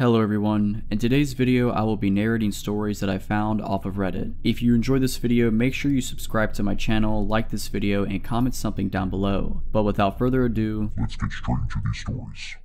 Hello everyone, in today's video I will be narrating stories that I found off of Reddit. If you enjoyed this video, make sure you subscribe to my channel, like this video, and comment something down below. But without further ado, let's get straight into these stories.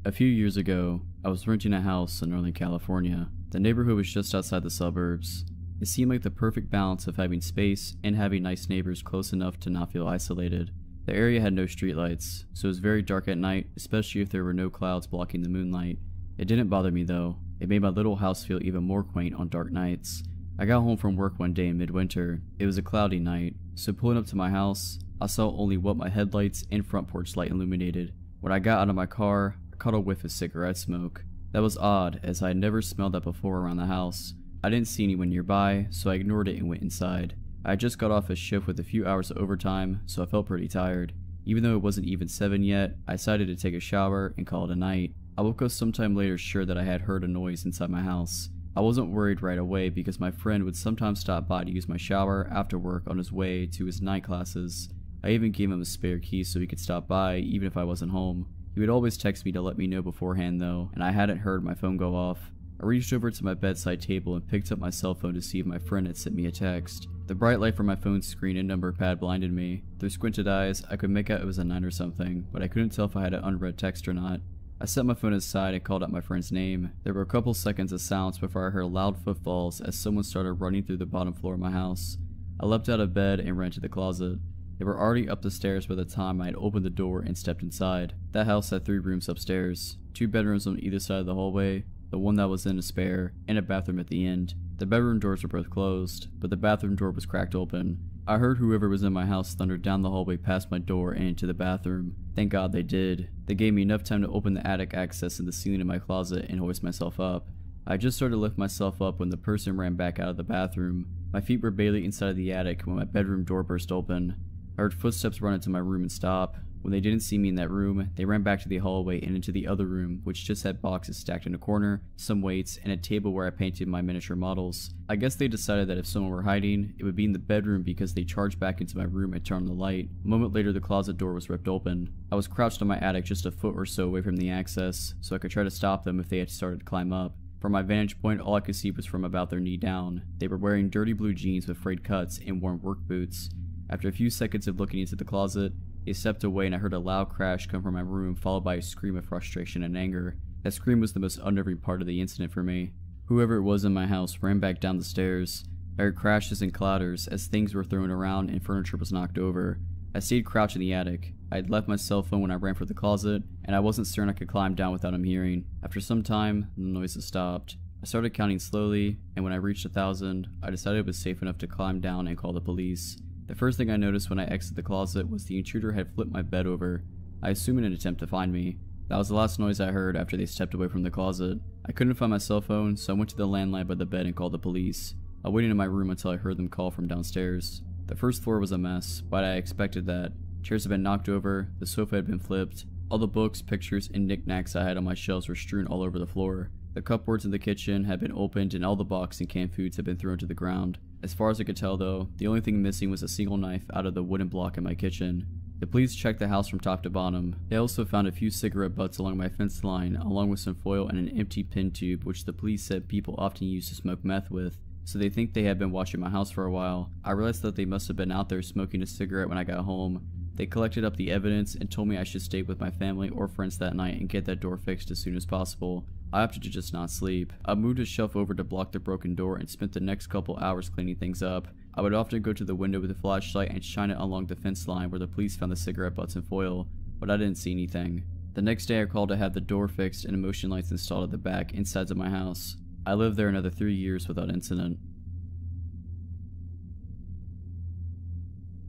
A few years ago, I was renting a house in Northern California. The neighborhood was just outside the suburbs. It seemed like the perfect balance of having space and having nice neighbors close enough to not feel isolated. The area had no streetlights, so it was very dark at night, especially if there were no clouds blocking the moonlight. It didn't bother me though. It made my little house feel even more quaint on dark nights. I got home from work one day in midwinter. It was a cloudy night, so pulling up to my house, I saw only what my headlights and front porch light illuminated. When I got out of my car, I caught a whiff of cigarette smoke. That was odd, as I had never smelled that before around the house. I didn't see anyone nearby, so I ignored it and went inside. I had just got off a shift with a few hours of overtime, so I felt pretty tired. Even though it wasn't even 7 yet, I decided to take a shower and call it a night. I woke up sometime later sure that I had heard a noise inside my house. I wasn't worried right away because my friend would sometimes stop by to use my shower after work on his way to his night classes. I even gave him a spare key so he could stop by even if I wasn't home. He would always text me to let me know beforehand though, and I hadn't heard my phone go off. I reached over to my bedside table and picked up my cell phone to see if my friend had sent me a text. The bright light from my phone's screen and number pad blinded me. Through squinted eyes, I could make out it was a 9 or something, but I couldn't tell if I had an unread text or not. I set my phone aside and called out my friend's name. There were a couple seconds of silence before I heard loud footfalls as someone started running through the bottom floor of my house. I leapt out of bed and ran to the closet. They were already up the stairs by the time I had opened the door and stepped inside. That house had 3 rooms upstairs, 2 bedrooms on either side of the hallway, the one that was in a spare, and a bathroom at the end. The bedroom doors were both closed, but the bathroom door was cracked open. I heard whoever was in my house thunder down the hallway past my door and into the bathroom. Thank God they did. They gave me enough time to open the attic access in the ceiling of my closet and hoist myself up. I just started to lift myself up when the person ran back out of the bathroom. My feet were barely inside of the attic when my bedroom door burst open. I heard footsteps run into my room and stop. When they didn't see me in that room, they ran back to the hallway and into the other room, which just had boxes stacked in a corner, some weights, and a table where I painted my miniature models. I guess they decided that if someone were hiding, it would be in the bedroom because they charged back into my room and turned on the light. A moment later, the closet door was ripped open. I was crouched in my attic just a foot or so away from the access, so I could try to stop them if they had started to climb up. From my vantage point, all I could see was from about their knee down. They were wearing dirty blue jeans with frayed cuts and worn work boots. After a few seconds of looking into the closet, they stepped away and I heard a loud crash come from my room, followed by a scream of frustration and anger. That scream was the most unnerving part of the incident for me. Whoever it was in my house ran back down the stairs. I heard crashes and clatters as things were thrown around and furniture was knocked over. I stayed crouched in the attic. I had left my cell phone when I ran for the closet, and I wasn't certain I could climb down without him hearing. After some time, the noises stopped. I started counting slowly, and when I reached 1,000, I decided it was safe enough to climb down and call the police. The first thing I noticed when I exited the closet was the intruder had flipped my bed over, I assume in an attempt to find me. That was the last noise I heard after they stepped away from the closet. I couldn't find my cell phone, so I went to the landline by the bed and called the police. I waited in my room until I heard them call from downstairs. The first floor was a mess, but I expected that. Chairs had been knocked over, the sofa had been flipped. All the books, pictures, and knickknacks I had on my shelves were strewn all over the floor. The cupboards in the kitchen had been opened and all the boxed and canned foods had been thrown to the ground. As far as I could tell though, the only thing missing was a single knife out of the wooden block in my kitchen. The police checked the house from top to bottom. They also found a few cigarette butts along my fence line, along with some foil and an empty pin tube which the police said people often use to smoke meth with, so they think they had been watching my house for a while. I realized that they must have been out there smoking a cigarette when I got home. They collected up the evidence and told me I should stay with my family or friends that night and get that door fixed as soon as possible. I opted to just not sleep. I moved a shelf over to block the broken door and spent the next couple hours cleaning things up. I would often go to the window with a flashlight and shine it along the fence line where the police found the cigarette butts and foil, but I didn't see anything. The next day I called to have the door fixed and motion lights installed at the back and sides of my house. I lived there another 3 years without incident.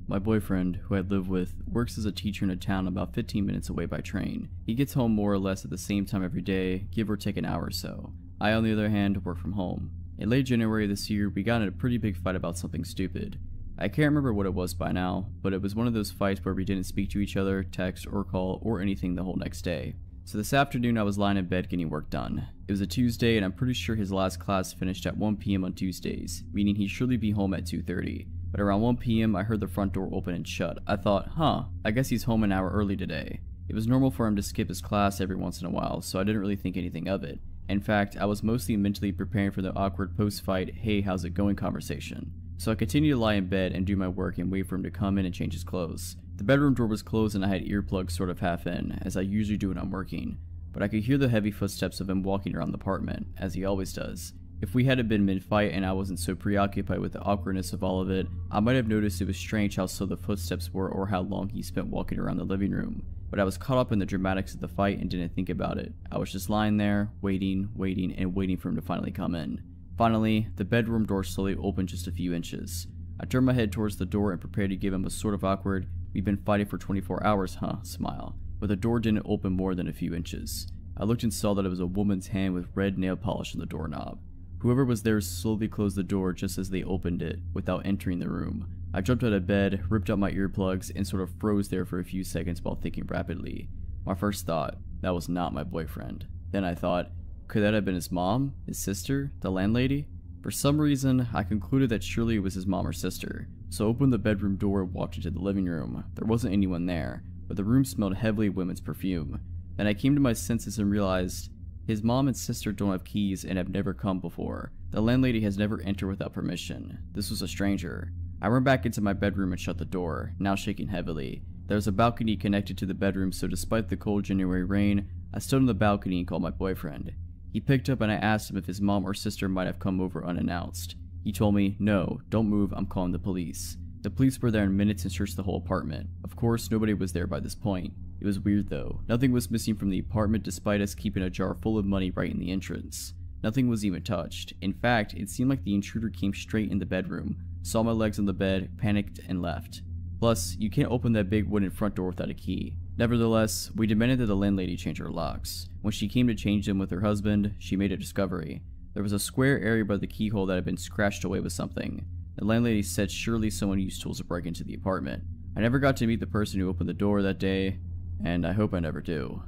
My boyfriend, who I live with, works as a teacher in a town about 15 minutes away by train. He gets home more or less at the same time every day, give or take an hour or so. I, on the other hand, work from home. In late January this year, we got in a pretty big fight about something stupid. I can't remember what it was by now, but it was one of those fights where we didn't speak to each other, text, or call, or anything the whole next day. So this afternoon I was lying in bed getting work done. It was a Tuesday and I'm pretty sure his last class finished at 1 PM on Tuesdays, meaning he'd surely be home at 2:30. But around 1 PM I heard the front door open and shut. I thought, I guess he's home an hour early today. It was normal for him to skip his class every once in a while, so I didn't really think anything of it. In fact, I was mostly mentally preparing for the awkward post-fight, "Hey, how's it going" conversation. So I continued to lie in bed and do my work and wait for him to come in and change his clothes. The bedroom door was closed and I had earplugs sort of half in, as I usually do when I'm working. But I could hear the heavy footsteps of him walking around the apartment, as he always does. If we hadn't been mid-fight and I wasn't so preoccupied with the awkwardness of all of it, I might have noticed it was strange how slow the footsteps were or how long he spent walking around the living room. But I was caught up in the dramatics of the fight and didn't think about it. I was just lying there, waiting for him to finally come in. Finally, the bedroom door slowly opened just a few inches. I turned my head towards the door and prepared to give him a sort of awkward, "We've been fighting for 24 hours, huh?" smile. But the door didn't open more than a few inches. I looked and saw that it was a woman's hand with red nail polish on the doorknob. Whoever was there slowly closed the door just as they opened it, without entering the room. I jumped out of bed, ripped out my earplugs, and sort of froze there for a few seconds while thinking rapidly. My first thought, that was not my boyfriend. Then I thought, could that have been his mom? His sister? The landlady? For some reason, I concluded that surely it was his mom or sister. So I opened the bedroom door and walked into the living room. There wasn't anyone there, but the room smelled heavily of women's perfume. Then I came to my senses and realized, his mom and sister don't have keys and have never come before. The landlady has never entered without permission. This was a stranger. I ran back into my bedroom and shut the door, now shaking heavily. There was a balcony connected to the bedroom, so despite the cold January rain, I stood on the balcony and called my boyfriend. He picked up and I asked him if his mom or sister might have come over unannounced. He told me, "No, don't move, I'm calling the police." The police were there in minutes and searched the whole apartment. Of course, nobody was there by this point. It was weird though. Nothing was missing from the apartment despite us keeping a jar full of money right in the entrance. Nothing was even touched. In fact, it seemed like the intruder came straight in the bedroom, saw my legs on the bed, panicked, and left. Plus, you can't open that big wooden front door without a key. Nevertheless, we demanded that the landlady change her locks. When she came to change them with her husband, she made a discovery. There was a square area by the keyhole that had been scratched away with something. The landlady said surely someone used tools to break into the apartment. I never got to meet the person who opened the door that day, and I hope I never do.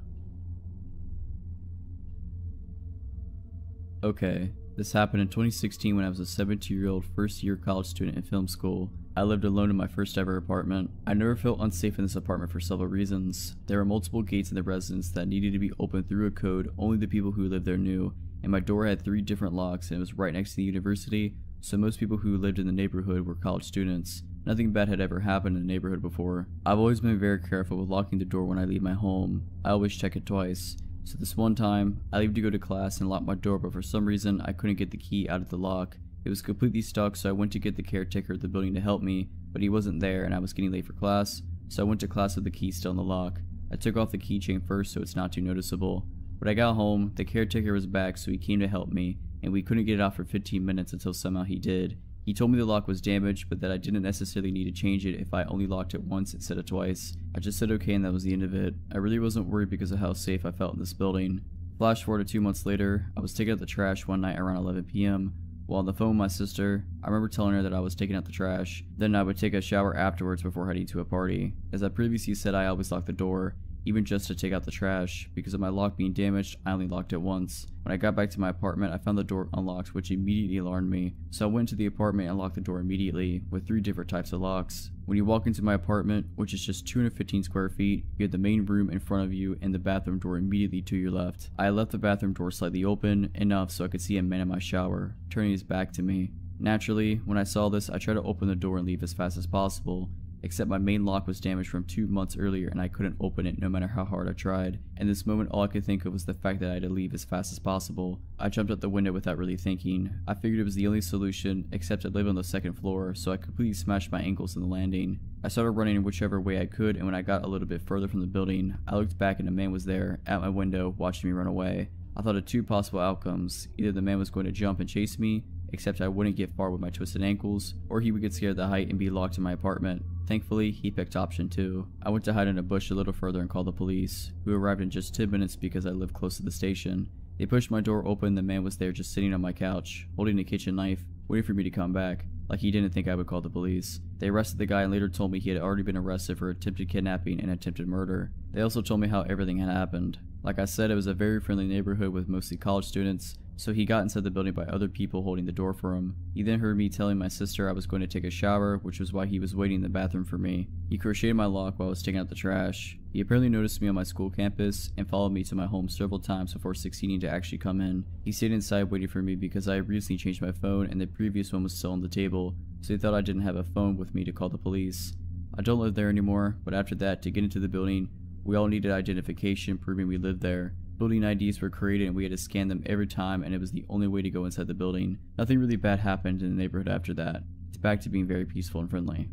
Okay, this happened in 2016 when I was a 17-year-old first-year college student in film school. I lived alone in my first ever apartment. I never felt unsafe in this apartment for several reasons. There were multiple gates in the residence that needed to be opened through a code only the people who lived there knew, and my door had 3 different locks and it was right next to the university, so most people who lived in the neighborhood were college students. Nothing bad had ever happened in the neighborhood before. I've always been very careful with locking the door when I leave my home. I always check it twice. So this one time, I leave to go to class and lock my door, but for some reason I couldn't get the key out of the lock. It was completely stuck, so I went to get the caretaker of the building to help me, but he wasn't there and I was getting late for class, so I went to class with the key still in the lock. I took off the keychain first so it's not too noticeable. When I got home, the caretaker was back, so he came to help me, and we couldn't get it out for 15 minutes until somehow he did. He told me the lock was damaged, but that I didn't necessarily need to change it if I only locked it once instead of twice. I just said okay and that was the end of it. I really wasn't worried because of how safe I felt in this building. Flash forward to 2 months later, I was taking out the trash one night around 11 p.m. While on the phone with my sister, I remember telling her that I was taking out the trash. Then I would take a shower afterwards before heading to a party. As I previously said, I always locked the door, even just to take out the trash. Because of my lock being damaged, I only locked it once. When I got back to my apartment, I found the door unlocked, which immediately alarmed me. So I went to the apartment and locked the door immediately, with 3 different types of locks. When you walk into my apartment, which is just 215 square feet, you have the main room in front of you and the bathroom door immediately to your left. I left the bathroom door slightly open, enough so I could see a man in my shower, turning his back to me. Naturally, when I saw this, I tried to open the door and leave as fast as possible. Except my main lock was damaged from 2 months earlier and I couldn't open it no matter how hard I tried. In this moment, all I could think of was the fact that I had to leave as fast as possible. I jumped out the window without really thinking. I figured it was the only solution, except I live on the 2nd floor, so I completely smashed my ankles in the landing. I started running in whichever way I could, and when I got a little bit further from the building, I looked back and a man was there, at my window, watching me run away. I thought of 2 possible outcomes. Either the man was going to jump and chase me, except I wouldn't get far with my twisted ankles, or he would get scared at the height and be locked in my apartment. Thankfully, he picked option 2. I went to hide in a bush a little further and called the police, who arrived in just 10 minutes because I lived close to the station. They pushed my door open and the man was there just sitting on my couch, holding a kitchen knife, waiting for me to come back, like he didn't think I would call the police. They arrested the guy and later told me he had already been arrested for attempted kidnapping and attempted murder. They also told me how everything had happened. Like I said, it was a very friendly neighborhood with mostly college students, so he got inside the building by other people holding the door for him. He then heard me telling my sister I was going to take a shower, which was why he was waiting in the bathroom for me. He crocheted my lock while I was taking out the trash. He apparently noticed me on my school campus and followed me to my home several times before succeeding to actually come in. He stayed inside waiting for me because I had recently changed my phone and the previous one was still on the table, so he thought I didn't have a phone with me to call the police. I don't live there anymore, but after that, to get into the building, we all needed identification proving we lived there. Building IDs were created and we had to scan them every time, and it was the only way to go inside the building. Nothing really bad happened in the neighborhood after that. It's back to being very peaceful and friendly.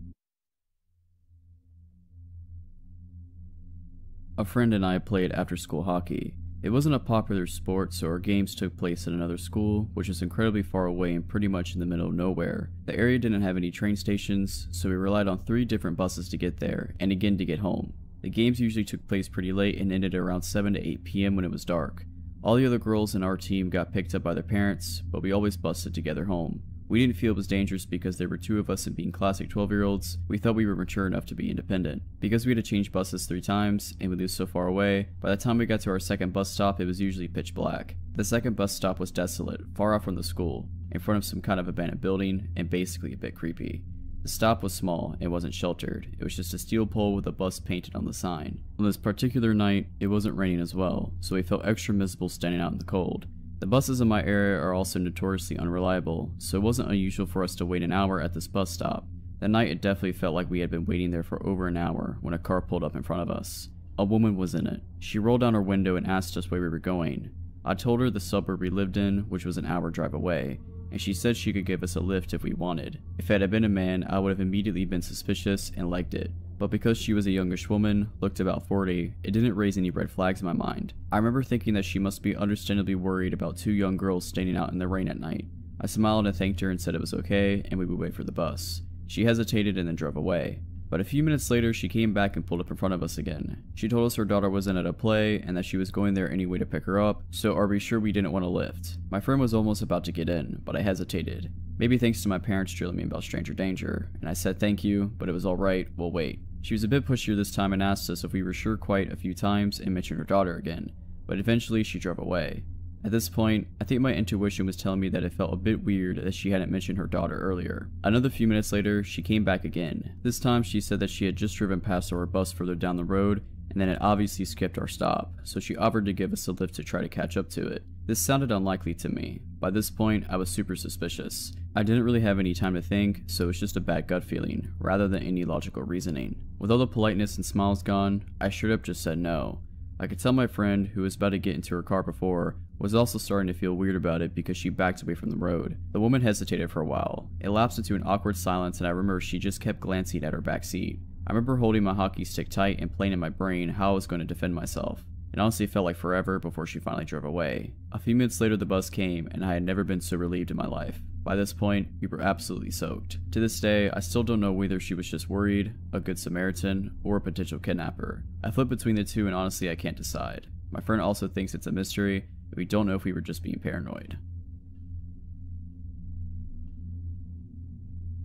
A friend and I played after-school hockey. It wasn't a popular sport, so our games took place at another school, which is incredibly far away and pretty much in the middle of nowhere. The area didn't have any train stations, so we relied on 3 different buses to get there, and again to get home. The games usually took place pretty late and ended around 7 to 8 p.m. when it was dark. All the other girls in our team got picked up by their parents, but we always busted together home. We didn't feel it was dangerous because there were 2 of us, and being classic 12-year-olds, we thought we were mature enough to be independent. Because we had to change buses 3 times, and we lived so far away, by the time we got to our second bus stop it was usually pitch black. The second bus stop was desolate, far off from the school, in front of some kind of abandoned building, and basically a bit creepy. The stop was small and wasn't sheltered. It was just a steel pole with a bus painted on the sign. On this particular night, it wasn't raining as well, so we felt extra miserable standing out in the cold. The buses in my area are also notoriously unreliable, so it wasn't unusual for us to wait an hour at this bus stop. That night it definitely felt like we had been waiting there for over an hour when a car pulled up in front of us. A woman was in it. She rolled down her window and asked us where we were going. I told her the suburb we lived in, which was an hour drive away, and she said she could give us a lift if we wanted. If it had been a man, I would have immediately been suspicious and liked it. But because she was a youngish woman, looked about 40, it didn't raise any red flags in my mind. I remember thinking that she must be understandably worried about 2 young girls standing out in the rain at night. I smiled and thanked her and said it was okay and we would wait for the bus. She hesitated and then drove away. But a few minutes later, she came back and pulled up in front of us again. She told us her daughter wasn't at a play and that she was going there anyway to pick her up, so are we sure we didn't want a lift? My friend was almost about to get in, but I hesitated. Maybe thanks to my parents drilling me about stranger danger, and I said thank you, but it was alright, we'll wait. She was a bit pushier this time and asked us if we were sure quite a few times and mentioned her daughter again, but eventually she drove away. At this point, I think my intuition was telling me that it felt a bit weird that she hadn't mentioned her daughter earlier. Another few minutes later, she came back again. This time she said that she had just driven past our bus further down the road and then it obviously skipped our stop, so she offered to give us a lift to try to catch up to it. This sounded unlikely to me. By this point, I was super suspicious. I didn't really have any time to think, so it was just a bad gut feeling, rather than any logical reasoning. With all the politeness and smiles gone, I straight up just said no. I could tell my friend, who was about to get into her car before, was also starting to feel weird about it because she backed away from the road. The woman hesitated for a while. It lapsed into an awkward silence and I remember she just kept glancing at her back seat. I remember holding my hockey stick tight and playing in my brain how I was going to defend myself. It honestly felt like forever before she finally drove away. A few minutes later the bus came and I had never been so relieved in my life. By this point, we were absolutely soaked. To this day, I still don't know whether she was just worried, a good Samaritan, or a potential kidnapper. I flip between the two and honestly I can't decide. My friend also thinks it's a mystery, and we don't know if we were just being paranoid.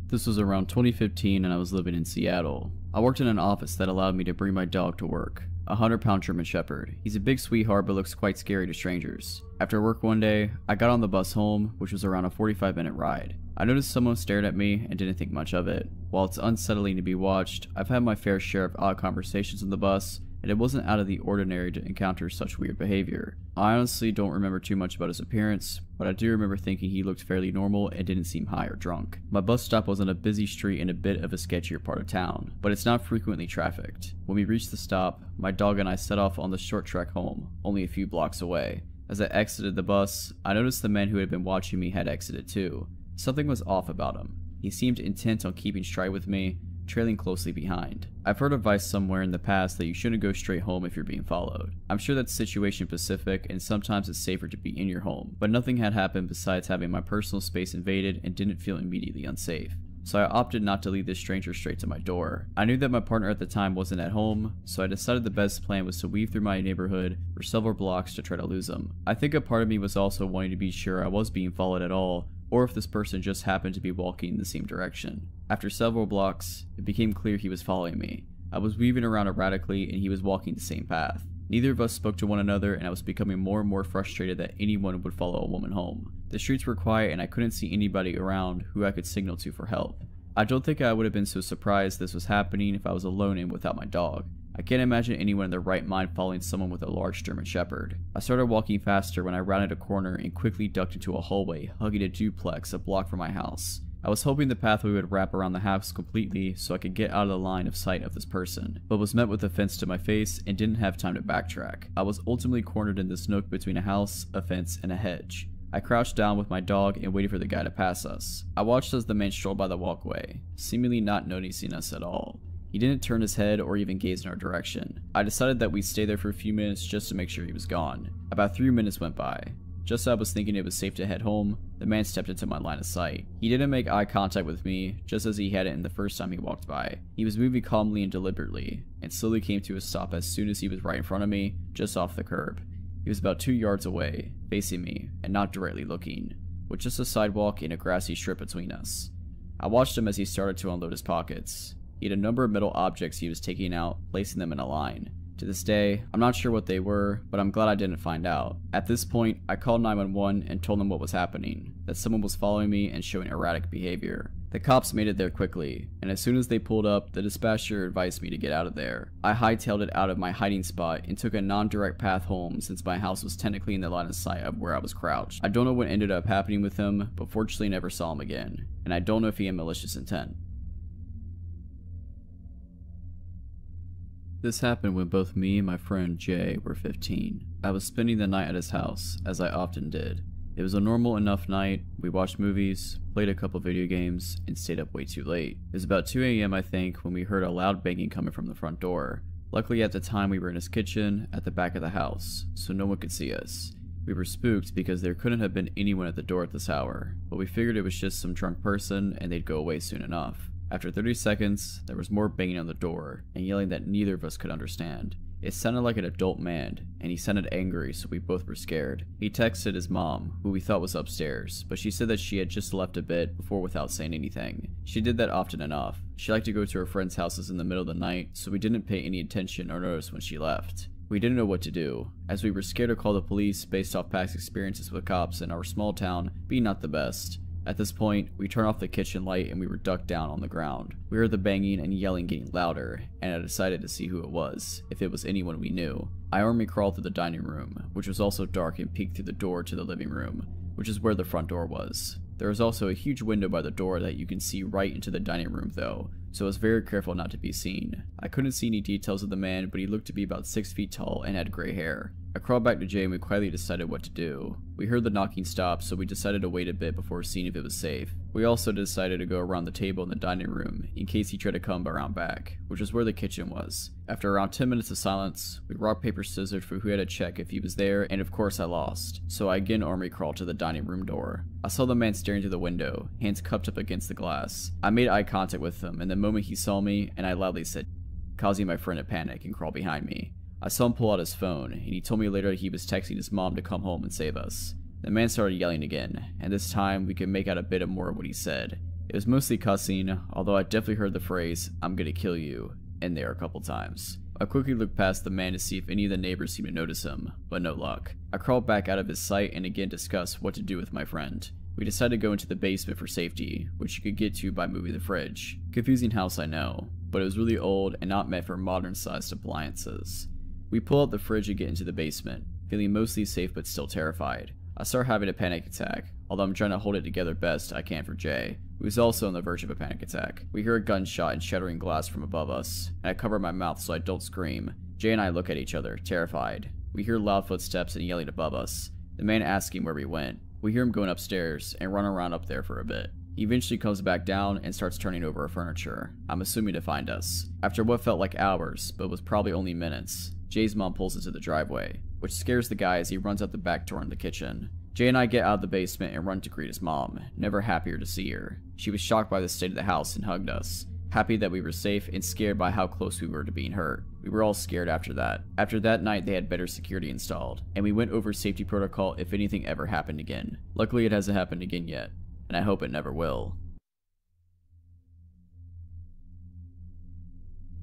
This was around 2015 and I was living in Seattle. I worked in an office that allowed me to bring my dog to work. A 100-pound German Shepherd. He's a big sweetheart but looks quite scary to strangers. After work one day, I got on the bus home, which was around a 45-minute ride. I noticed someone stared at me and didn't think much of it. While it's unsettling to be watched, I've had my fair share of odd conversations on the bus, and it wasn't out of the ordinary to encounter such weird behavior. I honestly don't remember too much about his appearance, but I do remember thinking he looked fairly normal and didn't seem high or drunk. My bus stop was on a busy street in a bit of a sketchier part of town, but it's not frequently trafficked. When we reached the stop, my dog and I set off on the short trek home, only a few blocks away. As I exited the bus, I noticed the man who had been watching me had exited too. Something was off about him. He seemed intent on keeping stride with me, trailing closely behind. I've heard advice somewhere in the past that you shouldn't go straight home if you're being followed. I'm sure that's situation specific and sometimes it's safer to be in your home, but nothing had happened besides having my personal space invaded and didn't feel immediately unsafe. So I opted not to lead this stranger straight to my door. I knew that my partner at the time wasn't at home, so I decided the best plan was to weave through my neighborhood for several blocks to try to lose him. I think a part of me was also wanting to be sure I was being followed at all, or if this person just happened to be walking in the same direction. After several blocks, it became clear he was following me. I was weaving around erratically and he was walking the same path. Neither of us spoke to one another, and I was becoming more and more frustrated that anyone would follow a woman home. The streets were quiet and I couldn't see anybody around who I could signal to for help. I don't think I would have been so surprised this was happening if I was alone and without my dog. I can't imagine anyone in their right mind following someone with a large German Shepherd. I started walking faster when I rounded a corner and quickly ducked into a hallway hugging a duplex a block from my house. I was hoping the pathway would wrap around the house completely so I could get out of the line of sight of this person, but was met with a fence to my face and didn't have time to backtrack. I was ultimately cornered in this nook between a house, a fence, and a hedge. I crouched down with my dog and waited for the guy to pass us. I watched as the man strolled by the walkway, seemingly not noticing us at all. He didn't turn his head or even gaze in our direction. I decided that we'd stay there for a few minutes just to make sure he was gone. About 3 minutes went by. Just as I was thinking it was safe to head home, the man stepped into my line of sight. He didn't make eye contact with me, just as he hadn't the first time he walked by. He was moving calmly and deliberately, and slowly came to a stop as soon as he was right in front of me, just off the curb. He was about 2 yards away, facing me, and not directly looking, with just a sidewalk and a grassy strip between us. I watched him as he started to unload his pockets. He had a number of metal objects he was taking out, placing them in a line. To this day, I'm not sure what they were, but I'm glad I didn't find out. At this point, I called 911 and told them what was happening, that someone was following me and showing erratic behavior. The cops made it there quickly, and as soon as they pulled up, the dispatcher advised me to get out of there. I hightailed it out of my hiding spot and took a non-direct path home since my house was technically in the line of sight of where I was crouched. I don't know what ended up happening with him, but fortunately never saw him again, and I don't know if he had malicious intent. This happened when both me and my friend Jay were 15. I was spending the night at his house, as I often did. It was a normal enough night. We watched movies, played a couple video games, and stayed up way too late. It was about 2 AM I think when we heard a loud banging coming from the front door. Luckily at the time we were in his kitchen at the back of the house, so no one could see us. We were spooked because there couldn't have been anyone at the door at this hour, but we figured it was just some drunk person and they'd go away soon enough. After 30 seconds, there was more banging on the door and yelling that neither of us could understand. It sounded like an adult man, and he sounded angry, so we both were scared. He texted his mom, who we thought was upstairs, but she said that she had just left a bit before without saying anything. She did that often enough. She liked to go to her friends' houses in the middle of the night, so we didn't pay any attention or notice when she left. We didn't know what to do, as we were scared to call the police based off past experiences with cops in our small town being not the best. At this point, we turned off the kitchen light and we were ducked down on the ground. We heard the banging and yelling getting louder, and I decided to see who it was, if it was anyone we knew. I army crawled through the dining room, which was also dark, and peeked through the door to the living room, which is where the front door was. There is also a huge window by the door that you can see right into the dining room though, so I was very careful not to be seen. I couldn't see any details of the man, but he looked to be about 6 feet tall and had gray hair. I crawled back to Jay and we quietly decided what to do. We heard the knocking stop, so we decided to wait a bit before seeing if it was safe. We also decided to go around the table in the dining room in case he tried to come around back, which is where the kitchen was. After around 10 minutes of silence, we rock paper scissors for who had to check if he was there, and of course I lost, so I again army crawled to the dining room door. I saw the man staring through the window, hands cupped up against the glass. I made eye contact with him, and the moment he saw me, and I loudly said, causing my friend to panic and crawl behind me. I saw him pull out his phone, and he told me later he was texting his mom to come home and save us. The man started yelling again, and this time we could make out a bit more of what he said. It was mostly cussing, although I definitely heard the phrase, "I'm gonna kill you," in there a couple times. I quickly looked past the man to see if any of the neighbors seemed to notice him, but no luck. I crawled back out of his sight and again discussed what to do with my friend. We decided to go into the basement for safety, which you could get to by moving the fridge. Confusing house, I know, but it was really old and not meant for modern-sized appliances. We pull out the fridge and get into the basement, feeling mostly safe but still terrified. I start having a panic attack, although I'm trying to hold it together best I can for Jay, who is also on the verge of a panic attack. We hear a gunshot and shattering glass from above us, and I cover my mouth so I don't scream. Jay and I look at each other, terrified. We hear loud footsteps and yelling above us, the man asking where we went. We hear him going upstairs and run around up there for a bit. He eventually comes back down and starts turning over our furniture, I'm assuming to find us. After what felt like hours, but was probably only minutes, Jay's mom pulls into the driveway, which scares the guy as he runs out the back door in the kitchen. Jay and I get out of the basement and run to greet his mom, never happier to see her. She was shocked by the state of the house and hugged us, happy that we were safe and scared by how close we were to being hurt. We were all scared after that. After that night they had better security installed, and we went over safety protocol if anything ever happened again. Luckily it hasn't happened again yet, and I hope it never will.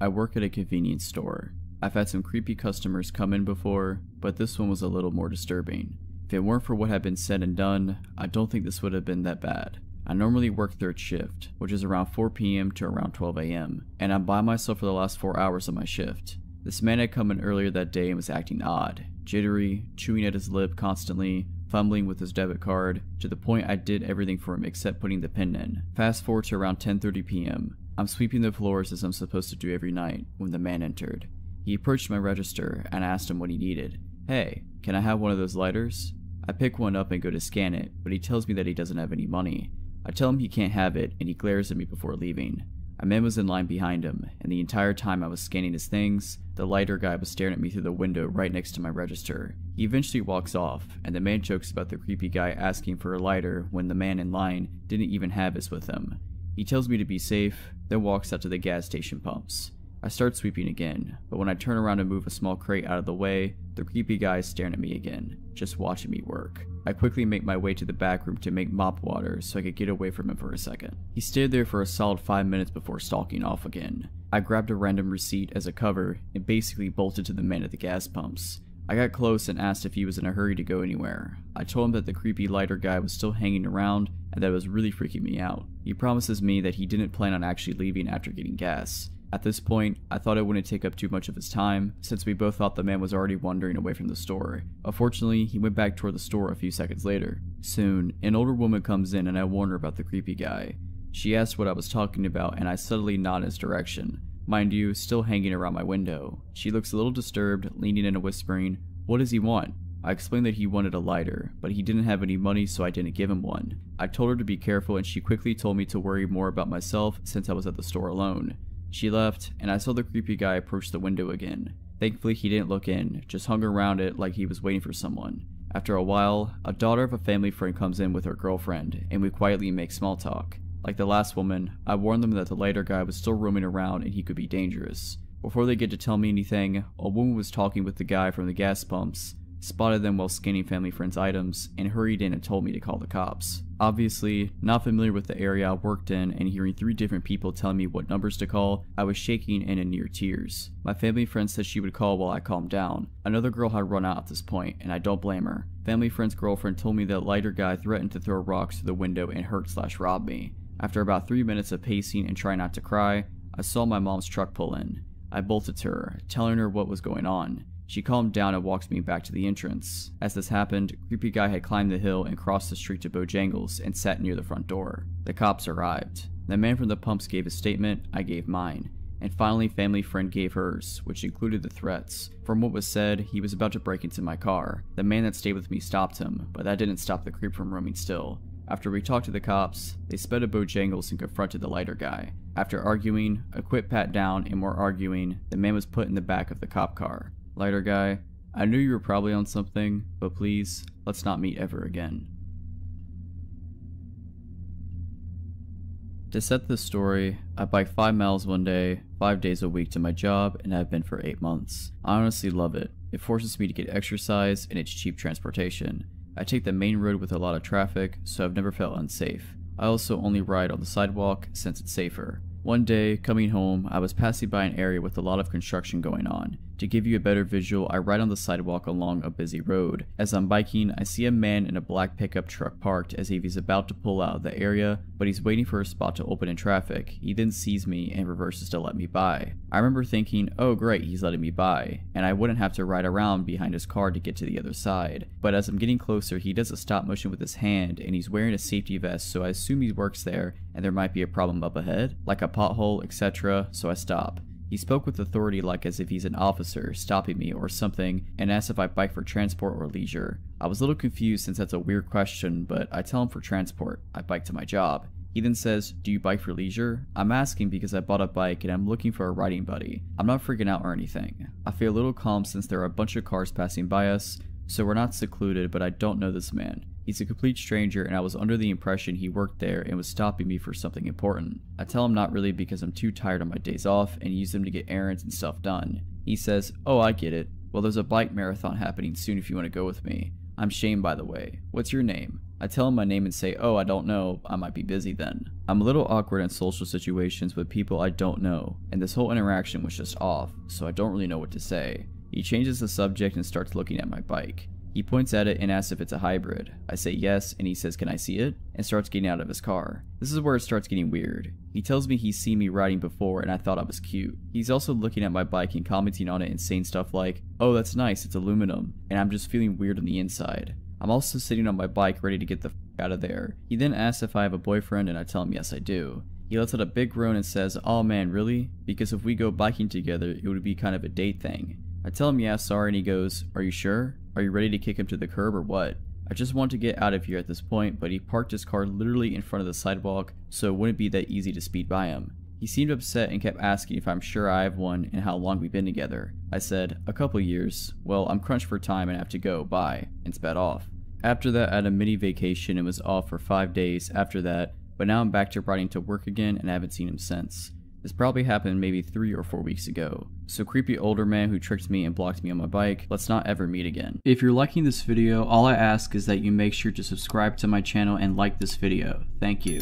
I work at a convenience store. I've had some creepy customers come in before, but this one was a little more disturbing. If it weren't for what had been said and done, I don't think this would have been that bad. I normally work third shift, which is around 4 p.m. to around 12 a.m., and I'm by myself for the last 4 hours of my shift. This man had come in earlier that day and was acting odd, jittery, chewing at his lip constantly, fumbling with his debit card, to the point I did everything for him except putting the pin in. Fast forward to around 10:30 p.m. I'm sweeping the floors as I'm supposed to do every night when the man entered. He approached my register and I asked him what he needed. "Hey, can I have one of those lighters?" I pick one up and go to scan it, but he tells me that he doesn't have any money. I tell him he can't have it and he glares at me before leaving. A man was in line behind him, and the entire time I was scanning his things, the lighter guy was staring at me through the window right next to my register. He eventually walks off, and the man jokes about the creepy guy asking for a lighter when the man in line didn't even have his with him. He tells me to be safe, then walks out to the gas station pumps. I start sweeping again, but when I turn around to move a small crate out of the way, the creepy guy is staring at me again, just watching me work. I quickly make my way to the back room to make mop water so I could get away from him for a second. He stayed there for a solid 5 minutes before stalking off again. I grabbed a random receipt as a cover and basically bolted to the man at the gas pumps. I got close and asked if he was in a hurry to go anywhere. I told him that the creepy lighter guy was still hanging around and that it was really freaking me out. He promises me that he didn't plan on actually leaving after getting gas. At this point, I thought it wouldn't take up too much of his time, since we both thought the man was already wandering away from the store. Unfortunately, he went back toward the store a few seconds later. Soon, an older woman comes in and I warn her about the creepy guy. She asked what I was talking about and I subtly nod in his direction. Mind you, still hanging around my window. She looks a little disturbed, leaning in and whispering, "What does he want?" I explained that he wanted a lighter, but he didn't have any money so I didn't give him one. I told her to be careful and she quickly told me to worry more about myself since I was at the store alone. She left, and I saw the creepy guy approach the window again. Thankfully he didn't look in, just hung around it like he was waiting for someone. After a while, a daughter of a family friend comes in with her girlfriend, and we quietly make small talk. Like the last woman, I warned them that the lighter guy was still roaming around and he could be dangerous. Before they get to tell me anything, a woman was talking with the guy from the gas pumps, spotted them while scanning family friend's items, and hurried in and told me to call the cops. Obviously, not familiar with the area I worked in and hearing 3 different people telling me what numbers to call, I was shaking and in near tears. My family friend said she would call while I calmed down. Another girl had run out at this point, and I don't blame her. Family friend's girlfriend told me that lighter guy threatened to throw rocks through the window and hurt/rob me. After about 3 minutes of pacing and trying not to cry, I saw my mom's truck pull in. I bolted to her, telling her what was going on. She calmed down and walked me back to the entrance. As this happened, creepy guy had climbed the hill and crossed the street to Bojangles and sat near the front door. The cops arrived. The man from the pumps gave his statement, I gave mine. And finally family friend gave hers, which included the threats. From what was said, he was about to break into my car. The man that stayed with me stopped him, but that didn't stop the creep from roaming still. After we talked to the cops, they sped to Bojangles and confronted the lighter guy. After arguing, a quick pat down and more arguing, the man was put in the back of the cop car. Lighter guy, I knew you were probably on something, but please, let's not meet ever again. To set this story, I bike 5 miles one day, 5 days a week to my job, and I've been for 8 months. I honestly love it. It forces me to get exercise and it's cheap transportation. I take the main road with a lot of traffic, so I've never felt unsafe. I also only ride on the sidewalk since it's safer. One day, coming home, I was passing by an area with a lot of construction going on. To give you a better visual, I ride on the sidewalk along a busy road. As I'm biking, I see a man in a black pickup truck parked as if he's about to pull out of the area, but he's waiting for a spot to open in traffic. He then sees me and reverses to let me by. I remember thinking, oh great, he's letting me by, and I wouldn't have to ride around behind his car to get to the other side. But as I'm getting closer, he does a stop motion with his hand, and he's wearing a safety vest, so I assume he works there and there might be a problem up ahead, like a pothole, etc., so I stop. He spoke with authority like as if he's an officer stopping me or something and asked if I bike for transport or leisure. I was a little confused since that's a weird question, but I tell him for transport. I bike to my job. He then says, do you bike for leisure? I'm asking because I bought a bike and I'm looking for a riding buddy. I'm not freaking out or anything. I feel a little calm since there are a bunch of cars passing by us, so we're not secluded, but I don't know this man. He's a complete stranger and I was under the impression he worked there and was stopping me for something important. I tell him not really because I'm too tired on my days off and use them to get errands and stuff done. He says, oh I get it. Well there's a bike marathon happening soon if you want to go with me. I'm Shane by the way. What's your name? I tell him my name and say, "Oh, I don't know, I might be busy then." I'm a little awkward in social situations with people I don't know, and this whole interaction was just off, so I don't really know what to say. He changes the subject and starts looking at my bike. He points at it and asks if it's a hybrid. I say yes, and he says, "Can I see it?" and starts getting out of his car. This is where it starts getting weird. He tells me he's seen me riding before and I thought I was cute. He's also looking at my bike and commenting on it and saying stuff like, "Oh, that's nice, it's aluminum," and I'm just feeling weird on the inside. I'm also sitting on my bike ready to get the f out of there. He then asks if I have a boyfriend and I tell him yes I do. He lets out a big groan and says, "Oh man, really? Because if we go biking together, it would be kind of a date thing." I tell him yeah, sorry, and he goes, "Are you sure? Are you ready to kick him to the curb or what?" I just want to get out of here at this point, but he parked his car literally in front of the sidewalk, so it wouldn't be that easy to speed by him. He seemed upset and kept asking if I'm sure I have one and how long we've been together. I said, "A couple years. Well, I'm crunched for time and have to go, bye," and sped off. After that, I had a mini vacation and was off for 5 days after that, but now I'm back to riding to work again and I haven't seen him since. This probably happened maybe 3 or 4 weeks ago. So creepy older man who tricked me and blocked me on my bike, let's not ever meet again. If you're liking this video, all I ask is that you make sure to subscribe to my channel and like this video. Thank you.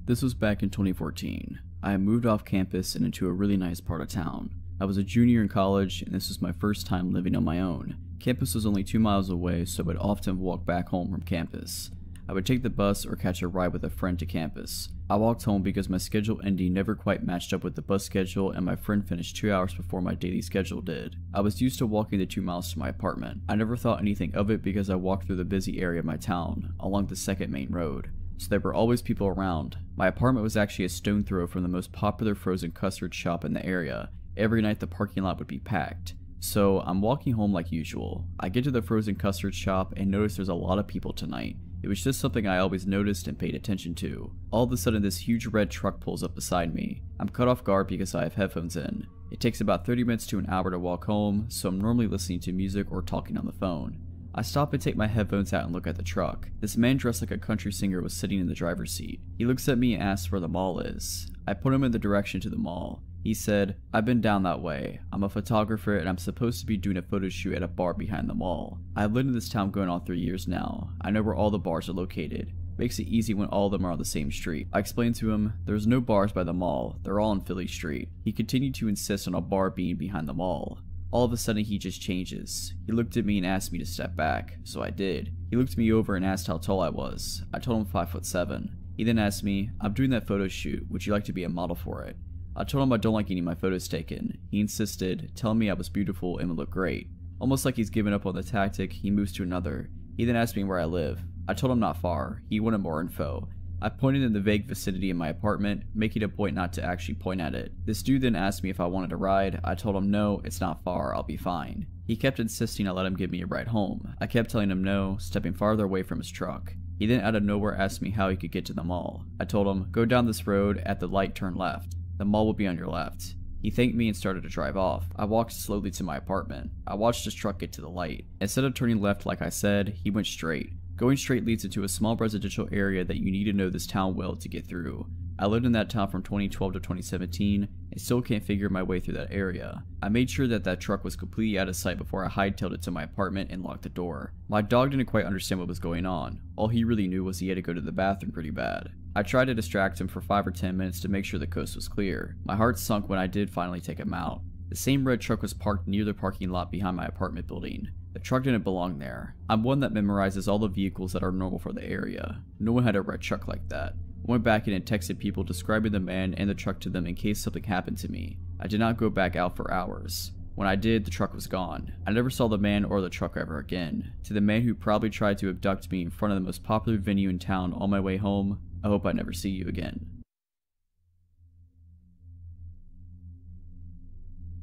This was back in 2014. I had moved off campus and into a really nice part of town. I was a junior in college and this was my first time living on my own. Campus was only 2 miles away, so I would often walk back home from campus. I would take the bus or catch a ride with a friend to campus. I walked home because my schedule ending never quite matched up with the bus schedule and my friend finished 2 hours before my daily schedule did. I was used to walking the 2 miles to my apartment. I never thought anything of it because I walked through the busy area of my town, along the second main road. So there were always people around. My apartment was actually a stone throw from the most popular frozen custard shop in the area. Every night the parking lot would be packed. So I'm walking home like usual. I get to the frozen custard shop and notice there's a lot of people tonight. It was just something I always noticed and paid attention to. All of a sudden this huge red truck pulls up beside me. I'm caught off guard because I have headphones in. It takes about 30 minutes to an hour to walk home, so I'm normally listening to music or talking on the phone. I stop and take my headphones out and look at the truck. This man dressed like a country singer was sitting in the driver's seat. He looks at me and asks where the mall is. I put him in the direction to the mall. He said, "I've been down that way. I'm a photographer and I'm supposed to be doing a photo shoot at a bar behind the mall. I've lived in this town going on 3 years now. I know where all the bars are located. Makes it easy when all of them are on the same street." I explained to him, "There's no bars by the mall. They're all on Philly Street." He continued to insist on a bar being behind the mall. All of a sudden he just changes. He looked at me and asked me to step back, so I did. He looked me over and asked how tall I was. I told him 5'7". He then asked me, "I'm doing that photo shoot. Would you like to be a model for it?" I told him I don't like getting my photos taken. He insisted, telling me I was beautiful and would look great. Almost like he's given up on the tactic, he moves to another. He then asked me where I live. I told him not far. He wanted more info. I pointed in the vague vicinity of my apartment, making a point not to actually point at it. This dude then asked me if I wanted a ride. I told him no, it's not far, I'll be fine. He kept insisting I let him give me a ride home. I kept telling him no, stepping farther away from his truck. He then out of nowhere asked me how he could get to the mall. I told him, "Go down this road, at the light turn left. The mall will be on your left." He thanked me and started to drive off. I walked slowly to my apartment. I watched his truck get to the light. Instead of turning left like I said, he went straight. Going straight leads into a small residential area that you need to know this town well to get through. I lived in that town from 2012 to 2017 and still can't figure my way through that area. I made sure that that truck was completely out of sight before I hightailed it to my apartment and locked the door. My dog didn't quite understand what was going on. All he really knew was he had to go to the bathroom pretty bad. I tried to distract him for 5 or 10 minutes to make sure the coast was clear. My heart sunk when I did finally take him out. The same red truck was parked near the parking lot behind my apartment building. The truck didn't belong there. I'm one that memorizes all the vehicles that are normal for the area. No one had a red truck like that. I went back in and texted people describing the man and the truck to them in case something happened to me. I did not go back out for hours. When I did, the truck was gone. I never saw the man or the truck ever again. To the man who probably tried to abduct me in front of the most popular venue in town on my way home, I hope I never see you again.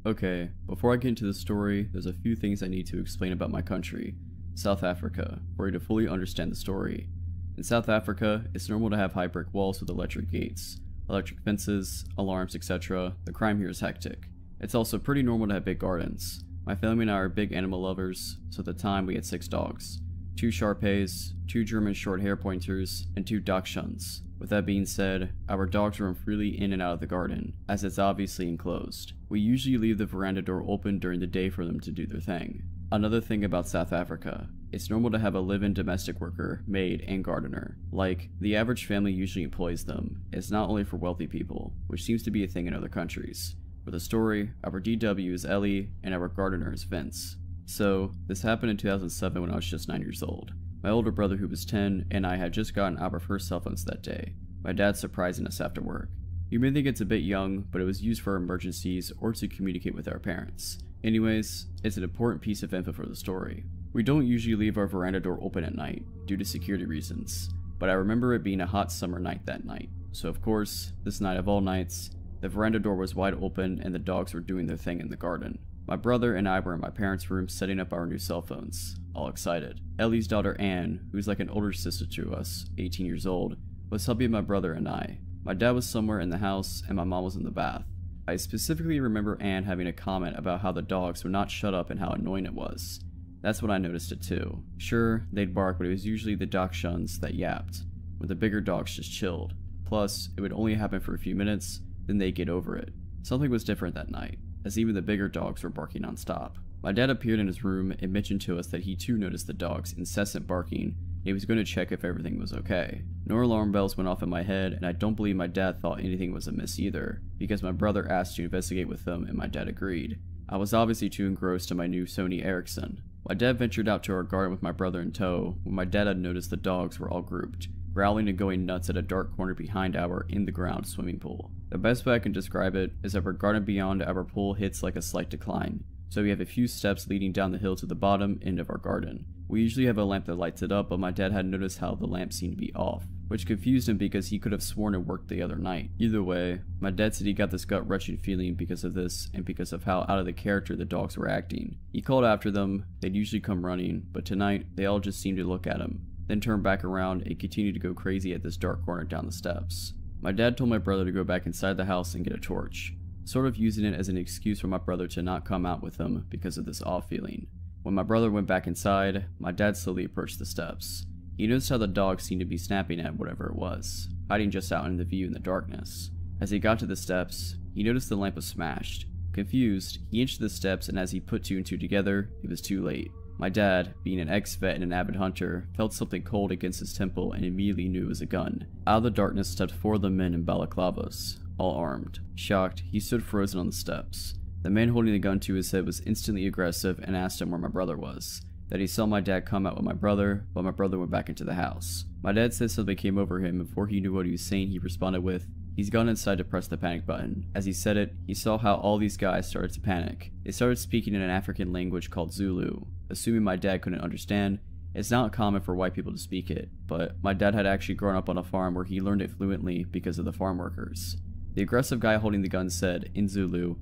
Okay, before I get into the story, there's a few things I need to explain about my country, South Africa, for you to fully understand the story. In South Africa, it's normal to have high brick walls with electric gates, electric fences, alarms, etc. The crime here is hectic. It's also pretty normal to have big gardens. My family and I are big animal lovers, so at the time we had 6 dogs. 2 Shar-Peis, 2 German short hair pointers, and 2 Dachshunds. With that being said, our dogs roam freely in and out of the garden, as it's obviously enclosed. We usually leave the veranda door open during the day for them to do their thing. Another thing about South Africa, it's normal to have a live-in domestic worker, maid, and gardener. Like, the average family usually employs them. It's not only for wealthy people, which seems to be a thing in other countries. For the story, our DW is Ellie, and our gardener is Vince. So, this happened in 2007 when I was just 9 years old. My older brother, who was 10, and I had just gotten our first cell phones that day. My dad surprising us after work. You may think it's a bit young, but it was used for emergencies or to communicate with our parents. Anyways, it's an important piece of info for the story. We don't usually leave our veranda door open at night, due to security reasons, but I remember it being a hot summer night that night. So of course, this night of all nights, the veranda door was wide open and the dogs were doing their thing in the garden. My brother and I were in my parents' room setting up our new cell phones, all excited. Ellie's daughter Anne, who's like an older sister to us, 18 years old, was helping my brother and I. My dad was somewhere in the house and my mom was in the bath. I specifically remember Anne having a comment about how the dogs would not shut up and how annoying it was. That's when I noticed it too. Sure, they'd bark, but it was usually the dachshunds that yapped, when the bigger dogs just chilled. Plus, it would only happen for a few minutes, then they'd get over it. Something was different that night, as even the bigger dogs were barking non-stop. My dad appeared in his room and mentioned to us that he too noticed the dogs' incessant barking, and he was going to check if everything was okay. No alarm bells went off in my head, and I don't believe my dad thought anything was amiss either, because my brother asked to investigate with them and my dad agreed. I was obviously too engrossed in my new Sony Ericsson. My dad ventured out to our garden with my brother in tow when my dad had noticed the dogs were all grouped, growling and going nuts at a dark corner behind our in-the-ground swimming pool. The best way I can describe it is that our garden beyond our pool hits like a slight decline, so we have a few steps leading down the hill to the bottom end of our garden. We usually have a lamp that lights it up, but my dad had noticed how the lamp seemed to be off, which confused him because he could have sworn it worked the other night. Either way, my dad said he got this gut-wrenching feeling because of this and because of how out of the character the dogs were acting. He called after them, they'd usually come running, but tonight they all just seemed to look at him, then turn back around and continue to go crazy at this dark corner down the steps. My dad told my brother to go back inside the house and get a torch, sort of using it as an excuse for my brother to not come out with them because of this off feeling. When my brother went back inside, my dad slowly approached the steps. He noticed how the dog seemed to be snapping at whatever it was, hiding just out in the view in the darkness. As he got to the steps, he noticed the lamp was smashed. Confused, he inched the steps, and as he put two and two together, it was too late. My dad, being an ex-vet and an avid hunter, felt something cold against his temple and immediately knew it was a gun. Out of the darkness stepped four of the men in balaclavas, all armed. Shocked, he stood frozen on the steps. The man holding the gun to his head was instantly aggressive and asked him where my brother was. That he saw my dad come out with my brother, but my brother went back into the house. My dad said something came over him, and before he knew what he was saying, he responded with, "He's gone inside to press the panic button." As he said it, he saw how all these guys started to panic. They started speaking in an African language called Zulu. Assuming my dad couldn't understand, it's not common for white people to speak it, but my dad had actually grown up on a farm where he learned it fluently because of the farm workers. The aggressive guy holding the gun said, in Zulu,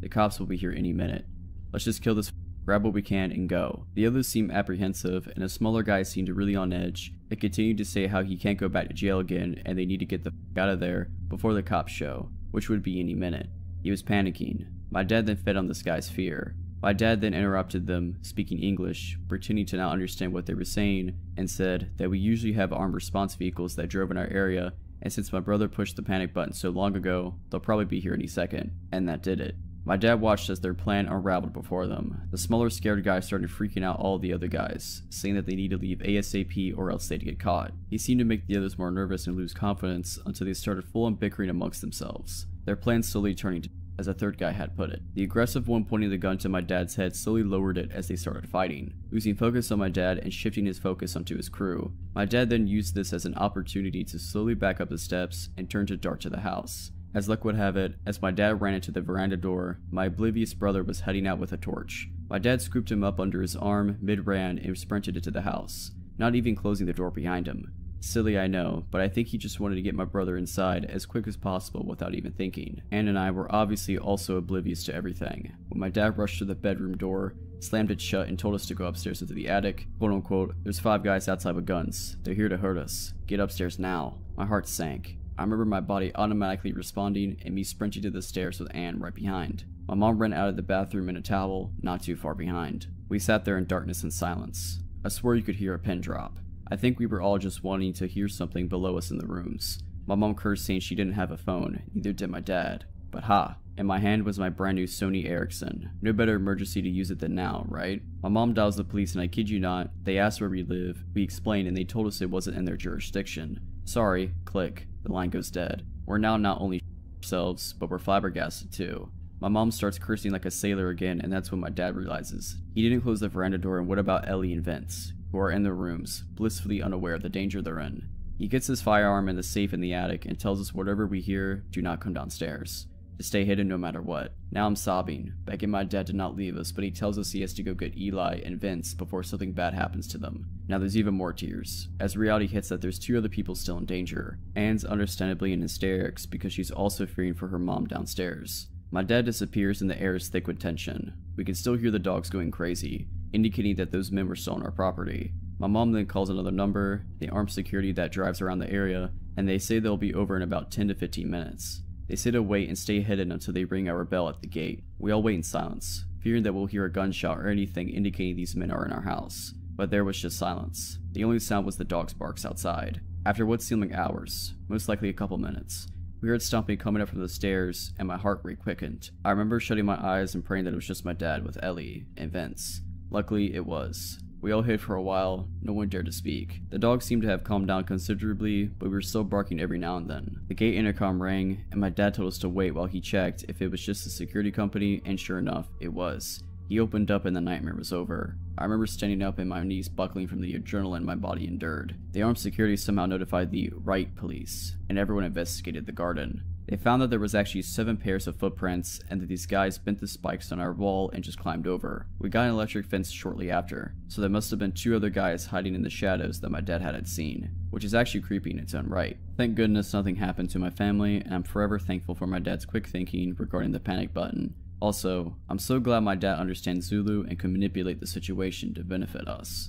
"The cops will be here any minute. Let's just kill this, grab what we can, and go." The others seemed apprehensive, and a smaller guy seemed really on edge, and continued to say how he can't go back to jail again and they need to get the f out of there before the cops show, which would be any minute. He was panicking. My dad then fed on this guy's fear. My dad then interrupted them, speaking English, pretending to not understand what they were saying, and said that we usually have armed response vehicles that drove in our area, and since my brother pushed the panic button so long ago, they'll probably be here any second. And that did it. My dad watched as their plan unraveled before them. The smaller scared guy started freaking out all the other guys, saying that they need to leave ASAP or else they'd get caught. He seemed to make the others more nervous and lose confidence until they started full-on bickering amongst themselves, their plan slowly turning to, as a third guy had put it. The aggressive one pointing the gun to my dad's head slowly lowered it as they started fighting, losing focus on my dad and shifting his focus onto his crew. My dad then used this as an opportunity to slowly back up the steps and turn to dart to the house. As luck would have it, as my dad ran into the veranda door, my oblivious brother was heading out with a torch. My dad scooped him up under his arm mid-ran and sprinted into the house, not even closing the door behind him. Silly, I know, but I think he just wanted to get my brother inside as quick as possible without even thinking. Anne and I were obviously also oblivious to everything. When my dad rushed to the bedroom door, slammed it shut, and told us to go upstairs into the attic, quote unquote, "There's 5 guys outside with guns. They're here to hurt us. Get upstairs now." My heart sank. I remember my body automatically responding and me sprinting to the stairs with Anne right behind. My mom ran out of the bathroom in a towel, not too far behind. We sat there in darkness and silence. I swore you could hear a pin drop. I think we were all just wanting to hear something below us in the rooms. My mom cursed saying she didn't have a phone, neither did my dad. But ha, In my hand was my brand new Sony Ericsson. No better emergency to use it than now, right? My mom dials the police and I kid you not, they asked where we live, we explained and they told us it wasn't in their jurisdiction. Sorry, click, the line goes dead. We're now not only ourselves, but we're flabbergasted too. My mom starts cursing like a sailor again and that's when my dad realizes. He didn't close the veranda door and what about Ellie and Vince, who are in their rooms, blissfully unaware of the danger they're in. He gets his firearm in the safe in the attic and tells us whatever we hear, do not come downstairs. To stay hidden no matter what. Now I'm sobbing, begging my dad to not leave us, but he tells us he has to go get Eli and Vince before something bad happens to them. Now there's even more tears, as reality hits that there's 2 other people still in danger. Anne's understandably in hysterics because she's also fearing for her mom downstairs. My dad disappears and the air is thick with tension. We can still hear the dogs going crazy, indicating that those men were still on our property. My mom then calls another number, the armed security that drives around the area, and they say they'll be over in about 10 to 15 minutes. They say to wait and stay hidden until they ring our bell at the gate. We all wait in silence, fearing that we'll hear a gunshot or anything indicating these men are in our house. But there was just silence. The only sound was the dog's barks outside. After what seemed like hours, most likely a couple minutes, we heard stomping coming up from the stairs and my heart rate quickened. I remember shutting my eyes and praying that it was just my dad with Ellie and Vince. Luckily it was. We all hid for a while, no one dared to speak. The dog seemed to have calmed down considerably, but we were still barking every now and then. The gate intercom rang, and my dad told us to wait while he checked if it was just the security company, and sure enough, it was. He opened up and the nightmare was over. I remember standing up and my knees buckling from the adrenaline my body endured. The armed security somehow notified the Wright police, and everyone investigated the garden. They found that there was actually 7 pairs of footprints and that these guys bent the spikes on our wall and just climbed over. We got an electric fence shortly after, so there must have been 2 other guys hiding in the shadows that my dad hadn't seen, which is actually creepy in its own right. Thank goodness nothing happened to my family, and I'm forever thankful for my dad's quick thinking regarding the panic button. Also, I'm so glad my dad understands Zulu and can manipulate the situation to benefit us.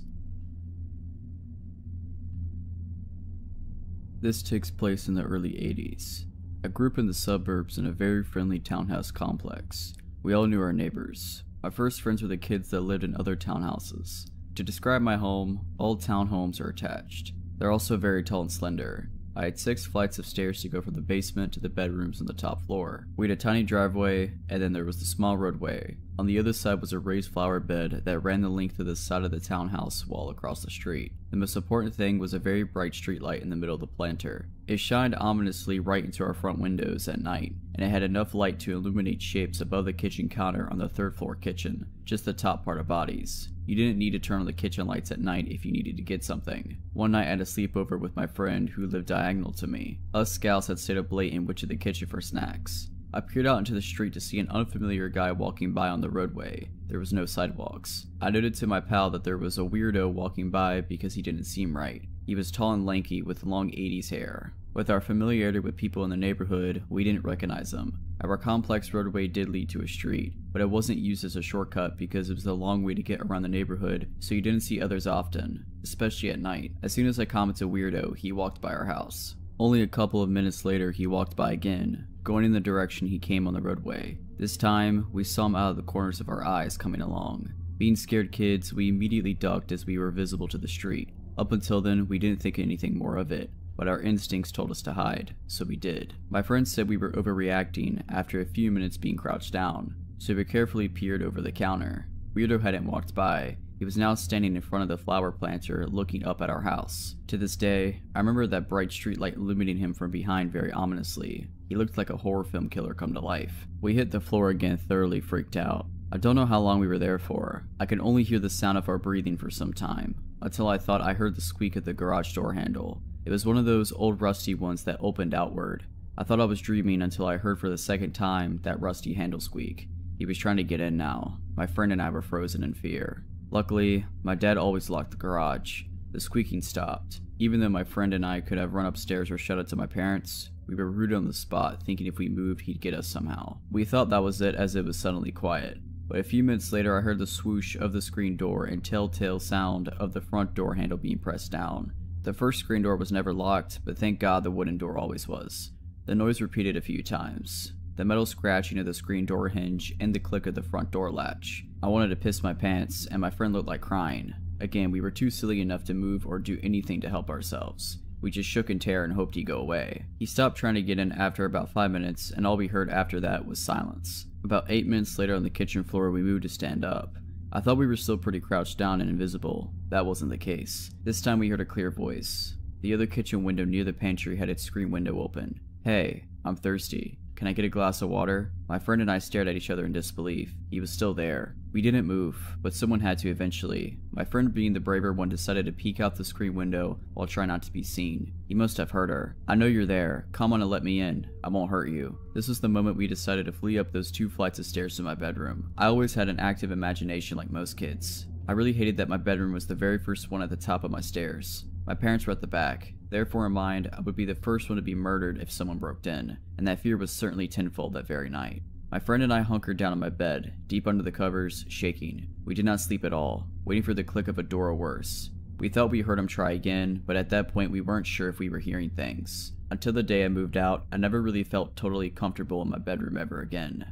This takes place in the early 80s. I grew up in the suburbs in a very friendly townhouse complex. We all knew our neighbors. My first friends were the kids that lived in other townhouses. To describe my home, all townhomes are attached. They're also very tall and slender. I had 6 flights of stairs to go from the basement to the bedrooms on the top floor. We had a tiny driveway, and then there was the small roadway. On the other side was a raised flower bed that ran the length of the side of the townhouse wall across the street. The most important thing was a very bright street light in the middle of the planter. It shined ominously right into our front windows at night, and it had enough light to illuminate shapes above the kitchen counter on the 3rd floor kitchen, just the top part of bodies. You didn't need to turn on the kitchen lights at night if you needed to get something. One night I had a sleepover with my friend who lived diagonal to me. Us scouts had stayed up late and went to the kitchen for snacks. I peered out into the street to see an unfamiliar guy walking by on the roadway. There was no sidewalks. I noted to my pal that there was a weirdo walking by because he didn't seem right. He was tall and lanky with long 80s hair. With our familiarity with people in the neighborhood, we didn't recognize him. Our complex roadway did lead to a street, but it wasn't used as a shortcut because it was a long way to get around the neighborhood, so you didn't see others often, especially at night. As soon as I commented weirdo, he walked by our house. Only a couple of minutes later, he walked by again, going in the direction he came on the roadway. This time, we saw him out of the corners of our eyes coming along. Being scared kids, we immediately ducked as we were visible to the street. Up until then, we didn't think anything more of it, but our instincts told us to hide, so we did. My friend said we were overreacting after a few minutes being crouched down, so we carefully peered over the counter. Weirdo hadn't walked by. He was now standing in front of the flower planter looking up at our house. To this day, I remember that bright streetlight illuminating him from behind very ominously. He looked like a horror film killer come to life. We hit the floor again, thoroughly freaked out. I don't know how long we were there for. I could only hear the sound of our breathing for some time, until I thought I heard the squeak of the garage door handle. It was one of those old rusty ones that opened outward. I thought I was dreaming until I heard for the second time that rusty handle squeak. He was trying to get in now. My friend and I were frozen in fear. Luckily, my dad always locked the garage. The squeaking stopped. Even though my friend and I could have run upstairs or shut it to my parents, we were rooted on the spot, thinking if we moved, he'd get us somehow. We thought that was it as it was suddenly quiet. But a few minutes later, I heard the swoosh of the screen door and telltale sound of the front door handle being pressed down. The first screen door was never locked, but thank God the wooden door always was. The noise repeated a few times. The metal scratching of the screen door hinge and the click of the front door latch. I wanted to piss my pants, and my friend looked like crying. Again, we were too silly enough to move or do anything to help ourselves. We just shook in terror and hoped he'd go away. He stopped trying to get in after about 5 minutes, and all we heard after that was silence. About 8 minutes later on the kitchen floor, we moved to stand up. I thought we were still pretty crouched down and invisible. That wasn't the case. This time we heard a clear voice. The other kitchen window near the pantry had its screen window open. "Hey, I'm thirsty. Can I get a glass of water?" My friend and I stared at each other in disbelief. He was still there. We didn't move, but someone had to eventually. My friend, being the braver one, decided to peek out the screen window while trying not to be seen. He must have heard her. "I know you're there. Come on and let me in. I won't hurt you." This was the moment we decided to flee up those 2 flights of stairs to my bedroom. I always had an active imagination like most kids. I really hated that my bedroom was the very first one at the top of my stairs. My parents were at the back. Therefore in mind, I would be the first one to be murdered if someone broke in, and that fear was certainly tenfold that very night. My friend and I hunkered down on my bed, deep under the covers, shaking. We did not sleep at all, waiting for the click of a door or worse. We thought we heard him try again, but at that point we weren't sure if we were hearing things. Until the day I moved out, I never really felt totally comfortable in my bedroom ever again.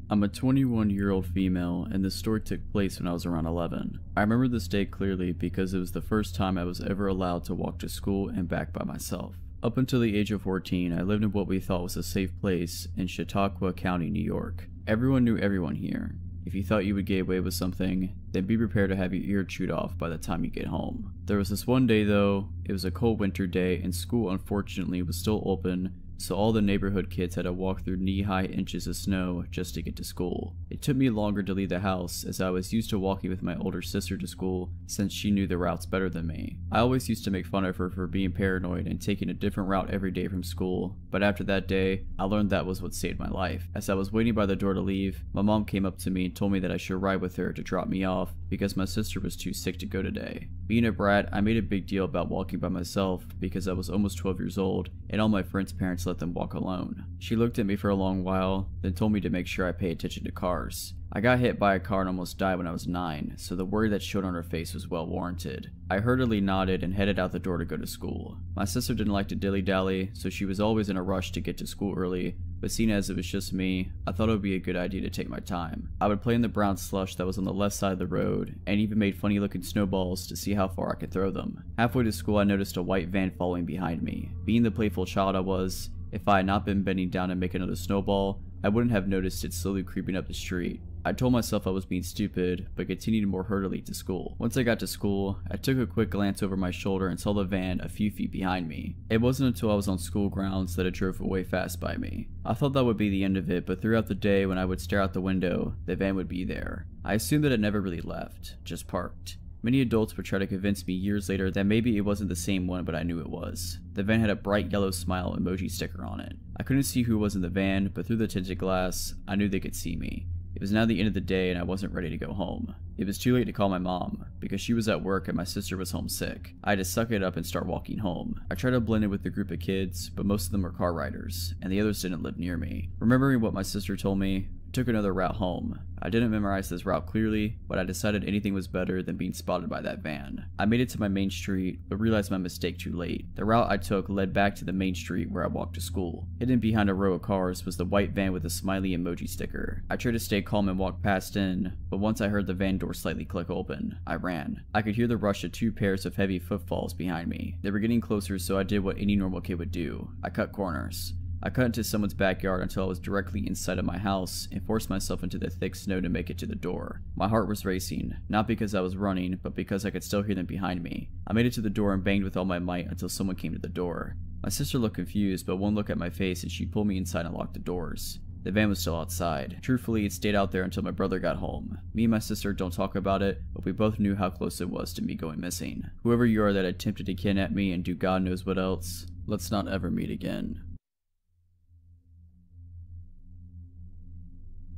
I'm a 21-year-old female, and this story took place when I was around 11. I remember this day clearly because it was the first time I was ever allowed to walk to school and back by myself. Up until the age of 14, I lived in what we thought was a safe place in Chautauqua County, New York. Everyone knew everyone here. If you thought you would get away with something, then be prepared to have your ear chewed off by the time you get home. There was this one day though, it was a cold winter day and school unfortunately was still open, so all the neighborhood kids had to walk through knee-high inches of snow just to get to school. It took me longer to leave the house as I was used to walking with my older sister to school since she knew the routes better than me. I always used to make fun of her for being paranoid and taking a different route every day from school, but after that day, I learned that was what saved my life. As I was waiting by the door to leave, my mom came up to me and told me that I should ride with her to drop me off because my sister was too sick to go today. Being a brat, I made a big deal about walking by myself because I was almost 12 years old and all my friends' parents let them walk alone. She looked at me for a long while, then told me to make sure I pay attention to cars. I got hit by a car and almost died when I was 9, so the worry that showed on her face was well warranted. I hurriedly nodded and headed out the door to go to school. My sister didn't like to dilly-dally, so she was always in a rush to get to school early, but seeing as it was just me, I thought it would be a good idea to take my time. I would play in the brown slush that was on the left side of the road, and even made funny looking snowballs to see how far I could throw them. Halfway to school I noticed a white van following behind me. Being the playful child I was, if I had not been bending down to make another snowball, I wouldn't have noticed it slowly creeping up the street. I told myself I was being stupid, but continued more hurriedly to school. Once I got to school, I took a quick glance over my shoulder and saw the van a few feet behind me. It wasn't until I was on school grounds that it drove away fast by me. I thought that would be the end of it, but throughout the day when I would stare out the window, the van would be there. I assumed that it never really left, just parked. Many adults would try to convince me years later that maybe it wasn't the same one, but I knew it was. The van had a bright yellow smile emoji sticker on it. I couldn't see who was in the van, but through the tinted glass, I knew they could see me. It was now the end of the day and I wasn't ready to go home. It was too late to call my mom, because she was at work and my sister was homesick. I had to suck it up and start walking home. I tried to blend in with the group of kids, but most of them were car riders, and the others didn't live near me. Remembering what my sister told me, I took another route home. I didn't memorize this route clearly, but I decided anything was better than being spotted by that van. I made it to my main street, but realized my mistake too late. The route I took led back to the main street where I walked to school. Hidden behind a row of cars was the white van with a smiley emoji sticker. I tried to stay calm and walk past in, but once I heard the van door slightly click open, I ran. I could hear the rush of 2 pairs of heavy footfalls behind me. They were getting closer, so I did what any normal kid would do. I cut corners. I cut into someone's backyard until I was directly inside of my house and forced myself into the thick snow to make it to the door. My heart was racing, not because I was running, but because I could still hear them behind me. I made it to the door and banged with all my might until someone came to the door. My sister looked confused, but one look at my face and she pulled me inside and locked the doors. The van was still outside. Truthfully, it stayed out there until my brother got home. Me and my sister don't talk about it, but we both knew how close it was to me going missing. Whoever you are that attempted to kidnap me and do God knows what else, let's not ever meet again.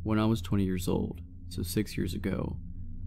When I was 20 years old, so 6 years ago,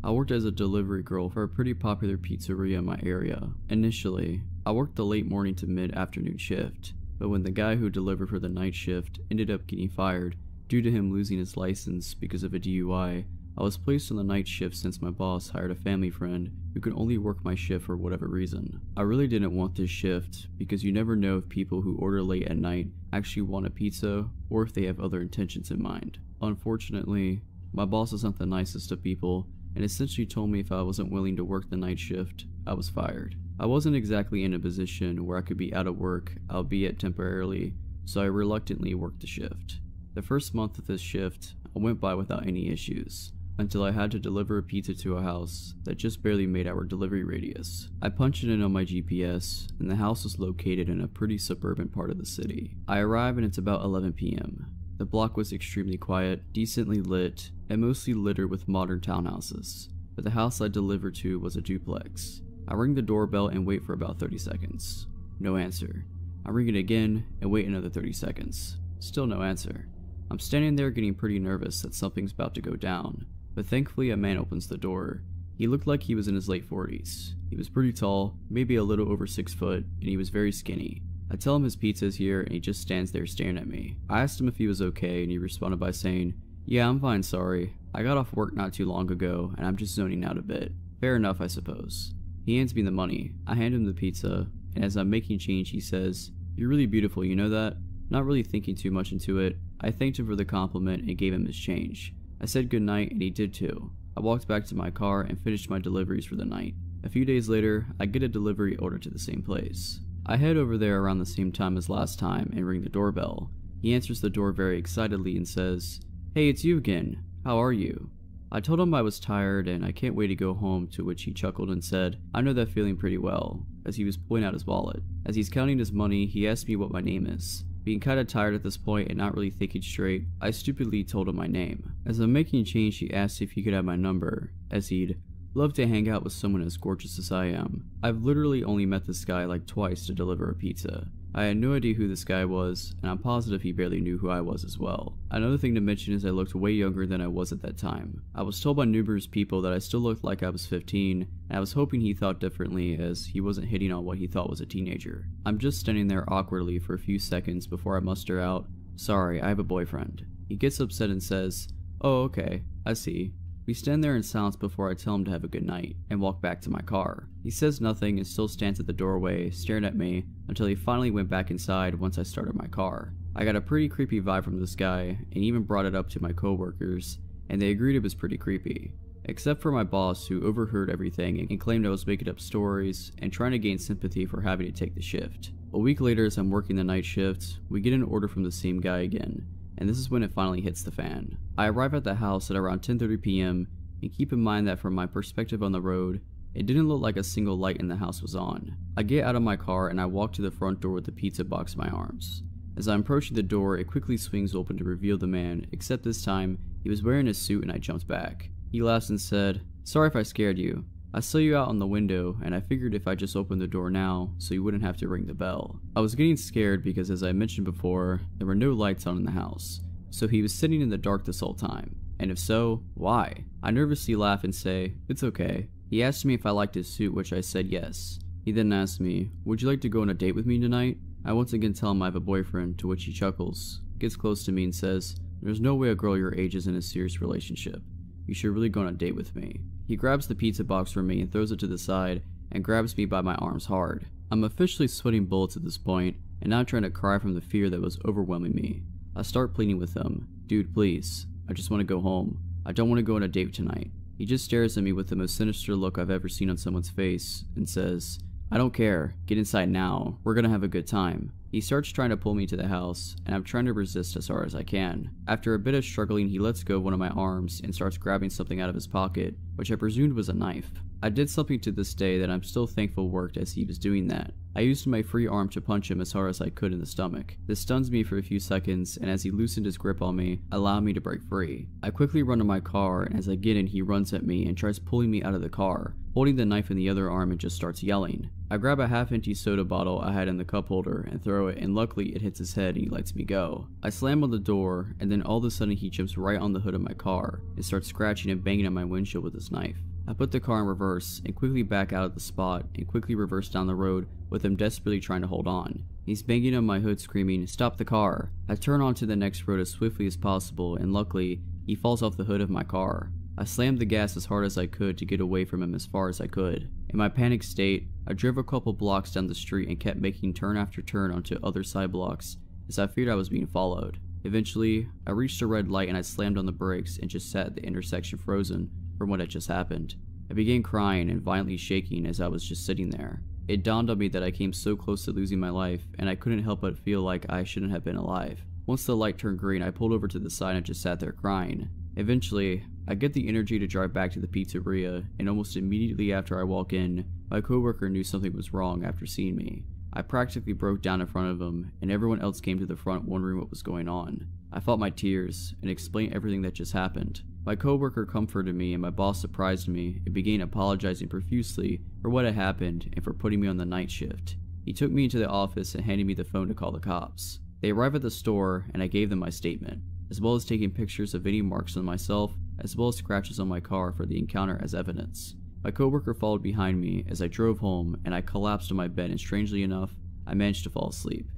I worked as a delivery girl for a pretty popular pizzeria in my area. Initially, I worked the late morning to mid-afternoon shift, but when the guy who delivered for the night shift ended up getting fired due to him losing his license because of a DUI, I was placed on the night shift since my boss hired a family friend who could only work my shift for whatever reason. I really didn't want this shift because you never know if people who order late at night actually want a pizza or if they have other intentions in mind. Unfortunately, my boss isn't the nicest of people, and essentially told me if I wasn't willing to work the night shift, I was fired. I wasn't exactly in a position where I could be out of work, albeit temporarily, so I reluctantly worked the shift. The first month of this shift, I went by without any issues, until I had to deliver a pizza to a house that just barely made our delivery radius. I punched it in on my GPS, and the house was located in a pretty suburban part of the city. I arrive and it's about 11 p.m. The block was extremely quiet, decently lit, and mostly littered with modern townhouses, but the house I delivered to was a duplex. I ring the doorbell and wait for about 30 seconds. No answer. I ring it again and wait another 30 seconds. Still no answer. I'm standing there getting pretty nervous that something's about to go down, but thankfully a man opens the door. He looked like he was in his late 40s. He was pretty tall, maybe a little over 6 foot, and he was very skinny. I tell him his pizza is here and he just stands there staring at me. I asked him if he was okay and he responded by saying, "Yeah, I'm fine, sorry. I got off work not too long ago and I'm just zoning out a bit." Fair enough, I suppose. He hands me the money. I hand him the pizza, and as I'm making change he says, "You're really beautiful, you know that?" Not really thinking too much into it, I thanked him for the compliment and gave him his change. I said goodnight and he did too. I walked back to my car and finished my deliveries for the night. A few days later, I get a delivery order to the same place. I head over there around the same time as last time and ring the doorbell. He answers the door very excitedly and says, "Hey, it's you again. How are you?" I told him I was tired and I can't wait to go home, to which he chuckled and said, "I know that feeling pretty well," as he was pulling out his wallet. As he's counting his money, he asked me what my name is. Being kinda tired at this point and not really thinking straight, I stupidly told him my name. As I'm making change, he asked if he could have my number, as he'd love to hang out with someone as gorgeous as I am. I've literally only met this guy like twice to deliver a pizza. I had no idea who this guy was, and I'm positive he barely knew who I was as well. Another thing to mention is I looked way younger than I was at that time. I was told by numerous people that I still looked like I was 15, and I was hoping he thought differently as he wasn't hitting on what he thought was a teenager. I'm just standing there awkwardly for a few seconds before I muster out, "Sorry, I have a boyfriend." He gets upset and says, "Oh, okay, I see." We stand there in silence before I tell him to have a good night, and walk back to my car. He says nothing and still stands at the doorway, staring at me, until he finally went back inside once I started my car. I got a pretty creepy vibe from this guy, and even brought it up to my coworkers, and they agreed it was pretty creepy. Except for my boss, who overheard everything and claimed I was making up stories, and trying to gain sympathy for having to take the shift. A week later, as I'm working the night shift, we get an order from the same guy again, and this is when it finally hits the fan. I arrive at the house at around 10:30 p.m. and keep in mind that from my perspective on the road, it didn't look like a single light in the house was on. I get out of my car and I walk to the front door with the pizza box in my arms. As I'm approaching the door, it quickly swings open to reveal the man, except this time, he was wearing a suit and I jumped back. He laughs and said, "Sorry if I scared you. I saw you out on the window and I figured if I just opened the door now, so you wouldn't have to ring the bell." I was getting scared because, as I mentioned before, there were no lights on in the house, so he was sitting in the dark this whole time. And if so, why? I nervously laugh and say, "It's okay." He asked me if I liked his suit, which I said yes. He then asked me, "Would you like to go on a date with me tonight?" I once again tell him I have a boyfriend, to which he chuckles, gets close to me and says, "There's no way a girl your age is in a serious relationship. You should really go on a date with me." He grabs the pizza box from me and throws it to the side and grabs me by my arms hard. I'm officially sweating bullets at this point and now trying to cry from the fear that was overwhelming me. I start pleading with him, "Dude, please. I just want to go home. I don't want to go on a date tonight." He just stares at me with the most sinister look I've ever seen on someone's face and says, "I don't care. Get inside now. We're gonna have a good time." He starts trying to pull me to the house, and I'm trying to resist as hard as I can. After a bit of struggling, he lets go of one of my arms and starts grabbing something out of his pocket, which I presumed was a knife. I did something to this day that I'm still thankful worked as he was doing that. I used my free arm to punch him as hard as I could in the stomach. This stuns me for a few seconds, and as he loosened his grip on me, allowed me to break free. I quickly run to my car, and as I get in, he runs at me and tries pulling me out of the car, holding the knife in the other arm, and just starts yelling. I grab a half-empty soda bottle I had in the cup holder and throw it, and luckily it hits his head and he lets me go. I slam on the door, and then all of a sudden he jumps right on the hood of my car and starts scratching and banging on my windshield with his knife. I put the car in reverse and quickly back out of the spot and quickly reverse down the road with him desperately trying to hold on. He's banging on my hood screaming, "Stop the car!" I turn onto the next road as swiftly as possible, and luckily, he falls off the hood of my car. I slammed the gas as hard as I could to get away from him as far as I could. In my panicked state, I drove a couple blocks down the street and kept making turn after turn onto other side blocks as I feared I was being followed. Eventually, I reached a red light and I slammed on the brakes and just sat at the intersection frozen from what had just happened. I began crying and violently shaking as I was just sitting there. It dawned on me that I came so close to losing my life, and I couldn't help but feel like I shouldn't have been alive. Once the light turned green, I pulled over to the side and just sat there crying. Eventually, I get the energy to drive back to the pizzeria, and almost immediately after I walk in, my coworker knew something was wrong after seeing me. I practically broke down in front of him, and everyone else came to the front wondering what was going on. I fought my tears and explained everything that just happened. My coworker comforted me, and my boss surprised me and began apologizing profusely for what had happened and for putting me on the night shift. He took me into the office and handed me the phone to call the cops. They arrived at the store, and I gave them my statement, as well as taking pictures of any marks on myself, as well as scratches on my car for the encounter as evidence. My coworker followed behind me as I drove home, and I collapsed on my bed, and strangely enough, I managed to fall asleep.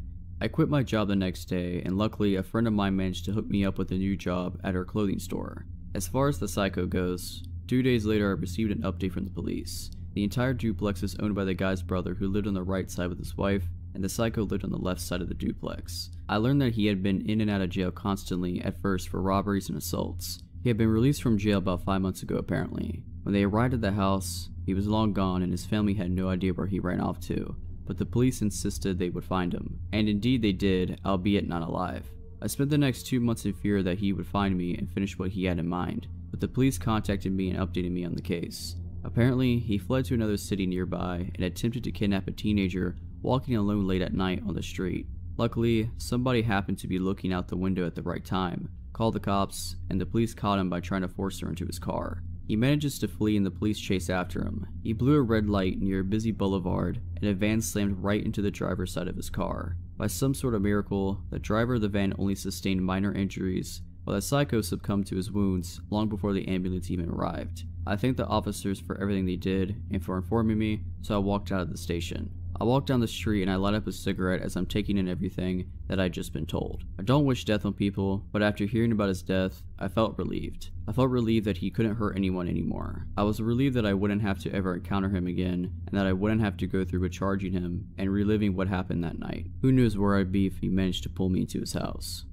I quit my job the next day, and luckily a friend of mine managed to hook me up with a new job at her clothing store. As far as the psycho goes, 2 days later I received an update from the police. The entire duplex is owned by the guy's brother, who lived on the right side with his wife, and the psycho lived on the left side of the duplex. I learned that he had been in and out of jail constantly at first for robberies and assaults. He had been released from jail about 5 months ago apparently. When they arrived at the house, he was long gone and his family had no idea where he ran off to, but the police insisted they would find him, and indeed they did, albeit not alive. I spent the next 2 months in fear that he would find me and finish what he had in mind, but the police contacted me and updated me on the case. Apparently, he fled to another city nearby and attempted to kidnap a teenager walking alone late at night on the street. Luckily, somebody happened to be looking out the window at the right time, called the cops, and the police caught him by trying to force her into his car. He manages to flee and the police chase after him. He blew a red light near a busy boulevard and a van slammed right into the driver's side of his car. By some sort of miracle, the driver of the van only sustained minor injuries, while the psycho succumbed to his wounds long before the ambulance even arrived. I thank the officers for everything they did and for informing me, so I walked out of the station. I walked down the street and I light up a cigarette as I'm taking in everything that I'd just been told. I don't wish death on people, but after hearing about his death, I felt relieved. I felt relieved that he couldn't hurt anyone anymore. I was relieved that I wouldn't have to ever encounter him again, and that I wouldn't have to go through with charging him and reliving what happened that night. Who knows where I'd be if he managed to pull me into his house.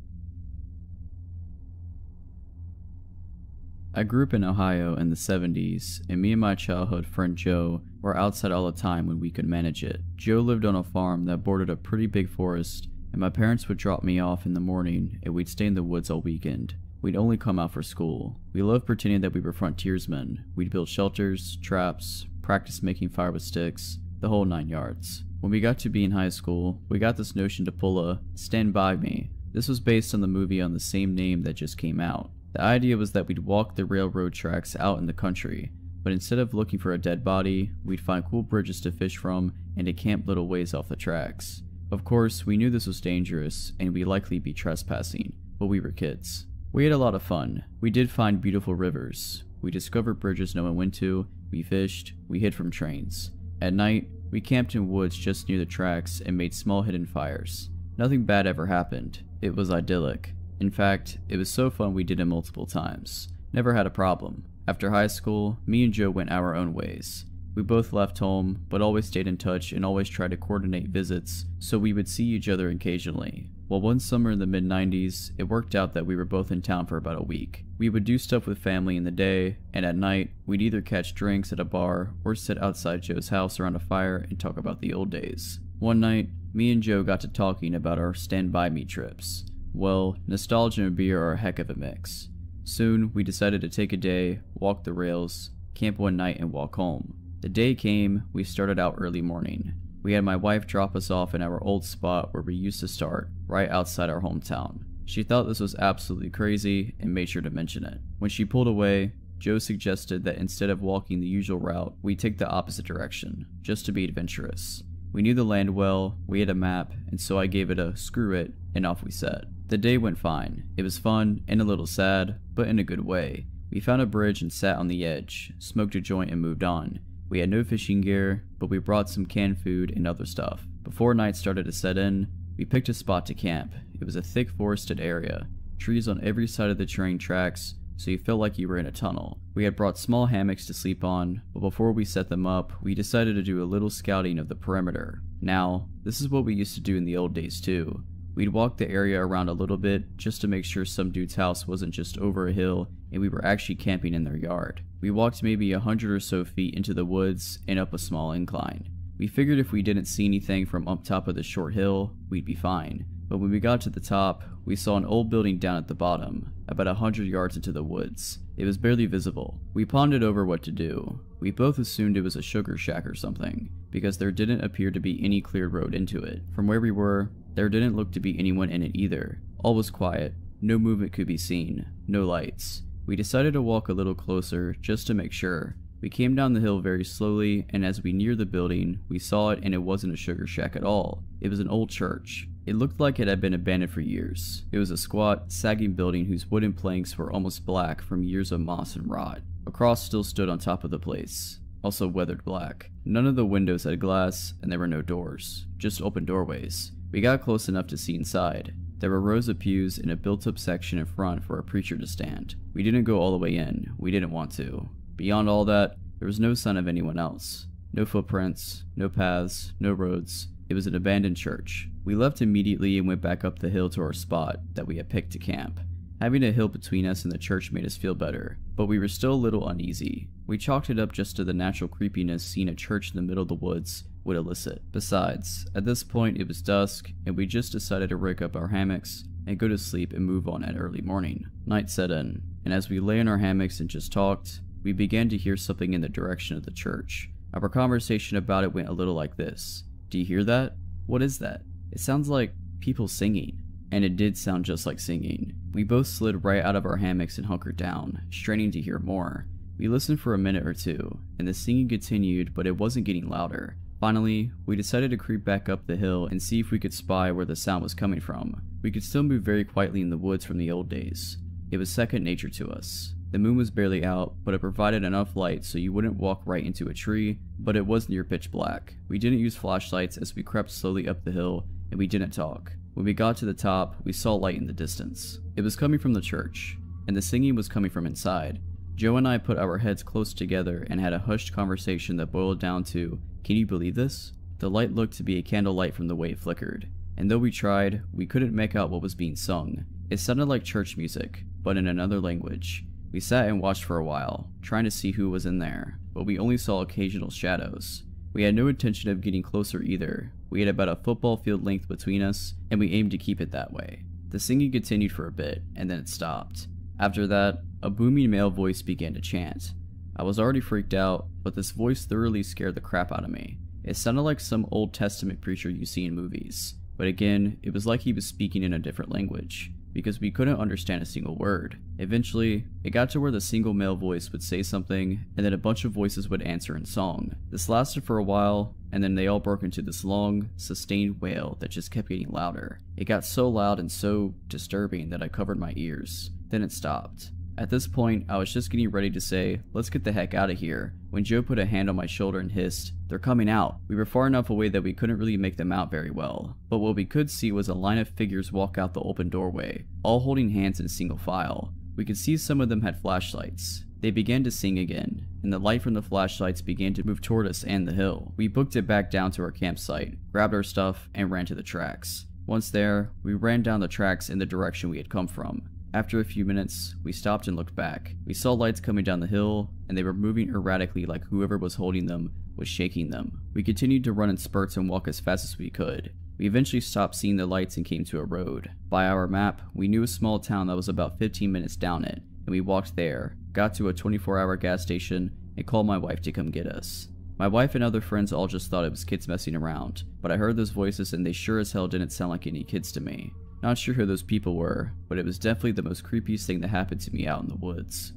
I grew up in Ohio in the 70s, and me and my childhood friend Joe were outside all the time when we could manage it. Joe lived on a farm that bordered a pretty big forest, and my parents would drop me off in the morning and we'd stay in the woods all weekend. We'd only come out for school. We loved pretending that we were frontiersmen. We'd build shelters, traps, practice making fire with sticks, the whole 9 yards. When we got to be in high school, we got this notion to pull a "Stand By Me." This was based on the movie on the same name that just came out. The idea was that we'd walk the railroad tracks out in the country, but instead of looking for a dead body, we'd find cool bridges to fish from and to camp little ways off the tracks. Of course, we knew this was dangerous and we'd likely be trespassing, but we were kids. We had a lot of fun. We did find beautiful rivers. We discovered bridges no one went to, we fished, we hid from trains. At night, we camped in woods just near the tracks and made small hidden fires. Nothing bad ever happened. It was idyllic. In fact, it was so fun we did it multiple times. Never had a problem. After high school, me and Joe went our own ways. We both left home, but always stayed in touch and always tried to coordinate visits, so we would see each other occasionally. Well, one summer in the mid-90s, it worked out that we were both in town for about a week. We would do stuff with family in the day, and at night, we'd either catch drinks at a bar or sit outside Joe's house around a fire and talk about the old days. One night, me and Joe got to talking about our Stand By Me trips. Well, nostalgia and beer are a heck of a mix. Soon, we decided to take a day, walk the rails, camp one night, and walk home. The day came, we started out early morning. We had my wife drop us off in our old spot where we used to start, right outside our hometown. She thought this was absolutely crazy and made sure to mention it. When she pulled away, Joe suggested that instead of walking the usual route, we take the opposite direction, just to be adventurous. We knew the land well, we had a map, and so I gave it a "screw it," and off we set. The day went fine. It was fun and a little sad, but in a good way. We found a bridge and sat on the edge, smoked a joint and moved on. We had no fishing gear, but we brought some canned food and other stuff. Before night started to set in, we picked a spot to camp. It was a thick forested area, trees on every side of the train tracks, so you felt like you were in a tunnel. We had brought small hammocks to sleep on, but before we set them up, we decided to do a little scouting of the perimeter. Now, this is what we used to do in the old days too. We'd walked the area around a little bit just to make sure some dude's house wasn't just over a hill and we were actually camping in their yard. We walked maybe 100 or so feet into the woods and up a small incline. We figured if we didn't see anything from up top of the short hill, we'd be fine. But when we got to the top, we saw an old building down at the bottom, about 100 yards into the woods. It was barely visible. We pondered over what to do. We both assumed it was a sugar shack or something, because there didn't appear to be any clear road into it. From where we were, there didn't look to be anyone in it either. All was quiet. No movement could be seen. No lights. We decided to walk a little closer just to make sure. We came down the hill very slowly, and as we neared the building, we saw it and it wasn't a sugar shack at all. It was an old church. It looked like it had been abandoned for years. It was a squat, sagging building whose wooden planks were almost black from years of moss and rot. A cross still stood on top of the place, also weathered black. None of the windows had glass, and there were no doors, just open doorways. We got close enough to see inside. There were rows of pews and a built-up section in front for a preacher to stand. We didn't go all the way in. We didn't want to. Beyond all that, there was no sign of anyone else. No footprints, no paths, no roads. It was an abandoned church. We left immediately and went back up the hill to our spot that we had picked to camp. Having a hill between us and the church made us feel better, but we were still a little uneasy. We chalked it up just to the natural creepiness seeing a church in the middle of the woods would elicit. Besides, at this point it was dusk, and we just decided to rig up our hammocks and go to sleep and move on at early morning. Night set in, and as we lay in our hammocks and just talked, we began to hear something in the direction of the church. Our conversation about it went a little like this. Do you hear that? What is that? It sounds like people singing. And it did sound just like singing. We both slid right out of our hammocks and hunkered down, straining to hear more. We listened for a minute or two, and the singing continued, but it wasn't getting louder. Finally, we decided to creep back up the hill and see if we could spy where the sound was coming from. We could still move very quietly in the woods from the old days. It was second nature to us. The moon was barely out, but it provided enough light so you wouldn't walk right into a tree, but it was near pitch black. We didn't use flashlights as we crept slowly up the hill, and we didn't talk. When we got to the top, we saw light in the distance. It was coming from the church, and the singing was coming from inside. Joe and I put our heads close together and had a hushed conversation that boiled down to, can you believe this? The light looked to be a candlelight from the way it flickered, and though we tried, we couldn't make out what was being sung. It sounded like church music, but in another language. We sat and watched for a while, trying to see who was in there, but we only saw occasional shadows. We had no intention of getting closer either. We had about a football field length between us, and we aimed to keep it that way. The singing continued for a bit, and then it stopped. After that, a booming male voice began to chant. I was already freaked out, but this voice thoroughly scared the crap out of me. It sounded like some Old Testament preacher you see in movies, but again, it was like he was speaking in a different language, because we couldn't understand a single word. Eventually, it got to where the single male voice would say something, and then a bunch of voices would answer in song. This lasted for a while, and then they all broke into this long, sustained wail that just kept getting louder. It got so loud and so disturbing that I covered my ears. Then it stopped. At this point, I was just getting ready to say, let's get the heck out of here, when Joe put a hand on my shoulder and hissed, they're coming out. We were far enough away that we couldn't really make them out very well, but what we could see was a line of figures walk out the open doorway, all holding hands in single file. We could see some of them had flashlights. They began to sing again, and the light from the flashlights began to move toward us and the hill. We booked it back down to our campsite, grabbed our stuff, and ran to the tracks. Once there, we ran down the tracks in the direction we had come from. After a few minutes, we stopped and looked back. We saw lights coming down the hill, and they were moving erratically like whoever was holding them was shaking them. We continued to run in spurts and walk as fast as we could. We eventually stopped seeing the lights and came to a road. By our map, we knew a small town that was about 15 minutes down it, and we walked there, got to a 24-hour gas station, and called my wife to come get us. My wife and other friends all just thought it was kids messing around, but I heard those voices and they sure as hell didn't sound like any kids to me. Not sure who those people were, but it was definitely the most creepiest thing that happened to me out in the woods.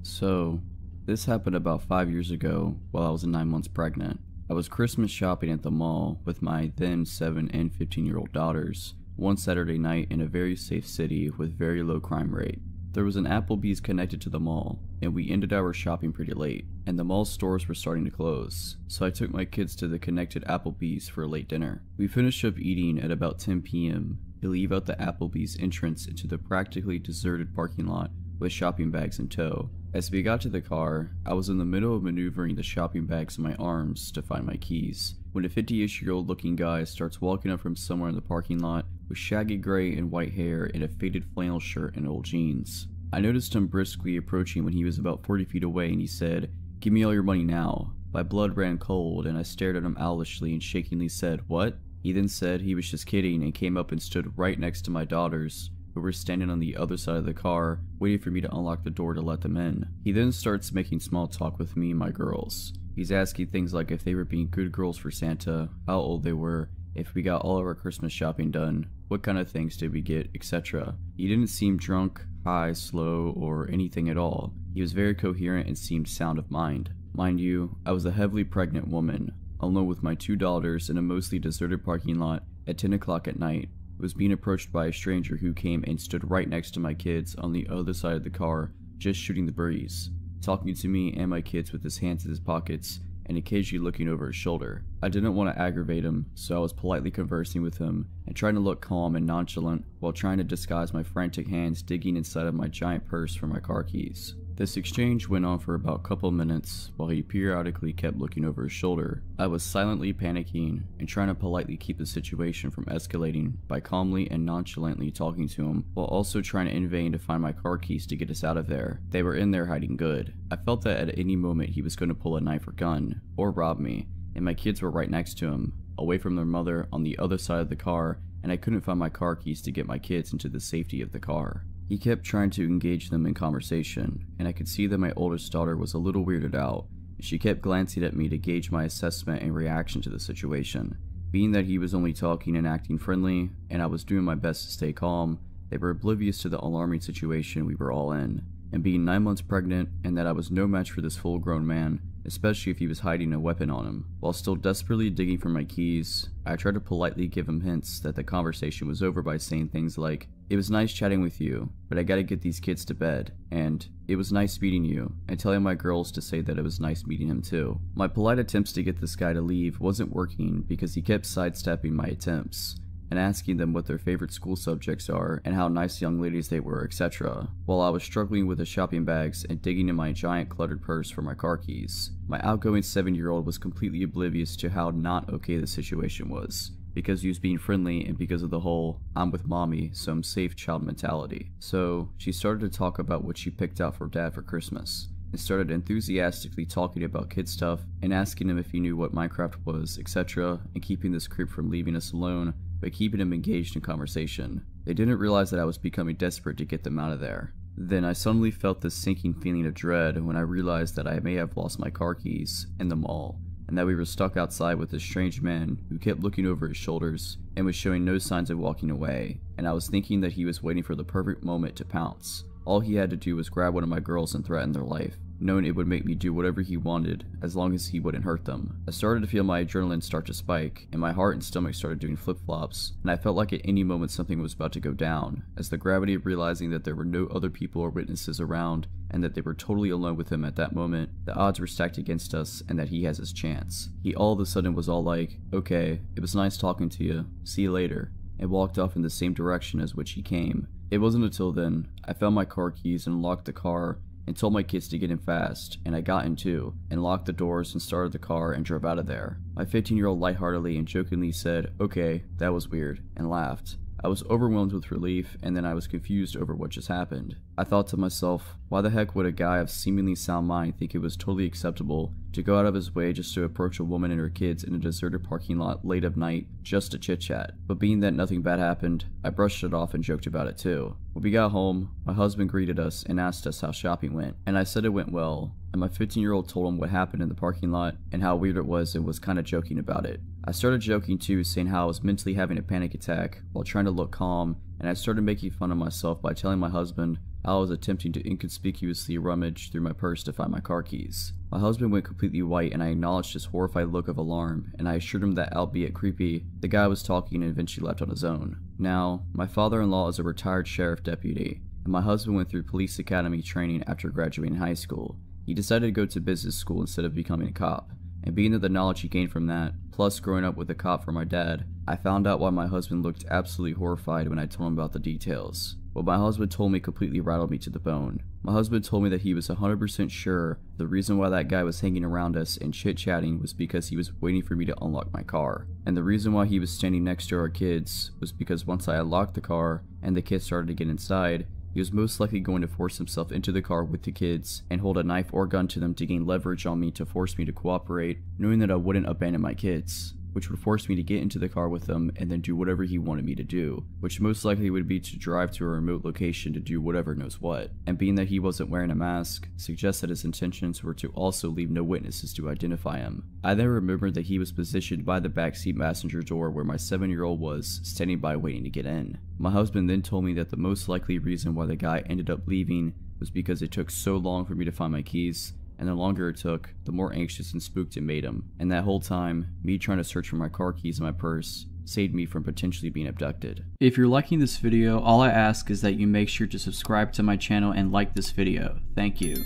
So, this happened about 5 years ago while I was 9 months pregnant. I was Christmas shopping at the mall with my then 7 and 15-year-old daughters one Saturday night in a very safe city with very low crime rate. There was an Applebee's connected to the mall, and we ended our shopping pretty late, and the mall stores were starting to close, so I took my kids to the connected Applebee's for a late dinner. We finished up eating at about 10 p.m. to leave out the Applebee's entrance into the practically deserted parking lot with shopping bags in tow. As we got to the car, I was in the middle of maneuvering the shopping bags in my arms to find my keys. when a 50-ish-year-old looking guy starts walking up from somewhere in the parking lot with shaggy gray and white hair and a faded flannel shirt and old jeans. I noticed him briskly approaching when he was about 40 feet away, and he said, "Give me all your money now." My blood ran cold, and I stared at him owlishly and shakingly said, "What?" He then said he was just kidding and came up and stood right next to my daughters, who were standing on the other side of the car, waiting for me to unlock the door to let them in. He then starts making small talk with me and my girls. He's asking things like if they were being good girls for Santa, how old they were, if we got all of our Christmas shopping done, what kind of things did we get, etc. He didn't seem drunk, high, slow, or anything at all. He was very coherent and seemed sound of mind. Mind you, I was a heavily pregnant woman, alone with my 2 daughters in a mostly deserted parking lot at 10 o'clock at night. Was being approached by a stranger who came and stood right next to my kids on the other side of the car, just shooting the breeze, talking to me and my kids with his hands in his pockets and occasionally looking over his shoulder. I didn't want to aggravate him, so I was politely conversing with him and trying to look calm and nonchalant while trying to disguise my frantic hands digging inside of my giant purse for my car keys. This exchange went on for about a couple minutes while he periodically kept looking over his shoulder. I was silently panicking and trying to politely keep the situation from escalating by calmly and nonchalantly talking to him while also trying in vain to find my car keys to get us out of there. They were in there hiding good. I felt that at any moment he was going to pull a knife or gun or rob me, and my kids were right next to him, away from their mother on the other side of the car, and I couldn't find my car keys to get my kids into the safety of the car. He kept trying to engage them in conversation, and I could see that my oldest daughter was a little weirded out. She kept glancing at me to gauge my assessment and reaction to the situation. Being that he was only talking and acting friendly, and I was doing my best to stay calm, they were oblivious to the alarming situation we were all in. And being 9 months pregnant, and that I was no match for this full-grown man, especially if he was hiding a weapon on him. While still desperately digging for my keys, I tried to politely give him hints that the conversation was over by saying things like, "It was nice chatting with you, but I gotta get these kids to bed," and "It was nice meeting you," and telling my girls to say that it was nice meeting him too. My polite attempts to get this guy to leave wasn't working because he kept sidestepping my attempts and asking them what their favorite school subjects are and how nice young ladies they were, etc., while I was struggling with the shopping bags and digging in my giant cluttered purse for my car keys. My outgoing 7-year-old was completely oblivious to how not okay the situation was, because he was being friendly and because of the whole "I'm with mommy, so I'm safe" child mentality. So she started to talk about what she picked out for dad for Christmas, and started enthusiastically talking about kid stuff and asking him if he knew what Minecraft was, etc., and keeping this creep from leaving us alone by keeping him engaged in conversation. They didn't realize that I was becoming desperate to get them out of there. Then I suddenly felt this sinking feeling of dread when I realized that I may have lost my car keys in the mall, and that we were stuck outside with this strange man who kept looking over his shoulders and was showing no signs of walking away, and I was thinking that he was waiting for the perfect moment to pounce. All he had to do was grab one of my girls and threaten their life, knowing it would make me do whatever he wanted as long as he wouldn't hurt them. I started to feel my adrenaline start to spike, and my heart and stomach started doing flip-flops, and I felt like at any moment something was about to go down, as the gravity of realizing that there were no other people or witnesses around, and that they were totally alone with him at that moment, the odds were stacked against us and that he has his chance. He all of a sudden was all like, "Okay, it was nice talking to you, see you later," and walked off in the same direction as which he came. It wasn't until then I found my car keys and locked the car and told my kids to get in fast, and I got in too, and locked the doors and started the car and drove out of there. My 15-year-old lightheartedly and jokingly said, "Okay, that was weird," and laughed. I was overwhelmed with relief, and then I was confused over what just happened. I thought to myself, why the heck would a guy of seemingly sound mind think it was totally acceptable to go out of his way just to approach a woman and her kids in a deserted parking lot late at night just to chit-chat? But being that nothing bad happened, I brushed it off and joked about it too. When we got home, my husband greeted us and asked us how shopping went, and I said it went well, and my 15-year-old told him what happened in the parking lot and how weird it was and was kinda joking about it. I started joking too, saying how I was mentally having a panic attack while trying to look calm, and I started making fun of myself by telling my husband how I was attempting to inconspicuously rummage through my purse to find my car keys. My husband went completely white, and I acknowledged his horrified look of alarm, and I assured him that, albeit creepy, the guy was talking and eventually left on his own. Now, my father-in-law is a retired sheriff deputy, and my husband went through police academy training after graduating high school. He decided to go to business school instead of becoming a cop, and being that the knowledge he gained from that, plus growing up with a cop for my dad, I found out why my husband looked absolutely horrified when I told him about the details. What my husband told me completely rattled me to the bone. My husband told me that he was 100% sure the reason why that guy was hanging around us and chit-chatting was because he was waiting for me to unlock my car. And the reason why he was standing next to our kids was because once I unlocked the car and the kids started to get inside, he was most likely going to force himself into the car with the kids and hold a knife or gun to them to gain leverage on me to force me to cooperate, knowing that I wouldn't abandon my kids, which would force me to get into the car with them and then do whatever he wanted me to do, which most likely would be to drive to a remote location to do whatever knows what. And being that he wasn't wearing a mask, suggests that his intentions were to also leave no witnesses to identify him. I then remembered that he was positioned by the backseat passenger door where my 7-year-old was, standing by waiting to get in. My husband then told me that the most likely reason why the guy ended up leaving was because it took so long for me to find my keys, and the longer it took, the more anxious and spooked it made him. And that whole time, me trying to search for my car keys in my purse saved me from potentially being abducted. If you're liking this video, all I ask is that you make sure to subscribe to my channel and like this video. Thank you.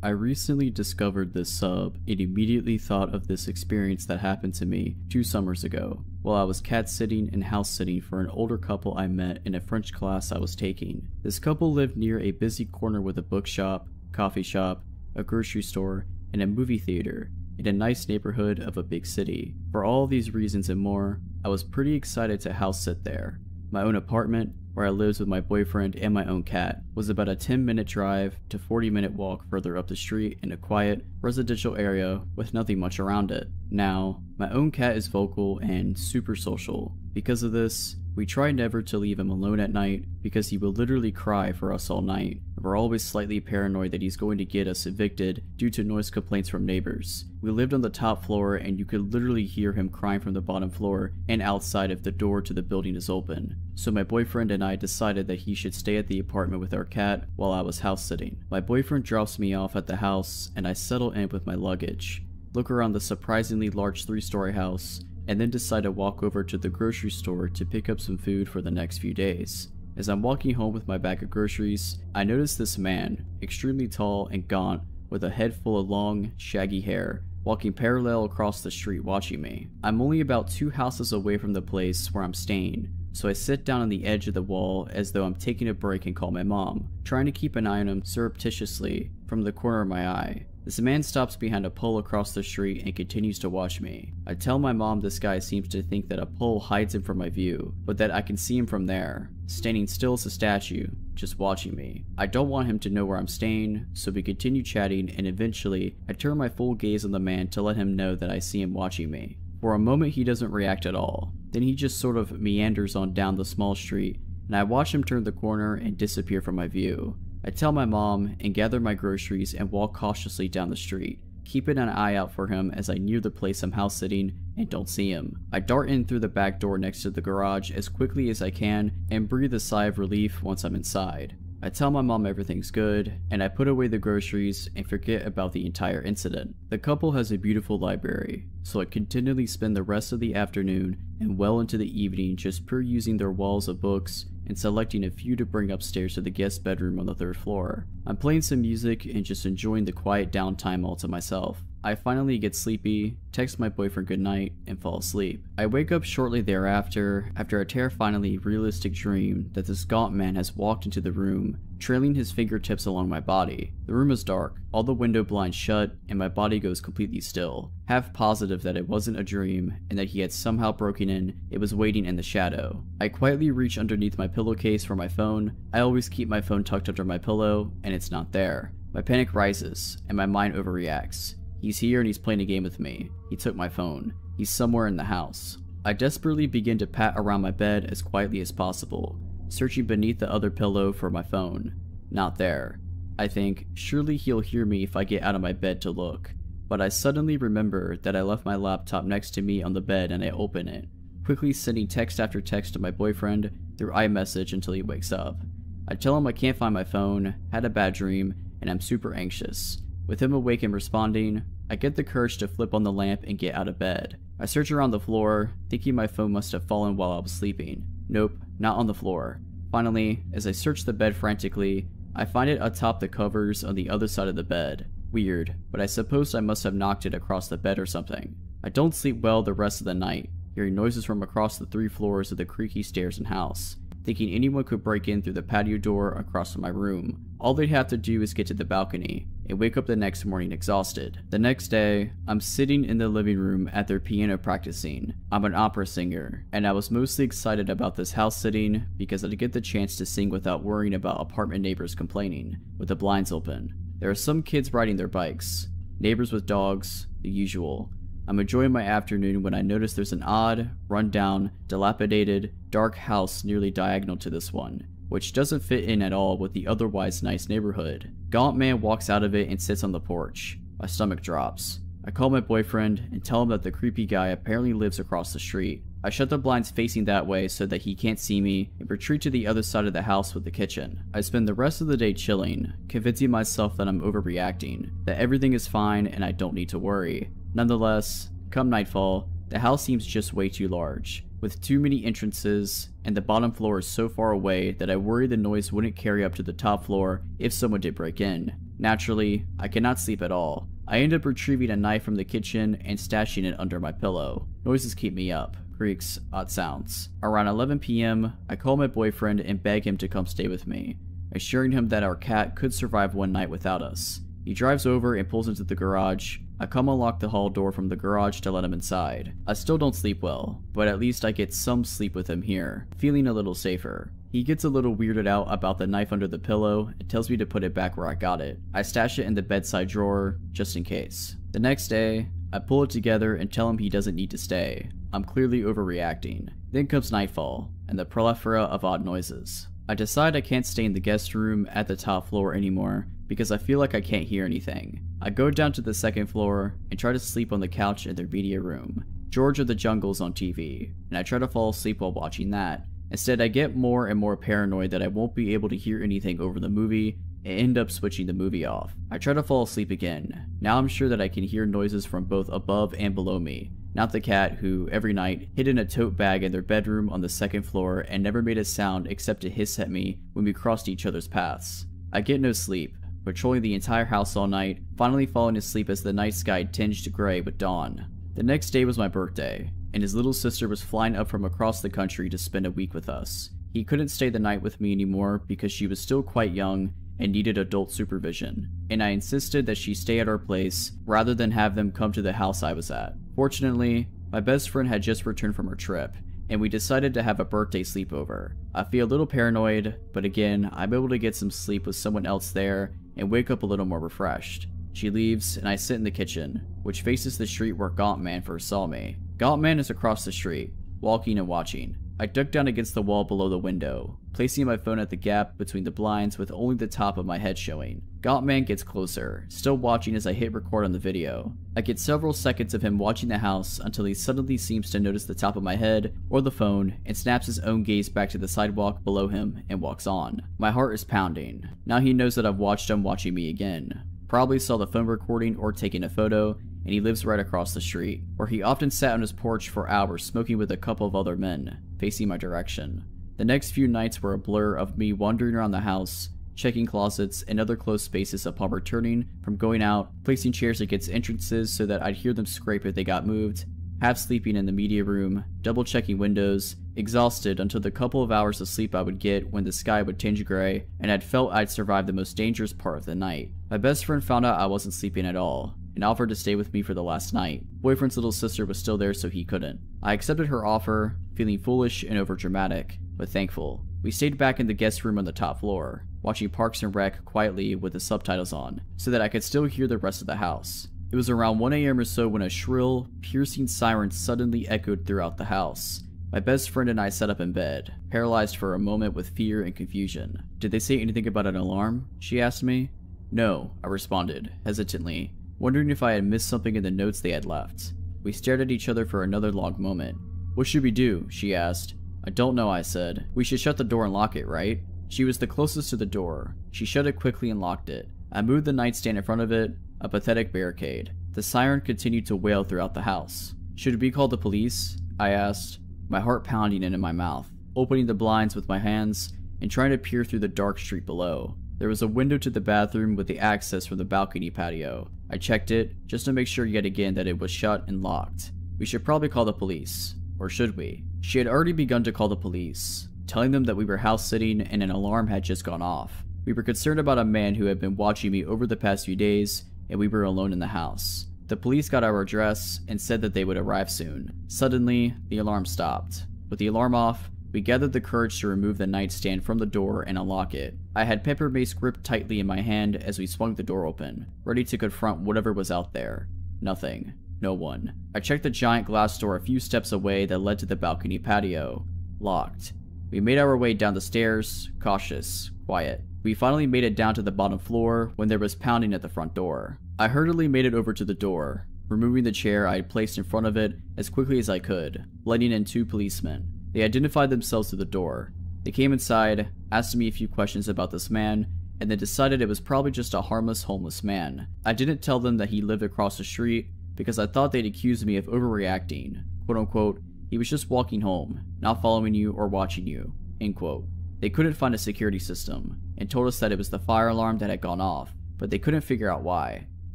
I recently discovered this sub and immediately thought of this experience that happened to me 2 summers ago while I was cat sitting and house sitting for an older couple I met in a French class I was taking. This couple lived near a busy corner with a bookshop, coffee shop, a grocery store, and a movie theater in a nice neighborhood of a big city. For all these reasons and more, I was pretty excited to house sit there. My own apartment, where I lived with my boyfriend and my own cat, was about a 10-minute drive to 40-minute walk further up the street in a quiet, residential area with nothing much around it. Now, my own cat is vocal and super social. Because of this, we try never to leave him alone at night because he will literally cry for us all night. We're always slightly paranoid that he's going to get us evicted due to noise complaints from neighbors. We lived on the top floor and you could literally hear him crying from the bottom floor and outside if the door to the building is open. So my boyfriend and I decided that he should stay at the apartment with our cat while I was house sitting. My boyfriend drops me off at the house and I settle in with my luggage, look around the surprisingly large 3-story house, and then decide to walk over to the grocery store to pick up some food for the next few days. As I'm walking home with my bag of groceries, I notice this man, extremely tall and gaunt, with a head full of long, shaggy hair, walking parallel across the street watching me. I'm only about 2 houses away from the place where I'm staying, so I sit down on the edge of the wall as though I'm taking a break and call my mom, trying to keep an eye on him surreptitiously from the corner of my eye. This man stops behind a pole across the street and continues to watch me. I tell my mom this guy seems to think that a pole hides him from my view, but that I can see him from there, standing still as a statue, just watching me. I don't want him to know where I'm staying, so we continue chatting and eventually I turn my full gaze on the man to let him know that I see him watching me. For a moment he doesn't react at all, then he just sort of meanders on down the small street and I watch him turn the corner and disappear from my view. I tell my mom and gather my groceries and walk cautiously down the street, keeping an eye out for him as I near the place I'm house sitting and don't see him. I dart in through the back door next to the garage as quickly as I can and breathe a sigh of relief once I'm inside. I tell my mom everything's good, and I put away the groceries and forget about the entire incident. The couple has a beautiful library, so I continually spend the rest of the afternoon and well into the evening just perusing their walls of books and selecting a few to bring upstairs to the guest bedroom on the 3rd floor. I'm playing some music and just enjoying the quiet downtime all to myself. I finally get sleepy, text my boyfriend goodnight, and fall asleep. I wake up shortly thereafter after a terrifyingly realistic dream that this gaunt man has walked into the room, trailing his fingertips along my body. The room is dark, all the window blinds shut, and my body goes completely still, half positive that it wasn't a dream and that he had somehow broken in. It was waiting in the shadow. I quietly reach underneath my pillowcase for my phone. I always keep my phone tucked under my pillow, and it's not there. My panic rises, and my mind overreacts. He's here and he's playing a game with me. He took my phone. He's somewhere in the house. I desperately begin to pat around my bed as quietly as possible, searching beneath the other pillow for my phone. Not there. I think, surely he'll hear me if I get out of my bed to look. But I suddenly remember that I left my laptop next to me on the bed and I open it, quickly sending text after text to my boyfriend through iMessage until he wakes up. I tell him I can't find my phone, had a bad dream, and I'm super anxious. With him awake and responding, I get the courage to flip on the lamp and get out of bed. I search around the floor, thinking my phone must have fallen while I was sleeping. Nope, not on the floor. Finally, as I search the bed frantically, I find it atop the covers on the other side of the bed. Weird, but I suppose I must have knocked it across the bed or something. I don't sleep well the rest of the night, hearing noises from across the 3 floors of the creaky stairs and house, thinking anyone could break in through the patio door across from my room. All they'd have to do is get to the balcony, and wake up the next morning exhausted. The next day, I'm sitting in the living room at their piano practicing. I'm an opera singer, and I was mostly excited about this house sitting because I'd get the chance to sing without worrying about apartment neighbors complaining, with the blinds open. There are some kids riding their bikes, neighbors with dogs, the usual. I'm enjoying my afternoon when I notice there's an odd, run-down, dilapidated, dark house nearly diagonal to this one, which doesn't fit in at all with the otherwise nice neighborhood. Gaunt man walks out of it and sits on the porch. My stomach drops. I call my boyfriend and tell him that the creepy guy apparently lives across the street. I shut the blinds facing that way so that he can't see me and retreat to the other side of the house with the kitchen. I spend the rest of the day chilling, convincing myself that I'm overreacting, that everything is fine and I don't need to worry. Nonetheless, come nightfall, the house seems just way too large, with too many entrances, and the bottom floor is so far away that I worry the noise wouldn't carry up to the top floor if someone did break in. Naturally, I cannot sleep at all. I end up retrieving a knife from the kitchen and stashing it under my pillow. Noises keep me up. Creaks, odd sounds. Around 11 p.m., I call my boyfriend and beg him to come stay with me, assuring him that our cat could survive one night without us. He drives over and pulls into the garage. I come unlock the hall door from the garage to let him inside. I still don't sleep well, but at least I get some sleep with him here, feeling a little safer. He gets a little weirded out about the knife under the pillow and tells me to put it back where I got it. I stash it in the bedside drawer, just in case. The next day, I pull it together and tell him he doesn't need to stay. I'm clearly overreacting. Then comes nightfall, and the plethora of odd noises. I decide I can't stay in the guest room at the top floor anymore because I feel like I can't hear anything. I go down to the second floor and try to sleep on the couch in their media room. George of the Jungle's on TV, and I try to fall asleep while watching that. Instead, I get more and more paranoid that I won't be able to hear anything over the movie and end up switching the movie off. I try to fall asleep again. Now I'm sure that I can hear noises from both above and below me. Not the cat who, every night, hid in a tote bag in their bedroom on the second floor and never made a sound except to hiss at me when we crossed each other's paths. I get no sleep, patrolling the entire house all night, finally falling asleep as the night sky tinged gray with dawn. The next day was my birthday, and his little sister was flying up from across the country to spend a week with us. He couldn't stay the night with me anymore because she was still quite young and needed adult supervision, and I insisted that she stay at our place rather than have them come to the house I was at. Fortunately, my best friend had just returned from her trip, and we decided to have a birthday sleepover. I feel a little paranoid, but again, I'm able to get some sleep with someone else there and wake up a little more refreshed. She leaves, and I sit in the kitchen, which faces the street where Gaunt Man first saw me. Gaunt Man is across the street, walking and watching. I duck down against the wall below the window, placing my phone at the gap between the blinds with only the top of my head showing. Gaunt Man gets closer, still watching as I hit record on the video. I get several seconds of him watching the house until he suddenly seems to notice the top of my head or the phone and snaps his own gaze back to the sidewalk below him and walks on. My heart is pounding. Now he knows that I've watched him watching me again. Probably saw the phone recording or taking a photo, and he lives right across the street, where he often sat on his porch for hours smoking with a couple of other men, facing my direction. The next few nights were a blur of me wandering around the house, checking closets and other closed spaces upon returning from going out, placing chairs against entrances so that I'd hear them scrape if they got moved, half sleeping in the media room, double checking windows, exhausted until the couple of hours of sleep I would get when the sky would tinge gray, and I'd felt I'd survived the most dangerous part of the night. My best friend found out I wasn't sleeping at all, and offered to stay with me for the last night. Boyfriend's little sister was still there, so he couldn't. I accepted her offer, feeling foolish and overdramatic, but thankful. We stayed back in the guest room on the top floor, watching Parks and Rec quietly with the subtitles on, so that I could still hear the rest of the house. It was around 1 a.m. or so when a shrill, piercing siren suddenly echoed throughout the house. My best friend and I sat up in bed, paralyzed for a moment with fear and confusion. "Did they say anything about an alarm?" she asked me. "No," I responded, hesitantly, wondering if I had missed something in the notes they had left. We stared at each other for another long moment. "What should we do?" she asked. "I don't know," I said. "We should shut the door and lock it, right?" She was the closest to the door. She shut it quickly and locked it. I moved the nightstand in front of it, a pathetic barricade. The siren continued to wail throughout the house. "Should we call the police?" I asked, my heart pounding into my mouth, opening the blinds with my hands and trying to peer through the dark street below. There was a window to the bathroom with the access from the balcony patio. I checked it, just to make sure yet again that it was shut and locked. We should probably call the police. Or should we? She had already begun to call the police, telling them that we were house sitting and an alarm had just gone off. We were concerned about a man who had been watching me over the past few days, and we were alone in the house. The police got our address and said that they would arrive soon. Suddenly, the alarm stopped. With the alarm off, we gathered the courage to remove the nightstand from the door and unlock it. I had pepper mace gripped tightly in my hand as we swung the door open, ready to confront whatever was out there. Nothing. No one. I checked the giant glass door a few steps away that led to the balcony patio. Locked. We made our way down the stairs, cautious, quiet. We finally made it down to the bottom floor when there was pounding at the front door. I hurriedly made it over to the door, removing the chair I had placed in front of it as quickly as I could, letting in 2 policemen. They identified themselves through the door. They came inside, asked me a few questions about this man, and then decided it was probably just a harmless homeless man. I didn't tell them that he lived across the street because I thought they'd accuse me of overreacting. Quote unquote, he was just walking home, not following you or watching you. End quote. They couldn't find a security system, and told us that it was the fire alarm that had gone off, but they couldn't figure out why.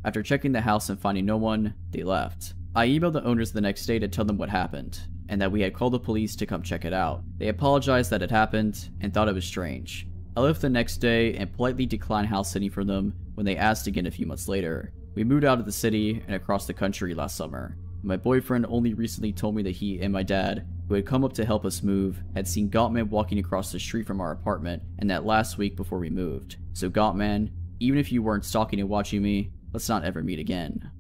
After checking the house and finding no one, they left. I emailed the owners the next day to tell them what happened, and that we had called the police to come check it out. They apologized that it happened, and thought it was strange. I left the next day and politely declined house sitting for them when they asked again a few months later. We moved out of the city and across the country last summer. My boyfriend only recently told me that he and my dad, who had come up to help us move, had seen Gottman walking across the street from our apartment, and that last week before we moved. So Gottman, even if you weren't stalking and watching me, let's not ever meet again.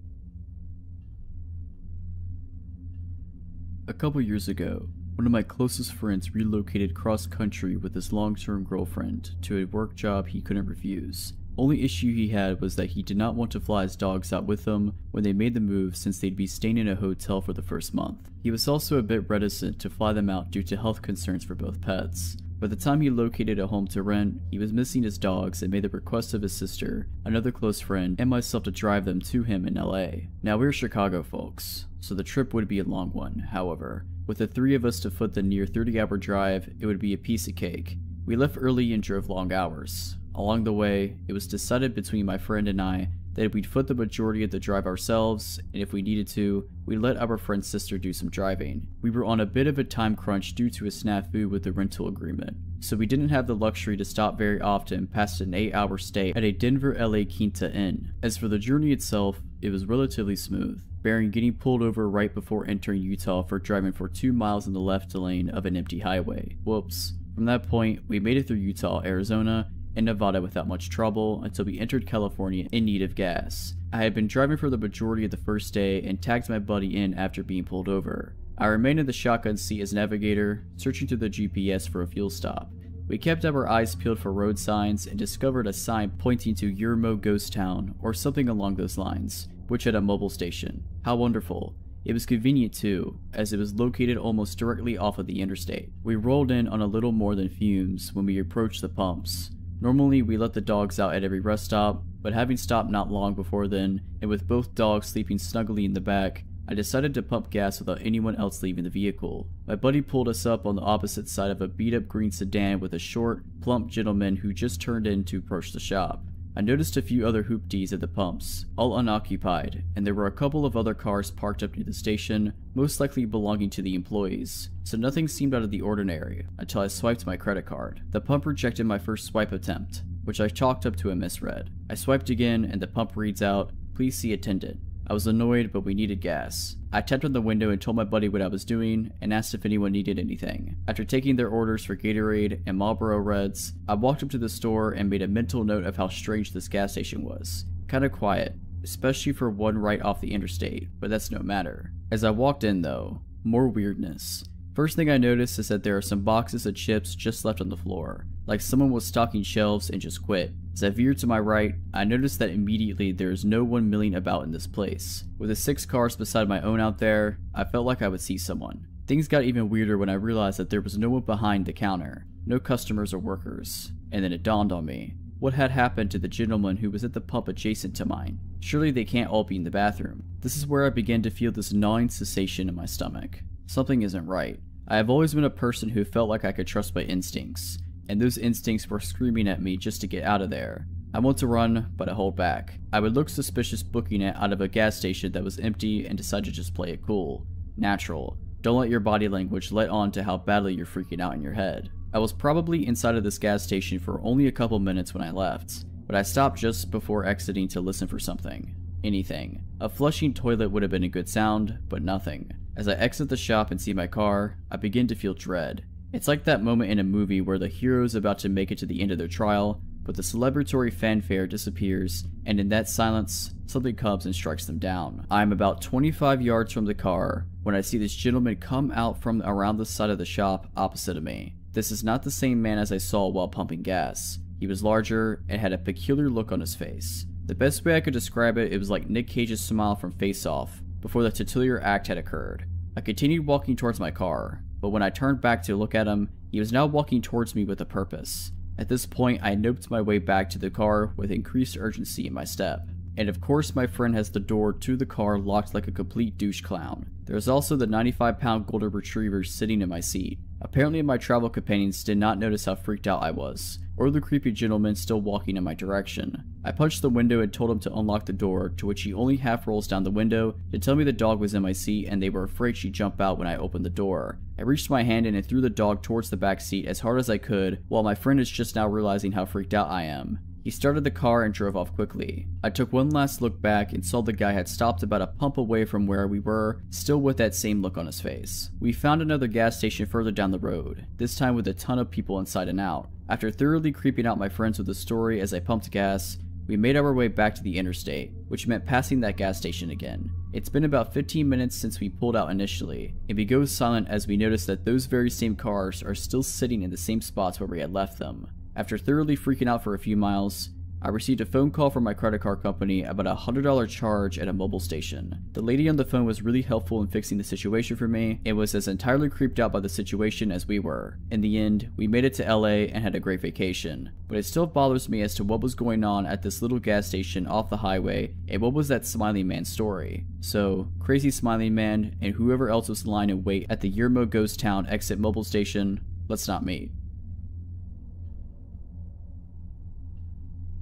A couple years ago, one of my closest friends relocated cross-country with his long-term girlfriend to a work job he couldn't refuse. Only issue he had was that he did not want to fly his dogs out with them when they made the move, since they'd be staying in a hotel for the first month. He was also a bit reticent to fly them out due to health concerns for both pets. By the time he located a home to rent, he was missing his dogs and made the request of his sister, another close friend, and myself to drive them to him in LA. Now we're Chicago folks, so the trip would be a long one. However, with the 3 of us to foot the near 30-hour drive, it would be a piece of cake. We left early and drove long hours. Along the way, it was decided between my friend and I that we'd foot the majority of the drive ourselves, and if we needed to, we'd let our friend's sister do some driving. We were on a bit of a time crunch due to a snafu with the rental agreement, so we didn't have the luxury to stop very often past an 8-hour stay at a Denver LA Quinta Inn. As for the journey itself, it was relatively smooth, barring getting pulled over right before entering Utah for driving for 2 miles in the left lane of an empty highway. Whoops. From that point, we made it through Utah, Arizona, and Nevada without much trouble until we entered California in need of gas. I had been driving for the majority of the first day and tagged my buddy in after being pulled over. I remained in the shotgun seat as navigator, searching through the GPS for a fuel stop. We kept our eyes peeled for road signs and discovered a sign pointing to Yermo Ghost Town or something along those lines, which had a mobile station. How wonderful. It was convenient too, as it was located almost directly off of the interstate. We rolled in on a little more than fumes when we approached the pumps. Normally we let the dogs out at every rest stop, but having stopped not long before then, and with both dogs sleeping snugly in the back, I decided to pump gas without anyone else leaving the vehicle. My buddy pulled us up on the opposite side of a beat-up green sedan with a short, plump gentleman who just turned in to approach the shop. I noticed a few other hoopties at the pumps, all unoccupied, and there were a couple of other cars parked up near the station, most likely belonging to the employees, so nothing seemed out of the ordinary until I swiped my credit card. The pump rejected my first swipe attempt, which I chalked up to a misread. I swiped again and the pump reads out, "Please see attendant." I was annoyed, but we needed gas. I tapped on the window and told my buddy what I was doing and asked if anyone needed anything. After taking their orders for Gatorade and Marlboro Reds, I walked up to the store and made a mental note of how strange this gas station was. Kinda quiet, especially for one right off the interstate, but that's no matter. As I walked in though, more weirdness. First thing I noticed is that there are some boxes of chips just left on the floor, like someone was stocking shelves and just quit. As I veered to my right, I noticed that immediately there is no one milling about in this place. With the 6 cars beside my own out there, I felt like I would see someone. Things got even weirder when I realized that there was no one behind the counter, no customers or workers. And then it dawned on me. What had happened to the gentleman who was at the pump adjacent to mine? Surely they can't all be in the bathroom. This is where I began to feel this gnawing sensation in my stomach. Something isn't right. I have always been a person who felt like I could trust my instincts. and those instincts were screaming at me just to get out of there. I want to run, but I hold back. I would look suspicious booking it out of a gas station that was empty and decide to just play it cool. Natural. Don't let your body language let on to how badly you're freaking out in your head. I was probably inside of this gas station for only a couple minutes when I left, but I stopped just before exiting to listen for something. Anything. A flushing toilet would have been a good sound, but nothing. As I exit the shop and see my car, I begin to feel dread. It's like that moment in a movie where the hero is about to make it to the end of their trial, but the celebratory fanfare disappears, and in that silence, something comes and strikes them down. I am about 25 yards from the car when I see this gentleman come out from around the side of the shop opposite of me. This is not the same man as I saw while pumping gas. He was larger and had a peculiar look on his face. The best way I could describe it, it was like Nick Cage's smile from Face Off, before the titular act had occurred. I continued walking towards my car, but when I turned back to look at him, he was now walking towards me with a purpose. At this point, I noped my way back to the car with increased urgency in my step. And of course my friend has the door to the car locked like a complete douche clown. There is also the 95-pound golden retriever sitting in my seat. Apparently my travel companions did not notice how freaked out I was, or the creepy gentleman still walking in my direction. I punched the window and told him to unlock the door, to which he only half rolls down the window to tell me the dog was in my seat and they were afraid she'd jump out when I opened the door. I reached my hand in and threw the dog towards the back seat as hard as I could, while my friend is just now realizing how freaked out I am. He started the car and drove off quickly. I took one last look back and saw the guy had stopped about a pump away from where we were, still with that same look on his face. We found another gas station further down the road, this time with a ton of people inside and out. After thoroughly creeping out my friends with the story as I pumped gas, we made our way back to the interstate, which meant passing that gas station again. It's been about 15 minutes since we pulled out initially, and we go silent as we notice that those very same cars are still sitting in the same spots where we had left them. After thoroughly freaking out for a few miles, I received a phone call from my credit card company about a $100 charge at a mobile station. The lady on the phone was really helpful in fixing the situation for me and was as entirely creeped out by the situation as we were. In the end, we made it to LA and had a great vacation, but it still bothers me as to what was going on at this little gas station off the highway and what was that Smiling Man story. So, crazy Smiling Man and whoever else was lying in wait at the Yermo Ghost Town exit mobile station, let's not meet.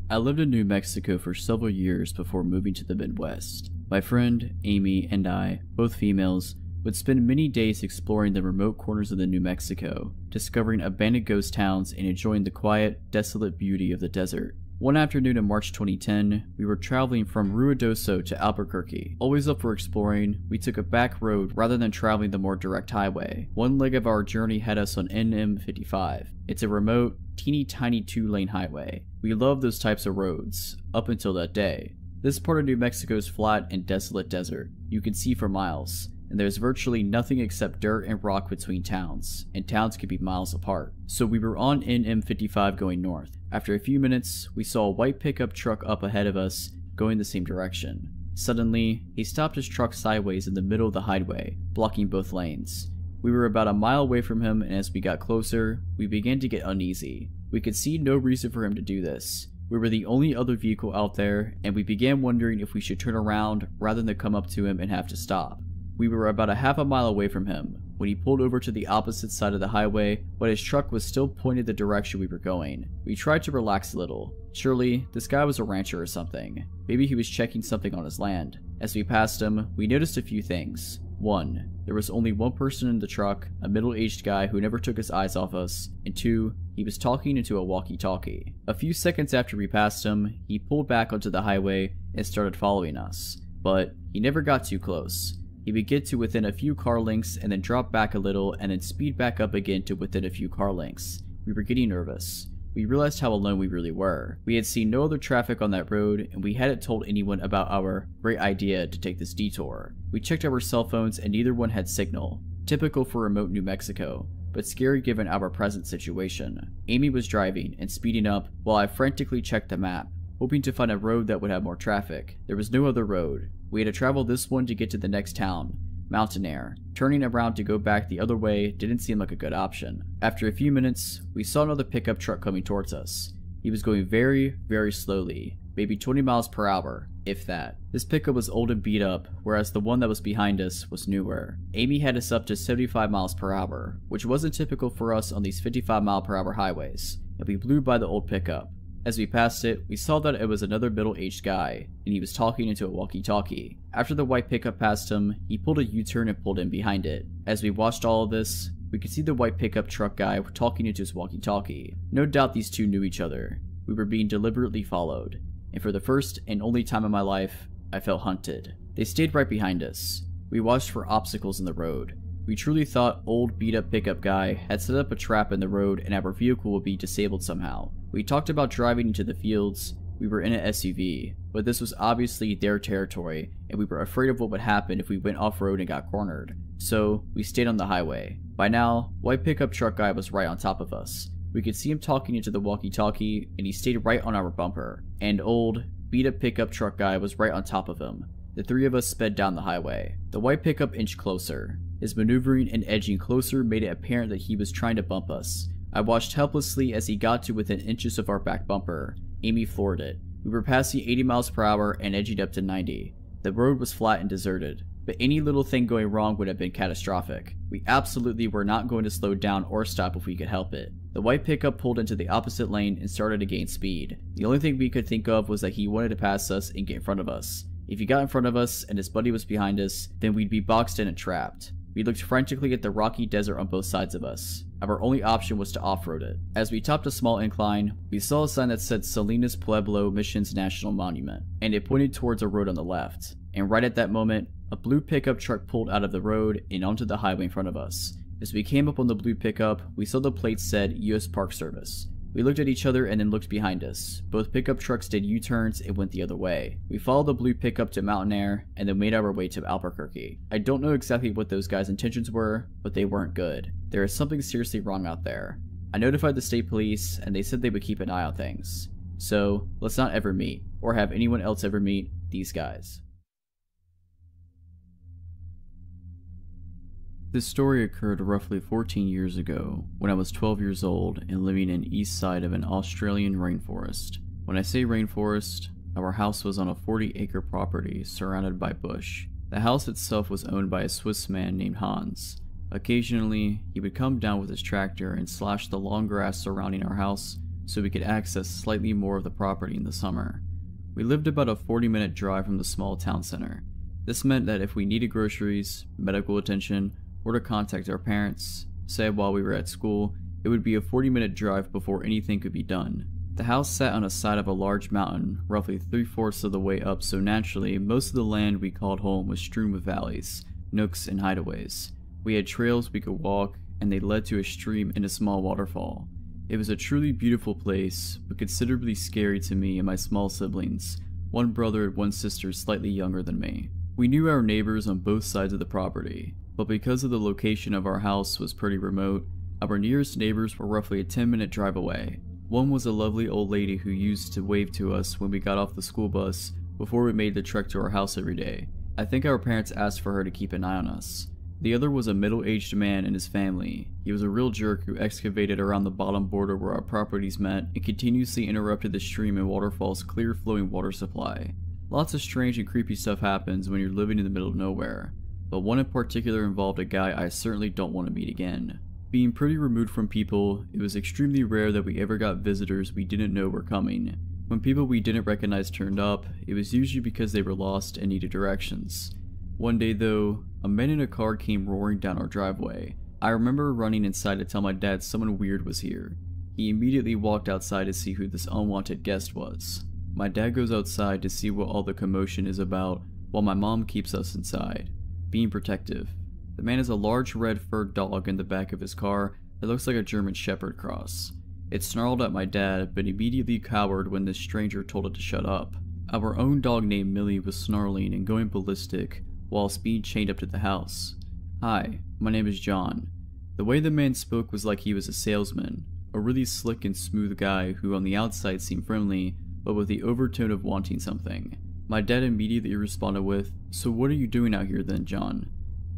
I lived in New Mexico for several years before moving to the Midwest. My friend, Amy, and I, both females, would spend many days exploring the remote corners of the New Mexico, discovering abandoned ghost towns and enjoying the quiet, desolate beauty of the desert. One afternoon in March 2010, we were traveling from Ruidoso to Albuquerque. Always up for exploring, we took a back road rather than traveling the more direct highway. One leg of our journey had us on NM55. It's a remote, teeny tiny 2-lane highway. We love those types of roads, up until that day. This part of New Mexico's flat and desolate desert. You can see for miles, and there's virtually nothing except dirt and rock between towns, and towns could be miles apart. So we were on NM55 going north. After a few minutes, we saw a white pickup truck up ahead of us, going the same direction. Suddenly, he stopped his truck sideways in the middle of the highway, blocking both lanes. We were about a mile away from him, and as we got closer, we began to get uneasy. We could see no reason for him to do this. We were the only other vehicle out there, and we began wondering if we should turn around rather than come up to him and have to stop. We were about a half a mile away from him when he pulled over to the opposite side of the highway, but his truck was still pointed the direction we were going. We tried to relax a little. Surely, this guy was a rancher or something. Maybe he was checking something on his land. As we passed him, we noticed a few things. 1. There was only one person in the truck, a middle-aged guy who never took his eyes off us, and 2. He was talking into a walkie-talkie. A few seconds after we passed him, he pulled back onto the highway and started following us, but he never got too close. He would get to within a few car lengths and then drop back a little and then speed back up again to within a few car lengths. We were getting nervous. We realized how alone we really were. We had seen no other traffic on that road, and we hadn't told anyone about our great idea to take this detour. We checked our cell phones and neither one had signal. Typical for remote New Mexico, but scary given our present situation. Amy was driving and speeding up while I frantically checked the map, hoping to find a road that would have more traffic. There was no other road. We had to travel this one to get to the next town, Mountain Air. Turning around to go back the other way didn't seem like a good option. After a few minutes, we saw another pickup truck coming towards us. He was going very, very slowly, maybe 20 miles per hour, if that. This pickup was old and beat up, whereas the one that was behind us was newer. Amy had us up to 75 miles per hour, which wasn't typical for us on these 55-mile-per-hour highways, and we blew by the old pickup. As we passed it, we saw that it was another middle-aged guy, and he was talking into a walkie-talkie. After the white pickup passed him, he pulled a U-turn and pulled in behind it. As we watched all of this, we could see the white pickup truck guy talking into his walkie-talkie. No doubt these two knew each other. We were being deliberately followed, and for the first and only time in my life, I felt hunted. They stayed right behind us. We watched for obstacles in the road. We truly thought old beat-up pickup guy had set up a trap in the road and our vehicle would be disabled somehow. We talked about driving into the fields. We were in an SUV, but this was obviously their territory, and we were afraid of what would happen if we went off-road and got cornered. So, we stayed on the highway. By now, white pickup truck guy was right on top of us. We could see him talking into the walkie-talkie, and he stayed right on our bumper. And old, beat-up pickup truck guy was right on top of him. The three of us sped down the highway. The white pickup inched closer. His maneuvering and edging closer made it apparent that he was trying to bump us. I watched helplessly as he got to within inches of our back bumper. Amy floored it. We were passing 80 miles per hour and edging up to 90. The road was flat and deserted, but any little thing going wrong would have been catastrophic. We absolutely were not going to slow down or stop if we could help it. The white pickup pulled into the opposite lane and started to gain speed. The only thing we could think of was that he wanted to pass us and get in front of us. If he got in front of us and his buddy was behind us, then we'd be boxed in and trapped. We looked frantically at the rocky desert on both sides of us. Our only option was to off-road it. As we topped a small incline, we saw a sign that said Salinas Pueblo Missions National Monument, and it pointed towards a road on the left. And right at that moment, a blue pickup truck pulled out of the road and onto the highway in front of us. As we came up on the blue pickup, we saw the plate said U.S. Park Service. We looked at each other and then looked behind us. Both pickup trucks did U-turns and went the other way. We followed the blue pickup to Mountain Air and then made our way to Albuquerque. I don't know exactly what those guys' intentions were, but they weren't good. There is something seriously wrong out there. I notified the state police and they said they would keep an eye on things. So, let's not ever meet, or have anyone else ever meet, these guys. This story occurred roughly 14 years ago, when I was 12 years old and living in east side of an Australian rainforest. When I say rainforest, our house was on a 40-acre property surrounded by bush. The house itself was owned by a Swiss man named Hans. Occasionally, he would come down with his tractor and slash the long grass surrounding our house so we could access slightly more of the property in the summer. We lived about a 40-minute drive from the small town center. This meant that if we needed groceries, medical attention, or to contact our parents, say while we were at school, it would be a 40-minute drive before anything could be done. The house sat on a side of a large mountain, roughly 3/4 of the way up, so naturally, most of the land we called home was strewn with valleys, nooks, and hideaways. We had trails we could walk, and they led to a stream and a small waterfall. It was a truly beautiful place, but considerably scary to me and my small siblings, one brother and one sister slightly younger than me. We knew our neighbors on both sides of the property, but because of the location of our house was pretty remote, our nearest neighbors were roughly a 10-minute drive away. One was a lovely old lady who used to wave to us when we got off the school bus before we made the trek to our house every day. I think our parents asked for her to keep an eye on us. The other was a middle-aged man and his family. He was a real jerk who excavated around the bottom border where our properties met and continuously interrupted the stream and waterfall's clear flowing water supply. Lots of strange and creepy stuff happens when you're living in the middle of nowhere, but one in particular involved a guy I certainly don't want to meet again. Being pretty removed from people, it was extremely rare that we ever got visitors we didn't know were coming. When people we didn't recognize turned up, it was usually because they were lost and needed directions. One day though, a man in a car came roaring down our driveway. I remember running inside to tell my dad someone weird was here. He immediately walked outside to see who this unwanted guest was. My dad goes outside to see what all the commotion is about, while my mom keeps us inside, being protective. The man has a large red furred dog in the back of his car that looks like a German Shepherd cross. It snarled at my dad, but immediately cowered when this stranger told it to shut up. Our own dog named Millie was snarling and going ballistic, whilst being chained up to the house. "Hi, my name is John." The way the man spoke was like he was a salesman, a really slick and smooth guy who on the outside seemed friendly, but with the overtone of wanting something. My dad immediately responded with, "So what are you doing out here then, John?"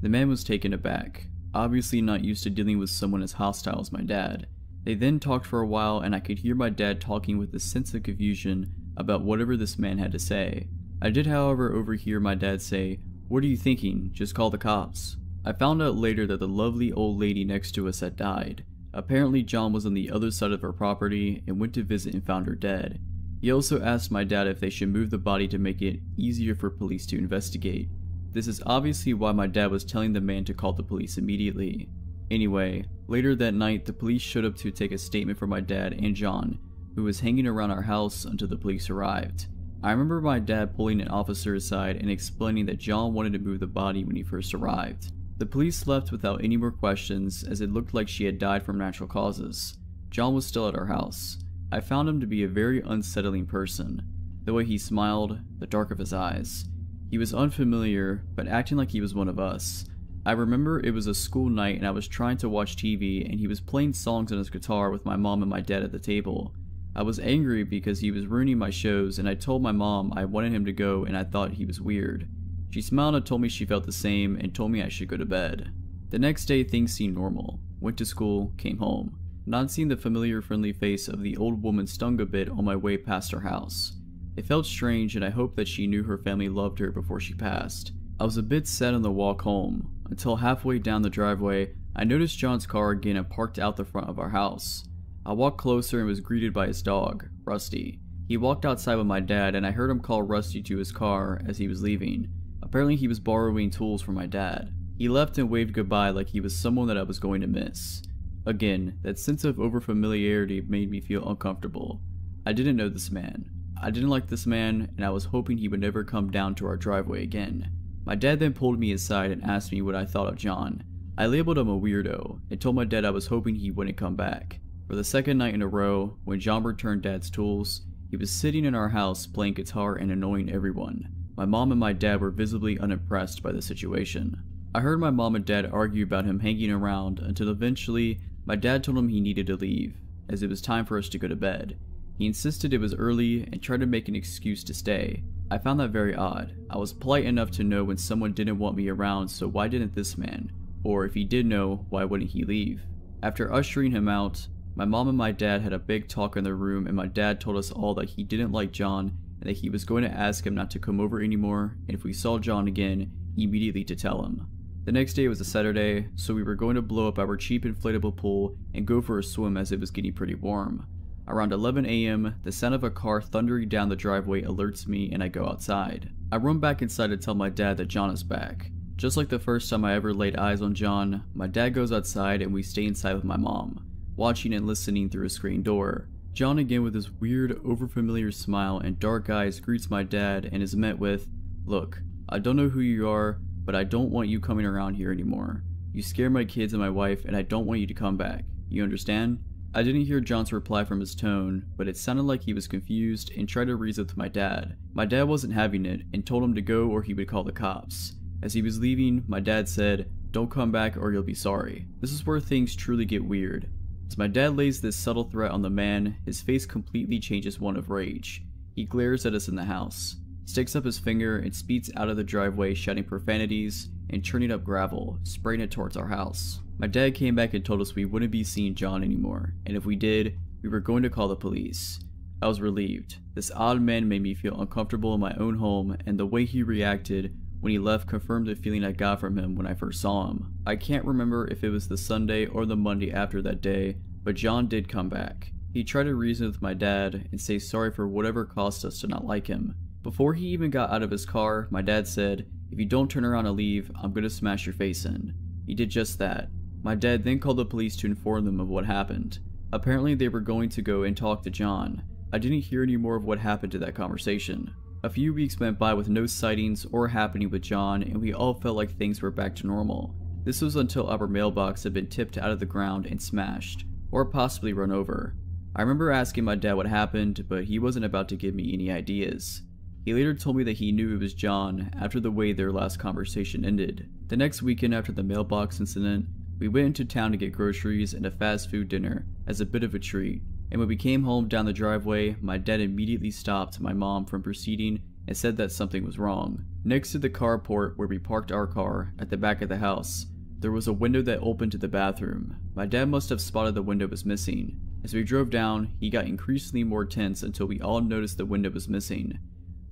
The man was taken aback, obviously not used to dealing with someone as hostile as my dad. They then talked for a while and I could hear my dad talking with a sense of confusion about whatever this man had to say. I did however overhear my dad say, "What are you thinking? Just call the cops." I found out later that the lovely old lady next to us had died. Apparently John was on the other side of her property and went to visit and found her dead. He also asked my dad if they should move the body to make it easier for police to investigate. This is obviously why my dad was telling the man to call the police immediately. Anyway, later that night the police showed up to take a statement from my dad and John, who was hanging around our house until the police arrived. I remember my dad pulling an officer aside and explaining that John wanted to move the body when he first arrived. The police left without any more questions as it looked like she had died from natural causes. John was still at our house. I found him to be a very unsettling person. The way he smiled, the dark of his eyes. He was unfamiliar, but acting like he was one of us. I remember it was a school night and I was trying to watch TV and he was playing songs on his guitar with my mom and my dad at the table. I was angry because he was ruining my shows and I told my mom I wanted him to go and I thought he was weird. She smiled and told me she felt the same and told me I should go to bed. The next day things seemed normal. Went to school, came home. Not seeing the familiar friendly face of the old woman stung a bit on my way past her house. It felt strange and I hoped that she knew her family loved her before she passed. I was a bit sad on the walk home, until halfway down the driveway I noticed John's car again and parked out the front of our house. I walked closer and was greeted by his dog, Rusty. He walked outside with my dad and I heard him call Rusty to his car as he was leaving. Apparently he was borrowing tools from my dad. He left and waved goodbye like he was someone that I was going to miss. Again, that sense of overfamiliarity made me feel uncomfortable. I didn't know this man. I didn't like this man and I was hoping he would never come down to our driveway again. My dad then pulled me aside and asked me what I thought of John. I labeled him a weirdo and told my dad I was hoping he wouldn't come back. For the second night in a row, when John returned Dad's tools, he was sitting in our house playing guitar and annoying everyone. My mom and my dad were visibly unimpressed by the situation. I heard my mom and dad argue about him hanging around until eventually my dad told him he needed to leave, as it was time for us to go to bed. He insisted it was early and tried to make an excuse to stay. I found that very odd. I was polite enough to know when someone didn't want me around, so why didn't this man? Or if he did know, why wouldn't he leave? After ushering him out, my mom and my dad had a big talk in their room and my dad told us all that he didn't like John and that he was going to ask him not to come over anymore, and if we saw John again, immediately to tell him. The next day was a Saturday, so we were going to blow up our cheap inflatable pool and go for a swim as it was getting pretty warm. Around 11 AM, the sound of a car thundering down the driveway alerts me and I go outside. I run back inside to tell my dad that John is back. Just like the first time I ever laid eyes on John, my dad goes outside and we stay inside with my mom, watching and listening through a screen door. John again with his weird, overfamiliar smile and dark eyes greets my dad and is met with, "Look, I don't know who you are, but I don't want you coming around here anymore. You scare my kids and my wife and I don't want you to come back. You understand?" I didn't hear John's reply from his tone, but it sounded like he was confused and tried to reason with my dad. My dad wasn't having it and told him to go or he would call the cops. As he was leaving, my dad said, "Don't come back or you'll be sorry." This is where things truly get weird. As my dad lays this subtle threat on the man, his face completely changes one of rage. He glares at us in the house, sticks up his finger and speeds out of the driveway shouting profanities and churning up gravel, spraying it towards our house. My dad came back and told us we wouldn't be seeing John anymore, and if we did, we were going to call the police. I was relieved. This odd man made me feel uncomfortable in my own home, and the way he reacted when he left confirmed the feeling I got from him when I first saw him. I can't remember if it was the Sunday or the Monday after that day, but John did come back. He tried to reason with my dad and say sorry for whatever caused us to not like him. Before he even got out of his car, my dad said, "If you don't turn around and leave, I'm gonna smash your face in." He did just that. My dad then called the police to inform them of what happened. Apparently they were going to go and talk to John. I didn't hear any more of what happened to that conversation. A few weeks went by with no sightings or happening with John, and we all felt like things were back to normal. This was until our mailbox had been tipped out of the ground and smashed, or possibly run over. I remember asking my dad what happened, but he wasn't about to give me any ideas. He later told me that he knew it was John after the way their last conversation ended. The next weekend after the mailbox incident, we went into town to get groceries and a fast food dinner as a bit of a treat, and when we came home down the driveway, my dad immediately stopped my mom from proceeding and said that something was wrong. Next to the carport where we parked our car, at the back of the house, There was a window that opened to the bathroom. My dad must have spotted the window was missing. As we drove down, he got increasingly more tense until we all noticed the window was missing.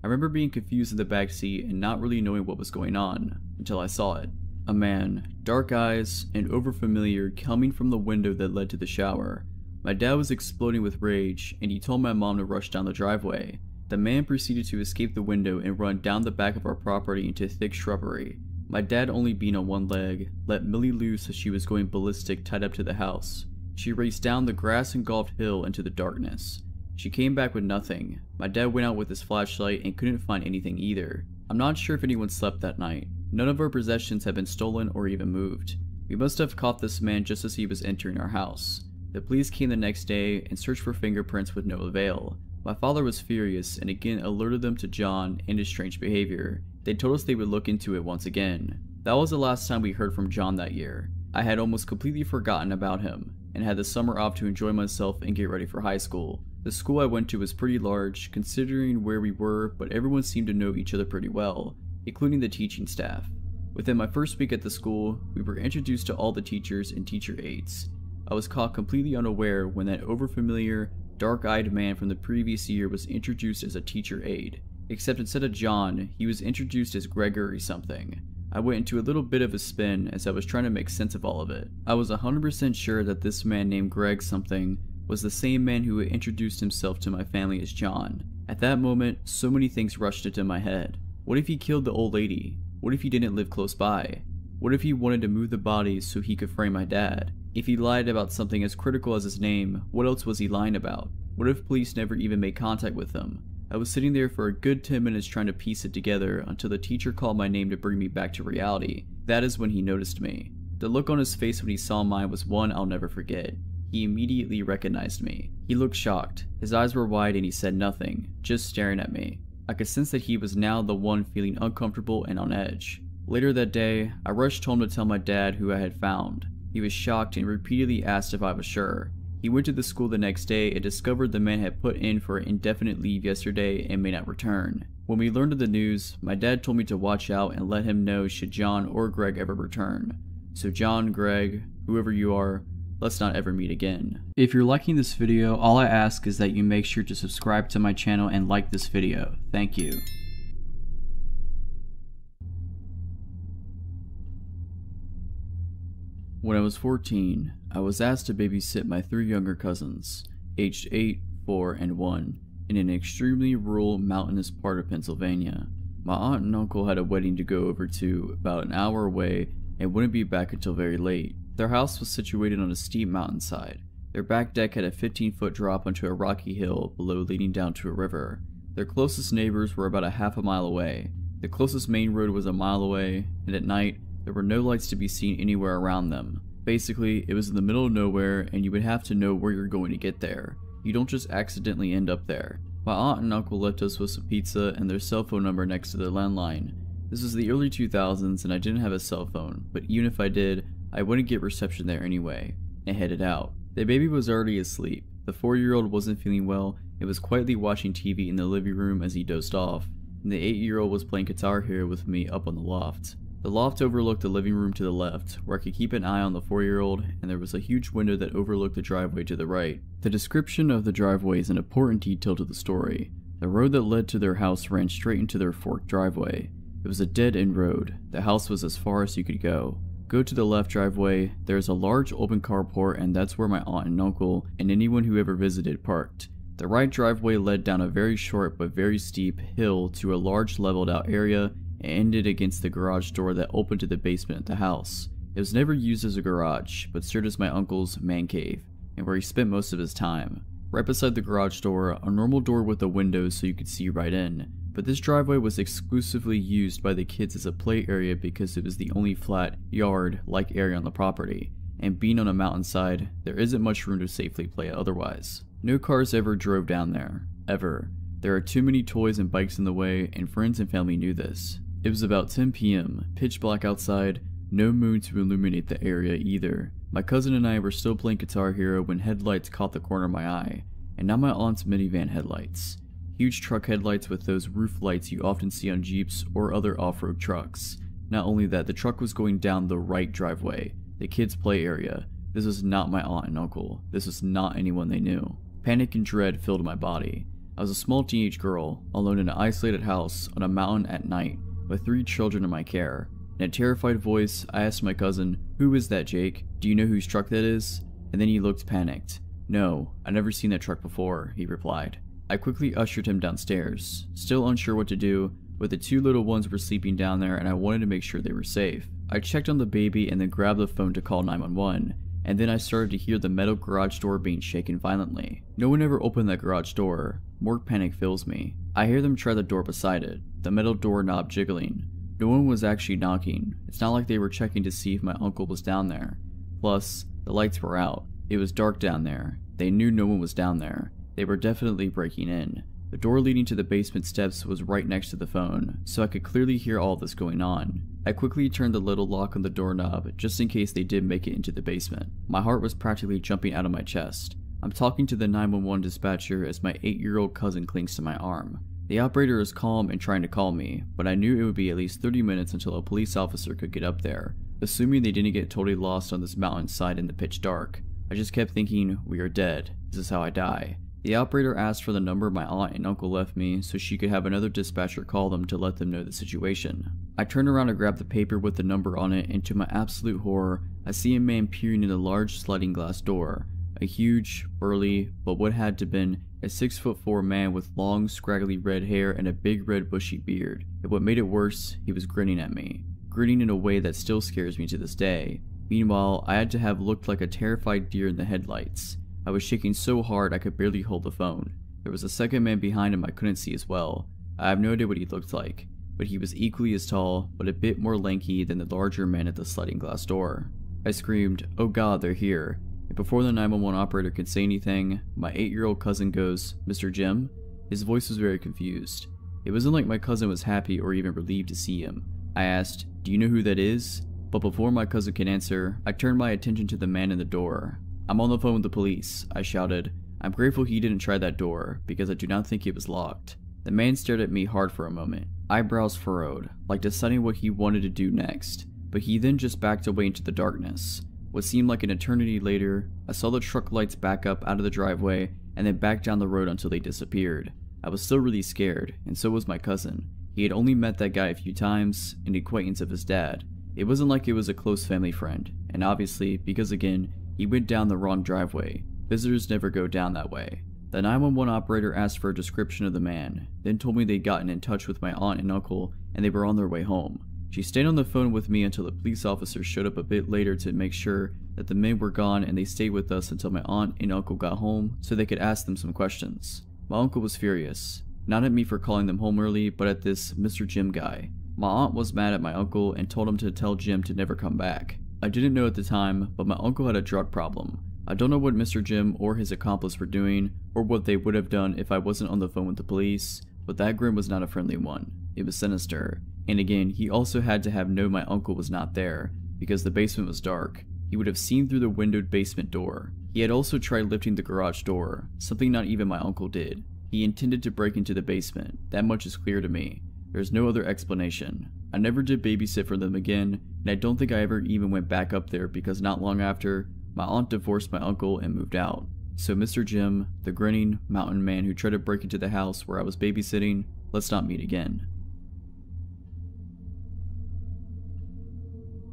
I remember being confused in the back seat and not really knowing what was going on, until I saw it. A man, dark eyes, and overfamiliar, coming from the window that led to the shower. My dad was exploding with rage, and he told my mom to rush down the driveway. The man proceeded to escape the window and run down the back of our property into thick shrubbery. My dad, only being on one leg, let Millie loose as she was going ballistic tied up to the house. She raced down the grass-engulfed hill into the darkness. She came back with nothing. My dad went out with his flashlight and couldn't find anything either. I'm not sure if anyone slept that night. None of our possessions had been stolen or even moved. We must have caught this man just as he was entering our house. The police came the next day and searched for fingerprints with no avail. My father was furious and again alerted them to John and his strange behavior. They told us they would look into it once again. That was the last time we heard from John that year. I had almost completely forgotten about him and had the summer off to enjoy myself and get ready for high school. The school I went to was pretty large considering where we were, but everyone seemed to know each other pretty well, including the teaching staff. Within my first week at the school, we were introduced to all the teachers and teacher aides. I was caught completely unaware when that overfamiliar, dark-eyed man from the previous year was introduced as a teacher aide. Except instead of John, he was introduced as Gregory something. I went into a little bit of a spin as I was trying to make sense of all of it. I was 100% sure that this man named Greg something was the same man who had introduced himself to my family as John. At that moment, so many things rushed into my head. What if he killed the old lady? What if he didn't live close by? What if he wanted to move the bodies so he could frame my dad? If he lied about something as critical as his name, what else was he lying about? What if police never even made contact with him? I was sitting there for a good 10 minutes trying to piece it together until the teacher called my name to bring me back to reality. That is when he noticed me. The look on his face when he saw mine was one I'll never forget. He immediately recognized me. He looked shocked. His eyes were wide and he said nothing, just staring at me. I could sense that he was now the one feeling uncomfortable and on edge. Later that day, I rushed home to tell my dad who I had found. He was shocked and repeatedly asked if I was sure. He went to the school the next day and discovered the man had put in for indefinite leave yesterday and may not return. When we learned of the news, my dad told me to watch out and let him know should John or Greg ever return. So John, Greg, whoever you are, let's not ever meet again. If you're liking this video, all I ask is that you make sure to subscribe to my channel and like this video. Thank you. When I was 14, I was asked to babysit my 3 younger cousins, aged 8, 4, and 1, in an extremely rural, mountainous part of Pennsylvania. My aunt and uncle had a wedding to go over to about an hour away and wouldn't be back until very late. Their house was situated on a steep mountainside. Their back deck had a 15-foot drop onto a rocky hill below leading down to a river. Their closest neighbors were about a half a mile away. The closest main road was a mile away, and at night, there were no lights to be seen anywhere around them. Basically, it was in the middle of nowhere and you would have to know where you're going to get there. You don't just accidentally end up there. My aunt and uncle left us with some pizza and their cell phone number next to their landline. This was the early 2000s and I didn't have a cell phone, but even if I did, I wouldn't get reception there anyway, and headed out. The baby was already asleep. The 4-year-old wasn't feeling well and was quietly watching TV in the living room as he dozed off, and the 8-year-old was playing Guitar Hero with me up on the loft. The loft overlooked the living room to the left, where I could keep an eye on the 4-year-old, and there was a huge window that overlooked the driveway to the right. The description of the driveway is an important detail to the story. The road that led to their house ran straight into their forked driveway. It was a dead-end road. The house was as far as you could go. Go to the left driveway, there is a large open carport, and that's where my aunt and uncle and anyone who ever visited parked. The right driveway led down a very short but very steep hill to a large leveled out area and ended against the garage door that opened to the basement of the house. It was never used as a garage, but served as my uncle's man cave, and where he spent most of his time. Right beside the garage door, a normal door with a window so you could see right in, but this driveway was exclusively used by the kids as a play area because it was the only flat, yard-like area on the property, and being on a mountainside, there isn't much room to safely play otherwise. No cars ever drove down there, ever. There are too many toys and bikes in the way, and friends and family knew this. It was about 10 p.m, pitch black outside, no moon to illuminate the area either. My cousin and I were still playing Guitar Hero when headlights caught the corner of my eye, and not my aunt's minivan headlights. Huge truck headlights with those roof lights you often see on Jeeps or other off-road trucks. Not only that, the truck was going down the right driveway, the kids' play area. This was not my aunt and uncle. This was not anyone they knew. Panic and dread filled my body. I was a small teenage girl, alone in an isolated house on a mountain at night, with 3 children in my care. In a terrified voice, I asked my cousin, "Who is that, Jake? Do you know whose truck that is?" And then he looked panicked. "No, I've never seen that truck before," he replied. I quickly ushered him downstairs, still unsure what to do, but the 2 little ones were sleeping down there and I wanted to make sure they were safe. I checked on the baby and then grabbed the phone to call 911, and then I started to hear the metal garage door being shaken violently. No one ever opened that garage door. More panic fills me. I hear them try the door beside it, the metal doorknob jiggling. No one was actually knocking. It's not like they were checking to see if my uncle was down there. Plus, the lights were out. It was dark down there. They knew no one was down there. They were definitely breaking in. The door leading to the basement steps was right next to the phone, so I could clearly hear all this going on. I quickly turned the little lock on the doorknob just in case they did make it into the basement. My heart was practically jumping out of my chest. I'm talking to the 911 dispatcher as my 8-year-old cousin clings to my arm. The operator is calm and trying to call me, but I knew it would be at least 30 minutes until a police officer could get up there, assuming they didn't get totally lost on this mountainside in the pitch dark. I just kept thinking, we are dead. This is how I die. The operator asked for the number my aunt and uncle left me so she could have another dispatcher call them to let them know the situation. I turned around to grab the paper with the number on it, and to my absolute horror, I see a man peering in a large sliding glass door. A huge, burly, but what had to been a 6'4" man with long, scraggly red hair and a big red bushy beard. And what made it worse, he was grinning at me. Grinning in a way that still scares me to this day. Meanwhile, I had to have looked like a terrified deer in the headlights. I was shaking so hard I could barely hold the phone. There was a second man behind him I couldn't see as well. I have no idea what he looked like, but he was equally as tall, but a bit more lanky than the larger man at the sliding glass door. I screamed, "Oh God, they're here." And before the 911 operator could say anything, my 8-year-old cousin goes, "Mr. Jim?" His voice was very confused. It wasn't like my cousin was happy or even relieved to see him. I asked, "Do you know who that is?" But before my cousin could answer, I turned my attention to the man in the door. "I'm on the phone with the police," I shouted. I'm grateful he didn't try that door, because I do not think it was locked. The man stared at me hard for a moment, eyebrows furrowed, like deciding what he wanted to do next, but he then just backed away into the darkness. What seemed like an eternity later, I saw the truck lights back up out of the driveway and then back down the road until they disappeared. I was still really scared, and so was my cousin. He had only met that guy a few times, an acquaintance of his dad. It wasn't like it was a close family friend, and obviously, because again, he went down the wrong driveway. Visitors never go down that way. The 911 operator asked for a description of the man, then told me they'd gotten in touch with my aunt and uncle and they were on their way home. She stayed on the phone with me until the police officer showed up a bit later to make sure that the men were gone, and they stayed with us until my aunt and uncle got home so they could ask them some questions. My uncle was furious, not at me for calling them home early, but at this Mr. Jim guy. My aunt was mad at my uncle and told him to tell Jim to never come back. I didn't know at the time, but my uncle had a drug problem. I don't know what Mr. Jim or his accomplice were doing, or what they would have done if I wasn't on the phone with the police, but that grin was not a friendly one. It was sinister. And again, he also had to have known my uncle was not there, because the basement was dark. He would have seen through the windowed basement door. He had also tried lifting the garage door, something not even my uncle did. He intended to break into the basement. That much is clear to me. There's no other explanation. I never did babysit for them again, and I don't think I ever even went back up there because not long after, my aunt divorced my uncle and moved out. So Mr. Jim, the grinning mountain man who tried to break into the house where I was babysitting, let's not meet again.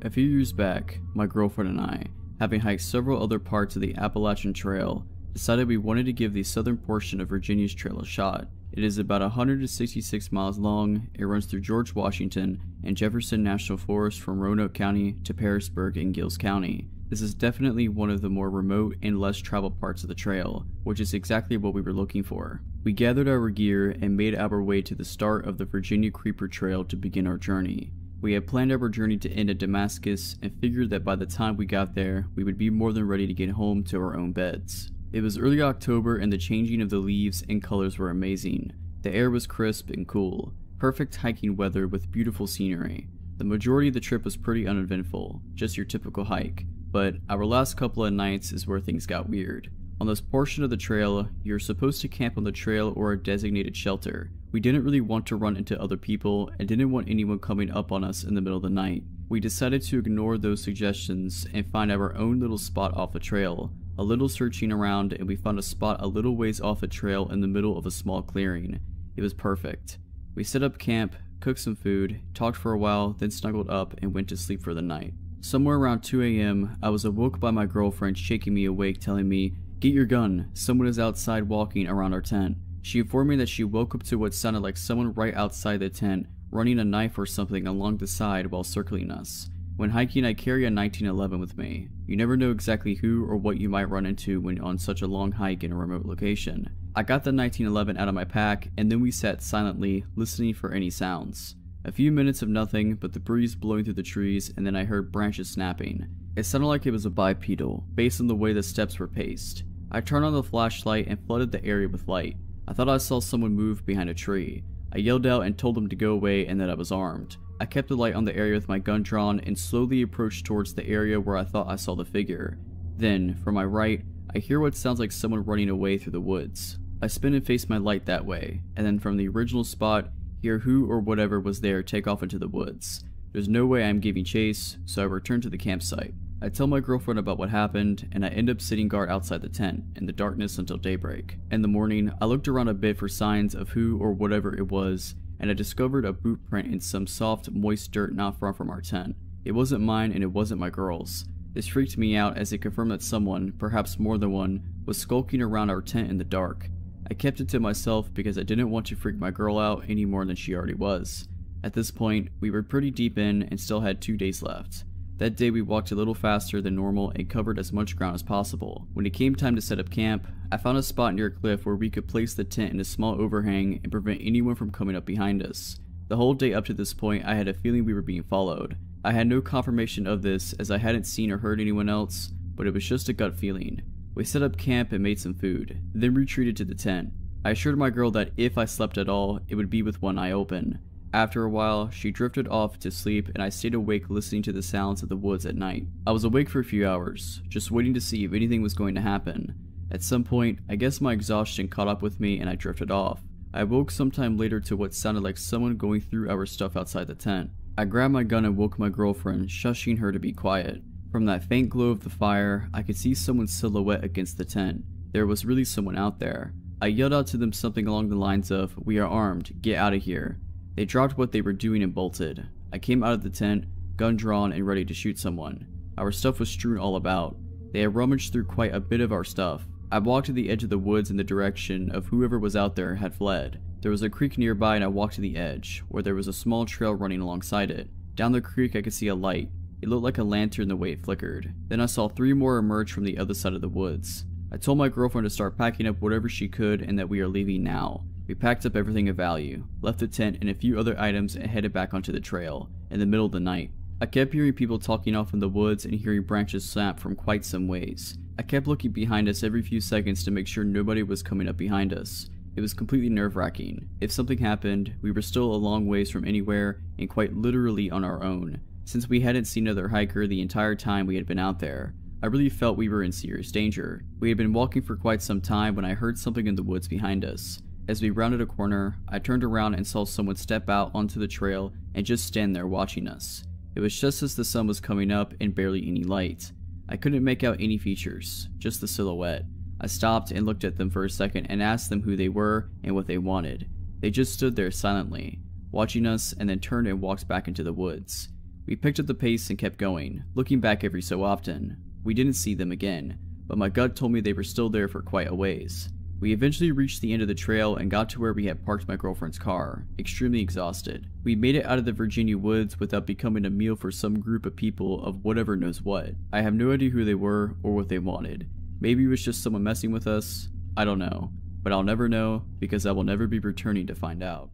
A few years back, my girlfriend and I, having hiked several other parts of the Appalachian Trail, decided we wanted to give the southern portion of Virginia's trail a shot. It is about 166 miles long. It runs through George Washington and Jefferson National Forest from Roanoke County to Pearisburg in Giles County. This is definitely one of the more remote and less traveled parts of the trail, which is exactly what we were looking for. We gathered our gear and made our way to the start of the Virginia Creeper Trail to begin our journey. We had planned our journey to end at Damascus and figured that by the time we got there, we would be more than ready to get home to our own beds. It was early October and the changing of the leaves and colors were amazing. The air was crisp and cool, perfect hiking weather with beautiful scenery. The majority of the trip was pretty uneventful, just your typical hike, but our last couple of nights is where things got weird. On this portion of the trail, you're supposed to camp on the trail or a designated shelter. We didn't really want to run into other people and didn't want anyone coming up on us in the middle of the night. We decided to ignore those suggestions and find our own little spot off the trail. A little searching around, and we found a spot a little ways off the trail in the middle of a small clearing. It was perfect. We set up camp, cooked some food, talked for a while, then snuggled up and went to sleep for the night. Somewhere around 2 a.m, I was awoke by my girlfriend shaking me awake, telling me, "Get your gun, someone is outside walking around our tent." She informed me that she woke up to what sounded like someone right outside the tent, running a knife or something along the side while circling us. When hiking, I carry a 1911 with me. You never know exactly who or what you might run into when on such a long hike in a remote location. I got the 1911 out of my pack, and then we sat silently, listening for any sounds. A few minutes of nothing but the breeze blowing through the trees, and then I heard branches snapping. It sounded like it was a bipedal, based on the way the steps were paced. I turned on the flashlight and flooded the area with light. I thought I saw someone move behind a tree. I yelled out and told them to go away and that I was armed. I kept the light on the area with my gun drawn and slowly approached towards the area where I thought I saw the figure. Then, from my right, I hear what sounds like someone running away through the woods. I spin and face my light that way, and then from the original spot, hear who or whatever was there take off into the woods. There's no way I'm giving chase, so I return to the campsite. I tell my girlfriend about what happened, and I end up sitting guard outside the tent, in the darkness until daybreak. In the morning, I looked around a bit for signs of who or whatever it was, and I discovered a boot print in some soft, moist dirt not far from our tent. It wasn't mine and it wasn't my girl's. This freaked me out as it confirmed that someone, perhaps more than one, was skulking around our tent in the dark. I kept it to myself because I didn't want to freak my girl out any more than she already was. At this point, we were pretty deep in and still had 2 days left. That day we walked a little faster than normal and covered as much ground as possible. When it came time to set up camp, I found a spot near a cliff where we could place the tent in a small overhang and prevent anyone from coming up behind us. The whole day up to this point, I had a feeling we were being followed. I had no confirmation of this as I hadn't seen or heard anyone else, but it was just a gut feeling. We set up camp and made some food, then retreated to the tent. I assured my girl that if I slept at all, it would be with one eye open. After a while, she drifted off to sleep and I stayed awake listening to the sounds of the woods at night. I was awake for a few hours, just waiting to see if anything was going to happen. At some point, I guess my exhaustion caught up with me and I drifted off. I woke sometime later to what sounded like someone going through our stuff outside the tent. I grabbed my gun and woke my girlfriend, shushing her to be quiet. From that faint glow of the fire, I could see someone's silhouette against the tent. There was really someone out there. I yelled out to them something along the lines of, "We are armed, get out of here." They dropped what they were doing and bolted. I came out of the tent, gun drawn and ready to shoot someone. Our stuff was strewn all about. They had rummaged through quite a bit of our stuff. I walked to the edge of the woods in the direction of whoever was out there had fled. There was a creek nearby and I walked to the edge, where there was a small trail running alongside it. Down the creek I could see a light. It looked like a lantern the way it flickered. Then I saw 3 more emerge from the other side of the woods. I told my girlfriend to start packing up whatever she could and that we are leaving now. We packed up everything of value, left the tent and a few other items and headed back onto the trail, in the middle of the night. I kept hearing people talking off in the woods and hearing branches snap from quite some ways. I kept looking behind us every few seconds to make sure nobody was coming up behind us. It was completely nerve-wracking. If something happened, we were still a long ways from anywhere and quite literally on our own, since we hadn't seen another hiker the entire time we had been out there. I really felt we were in serious danger. We had been walking for quite some time when I heard something in the woods behind us. As we rounded a corner, I turned around and saw someone step out onto the trail and just stand there watching us. It was just as the sun was coming up and barely any light. I couldn't make out any features, just the silhouette. I stopped and looked at them for a second and asked them who they were and what they wanted. They just stood there silently, watching us, and then turned and walked back into the woods. We picked up the pace and kept going, looking back every so often. We didn't see them again, but my gut told me they were still there for quite a ways. We eventually reached the end of the trail and got to where we had parked my girlfriend's car, extremely exhausted. We made it out of the Virginia woods without becoming a meal for some group of people of whatever knows what. I have no idea who they were or what they wanted. Maybe it was just someone messing with us, I don't know. But I'll never know because I will never be returning to find out.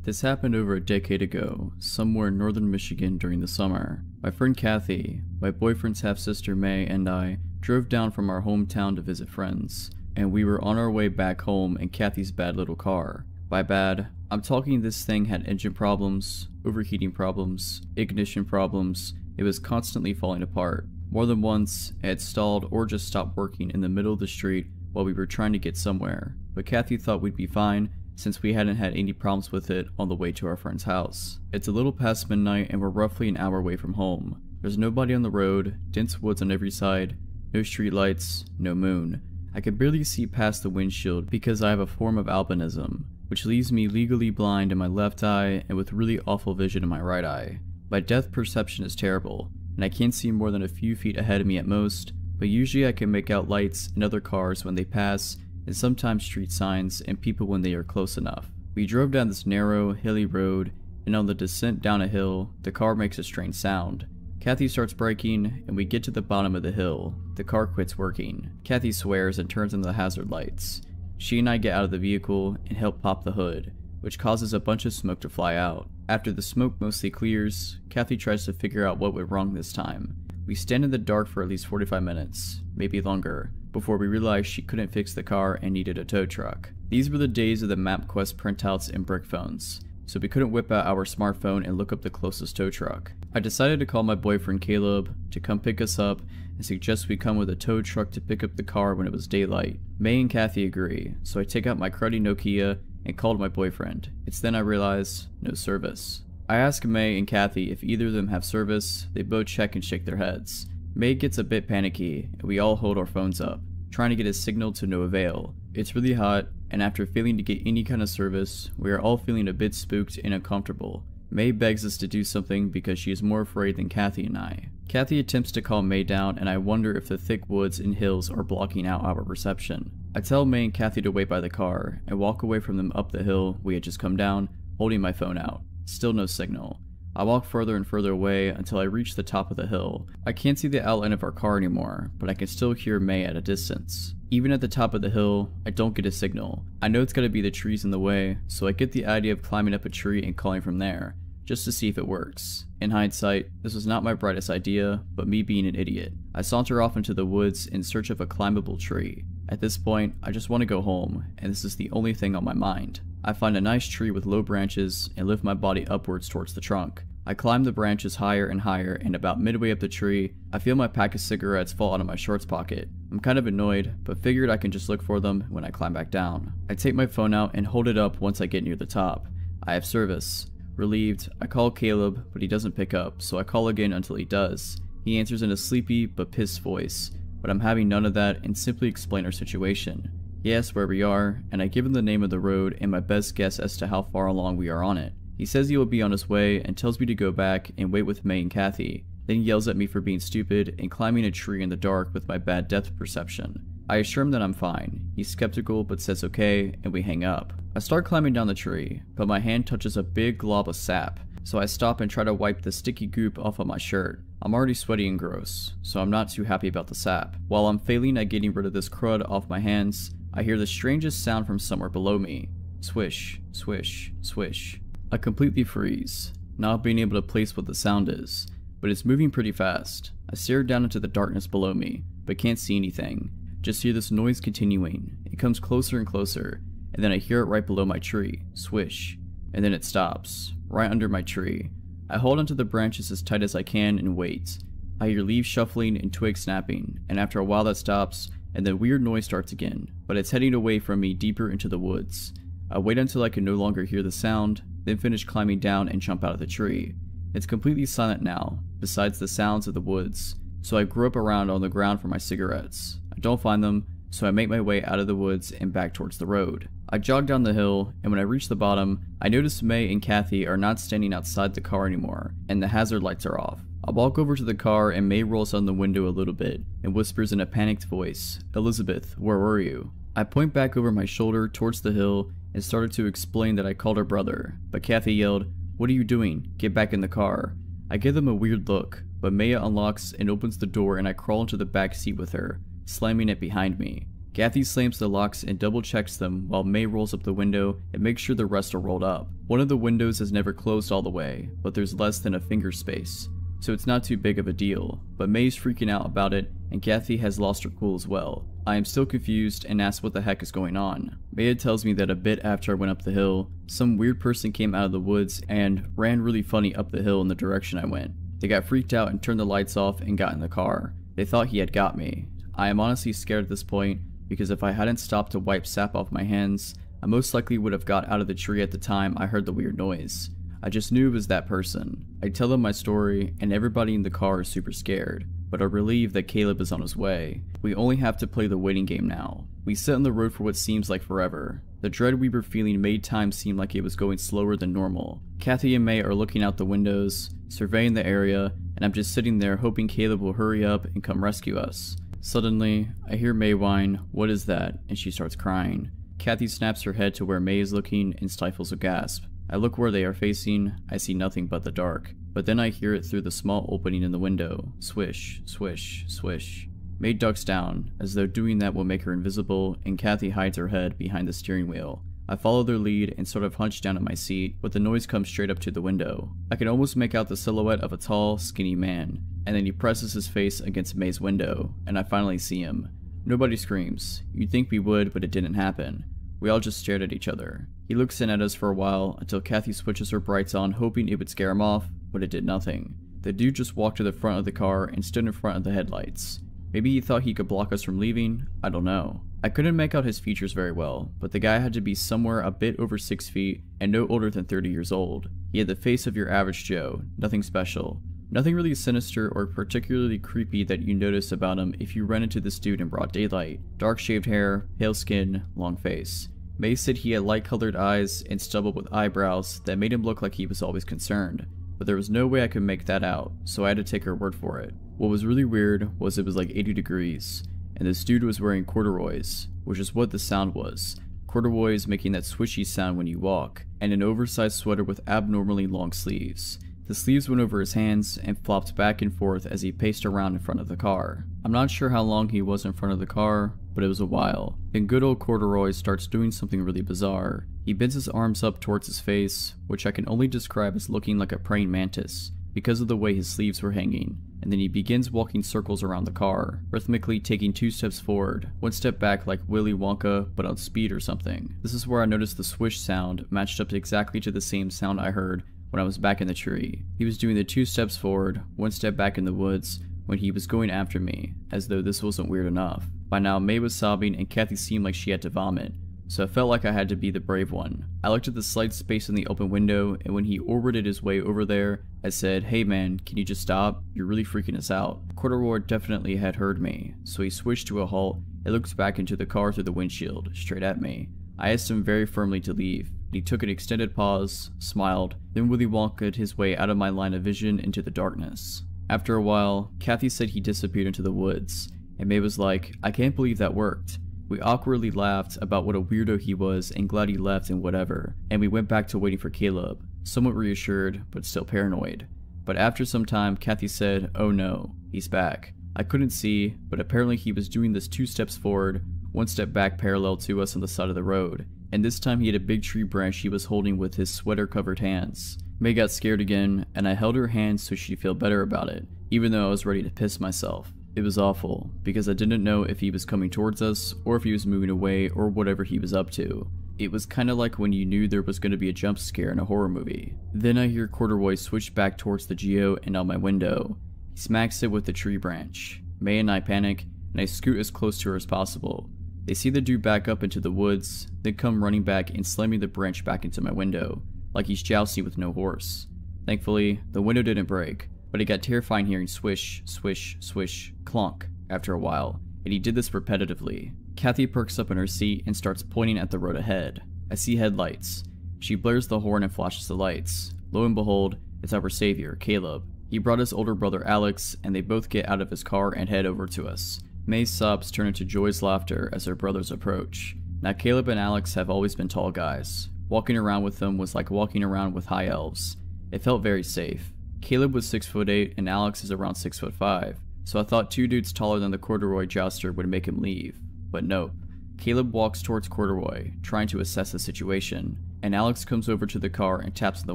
This happened over a decade ago, somewhere in northern Michigan during the summer. My friend Kathy, my boyfriend's half-sister May, and I drove down from our hometown to visit friends, and we were on our way back home in Kathy's bad little car. By bad, I'm talking this thing had engine problems, overheating problems, ignition problems. It was constantly falling apart. More than once, it had stalled or just stopped working in the middle of the street while we were trying to get somewhere, but Kathy thought we'd be fine since we hadn't had any problems with it on the way to our friend's house. It's a little past midnight and we're roughly an hour away from home. There's nobody on the road, dense woods on every side, no street lights, no moon. I could barely see past the windshield because I have a form of albinism, which leaves me legally blind in my left eye and with really awful vision in my right eye. My depth perception is terrible, and I can't see more than a few feet ahead of me at most, but usually I can make out lights and other cars when they pass, and sometimes street signs and people when they are close enough. We drove down this narrow, hilly road, and on the descent down a hill, the car makes a strange sound. Kathy starts braking, and we get to the bottom of the hill. The car quits working. Kathy swears and turns on the hazard lights. She and I get out of the vehicle and help pop the hood, which causes a bunch of smoke to fly out. After the smoke mostly clears, Kathy tries to figure out what went wrong this time. We stand in the dark for at least 45 minutes, maybe longer, before we realize she couldn't fix the car and needed a tow truck. These were the days of the MapQuest printouts and brick phones, so we couldn't whip out our smartphone and look up the closest tow truck. I decided to call my boyfriend Caleb to come pick us up and suggest we come with a tow truck to pick up the car when it was daylight. May and Kathy agree, so I take out my cruddy Nokia and called my boyfriend. It's then I realize, no service. I ask May and Kathy if either of them have service. They both check and shake their heads. May gets a bit panicky, and we all hold our phones up, trying to get a signal to no avail. It's really hot, and after failing to get any kind of service, we are all feeling a bit spooked and uncomfortable. May begs us to do something because she is more afraid than Kathy and I. Kathy attempts to calm May down, and I wonder if the thick woods and hills are blocking out our perception. I tell May and Kathy to wait by the car, and walk away from them up the hill we had just come down, holding my phone out. Still no signal. I walk further and further away until I reach the top of the hill. I can't see the outline of our car anymore, but I can still hear May at a distance. Even at the top of the hill, I don't get a signal. I know it's gotta be the trees in the way, so I get the idea of climbing up a tree and calling from there, just to see if it works. In hindsight, this was not my brightest idea, but me being an idiot. I saunter off into the woods in search of a climbable tree. At this point, I just want to go home, and this is the only thing on my mind. I find a nice tree with low branches and lift my body upwards towards the trunk. I climb the branches higher and higher, and about midway up the tree, I feel my pack of cigarettes fall out of my shorts pocket. I'm kind of annoyed, but figured I can just look for them when I climb back down. I take my phone out and hold it up once I get near the top. I have service. Relieved, I call Caleb, but he doesn't pick up, so I call again until he does. He answers in a sleepy but pissed voice, but I'm having none of that and simply explain our situation. He asks where we are, and I give him the name of the road and my best guess as to how far along we are on it. He says he will be on his way and tells me to go back and wait with May and Kathy, then he yells at me for being stupid and climbing a tree in the dark with my bad depth perception. I assure him that I'm fine. He's skeptical but says okay, and we hang up. I start climbing down the tree, but my hand touches a big glob of sap, so I stop and try to wipe the sticky goop off of my shirt. I'm already sweaty and gross, so I'm not too happy about the sap. While I'm failing at getting rid of this crud off my hands, I hear the strangest sound from somewhere below me. Swish, swish, swish. I completely freeze, not being able to place what the sound is, but it's moving pretty fast. I stare down into the darkness below me, but can't see anything. Just hear this noise continuing. It comes closer and closer, and then I hear it right below my tree. Swish. And then it stops, right under my tree. I hold onto the branches as tight as I can and wait. I hear leaves shuffling and twigs snapping, and after a while that stops, and the weird noise starts again, but it's heading away from me deeper into the woods. I wait until I can no longer hear the sound, then finish climbing down and jump out of the tree. It's completely silent now, besides the sounds of the woods, so I grope around on the ground for my cigarettes. I don't find them, so I make my way out of the woods and back towards the road. I jog down the hill, and when I reach the bottom, I notice May and Kathy are not standing outside the car anymore, and the hazard lights are off. I walk over to the car and May rolls down the window a little bit and whispers in a panicked voice, "Elizabeth, where were you?" I point back over my shoulder towards the hill and started to explain that I called her brother, but Kathy yelled, "What are you doing? Get back in the car." I give them a weird look, but Maya unlocks and opens the door and I crawl into the back seat with her, slamming it behind me. Kathy slams the locks and double checks them while May rolls up the window and makes sure the rest are rolled up. One of the windows is never closed all the way, but there's less than a finger space, so it's not too big of a deal, but May's freaking out about it and Kathy has lost her cool as well. I am still confused and ask what the heck is going on. Maya tells me that a bit after I went up the hill, some weird person came out of the woods and ran really funny up the hill in the direction I went. They got freaked out and turned the lights off and got in the car. They thought he had got me. I am honestly scared at this point, because if I hadn't stopped to wipe sap off my hands, I most likely would have got out of the tree at the time I heard the weird noise. I just knew it was that person. I tell them my story, and everybody in the car is super scared, but are relieved that Caleb is on his way. We only have to play the waiting game now. We sit on the road for what seems like forever. The dread we were feeling made time seem like it was going slower than normal. Kathy and May are looking out the windows, surveying the area, and I'm just sitting there hoping Caleb will hurry up and come rescue us. Suddenly, I hear May whine, "What is that?" and she starts crying. Kathy snaps her head to where May is looking and stifles a gasp. I look where they are facing, I see nothing but the dark. But then I hear it through the small opening in the window. Swish, swish, swish. May ducks down, as though doing that will make her invisible, and Kathy hides her head behind the steering wheel. I follow their lead and sort of hunch down at my seat, but the noise comes straight up to the window. I can almost make out the silhouette of a tall, skinny man, and then he presses his face against May's window, and I finally see him. Nobody screams. You'd think we would, but it didn't happen. We all just stared at each other. He looks in at us for a while until Kathy switches her brights on, hoping it would scare him off, but it did nothing. The dude just walked to the front of the car and stood in front of the headlights. Maybe he thought he could block us from leaving? I don't know. I couldn't make out his features very well, but the guy had to be somewhere a bit over 6 feet and no older than 30 years old. He had the face of your average Joe, nothing special. Nothing really sinister or particularly creepy that you notice about him if you ran into this dude in broad daylight. Dark shaved hair, pale skin, long face. May said he had light-colored eyes and stubble with eyebrows that made him look like he was always concerned, but there was no way I could make that out, so I had to take her word for it. What was really weird was it was like 80 degrees, and this dude was wearing corduroys, which is what the sound was. Corduroys making that swishy sound when you walk, and an oversized sweater with abnormally long sleeves. The sleeves went over his hands and flopped back and forth as he paced around in front of the car. I'm not sure how long he was in front of the car, but it was a while. Then good old Corduroy starts doing something really bizarre. He bends his arms up towards his face, which I can only describe as looking like a praying mantis, because of the way his sleeves were hanging, and then he begins walking circles around the car, rhythmically taking 2 steps forward, 1 step back like Willy Wonka but on speed or something. This is where I noticed the swish sound matched up exactly to the same sound I heard when I was back in the tree. He was doing the 2 steps forward, 1 step back in the woods when he was going after me, as though this wasn't weird enough. By now May was sobbing and Kathy seemed like she had to vomit, so I felt like I had to be the brave one. I looked at the slight space in the open window, and when he orbited his way over there, I said, "Hey man, can you just stop? You're really freaking us out." Corduroy definitely had heard me, so he switched to a halt and looked back into the car through the windshield, straight at me. I asked him very firmly to leave, and he took an extended pause, smiled, then Willy Wonka'd his way out of my line of vision into the darkness. After a while, Kathy said he disappeared into the woods, and May was like, "I can't believe that worked." We awkwardly laughed about what a weirdo he was and glad he left and whatever, and we went back to waiting for Caleb, somewhat reassured, but still paranoid. But after some time, Kathy said, "Oh no, he's back." I couldn't see, but apparently he was doing this 2 steps forward, 1 step back parallel to us on the side of the road, and this time he had a big tree branch he was holding with his sweater-covered hands. May got scared again, and I held her hand so she'd feel better about it, even though I was ready to piss myself. It was awful, because I didn't know if he was coming towards us, or if he was moving away, or whatever he was up to. It was kinda like when you knew there was going to be a jump scare in a horror movie. Then I hear Corduroy switch back towards the Geo and out my window. He smacks it with the tree branch. May and I panic, and I scoot as close to her as possible. They see the dude back up into the woods, then come running back and slamming the branch back into my window, like he's jousting with no horse. Thankfully, the window didn't break, but it got terrifying hearing swish, swish, swish, clunk after a while, and he did this repetitively. Kathy perks up in her seat and starts pointing at the road ahead. I see headlights. She blares the horn and flashes the lights. Lo and behold, it's our savior, Caleb. He brought his older brother Alex, and they both get out of his car and head over to us. May's sobs turn into joyous laughter as their brothers approach. Now Caleb and Alex have always been tall guys. Walking around with them was like walking around with high elves. It felt very safe. Caleb was 6'8" and Alex is around 6'5", so I thought 2 dudes taller than the Corduroy jouster would make him leave. But nope. Caleb walks towards Corduroy, trying to assess the situation, and Alex comes over to the car and taps on the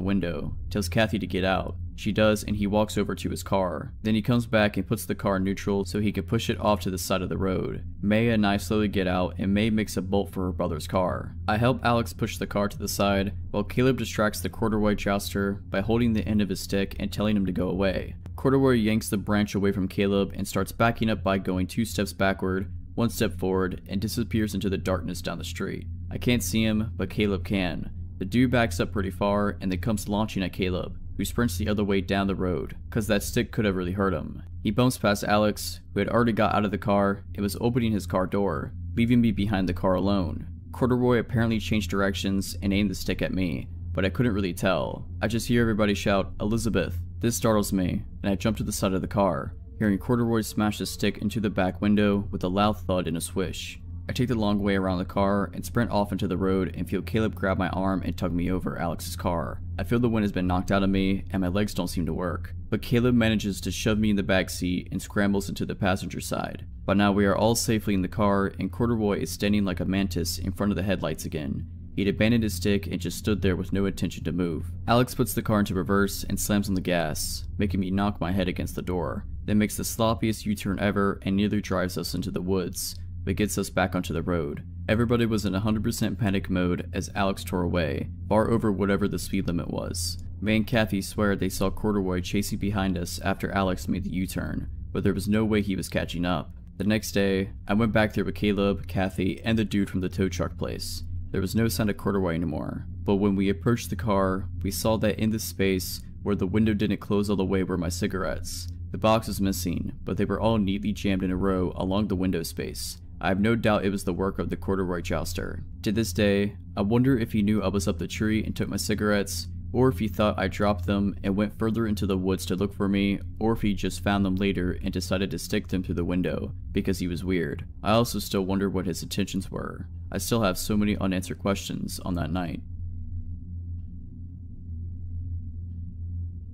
window, tells Kathy to get out. She does, and he walks over to his car. Then he comes back and puts the car in neutral so he can push it off to the side of the road. May and I slowly get out, and May makes a bolt for her brother's car. I help Alex push the car to the side, while Caleb distracts the Corduroy jouster by holding the end of his stick and telling him to go away. Corduroy yanks the branch away from Caleb and starts backing up by going 2 steps backward, 1 step forward, and disappears into the darkness down the street. I can't see him, but Caleb can. The dude backs up pretty far and then comes launching at Caleb, who sprints the other way down the road, cause that stick could have really hurt him. He bumps past Alex, who had already got out of the car and was opening his car door, leaving me behind the car alone. Corduroy apparently changed directions and aimed the stick at me, but I couldn't really tell. I just hear everybody shout, "Elizabeth." This startles me, and I jump to the side of the car, hearing Corduroy smash the stick into the back window with a loud thud and a swish. I take the long way around the car and sprint off into the road and feel Caleb grab my arm and tug me over Alex's car. I feel the wind has been knocked out of me and my legs don't seem to work, but Caleb manages to shove me in the back seat and scrambles into the passenger side. By now we are all safely in the car and Corduroy is standing like a mantis in front of the headlights again. He'd abandoned his stick and just stood there with no intention to move. Alex puts the car into reverse and slams on the gas, making me knock my head against the door, then makes the sloppiest U-turn ever and nearly drives us into the woods, but gets us back onto the road. Everybody was in 100% panic mode as Alex tore away, far over whatever the speed limit was. May and Kathy swear they saw Corduroy chasing behind us after Alex made the U-turn, but there was no way he was catching up. The next day, I went back there with Caleb, Kathy, and the dude from the tow truck place. There was no sign of Corduroy anymore, but when we approached the car, we saw that in the space where the window didn't close all the way were my cigarettes. The box was missing, but they were all neatly jammed in a row along the window space. I have no doubt it was the work of the Corduroy jouster. To this day, I wonder if he knew I was up the tree and took my cigarettes, or if he thought I dropped them and went further into the woods to look for me, or if he just found them later and decided to stick them through the window, because he was weird. I also still wonder what his intentions were. I still have so many unanswered questions on that night.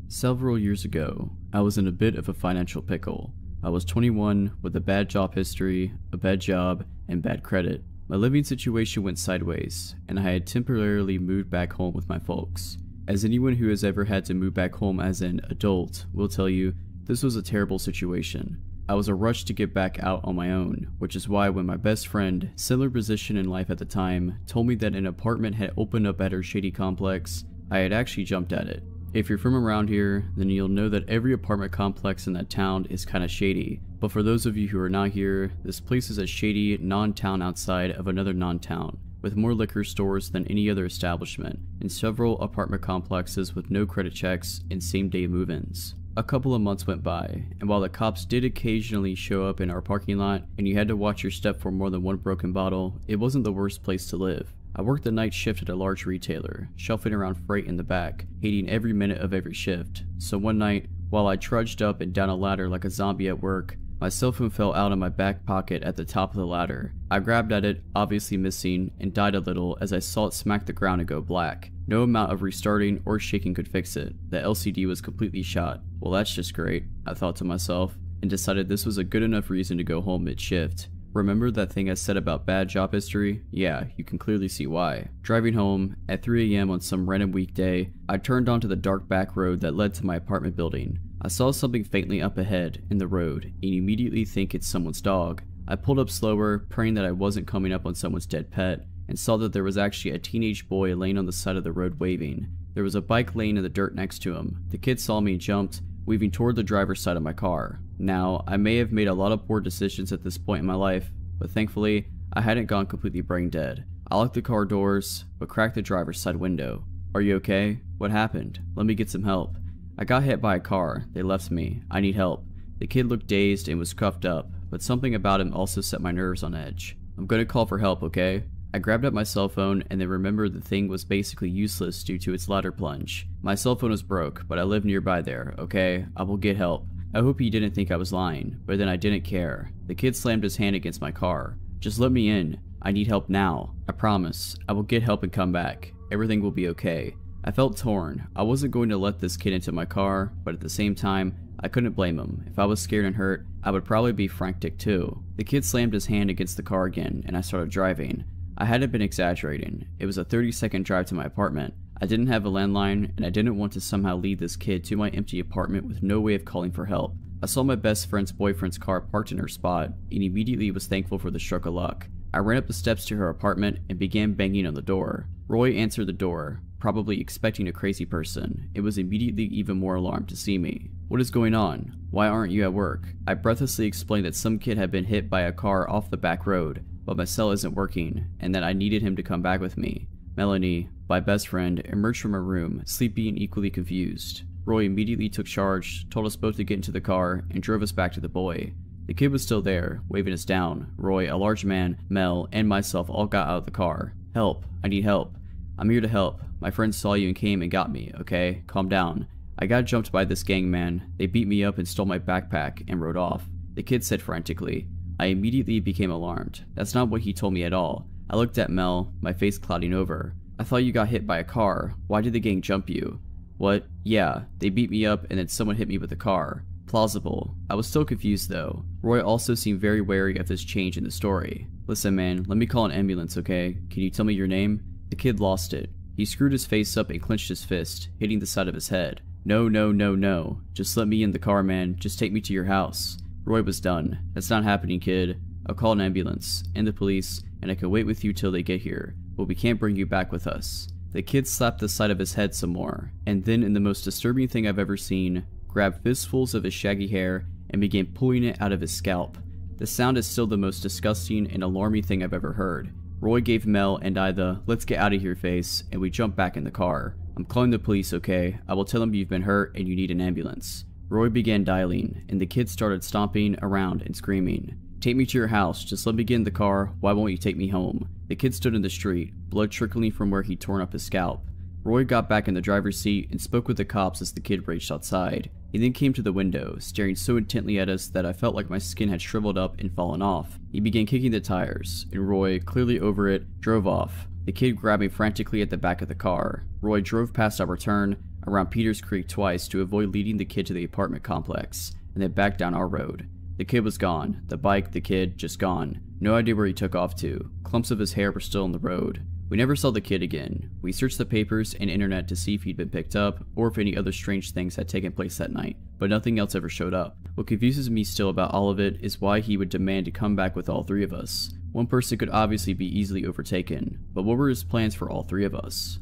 Several years ago, I was in a bit of a financial pickle. I was 21 with a bad job history, a bad job, and bad credit. My living situation went sideways, and I had temporarily moved back home with my folks. As anyone who has ever had to move back home as an adult will tell you, this was a terrible situation. I was a rush to get back out on my own, which is why when my best friend, similar position in life at the time, told me that an apartment had opened up at her shady complex, I had actually jumped at it. If you're from around here, then you'll know that every apartment complex in that town is kinda shady, but for those of you who are not here, this place is a shady non-town outside of another non-town, with more liquor stores than any other establishment, and several apartment complexes with no credit checks and same-day move-ins. A couple of months went by, and while the cops did occasionally show up in our parking lot, and you had to watch your step for more than one broken bottle, it wasn't the worst place to live. I worked the night shift at a large retailer, shuffling around freight in the back, hating every minute of every shift. So one night, while I trudged up and down a ladder like a zombie at work, my cell phone fell out of my back pocket at the top of the ladder. I grabbed at it, obviously missing, and died a little as I saw it smack the ground and go black. No amount of restarting or shaking could fix it. The LCD was completely shot. Well, that's just great, I thought to myself, and decided this was a good enough reason to go home mid-shift. Remember that thing I said about bad job history? Yeah, you can clearly see why. Driving home, at 3 AM on some random weekday, I turned onto the dark back road that led to my apartment building. I saw something faintly up ahead, in the road, and immediately think it's someone's dog. I pulled up slower, praying that I wasn't coming up on someone's dead pet, and saw that there was actually a teenage boy laying on the side of the road waving. There was a bike laying in the dirt next to him. The kid saw me and jumped, weaving toward the driver's side of my car. Now, I may have made a lot of poor decisions at this point in my life, but thankfully, I hadn't gone completely brain dead. I locked the car doors, but cracked the driver's side window. "Are you okay? What happened? Let me get some help." "I got hit by a car. They left me. I need help." The kid looked dazed and was cuffed up, but something about him also set my nerves on edge. "I'm gonna call for help, okay?" I grabbed up my cell phone and then remembered the thing was basically useless due to its ladder plunge. My cell phone was broke, but I live nearby there, okay? I will get help. I hope he didn't think I was lying, but then I didn't care. The kid slammed his hand against my car. "Just let me in. I need help now. I promise. I will get help and come back. Everything will be okay." I felt torn. I wasn't going to let this kid into my car, but at the same time, I couldn't blame him. If I was scared and hurt, I would probably be frantic too. The kid slammed his hand against the car again, and I started driving. I hadn't been exaggerating. It was a 30-second drive to my apartment. I didn't have a landline, and I didn't want to somehow lead this kid to my empty apartment with no way of calling for help. I saw my best friend's boyfriend's car parked in her spot, and immediately was thankful for the stroke of luck. I ran up the steps to her apartment and began banging on the door. Roy answered the door, probably expecting a crazy person, and was immediately even more alarmed to see me. What is going on? Why aren't you at work? I breathlessly explained that some kid had been hit by a car off the back road, but my cell isn't working, and that I needed him to come back with me. Melanie, my best friend, emerged from her room, sleepy and equally confused. Roy immediately took charge, told us both to get into the car, and drove us back to the boy. The kid was still there, waving us down. Roy, a large man, Mel, and myself all got out of the car. Help. I need help. I'm here to help. My friends saw you and came and got me, okay? Calm down. I got jumped by this gang, man. They beat me up and stole my backpack and rode off. The kid said frantically. I immediately became alarmed. That's not what he told me at all. I looked at Mel, my face clouding over. I thought you got hit by a car. Why did the gang jump you? What? Yeah, they beat me up and then someone hit me with a car. Plausible. I was still confused though. Roy also seemed very wary of this change in the story. Listen man, let me call an ambulance, okay? Can you tell me your name? The kid lost it. He screwed his face up and clenched his fist, hitting the side of his head. No, no, no, no. Just let me in the car, man. Just take me to your house. Roy was done. That's not happening, kid. I'll call an ambulance and the police, and I can wait with you till they get here, but we can't bring you back with us. The kid slapped the side of his head some more, and then in the most disturbing thing I've ever seen, grabbed fistfuls of his shaggy hair and began pulling it out of his scalp. The sound is still the most disgusting and alarming thing I've ever heard. Roy gave Mel and I the "let's get out of here" face, and we jumped back in the car. I'm calling the police, okay? I will tell them you've been hurt and you need an ambulance. Roy began dialing, and the kid started stomping around and screaming. Take me to your house, just let me get in the car, why won't you take me home? The kid stood in the street, blood trickling from where he'd torn up his scalp. Roy got back in the driver's seat and spoke with the cops as the kid raged outside. He then came to the window, staring so intently at us that I felt like my skin had shriveled up and fallen off. He began kicking the tires, and Roy, clearly over it, drove off. The kid grabbing frantically at the back of the car. Roy drove past our turn, around Peters Creek twice to avoid leading the kid to the apartment complex, and then back down our road. The kid was gone. The bike, the kid, just gone. No idea where he took off to. Clumps of his hair were still on the road. We never saw the kid again. We searched the papers and internet to see if he'd been picked up, or if any other strange things had taken place that night, but nothing else ever showed up. What confuses me still about all of it is why he would demand to come back with all three of us. One person could obviously be easily overtaken, but what were his plans for all three of us?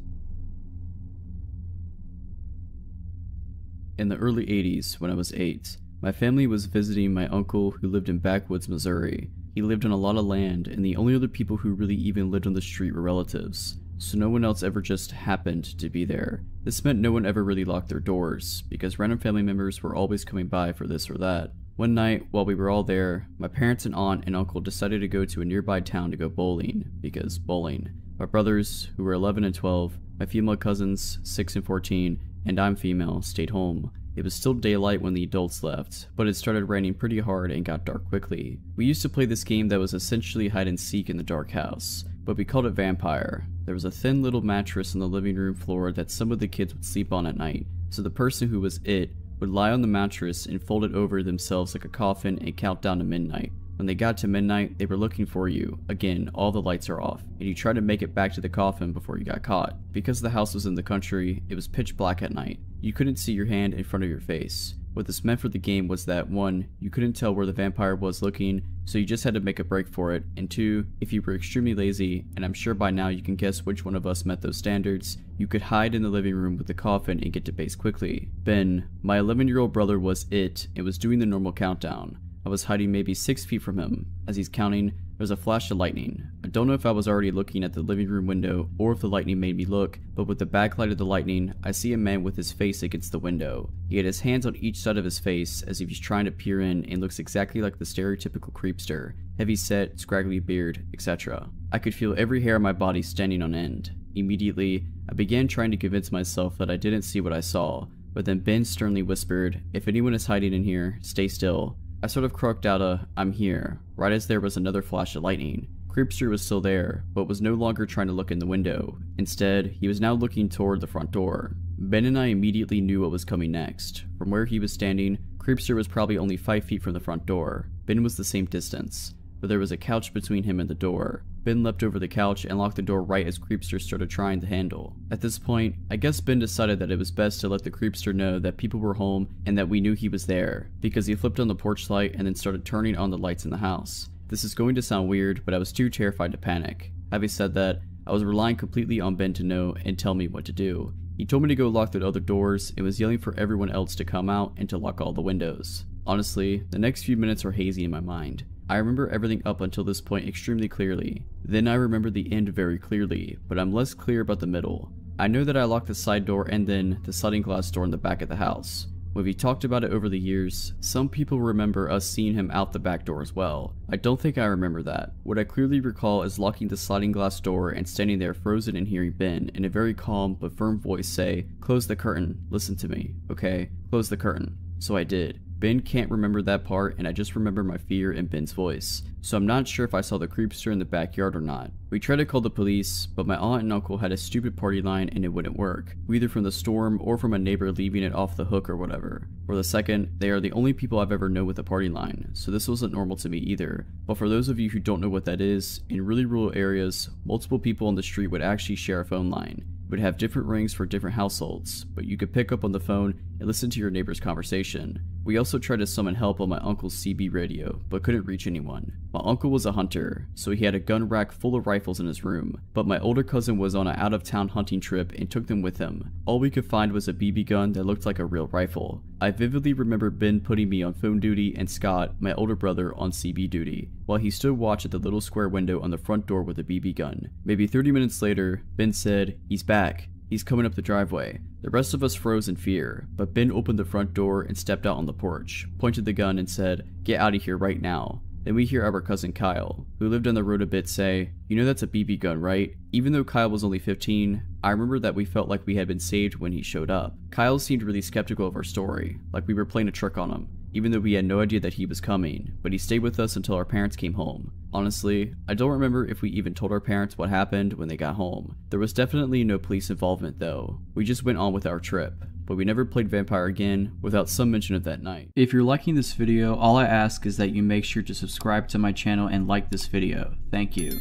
In the early 80s, when I was 8, my family was visiting my uncle who lived in backwoods Missouri. He lived on a lot of land, and the only other people who really even lived on the street were relatives, so no one else ever just happened to be there. This meant no one ever really locked their doors, because random family members were always coming by for this or that. One night, while we were all there, my parents and aunt and uncle decided to go to a nearby town to go bowling, because bowling. My brothers, who were 11 and 12, my female cousins, 6 and 14, and I'm female, stayed home. It was still daylight when the adults left, but it started raining pretty hard and got dark quickly. We used to play this game that was essentially hide and seek in the dark house, but we called it Vampire. There was a thin little mattress on the living room floor that some of the kids would sleep on at night, so the person who was it would lie on the mattress and fold it over themselves like a coffin and count down to midnight. When they got to midnight, they were looking for you. Again, all the lights are off, and you try to make it back to the coffin before you got caught. Because the house was in the country, it was pitch black at night. You couldn't see your hand in front of your face. What this meant for the game was that 1, you couldn't tell where the vampire was looking, so you just had to make a break for it, and 2, if you were extremely lazy, and I'm sure by now you can guess which one of us met those standards, you could hide in the living room with the coffin and get to base quickly. Ben, my 11-year-old brother, was it and was doing the normal countdown. I was hiding maybe 6 feet from him. As he's counting, there was a flash of lightning. I don't know if I was already looking at the living room window or if the lightning made me look, but with the backlight of the lightning, I see a man with his face against the window. He had his hands on each side of his face as if he's trying to peer in and looks exactly like the stereotypical creepster. Heavy set, scraggly beard, etc. I could feel every hair on my body standing on end. Immediately, I began trying to convince myself that I didn't see what I saw, but then Ben sternly whispered, "If anyone is hiding in here, stay still." I sort of croaked out a "I'm here," right as there was another flash of lightning. Creepster was still there, but was no longer trying to look in the window. Instead, he was now looking toward the front door. Ben and I immediately knew what was coming next. From where he was standing, Creepster was probably only 5 feet from the front door. Ben was the same distance, but there was a couch between him and the door. Ben leapt over the couch and locked the door right as Creepster started trying the handle. At this point, I guess Ben decided that it was best to let the Creepster know that people were home and that we knew he was there, because he flipped on the porch light and then started turning on the lights in the house. This is going to sound weird, but I was too terrified to panic. Having said that, I was relying completely on Ben to know and tell me what to do. He told me to go lock the other doors and was yelling for everyone else to come out and to lock all the windows. Honestly, the next few minutes are hazy in my mind. I remember everything up until this point extremely clearly. Then I remember the end very clearly, but I'm less clear about the middle. I know that I locked the side door and then the sliding glass door in the back of the house. When we talked about it over the years, some people remember us seeing him out the back door as well. I don't think I remember that. What I clearly recall is locking the sliding glass door and standing there frozen and hearing Ben in a very calm but firm voice say, "Close the curtain, listen to me, okay? Close the curtain." So I did. Ben can't remember that part, and I just remember my fear in Ben's voice, so I'm not sure if I saw the creepster in the backyard or not. We tried to call the police, but my aunt and uncle had a stupid party line and it wouldn't work, either from the storm or from a neighbor leaving it off the hook or whatever. For the second, they are the only people I've ever known with a party line, so this wasn't normal to me either. But for those of you who don't know what that is, in really rural areas, multiple people on the street would actually share a phone line. Would have different rings for different households, but you could pick up on the phone and listen to your neighbor's conversation. We also tried to summon help on my uncle's CB radio, but couldn't reach anyone. My uncle was a hunter, so he had a gun rack full of rifles in his room, but my older cousin was on an out-of-town hunting trip and took them with him. All we could find was a BB gun that looked like a real rifle. I vividly remember Ben putting me on phone duty and Scott, my older brother, on CB duty, while he stood watch at the little square window on the front door with a BB gun. Maybe 30 minutes later, Ben said, "He's back. He's coming up the driveway." The rest of us froze in fear, but Ben opened the front door and stepped out on the porch, pointed the gun and said, "Get out of here right now." Then we hear our cousin Kyle, who lived on the road a bit, say, "You know that's a BB gun, right?" Even though Kyle was only 15, I remember that we felt like we had been saved when he showed up. Kyle seemed really skeptical of our story, like we were playing a trick on him, even though we had no idea that he was coming, but he stayed with us until our parents came home. Honestly, I don't remember if we even told our parents what happened when they got home. There was definitely no police involvement though. We just went on with our trip, but we never played Vampire again without some mention of that night. If you're liking this video, all I ask is that you make sure to subscribe to my channel and like this video. Thank you.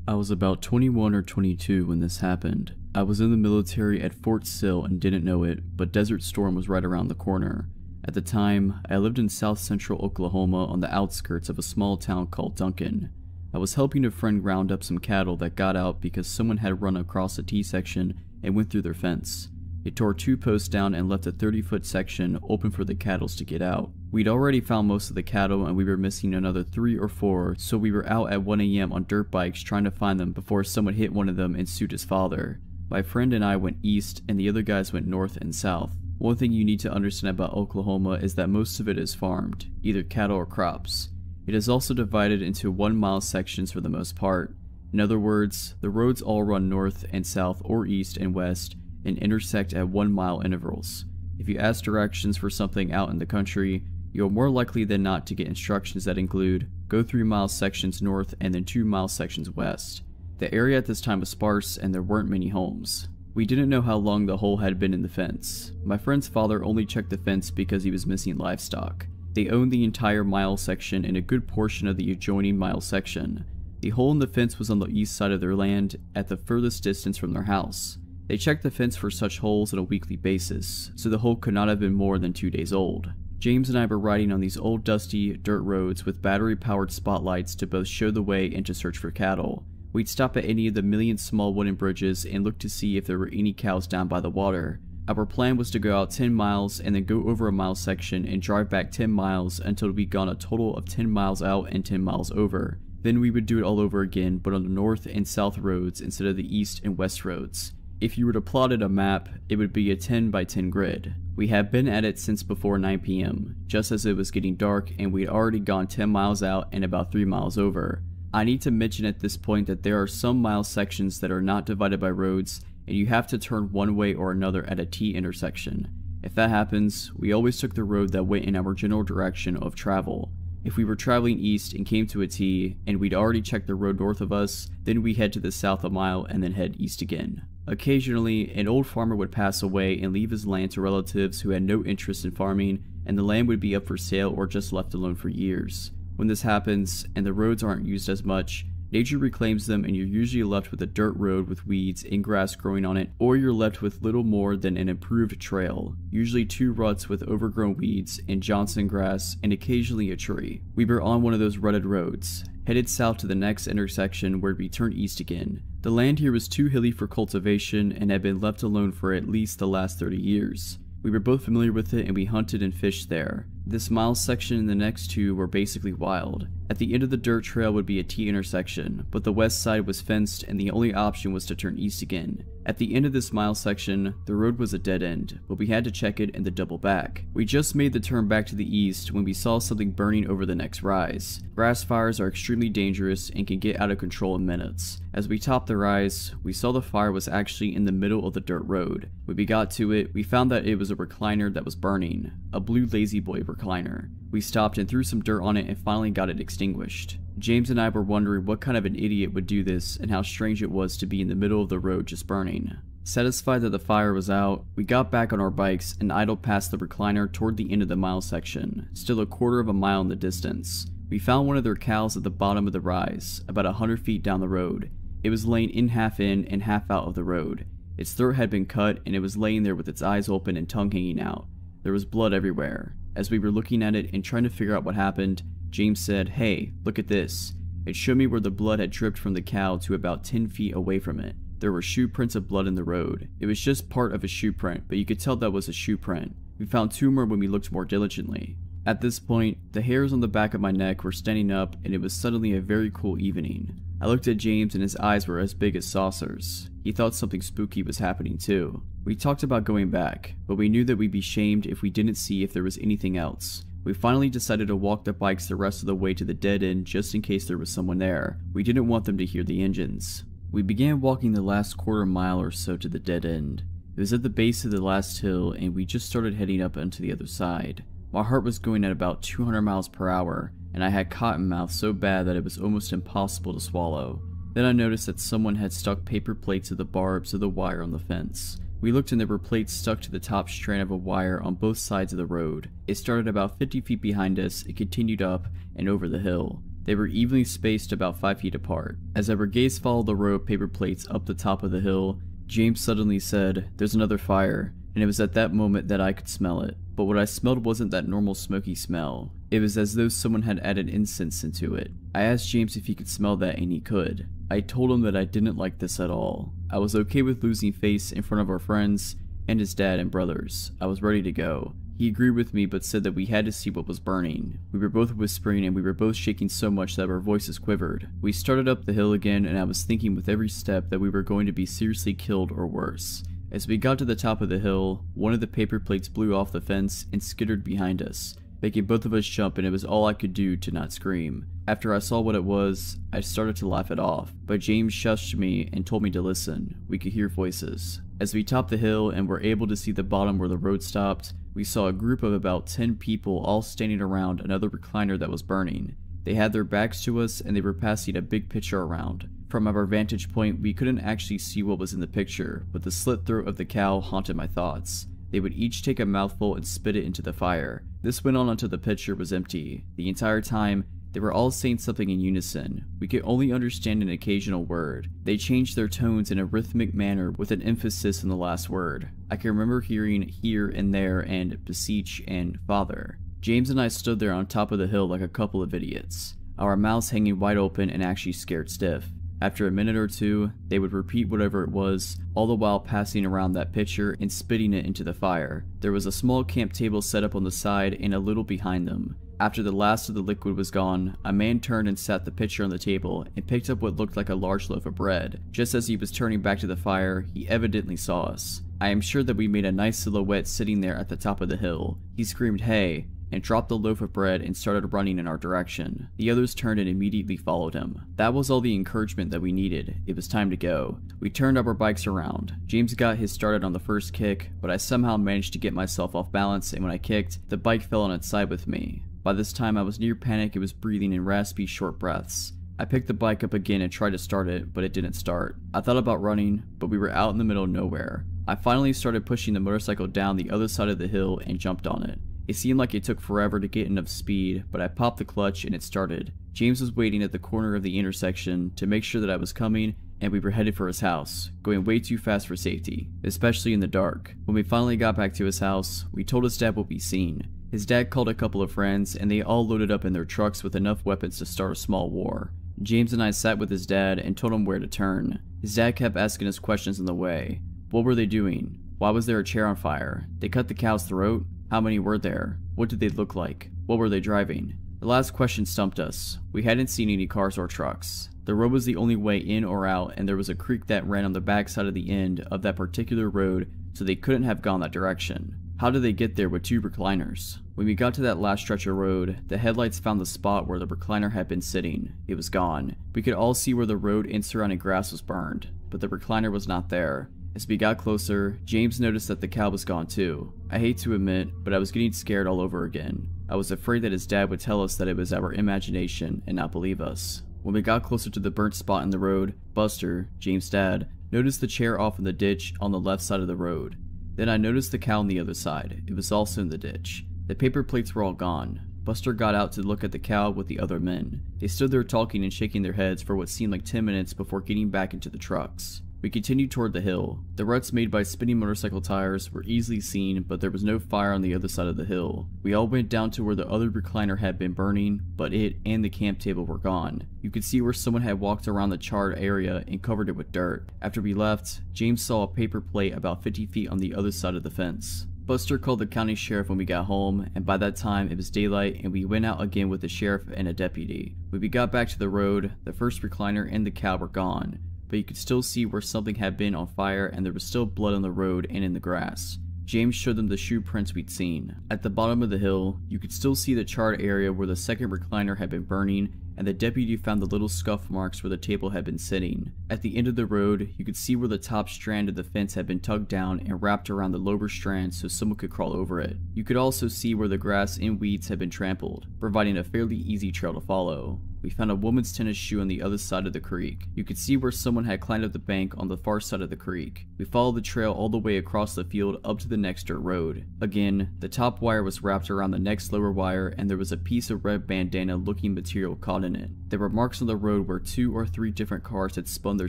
I was about 21 or 22 when this happened. I was in the military at Fort Sill and didn't know it, but Desert Storm was right around the corner. At the time, I lived in south central Oklahoma on the outskirts of a small town called Duncan. I was helping a friend round up some cattle that got out because someone had run across a T-section and went through their fence. It tore 2 posts down and left a 30-foot section open for the cattle to get out. We'd already found most of the cattle and we were missing another 3 or 4, so we were out at 1 AM on dirt bikes trying to find them before someone hit one of them and sued his father. My friend and I went east and the other guys went north and south. One thing you need to understand about Oklahoma is that most of it is farmed, either cattle or crops. It is also divided into 1-mile sections for the most part. In other words, the roads all run north and south or east and west and intersect at 1-mile intervals. If you ask directions for something out in the country, you're more likely than not to get instructions that include go 3-mile sections north and then 2-mile sections west. The area at this time was sparse and there weren't many homes. We didn't know how long the hole had been in the fence. My friend's father only checked the fence because he was missing livestock. They owned the entire mile section and a good portion of the adjoining mile section. The hole in the fence was on the east side of their land, at the furthest distance from their house. They checked the fence for such holes on a weekly basis, so the hole could not have been more than 2 days old. James and I were riding on these old dusty dirt roads with battery-powered spotlights to both show the way and to search for cattle. We'd stop at any of the million small wooden bridges and look to see if there were any cows down by the water. Our plan was to go out 10 miles and then go over a mile section and drive back 10 miles until we'd gone a total of 10 miles out and 10 miles over. Then we would do it all over again, but on the north and south roads instead of the east and west roads. If you were to plot it a map, it would be a 10 by 10 grid. We had been at it since before 9 PM, just as it was getting dark and we had already gone 10 miles out and about 3 miles over. I need to mention at this point that there are some mile sections that are not divided by roads and you have to turn one way or another at a T intersection. If that happens, we always took the road that went in our general direction of travel. If we were traveling east and came to a T and we'd already checked the road north of us, then we head to the south a mile and then head east again. Occasionally, an old farmer would pass away and leave his land to relatives who had no interest in farming, and the land would be up for sale or just left alone for years. When this happens, and the roads aren't used as much, nature reclaims them and you're usually left with a dirt road with weeds and grass growing on it, or you're left with little more than an improved trail, usually 2 ruts with overgrown weeds and Johnson grass and occasionally a tree. We were on one of those rutted roads. headed south to the next intersection where we turned east again. The land here was too hilly for cultivation and had been left alone for at least the last 30 years. We were both familiar with it and we hunted and fished there. This mile section and the next two were basically wild. At the end of the dirt trail would be a T intersection, but the west side was fenced and the only option was to turn east again. At the end of this mile section, the road was a dead end, but we had to check it and then double back. We just made the turn back to the east when we saw something burning over the next rise. Grass fires are extremely dangerous and can get out of control in minutes. As we topped the rise, we saw the fire was actually in the middle of the dirt road. When we got to it, we found that it was a recliner that was burning, a blue Lazy Boy recliner. We stopped and threw some dirt on it and finally got it extinguished. James and I were wondering what kind of an idiot would do this and how strange it was to be in the middle of the road just burning. Satisfied that the fire was out, we got back on our bikes and idled past the recliner toward the end of the mile section, still a quarter of a mile in the distance. We found one of their cows at the bottom of the rise, about 100 feet down the road. It was laying in and half out of the road. Its throat had been cut and it was laying there with its eyes open and tongue hanging out. There was blood everywhere. As we were looking at it and trying to figure out what happened, James said, "Hey, look at this." It showed me where the blood had dripped from the cow to about 10 feet away from it. There were shoe prints of blood in the road. It was just part of a shoe print, but you could tell that was a shoe print. We found 2 more when we looked more diligently. At this point, the hairs on the back of my neck were standing up and it was suddenly a very cool evening. I looked at James and his eyes were as big as saucers. He thought something spooky was happening too. We talked about going back, but we knew that we'd be shamed if we didn't see if there was anything else. We finally decided to walk the bikes the rest of the way to the dead end just in case there was someone there. We didn't want them to hear the engines. We began walking the last quarter mile or so to the dead end. It was at the base of the last hill and we just started heading up onto the other side. My heart was going at about 200 miles per hour and I had cotton mouth so bad that it was almost impossible to swallow. Then I noticed that someone had stuck paper plates to the barbs of the wire on the fence. We looked and there were plates stuck to the top strand of a wire on both sides of the road. It started about 50 feet behind us, it continued up and over the hill. They were evenly spaced about 5 feet apart. As our gaze followed the row of paper plates up the top of the hill, James suddenly said, "There's another fire," and it was at that moment that I could smell it. But what I smelled wasn't that normal smoky smell. It was as though someone had added incense into it. I asked James if he could smell that and he could. I told him that I didn't like this at all. I was okay with losing face in front of our friends and his dad and brothers. I was ready to go. He agreed with me but said that we had to see what was burning. We were both whispering and we were both shaking so much that our voices quivered. We started up the hill again and I was thinking with every step that we were going to be seriously killed or worse. As we got to the top of the hill, one of the paper plates blew off the fence and skittered behind us, making both of us jump, and it was all I could do to not scream. After I saw what it was, I started to laugh it off, but James shushed me and told me to listen. We could hear voices. As we topped the hill and were able to see the bottom where the road stopped, we saw a group of about 10 people all standing around another recliner that was burning. They had their backs to us and they were passing a big picture around. From our vantage point, we couldn't actually see what was in the picture, but the slit throat of the cow haunted my thoughts. They would each take a mouthful and spit it into the fire. This went on until the picture was empty. The entire time, they were all saying something in unison. We could only understand an occasional word. They changed their tones in a rhythmic manner with an emphasis on the last word. I can remember hearing here and there and beseech and father. James and I stood there on top of the hill like a couple of idiots, our mouths hanging wide open and actually scared stiff. After a minute or two, they would repeat whatever it was, all the while passing around that pitcher and spitting it into the fire. There was a small camp table set up on the side and a little behind them. After the last of the liquid was gone, a man turned and sat the pitcher on the table and picked up what looked like a large loaf of bread. Just as he was turning back to the fire, he evidently saw us. I am sure that we made a nice silhouette sitting there at the top of the hill. He screamed, "Hey!" and dropped the loaf of bread and started running in our direction. The others turned and immediately followed him. That was all the encouragement that we needed. It was time to go. We turned our bikes around. James got his started on the first kick, but I somehow managed to get myself off balance, and when I kicked, the bike fell on its side with me. By this time I was near panic and was breathing in raspy, short breaths. I picked the bike up again and tried to start it, but it didn't start. I thought about running, but we were out in the middle of nowhere. I finally started pushing the motorcycle down the other side of the hill and jumped on it. It seemed like it took forever to get enough speed, but I popped the clutch and it started. James was waiting at the corner of the intersection to make sure that I was coming and we were headed for his house, going way too fast for safety, especially in the dark. When we finally got back to his house, we told his dad what we seen. His dad called a couple of friends, and they all loaded up in their trucks with enough weapons to start a small war. James and I sat with his dad and told him where to turn. His dad kept asking us questions on the way. What were they doing? Why was there a chair on fire? They cut the cow's throat? How many were there? What did they look like? What were they driving? The last question stumped us. We hadn't seen any cars or trucks. The road was the only way in or out, and there was a creek that ran on the back side of the end of that particular road, so they couldn't have gone that direction. How did they get there with 2 recliners? When we got to that last stretch of road, the headlights found the spot where the recliner had been sitting. It was gone. We could all see where the road and surrounding grass was burned, but the recliner was not there. As we got closer, James noticed that the cow was gone too. I hate to admit, but I was getting scared all over again. I was afraid that his dad would tell us that it was our imagination and not believe us. When we got closer to the burnt spot in the road, Buster, James' dad, noticed the chair off in the ditch on the left side of the road. Then I noticed the cow on the other side. It was also in the ditch. The paper plates were all gone. Buster got out to look at the cow with the other men. They stood there talking and shaking their heads for what seemed like 10 minutes before getting back into the trucks. We continued toward the hill. The ruts made by spinning motorcycle tires were easily seen, but there was no fire on the other side of the hill. We all went down to where the other recliner had been burning, but it and the camp table were gone. You could see where someone had walked around the charred area and covered it with dirt. After we left, James saw a paper plate about 50 feet on the other side of the fence. Buster called the county sheriff when we got home, and by that time it was daylight and we went out again with the sheriff and a deputy. When we got back to the road, the first recliner and the cow were gone, but you could still see where something had been on fire and there was still blood on the road and in the grass. James showed them the shoe prints we'd seen. At the bottom of the hill, you could still see the charred area where the second recliner had been burning, and the deputy found the little scuff marks where the table had been sitting. At the end of the road, you could see where the top strand of the fence had been tugged down and wrapped around the lower strand so someone could crawl over it. You could also see where the grass and weeds had been trampled, providing a fairly easy trail to follow. We found a woman's tennis shoe on the other side of the creek. You could see where someone had climbed up the bank on the far side of the creek. We followed the trail all the way across the field up to the next dirt road. Again, the top wire was wrapped around the next lower wire and there was a piece of red bandana looking material caught in it. There were marks on the road where 2 or 3 different cars had spun their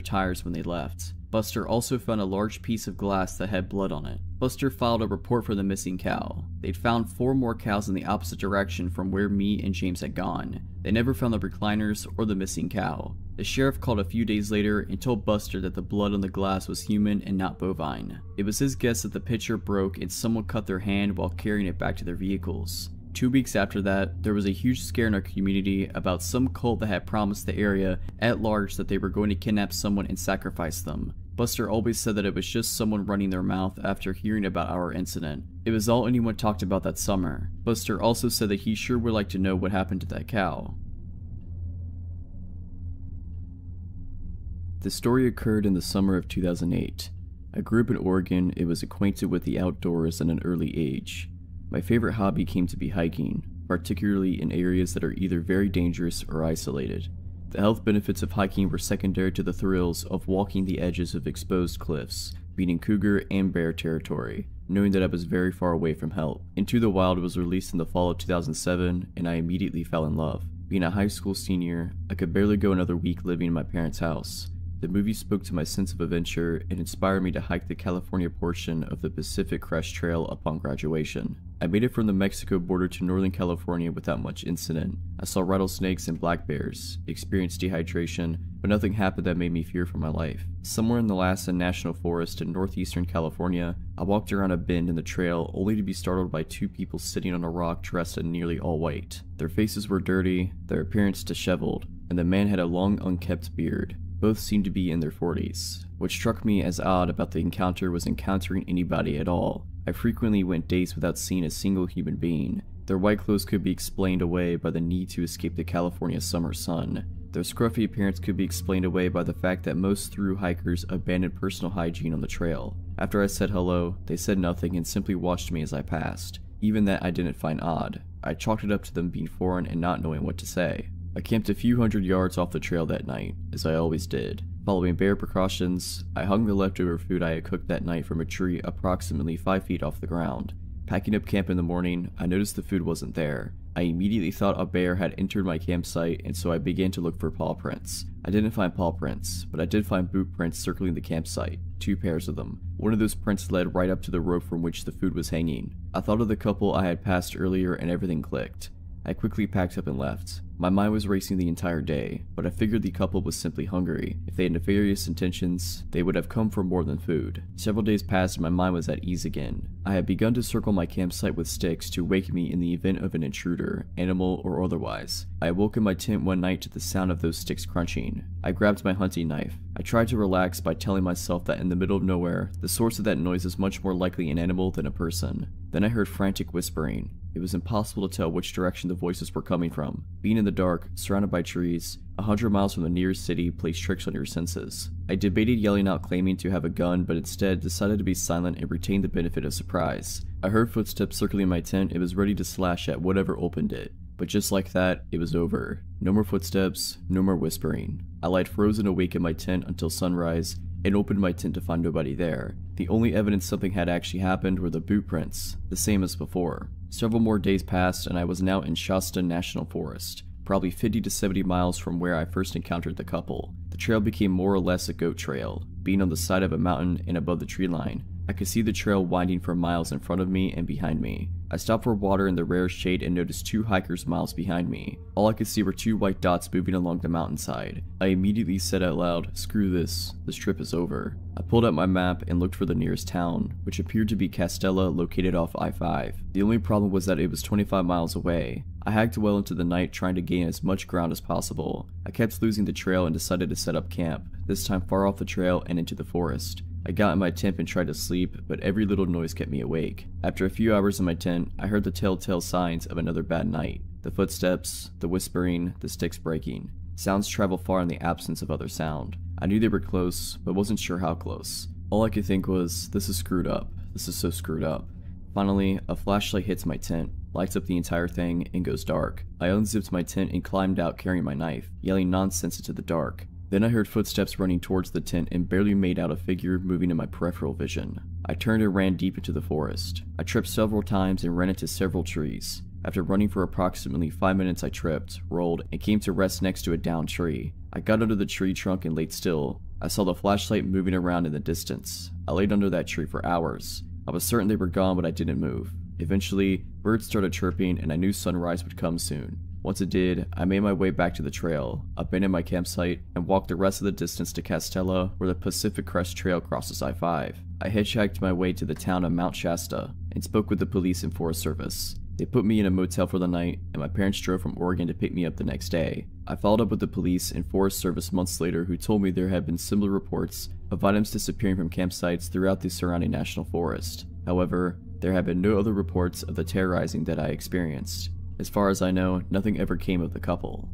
tires when they left. Buster also found a large piece of glass that had blood on it. Buster filed a report for the missing cow. They'd found 4 more cows in the opposite direction from where me and James had gone. They never found the recliners or the missing cow. The sheriff called a few days later and told Buster that the blood on the glass was human and not bovine. It was his guess that the pitcher broke and someone cut their hand while carrying it back to their vehicles. 2 weeks after that, there was a huge scare in our community about some cult that had promised the area at large that they were going to kidnap someone and sacrifice them. Buster always said that it was just someone running their mouth after hearing about our incident. It was all anyone talked about that summer. Buster also said that he sure would like to know what happened to that cow. The story occurred in the summer of 2008. I grew up in Oregon and was acquainted with the outdoors at an early age. My favorite hobby came to be hiking, particularly in areas that are either very dangerous or isolated. The health benefits of hiking were secondary to the thrills of walking the edges of exposed cliffs, being in cougar and bear territory, knowing that I was very far away from help. Into the Wild was released in the fall of 2007, and I immediately fell in love. Being a high school senior, I could barely go another week living in my parents' house. The movie spoke to my sense of adventure and inspired me to hike the California portion of the Pacific Crest Trail upon graduation. I made it from the Mexico border to Northern California without much incident. I saw rattlesnakes and black bears, experienced dehydration, but nothing happened that made me fear for my life. Somewhere in the Lassen National Forest in northeastern California, I walked around a bend in the trail only to be startled by 2 people sitting on a rock dressed in nearly all white. Their faces were dirty, their appearance disheveled, and the man had a long unkempt beard. Both seemed to be in their 40s. What struck me as odd about the encounter was encountering anybody at all. I frequently went days without seeing a single human being. Their white clothes could be explained away by the need to escape the California summer sun. Their scruffy appearance could be explained away by the fact that most thru hikers abandoned personal hygiene on the trail. After I said hello, they said nothing and simply watched me as I passed. Even that I didn't find odd. I chalked it up to them being foreign and not knowing what to say. I camped a few hundred yards off the trail that night, as I always did. Following bare precautions, I hung the leftover food I had cooked that night from a tree approximately 5 feet off the ground. Packing up camp in the morning, I noticed the food wasn't there. I immediately thought a bear had entered my campsite, and so I began to look for paw prints. I didn't find paw prints, but I did find boot prints circling the campsite, 2 pairs of them. One of those prints led right up to the rope from which the food was hanging. I thought of the couple I had passed earlier and everything clicked. I quickly packed up and left. My mind was racing the entire day, but I figured the couple was simply hungry. If they had nefarious intentions, they would have come for more than food. Several days passed and my mind was at ease again. I had begun to circle my campsite with sticks to wake me in the event of an intruder, animal or otherwise. I awoke in my tent one night to the sound of those sticks crunching. I grabbed my hunting knife. I tried to relax by telling myself that in the middle of nowhere, the source of that noise is much more likely an animal than a person. Then I heard frantic whispering. It was impossible to tell which direction the voices were coming from. Being in the dark, surrounded by trees, 100 miles from the nearest city plays tricks on your senses. I debated yelling out claiming to have a gun, but instead decided to be silent and retain the benefit of surprise. I heard footsteps circling my tent and was ready to slash at whatever opened it. But just like that, it was over. No more footsteps, no more whispering. I lied frozen awake in my tent until sunrise and opened my tent to find nobody there. The only evidence something had actually happened were the boot prints, the same as before. Several more days passed and I was now in Shasta National Forest, probably 50 to 70 miles from where I first encountered the couple. The trail became more or less a goat trail, being on the side of a mountain and above the tree line. I could see the trail winding for miles in front of me and behind me. I stopped for water in the rare shade and noticed 2 hikers miles behind me. All I could see were 2 white dots moving along the mountainside. I immediately said out loud, "Screw this trip is over." I pulled out my map and looked for the nearest town, which appeared to be Castella, located off I-5. The only problem was that it was 25 miles away. I hiked well into the night trying to gain as much ground as possible. I kept losing the trail and decided to set up camp, this time far off the trail and into the forest. I got in my tent and tried to sleep, but every little noise kept me awake. After a few hours in my tent, I heard the telltale signs of another bad night. The footsteps, the whispering, the sticks breaking. Sounds travel far in the absence of other sound. I knew they were close, but wasn't sure how close. All I could think was, this is screwed up. This is so screwed up. Finally, a flashlight hits my tent, lights up the entire thing, and goes dark. I unzipped my tent and climbed out carrying my knife, yelling nonsense into the dark. Then I heard footsteps running towards the tent and barely made out a figure moving in my peripheral vision. I turned and ran deep into the forest. I tripped several times and ran into several trees. After running for approximately 5 minutes, I tripped, rolled, and came to rest next to a downed tree. I got under the tree trunk and laid still. I saw the flashlight moving around in the distance. I laid under that tree for hours. I was certain they were gone, but I didn't move. Eventually, birds started chirping and I knew sunrise would come soon. Once it did, I made my way back to the trail, abandoned my campsite, and walked the rest of the distance to Castella, where the Pacific Crest Trail crosses I-5. I hitchhiked my way to the town of Mount Shasta, and spoke with the police and Forest Service. They put me in a motel for the night, and my parents drove from Oregon to pick me up the next day. I followed up with the police and Forest Service months later, who told me there had been similar reports of items disappearing from campsites throughout the surrounding national forest. However, there have been no other reports of the terrorizing that I experienced. As far as I know, nothing ever came of the couple.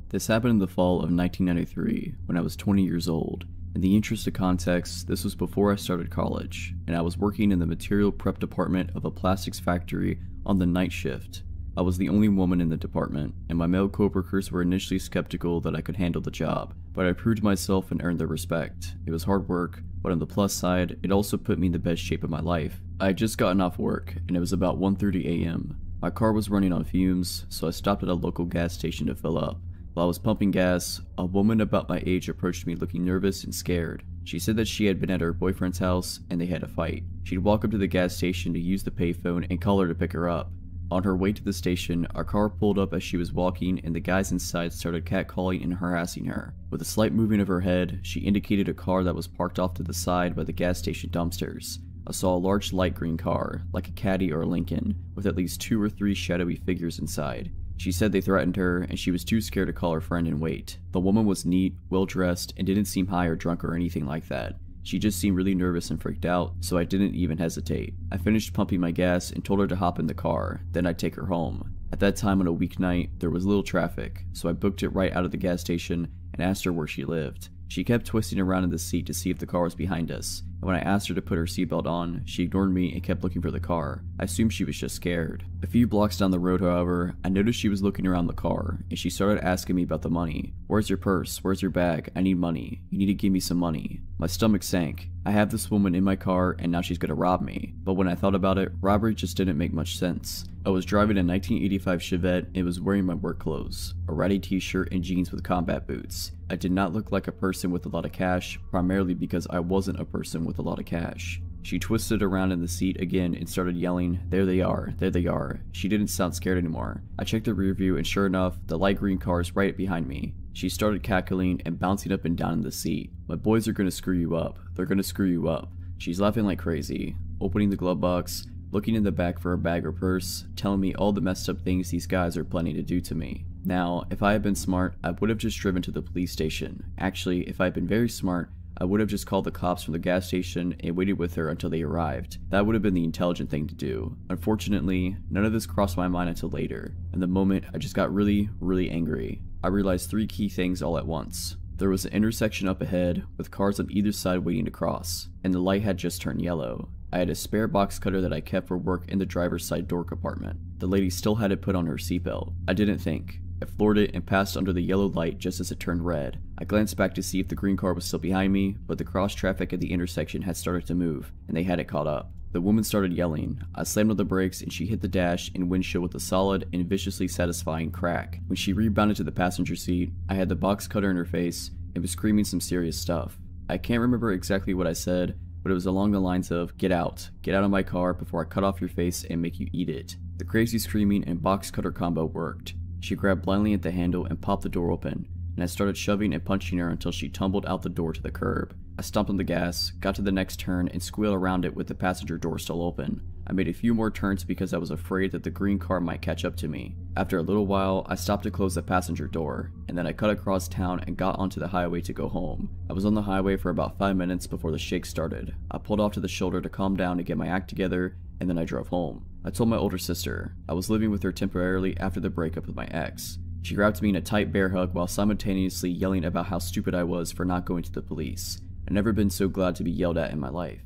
This happened in the fall of 1993, when I was 20 years old. In the interest of context, this was before I started college, and I was working in the material prep department of a plastics factory on the night shift. I was the only woman in the department, and my male coworkers were initially skeptical that I could handle the job, but I proved myself and earned their respect. It was hard work, but on the plus side, it also put me in the best shape of my life. I had just gotten off work, and it was about 1:30 a.m. My car was running on fumes, so I stopped at a local gas station to fill up. While I was pumping gas, a woman about my age approached me looking nervous and scared. She said that she had been at her boyfriend's house and they had a fight. She'd walk up to the gas station to use the payphone and call her to pick her up. On her way to the station, our car pulled up as she was walking and the guys inside started catcalling and harassing her. With a slight moving of her head, she indicated a car that was parked off to the side by the gas station dumpsters. I saw a large light green car, like a Caddy or a Lincoln, with at least 2 or 3 shadowy figures inside. She said they threatened her, and she was too scared to call her friend and wait. The woman was neat, well-dressed, and didn't seem high or drunk or anything like that. She just seemed really nervous and freaked out, so I didn't even hesitate. I finished pumping my gas and told her to hop in the car, then I'd take her home. At that time on a weeknight, there was little traffic, so I booked it right out of the gas station and asked her where she lived. She kept twisting around in the seat to see if the car was behind us, and when I asked her to put her seatbelt on, she ignored me and kept looking for the car. I assumed she was just scared. A few blocks down the road, however, I noticed she was looking around the car, and she started asking me about the money. "Where's your purse? Where's your bag? I need money. You need to give me some money." My stomach sank. I have this woman in my car and now she's gonna rob me. But when I thought about it, robbery just didn't make much sense. I was driving a 1985 Chevette and was wearing my work clothes, a ratty t-shirt and jeans with combat boots. I did not look like a person with a lot of cash, primarily because I wasn't a person with a lot of cash. She twisted around in the seat again and started yelling, "There they are, there they are." She didn't sound scared anymore. I checked the rear view and sure enough, the light green car is right behind me. She started cackling and bouncing up and down in the seat. "My boys are gonna screw you up. They're gonna screw you up." She's laughing like crazy, opening the glove box, looking in the back for a bag or purse, telling me all the messed up things these guys are planning to do to me. Now, if I had been smart, I would have just driven to the police station. Actually, if I had been very smart, I would have just called the cops from the gas station and waited with her until they arrived. That would have been the intelligent thing to do. Unfortunately, none of this crossed my mind until later. In the moment, I just got really angry. I realized three key things all at once. There was an intersection up ahead, with cars on either side waiting to cross, and the light had just turned yellow. I had a spare box cutter that I kept for work in the driver's side door compartment. The lady still had it put on her seatbelt. I didn't think. I floored it and passed under the yellow light just as it turned red. I glanced back to see if the green car was still behind me, but the cross traffic at the intersection had started to move, and they had it caught up. The woman started yelling. I slammed on the brakes and she hit the dash and windshield with a solid and viciously satisfying crack. When she rebounded to the passenger seat, I had the box cutter in her face and was screaming some serious stuff. I can't remember exactly what I said, but it was along the lines of, get out of my car before I cut off your face and make you eat it." The crazy screaming and box cutter combo worked. She grabbed blindly at the handle and popped the door open, and I started shoving and punching her until she tumbled out the door to the curb. I stomped on the gas, got to the next turn, and squealed around it with the passenger door still open. I made a few more turns because I was afraid that the green car might catch up to me. After a little while, I stopped to close the passenger door, and then I cut across town and got onto the highway to go home. I was on the highway for about 5 minutes before the shake started. I pulled off to the shoulder to calm down and get my act together, and then I drove home. I told my older sister. I was living with her temporarily after the breakup with my ex. She grabbed me in a tight bear hug while simultaneously yelling about how stupid I was for not going to the police. I've never been so glad to be yelled at in my life.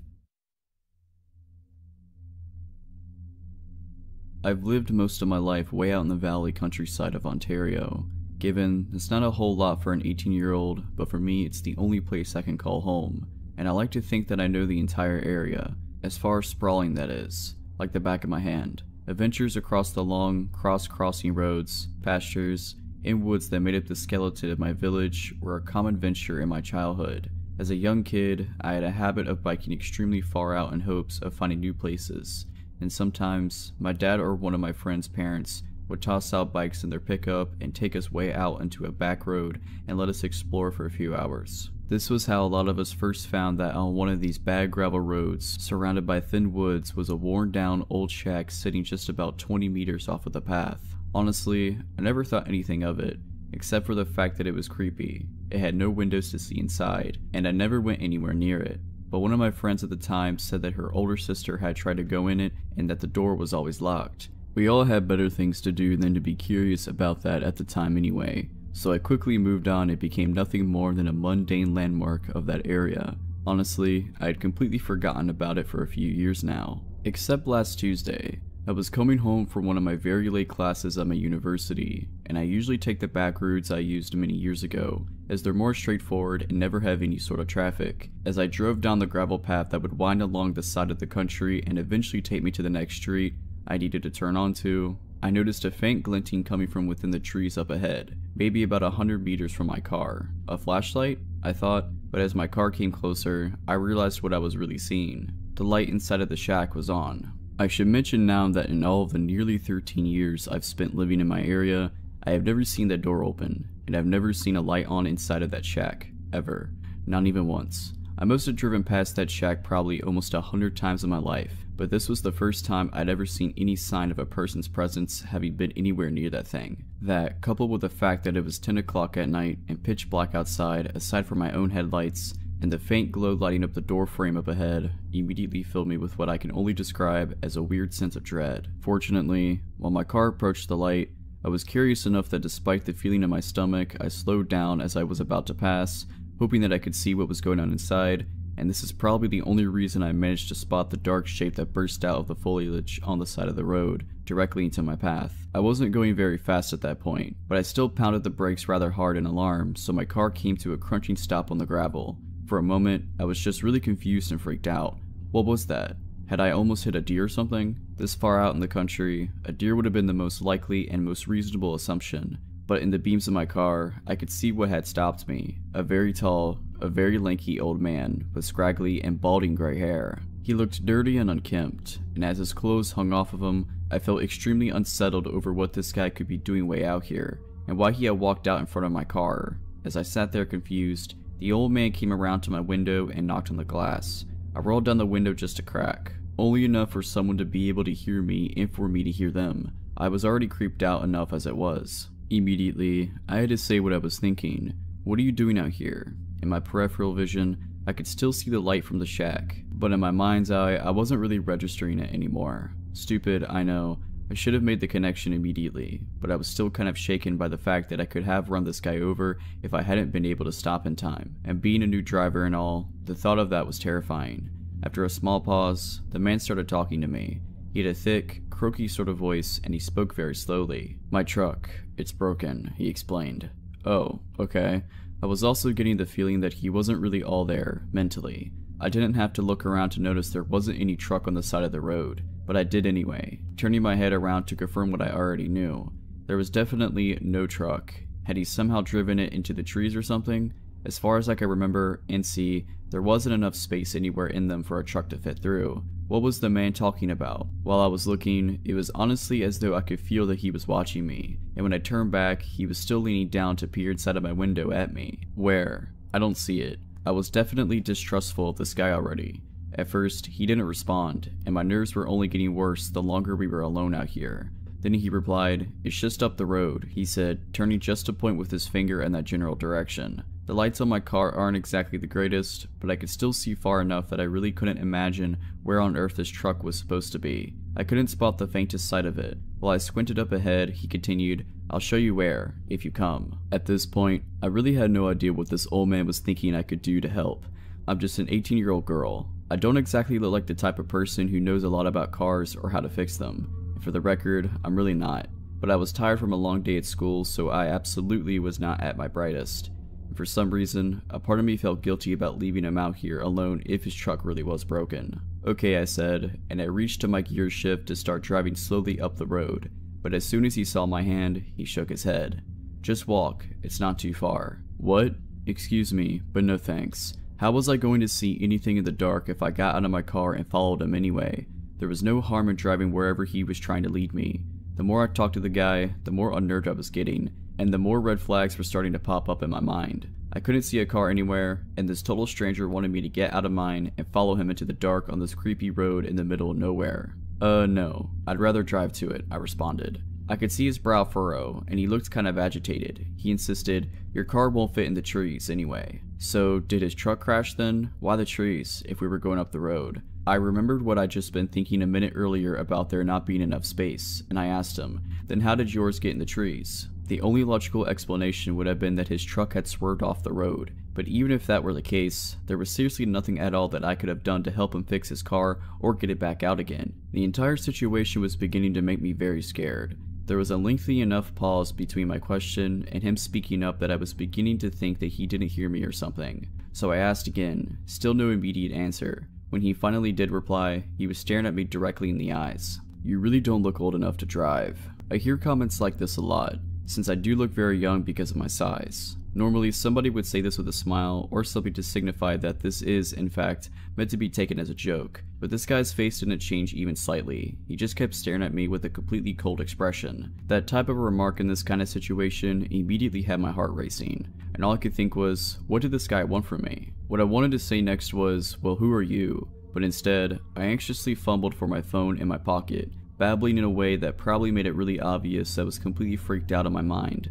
I've lived most of my life way out in the valley countryside of Ontario. Given it's not a whole lot for an 18-year-old, but for me it's the only place I can call home. And I like to think that I know the entire area, as far as sprawling that is, like the back of my hand. Adventures across the long, cross-crossing roads, pastures, and woods that made up the skeleton of my village were a common venture in my childhood. As a young kid, I had a habit of biking extremely far out in hopes of finding new places, and sometimes my dad or one of my friends' parents would toss out bikes in their pickup and take us way out into a back road and let us explore for a few hours. This was how a lot of us first found that on one of these bad gravel roads, surrounded by thin woods, was a worn down old shack sitting just about 20 meters off of the path. Honestly, I never thought anything of it, except for the fact that it was creepy. It had no windows to see inside, and I never went anywhere near it. But one of my friends at the time said that her older sister had tried to go in it and that the door was always locked. We all had better things to do than to be curious about that at the time anyway, so I quickly moved on and became nothing more than a mundane landmark of that area. Honestly, I had completely forgotten about it for a few years now. Except last Tuesday. I was coming home from one of my very late classes at my university, and I usually take the back routes I used many years ago, as they're more straightforward and never have any sort of traffic. As I drove down the gravel path that would wind along the side of the country and eventually take me to the next street I needed to turn onto, I noticed a faint glinting coming from within the trees up ahead, maybe about 100 meters from my car. A flashlight? I thought, but as my car came closer, I realized what I was really seeing. The light inside of the shack was on. I should mention now that in all of the nearly 13 years I've spent living in my area, I have never seen that door open, and I've never seen a light on inside of that shack, ever. Not even once. I must have driven past that shack probably almost 100 times in my life, but this was the first time I'd ever seen any sign of a person's presence having been anywhere near that thing. That, coupled with the fact that it was 10 o'clock at night and pitch black outside aside from my own headlights, and the faint glow lighting up the door frame up ahead, immediately filled me with what I can only describe as a weird sense of dread. Fortunately, while my car approached the light, I was curious enough that despite the feeling in my stomach, I slowed down as I was about to pass, hoping that I could see what was going on inside, and this is probably the only reason I managed to spot the dark shape that burst out of the foliage on the side of the road, directly into my path. I wasn't going very fast at that point, but I still pounded the brakes rather hard in alarm, so my car came to a crunching stop on the gravel. For a moment, I was just really confused and freaked out. What was that? Had I almost hit a deer or something? This far out in the country, a deer would have been the most likely and most reasonable assumption, but in the beams of my car, I could see what had stopped me. A very tall, a very lanky old man with scraggly and balding gray hair. He looked dirty and unkempt, and as his clothes hung off of him, I felt extremely unsettled over what this guy could be doing way out here, and why he had walked out in front of my car. As I sat there confused, the old man came around to my window and knocked on the glass. I rolled down the window just a crack, only enough for someone to be able to hear me and for me to hear them. I was already creeped out enough as it was. Immediately, I had to say what I was thinking. What are you doing out here? In my peripheral vision, I could still see the light from the shack, but in my mind's eye, I wasn't really registering it anymore. Stupid, I know. I should have made the connection immediately, but I was still kind of shaken by the fact that I could have run this guy over if I hadn't been able to stop in time. And being a new driver and all, the thought of that was terrifying. After a small pause, the man started talking to me. He had a thick, croaky sort of voice, and he spoke very slowly. "My truck, it's broken," he explained. Oh, okay. I was also getting the feeling that he wasn't really all there, mentally. I didn't have to look around to notice there wasn't any truck on the side of the road, but I did anyway, turning my head around to confirm what I already knew. There was definitely no truck. Had he somehow driven it into the trees or something? As far as I could remember and see, there wasn't enough space anywhere in them for a truck to fit through. What was the man talking about? While I was looking, it was honestly as though I could feel that he was watching me, and when I turned back, he was still leaning down to peer inside of my window at me. Where? I don't see it. I was definitely distrustful of this guy already. At first, he didn't respond, and my nerves were only getting worse the longer we were alone out here. Then he replied, "It's just up the road," he said, turning just to point with his finger in that general direction. The lights on my car aren't exactly the greatest, but I could still see far enough that I really couldn't imagine where on earth this truck was supposed to be. I couldn't spot the faintest sight of it. While I squinted up ahead, he continued, "I'll show you where, if you come." At this point, I really had no idea what this old man was thinking I could do to help. I'm just an 18-year-old girl. I don't exactly look like the type of person who knows a lot about cars or how to fix them. And for the record, I'm really not. But I was tired from a long day at school, so I absolutely was not at my brightest. And for some reason, a part of me felt guilty about leaving him out here alone if his truck really was broken. "Okay," I said, and I reached to my gear shift to start driving slowly up the road. But as soon as he saw my hand, he shook his head. "Just walk, it's not too far." "What? Excuse me, but no thanks. How was I going to see anything in the dark if I got out of my car and followed him anyway? There was no harm in driving wherever he was trying to lead me. The more I talked to the guy, the more unnerved I was getting, and the more red flags were starting to pop up in my mind. I couldn't see a car anywhere, and this total stranger wanted me to get out of mine and follow him into the dark on this creepy road in the middle of nowhere. No, I'd rather drive to it," I responded. I could see his brow furrow, and he looked kind of agitated. He insisted, "Your car won't fit in the trees anyway." So, did his truck crash then? Why the trees, if we were going up the road? I remembered what I'd just been thinking a minute earlier about there not being enough space, and I asked him, "Then how did yours get in the trees?" The only logical explanation would have been that his truck had swerved off the road, but even if that were the case, there was seriously nothing at all that I could have done to help him fix his car or get it back out again. The entire situation was beginning to make me very scared. There was a lengthy enough pause between my question and him speaking up that I was beginning to think that he didn't hear me or something. So I asked again, still no immediate answer. When he finally did reply, he was staring at me directly in the eyes. "You really don't look old enough to drive." I hear comments like this a lot, since I do look very young because of my size. Normally, somebody would say this with a smile or something to signify that this is, in fact, meant to be taken as a joke, but this guy's face didn't change even slightly. He just kept staring at me with a completely cold expression. That type of remark in this kind of situation immediately had my heart racing, and all I could think was, what did this guy want from me? What I wanted to say next was, "Well, who are you?" But instead, I anxiously fumbled for my phone in my pocket, babbling in a way that probably made it really obvious I was completely freaked out in my mind.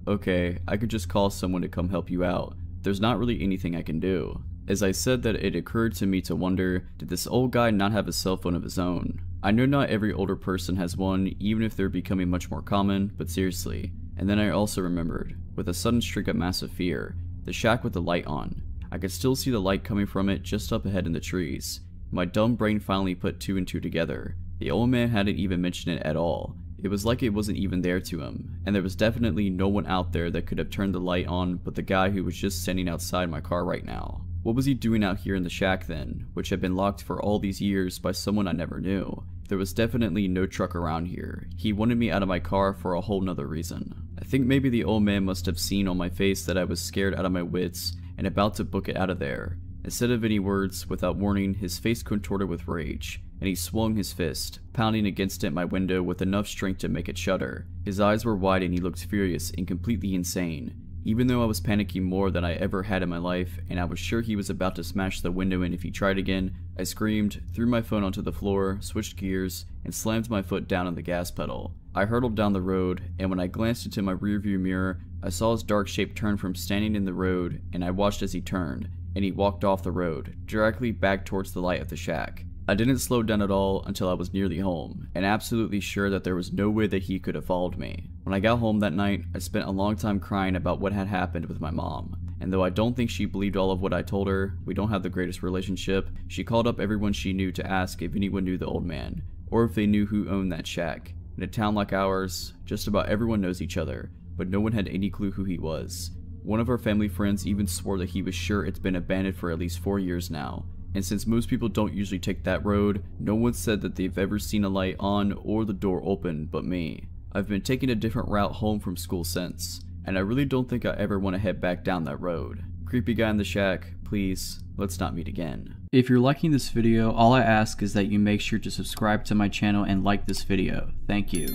Okay, I could just call someone to come help you out. There's not really anything I can do." As I said that, it occurred to me to wonder, did this old guy not have a cell phone of his own? I know not every older person has one, even if they're becoming much more common, but seriously. And then I also remembered, with a sudden streak of massive fear, the shack with the light on. I could still see the light coming from it just up ahead in the trees. My dumb brain finally put 2 and 2 together. The old man hadn't even mentioned it at all. It was like it wasn't even there to him, and there was definitely no one out there that could have turned the light on but the guy who was just standing outside my car right now. What was he doing out here in the shack then, which had been locked for all these years by someone I never knew? There was definitely no truck around here. He wanted me out of my car for a whole nother reason. I think maybe the old man must have seen on my face that I was scared out of my wits and about to book it out of there. Instead of any words, without warning, his face contorted with rage, and he swung his fist, pounding against it my window with enough strength to make it shudder. His eyes were wide and he looked furious and completely insane. Even though I was panicking more than I ever had in my life, and I was sure he was about to smash the window in if he tried again, I screamed, threw my phone onto the floor, switched gears, and slammed my foot down on the gas pedal. I hurtled down the road, and when I glanced into my rearview mirror, I saw his dark shape turn from standing in the road, and I watched as he turned, and he walked off the road, directly back towards the light of the shack. I didn't slow down at all until I was nearly home, and absolutely sure that there was no way that he could have followed me. When I got home that night, I spent a long time crying about what had happened with my mom. And though I don't think she believed all of what I told her, we don't have the greatest relationship, she called up everyone she knew to ask if anyone knew the old man, or if they knew who owned that shack. In a town like ours, just about everyone knows each other, but no one had any clue who he was. One of our family friends even swore that he was sure it's been abandoned for at least 4 years now. And since most people don't usually take that road, no one said that they've ever seen a light on or the door open but me. I've been taking a different route home from school since, and I really don't think I ever want to head back down that road. Creepy guy in the shack, please, let's not meet again. If you're liking this video, all I ask is that you make sure to subscribe to my channel and like this video. Thank you.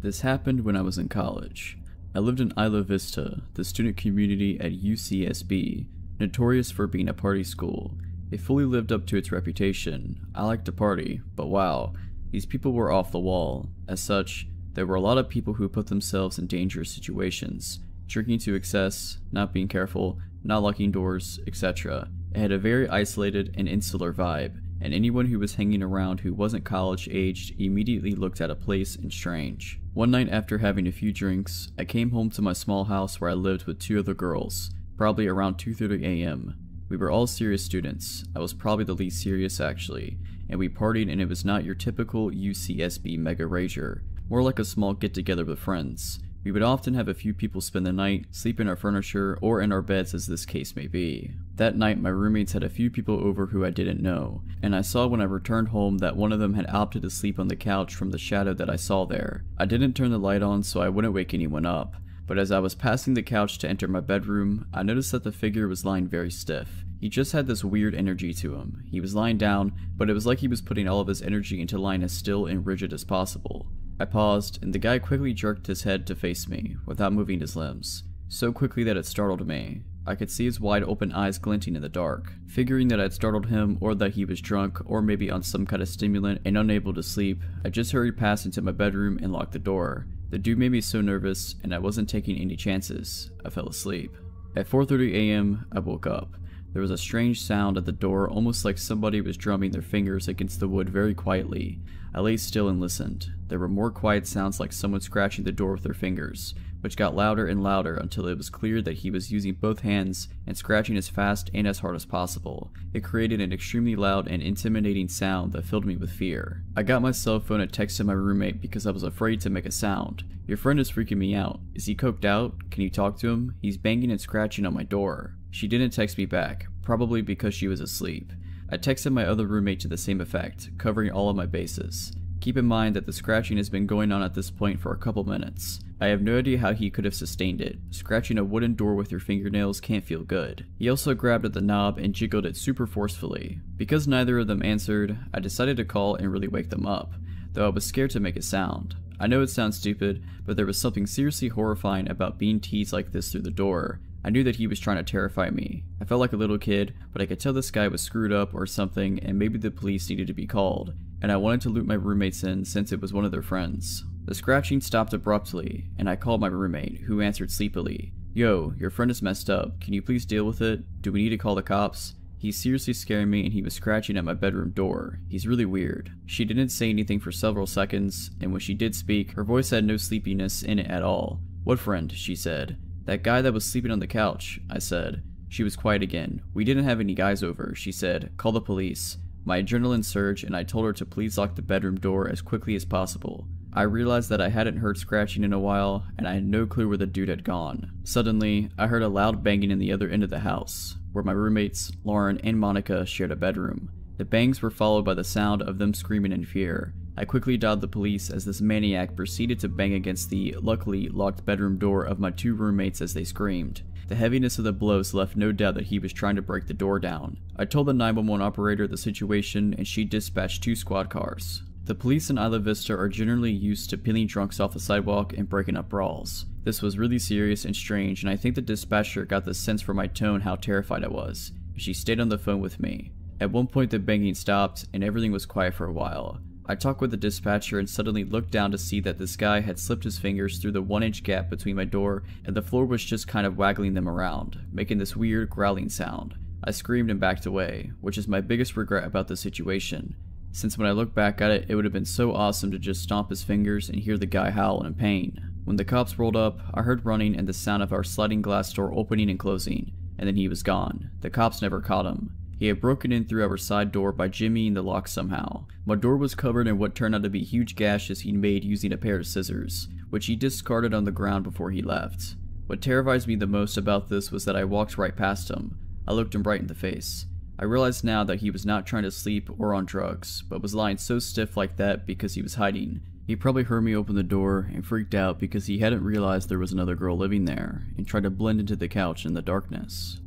This happened when I was in college. I lived in Isla Vista, the student community at UCSB, notorious for being a party school. It fully lived up to its reputation. I liked to party, but wow, these people were off the wall. As such, there were a lot of people who put themselves in dangerous situations, drinking to excess, not being careful, not locking doors, etc. It had a very isolated and insular vibe, and anyone who was hanging around who wasn't college-aged immediately looked out of place and strange. One night after having a few drinks, I came home to my small house where I lived with 2 other girls, probably around 2:30 a.m. We were all serious students. I was probably the least serious actually, and we partied, and it was not your typical UCSB mega rager, more like a small get-together with friends. We would often have a few people spend the night, sleep in our furniture, or in our beds as this case may be. That night my roommates had a few people over who I didn't know, and I saw when I returned home that one of them had opted to sleep on the couch from the shadow that I saw there. I didn't turn the light on so I wouldn't wake anyone up, but as I was passing the couch to enter my bedroom, I noticed that the figure was lying very stiff. He just had this weird energy to him. He was lying down, but it was like he was putting all of his energy into lying as still and rigid as possible. I paused, and the guy quickly jerked his head to face me, without moving his limbs. So quickly that it startled me. I could see his wide open eyes glinting in the dark. Figuring that I'd startled him, or that he was drunk, or maybe on some kind of stimulant and unable to sleep, I just hurried past into my bedroom and locked the door. The dude made me so nervous, and I wasn't taking any chances. I fell asleep. At 4:30 a.m., I woke up. There was a strange sound at the door, almost like somebody was drumming their fingers against the wood very quietly. I lay still and listened. There were more quiet sounds like someone scratching the door with their fingers, which got louder and louder until it was clear that he was using both hands and scratching as fast and as hard as possible. It created an extremely loud and intimidating sound that filled me with fear. I got my cell phone and texted my roommate because I was afraid to make a sound. "Your friend is freaking me out. Is he coked out? Can you talk to him? He's banging and scratching on my door." She didn't text me back, probably because she was asleep. I texted my other roommate to the same effect, covering all of my bases. Keep in mind that the scratching has been going on at this point for a couple minutes. I have no idea how he could have sustained it. Scratching a wooden door with your fingernails can't feel good. He also grabbed at the knob and jiggled it super forcefully. Because neither of them answered, I decided to call and really wake them up, though I was scared to make a sound. I know it sounds stupid, but there was something seriously horrifying about being teased like this through the door. I knew that he was trying to terrify me. I felt like a little kid, but I could tell this guy was screwed up or something, and maybe the police needed to be called, and I wanted to loop my roommates in since it was one of their friends. The scratching stopped abruptly, and I called my roommate, who answered sleepily. "Yo, your friend is messed up. Can you please deal with it? Do we need to call the cops?" He's seriously scaring me and he was scratching at my bedroom door. He's really weird. She didn't say anything for several seconds, and when she did speak, her voice had no sleepiness in it at all. What friend? She said. That guy that was sleeping on the couch, I said. She was quiet again. We didn't have any guys over, she said. Call the police. My adrenaline surged and I told her to please lock the bedroom door as quickly as possible. I realized that I hadn't heard scratching in a while, and I had no clue where the dude had gone. Suddenly, I heard a loud banging in the other end of the house, where my roommates, Lauren and Monica, shared a bedroom. The bangs were followed by the sound of them screaming in fear. I quickly dialed the police as this maniac proceeded to bang against the, luckily, locked bedroom door of my 2 roommates as they screamed. The heaviness of the blows left no doubt that he was trying to break the door down. I told the 911 operator the situation and she dispatched 2 squad cars. The police in Isla Vista are generally used to peeling drunks off the sidewalk and breaking up brawls. This was really serious and strange, and I think the dispatcher got the sense from my tone how terrified I was. She stayed on the phone with me. At one point the banging stopped and everything was quiet for a while. I talked with the dispatcher and suddenly looked down to see that this guy had slipped his fingers through the 1-inch gap between my door and the floor was just kind of waggling them around, making this weird growling sound. I screamed and backed away, which is my biggest regret about the situation. Since when I look back at it, it would have been so awesome to just stomp his fingers and hear the guy howl in pain. When the cops rolled up, I heard running and the sound of our sliding glass door opening and closing, and then he was gone. The cops never caught him. He had broken in through our side door by jimmying the lock somehow. My door was covered in what turned out to be huge gashes he'd made using a pair of scissors, which he discarded on the ground before he left. What terrifies me the most about this was that I walked right past him. I looked him right in the face. I realized now that he was not trying to sleep or on drugs, but was lying so stiff like that because he was hiding. He probably heard me open the door and freaked out because he hadn't realized there was another girl living there and tried to blend into the couch in the darkness.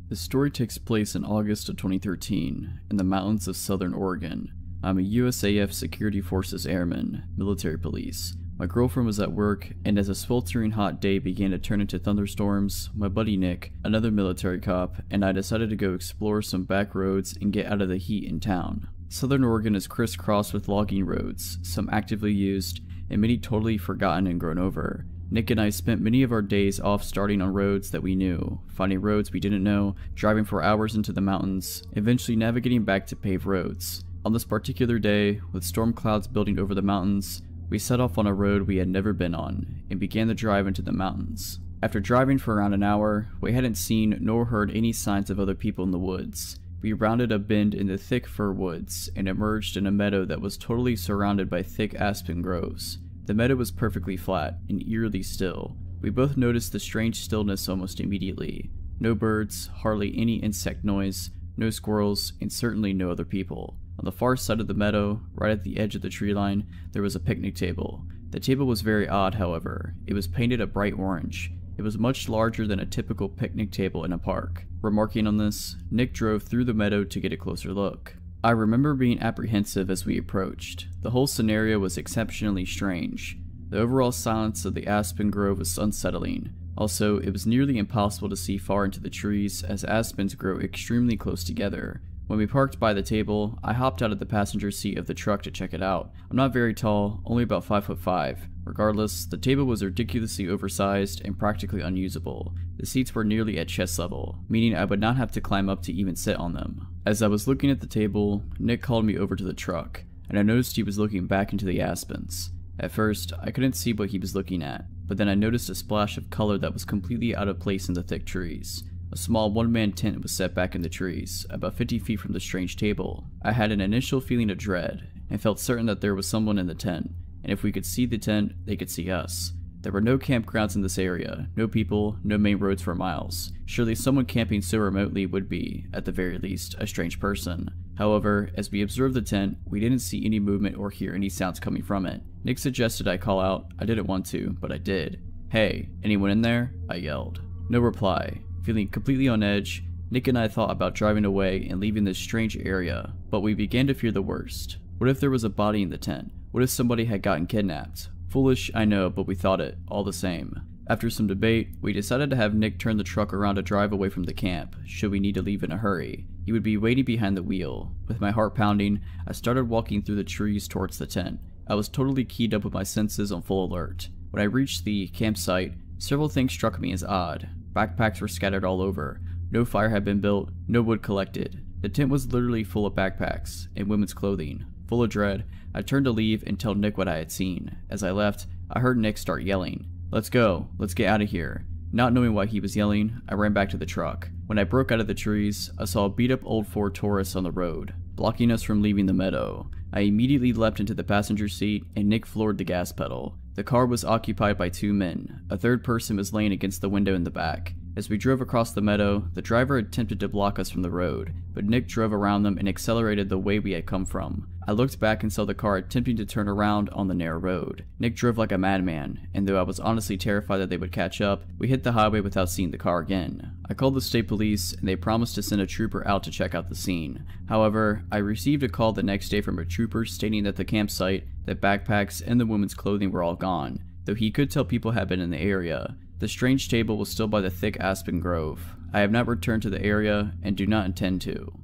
The story takes place in August of 2013 in the mountains of southern Oregon. I'm a USAF Security Forces Airman, military police. My girlfriend was at work, and as a sweltering hot day began to turn into thunderstorms, my buddy Nick, another military cop, and I decided to go explore some back roads and get out of the heat in town. Southern Oregon is crisscrossed with logging roads, some actively used, and many totally forgotten and grown over. Nick and I spent many of our days off starting on roads that we knew, finding roads we didn't know, driving for hours into the mountains, eventually navigating back to paved roads. On this particular day, with storm clouds building over the mountains, we set off on a road we had never been on, and began the drive into the mountains. After driving for around an hour, we hadn't seen nor heard any signs of other people in the woods. We rounded a bend in the thick fir woods, and emerged in a meadow that was totally surrounded by thick aspen groves. The meadow was perfectly flat, and eerily still. We both noticed the strange stillness almost immediately. No birds, hardly any insect noise, no squirrels, and certainly no other people. On the far side of the meadow, right at the edge of the tree line, there was a picnic table. The table was very odd, however. It was painted a bright orange. It was much larger than a typical picnic table in a park. Remarking on this, Nick drove through the meadow to get a closer look. I remember being apprehensive as we approached. The whole scenario was exceptionally strange. The overall silence of the aspen grove was unsettling. Also, it was nearly impossible to see far into the trees as aspens grow extremely close together. When we parked by the table, I hopped out of the passenger seat of the truck to check it out. I'm not very tall, only about 5'5". Regardless, the table was ridiculously oversized and practically unusable. The seats were nearly at chest level, meaning I would not have to climb up to even sit on them. As I was looking at the table, Nick called me over to the truck, and I noticed he was looking back into the aspens. At first, I couldn't see what he was looking at, but then I noticed a splash of color that was completely out of place in the thick trees. A small one-man tent was set back in the trees, about 50 feet from the strange table. I had an initial feeling of dread, and felt certain that there was someone in the tent, and if we could see the tent, they could see us. There were no campgrounds in this area, no people, no main roads for miles. Surely someone camping so remotely would be, at the very least, a strange person. However, as we observed the tent, we didn't see any movement or hear any sounds coming from it. Nick suggested I call out. I didn't want to, but I did. "Hey, anyone in there?" I yelled. No reply. Feeling completely on edge, Nick and I thought about driving away and leaving this strange area, but we began to fear the worst. What if there was a body in the tent? What if somebody had gotten kidnapped? Foolish, I know, but we thought it, all the same. After some debate, we decided to have Nick turn the truck around to drive away from the camp, should we need to leave in a hurry. He would be waiting behind the wheel. With my heart pounding, I started walking through the trees towards the tent. I was totally keyed up with my senses on full alert. When I reached the campsite, several things struck me as odd. Backpacks were scattered all over. No fire had been built, no wood collected. The tent was literally full of backpacks and women's clothing. Full of dread, I turned to leave and tell Nick what I had seen. As I left, I heard Nick start yelling, "Let's go, let's get out of here." Not knowing why he was yelling, I ran back to the truck. When I broke out of the trees, I saw a beat up old Ford Taurus on the road, blocking us from leaving the meadow. I immediately leapt into the passenger seat and Nick floored the gas pedal. The car was occupied by 2 men. A third person was laying against the window in the back. As we drove across the meadow, the driver attempted to block us from the road, but Nick drove around them and accelerated the way we had come from. I looked back and saw the car attempting to turn around on the narrow road. Nick drove like a madman, and though I was honestly terrified that they would catch up, we hit the highway without seeing the car again. I called the state police, and they promised to send a trooper out to check out the scene. However, I received a call the next day from a trooper stating that the campsite, the backpacks, and the women's clothing were all gone, though he could tell people had been in the area. The strange table was still by the thick aspen grove. I have not returned to the area and do not intend to.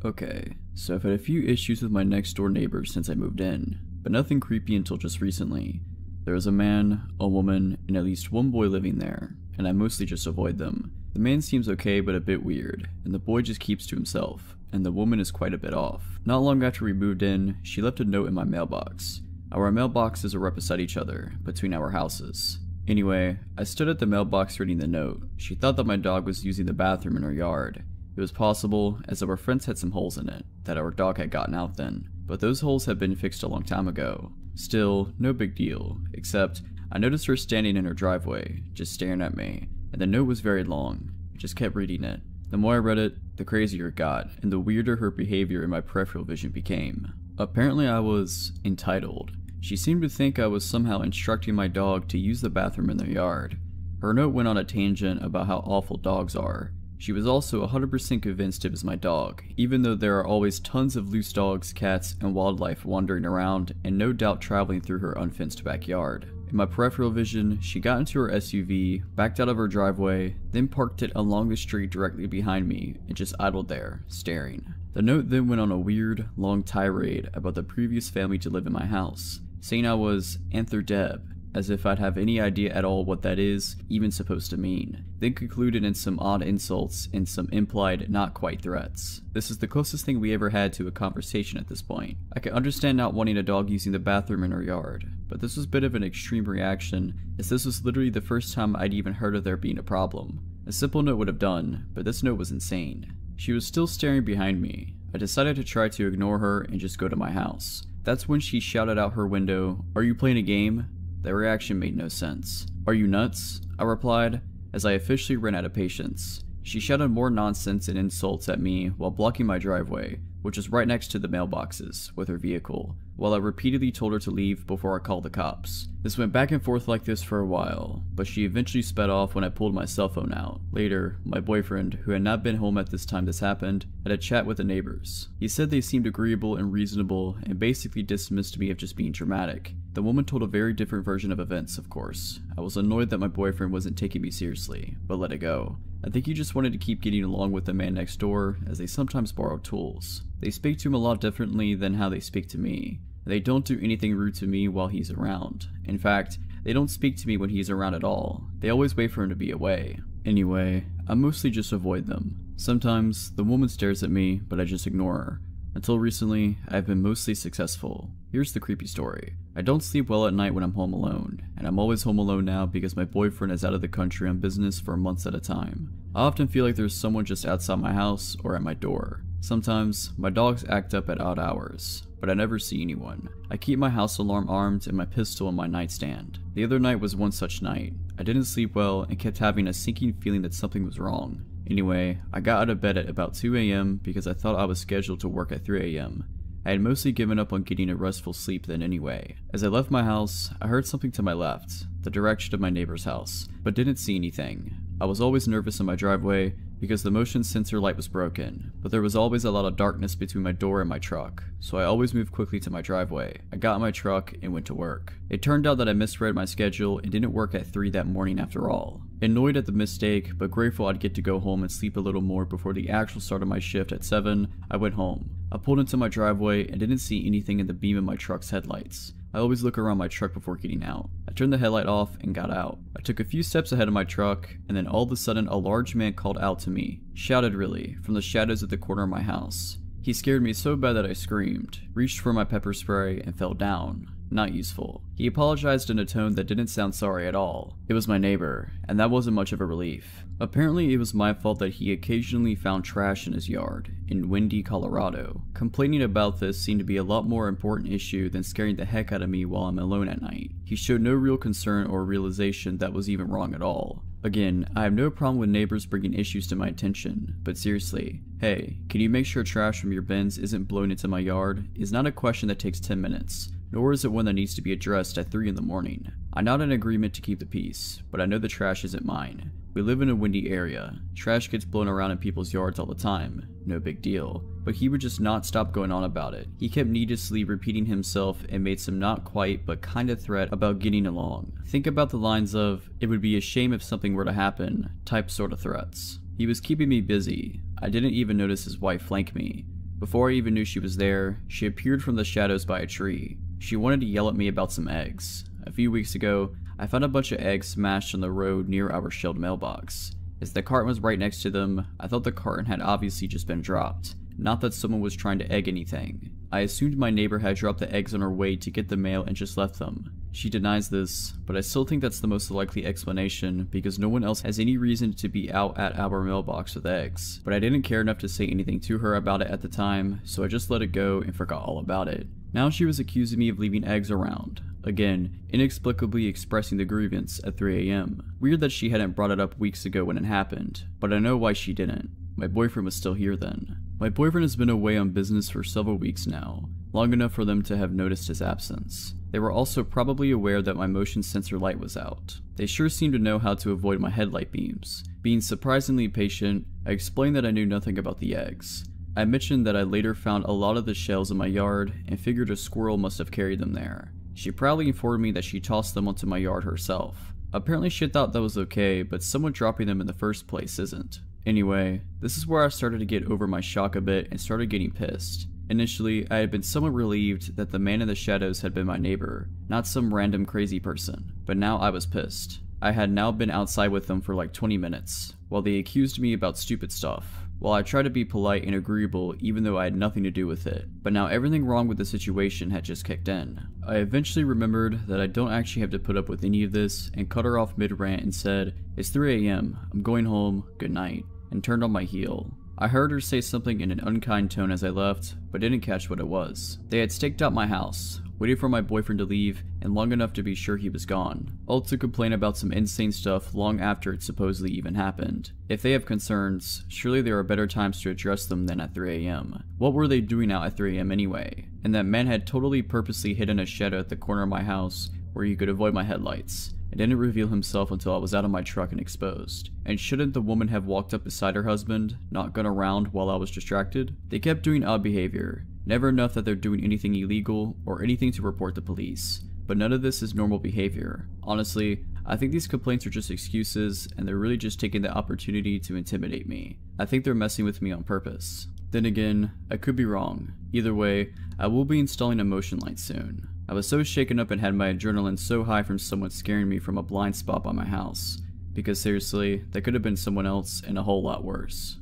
Okay, so I've had a few issues with my next door neighbors since I moved in, but nothing creepy until just recently. There is a man, a woman, and at least one boy living there, and I mostly just avoid them. The man seems okay but a bit weird, and the boy just keeps to himself, and the woman is quite a bit off. Not long after we moved in, she left a note in my mailbox. Our mailboxes are right beside each other, between our houses. Anyway, I stood at the mailbox reading the note. She thought that my dog was using the bathroom in her yard. It was possible, as our fence had some holes in it, that our dog had gotten out then, but those holes had been fixed a long time ago. Still, no big deal, except I noticed her standing in her driveway, just staring at me, and the note was very long. I just kept reading it. The more I read it, the crazier it got, and the weirder her behavior in my peripheral vision became. Apparently I was entitled. She seemed to think I was somehow instructing my dog to use the bathroom in their yard. Her note went on a tangent about how awful dogs are. She was also 100% convinced it was my dog, even though there are always tons of loose dogs, cats, and wildlife wandering around and no doubt traveling through her unfenced backyard. In my peripheral vision, she got into her SUV, backed out of her driveway, then parked it along the street directly behind me and just idled there, staring. The note then went on a weird, long tirade about the previous family to live in my house, saying I was Anther Deb, as if I'd have any idea at all what that is even supposed to mean, then concluded in some odd insults and some implied not quite threats. This is the closest thing we ever had to a conversation at this point. I can understand not wanting a dog using the bathroom in her yard, but this was a bit of an extreme reaction, as this was literally the first time I'd even heard of there being a problem. A simple note would have done, but this note was insane. She was still staring behind me. I decided to try to ignore her and just go to my house. That's when she shouted out her window, "Are you playing a game?" That reaction made no sense. "Are you nuts?" I replied, as I officially ran out of patience. She shouted more nonsense and insults at me while blocking my driveway, which was right next to the mailboxes, with her vehicle, while I repeatedly told her to leave before I called the cops. This went back and forth like this for a while, but she eventually sped off when I pulled my cell phone out. Later, my boyfriend, who had not been home at this time this happened, had a chat with the neighbors. He said they seemed agreeable and reasonable and basically dismissed me of just being dramatic. The woman told a very different version of events, of course. I was annoyed that my boyfriend wasn't taking me seriously, but let it go. I think he just wanted to keep getting along with the man next door, as they sometimes borrow tools. They speak to him a lot differently than how they speak to me. They don't do anything rude to me while he's around. In fact, they don't speak to me when he's around at all. They always wait for him to be away. Anyway, I mostly just avoid them. Sometimes, the woman stares at me, but I just ignore her. Until recently, I've been mostly successful. Here's the creepy story. I don't sleep well at night when I'm home alone, and I'm always home alone now because my boyfriend is out of the country on business for months at a time. I often feel like there's someone just outside my house or at my door. Sometimes, my dogs act up at odd hours, but I never see anyone. I keep my house alarm armed and my pistol on my nightstand. The other night was one such night. I didn't sleep well and kept having a sinking feeling that something was wrong. Anyway, I got out of bed at about 2 AM because I thought I was scheduled to work at 3 AM. I had mostly given up on getting a restful sleep then anyway. As I left my house, I heard something to my left, the direction of my neighbor's house, but didn't see anything. I was always nervous in my driveway because the motion sensor light was broken, but there was always a lot of darkness between my door and my truck, so I always moved quickly to my driveway. I got in my truck and went to work. It turned out that I misread my schedule and didn't work at 3 that morning after all. Annoyed at the mistake, but grateful I'd get to go home and sleep a little more before the actual start of my shift at 7, I went home. I pulled into my driveway and didn't see anything in the beam of my truck's headlights. I always look around my truck before getting out. I turned the headlight off and got out. I took a few steps ahead of my truck, and then all of a sudden a large man called out to me, shouted really, from the shadows at the corner of my house. He scared me so bad that I screamed, reached for my pepper spray, and fell down. Not useful. He apologized in a tone that didn't sound sorry at all. It was my neighbor, and that wasn't much of a relief. Apparently it was my fault that he occasionally found trash in his yard, in windy Colorado. Complaining about this seemed to be a lot more important issue than scaring the heck out of me while I'm alone at night. He showed no real concern or realization that was even wrong at all. Again, I have no problem with neighbors bringing issues to my attention, but seriously, hey, can you make sure trash from your bins isn't blown into my yard? Is not a question that takes 10 minutes. Nor is it one that needs to be addressed at 3 in the morning. I'm not in agreement to keep the peace, but I know the trash isn't mine. We live in a windy area. Trash gets blown around in people's yards all the time. No big deal. But he would just not stop going on about it. He kept needlessly repeating himself and made some not quite but kinda threat about getting along. Think about the lines of, "It would be a shame if something were to happen," type sort of threats. He was keeping me busy. I didn't even notice his wife flank me. Before I even knew she was there, she appeared from the shadows by a tree. She wanted to yell at me about some eggs. A few weeks ago, I found a bunch of eggs smashed on the road near our shelved mailbox. As the carton was right next to them, I thought the carton had obviously just been dropped. Not that someone was trying to egg anything. I assumed my neighbor had dropped the eggs on her way to get the mail and just left them. She denies this, but I still think that's the most likely explanation because no one else has any reason to be out at our mailbox with eggs. But I didn't care enough to say anything to her about it at the time, so I just let it go and forgot all about it. Now she was accusing me of leaving eggs around. Again, inexplicably expressing the grievance at 3 AM. Weird that she hadn't brought it up weeks ago when it happened, but I know why she didn't. My boyfriend was still here then. My boyfriend has been away on business for several weeks now, long enough for them to have noticed his absence. They were also probably aware that my motion sensor light was out. They sure seemed to know how to avoid my headlight beams. Being surprisingly patient, I explained that I knew nothing about the eggs. I mentioned that I later found a lot of the shells in my yard and figured a squirrel must have carried them there. She proudly informed me that she tossed them onto my yard herself. Apparently she thought that was okay, but someone dropping them in the first place isn't. Anyway, this is where I started to get over my shock a bit and started getting pissed. Initially, I had been somewhat relieved that the man in the shadows had been my neighbor, not some random crazy person, but now I was pissed. I had now been outside with them for like 20 minutes, while they accused me about stupid stuff. While I tried to be polite and agreeable even though I had nothing to do with it, but now everything wrong with the situation had just kicked in. I eventually remembered that I don't actually have to put up with any of this and cut her off mid-rant and said, "It's 3 AM, I'm going home, good night," and turned on my heel. I heard her say something in an unkind tone as I left, but didn't catch what it was. They had staked out my house, waited for my boyfriend to leave, and long enough to be sure he was gone, all to complain about some insane stuff long after it supposedly even happened. If they have concerns, surely there are better times to address them than at 3 AM. What were they doing out at 3 AM anyway? And that man had totally purposely hidden a shadow at the corner of my house where he could avoid my headlights. It didn't reveal himself until I was out of my truck and exposed. And shouldn't the woman have walked up beside her husband, not gone around while I was distracted? They kept doing odd behavior. Never enough that they're doing anything illegal or anything to report the police. But none of this is normal behavior. Honestly, I think these complaints are just excuses and they're really just taking the opportunity to intimidate me. I think they're messing with me on purpose. Then again, I could be wrong. Either way, I will be installing a motion light soon. I was so shaken up and had my adrenaline so high from someone scaring me from a blind spot by my house. Because seriously, that could have been someone else and a whole lot worse.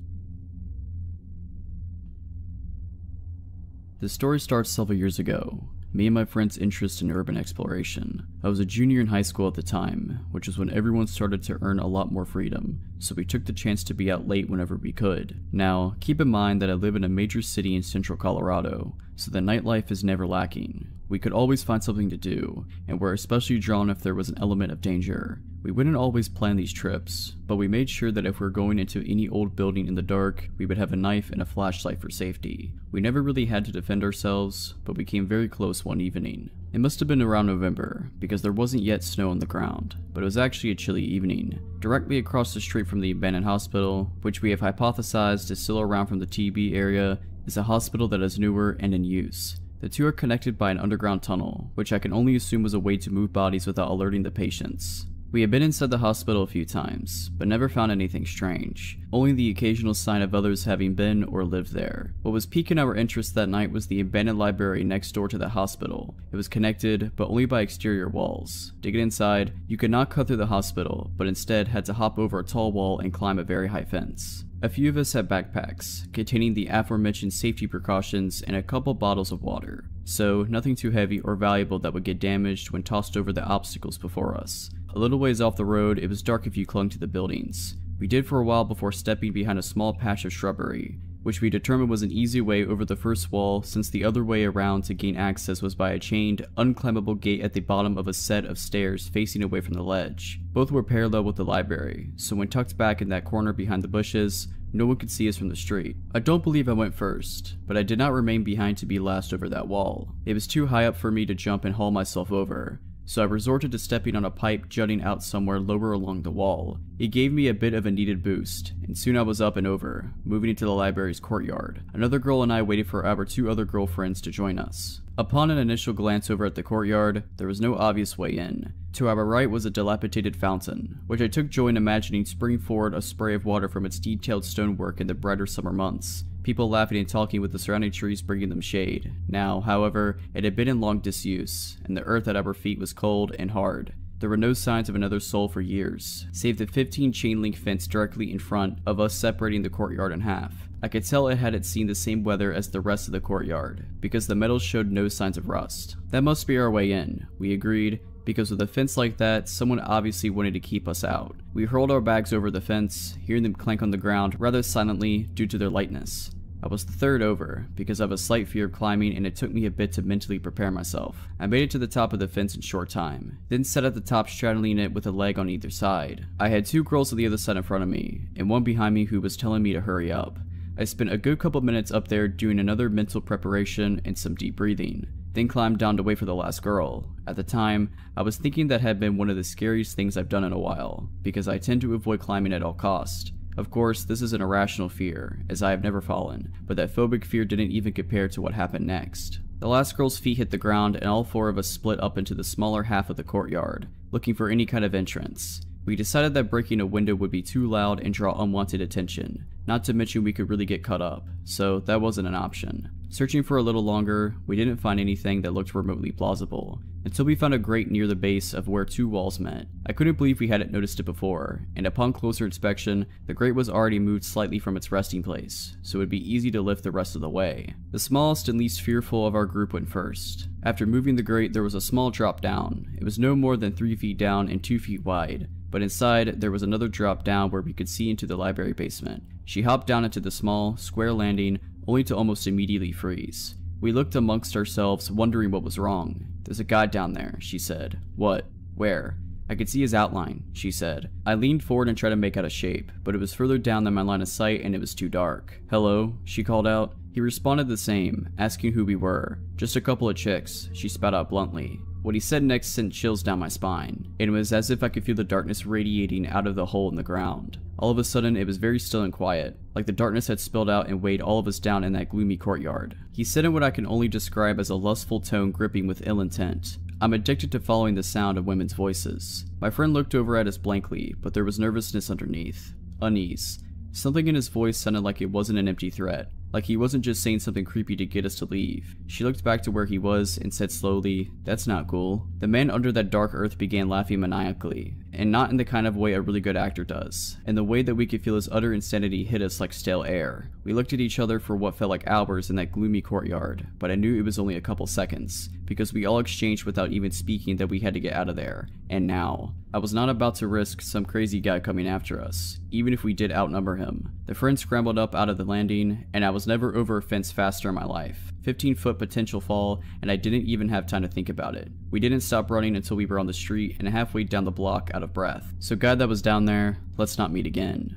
The story starts several years ago. Me and my friend's interest in urban exploration. I was a junior in high school at the time, which was when everyone started to earn a lot more freedom, so we took the chance to be out late whenever we could. Now, keep in mind that I live in a major city in central Colorado, so the nightlife is never lacking. We could always find something to do, and were especially drawn if there was an element of danger. We wouldn't always plan these trips, but we made sure that if we were going into any old building in the dark, we would have a knife and a flashlight for safety. We never really had to defend ourselves, but we came very close one evening. It must have been around November, because there wasn't yet snow on the ground, but it was actually a chilly evening. Directly across the street from the abandoned hospital, which we have hypothesized is still around from the TB area, is a hospital that is newer and in use. The two are connected by an underground tunnel, which I can only assume was a way to move bodies without alerting the patients. We had been inside the hospital a few times, but never found anything strange, only the occasional sign of others having been or lived there. What was piquing our interest that night was the abandoned library next door to the hospital. It was connected, but only by exterior walls. To get inside, you could not cut through the hospital, but instead had to hop over a tall wall and climb a very high fence. A few of us had backpacks, containing the aforementioned safety precautions and a couple bottles of water, so nothing too heavy or valuable that would get damaged when tossed over the obstacles before us. A little ways off the road, it was dark if you clung to the buildings. We did for a while before stepping behind a small patch of shrubbery, which we determined was an easy way over the first wall, since the other way around to gain access was by a chained, unclimbable gate at the bottom of a set of stairs facing away from the ledge. Both were parallel with the library, so when tucked back in that corner behind the bushes, no one could see us from the street. I don't believe I went first, but I did not remain behind to be last over that wall. It was too high up for me to jump and haul myself over, so I resorted to stepping on a pipe jutting out somewhere lower along the wall. It gave me a bit of a needed boost, and soon I was up and over, moving into the library's courtyard. Another girl and I waited for our 2 other girlfriends to join us. Upon an initial glance over at the courtyard, there was no obvious way in. To our right was a dilapidated fountain, which I took joy in imagining springing forward a spray of water from its detailed stonework in the brighter summer months. People laughing and talking with the surrounding trees bringing them shade. Now, however, it had been in long disuse, and the earth at our feet was cold and hard. There were no signs of another soul for years, save the 15 chain-link fence directly in front of us separating the courtyard in half. I could tell it hadn't seen the same weather as the rest of the courtyard, because the metal showed no signs of rust. That must be our way in, we agreed, because with a fence like that, someone obviously wanted to keep us out. We hurled our bags over the fence, hearing them clank on the ground rather silently due to their lightness. I was the third over, because I have a slight fear of climbing and it took me a bit to mentally prepare myself. I made it to the top of the fence in short time, then sat at the top straddling it with a leg on either side. I had 2 girls on the other side in front of me, and one behind me who was telling me to hurry up. I spent a good couple minutes up there doing another mental preparation and some deep breathing, then climbed down to wait for the last girl. At the time, I was thinking that had been one of the scariest things I've done in a while, because I tend to avoid climbing at all costs. Of course, this is an irrational fear, as I have never fallen, but that phobic fear didn't even compare to what happened next. The last girl's feet hit the ground and all 4 of us split up into the smaller half of the courtyard, looking for any kind of entrance. We decided that breaking a window would be too loud and draw unwanted attention, not to mention we could really get cut up, so that wasn't an option. Searching for a little longer, we didn't find anything that looked remotely plausible, until we found a grate near the base of where 2 walls met. I couldn't believe we hadn't noticed it before, and upon closer inspection, the grate was already moved slightly from its resting place, so it would be easy to lift the rest of the way. The smallest and least fearful of our group went first. After moving the grate, there was a small drop down. It was no more than 3 feet down and 2 feet wide, but inside there was another drop down where we could see into the library basement. She hopped down into the small, square landing, only to almost immediately freeze. We looked amongst ourselves, wondering what was wrong. "There's a guy down there," she said. "What? Where?" "I could see his outline," she said. I leaned forward and tried to make out a shape, but it was further down than my line of sight and it was too dark. "Hello?" she called out. He responded the same, asking who we were. "Just a couple of chicks," she spat out bluntly. What he said next sent chills down my spine, and it was as if I could feel the darkness radiating out of the hole in the ground. All of a sudden, it was very still and quiet, like the darkness had spilled out and weighed all of us down in that gloomy courtyard. He said in what I can only describe as a lustful tone gripping with ill intent. I'm addicted to following the sound of women's voices. My friend looked over at us blankly, but there was nervousness underneath. Unease. Something in his voice sounded like it wasn't an empty threat, like he wasn't just saying something creepy to get us to leave. She looked back to where he was and said slowly, "That's not cool." The man under that dark earth began laughing maniacally, and not in the kind of way a really good actor does, in the way that we could feel his utter insanity hit us like stale air. We looked at each other for what felt like hours in that gloomy courtyard, but I knew it was only a couple seconds, because we all exchanged without even speaking that we had to get out of there. And now, I was not about to risk some crazy guy coming after us, even if we did outnumber him. The friend scrambled up out of the landing, and I was never over a fence faster in my life. 15-foot potential fall, and I didn't even have time to think about it. We didn't stop running until we were on the street and halfway down the block out of breath. So God that was down there, let's not meet again.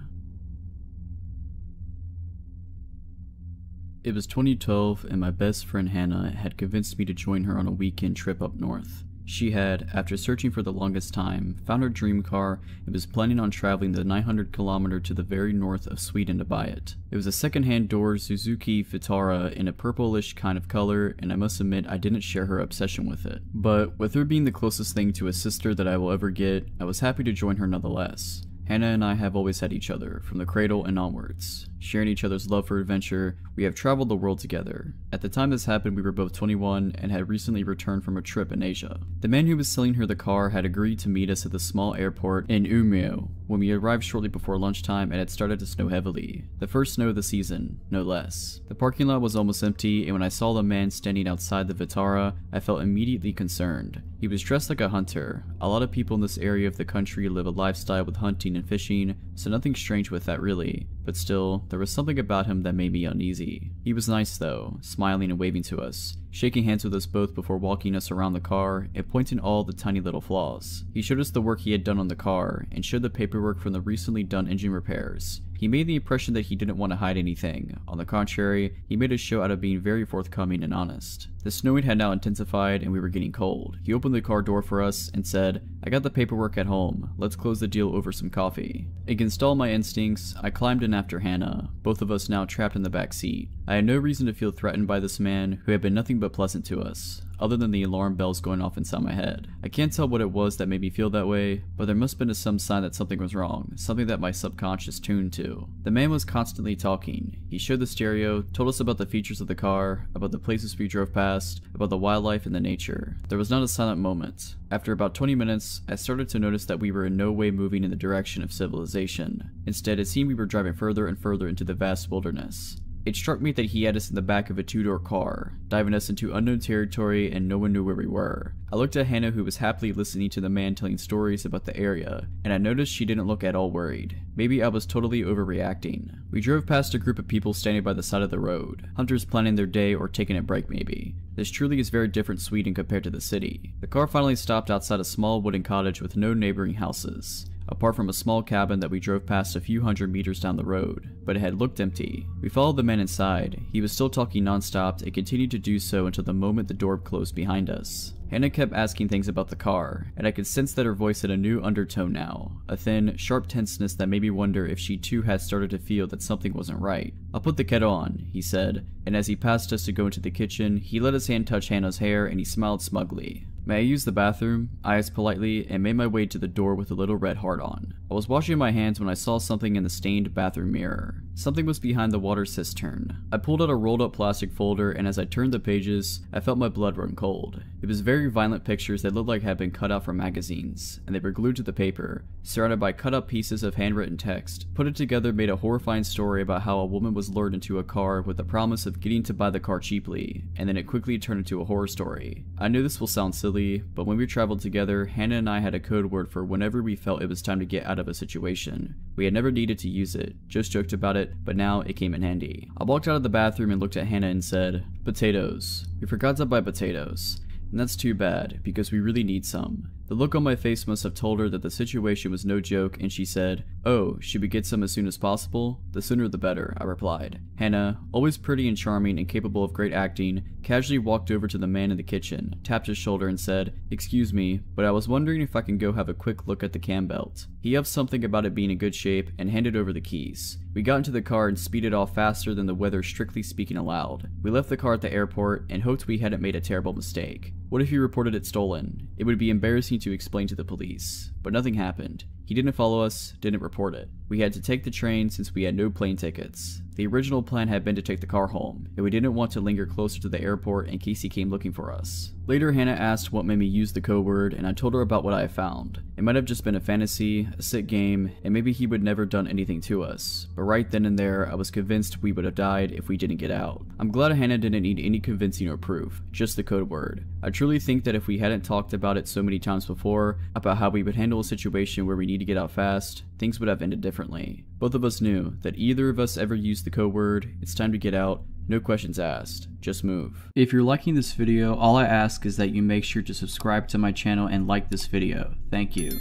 It was 2012 and my best friend Hannah had convinced me to join her on a weekend trip up north. She had, after searching for the longest time, found her dream car and was planning on traveling the 900-kilometer to the very north of Sweden to buy it. It was a second-hand door Suzuki Vitara in a purplish kind of color, and I must admit I didn't share her obsession with it. But with her being the closest thing to a sister that I will ever get, I was happy to join her nonetheless. Hannah and I have always had each other, from the cradle and onwards. Sharing each other's love for adventure, we have traveled the world together. At the time this happened, we were both 21 and had recently returned from a trip in Asia. The man who was selling her the car had agreed to meet us at the small airport in Umeå when we arrived shortly before lunchtime and it started to snow heavily. The first snow of the season, no less. The parking lot was almost empty, and when I saw the man standing outside the Vitara, I felt immediately concerned. He was dressed like a hunter. A lot of people in this area of the country live a lifestyle with hunting and fishing, so nothing strange with that really. But still, there was something about him that made me uneasy. He was nice though, smiling and waving to us, shaking hands with us both before walking us around the car and pointing all the tiny little flaws. He showed us the work he had done on the car and showed the paperwork from the recently done engine repairs. He made the impression that he didn't want to hide anything. On the contrary, he made a show out of being very forthcoming and honest. The snowing had now intensified and we were getting cold. He opened the car door for us and said, "I got the paperwork at home. Let's close the deal over some coffee." Against all my instincts, I climbed in after Hannah, both of us now trapped in the back seat. I had no reason to feel threatened by this man who had been nothing but pleasant to us, other than the alarm bells going off inside my head. I can't tell what it was that made me feel that way, but there must have been some sign that something was wrong, something that my subconscious tuned to. The man was constantly talking. He showed the stereo, told us about the features of the car, about the places we drove past, about the wildlife and the nature. There was not a silent moment. After about 20 minutes, I started to notice that we were in no way moving in the direction of civilization. Instead, it seemed we were driving further and further into the vast wilderness. It struck me that he had us in the back of a two-door car, diving us into unknown territory, and no one knew where we were. I looked at Hannah, who was happily listening to the man telling stories about the area, and I noticed she didn't look at all worried. Maybe I was totally overreacting. We drove past a group of people standing by the side of the road, hunters planning their day or taking a break maybe. This truly is very different Sweden compared to the city. The car finally stopped outside a small wooden cottage with no neighboring houses, apart from a small cabin that we drove past a few hundred meters down the road, but it had looked empty. We followed the man inside. He was still talking non-stop and continued to do so until the moment the door closed behind us. Hannah kept asking things about the car, and I could sense that her voice had a new undertone now, a thin, sharp tenseness that made me wonder if she too had started to feel that something wasn't right. "I'll put the kettle on," he said, and as he passed us to go into the kitchen, he let his hand touch Hannah's hair and he smiled smugly. "May I use the bathroom?" I asked politely and made my way to the door with a little red heart on. I was washing my hands when I saw something in the stained bathroom mirror. Something was behind the water cistern. I pulled out a rolled up plastic folder, and as I turned the pages, I felt my blood run cold. It was very violent pictures that looked like had been cut out from magazines, and they were glued to the paper, surrounded by cut up pieces of handwritten text. Put it together made a horrifying story about how a woman was lured into a car with the promise of getting to buy the car cheaply, and then it quickly turned into a horror story. I know this will sound silly, but when we traveled together, Hannah and I had a code word for whenever we felt it was time to get out of a situation. We had never needed to use it, just joked about it, but now it came in handy. I walked out of the bathroom and looked at Hannah and said, "Potatoes. We forgot to buy potatoes. And that's too bad, because we really need some." The look on my face must have told her that the situation was no joke, and she said, "Oh, should we get some as soon as possible?" "The sooner the better," I replied. Hannah, always pretty and charming and capable of great acting, casually walked over to the man in the kitchen, tapped his shoulder and said, "Excuse me, but I was wondering if I can go have a quick look at the cam belt." He huffed something about it being in good shape and handed over the keys. We got into the car and speeded off faster than the weather strictly speaking allowed. We left the car at the airport and hoped we hadn't made a terrible mistake. What if he reported it stolen? It would be embarrassing to explain to the police. But nothing happened. He didn't follow us, didn't report it. We had to take the train since we had no plane tickets. The original plan had been to take the car home, and we didn't want to linger closer to the airport in case he came looking for us. Later, Hannah asked what made me use the code word, and I told her about what I had found. It might have just been a fantasy, a sick game, and maybe he would never done anything to us. But right then and there, I was convinced we would have died if we didn't get out. I'm glad Hannah didn't need any convincing or proof, just the code word. I truly think that if we hadn't talked about it so many times before, about how we would handle a situation where we need to get out fast, things would have ended differently. Both of us knew that either of us ever used the code word, it's time to get out, no questions asked, just move. If you're liking this video, all I ask is that you make sure to subscribe to my channel and like this video. Thank you.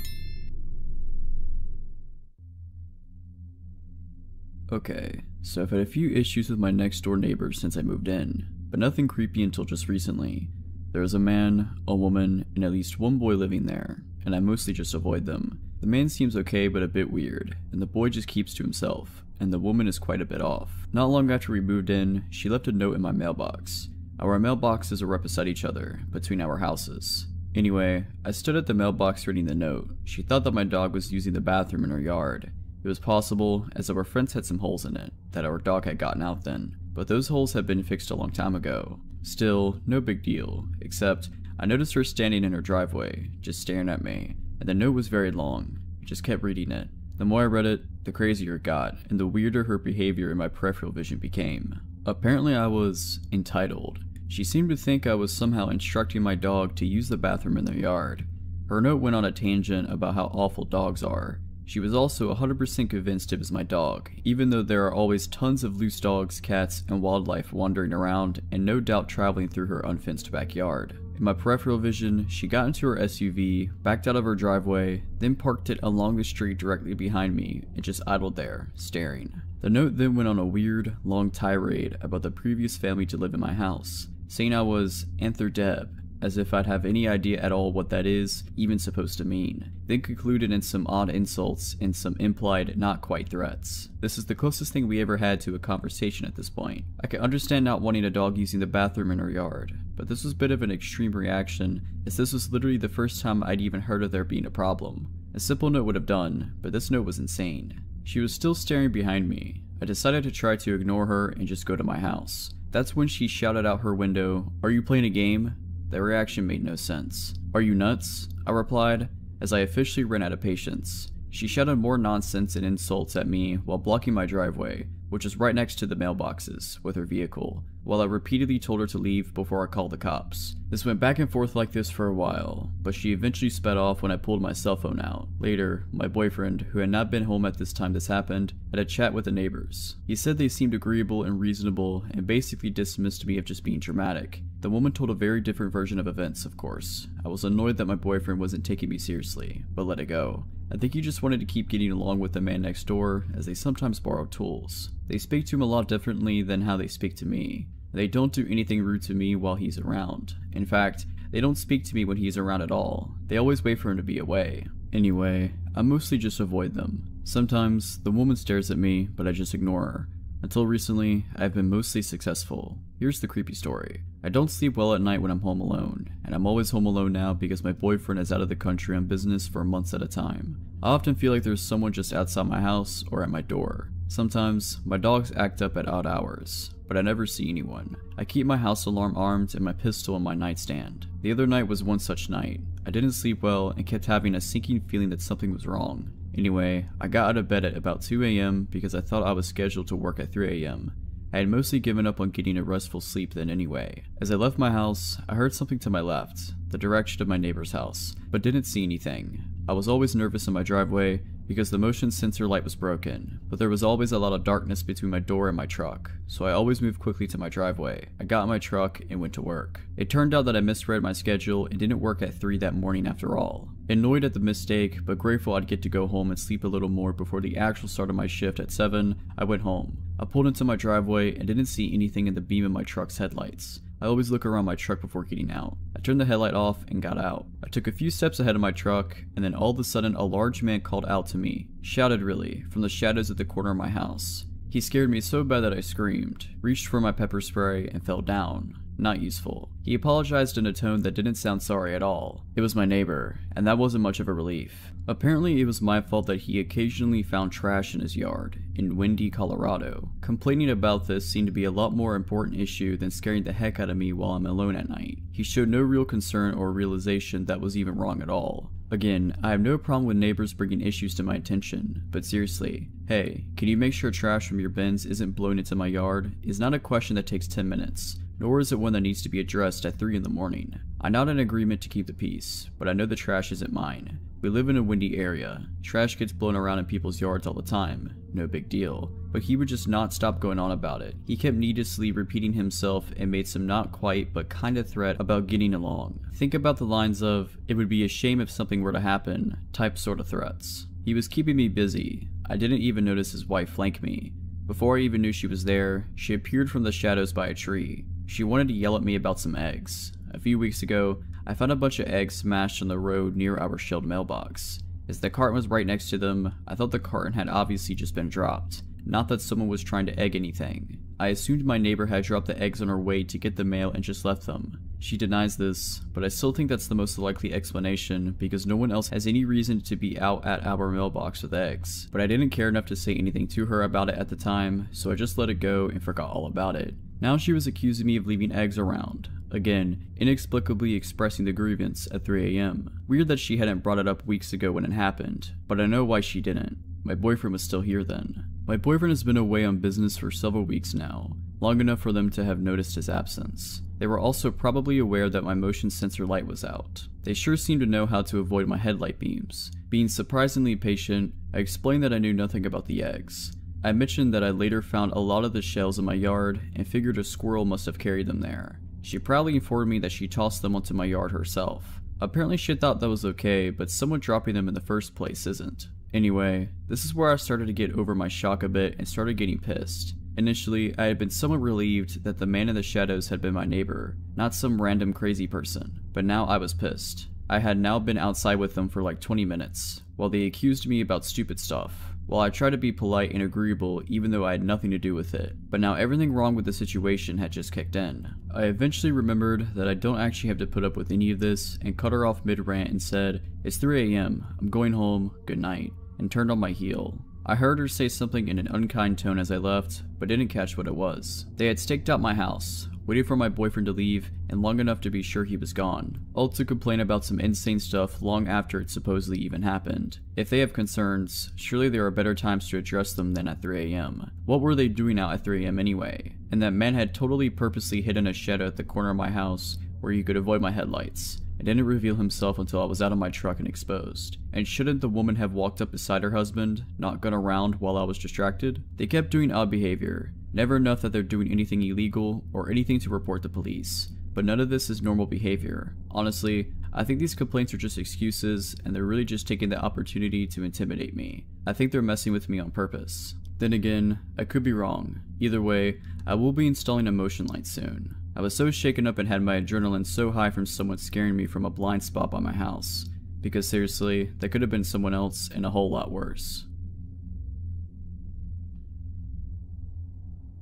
Okay, so I've had a few issues with my next door neighbors since I moved in, but nothing creepy until just recently. There is a man, a woman, and at least one boy living there, and I mostly just avoid them. The man seems okay but a bit weird, and the boy just keeps to himself, and the woman is quite a bit off. Not long after we moved in, she left a note in my mailbox. Our mailboxes are right beside each other, between our houses. Anyway, I stood at the mailbox reading the note. She thought that my dog was using the bathroom in her yard. It was possible, as our fence had some holes in it, that our dog had gotten out then, but those holes had been fixed a long time ago. Still, no big deal, except I noticed her standing in her driveway, just staring at me, and the note was very long. I just kept reading it. The more I read it, the crazier it got, and the weirder her behavior in my peripheral vision became. Apparently I was entitled. She seemed to think I was somehow instructing my dog to use the bathroom in their yard. Her note went on a tangent about how awful dogs are. She was also 100% convinced it was my dog, even though there are always tons of loose dogs, cats, and wildlife wandering around and no doubt traveling through her unfenced backyard. In my peripheral vision, she got into her SUV, backed out of her driveway, then parked it along the street directly behind me and just idled there, staring. The note then went on a weird, long tirade about the previous family to live in my house, saying I was Antherdeb, as if I'd have any idea at all what that is even supposed to mean, then concluded in some odd insults and some implied not quite threats. This is the closest thing we ever had to a conversation at this point. I can understand not wanting a dog using the bathroom in her yard, but this was a bit of an extreme reaction, as this was literally the first time I'd even heard of there being a problem. A simple note would have done, but this note was insane. She was still staring behind me. I decided to try to ignore her and just go to my house. That's when she shouted out her window, "Are you playing a game?" The reaction made no sense. "Are you nuts?" I replied, as I officially ran out of patience. She shouted more nonsense and insults at me while blocking my driveway, which is right next to the mailboxes, with her vehicle, while I repeatedly told her to leave before I called the cops. This went back and forth like this for a while, but she eventually sped off when I pulled my cell phone out. Later, my boyfriend, who had not been home at this time this happened, had a chat with the neighbors. He said they seemed agreeable and reasonable and basically dismissed me of just being dramatic. The woman told a very different version of events, of course. I was annoyed that my boyfriend wasn't taking me seriously, but let it go. I think he just wanted to keep getting along with the man next door, as they sometimes borrow tools. They speak to him a lot differently than how they speak to me. They don't do anything rude to me while he's around. In fact, they don't speak to me when he's around at all. They always wait for him to be away. Anyway, I mostly just avoid them. Sometimes, the woman stares at me, but I just ignore her. Until recently, I've been mostly successful. Here's the creepy story. I don't sleep well at night when I'm home alone, and I'm always home alone now because my boyfriend is out of the country on business for months at a time. I often feel like there's someone just outside my house or at my door. Sometimes, my dogs act up at odd hours, but I never see anyone. I keep my house alarm armed and my pistol on my nightstand. The other night was one such night. I didn't sleep well and kept having a sinking feeling that something was wrong. Anyway, I got out of bed at about 2 AM because I thought I was scheduled to work at 3 AM. I had mostly given up on getting a restful sleep then anyway. As I left my house, I heard something to my left, the direction of my neighbor's house, but didn't see anything. I was always nervous in my driveway because the motion sensor light was broken, but there was always a lot of darkness between my door and my truck, so I always moved quickly to my driveway. I got in my truck and went to work. It turned out that I misread my schedule and didn't work at 3 that morning after all. Annoyed at the mistake, but grateful I'd get to go home and sleep a little more before the actual start of my shift at 7, I went home. I pulled into my driveway and didn't see anything in the beam of my truck's headlights. I always look around my truck before getting out. I turned the headlight off and got out. I took a few steps ahead of my truck, and then all of a sudden a large man called out to me, shouted really, from the shadows at the corner of my house. He scared me so bad that I screamed, reached for my pepper spray, and fell down. Not useful. He apologized in a tone that didn't sound sorry at all. It was my neighbor, and that wasn't much of a relief. Apparently it was my fault that he occasionally found trash in his yard, in Windy, Colorado. Complaining about this seemed to be a lot more important issue than scaring the heck out of me while I'm alone at night. He showed no real concern or realization that was even wrong at all. Again, I have no problem with neighbors bringing issues to my attention, but seriously, hey, can you make sure trash from your bins isn't blown into my yard? Is not a question that takes 10 minutes. Nor is it one that needs to be addressed at 3 in the morning. I'm not in agreement to keep the peace, but I know the trash isn't mine. We live in a windy area. Trash gets blown around in people's yards all the time. No big deal. But he would just not stop going on about it. He kept needlessly repeating himself and made some not quite but kinda threat about getting along. Think about the lines of, "It would be a shame if something were to happen," type sort of threats. He was keeping me busy. I didn't even notice his wife flank me. Before I even knew she was there, she appeared from the shadows by a tree. She wanted to yell at me about some eggs. A few weeks ago, I found a bunch of eggs smashed on the road near our shelved mailbox. As the carton was right next to them, I thought the carton had obviously just been dropped, not that someone was trying to egg anything. I assumed my neighbor had dropped the eggs on her way to get the mail and just left them. She denies this, but I still think that's the most likely explanation because no one else has any reason to be out at our mailbox with eggs. But I didn't care enough to say anything to her about it at the time, so I just let it go and forgot all about it. Now she was accusing me of leaving eggs around. Again, inexplicably expressing the grievance at 3 AM. Weird that she hadn't brought it up weeks ago when it happened, but I know why she didn't. My boyfriend was still here then. My boyfriend has been away on business for several weeks now, long enough for them to have noticed his absence. They were also probably aware that my motion sensor light was out. They sure seemed to know how to avoid my headlight beams. Being surprisingly patient, I explained that I knew nothing about the eggs. I mentioned that I later found a lot of the shells in my yard and figured a squirrel must have carried them there. She proudly informed me that she tossed them onto my yard herself. Apparently she thought that was okay, but someone dropping them in the first place isn't. Anyway, this is where I started to get over my shock a bit and started getting pissed. Initially, I had been somewhat relieved that the man in the shadows had been my neighbor, not some random crazy person, but now I was pissed. I had now been outside with them for like 20 minutes, while they accused me about stupid stuff. While I tried to be polite and agreeable even though I had nothing to do with it, but now everything wrong with the situation had just kicked in. I eventually remembered that I don't actually have to put up with any of this and cut her off mid-rant and said, "It's 3 AM, I'm going home, good night," and turned on my heel. I heard her say something in an unkind tone as I left, but didn't catch what it was. They had staked out my house, waited for my boyfriend to leave, and long enough to be sure he was gone, all to complain about some insane stuff long after it supposedly even happened. If they have concerns, surely there are better times to address them than at 3 AM. What were they doing out at 3 AM anyway? And that man had totally purposely hidden a shadow at the corner of my house where he could avoid my headlights. It didn't reveal himself until I was out of my truck and exposed. And shouldn't the woman have walked up beside her husband, not gone around while I was distracted? They kept doing odd behavior, never enough that they're doing anything illegal or anything to report the police. But none of this is normal behavior. Honestly, I think these complaints are just excuses and they're really just taking the opportunity to intimidate me. I think they're messing with me on purpose. Then again, I could be wrong. Either way, I will be installing a motion light soon. I was so shaken up and had my adrenaline so high from someone scaring me from a blind spot by my house. Because seriously, that could have been someone else and a whole lot worse.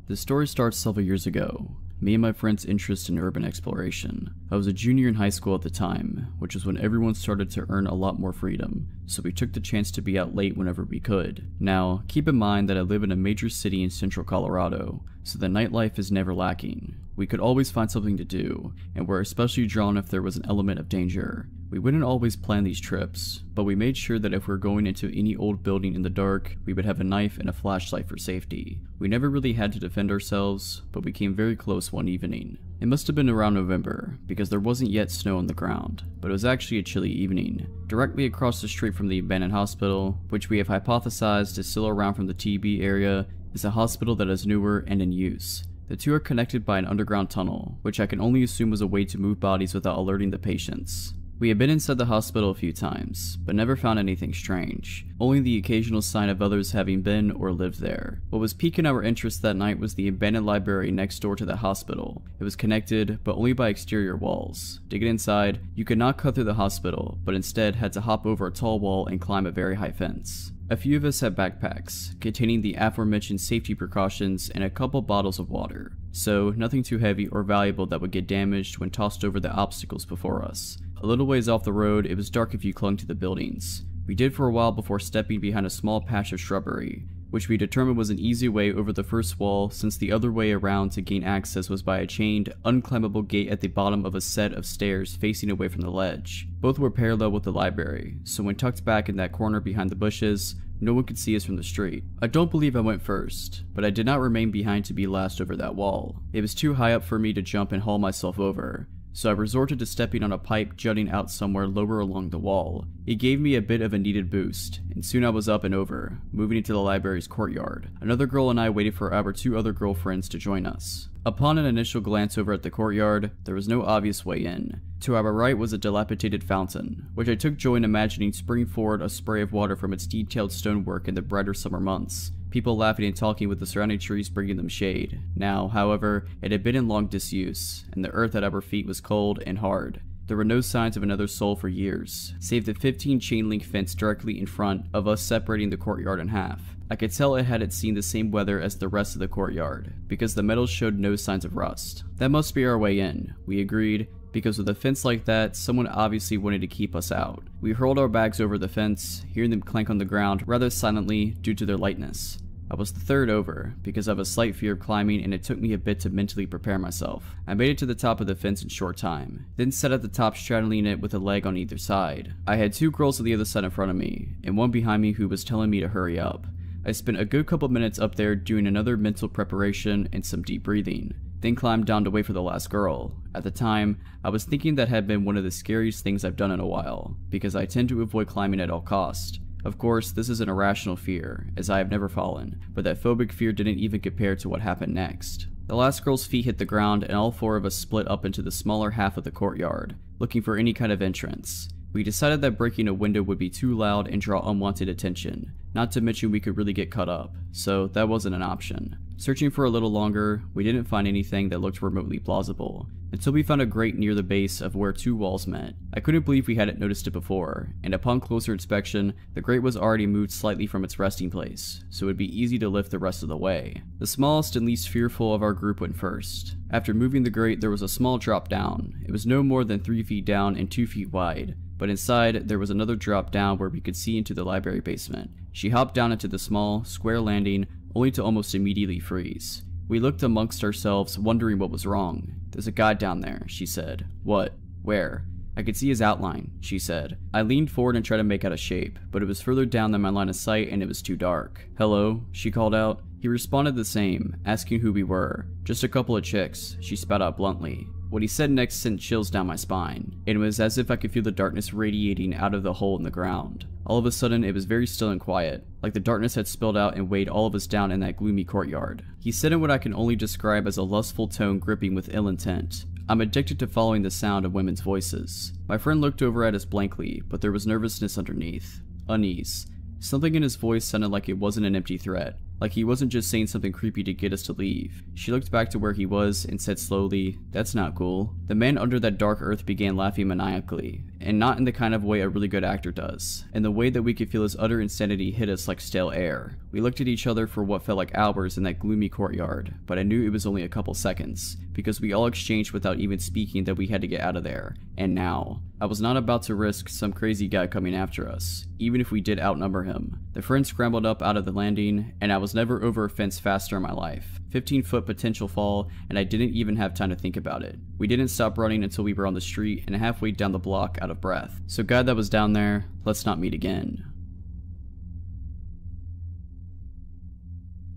The story starts several years ago. Me and my friend's interest in urban exploration. I was a junior in high school at the time, which was when everyone started to earn a lot more freedom, so we took the chance to be out late whenever we could. Now, keep in mind that I live in a major city in central Colorado, so the nightlife is never lacking. We could always find something to do, and were especially drawn if there was an element of danger. We wouldn't always plan these trips, but we made sure that if we're going into any old building in the dark, we would have a knife and a flashlight for safety. We never really had to defend ourselves, but we came very close one evening. It must have been around November, because there wasn't yet snow on the ground, but it was actually a chilly evening. Directly across the street from the abandoned hospital, which we have hypothesized is still around from the TB area, is a hospital that is newer and in use. The two are connected by an underground tunnel, which I can only assume was a way to move bodies without alerting the patients. We had been inside the hospital a few times, but never found anything strange, only the occasional sign of others having been or lived there. What was piquing our interest that night was the abandoned library next door to the hospital. It was connected, but only by exterior walls. To get inside, you could not cut through the hospital, but instead had to hop over a tall wall and climb a very high fence. A few of us had backpacks, containing the aforementioned safety precautions and a couple bottles of water, so nothing too heavy or valuable that would get damaged when tossed over the obstacles before us. A little ways off the road, it was dark if you clung to the buildings. We did for a while before stepping behind a small patch of shrubbery, which we determined was an easy way over the first wall since the other way around to gain access was by a chained, unclimbable gate at the bottom of a set of stairs facing away from the ledge. Both were parallel with the library, so when tucked back in that corner behind the bushes, no one could see us from the street. I don't believe I went first, but I did not remain behind to be last over that wall. It was too high up for me to jump and haul myself over, so I resorted to stepping on a pipe jutting out somewhere lower along the wall. It gave me a bit of a needed boost, and soon I was up and over, moving into the library's courtyard. Another girl and I waited for our two other girlfriends to join us. Upon an initial glance over at the courtyard, there was no obvious way in. To our right was a dilapidated fountain, which I took joy in imagining springing forward a spray of water from its detailed stonework in the brighter summer months. people laughing and talking with the surrounding trees bringing them shade. Now, however, it had been in long disuse, and the earth at our feet was cold and hard. There were no signs of another soul for years, save the 15 chain link fence directly in front of us separating the courtyard in half. I could tell it hadn't seen the same weather as the rest of the courtyard, because the metal showed no signs of rust. That must be our way in, we agreed, because with a fence like that, someone obviously wanted to keep us out. We hurled our bags over the fence, hearing them clank on the ground rather silently due to their lightness. I was the third over, because I have a slight fear of climbing and it took me a bit to mentally prepare myself. I made it to the top of the fence in short time, then sat at the top straddling it with a leg on either side. I had two girls on the other side in front of me, and one behind me who was telling me to hurry up. I spent a good couple minutes up there doing another mental preparation and some deep breathing, then climbed down to wait for the last girl. At the time, I was thinking that had been one of the scariest things I've done in a while, because I tend to avoid climbing at all costs. Of course, this is an irrational fear, as I have never fallen, but that phobic fear didn't even compare to what happened next. The last girl's feet hit the ground and all four of us split up into the smaller half of the courtyard, looking for any kind of entrance. We decided that breaking a window would be too loud and draw unwanted attention, not to mention we could really get cut up, so that wasn't an option. Searching for a little longer, we didn't find anything that looked remotely plausible, until we found a grate near the base of where two walls met. I couldn't believe we hadn't noticed it before, and upon closer inspection, the grate was already moved slightly from its resting place, so it would be easy to lift the rest of the way. The smallest and least fearful of our group went first. After moving the grate, there was a small drop down. It was no more than 3 feet down and 2 feet wide, but inside, there was another drop down where we could see into the library basement. She hopped down into the small, square landing, only to almost immediately freeze. We looked amongst ourselves, wondering what was wrong. "There's a guy down there," she said. "What? Where?" "I could see his outline," she said. I leaned forward and tried to make out a shape, but it was further down than my line of sight and it was too dark. "Hello?" she called out. He responded the same, asking who we were. "Just a couple of chicks," she spat out bluntly. What he said next sent chills down my spine, and it was as if I could feel the darkness radiating out of the hole in the ground. All of a sudden, it was very still and quiet, like the darkness had spilled out and weighed all of us down in that gloomy courtyard. He said in what I can only describe as a lustful tone gripping with ill intent. I'm addicted to following the sound of women's voices. My friend looked over at us blankly, but there was nervousness underneath. Unease. Something in his voice sounded like it wasn't an empty threat, like he wasn't just saying something creepy to get us to leave. She looked back to where he was and said slowly, "That's not cool." The man under that dark earth began laughing maniacally, and not in the kind of way a really good actor does, in the way that we could feel his utter insanity hit us like stale air. We looked at each other for what felt like hours in that gloomy courtyard, but I knew it was only a couple seconds, because we all exchanged without even speaking that we had to get out of there. And now, I was not about to risk some crazy guy coming after us, even if we did outnumber him. The friend scrambled up out of the landing, and I was never over a fence faster in my life. 15-foot potential fall, and I didn't even have time to think about it. We didn't stop running until we were on the street and halfway down the block out of breath. So God that was down there, let's not meet again.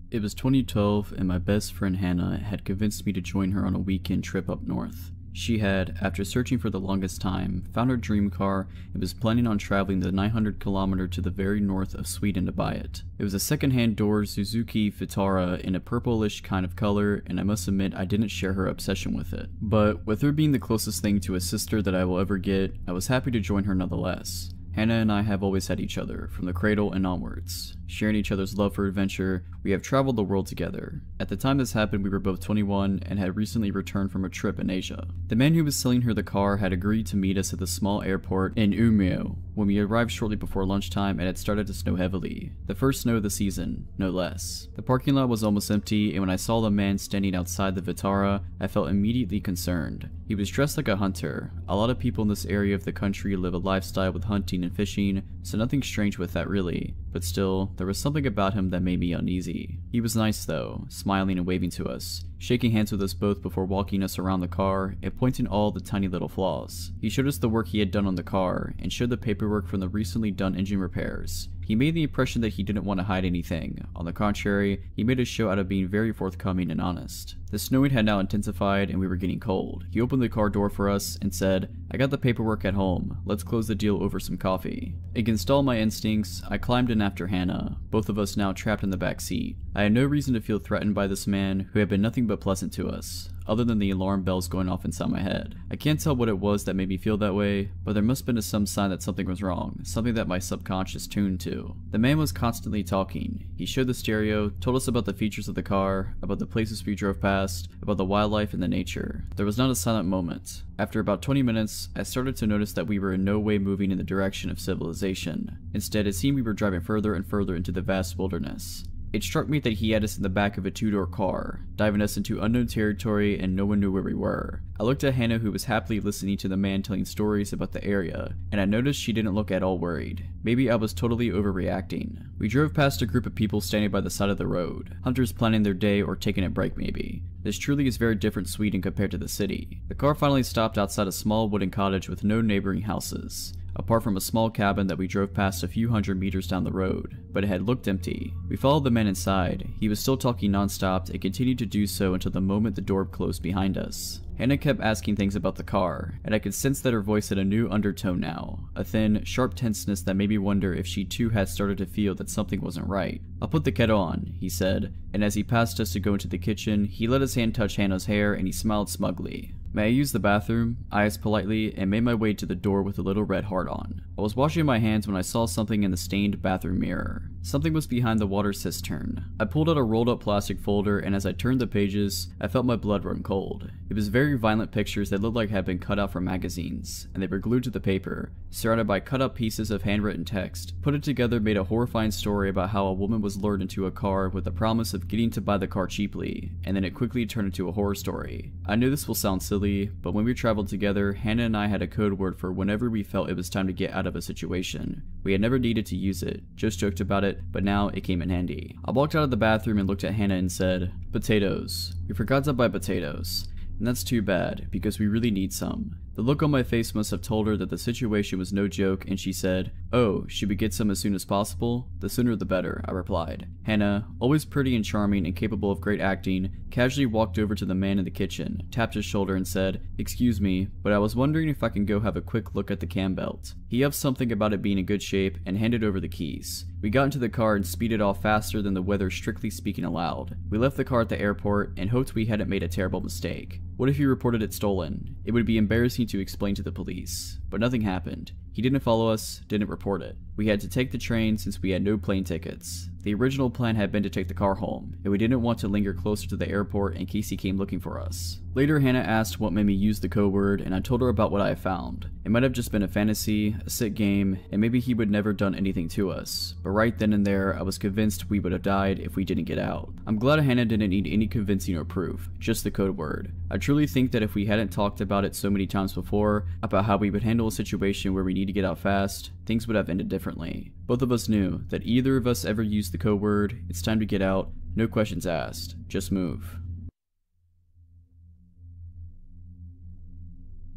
It was 2012 and my best friend Hannah had convinced me to join her on a weekend trip up north. She had, after searching for the longest time, found her dream car and was planning on traveling the 900km to the very north of Sweden to buy it. It was a second-hand door Suzuki Vitara in a purplish kind of color, and I must admit I didn't share her obsession with it. But with her being the closest thing to a sister that I will ever get, I was happy to join her nonetheless. Hannah and I have always had each other, from the cradle and onwards. Sharing each other's love for adventure, we have traveled the world together. At the time this happened, we were both 21 and had recently returned from a trip in Asia. The man who was selling her the car had agreed to meet us at the small airport in Umeå. When we arrived shortly before lunchtime, it had started to snow heavily. The first snow of the season, no less. The parking lot was almost empty, and when I saw the man standing outside the Vitara, I felt immediately concerned. He was dressed like a hunter. A lot of people in this area of the country live a lifestyle with hunting and fishing, so nothing strange with that really. But still, there was something about him that made me uneasy. He was nice though, smiling and waving to us, shaking hands with us both before walking us around the car and pointing all the tiny little flaws. He showed us the work he had done on the car and showed the paperwork from the recently done engine repairs. He made the impression that he didn't want to hide anything. On the contrary, he made a show out of being very forthcoming and honest. The snowing had now intensified and we were getting cold. He opened the car door for us and said, "I got the paperwork at home. Let's close the deal over some coffee." Against all my instincts, I climbed in after Hannah, both of us now trapped in the back seat. I had no reason to feel threatened by this man who had been nothing but pleasant to us. other than the alarm bells going off inside my head. I can't tell what it was that made me feel that way, but there must have been some sign that something was wrong, something that my subconscious tuned to. The man was constantly talking. He showed the stereo, told us about the features of the car, about the places we drove past, about the wildlife and the nature. There was not a silent moment. After about 20 minutes, I started to notice that we were in no way moving in the direction of civilization. Instead, it seemed we were driving further and further into the vast wilderness. It struck me that he had us in the back of a two-door car, diving us into unknown territory, and no one knew where we were. I looked at Hannah, who was happily listening to the man telling stories about the area, and I noticed she didn't look at all worried. Maybe I was totally overreacting. We drove past a group of people standing by the side of the road, hunters planning their day or taking a break maybe. This truly is very different Sweden compared to the city. The car finally stopped outside a small wooden cottage with no neighboring houses, apart from a small cabin that we drove past a few hundred meters down the road, but it had looked empty. We followed the man inside. He was still talking non-stop and continued to do so until the moment the door closed behind us. Hannah kept asking things about the car, and I could sense that her voice had a new undertone now, a thin, sharp tenseness that made me wonder if she too had started to feel that something wasn't right. "I'll put the kettle on," he said, and as he passed us to go into the kitchen, he let his hand touch Hannah's hair and he smiled smugly. "May I use the bathroom?" I asked politely and made my way to the door with a little red heart on. I was washing my hands when I saw something in the stained bathroom mirror. Something was behind the water cistern. I pulled out a rolled up plastic folder, and as I turned the pages, I felt my blood run cold. It was very violent pictures that looked like had been cut out from magazines, and they were glued to the paper, surrounded by cut up pieces of handwritten text. Put it together made a horrifying story about how a woman was lured into a car with the promise of getting to buy the car cheaply, and then it quickly turned into a horror story. I knew this will sound silly, but when we traveled together, Hannah and I had a code word for whenever we felt it was time to get out of a situation. We had never needed to use it, just joked about it, but now it came in handy. I walked out of the bathroom and looked at Hannah and said, "Potatoes. We forgot to buy potatoes. And that's too bad, because we really need some." The look on my face must have told her that the situation was no joke, and she said, "Oh, should we get some as soon as possible?" "The sooner the better," I replied. Hannah, always pretty and charming and capable of great acting, casually walked over to the man in the kitchen, tapped his shoulder and said, "Excuse me, but I was wondering if I can go have a quick look at the cam belt." He huffed something about it being in good shape and handed over the keys. We got into the car and speeded off faster than the weather strictly speaking allowed. We left the car at the airport and hoped we hadn't made a terrible mistake. What if he reported it stolen? It would be embarrassing to explain to the police. But nothing happened. He didn't follow us, didn't report it. We had to take the train since we had no plane tickets. The original plan had been to take the car home, and we didn't want to linger closer to the airport in case he came looking for us. Later, Hannah asked what made me use the code word, and I told her about what I had found. It might have just been a fantasy, a sick game, and maybe he would never done anything to us. But right then and there, I was convinced we would have died if we didn't get out. I'm glad Hannah didn't need any convincing or proof, just the code word. I truly think that if we hadn't talked about it so many times before, about how we would handle a situation where we need to get out fast, things would have ended differently. Both of us knew that either of us ever used the code word, it's time to get out, no questions asked, just move.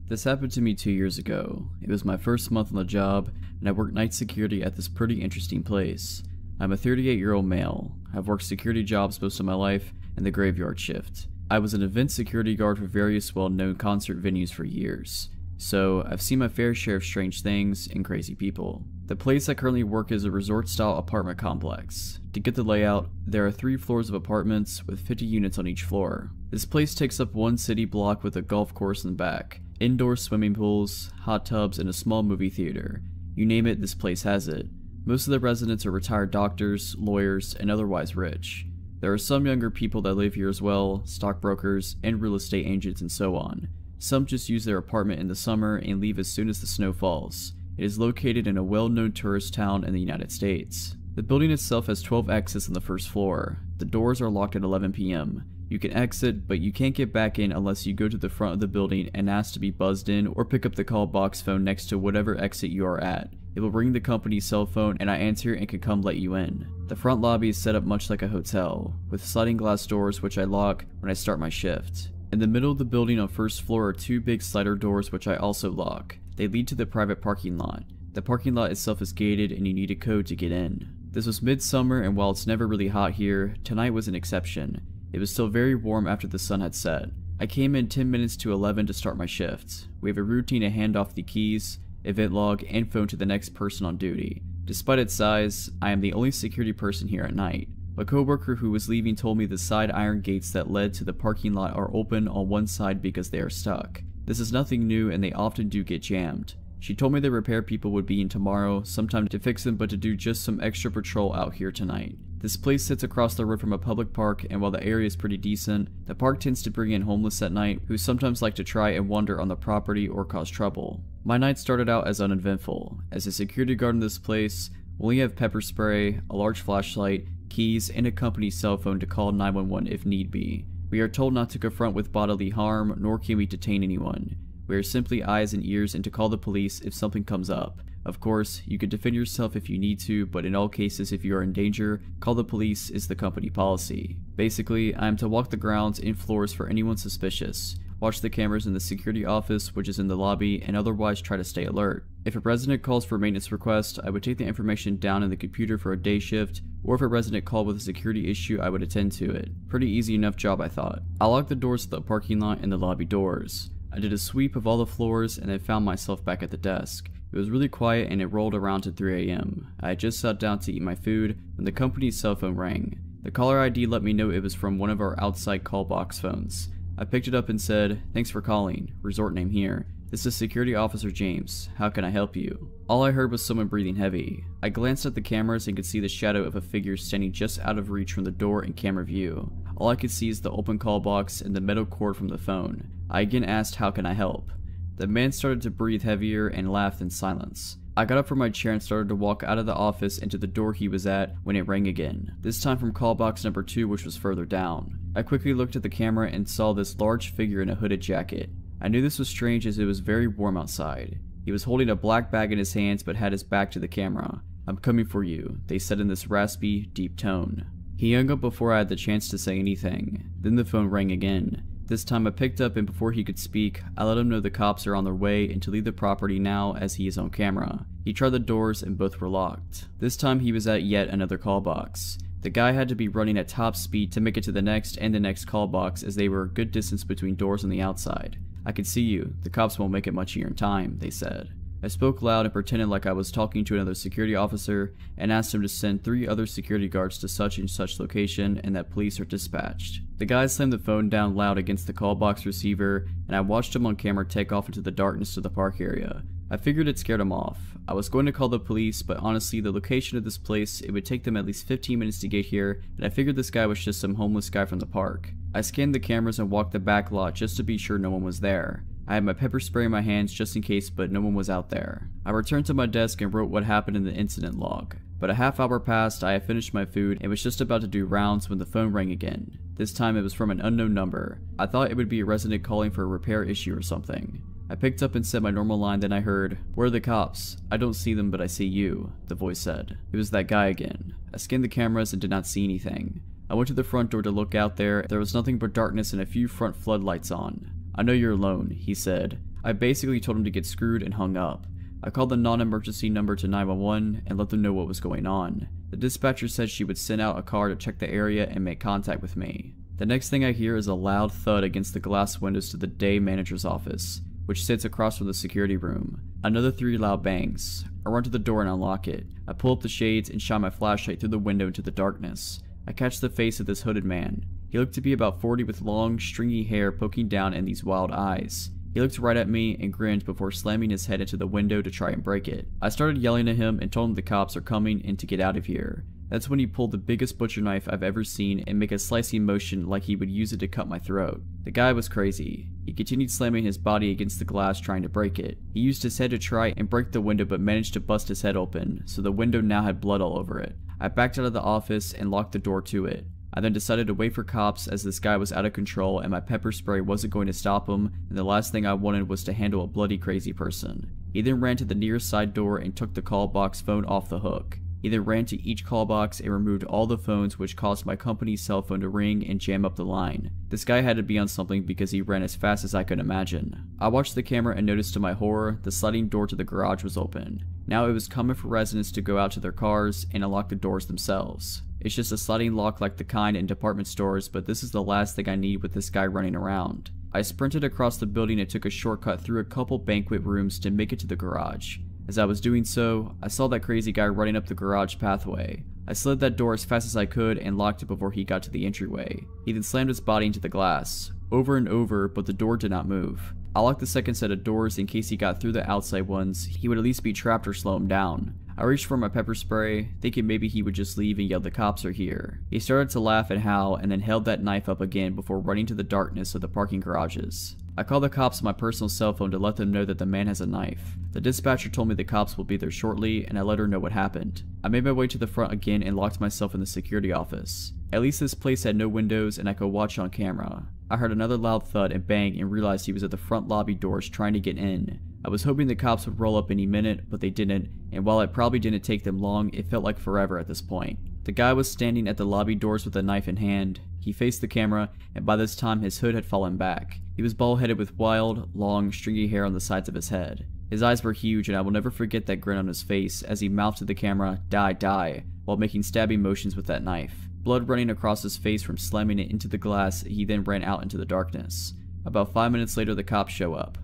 This happened to me 2 years ago. It was my first month on the job, and I worked night security at this pretty interesting place. I'm a 38-year-old male. I've worked security jobs most of my life, and the graveyard shift. I was an event security guard for various well-known concert venues for years, so I've seen my fair share of strange things and crazy people. The place I currently work is a resort-style apartment complex. To get the layout, there are 3 floors of apartments with 50 units on each floor. This place takes up one city block with a golf course in the back, indoor swimming pools, hot tubs, and a small movie theater. You name it, this place has it. Most of the residents are retired doctors, lawyers, and otherwise rich. There are some younger people that live here as well, stockbrokers, and real estate agents and so on. Some just use their apartment in the summer and leave as soon as the snow falls. It is located in a well-known tourist town in the United States. The building itself has 12 exits on the first floor. The doors are locked at 11 p.m. You can exit, but you can't get back in unless you go to the front of the building and ask to be buzzed in or pick up the call box phone next to whatever exit you are at. It will ring the company's cell phone and I answer and can come let you in. The front lobby is set up much like a hotel, with sliding glass doors which I lock when I start my shift. In the middle of the building on first floor are 2 big slider doors which I also lock. They lead to the private parking lot. The parking lot itself is gated and you need a code to get in. This was midsummer, and while it's never really hot here, tonight was an exception. It was still very warm after the sun had set. I came in 10 minutes to 11 to start my shift. We have a routine to hand off the keys, event log, and phone to the next person on duty. Despite its size, I am the only security person here at night. A coworker who was leaving told me the side iron gates that led to the parking lot are open on one side because they are stuck. This is nothing new and they often do get jammed. She told me the repair people would be in tomorrow, sometime to fix them, but to do just some extra patrol out here tonight. This place sits across the road from a public park, and while the area is pretty decent, the park tends to bring in homeless at night who sometimes like to try and wander on the property or cause trouble. My night started out as uneventful. As a security guard in this place, we only have pepper spray, a large flashlight, keys, and a company cell phone to call 911 if need be. We are told not to confront with bodily harm, nor can we detain anyone. We are simply eyes and ears and to call the police if something comes up. Of course, you can defend yourself if you need to, but in all cases if you are in danger, call the police is the company policy. Basically, I am to walk the grounds and floors for anyone suspicious, watch the cameras in the security office, which is in the lobby, and otherwise try to stay alert. If a resident calls for a maintenance request, I would take the information down in the computer for a day shift, or if a resident called with a security issue, I would attend to it. Pretty easy enough job, I thought. I locked the doors to the parking lot and the lobby doors. I did a sweep of all the floors and then found myself back at the desk. It was really quiet and it rolled around to 3 AM. I had just sat down to eat my food when the company's cell phone rang. The caller ID let me know it was from one of our outside call box phones. I picked it up and said, "Thanks for calling. Resort name here. This is Security Officer James. How can I help you?" All I heard was someone breathing heavy. I glanced at the cameras and could see the shadow of a figure standing just out of reach from the door in camera view. All I could see is the open call box and the metal cord from the phone. I again asked, "How can I help?" The man started to breathe heavier and laughed in silence. I got up from my chair and started to walk out of the office into the door he was at when it rang again, this time from call box number 2, which was further down. I quickly looked at the camera and saw this large figure in a hooded jacket. I knew this was strange as it was very warm outside. He was holding a black bag in his hands but had his back to the camera. "I'm coming for you," they said in this raspy, deep tone. He hung up before I had the chance to say anything. Then the phone rang again. This time I picked up and before he could speak, I let him know the cops are on their way and to leave the property now as he is on camera. He tried the doors and both were locked. This time he was at yet another call box. The guy had to be running at top speed to make it to the next and the next call box as they were a good distance between doors on the outside. "I can see you. The cops won't make it much here in time," they said. I spoke loud and pretended like I was talking to another security officer and asked him to send 3 other security guards to such and such location and that police are dispatched. The guy slammed the phone down loud against the call box receiver and I watched him on camera take off into the darkness to the park area. I figured it scared him off. I was going to call the police, but honestly the location of this place, it would take them at least 15 minutes to get here and I figured this guy was just some homeless guy from the park. I scanned the cameras and walked the back lot just to be sure no one was there. I had my pepper spray in my hands just in case, but no one was out there. I returned to my desk and wrote what happened in the incident log. But a half hour passed, I had finished my food and was just about to do rounds when the phone rang again. This time it was from an unknown number. I thought it would be a resident calling for a repair issue or something. I picked up and said my normal line, then I heard, "Where are the cops? I don't see them, but I see you," the voice said. It was that guy again. I scanned the cameras and did not see anything. I went to the front door to look out there. There was nothing but darkness and a few front floodlights on. "I know you're alone," he said. I basically told him to get screwed and hung up. I called the non-emergency number to 911 and let them know what was going on. The dispatcher said she would send out a car to check the area and make contact with me. The next thing I hear is a loud thud against the glass windows to the day manager's office, which sits across from the security room. Another 3 loud bangs. I run to the door and unlock it. I pull up the shades and shine my flashlight through the window into the darkness. I catch the face of this hooded man. He looked to be about 40 with long, stringy hair poking down and these wild eyes. He looked right at me and grinned before slamming his head into the window to try and break it. I started yelling at him and told him the cops are coming and to get out of here. That's when he pulled the biggest butcher knife I've ever seen and make a slicing motion like he would use it to cut my throat. The guy was crazy. He continued slamming his body against the glass trying to break it. He used his head to try and break the window but managed to bust his head open, so the window now had blood all over it. I backed out of the office and locked the door to it. I then decided to wait for cops as this guy was out of control and my pepper spray wasn't going to stop him, and the last thing I wanted was to handle a bloody crazy person. He then ran to the nearest side door and took the call box phone off the hook. He then ran to each call box and removed all the phones, which caused my company's cell phone to ring and jam up the line. This guy had to be on something because he ran as fast as I could imagine. I watched the camera and noticed to my horror, the sliding door to the garage was open. Now it was common for residents to go out to their cars and unlock the doors themselves. It's just a sliding lock like the kind in department stores, but this is the last thing I need with this guy running around. I sprinted across the building and took a shortcut through a couple banquet rooms to make it to the garage. As I was doing so, I saw that crazy guy running up the garage pathway. I slid that door as fast as I could and locked it before he got to the entryway. He then slammed his body into the glass, over and over, but the door did not move. I locked the second set of doors in case he got through the outside ones, he would at least be trapped or slow him down. I reached for my pepper spray, thinking maybe he would just leave and yell the cops are here. He started to laugh and howl and then held that knife up again before running to the darkness of the parking garages. I called the cops on my personal cell phone to let them know that the man has a knife. The dispatcher told me the cops will be there shortly, and I let her know what happened. I made my way to the front again and locked myself in the security office. At least this place had no windows and I could watch on camera. I heard another loud thud and bang and realized he was at the front lobby doors trying to get in. I was hoping the cops would roll up any minute, but they didn't, and while it probably didn't take them long, it felt like forever at this point. The guy was standing at the lobby doors with a knife in hand. He faced the camera, and by this time his hood had fallen back. He was bald-headed with wild, long, stringy hair on the sides of his head. His eyes were huge, and I will never forget that grin on his face as he mouthed to the camera, "Die, die," while making stabbing motions with that knife. Blood running across his face from slamming it into the glass, he then ran out into the darkness. About 5 minutes later, the cops show up.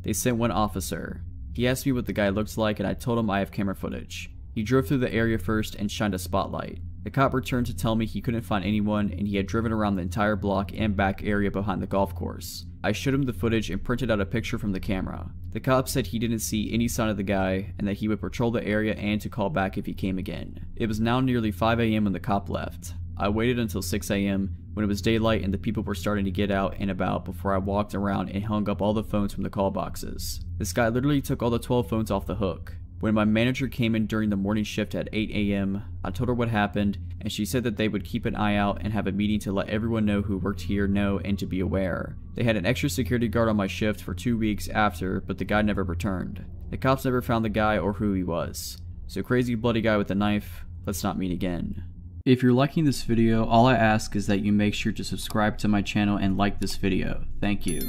They sent one officer. He asked me what the guy looked like, and I told him I have camera footage. He drove through the area first and shined a spotlight. The cop returned to tell me he couldn't find anyone and he had driven around the entire block and back area behind the golf course. I showed him the footage and printed out a picture from the camera. The cop said he didn't see any sign of the guy and that he would patrol the area and to call back if he came again. It was now nearly 5 AM when the cop left. I waited until 6 AM when it was daylight and the people were starting to get out and about before I walked around and hung up all the phones from the call boxes. This guy literally took all the 12 phones off the hook. When my manager came in during the morning shift at 8 AM, I told her what happened, and she said that they would keep an eye out and have a meeting to let everyone know who worked here know and to be aware. They had an extra security guard on my shift for 2 weeks after, but the guy never returned. The cops never found the guy or who he was. So crazy bloody guy with a knife, let's not meet again. If you're liking this video, all I ask is that you make sure to subscribe to my channel and like this video. Thank you.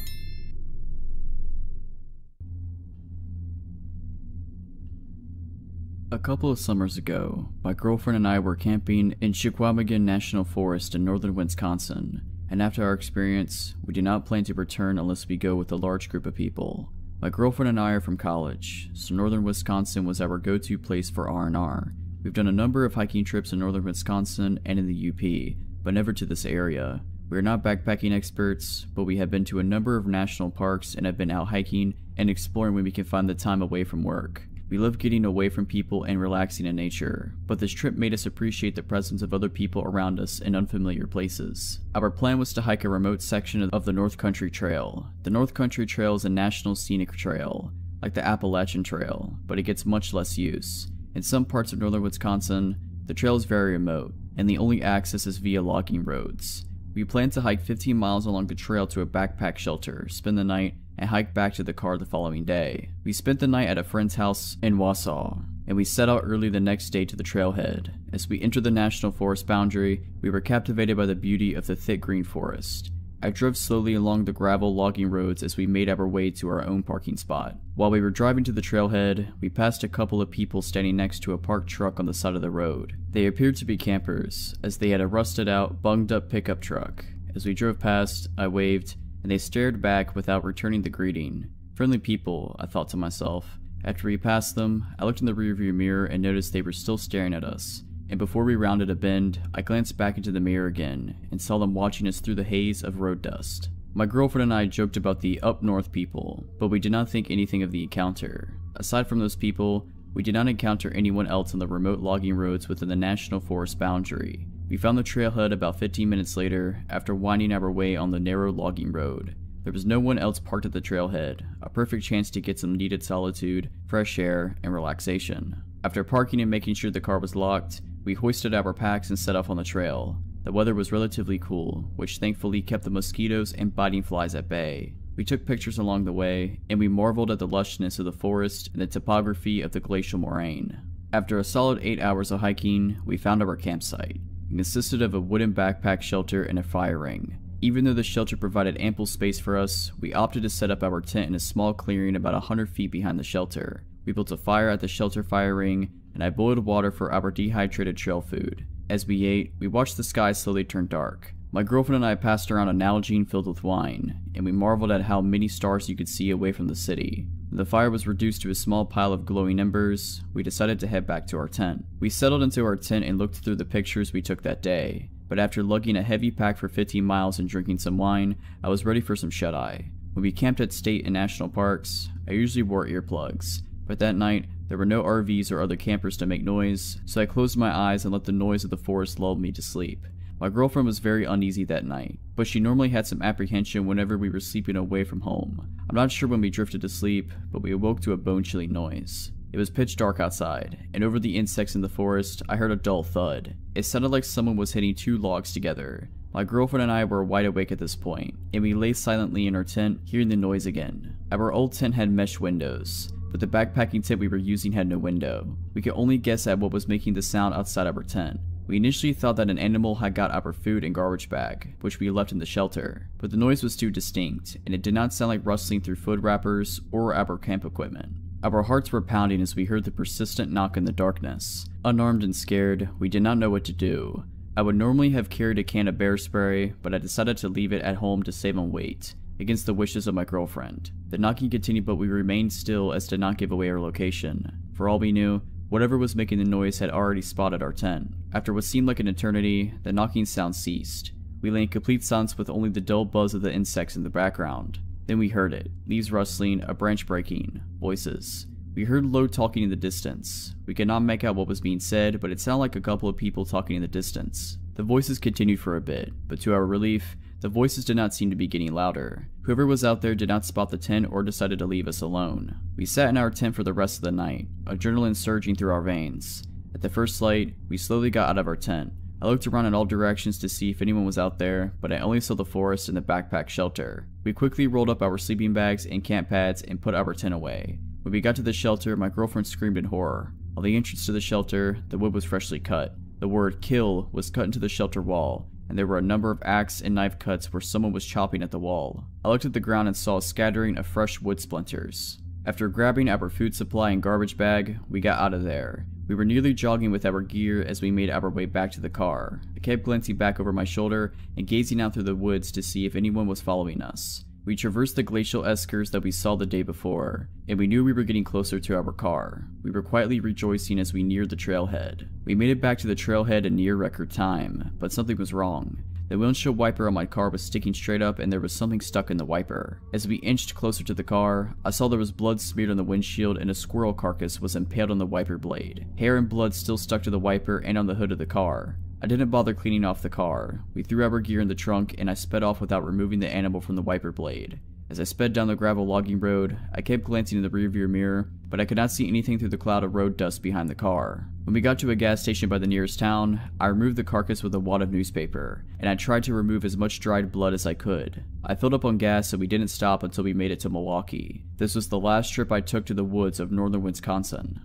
A couple of summers ago, my girlfriend and I were camping in Chequamegon National Forest in northern Wisconsin, and after our experience, we do not plan to return unless we go with a large group of people. My girlfriend and I are from college, so northern Wisconsin was our go-to place for R&R. We've done a number of hiking trips in northern Wisconsin and in the UP, but never to this area. We are not backpacking experts, but we have been to a number of national parks and have been out hiking and exploring when we can find the time away from work. We love getting away from people and relaxing in nature, but this trip made us appreciate the presence of other people around us in unfamiliar places. Our plan was to hike a remote section of the North Country Trail. The North Country Trail is a national scenic trail, like the Appalachian Trail, but it gets much less use. In some parts of northern Wisconsin, the trail is very remote, and the only access is via logging roads. We plan to hike 15 miles along the trail to a backpack shelter, spend the night, and hike back to the car the following day. We spent the night at a friend's house in Wausau, and we set out early the next day to the trailhead. As we entered the national forest boundary, we were captivated by the beauty of the thick green forest. I drove slowly along the gravel logging roads as we made our way to our own parking spot. While we were driving to the trailhead, we passed a couple of people standing next to a parked truck on the side of the road. They appeared to be campers, as they had a rusted out, bunged up pickup truck. As we drove past, I waved, and they stared back without returning the greeting. Friendly people, I thought to myself. After we passed them, I looked in the rearview mirror and noticed they were still staring at us. And before we rounded a bend, I glanced back into the mirror again, and saw them watching us through the haze of road dust. My girlfriend and I joked about the up north people, but we did not think anything of the encounter. Aside from those people, we did not encounter anyone else on the remote logging roads within the national forest boundary. We found the trailhead about 15 minutes later, after winding our way on the narrow logging road. There was no one else parked at the trailhead, a perfect chance to get some needed solitude, fresh air, and relaxation. After parking and making sure the car was locked, we hoisted our packs and set off on the trail. The weather was relatively cool, which thankfully kept the mosquitoes and biting flies at bay. We took pictures along the way, and we marveled at the lushness of the forest and the topography of the glacial moraine. After a solid 8 hours of hiking, we found our campsite. It consisted of a wooden backpack shelter and a fire ring. Even though the shelter provided ample space for us, we opted to set up our tent in a small clearing about 100 feet behind the shelter. We built a fire at the shelter fire ring, and I boiled water for our dehydrated trail food. As we ate, we watched the sky slowly turn dark. My girlfriend and I passed around a Nalgene filled with wine, and we marveled at how many stars you could see away from the city. When the fire was reduced to a small pile of glowing embers, we decided to head back to our tent. We settled into our tent and looked through the pictures we took that day, but after lugging a heavy pack for 15 miles and drinking some wine, I was ready for some shut-eye. When we camped at state and national parks, I usually wore earplugs, but that night, there were no RVs or other campers to make noise, so I closed my eyes and let the noise of the forest lull me to sleep. My girlfriend was very uneasy that night, but she normally had some apprehension whenever we were sleeping away from home. I'm not sure when we drifted to sleep, but we awoke to a bone-chilling noise. It was pitch dark outside, and over the insects in the forest, I heard a dull thud. It sounded like someone was hitting two logs together. My girlfriend and I were wide awake at this point, and we lay silently in our tent, hearing the noise again. Our old tent had mesh windows, but the backpacking tent we were using had no window. We could only guess at what was making the sound outside our tent. We initially thought that an animal had got our food and garbage bag, which we left in the shelter, but the noise was too distinct, and it did not sound like rustling through food wrappers or our camp equipment. Our hearts were pounding as we heard the persistent knock in the darkness. Unarmed and scared, we did not know what to do. I would normally have carried a can of bear spray, but I decided to leave it at home to save on weight, against the wishes of my girlfriend. The knocking continued, but we remained still as to not give away our location. For all we knew, whatever was making the noise had already spotted our tent. After what seemed like an eternity, the knocking sound ceased. We lay in complete silence with only the dull buzz of the insects in the background. Then we heard it, leaves rustling, a branch breaking, voices. We heard low talking in the distance. We could not make out what was being said, but it sounded like a couple of people talking in the distance. The voices continued for a bit, but to our relief, the voices did not seem to be getting louder. Whoever was out there did not spot the tent or decided to leave us alone. We sat in our tent for the rest of the night, adrenaline surging through our veins. At the first light, we slowly got out of our tent. I looked around in all directions to see if anyone was out there, but I only saw the forest and the backpack shelter. We quickly rolled up our sleeping bags and camp pads and put our tent away. When we got to the shelter, my girlfriend screamed in horror. On the entrance to the shelter, the wood was freshly cut. The word "kill" was cut into the shelter wall, and there were a number of axe and knife cuts where someone was chopping at the wall. I looked at the ground and saw a scattering of fresh wood splinters. After grabbing our food supply and garbage bag, we got out of there. We were nearly jogging with our gear as we made our way back to the car. I kept glancing back over my shoulder and gazing out through the woods to see if anyone was following us. We traversed the glacial eskers that we saw the day before, and we knew we were getting closer to our car. We were quietly rejoicing as we neared the trailhead. We made it back to the trailhead in near record time, but something was wrong. The windshield wiper on my car was sticking straight up and there was something stuck in the wiper. As we inched closer to the car, I saw there was blood smeared on the windshield and a squirrel carcass was impaled on the wiper blade. Hair and blood still stuck to the wiper and on the hood of the car. I didn't bother cleaning off the car. We threw our gear in the trunk and I sped off without removing the animal from the wiper blade. As I sped down the gravel logging road, I kept glancing in the rearview mirror, but I could not see anything through the cloud of road dust behind the car. When we got to a gas station by the nearest town, I removed the carcass with a wad of newspaper, and I tried to remove as much dried blood as I could. I filled up on gas and we didn't stop until we made it to Milwaukee. This was the last trip I took to the woods of northern Wisconsin.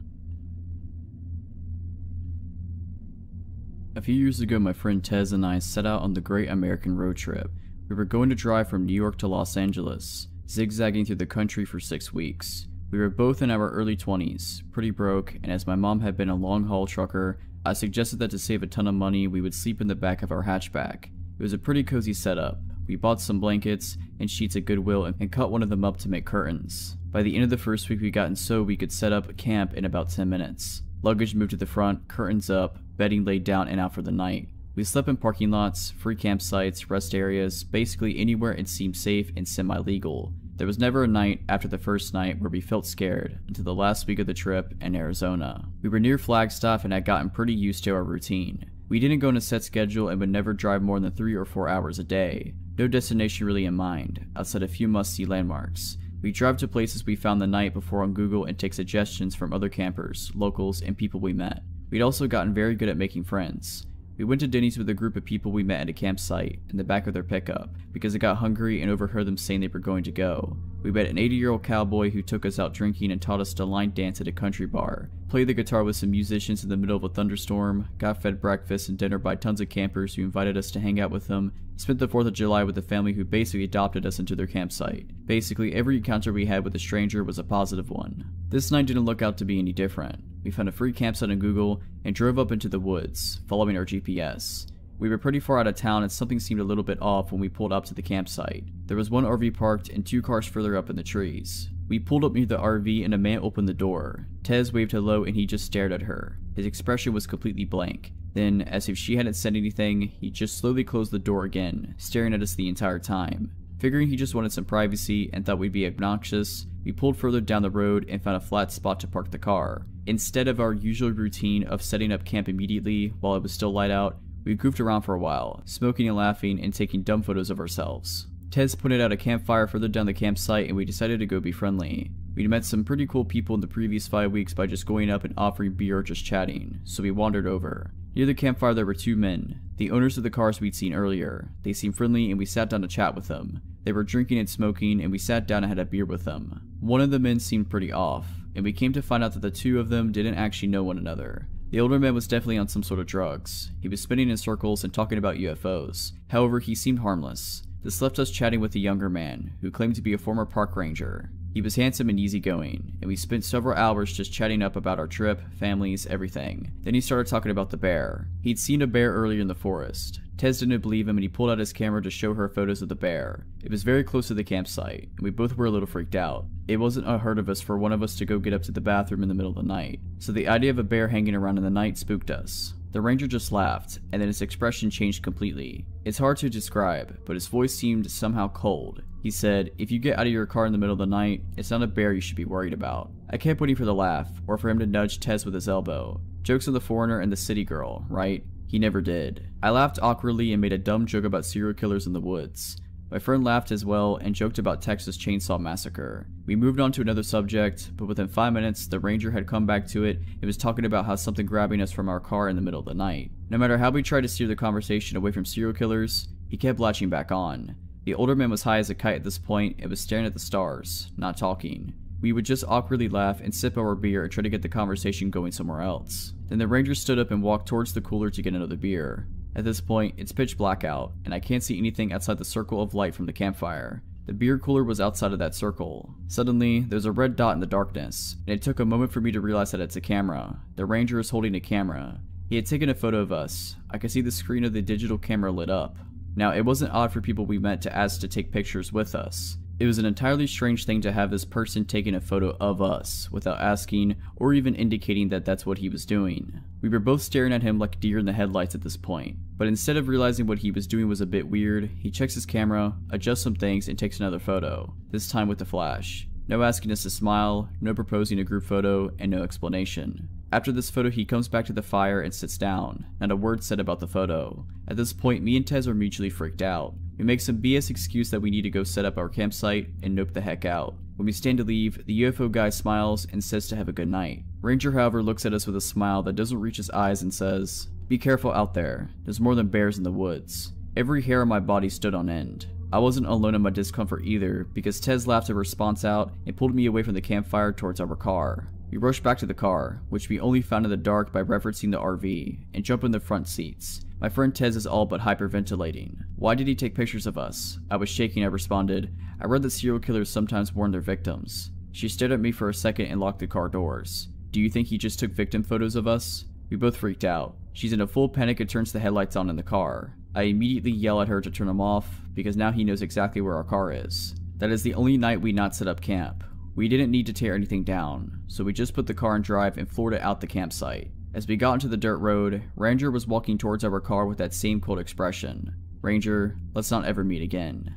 A few years ago, my friend Tez and I set out on the Great American Road Trip. We were going to drive from New York to Los Angeles, zigzagging through the country for 6 weeks. We were both in our early 20s, pretty broke, and as my mom had been a long-haul trucker, I suggested that to save a ton of money, we would sleep in the back of our hatchback. It was a pretty cozy setup. We bought some blankets and sheets at Goodwill and cut one of them up to make curtains. By the end of the first week, we gotten so we could set up camp in about 10 minutes. Luggage moved to the front, curtains up, bedding laid down and out for the night. We slept in parking lots, free campsites, rest areas, basically anywhere it seemed safe and semi-legal. There was never a night after the first night where we felt scared until the last week of the trip in Arizona. We were near Flagstaff and had gotten pretty used to our routine. We didn't go on a set schedule and would never drive more than 3 or 4 hours a day. No destination really in mind, outside a few must-see landmarks. We drive to places we found the night before on Google and take suggestions from other campers, locals, and people we met. We'd also gotten very good at making friends. We went to Denny's with a group of people we met at a campsite in the back of their pickup because I got hungry and overheard them saying they were going to go. We met an 80-year-old cowboy who took us out drinking and taught us to line dance at a country bar, played the guitar with some musicians in the middle of a thunderstorm, got fed breakfast and dinner by tons of campers who invited us to hang out with them, spent the 4th of July with a family who basically adopted us into their campsite. Basically, every encounter we had with a stranger was a positive one. This night didn't look out to be any different. We found a free campsite on Google and drove up into the woods, following our GPS. We were pretty far out of town and something seemed a little bit off when we pulled up to the campsite. There was one RV parked and 2 cars further up in the trees. We pulled up near the RV and a man opened the door. Tez waved hello and he just stared at her. His expression was completely blank. Then, as if she hadn't said anything, he just slowly closed the door again, staring at us the entire time. Figuring he just wanted some privacy and thought we'd be obnoxious, we pulled further down the road and found a flat spot to park the car. Instead of our usual routine of setting up camp immediately while it was still light out, we goofed around for a while, smoking and laughing and taking dumb photos of ourselves. Tez pointed out a campfire further down the campsite and we decided to go be friendly. We'd met some pretty cool people in the previous 5 weeks by just going up and offering beer or just chatting, so we wandered over. Near the campfire there were 2 men, the owners of the cars we'd seen earlier. They seemed friendly and we sat down to chat with them. They were drinking and smoking and we sat down and had a beer with them. One of the men seemed pretty off, and we came to find out that the 2 of them didn't actually know one another. The older man was definitely on some sort of drugs. He was spinning in circles and talking about UFOs. However, he seemed harmless. This left us chatting with the younger man, who claimed to be a former park ranger. He was handsome and easygoing, and we spent several hours just chatting up about our trip, families, everything. Then he started talking about the bear. He'd seen a bear earlier in the forest. Tez didn't believe him and he pulled out his camera to show her photos of the bear. It was very close to the campsite, and we both were a little freaked out. It wasn't unheard of us for one of us to go get up to the bathroom in the middle of the night, so the idea of a bear hanging around in the night spooked us. The ranger just laughed, and then his expression changed completely. It's hard to describe, but his voice seemed somehow cold. He said, "If you get out of your car in the middle of the night, it's not a bear you should be worried about." I kept waiting for the laugh, or for him to nudge Tez with his elbow. Jokes on the foreigner and the city girl, right? He never did. I laughed awkwardly and made a dumb joke about serial killers in the woods. My friend laughed as well and joked about Texas Chainsaw Massacre. We moved on to another subject, but within 5 minutes, the ranger had come back to it and was talking about how something grabbing us from our car in the middle of the night. No matter how we tried to steer the conversation away from serial killers, he kept latching back on. The older man was high as a kite at this point and was staring at the stars, not talking. We would just awkwardly laugh and sip our beer and try to get the conversation going somewhere else. Then the ranger stood up and walked towards the cooler to get another beer. At this point, it's pitch black out, and I can't see anything outside the circle of light from the campfire. The beer cooler was outside of that circle. Suddenly, there's a red dot in the darkness, and it took a moment for me to realize that it's a camera. The ranger is holding a camera. He had taken a photo of us. I could see the screen of the digital camera lit up. Now, it wasn't odd for people we met to ask to take pictures with us. It was an entirely strange thing to have this person taking a photo of us without asking or even indicating that that's what he was doing. We were both staring at him like deer in the headlights at this point, but instead of realizing what he was doing was a bit weird, he checks his camera, adjusts some things, and takes another photo, this time with the flash. No asking us to smile, no proposing a group photo, and no explanation. After this photo, he comes back to the fire and sits down. Not a word said about the photo. At this point, me and Tez are mutually freaked out. We make some BS excuse that we need to go set up our campsite and nope the heck out. When we stand to leave, the UFO guy smiles and says to have a good night. Ranger, however, looks at us with a smile that doesn't reach his eyes and says, "Be careful out there. There's more than bears in the woods." Every hair on my body stood on end. I wasn't alone in my discomfort either, because Tez laughed a response out and pulled me away from the campfire towards our car. We rushed back to the car, which we only found in the dark by referencing the RV, and jump in the front seats. My friend Tez is all but hyperventilating. Why did he take pictures of us? I was shaking. I responded, "I read that serial killers sometimes warn their victims." She stared at me for a second and locked the car doors. "Do you think he just took victim photos of us?" We both freaked out. She's in a full panic and turns the headlights on in the car. I immediately yell at her to turn them off, because now he knows exactly where our car is. That is the only night we not set up camp. We didn't need to tear anything down, so we just put the car in drive and floored it out the campsite. As we got into the dirt road, Ranger was walking towards our car with that same cold expression. "Ranger, let's not ever meet again."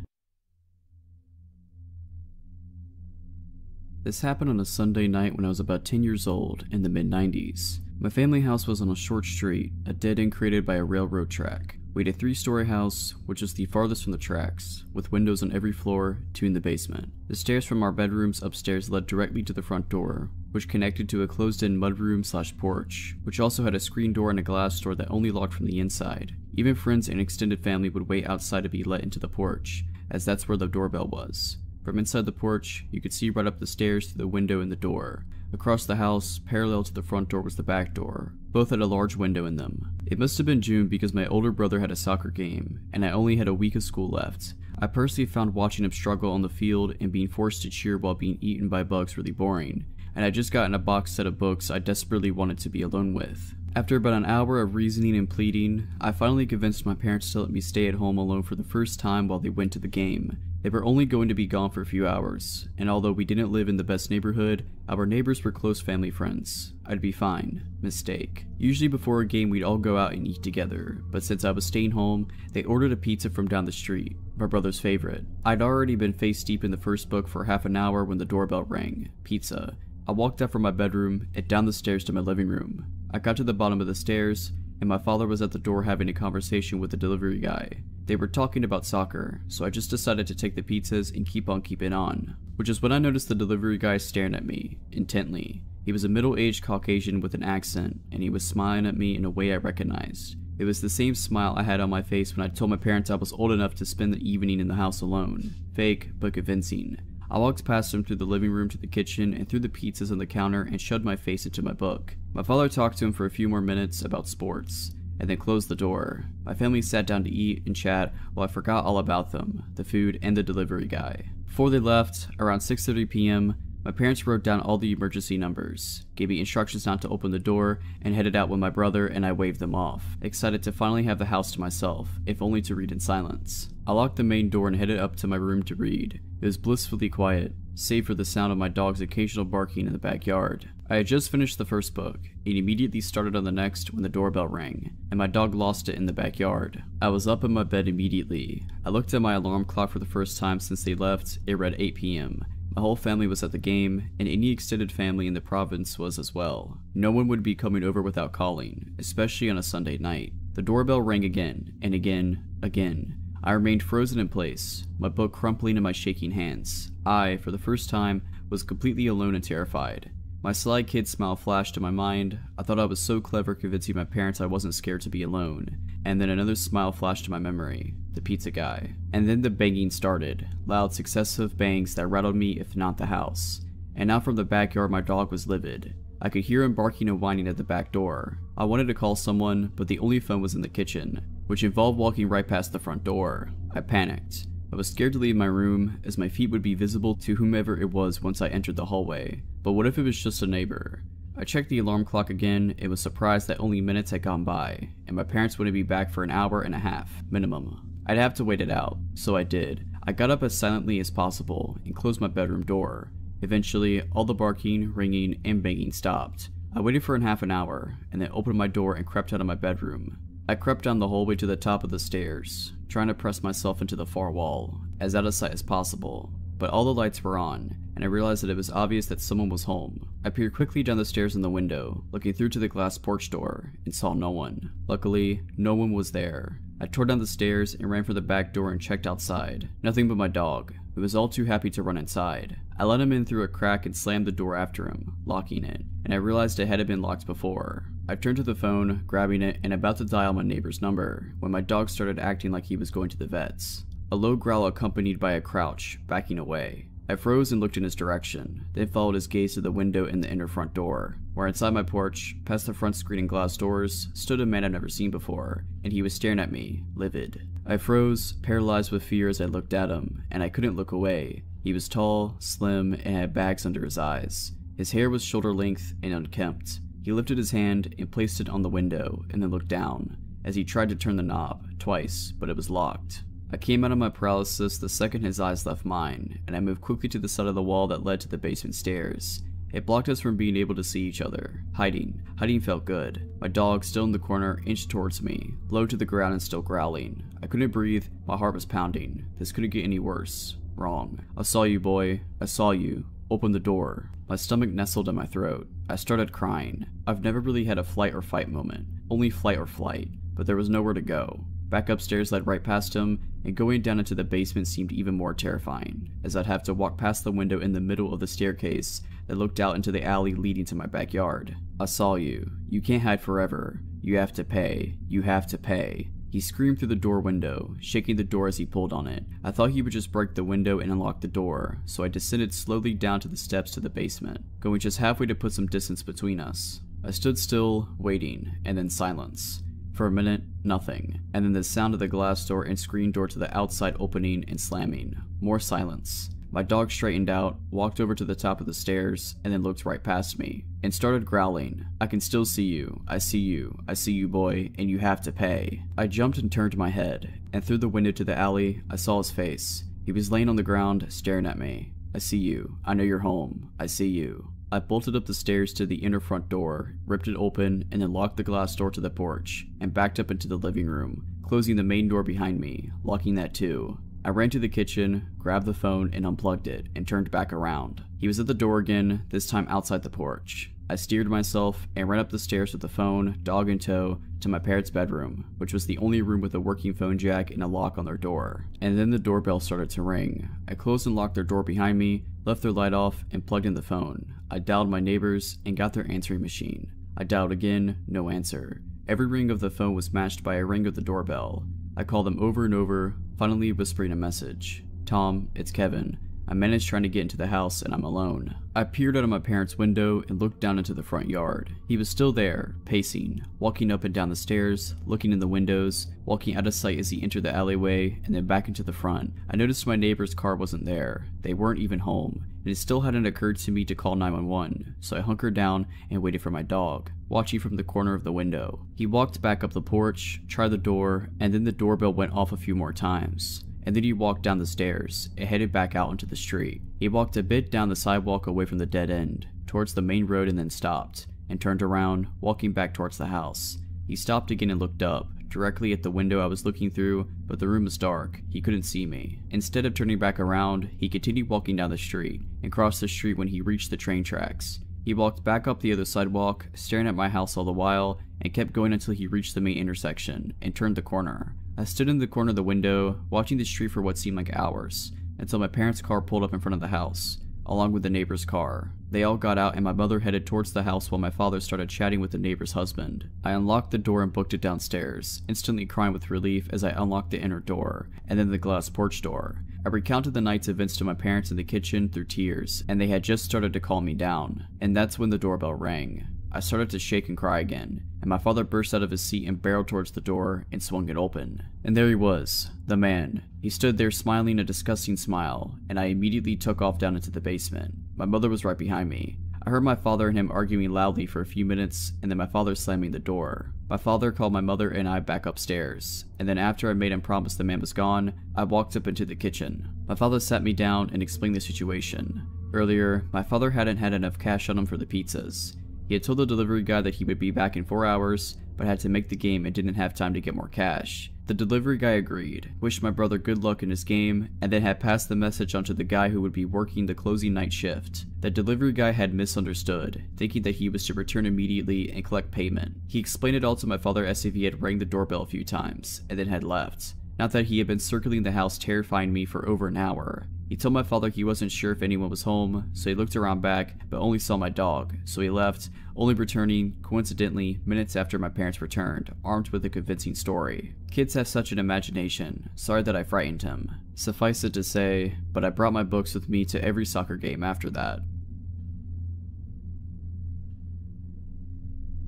This happened on a Sunday night when I was about 10 years old in the mid-90s. My family house was on a short street, a dead end created by a railroad track. We had a 3-story house, which was the farthest from the tracks, with windows on every floor, 2 in the basement. The stairs from our bedrooms upstairs led directly to the front door, which connected to a closed-in mudroom/porch, which also had a screen door and a glass door that only locked from the inside. Even friends and extended family would wait outside to be let into the porch, as that's where the doorbell was. From inside the porch, you could see right up the stairs to the window in the door. Across the house, parallel to the front door, was the back door. Both had a large window in them. It must have been June because my older brother had a soccer game, and I only had a week of school left. I personally found watching him struggle on the field and being forced to cheer while being eaten by bugs really boring, and I just gotten a box set of books I desperately wanted to be alone with. After about an hour of reasoning and pleading, I finally convinced my parents to let me stay at home alone for the first time while they went to the game. They were only going to be gone for a few hours, and although we didn't live in the best neighborhood, our neighbors were close family friends. I'd be fine. Mistake. Usually before a game we'd all go out and eat together, but since I was staying home, they ordered a pizza from down the street, my brother's favorite. I'd already been face deep in the first book for half an hour when the doorbell rang. Pizza. I walked out from my bedroom and down the stairs to my living room. I got to the bottom of the stairs, and my father was at the door having a conversation with the delivery guy. They were talking about soccer, so I just decided to take the pizzas and keep on keeping on. Which is when I noticed the delivery guy staring at me, intently. He was a middle-aged Caucasian with an accent, and he was smiling at me in a way I recognized. It was the same smile I had on my face when I told my parents I was old enough to spend the evening in the house alone. Fake, but convincing. I walked past him through the living room to the kitchen and threw the pizzas on the counter and shoved my face into my book. My father talked to him for a few more minutes about sports, and then closed the door. My family sat down to eat and chat while I forgot all about them, the food, and the delivery guy. Before they left, around 6:30 p.m., my parents wrote down all the emergency numbers, gave me instructions not to open the door, and headed out with my brother, and I waved them off, excited to finally have the house to myself, if only to read in silence. I locked the main door and headed up to my room to read. It was blissfully quiet, save for the sound of my dog's occasional barking in the backyard. I had just finished the first book, and immediately started on the next when the doorbell rang, and my dog lost it in the backyard. I was up in my bed immediately. I looked at my alarm clock for the first time since they left. It read 8 p.m. My whole family was at the game, and any extended family in the province was as well. No one would be coming over without calling, especially on a Sunday night. The doorbell rang again, and again. I remained frozen in place, my book crumpling in my shaking hands. I, for the first time, was completely alone and terrified. My sly kid smile flashed in my mind. I thought I was so clever convincing my parents I wasn't scared to be alone. And then another smile flashed in my memory. The pizza guy. And then the banging started. Loud successive bangs that rattled me if not the house. And now from the backyard my dog was livid. I could hear him barking and whining at the back door. I wanted to call someone, but the only phone was in the kitchen, which involved walking right past the front door. I panicked. I was scared to leave my room, as my feet would be visible to whomever it was once I entered the hallway. But what if it was just a neighbor? I checked the alarm clock again and was surprised that only minutes had gone by, and my parents wouldn't be back for an hour and a half, minimum. I'd have to wait it out, so I did. I got up as silently as possible and closed my bedroom door. Eventually, all the barking, ringing, and banging stopped. I waited for half an hour, and then opened my door and crept out of my bedroom. I crept down the hallway to the top of the stairs, trying to press myself into the far wall, as out of sight as possible. But all the lights were on, and I realized that it was obvious that someone was home. I peered quickly down the stairs in the window, looking through to the glass porch door, and saw no one. Luckily, no one was there. I tore down the stairs and ran for the back door and checked outside. Nothing but my dog, who was all too happy to run inside. I let him in through a crack and slammed the door after him, locking it, and I realized it hadn't been locked before. I turned to the phone, grabbing it, and about to dial my neighbor's number, when my dog started acting like he was going to the vets. A low growl accompanied by a crouch, backing away. I froze and looked in his direction, then followed his gaze to the window in the inner front door, where inside my porch, past the front screen and glass doors, stood a man I'd never seen before, and he was staring at me, livid. I froze, paralyzed with fear as I looked at him, and I couldn't look away. He was tall, slim, and had bags under his eyes. His hair was shoulder length and unkempt. He lifted his hand and placed it on the window, and then looked down, as he tried to turn the knob, twice, but it was locked. I came out of my paralysis the second his eyes left mine, and I moved quickly to the side of the wall that led to the basement stairs. It blocked us from being able to see each other. Hiding felt good. My dog, still in the corner, inched towards me, low to the ground and still growling. I couldn't breathe, my heart was pounding. This couldn't get any worse. Wrong. I saw you, boy. I saw you. Open the door. My stomach nestled in my throat. I started crying. I've never really had a flight or fight moment. Only flight or flight. But there was nowhere to go. Back upstairs led right past him, and going down into the basement seemed even more terrifying, as I'd have to walk past the window in the middle of the staircase that looked out into the alley leading to my backyard. I saw you. You can't hide forever. You have to pay. You have to pay. He screamed through the door window, shaking the door as he pulled on it. I thought he would just break the window and unlock the door, so I descended slowly down to the steps to the basement, going just halfway to put some distance between us. I stood still, waiting, and then silence. For a minute, nothing, and then the sound of the glass door and screen door to the outside opening and slamming. More silence. My dog straightened out, walked over to the top of the stairs, and then looked right past me, and started growling. I can still see you. I see you. I see you, boy, and you have to pay. I jumped and turned my head, and through the window to the alley, I saw his face. He was laying on the ground, staring at me. "I see you. I know you're home. I see you." I bolted up the stairs to the inner front door, ripped it open, and then locked the glass door to the porch, and backed up into the living room, closing the main door behind me, locking that too. I ran to the kitchen, grabbed the phone, and unplugged it, and turned back around. He was at the door again, this time outside the porch. I steered myself and ran up the stairs with the phone, dog in tow, to my parents' bedroom, which was the only room with a working phone jack and a lock on their door. And then the doorbell started to ring. I closed and locked their door behind me, left their light off, and plugged in the phone. I dialed my neighbors and got their answering machine. I dialed again, no answer. Every ring of the phone was matched by a ring of the doorbell. I called them over and over, finally whispering a message. "Tom, it's Kevin. I managed trying to get into the house and I'm alone." I peered out of my parents' window and looked down into the front yard. He was still there, pacing, walking up and down the stairs, looking in the windows, walking out of sight as he entered the alleyway, and then back into the front. I noticed my neighbor's car wasn't there. They weren't even home, and it still hadn't occurred to me to call 911, so I hunkered down and waited for my dog, watching from the corner of the window. He walked back up the porch, tried the door, and then the doorbell went off a few more times. And then he walked down the stairs and headed back out into the street. He walked a bit down the sidewalk away from the dead end, towards the main road, and then stopped, and turned around, walking back towards the house. He stopped again and looked up, directly at the window I was looking through, but the room was dark. He couldn't see me. Instead of turning back around, he continued walking down the street, and crossed the street when he reached the train tracks. He walked back up the other sidewalk, staring at my house all the while, and kept going until he reached the main intersection, and turned the corner. I stood in the corner of the window, watching the street for what seemed like hours, until my parents' car pulled up in front of the house, along with the neighbor's car. They all got out and my mother headed towards the house while my father started chatting with the neighbor's husband. I unlocked the door and booked it downstairs, instantly crying with relief as I unlocked the inner door, and then the glass porch door. I recounted the night's events to my parents in the kitchen through tears, and they had just started to calm me down. And that's when the doorbell rang. I started to shake and cry again, and my father burst out of his seat and barreled towards the door and swung it open. And there he was, the man. He stood there smiling a disgusting smile, and I immediately took off down into the basement. My mother was right behind me. I heard my father and him arguing loudly for a few minutes, and then my father slamming the door. My father called my mother and I back upstairs, and then after I made him promise the man was gone, I walked up into the kitchen. My father sat me down and explained the situation. Earlier, my father hadn't had enough cash on him for the pizzas. He had told the delivery guy that he would be back in 4 hours, but had to make the game and didn't have time to get more cash. The delivery guy agreed, wished my brother good luck in his game, and then had passed the message on to the guy who would be working the closing night shift. The delivery guy had misunderstood, thinking that he was to return immediately and collect payment. He explained it all to my father as if he had rang the doorbell a few times, and then had left. Not that he had been circling the house terrifying me for over an hour. He told my father he wasn't sure if anyone was home, so he looked around back, but only saw my dog, so he left, only returning, coincidentally, minutes after my parents returned, armed with a convincing story. Kids have such an imagination. Sorry that I frightened him. Suffice it to say, but I brought my books with me to every soccer game after that.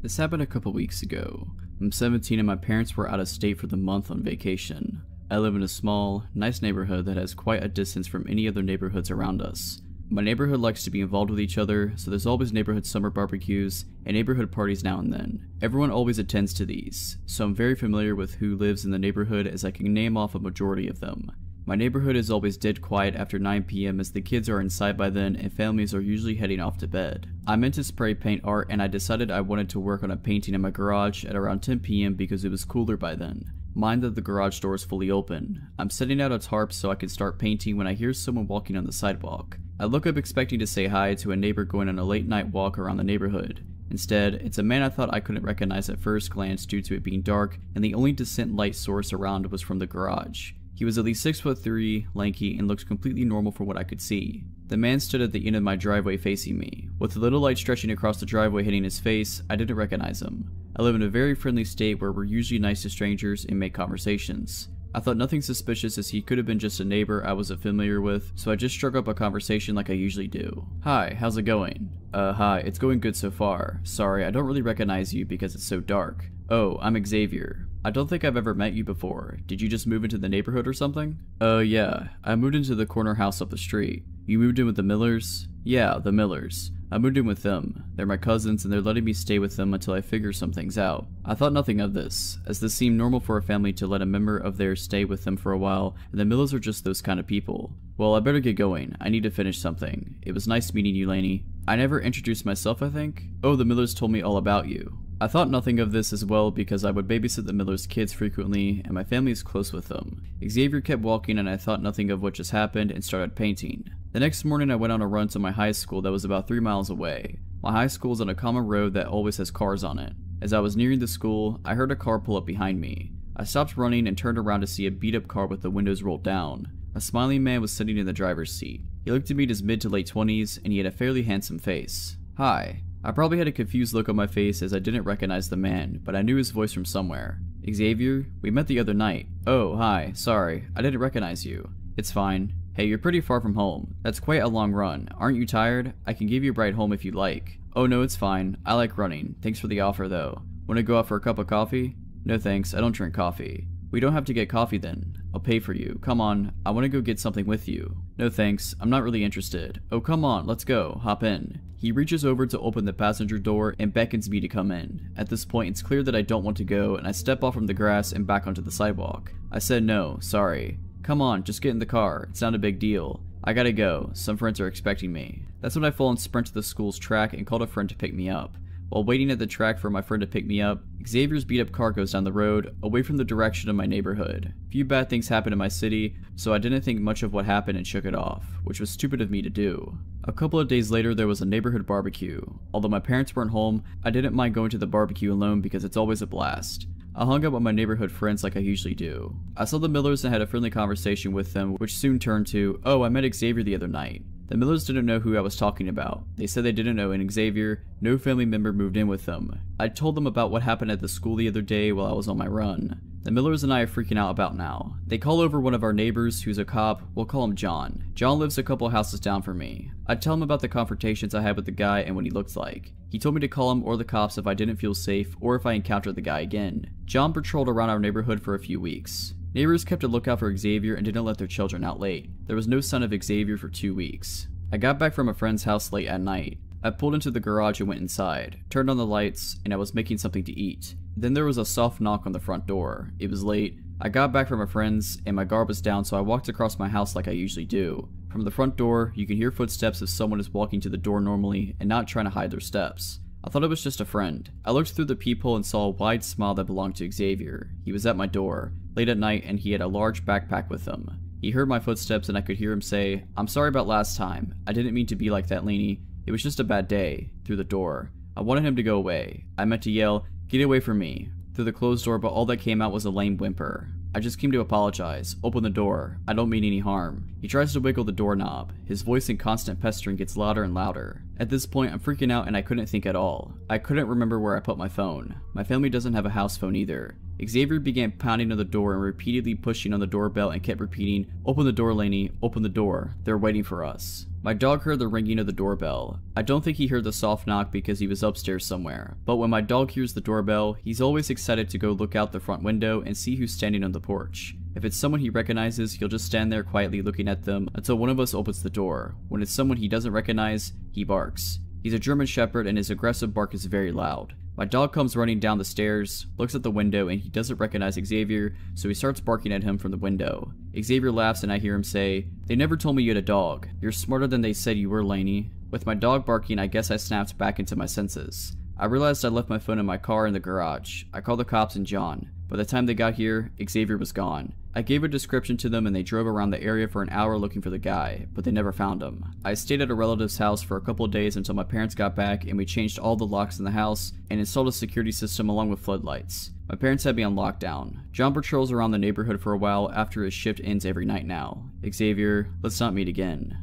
This happened a couple weeks ago. I'm 17 and my parents were out of state for the month on vacation. I live in a small, nice neighborhood that has quite a distance from any other neighborhoods around us. My neighborhood likes to be involved with each other, so there's always neighborhood summer barbecues and neighborhood parties now and then. Everyone always attends to these, so I'm very familiar with who lives in the neighborhood as I can name off a majority of them. My neighborhood is always dead quiet after 9 p.m. as the kids are inside by then and families are usually heading off to bed. I meant to spray paint art and I decided I wanted to work on a painting in my garage at around 10 p.m. because it was cooler by then. Mind that the garage door is fully open. I'm setting out a tarp so I can start painting when I hear someone walking on the sidewalk. I look up expecting to say hi to a neighbor going on a late night walk around the neighborhood. Instead, it's a man I thought I couldn't recognize at first glance due to it being dark and the only decent light source around was from the garage. He was at least 6'3", lanky, and looked completely normal from what I could see. The man stood at the end of my driveway facing me. With the little light stretching across the driveway hitting his face, I didn't recognize him. I live in a very friendly state where we're usually nice to strangers and make conversations. I thought nothing suspicious as he could have been just a neighbor I wasn't familiar with, so I just struck up a conversation like I usually do. "Hi, how's it going?" Hi, it's going good so far. Sorry, I don't really recognize you because it's so dark." "Oh, I'm Xavier. I don't think I've ever met you before. Did you just move into the neighborhood or something?" Yeah, I moved into the corner house up the street." "You moved in with the Millers?" "Yeah, the Millers. I moved in with them. They're my cousins and they're letting me stay with them until I figure some things out. I thought nothing of this, as this seemed normal for a family to let a member of theirs stay with them for a while, and the Millers are just those kind of people. Well, I better get going. I need to finish something. It was nice meeting you, Lainey. I never introduced myself, I think? Oh, the Millers told me all about you. I thought nothing of this as well because I would babysit the Millers' kids frequently, and my family is close with them. Xavier kept walking and I thought nothing of what just happened and started painting. The next morning I went on a run to my high school that was about 3 miles away. My high school is on a common road that always has cars on it. As I was nearing the school, I heard a car pull up behind me. I stopped running and turned around to see a beat-up car with the windows rolled down. A smiling man was sitting in the driver's seat. He looked to me in his mid to late 20s, and he had a fairly handsome face. Hi. I probably had a confused look on my face as I didn't recognize the man, but I knew his voice from somewhere. Xavier? We met the other night. Oh, hi. Sorry. I didn't recognize you. It's fine. Hey, you're pretty far from home. That's quite a long run. Aren't you tired? I can give you a ride home if you'd like. Oh no, it's fine. I like running. Thanks for the offer though. Wanna go out for a cup of coffee? No thanks, I don't drink coffee. We don't have to get coffee then. I'll pay for you. Come on, I wanna go get something with you. No thanks, I'm not really interested. Oh come on, let's go. Hop in. He reaches over to open the passenger door and beckons me to come in. At this point, it's clear that I don't want to go and I step off from the grass and back onto the sidewalk. I said no, sorry. Come on, just get in the car. It's not a big deal. I gotta go. Some friends are expecting me. That's when I fall and sprint to the school's track and called a friend to pick me up. While waiting at the track for my friend to pick me up, Xavier's beat-up car goes down the road, away from the direction of my neighborhood. Few bad things happen in my city, so I didn't think much of what happened and shook it off, which was stupid of me to do. A couple of days later, there was a neighborhood barbecue. Although my parents weren't home, I didn't mind going to the barbecue alone because it's always a blast. I hung out with my neighborhood friends like I usually do. I saw the Millers and had a friendly conversation with them, which soon turned to, oh, I met Xavier the other night. The Millers didn't know who I was talking about. They said they didn't know, and Xavier, no family member moved in with them. I told them about what happened at the school the other day while I was on my run. The Millers and I are freaking out about now. They call over one of our neighbors, who's a cop. We'll call him John. John lives a couple houses down from me. I tell him about the confrontations I had with the guy and what he looked like. He told me to call him or the cops if I didn't feel safe or if I encountered the guy again. John patrolled around our neighborhood for a few weeks. Neighbors kept a lookout for Xavier and didn't let their children out late. There was no sign of Xavier for 2 weeks. I got back from a friend's house late at night. I pulled into the garage and went inside, turned on the lights, and I was making something to eat. Then there was a soft knock on the front door. It was late. I got back from a friend's and my guard was down, so I walked across my house like I usually do. From the front door, you can hear footsteps if someone is walking to the door normally and not trying to hide their steps. I thought it was just a friend. I looked through the peephole and saw a wide smile that belonged to Xavier. He was at my door, late at night, and he had a large backpack with him. He heard my footsteps and I could hear him say, "I'm sorry about last time. I didn't mean to be like that, Lainey. It was just a bad day," through the door. I wanted him to go away. I meant to yell, "Get away from me," through the closed door, but all that came out was a lame whimper. I just came to apologize. Open the door. I don't mean any harm. He tries to wiggle the doorknob. His voice in constant pestering gets louder and louder. At this point, I'm freaking out and I couldn't think at all. I couldn't remember where I put my phone. My family doesn't have a house phone either. Xavier began pounding on the door and repeatedly pushing on the doorbell and kept repeating, "Open the door, Lainey. Open the door. They're waiting for us." My dog heard the ringing of the doorbell. I don't think he heard the soft knock because he was upstairs somewhere, but when my dog hears the doorbell, he's always excited to go look out the front window and see who's standing on the porch. If it's someone he recognizes, he'll just stand there quietly looking at them until one of us opens the door. When it's someone he doesn't recognize, he barks. He's a German Shepherd and his aggressive bark is very loud. My dog comes running down the stairs, looks at the window, and he doesn't recognize Xavier, so he starts barking at him from the window. Xavier laughs and I hear him say, "They never told me you had a dog. You're smarter than they said you were, Lainey." With my dog barking, I guess I snapped back into my senses. I realized I left my phone in my car in the garage. I called the cops and John. By the time they got here, Xavier was gone. I gave a description to them and they drove around the area for an hour looking for the guy, but they never found him. I stayed at a relative's house for a couple of days until my parents got back and we changed all the locks in the house and installed a security system along with floodlights. My parents had me on lockdown. John patrols around the neighborhood for a while after his shift ends every night now. Xavier, let's not meet again.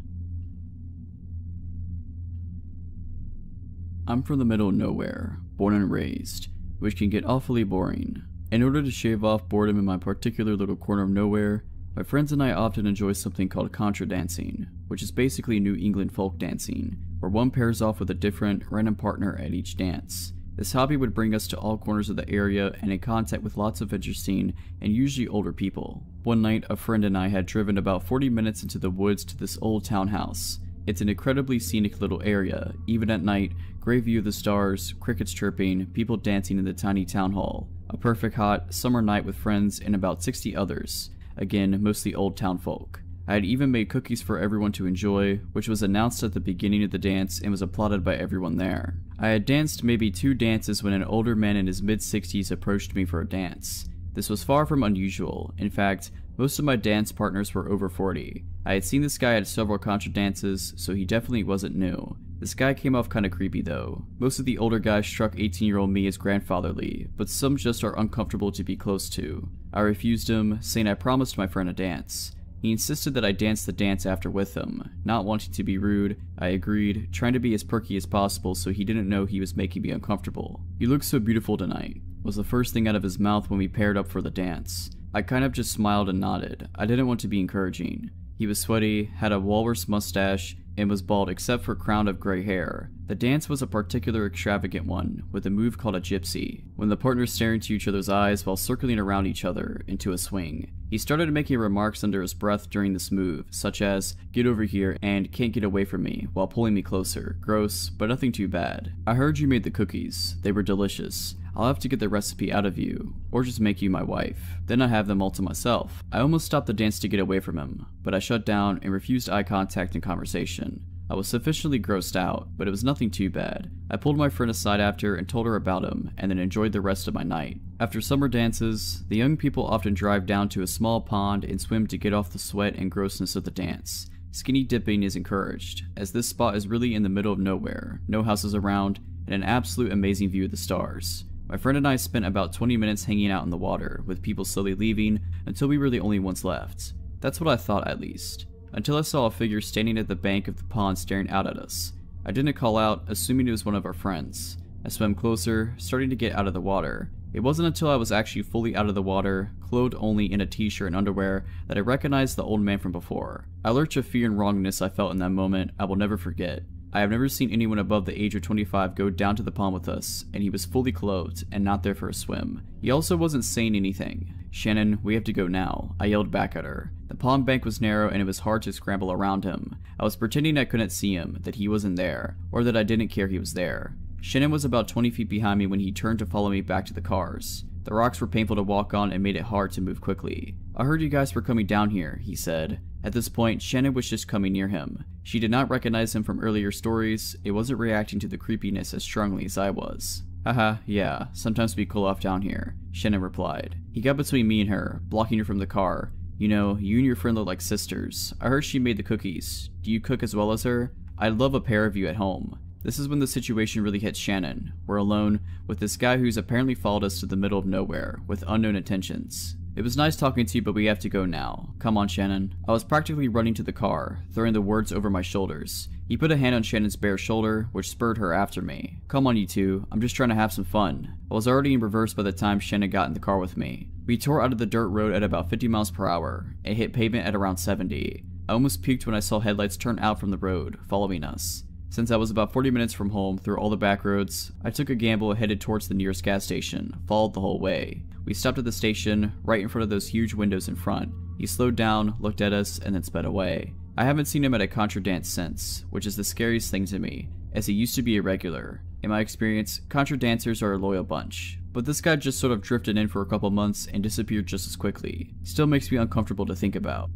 I'm from the middle of nowhere, born and raised, which can get awfully boring. In order to shave off boredom in my particular little corner of nowhere, my friends and I often enjoy something called contra dancing, which is basically New England folk dancing, where one pairs off with a different, random partner at each dance. This hobby would bring us to all corners of the area and in contact with lots of interesting and usually older people. One night, a friend and I had driven about 40 minutes into the woods to this old townhouse. It's an incredibly scenic little area, even at night, great view of the stars, crickets chirping, people dancing in the tiny town hall. A perfect hot summer night with friends and about 60 others, again mostly old town folk. I had even made cookies for everyone to enjoy, which was announced at the beginning of the dance and was applauded by everyone there. I had danced maybe 2 dances when an older man in his mid-60s approached me for a dance. This was far from unusual. In fact, most of my dance partners were over 40. I had seen this guy at several contra dances, so he definitely wasn't new. This guy came off kinda creepy though. Most of the older guys struck 18-year-old me as grandfatherly, but some just are uncomfortable to be close to. I refused him, saying I promised my friend a dance. He insisted that I dance the dance after with him. Not wanting to be rude, I agreed, trying to be as perky as possible so he didn't know he was making me uncomfortable. "You look so beautiful tonight," was the first thing out of his mouth when we paired up for the dance. I kind of just smiled and nodded. I didn't want to be encouraging. He was sweaty, had a walrus mustache, and was bald except for a crown of gray hair. The dance was a particular extravagant one, with a move called a gypsy, when the partners stare into each other's eyes while circling around each other into a swing. He started making remarks under his breath during this move, such as, "Get over here," and "Can't get away from me," while pulling me closer. Gross, but nothing too bad. "I heard you made the cookies. They were delicious. I'll have to get the recipe out of you, or just make you my wife. Then I have them all to myself." I almost stopped the dance to get away from him, but I shut down and refused eye contact and conversation. I was sufficiently grossed out, but it was nothing too bad. I pulled my friend aside after and told her about him, and then enjoyed the rest of my night. After summer dances, the young people often drive down to a small pond and swim to get off the sweat and grossness of the dance. Skinny dipping is encouraged, as this spot is really in the middle of nowhere, no houses around, and an absolute amazing view of the stars. My friend and I spent about 20 minutes hanging out in the water, with people slowly leaving until we were the only ones left. That's what I thought at least. Until I saw a figure standing at the bank of the pond staring out at us. I didn't call out, assuming it was one of our friends. I swam closer, starting to get out of the water. It wasn't until I was actually fully out of the water, clothed only in a t-shirt and underwear, that I recognized the old man from before. A lurch of fear and wrongness I felt in that moment I will never forget. I have never seen anyone above the age of 25 go down to the pond with us, and he was fully clothed and not there for a swim. He also wasn't saying anything. "Shannon, we have to go now," I yelled back at her. The pond bank was narrow and it was hard to scramble around him. I was pretending I couldn't see him, that he wasn't there, or that I didn't care he was there. Shannon was about 20 feet behind me when he turned to follow me back to the cars. The rocks were painful to walk on and made it hard to move quickly. "I heard you guys were coming down here," he said. At this point, Shannon was just coming near him. She did not recognize him from earlier stories. It wasn't reacting to the creepiness as strongly as I was. "Haha, yeah, sometimes we cool off down here," Shannon replied. He got between me and her, blocking her from the car. "You know, you and your friend look like sisters. I heard she made the cookies. Do you cook as well as her? I'd love a pair of you at home." This is when the situation really hits Shannon. We're alone, with this guy who's apparently followed us to the middle of nowhere, with unknown intentions. "It was nice talking to you, but we have to go now. Come on, Shannon." I was practically running to the car, throwing the words over my shoulders. He put a hand on Shannon's bare shoulder, which spurred her after me. "Come on, you two. I'm just trying to have some fun." I was already in reverse by the time Shannon got in the car with me. We tore out of the dirt road at about 50 miles per hour. It hit pavement at around 70. I almost puked when I saw headlights turn out from the road, following us. Since I was about 40 minutes from home through all the back roads, I took a gamble and headed towards the nearest gas station, followed the whole way. We stopped at the station, right in front of those huge windows in front. He slowed down, looked at us, and then sped away. I haven't seen him at a contra dance since, which is the scariest thing to me, as he used to be a regular. In my experience, contra dancers are a loyal bunch, but this guy just sort of drifted in for a couple months and disappeared just as quickly. Still makes me uncomfortable to think about.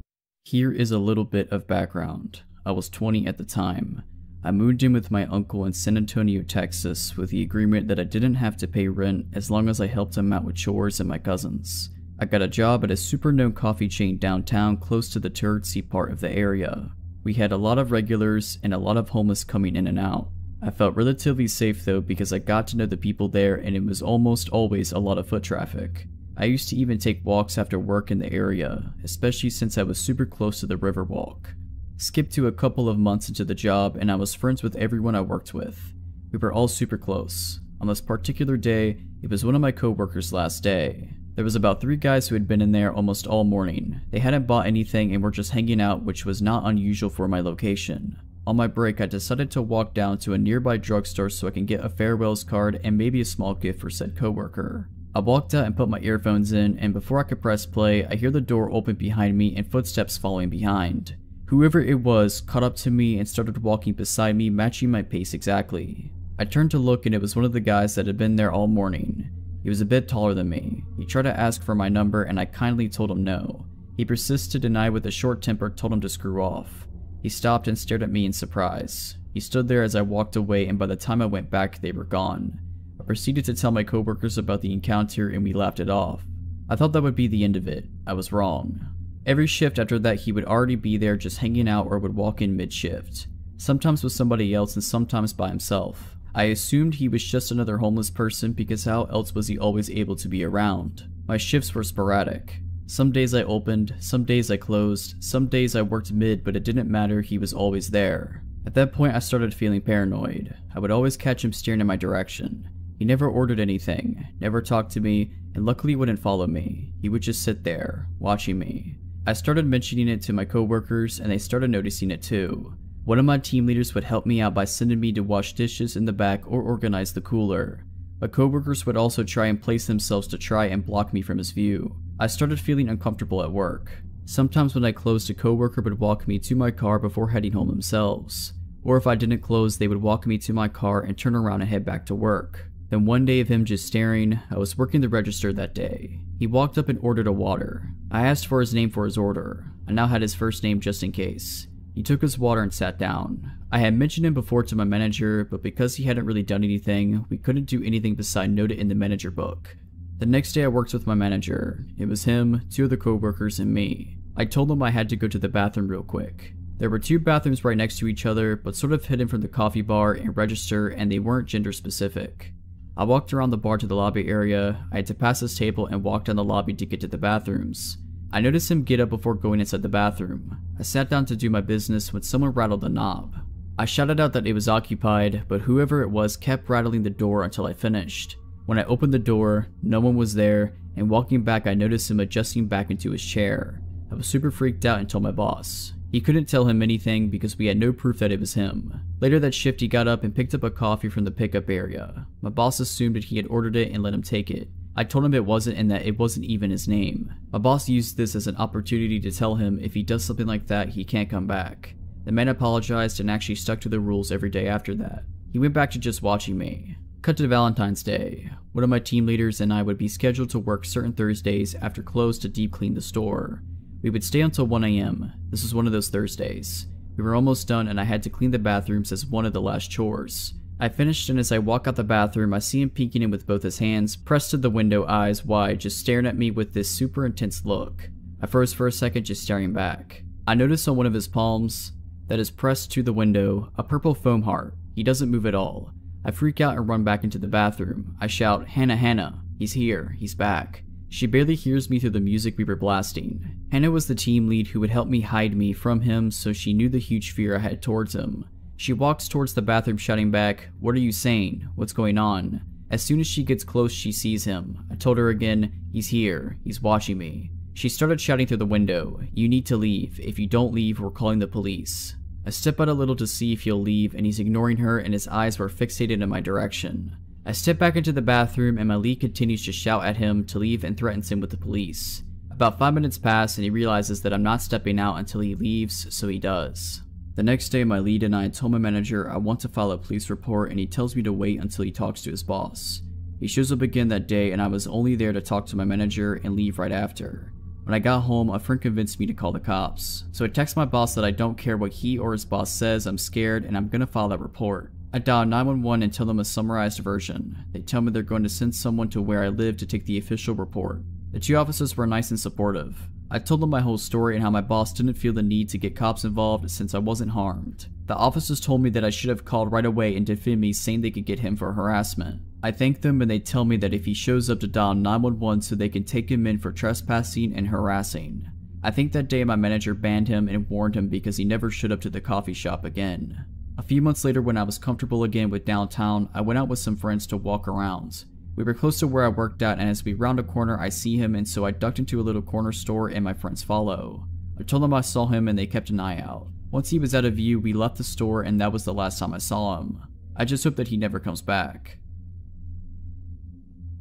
Here is a little bit of background. I was 20 at the time. I moved in with my uncle in San Antonio, Texas, with the agreement that I didn't have to pay rent as long as I helped him out with chores and my cousins. I got a job at a super known coffee chain downtown close to the touristy part of the area. We had a lot of regulars and a lot of homeless coming in and out. I felt relatively safe though because I got to know the people there and it was almost always a lot of foot traffic. I used to even take walks after work in the area, especially since I was super close to the Riverwalk. Skip to a couple of months into the job and I was friends with everyone I worked with. We were all super close. On this particular day, it was one of my co-workers' last day. There was about 3 guys who had been in there almost all morning. They hadn't bought anything and were just hanging out, which was not unusual for my location. On my break, I decided to walk down to a nearby drugstore so I can get a farewells card and maybe a small gift for said co-worker. I walked out and put my earphones in, and before I could press play, I hear the door open behind me and footsteps following behind. Whoever it was caught up to me and started walking beside me, matching my pace exactly. I turned to look and it was one of the guys that had been there all morning. He was a bit taller than me. He tried to ask for my number and I kindly told him no. He persisted and I with a short temper told him to screw off. He stopped and stared at me in surprise. He stood there as I walked away and by the time I went back they were gone. I proceeded to tell my coworkers about the encounter and we laughed it off. I thought that would be the end of it. I was wrong. Every shift after that he would already be there just hanging out or would walk in mid-shift. Sometimes with somebody else and sometimes by himself. I assumed he was just another homeless person because how else was he always able to be around? My shifts were sporadic. Some days I opened, some days I closed, some days I worked mid but it didn't matter, he was always there. At that point I started feeling paranoid. I would always catch him staring in my direction. He never ordered anything, never talked to me, and luckily wouldn't follow me. He would just sit there, watching me. I started mentioning it to my coworkers and they started noticing it too. One of my team leaders would help me out by sending me to wash dishes in the back or organize the cooler. My coworkers would also try and place themselves to try and block me from his view. I started feeling uncomfortable at work. Sometimes when I closed, a coworker would walk me to my car before heading home themselves. Or if I didn't close, they would walk me to my car and turn around and head back to work. Then one day of him just staring, I was working the register that day. He walked up and ordered a water. I asked for his name for his order. I now had his first name just in case. He took his water and sat down. I had mentioned him before to my manager, but because he hadn't really done anything, we couldn't do anything beside note it in the manager book. The next day I worked with my manager. It was him, 2 other coworkers, and me. I told him I had to go to the bathroom real quick. There were 2 bathrooms right next to each other, but sort of hidden from the coffee bar and register, and they weren't gender specific. I walked around the bar to the lobby area. I had to pass his table and walk down the lobby to get to the bathrooms. I noticed him get up before going inside the bathroom. I sat down to do my business when someone rattled the knob. I shouted out that it was occupied, but whoever it was kept rattling the door until I finished. When I opened the door, no one was there, and walking back I noticed him adjusting back into his chair. I was super freaked out and told my boss. He couldn't tell him anything because we had no proof that it was him. Later that shift he got up and picked up a coffee from the pickup area. My boss assumed that he had ordered it and let him take it. I told him it wasn't and that it wasn't even his name. My boss used this as an opportunity to tell him if he does something like that he can't come back. The man apologized and actually stuck to the rules every day after that. He went back to just watching me. Cut to Valentine's Day. One of my team leaders and I would be scheduled to work certain Thursdays after close to deep clean the store. We would stay until 1 AM. This was one of those Thursdays. We were almost done and I had to clean the bathrooms as one of the last chores. I finished and as I walk out the bathroom I see him peeking in with both his hands pressed to the window, eyes wide, just staring at me with this super intense look. I froze for a second just staring back. I notice on one of his palms that is pressed to the window a purple foam heart. He doesn't move at all. I freak out and run back into the bathroom. I shout, "Hannah, Hannah, he's here, he's back." She barely hears me through the music we were blasting. Hannah was the team lead who would help me hide me from him, so she knew the huge fear I had towards him. She walks towards the bathroom shouting back, "What are you saying? What's going on?" As soon as she gets close she sees him. I told her again, "He's here, he's watching me." She started shouting through the window, "You need to leave. If you don't leave, we're calling the police." I step out a little to see if he'll leave and he's ignoring her and his eyes were fixated in my direction. I step back into the bathroom and my lead continues to shout at him to leave and threatens him with the police. About 5 minutes pass and he realizes that I'm not stepping out until he leaves, so he does. The next day my lead and I told my manager I want to file a police report and he tells me to wait until he talks to his boss. He shows up again that day and I was only there to talk to my manager and leave right after. When I got home, a friend convinced me to call the cops. So I text my boss that I don't care what he or his boss says, I'm scared and I'm gonna file that report. I dial 911 and tell them a summarized version. They tell me they're going to send someone to where I live to take the official report. The 2 officers were nice and supportive. I told them my whole story and how my boss didn't feel the need to get cops involved since I wasn't harmed. The officers told me that I should have called right away and defend me, saying they could get him for harassment. I thank them and they tell me that if he shows up to dial 911 so they can take him in for trespassing and harassing. I think that day my manager banned him and warned him because he never showed up to the coffee shop again. A few months later when I was comfortable again with downtown, I went out with some friends to walk around. We were close to where I worked at and as we round a corner I see him and so I ducked into a little corner store and my friends follow. I told them I saw him and they kept an eye out. Once he was out of view we left the store and that was the last time I saw him. I just hope that he never comes back.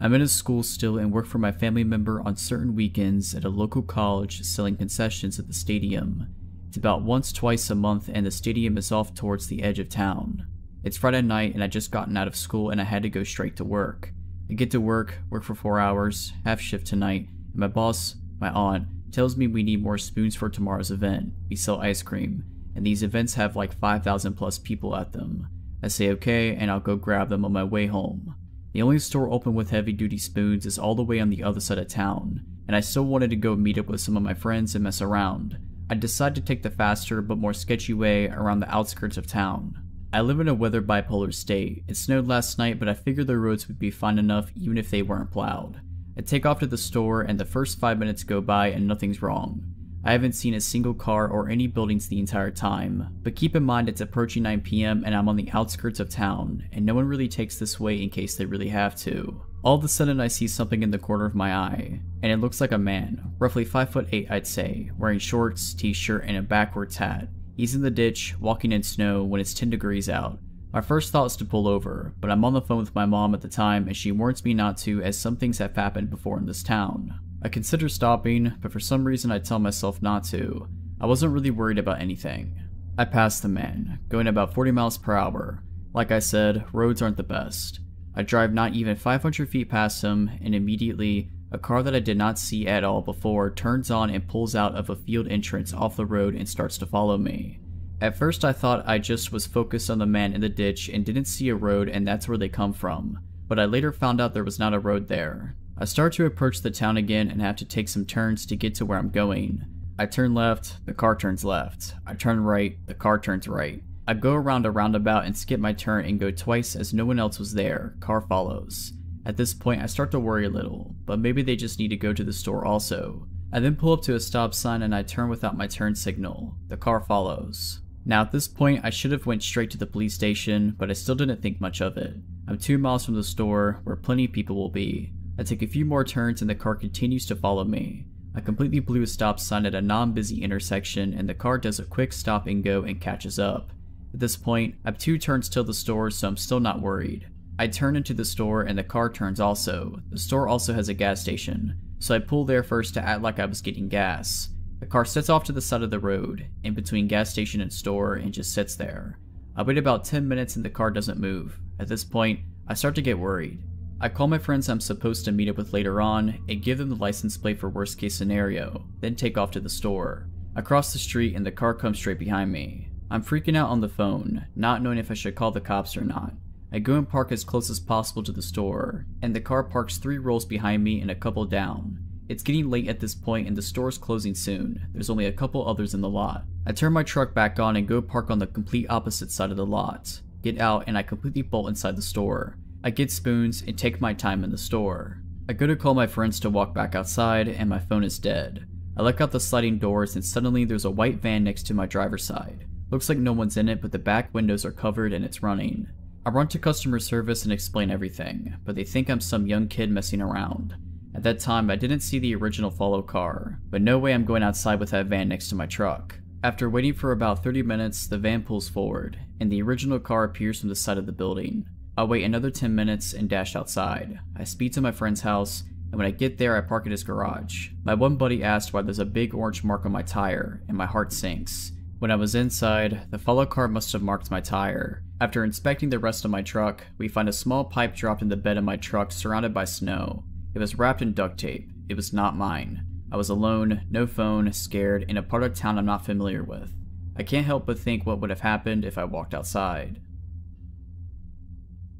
I'm in a school still and work for my family member on certain weekends at a local college selling concessions at the stadium. It's about once, twice a month, and the stadium is off towards the edge of town. It's Friday night and I just gotten out of school and I had to go straight to work. I get to work for 4 hours, half shift tonight, and my boss, my aunt, tells me we need more spoons for tomorrow's event. We sell ice cream, and these events have like 5,000 plus people at them. I say okay, and I'll go grab them on my way home. The only store open with heavy duty spoons is all the way on the other side of town, and I still wanted to go meet up with some of my friends and mess around. I decided to take the faster but more sketchy way around the outskirts of town. I live in a weather bipolar state. It snowed last night, but I figured the roads would be fine enough even if they weren't plowed. I take off to the store and the first 5 minutes go by and nothing's wrong. I haven't seen a single car or any buildings the entire time, but keep in mind it's approaching 9 PM and I'm on the outskirts of town, and no one really takes this way in case they really have to. All of a sudden I see something in the corner of my eye, and it looks like a man, roughly 5'8" I'd say, wearing shorts, t-shirt, and a backwards hat. He's in the ditch, walking in snow when it's 10 degrees out. My first thought is to pull over, but I'm on the phone with my mom at the time and she warns me not to as some things have happened before in this town. I consider stopping, but for some reason I tell myself not to. I wasn't really worried about anything. I pass the man, going about 40 miles per hour. Like I said, roads aren't the best. I drive not even 500 feet past him, and immediately, a car that I did not see at all before turns on and pulls out of a field entrance off the road and starts to follow me. At first I thought I just was focused on the man in the ditch and didn't see a road and that's where they come from, but I later found out there was not a road there. I start to approach the town again and have to take some turns to get to where I'm going. I turn left, the car turns left. I turn right, the car turns right. I go around a roundabout and skip my turn and go twice as no one else was there. Car follows. At this point I start to worry a little, but maybe they just need to go to the store also. I then pull up to a stop sign and I turn without my turn signal. The car follows. Now at this point I should have went straight to the police station, but I still didn't think much of it. I'm 2 miles from the store where plenty of people will be. I take a few more turns and the car continues to follow me. I completely blew a stop sign at a non-busy intersection and the car does a quick stop and go and catches up. At this point, I have 2 turns till the store, so I'm still not worried. I turn into the store and the car turns also. The store also has a gas station, so I pull there first to act like I was getting gas. The car sets off to the side of the road, in between gas station and store, and just sits there. I wait about 10 minutes and the car doesn't move. At this point, I start to get worried. I call my friends I'm supposed to meet up with later on and give them the license plate for worst case scenario, then take off to the store. I cross the street and the car comes straight behind me. I'm freaking out on the phone, not knowing if I should call the cops or not. I go and park as close as possible to the store, and the car parks 3 rows behind me and a couple down. It's getting late at this point and the store's closing soon. There's only a couple others in the lot. I turn my truck back on and go park on the complete opposite side of the lot. Get out and I completely bolt inside the store. I get spoons and take my time in the store. I go to call my friends to walk back outside and my phone is dead. I look out the sliding doors and suddenly there's a white van next to my driver's side. Looks like no one's in it, but the back windows are covered and it's running. I run to customer service and explain everything, but they think I'm some young kid messing around. At that time I didn't see the original follow car, but no way I'm going outside with that van next to my truck. After waiting for about 30 minutes, the van pulls forward, and the original car appears from the side of the building. I wait another 10 minutes and dash outside. I speed to my friend's house, and when I get there I park at his garage. My one buddy asked why there's a big orange mark on my tire, and my heart sinks. When I was inside, the follow car must have marked my tire. After inspecting the rest of my truck, we find a small pipe dropped in the bed of my truck surrounded by snow. It was wrapped in duct tape. It was not mine. I was alone, no phone, scared, in a part of town I'm not familiar with. I can't help but think what would have happened if I walked outside.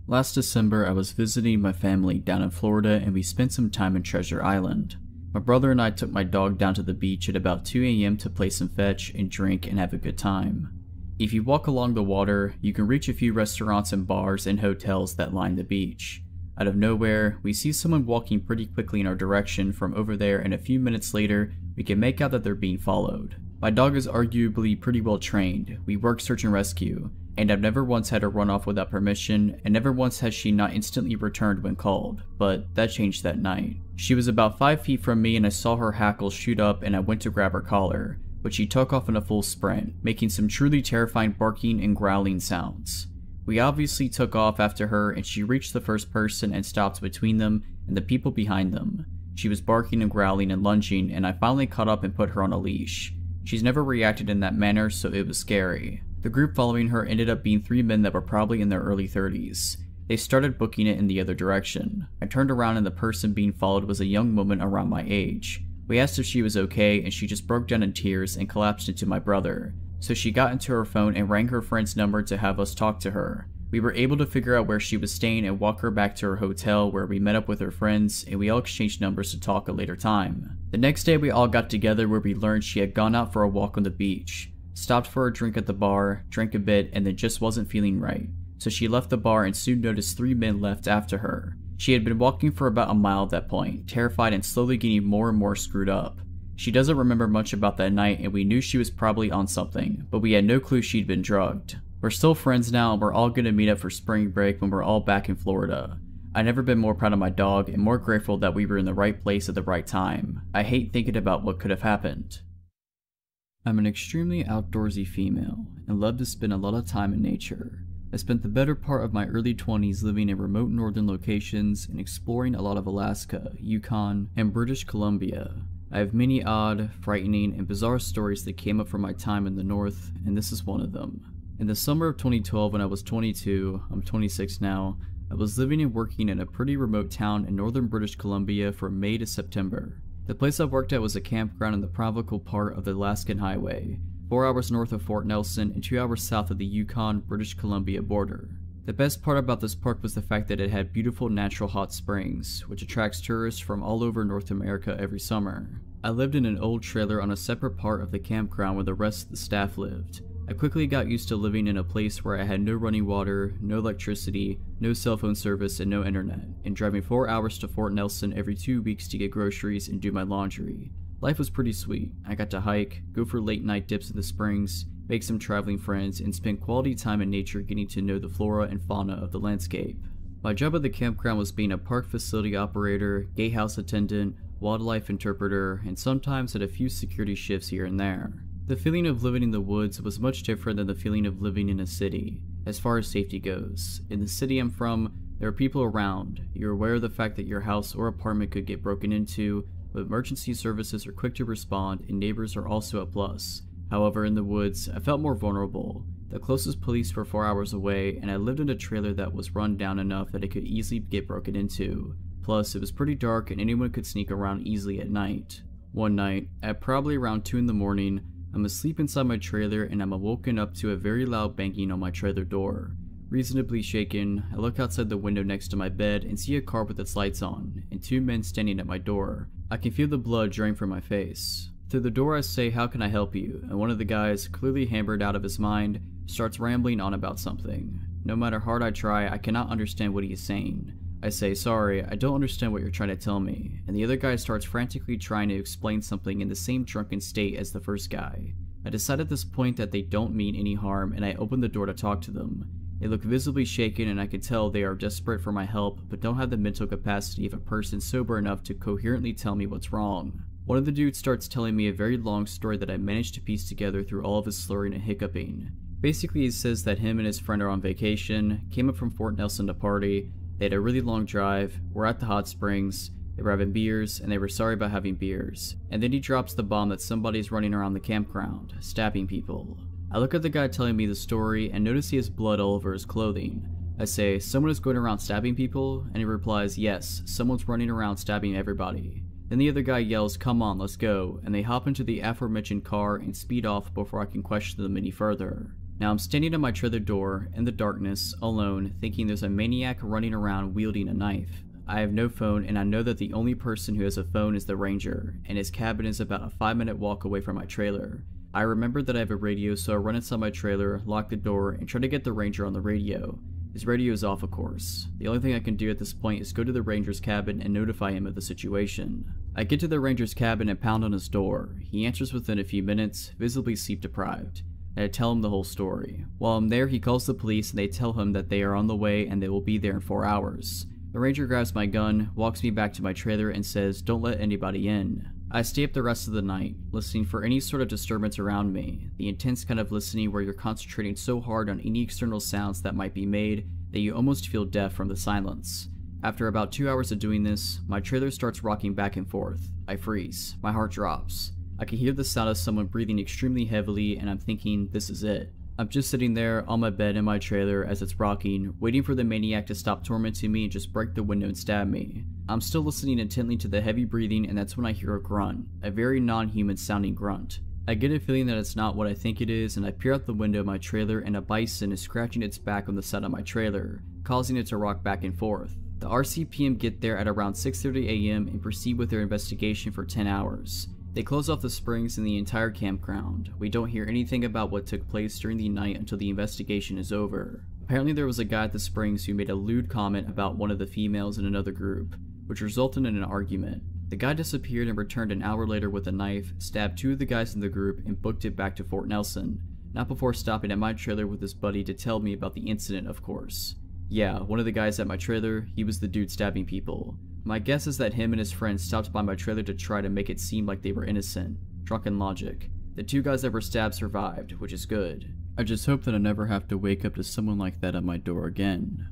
Last December, I was visiting my family down in Florida and we spent some time in Treasure Island. My brother and I took my dog down to the beach at about 2 AM to play some fetch and drink and have a good time. If you walk along the water, you can reach a few restaurants and bars and hotels that line the beach. Out of nowhere, we see someone walking pretty quickly in our direction from over there, and a few minutes later, we can make out that they're being followed. My dog is arguably pretty well trained. We work search and rescue, and I've never once had her run off without permission, and never once has she not instantly returned when called, but that changed that night. She was about 5 feet from me and I saw her hackles shoot up and I went to grab her collar, but she took off in a full sprint, making some truly terrifying barking and growling sounds. We obviously took off after her and she reached the first person and stopped between them and the people behind them. She was barking and growling and lunging, and I finally caught up and put her on a leash. She's never reacted in that manner, so it was scary. The group following her ended up being 3 men that were probably in their early 30s. They started booking it in the other direction. I turned around and the person being followed was a young woman around my age. We asked if she was okay and she just broke down in tears and collapsed into my brother. So she got into her phone and rang her friend's number to have us talk to her. We were able to figure out where she was staying and walk her back to her hotel where we met up with her friends and we all exchanged numbers to talk a later time. The next day we all got together where we learned she had gone out for a walk on the beach, stopped for a drink at the bar, drank a bit, and then just wasn't feeling right. So she left the bar and soon noticed 3 men left after her. She had been walking for about a mile at that point, terrified and slowly getting more and more screwed up. She doesn't remember much about that night and we knew she was probably on something, but we had no clue she'd been drugged. We're still friends now and we're all gonna meet up for spring break when we're all back in Florida. I've never been more proud of my dog and more grateful that we were in the right place at the right time. I hate thinking about what could have happened. I'm an extremely outdoorsy female and love to spend a lot of time in nature. I spent the better part of my early 20s living in remote northern locations and exploring a lot of Alaska, Yukon, and British Columbia. I have many odd, frightening, and bizarre stories that came up from my time in the north, and this is one of them. In the summer of 2012 when I was 22, I'm 26 now, I was living and working in a pretty remote town in northern British Columbia from May to September. The place I worked at was a campground in the provincial part of the Alaskan Highway, 4 hours north of Fort Nelson and 2 hours south of the Yukon-British Columbia border. The best part about this park was the fact that it had beautiful natural hot springs, which attracts tourists from all over North America every summer. I lived in an old trailer on a separate part of the campground where the rest of the staff lived. I quickly got used to living in a place where I had no running water, no electricity, no cell phone service, and no internet, and driving 4 hours to Fort Nelson every 2 weeks to get groceries and do my laundry. Life was pretty sweet. I got to hike, go for late night dips in the springs, make some traveling friends, and spend quality time in nature getting to know the flora and fauna of the landscape. My job at the campground was being a park facility operator, gatehouse attendant, wildlife interpreter, and sometimes had a few security shifts here and there. The feeling of living in the woods was much different than the feeling of living in a city, as far as safety goes. In the city I'm from, there are people around. You're aware of the fact that your house or apartment could get broken into, but emergency services are quick to respond and neighbors are also a plus. However, in the woods, I felt more vulnerable. The closest police were 4 hours away, and I lived in a trailer that was run down enough that it could easily get broken into. Plus, it was pretty dark and anyone could sneak around easily at night. One night, at probably around 2 in the morning, I'm asleep inside my trailer and I'm awoken up to a very loud banging on my trailer door. Reasonably shaken, I look outside the window next to my bed and see a car with its lights on, and 2 men standing at my door. I can feel the blood drain from my face. Through the door I say, "How can I help you?" and one of the guys, clearly hammered out of his mind, starts rambling on about something. No matter how hard I try, I cannot understand what he is saying. I say, "Sorry, I don't understand what you're trying to tell me," and the other guy starts frantically trying to explain something in the same drunken state as the first guy. I decide at this point that they don't mean any harm and I open the door to talk to them. They look visibly shaken and I can tell they are desperate for my help but don't have the mental capacity of a person sober enough to coherently tell me what's wrong. One of the dudes starts telling me a very long story that I managed to piece together through all of his slurring and hiccuping. Basically he says that him and his friend are on vacation, came up from Fort Nelson to party, they had a really long drive, were at the hot springs, they were having beers, and they were sorry about having beers. And then he drops the bomb that somebody's running around the campground, stabbing people. I look at the guy telling me the story and notice he has blood all over his clothing. I say, "Someone is going around stabbing people?" And he replies, "Yes, someone's running around stabbing everybody." Then the other guy yells, "Come on, let's go," and they hop into the aforementioned car and speed off before I can question them any further. Now I'm standing at my trailer door, in the darkness, alone, thinking there's a maniac running around wielding a knife. I have no phone and I know that the only person who has a phone is the ranger, and his cabin is about a 5-minute walk away from my trailer. I remember that I have a radio, so I run inside my trailer, lock the door, and try to get the ranger on the radio. His radio is off, of course. The only thing I can do at this point is go to the ranger's cabin and notify him of the situation. I get to the ranger's cabin and pound on his door. He answers within a few minutes, visibly sleep deprived. And I tell him the whole story. While I'm there, he calls the police and they tell him that they are on the way and they will be there in 4 hours. The ranger grabs my gun, walks me back to my trailer and says, "Don't let anybody in." I stay up the rest of the night, listening for any sort of disturbance around me, the intense kind of listening where you're concentrating so hard on any external sounds that might be made that you almost feel deaf from the silence. After about 2 hours of doing this, my trailer starts rocking back and forth. I freeze. My heart drops. I can hear the sound of someone breathing extremely heavily, and I'm thinking, this is it. I'm just sitting there on my bed in my trailer as it's rocking, waiting for the maniac to stop tormenting me and just break the window and stab me. I'm still listening intently to the heavy breathing, and that's when I hear a grunt, a very non-human sounding grunt. I get a feeling that it's not what I think it is, and I peer out the window of my trailer, and a bison is scratching its back on the side of my trailer, causing it to rock back and forth. The RCPM get there at around 6:30 a.m. and proceed with their investigation for 10 hours. They close off the springs in the entire campground. We don't hear anything about what took place during the night until the investigation is over. Apparently there was a guy at the springs who made a lewd comment about one of the females in another group, which resulted in an argument. The guy disappeared and returned an hour later with a knife, stabbed 2 of the guys in the group, and booked it back to Fort Nelson, not before stopping at my trailer with his buddy to tell me about the incident, of course. Yeah, one of the guys at my trailer, he was the dude stabbing people. My guess is that him and his friends stopped by my trailer to try to make it seem like they were innocent. Drunken logic. The 2 guys that were stabbed survived, which is good. I just hope that I never have to wake up to someone like that at my door again.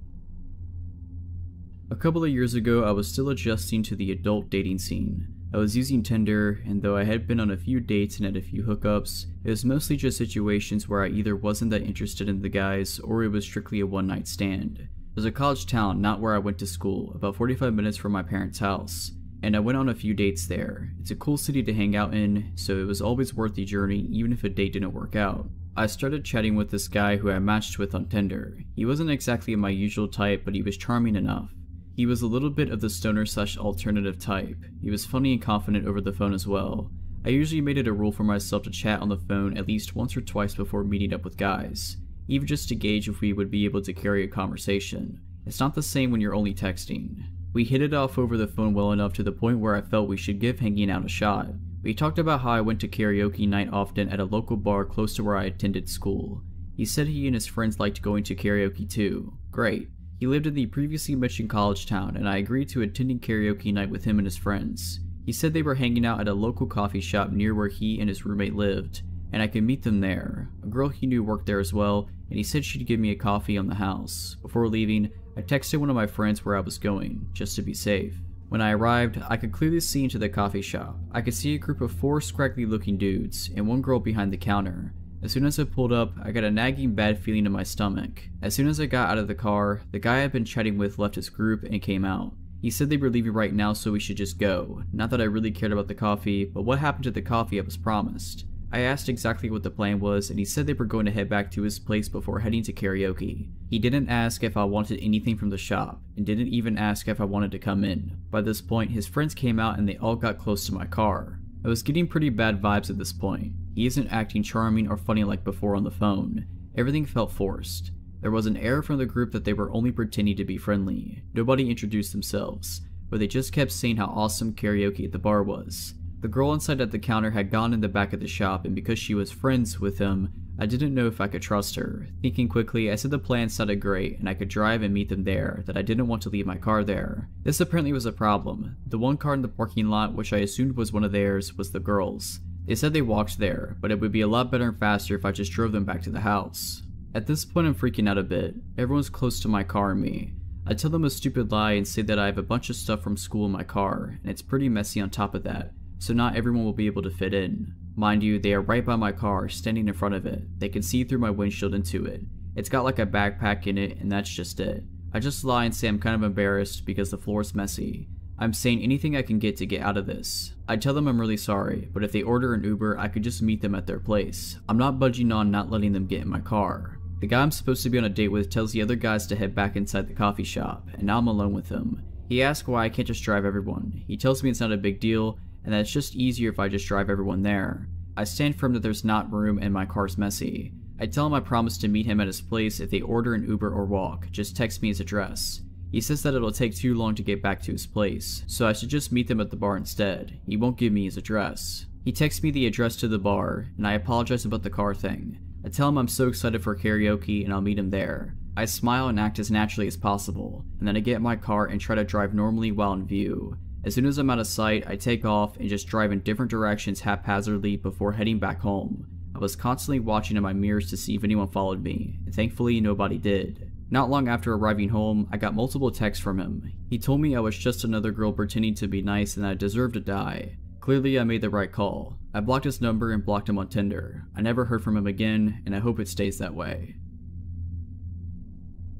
A couple of years ago, I was still adjusting to the adult dating scene. I was using Tinder, and though I had been on a few dates and had a few hookups, it was mostly just situations where I either wasn't that interested in the guys, or it was strictly a one-night stand. It was a college town, not where I went to school, about 45 minutes from my parents' house, and I went on a few dates there. It's a cool city to hang out in, so it was always worth the journey even if a date didn't work out. I started chatting with this guy who I matched with on Tinder. He wasn't exactly my usual type, but he was charming enough. He was a little bit of the stoner/alternative type. He was funny and confident over the phone as well. I usually made it a rule for myself to chat on the phone at least once or twice before meeting up with guys, even just to gauge if we would be able to carry a conversation. It's not the same when you're only texting. We hit it off over the phone well enough to the point where I felt we should give hanging out a shot. We talked about how I went to karaoke night often at a local bar close to where I attended school. He said he and his friends liked going to karaoke too. Great. He lived in the previously mentioned college town, and I agreed to attending karaoke night with him and his friends. He said they were hanging out at a local coffee shop near where he and his roommate lived, and I could meet them there. A girl he knew worked there as well, and he said she'd give me a coffee on the house. Before leaving, I texted one of my friends where I was going, just to be safe. When I arrived, I could clearly see into the coffee shop. I could see a group of 4 scraggly looking dudes, and one girl behind the counter. As soon as I pulled up, I got a nagging bad feeling in my stomach. As soon as I got out of the car, the guy I'd been chatting with left his group and came out. He said they were leaving right now, so we should just go. Not that I really cared about the coffee, but what happened to the coffee I was promised? I asked exactly what the plan was, and he said they were going to head back to his place before heading to karaoke. He didn't ask if I wanted anything from the shop, and didn't even ask if I wanted to come in. By this point, his friends came out and they all got close to my car. I was getting pretty bad vibes at this point. He isn't acting charming or funny like before on the phone. Everything felt forced. There was an air from the group that they were only pretending to be friendly. Nobody introduced themselves, but they just kept saying how awesome karaoke at the bar was. The girl inside at the counter had gone in the back of the shop, and because she was friends with him, I didn't know if I could trust her. Thinking quickly, I said the plan sounded great and I could drive and meet them there, that I didn't want to leave my car there. This apparently was a problem. The one car in the parking lot, which I assumed was one of theirs, was the girls. They said they walked there, but it would be a lot better and faster if I just drove them back to the house. At this point I'm freaking out a bit. Everyone's close to my car and me. I tell them a stupid lie and say that I have a bunch of stuff from school in my car, and it's pretty messy on top of that, so not everyone will be able to fit in. Mind you, they are right by my car, standing in front of it. They can see through my windshield into it. It's got like a backpack in it, and that's just it. I just lie and say I'm kind of embarrassed because the floor is messy. I'm saying anything I can get to get out of this. I tell them I'm really sorry, but if they order an Uber, I could just meet them at their place. I'm not budging on not letting them get in my car. The guy I'm supposed to be on a date with tells the other guys to head back inside the coffee shop, and now I'm alone with him. He asks why I can't just drive everyone. He tells me it's not a big deal, and that it's just easier if I just drive everyone there. I stand firm that there's not room and my car's messy. I tell him I promise to meet him at his place if they order an Uber or walk, just text me his address. He says that it'll take too long to get back to his place, so I should just meet them at the bar instead. He won't give me his address. He texts me the address to the bar, and I apologize about the car thing. I tell him I'm so excited for karaoke and I'll meet him there. I smile and act as naturally as possible, and then I get in my car and try to drive normally while in view. As soon as I'm out of sight, I take off and just drive in different directions haphazardly before heading back home. I was constantly watching in my mirrors to see if anyone followed me, and thankfully nobody did. Not long after arriving home, I got multiple texts from him. He told me I was just another girl pretending to be nice and that I deserved to die. Clearly I made the right call. I blocked his number and blocked him on Tinder. I never heard from him again, and I hope it stays that way.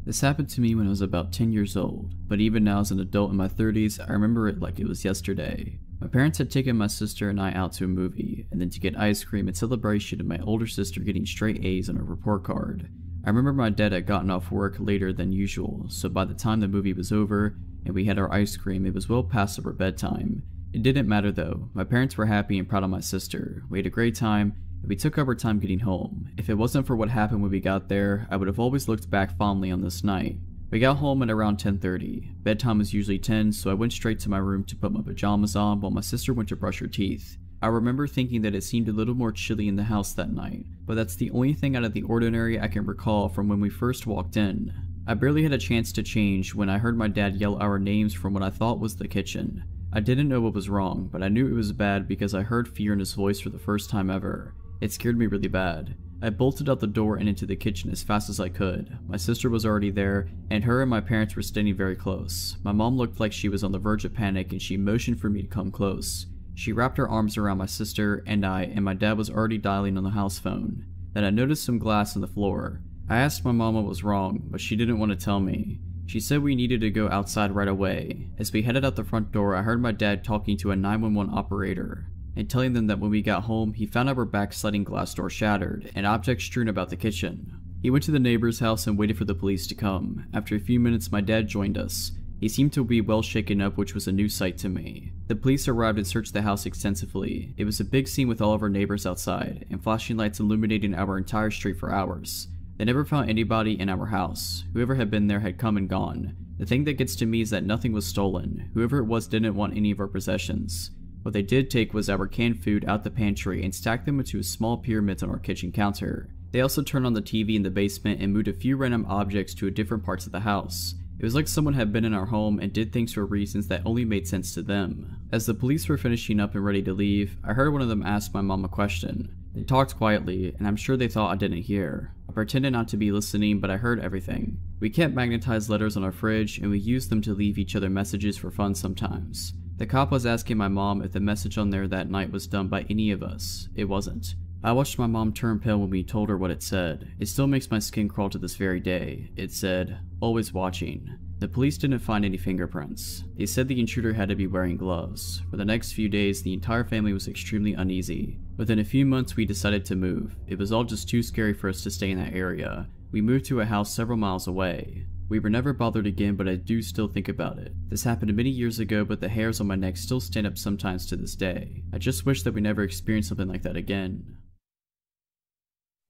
This happened to me when I was about 10 years old, but even now as an adult in my 30s, I remember it like it was yesterday. My parents had taken my sister and I out to a movie, and then to get ice cream in celebration of my older sister getting straight A's on her report card. I remember my dad had gotten off work later than usual, so by the time the movie was over and we had our ice cream, it was well past our bedtime. It didn't matter though. My parents were happy and proud of my sister. We had a great time, and we took our time getting home. If it wasn't for what happened when we got there, I would have always looked back fondly on this night. We got home at around 10:30. Bedtime was usually 10, so I went straight to my room to put my pajamas on while my sister went to brush her teeth. I remember thinking that it seemed a little more chilly in the house that night, but that's the only thing out of the ordinary I can recall from when we first walked in. I barely had a chance to change when I heard my dad yell our names from what I thought was the kitchen. I didn't know what was wrong, but I knew it was bad because I heard fear in his voice for the first time ever. It scared me really bad. I bolted out the door and into the kitchen as fast as I could. My sister was already there, and her and my parents were standing very close. My mom looked like she was on the verge of panic, and she motioned for me to come close. She wrapped her arms around my sister and my dad was already dialing on the house phone. Then I noticed some glass on the floor. I asked my mom what was wrong, but she didn't want to tell me. She said we needed to go outside right away. As we headed out the front door, I heard my dad talking to a 911 operator and telling them that when we got home, he found our back sliding glass door shattered and objects strewn about the kitchen. He went to the neighbor's house and waited for the police to come. After a few minutes, my dad joined us. He seemed to be well shaken up, which was a new sight to me. The police arrived and searched the house extensively. It was a big scene with all of our neighbors outside, and flashing lights illuminating our entire street for hours. They never found anybody in our house. Whoever had been there had come and gone. The thing that gets to me is that nothing was stolen. Whoever it was didn't want any of our possessions. What they did take was our canned food out the pantry and stacked them into small pyramids on our kitchen counter. They also turned on the TV in the basement and moved a few random objects to different parts of the house. It was like someone had been in our home and did things for reasons that only made sense to them. As the police were finishing up and ready to leave, I heard one of them ask my mom a question. They talked quietly, and I'm sure they thought I didn't hear. I pretended not to be listening, but I heard everything. We kept magnetized letters on our fridge, and we used them to leave each other messages for fun sometimes. The cop was asking my mom if the message on there that night was done by any of us. It wasn't. I watched my mom turn pale when we told her what it said. It still makes my skin crawl to this very day. It said, "Always watching." The police didn't find any fingerprints. They said the intruder had to be wearing gloves. For the next few days, the entire family was extremely uneasy. Within a few months, we decided to move. It was all just too scary for us to stay in that area. We moved to a house several miles away. We were never bothered again, but I do still think about it. This happened many years ago, but the hairs on my neck still stand up sometimes to this day. I just wish that we never experienced something like that again.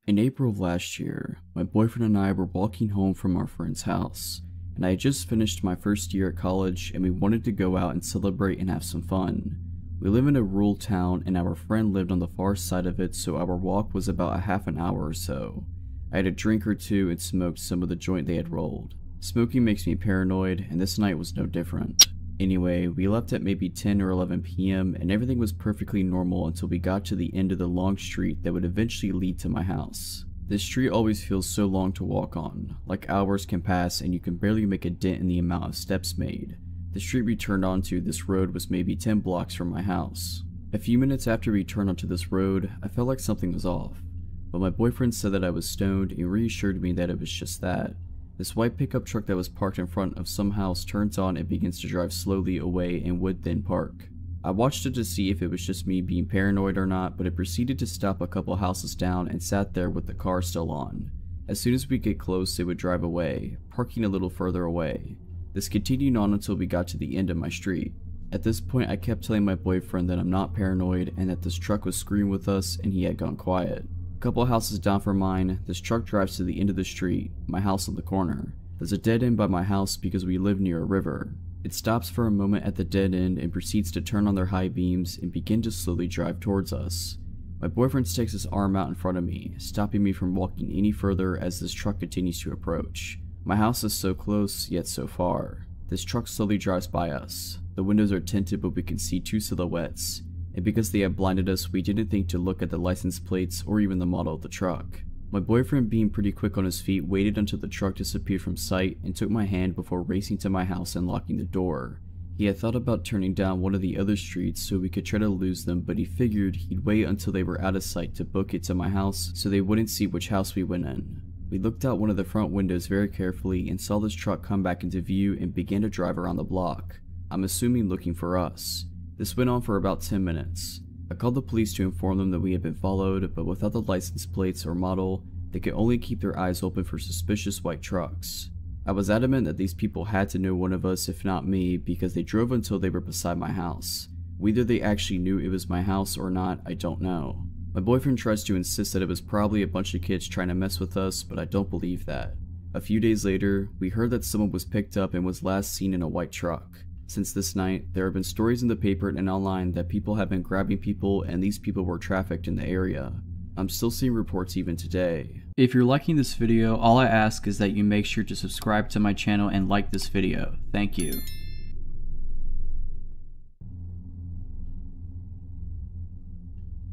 In April of last year, my boyfriend and I were walking home from our friend's house, and I had just finished my first year at college and we wanted to go out and celebrate and have some fun. We live in a rural town and our friend lived on the far side of it, so our walk was about a half an hour or so. I had a drink or two and smoked some of the joint they had rolled. Smoking makes me paranoid, and this night was no different. Anyway, we left at maybe 10 or 11 p.m. and everything was perfectly normal until we got to the end of the long street that would eventually lead to my house. This street always feels so long to walk on, like hours can pass and you can barely make a dent in the amount of steps made. The street we turned onto this road was maybe 10 blocks from my house. A few minutes after we turned onto this road, I felt like something was off, but my boyfriend said that I was stoned and reassured me that it was just that. This white pickup truck that was parked in front of some house turns on and begins to drive slowly away and would then park. I watched it to see if it was just me being paranoid or not, but it proceeded to stop a couple houses down and sat there with the car still on. As soon as we get close, it would drive away, parking a little further away. This continued on until we got to the end of my street. At this point, I kept telling my boyfriend that I'm not paranoid and that this truck was screwing with us and he had gone quiet. A couple houses down from mine, this truck drives to the end of the street, my house on the corner. There's a dead end by my house because we live near a river. It stops for a moment at the dead end and proceeds to turn on their high beams and begin to slowly drive towards us. My boyfriend sticks his arm out in front of me, stopping me from walking any further as this truck continues to approach. My house is so close, yet so far. This truck slowly drives by us. The windows are tinted, but we can see two silhouettes. And because they had blinded us, we didn't think to look at the license plates or even the model of the truck. My boyfriend, being pretty quick on his feet, waited until the truck disappeared from sight and took my hand before racing to my house and locking the door. He had thought about turning down one of the other streets so we could try to lose them, but he figured he'd wait until they were out of sight to book it to my house so they wouldn't see which house we went in. We looked out one of the front windows very carefully and saw this truck come back into view and began to drive around the block. I'm assuming looking for us. This went on for about 10 minutes. I called the police to inform them that we had been followed, but without the license plates or model, they could only keep their eyes open for suspicious white trucks. I was adamant that these people had to know one of us, if not me, because they drove until they were beside my house. Whether they actually knew it was my house or not, I don't know. My boyfriend tries to insist that it was probably a bunch of kids trying to mess with us, but I don't believe that. A few days later, we heard that someone was picked up and was last seen in a white truck. Since this night, there have been stories in the paper and online that people have been grabbing people and these people were trafficked in the area. I'm still seeing reports even today. If you're liking this video, all I ask is that you make sure to subscribe to my channel and like this video. Thank you.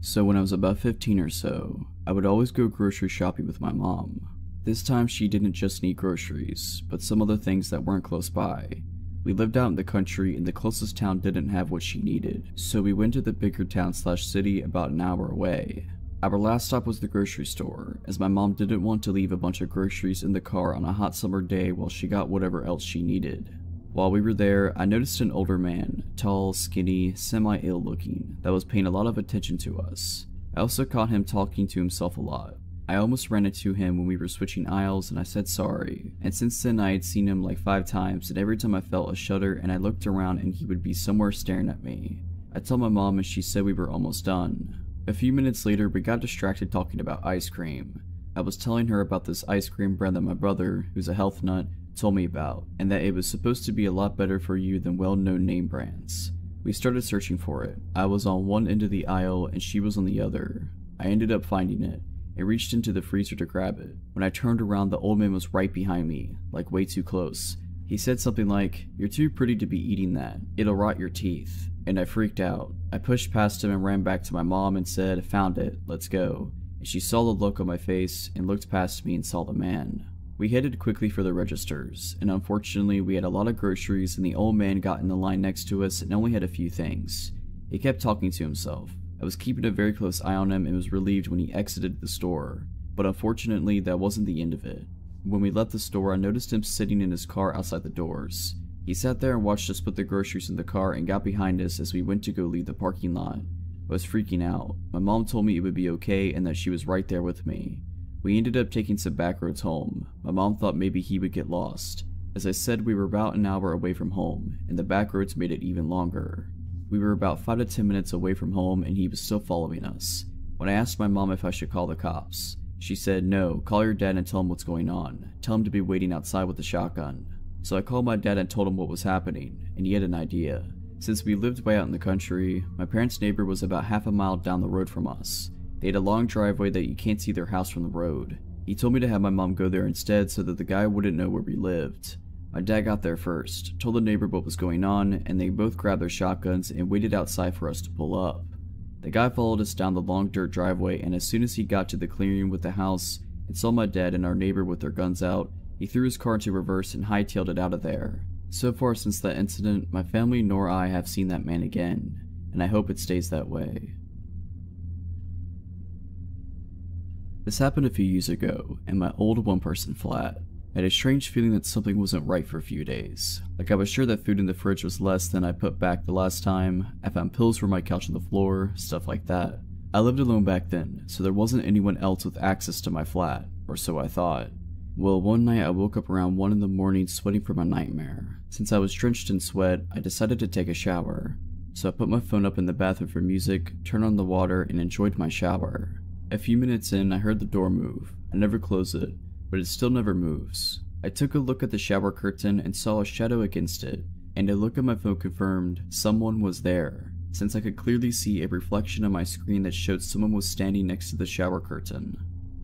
So when I was about 15 or so, I would always go grocery shopping with my mom. This time she didn't just need groceries, but some other things that weren't close by. We lived out in the country and the closest town didn't have what she needed, so we went to the bigger town/city about an hour away. Our last stop was the grocery store, as my mom didn't want to leave a bunch of groceries in the car on a hot summer day while she got whatever else she needed. While we were there, I noticed an older man, tall, skinny, semi-ill looking, that was paying a lot of attention to us. I also caught him talking to himself a lot. I almost ran into him when we were switching aisles and I said sorry, and since then I had seen him like 5 times, and every time I felt a shudder and I looked around and he would be somewhere staring at me. I told my mom and she said we were almost done. A few minutes later, we got distracted talking about ice cream. I was telling her about this ice cream brand that my brother, who's a health nut, told me about, and that it was supposed to be a lot better for you than well-known name brands. We started searching for it. I was on one end of the aisle and she was on the other. I ended up finding it and reached into the freezer to grab it. When I turned around, the old man was right behind me, like way too close. He said something like, "You're too pretty to be eating that. It'll rot your teeth." And I freaked out. I pushed past him and ran back to my mom and said, "Found it, let's go." And she saw the look on my face and looked past me and saw the man. We headed quickly for the registers, and unfortunately we had a lot of groceries and the old man got in the line next to us and only had a few things. He kept talking to himself. I was keeping a very close eye on him and was relieved when he exited the store, but unfortunately that wasn't the end of it. When we left the store, I noticed him sitting in his car outside the doors. He sat there and watched us put the groceries in the car and got behind us as we went to go leave the parking lot. I was freaking out. My mom told me it would be okay and that she was right there with me. We ended up taking some back roads home. My mom thought maybe he would get lost. As I said, we were about an hour away from home, and the back roads made it even longer. We were about 5 to 10 minutes away from home and he was still following us. When I asked my mom if I should call the cops, she said, "No, call your dad and tell him what's going on. Tell him to be waiting outside with the shotgun." So I called my dad and told him what was happening, and he had an idea. Since we lived way out in the country, my parents' neighbor was about half a mile down the road from us. They had a long driveway that you can't see their house from the road. He told me to have my mom go there instead so that the guy wouldn't know where we lived. My dad got there first, told the neighbor what was going on, and they both grabbed their shotguns and waited outside for us to pull up. The guy followed us down the long dirt driveway, and as soon as he got to the clearing with the house and saw my dad and our neighbor with their guns out, he threw his car into reverse and hightailed it out of there. So far since that incident, my family nor I have seen that man again, and I hope it stays that way. This happened a few years ago, in my old one-person flat. I had a strange feeling that something wasn't right for a few days. Like I was sure that food in the fridge was less than I put back the last time, I found pills for my couch on the floor, stuff like that. I lived alone back then, so there wasn't anyone else with access to my flat, or so I thought. Well, one night I woke up around 1 in the morning sweating from a nightmare. Since I was drenched in sweat, I decided to take a shower. So I put my phone up in the bathroom for music, turned on the water, and enjoyed my shower. A few minutes in, I heard the door move. I never close it, but it still never moves. I took a look at the shower curtain and saw a shadow against it, and a look at my phone confirmed someone was there, since I could clearly see a reflection on my screen that showed someone was standing next to the shower curtain.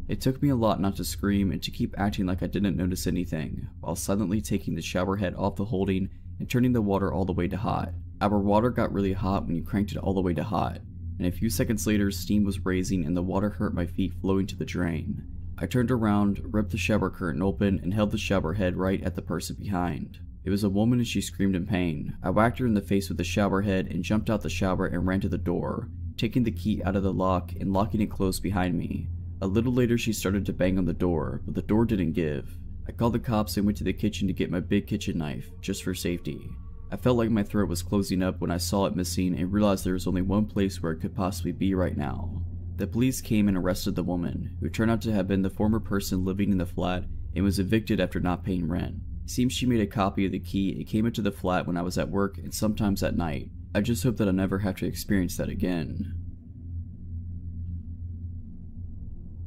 It took me a lot not to scream and to keep acting like I didn't notice anything, while silently taking the shower head off the holding and turning the water all the way to hot. Our water got really hot when you cranked it all the way to hot, and a few seconds later steam was raising and the water hurt my feet flowing to the drain. I turned around, ripped the shower curtain open, and held the shower head right at the person behind. It was a woman and she screamed in pain. I whacked her in the face with the shower head and jumped out the shower and ran to the door, taking the key out of the lock and locking it closed behind me. A little later she started to bang on the door, but the door didn't give. I called the cops and went to the kitchen to get my big kitchen knife, just for safety. I felt like my throat was closing up when I saw it missing and realized there was only one place where it could possibly be right now. The police came and arrested the woman, who turned out to have been the former person living in the flat and was evicted after not paying rent. It seems she made a copy of the key and came into the flat when I was at work and sometimes at night. I just hope that I never have to experience that again.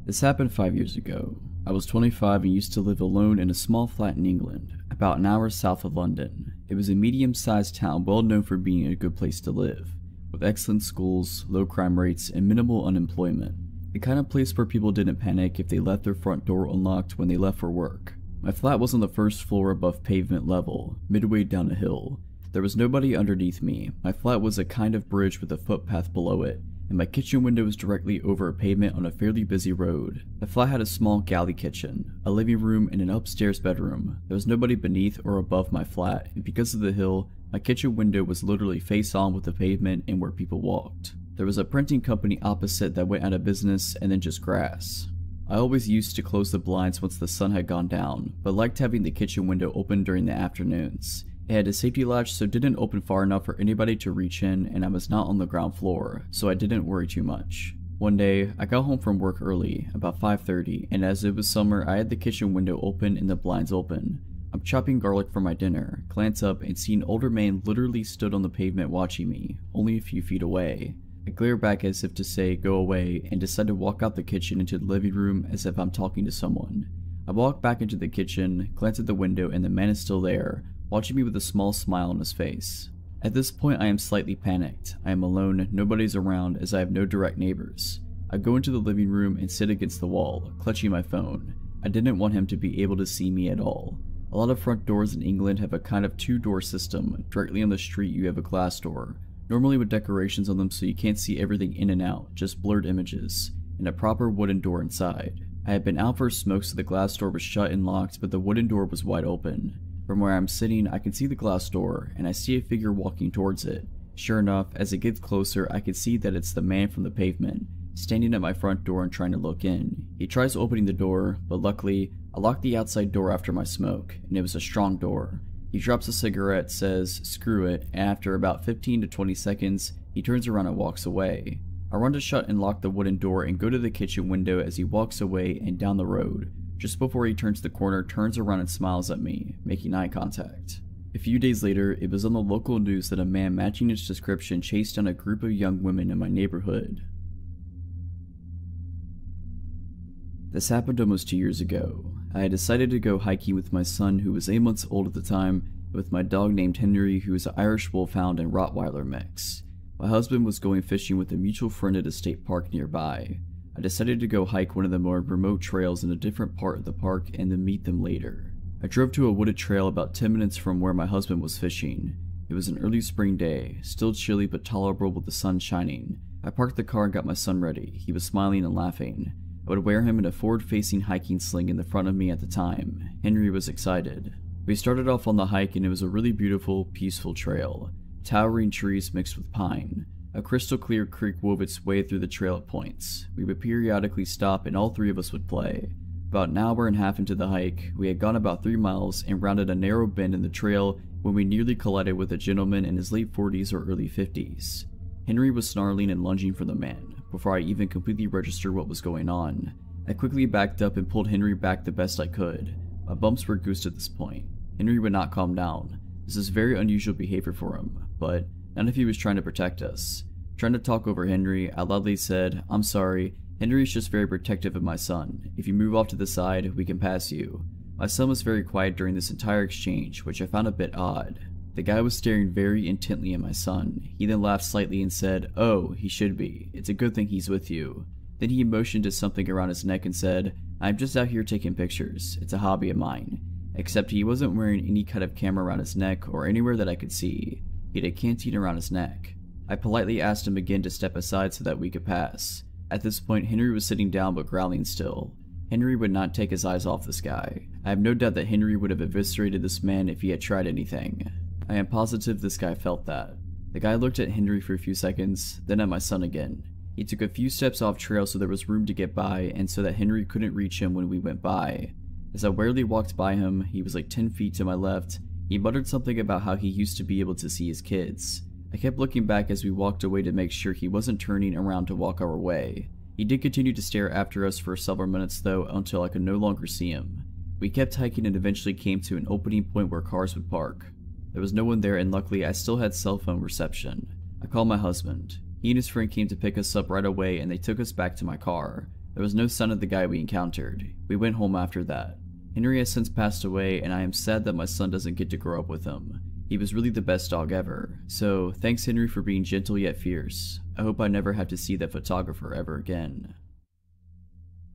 This happened 5 years ago. I was 25 and used to live alone in a small flat in England, about an hour south of London. It was a medium-sized town well known for being a good place to live, with excellent schools, low crime rates, and minimal unemployment. The kind of place where people didn't panic if they left their front door unlocked when they left for work. My flat was on the first floor above pavement level, midway down a hill. There was nobody underneath me. My flat was a kind of bridge with a footpath below it, and my kitchen window was directly over a pavement on a fairly busy road. The flat had a small galley kitchen, a living room, and an upstairs bedroom. There was nobody beneath or above my flat, and because of the hill, my kitchen window was literally face on with the pavement and where people walked. There was a printing company opposite that went out of business and then just grass. I always used to close the blinds once the sun had gone down, but liked having the kitchen window open during the afternoons. It had a safety latch so it didn't open far enough for anybody to reach in, and I was not on the ground floor, so I didn't worry too much. One day, I got home from work early, about 5:30, and as it was summer, I had the kitchen window open and the blinds open. I'm chopping garlic for my dinner, glance up and see an older man literally stood on the pavement watching me, only a few feet away. I glare back as if to say go away and decide to walk out the kitchen into the living room as if I'm talking to someone. I walk back into the kitchen, glance at the window, and the man is still there, watching me with a small smile on his face. At this point I am slightly panicked. I am alone, nobody's around as I have no direct neighbors. I go into the living room and sit against the wall, clutching my phone. I didn't want him to be able to see me at all. A lot of front doors in England have a kind of two-door system. Directly on the street you have a glass door, normally with decorations on them so you can't see everything in and out, just blurred images, and a proper wooden door inside. I had been out for a smoke so the glass door was shut and locked, but the wooden door was wide open. From where I'm sitting, I can see the glass door, and I see a figure walking towards it. Sure enough, as it gets closer, I can see that it's the man from the pavement, standing at my front door and trying to look in. He tries opening the door, but luckily, I locked the outside door after my smoke, and it was a strong door. He drops a cigarette, says, "Screw it," and after about 15 to 20 seconds, he turns around and walks away. I run to shut and lock the wooden door and go to the kitchen window as he walks away and down the road. Just before he turns the corner, turns around and smiles at me, making eye contact. A few days later, it was on the local news that a man matching his description chased down a group of young women in my neighborhood. This happened almost 2 years ago. I had decided to go hiking with my son, who was 8 months old at the time, and with my dog named Henry, who is an Irish Wolfhound and Rottweiler mix. My husband was going fishing with a mutual friend at a state park nearby. I decided to go hike one of the more remote trails in a different part of the park and then meet them later. I drove to a wooded trail about 10 minutes from where my husband was fishing. It was an early spring day, still chilly but tolerable with the sun shining. I parked the car and got my son ready. He was smiling and laughing. I would wear him in a forward-facing hiking sling in the front of me at the time. Henry was excited. We started off on the hike and it was a really beautiful, peaceful trail. Towering trees mixed with pine. A crystal clear creek wove its way through the trail at points. We would periodically stop and all three of us would play. About an hour and a half into the hike, we had gone about 3 miles and rounded a narrow bend in the trail when we nearly collided with a gentleman in his late 40s or early 50s. Henry was snarling and lunging for the man. Before I even completely registered what was going on, I quickly backed up and pulled Henry back the best I could. My bumps were goosed at this point. Henry would not calm down. This is very unusual behavior for him, but none of he was trying to protect us. Trying to talk over Henry, I loudly said, "I'm sorry, Henry's just very protective of my son. If you move off to the side, we can pass you." My son was very quiet during this entire exchange, which I found a bit odd. The guy was staring very intently at my son. He then laughed slightly and said, "Oh, he should be. It's a good thing he's with you." Then he motioned to something around his neck and said, "I'm just out here taking pictures. It's a hobby of mine." Except he wasn't wearing any kind of camera around his neck or anywhere that I could see. He had a canteen around his neck. I politely asked him again to step aside so that we could pass. At this point, Henry was sitting down but growling still. Henry would not take his eyes off this guy. I have no doubt that Henry would have eviscerated this man if he had tried anything. I am positive this guy felt that. The guy looked at Henry for a few seconds, then at my son again. He took a few steps off trail so there was room to get by and so that Henry couldn't reach him when we went by. As I warily walked by him, he was like 10 feet to my left. He muttered something about how he used to be able to see his kids. I kept looking back as we walked away to make sure he wasn't turning around to walk our way. He did continue to stare after us for several minutes though until I could no longer see him. We kept hiking and eventually came to an opening point where cars would park. There was no one there and luckily I still had cell phone reception. I called my husband. He and his friend came to pick us up right away and they took us back to my car. There was no sign of the guy we encountered. We went home after that. Henry has since passed away and I am sad that my son doesn't get to grow up with him. He was really the best dog ever. So thanks Henry for being gentle yet fierce. I hope I never have to see that photographer ever again.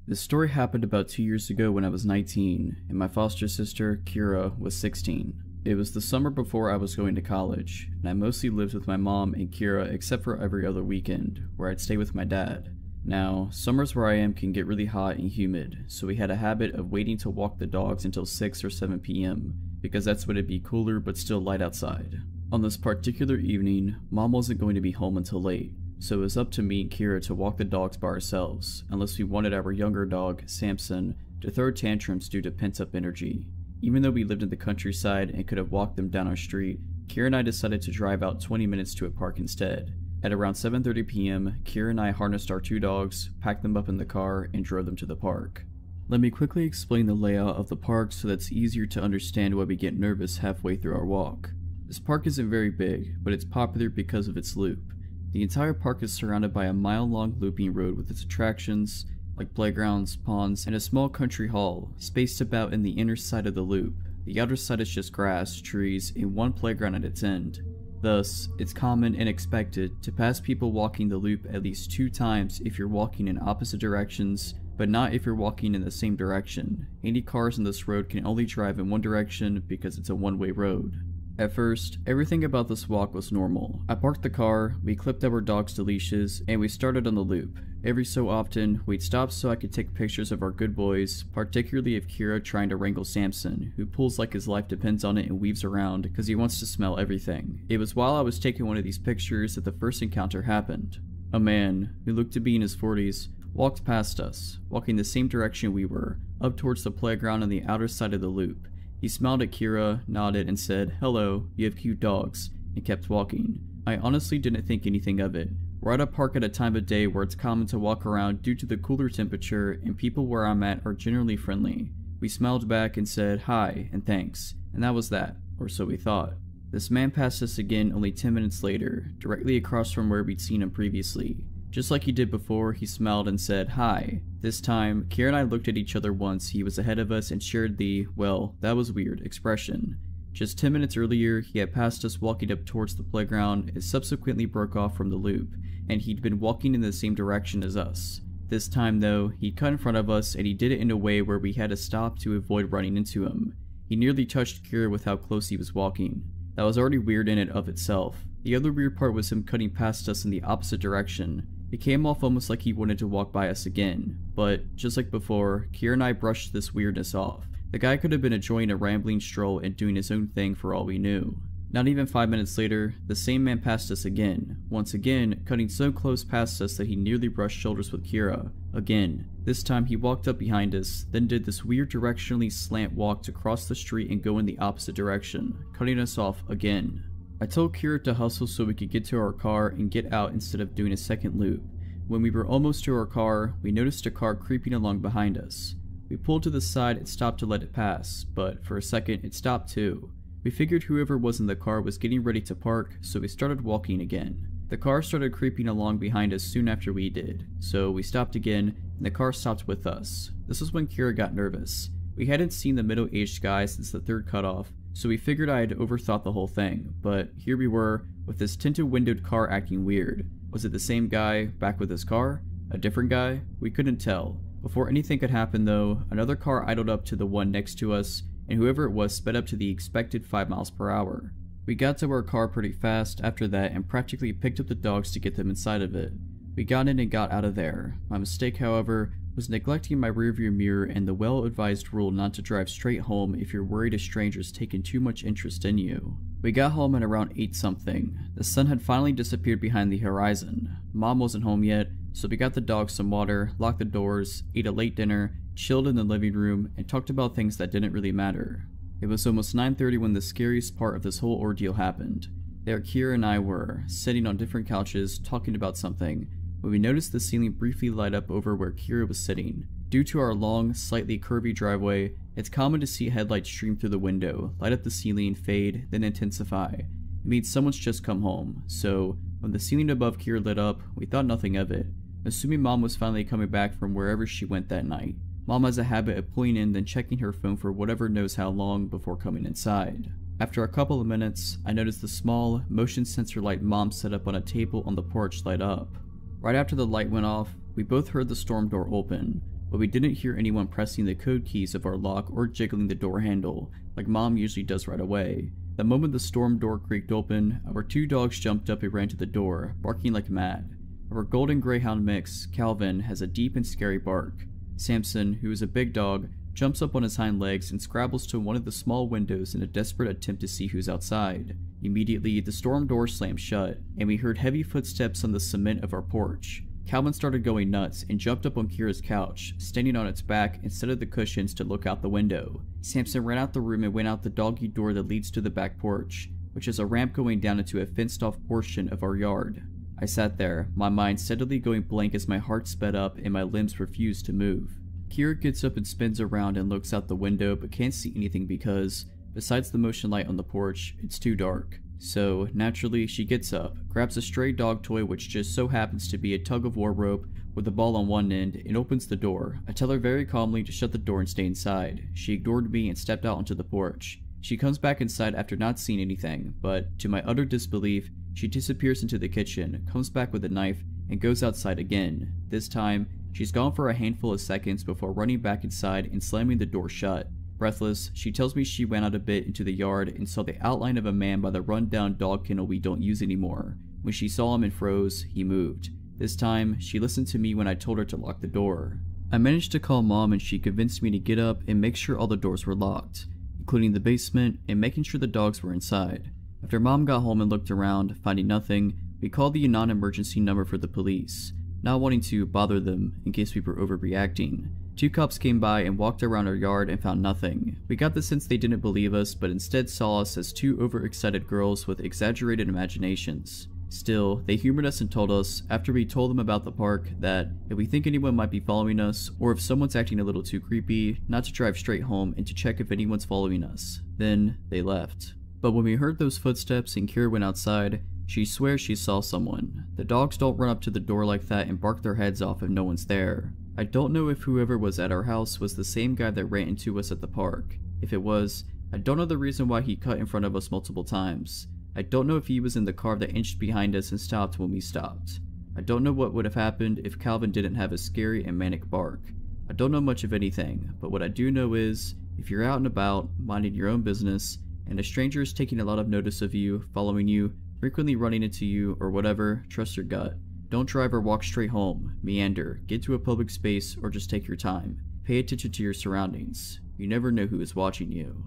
This story happened about 2 years ago when I was 19 and my foster sister, Kira, was 16. It was the summer before I was going to college, and I mostly lived with my mom and Kira except for every other weekend, where I'd stay with my dad. Now, summers where I am can get really hot and humid, so we had a habit of waiting to walk the dogs until 6 or 7 p.m, because that's when it'd be cooler but still light outside. On this particular evening, Mom wasn't going to be home until late, so it was up to me and Kira to walk the dogs by ourselves, unless we wanted our younger dog, Samson, to throw tantrums due to pent-up energy. Even though we lived in the countryside and could have walked them down our street, Kira and I decided to drive out 20 minutes to a park instead. At around 7:30 p.m, Kira and I harnessed our 2 dogs, packed them up in the car, and drove them to the park. Let me quickly explain the layout of the park so that's easier to understand why we get nervous halfway through our walk. This park isn't very big, but it's popular because of its loop. The entire park is surrounded by a mile-long looping road with its attractions, like playgrounds, ponds, and a small country hall, spaced about in the inner side of the loop. The outer side is just grass, trees, and one playground at its end. Thus, it's common and expected to pass people walking the loop at least 2 times if you're walking in opposite directions, but not if you're walking in the same direction. Any cars on this road can only drive in one direction because it's a one-way road. At first, everything about this walk was normal. I parked the car, we clipped our dogs to leashes, and we started on the loop. Every so often, we'd stop so I could take pictures of our good boys, particularly of Kira trying to wrangle Samson, who pulls like his life depends on it and weaves around because he wants to smell everything. It was while I was taking one of these pictures that the first encounter happened. A man, who looked to be in his 40s, walked past us, walking the same direction we were, up towards the playground on the outer side of the loop. He smiled at Kira, nodded, and said, "Hello, you have cute dogs," and kept walking. I honestly didn't think anything of it. We're at a park at a time of day where it's common to walk around due to the cooler temperature, and people where I'm at are generally friendly. We smiled back and said hi and thanks, and that was that, or so we thought. This man passed us again only 10 minutes later, directly across from where we'd seen him previously. Just like he did before, he smiled and said hi. This time, Kira and I looked at each other once he was ahead of us and shared the, well, that was weird, expression. Just 10 minutes earlier, he had passed us walking up towards the playground and subsequently broke off from the loop, and he'd been walking in the same direction as us. This time though, he cut in front of us and he did it in a way where we had to stop to avoid running into him. He nearly touched Kira with how close he was walking. That was already weird in and of itself. The other weird part was him cutting past us in the opposite direction. It came off almost like he wanted to walk by us again, but just like before, Kira and I brushed this weirdness off. The guy could have been enjoying a rambling stroll and doing his own thing for all we knew. Not even 5 minutes later, the same man passed us again, once again cutting so close past us that he nearly brushed shoulders with Kira. Again, this time he walked up behind us, then did this weird directionally slant walk to cross the street and go in the opposite direction, cutting us off again. I told Kira to hustle so we could get to our car and get out instead of doing a second loop. When we were almost to our car, we noticed a car creeping along behind us. We pulled to the side and stopped to let it pass, but for a second it stopped too. We figured whoever was in the car was getting ready to park, so we started walking again. The car started creeping along behind us soon after we did, so we stopped again and the car stopped with us. This was when Kira got nervous. We hadn't seen the middle-aged guy since the third cutoff, so we figured I had overthought the whole thing, but here we were, with this tinted-windowed car acting weird. Was it the same guy, back with his car? A different guy? We couldn't tell. Before anything could happen though, another car idled up to the one next to us, and whoever it was sped up to the expected 5 miles per hour. We got to our car pretty fast after that and practically picked up the dogs to get them inside of it. We got in and got out of there. My mistake, however, was neglecting my rearview mirror and the well-advised rule not to drive straight home if you're worried a stranger's taken too much interest in you. We got home at around 8 something. The sun had finally disappeared behind the horizon. Mom wasn't home yet, so we got the dogs some water, locked the doors, ate a late dinner, chilled in the living room, and talked about things that didn't really matter. It was almost 9:30 when the scariest part of this whole ordeal happened. There Kira and I were, sitting on different couches, talking about something, when we noticed the ceiling briefly light up over where Kira was sitting. Due to our long, slightly curvy driveway, it's common to see headlights stream through the window, light up the ceiling, fade, then intensify. It means someone's just come home, so when the ceiling above Kira lit up, we thought nothing of it, assuming Mom was finally coming back from wherever she went that night. Mom has a habit of pulling in then checking her phone for whatever knows how long before coming inside. After a couple of minutes, I noticed the small, motion sensor light Mom set up on a table on the porch light up. Right after the light went off, we both heard the storm door open, but we didn't hear anyone pressing the code keys of our lock or jiggling the door handle, like Mom usually does right away. The moment the storm door creaked open, our 2 dogs jumped up and ran to the door, barking like mad. Our golden greyhound mix, Calvin, has a deep and scary bark. Samson, who is a big dog, jumps up on his hind legs and scrabbles to one of the small windows in a desperate attempt to see who's outside. Immediately, the storm door slammed shut, and we heard heavy footsteps on the cement of our porch. Calvin started going nuts and jumped up on Kira's couch, standing on its back instead of the cushions to look out the window. Samson ran out the room and went out the doggy door that leads to the back porch, which is a ramp going down into a fenced-off portion of our yard. I sat there, my mind steadily going blank as my heart sped up and my limbs refused to move. Kira gets up and spins around and looks out the window but can't see anything because, besides the motion light on the porch, it's too dark. So, naturally, she gets up, grabs a stray dog toy which just so happens to be a tug-of-war rope with a ball on one end, and opens the door. I tell her very calmly to shut the door and stay inside. She ignored me and stepped out onto the porch. She comes back inside after not seeing anything, but, to my utter disbelief, she disappears into the kitchen, comes back with a knife, and goes outside again. This time, she's gone for a handful of seconds before running back inside and slamming the door shut. Breathless, she tells me she went out a bit into the yard and saw the outline of a man by the run-down dog kennel we don't use anymore. When she saw him and froze, he moved. This time, she listened to me when I told her to lock the door. I managed to call Mom and she convinced me to get up and make sure all the doors were locked, including the basement and making sure the dogs were inside. After Mom got home and looked around, finding nothing, we called the non-emergency number for the police, not wanting to bother them in case we were overreacting. 2 cops came by and walked around our yard and found nothing. We got the sense they didn't believe us, but instead saw us as 2 overexcited girls with exaggerated imaginations. Still, they humored us and told us, after we told them about the park, that if we think anyone might be following us, or if someone's acting a little too creepy, not to drive straight home and to check if anyone's following us. Then, they left. But when we heard those footsteps and Kira went outside, she swears she saw someone. The dogs don't run up to the door like that and bark their heads off if no one's there. I don't know if whoever was at our house was the same guy that ran into us at the park. If it was, I don't know the reason why he cut in front of us multiple times. I don't know if he was in the car that inched behind us and stopped when we stopped. I don't know what would have happened if Calvin didn't have a scary and manic bark. I don't know much of anything, but what I do know is, if you're out and about, minding your own business, and a stranger is taking a lot of notice of you, following you, frequently running into you, or whatever, trust your gut. Don't drive or walk straight home, meander, get to a public space, or just take your time. Pay attention to your surroundings. You never know who is watching you.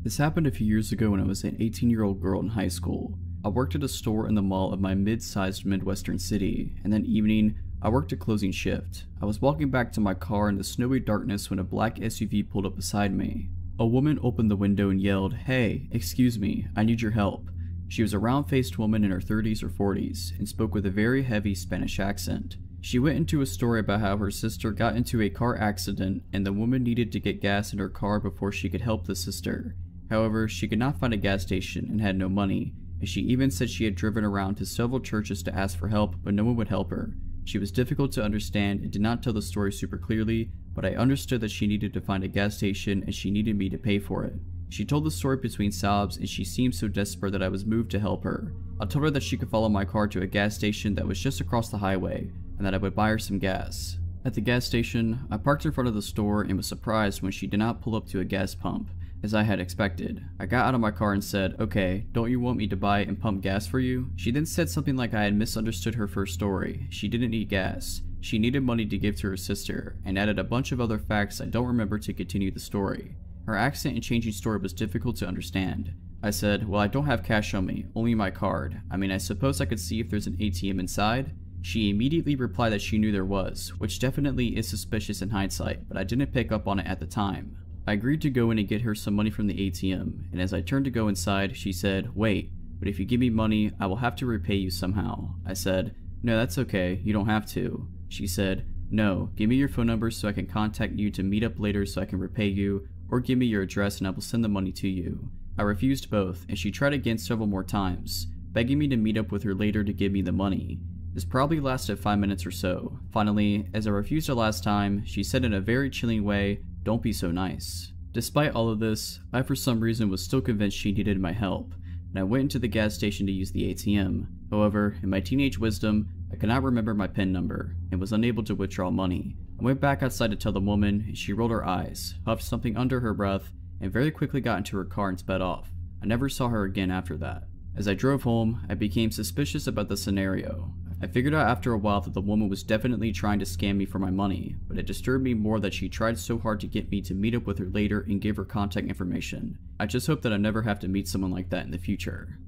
This happened a few years ago when I was an 18-year-old girl in high school. I worked at a store in the mall of my mid-sized Midwestern city, and that evening, I worked a closing shift. I was walking back to my car in the snowy darkness when a black SUV pulled up beside me. A woman opened the window and yelled, "Hey, excuse me, I need your help." She was a round-faced woman in her 30s or 40s and spoke with a very heavy Spanish accent. She went into a story about how her sister got into a car accident and the woman needed to get gas in her car before she could help the sister. However, she could not find a gas station and had no money, and she even said she had driven around to several churches to ask for help, but no one would help her. She was difficult to understand and did not tell the story super clearly, but I understood that she needed to find a gas station and she needed me to pay for it. She told the story between sobs and she seemed so desperate that I was moved to help her. I told her that she could follow my car to a gas station that was just across the highway and that I would buy her some gas. At the gas station, I parked in front of the store and was surprised when she did not pull up to a gas pump, as I had expected. I got out of my car and said, "Okay, don't you want me to buy and pump gas for you?" She then said something like I had misunderstood her first story. She didn't need gas. she needed money to give to her sister, and added a bunch of other facts I don't remember to continue the story. Her accent and changing story was difficult to understand. I said, well, I don't have cash on me, only my card. I mean, I suppose I could see if there's an ATM inside? She immediately replied that she knew there was, which definitely is suspicious in hindsight, but I didn't pick up on it at the time. I agreed to go in and get her some money from the ATM, and as I turned to go inside, she said, wait, but if you give me money, I will have to repay you somehow. I said, no, that's okay, you don't have to. She said, no, give me your phone number so I can contact you to meet up later so I can repay you, or give me your address and I will send the money to you. I refused both, and she tried again several more times, begging me to meet up with her later to give me the money. This probably lasted 5 minutes or so. Finally, as I refused her last time, she said in a very chilling way, don't be so nice. Despite all of this, I for some reason was still convinced she needed my help, and I went into the gas station to use the ATM. However, in my teenage wisdom, I could not remember my PIN number, and was unable to withdraw money. I went back outside to tell the woman, and she rolled her eyes, huffed something under her breath, and very quickly got into her car and sped off. I never saw her again after that. As I drove home, I became suspicious about the scenario. I figured out after a while that the woman was definitely trying to scam me for my money, but it disturbed me more that she tried so hard to get me to meet up with her later and give her contact information. I just hope that I never have to meet someone like that in the future.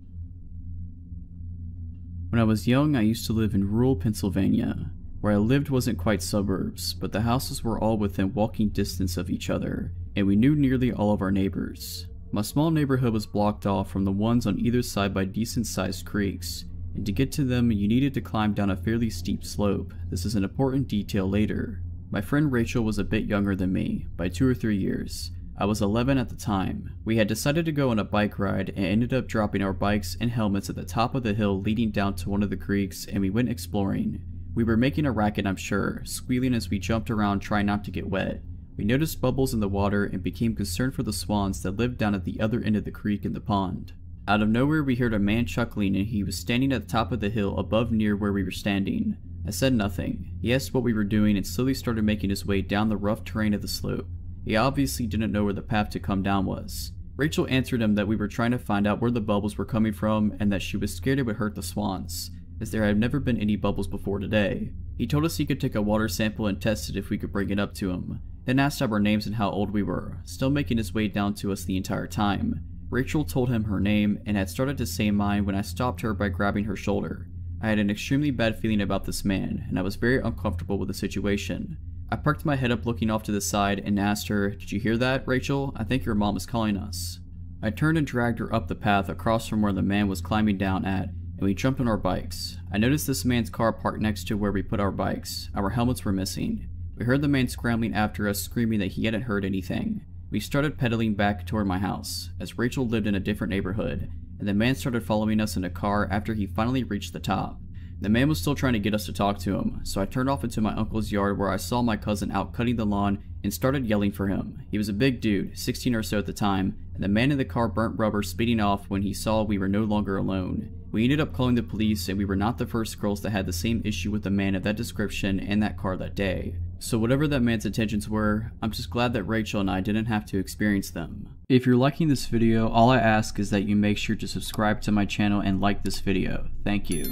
When I was young, I used to live in rural Pennsylvania. Where I lived wasn't quite suburbs, but the houses were all within walking distance of each other, and we knew nearly all of our neighbors. My small neighborhood was blocked off from the ones on either side by decent-sized creeks, and to get to them you needed to climb down a fairly steep slope. This is an important detail later. My friend Rachel was a bit younger than me, by 2 or 3 years. I was 11 at the time. We had decided to go on a bike ride and ended up dropping our bikes and helmets at the top of the hill leading down to one of the creeks, and we went exploring. We were making a racket, I'm sure, squealing as we jumped around trying not to get wet. We noticed bubbles in the water and became concerned for the swans that lived down at the other end of the creek in the pond. Out of nowhere we heard a man chuckling, and he was standing at the top of the hill above near where we were standing. I said nothing. He asked what we were doing and slowly started making his way down the rough terrain of the slope. He obviously didn't know where the path to come down was. Rachel answered him that we were trying to find out where the bubbles were coming from and that she was scared it would hurt the swans, as there had never been any bubbles before today. He told us he could take a water sample and test it if we could bring it up to him, then asked our names and how old we were, still making his way down to us the entire time. Rachel told him her name and had started to say mine when I stopped her by grabbing her shoulder. I had an extremely bad feeling about this man, and I was very uncomfortable with the situation. I perked my head up looking off to the side and asked her, "Did you hear that, Rachel? I think your mom is calling us." I turned and dragged her up the path across from where the man was climbing down at, and we jumped on our bikes. I noticed this man's car parked next to where we put our bikes. Our helmets were missing. We heard the man scrambling after us, screaming that he hadn't heard anything. We started pedaling back toward my house, as Rachel lived in a different neighborhood, and the man started following us in a car after he finally reached the top. The man was still trying to get us to talk to him, so I turned off into my uncle's yard where I saw my cousin out cutting the lawn and started yelling for him. He was a big dude, 16 or so at the time, and the man in the car burnt rubber speeding off when he saw we were no longer alone. We ended up calling the police, and we were not the first girls that had the same issue with a man of that description and that car that day. So whatever that man's intentions were, I'm just glad that Rachel and I didn't have to experience them. If you're liking this video, all I ask is that you make sure to subscribe to my channel and like this video. Thank you.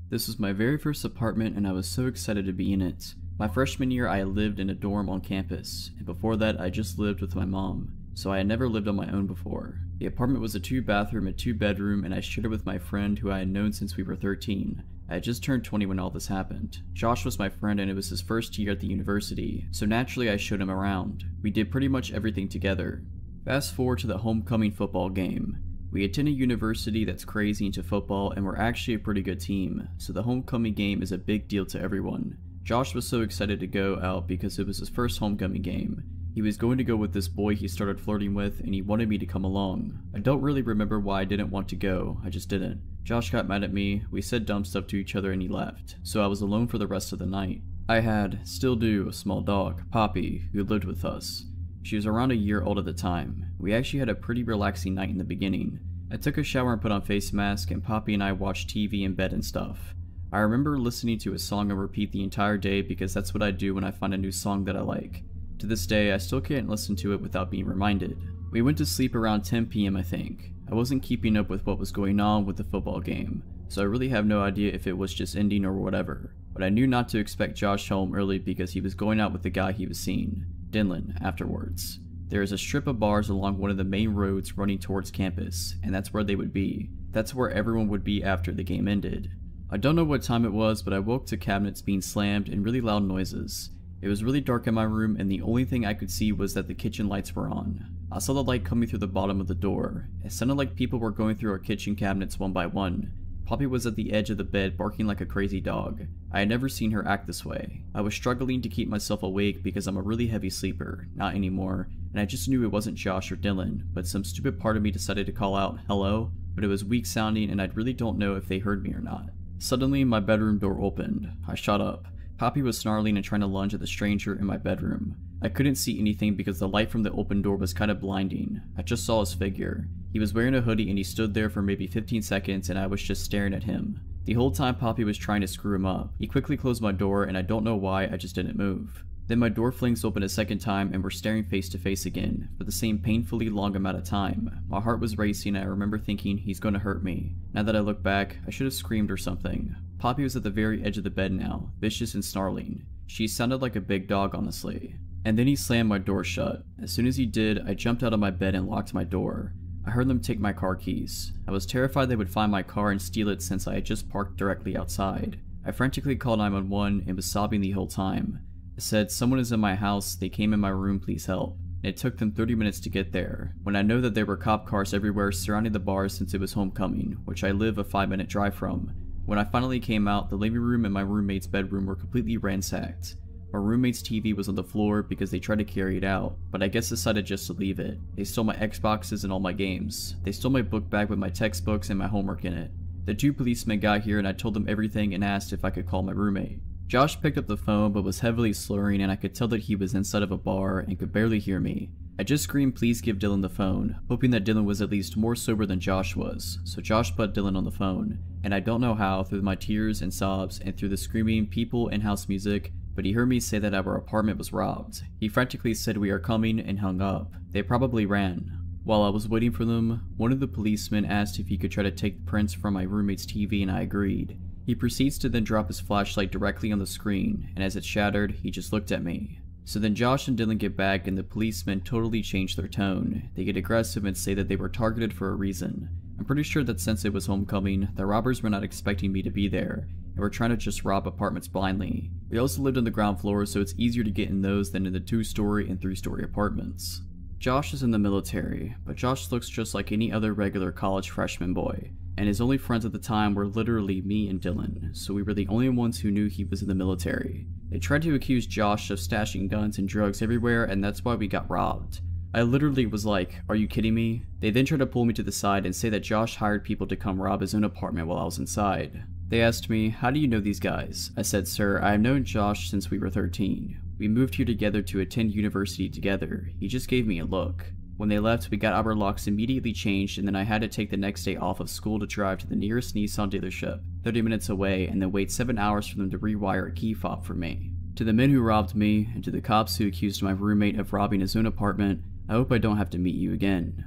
This was my very first apartment and I was so excited to be in it. My freshman year I lived in a dorm on campus, and before that I just lived with my mom, so I had never lived on my own before. The apartment was a 2-bathroom and 2-bedroom, and I shared it with my friend who I had known since we were 13. I had just turned 20 when all this happened. Josh was my friend and it was his first year at the university, so naturally I showed him around. We did pretty much everything together. Fast forward to the homecoming football game. We attend a university that's crazy into football and we're actually a pretty good team, so the homecoming game is a big deal to everyone. Josh was so excited to go out because it was his first homecoming game. He was going to go with this boy he started flirting with and he wanted me to come along. I don't really remember why I didn't want to go, I just didn't. Josh got mad at me, we said dumb stuff to each other and he left, so I was alone for the rest of the night. I had, still do, a small dog, Poppy, who lived with us. She was around a year old at the time. We actually had a pretty relaxing night in the beginning. I took a shower and put on face mask, and Poppy and I watched TV in bed and stuff. I remember listening to a song on repeat the entire day because that's what I do when I find a new song that I like. To this day, I still can't listen to it without being reminded. We went to sleep around 10 PM I think. I wasn't keeping up with what was going on with the football game. so I really have no idea if it was just ending or whatever. But I knew not to expect Josh home early because he was going out with the guy he was seeing, Dylan, afterwards. There is a strip of bars along one of the main roads running towards campus, and that's where they would be. That's where everyone would be after the game ended. I don't know what time it was, but I woke to cabinets being slammed and really loud noises. It was really dark in my room, and the only thing I could see was that the kitchen lights were on. I saw the light coming through the bottom of the door. It sounded like people were going through our kitchen cabinets one by one. Poppy was at the edge of the bed barking like a crazy dog. I had never seen her act this way. I was struggling to keep myself awake because I'm a really heavy sleeper, not anymore, and I just knew it wasn't Josh or Dylan, but some stupid part of me decided to call out, "Hello?" But it was weak sounding and I really don't know if they heard me or not. Suddenly, my bedroom door opened. I shot up. Poppy was snarling and trying to lunge at the stranger in my bedroom. I couldn't see anything because the light from the open door was kind of blinding. I just saw his figure. He was wearing a hoodie and he stood there for maybe 15 seconds and I was just staring at him. The whole time Poppy was trying to screw him up. He quickly closed my door and I don't know why, I just didn't move. Then my door flings open a second time and we're staring face to face again, for the same painfully long amount of time. My heart was racing and I remember thinking, he's gonna hurt me. Now that I look back, I should have screamed or something. Poppy was at the very edge of the bed now, vicious and snarling. She sounded like a big dog, honestly. And then he slammed my door shut. As soon as he did, I jumped out of my bed and locked my door. I heard them take my car keys. I was terrified they would find my car and steal it since I had just parked directly outside. I frantically called 911 and was sobbing the whole time. I said, "Someone is in my house, they came in my room, please help." And it took them 30 minutes to get there, when I know that there were cop cars everywhere surrounding the bar since it was homecoming, which I live a 5-minute drive from. When I finally came out, the living room and my roommate's bedroom were completely ransacked. My roommate's TV was on the floor because they tried to carry it out, but I guess decided just to leave it. They stole my Xboxes and all my games. They stole my book bag with my textbooks and my homework in it. The 2 policemen got here and I told them everything and asked if I could call my roommate. Josh picked up the phone but was heavily slurring and I could tell that he was inside of a bar and could barely hear me. I just screamed, "Please give Dylan the phone," hoping that Dylan was at least more sober than Josh was, so Josh put Dylan on the phone. And I don't know how, through my tears and sobs and through the screaming, people, and house music, but he heard me say that our apartment was robbed. He frantically said, "We are coming," and hung up. They probably ran. While I was waiting for them, one of the policemen asked if he could try to take the prints from my roommate's TV and I agreed. He proceeds to then drop his flashlight directly on the screen, and as it shattered, he just looked at me. So then Josh and Dylan get back and the policemen totally change their tone. They get aggressive and say that they were targeted for a reason. I'm pretty sure that since it was homecoming, the robbers were not expecting me to be there, and were trying to just rob apartments blindly. We also lived on the ground floor, so it's easier to get in those than in the 2-story and 3-story apartments. Josh is in the military, but Josh looks just like any other regular college freshman boy, and his only friends at the time were literally me and Dylan, so we were the only ones who knew he was in the military. They tried to accuse Josh of stashing guns and drugs everywhere, and that's why we got robbed. I literally was like, "Are you kidding me?" They then tried to pull me to the side and say that Josh hired people to come rob his own apartment while I was inside. They asked me, "How do you know these guys?" I said, "Sir, I have known Josh since we were 13. We moved here together to attend university together. He just gave me a look." When they left, we got our locks immediately changed, and then I had to take the next day off of school to drive to the nearest Nissan dealership, 30 minutes away, and then wait 7 hours for them to rewire a key fob for me. To the men who robbed me, and to the cops who accused my roommate of robbing his own apartment, I hope I don't have to meet you again.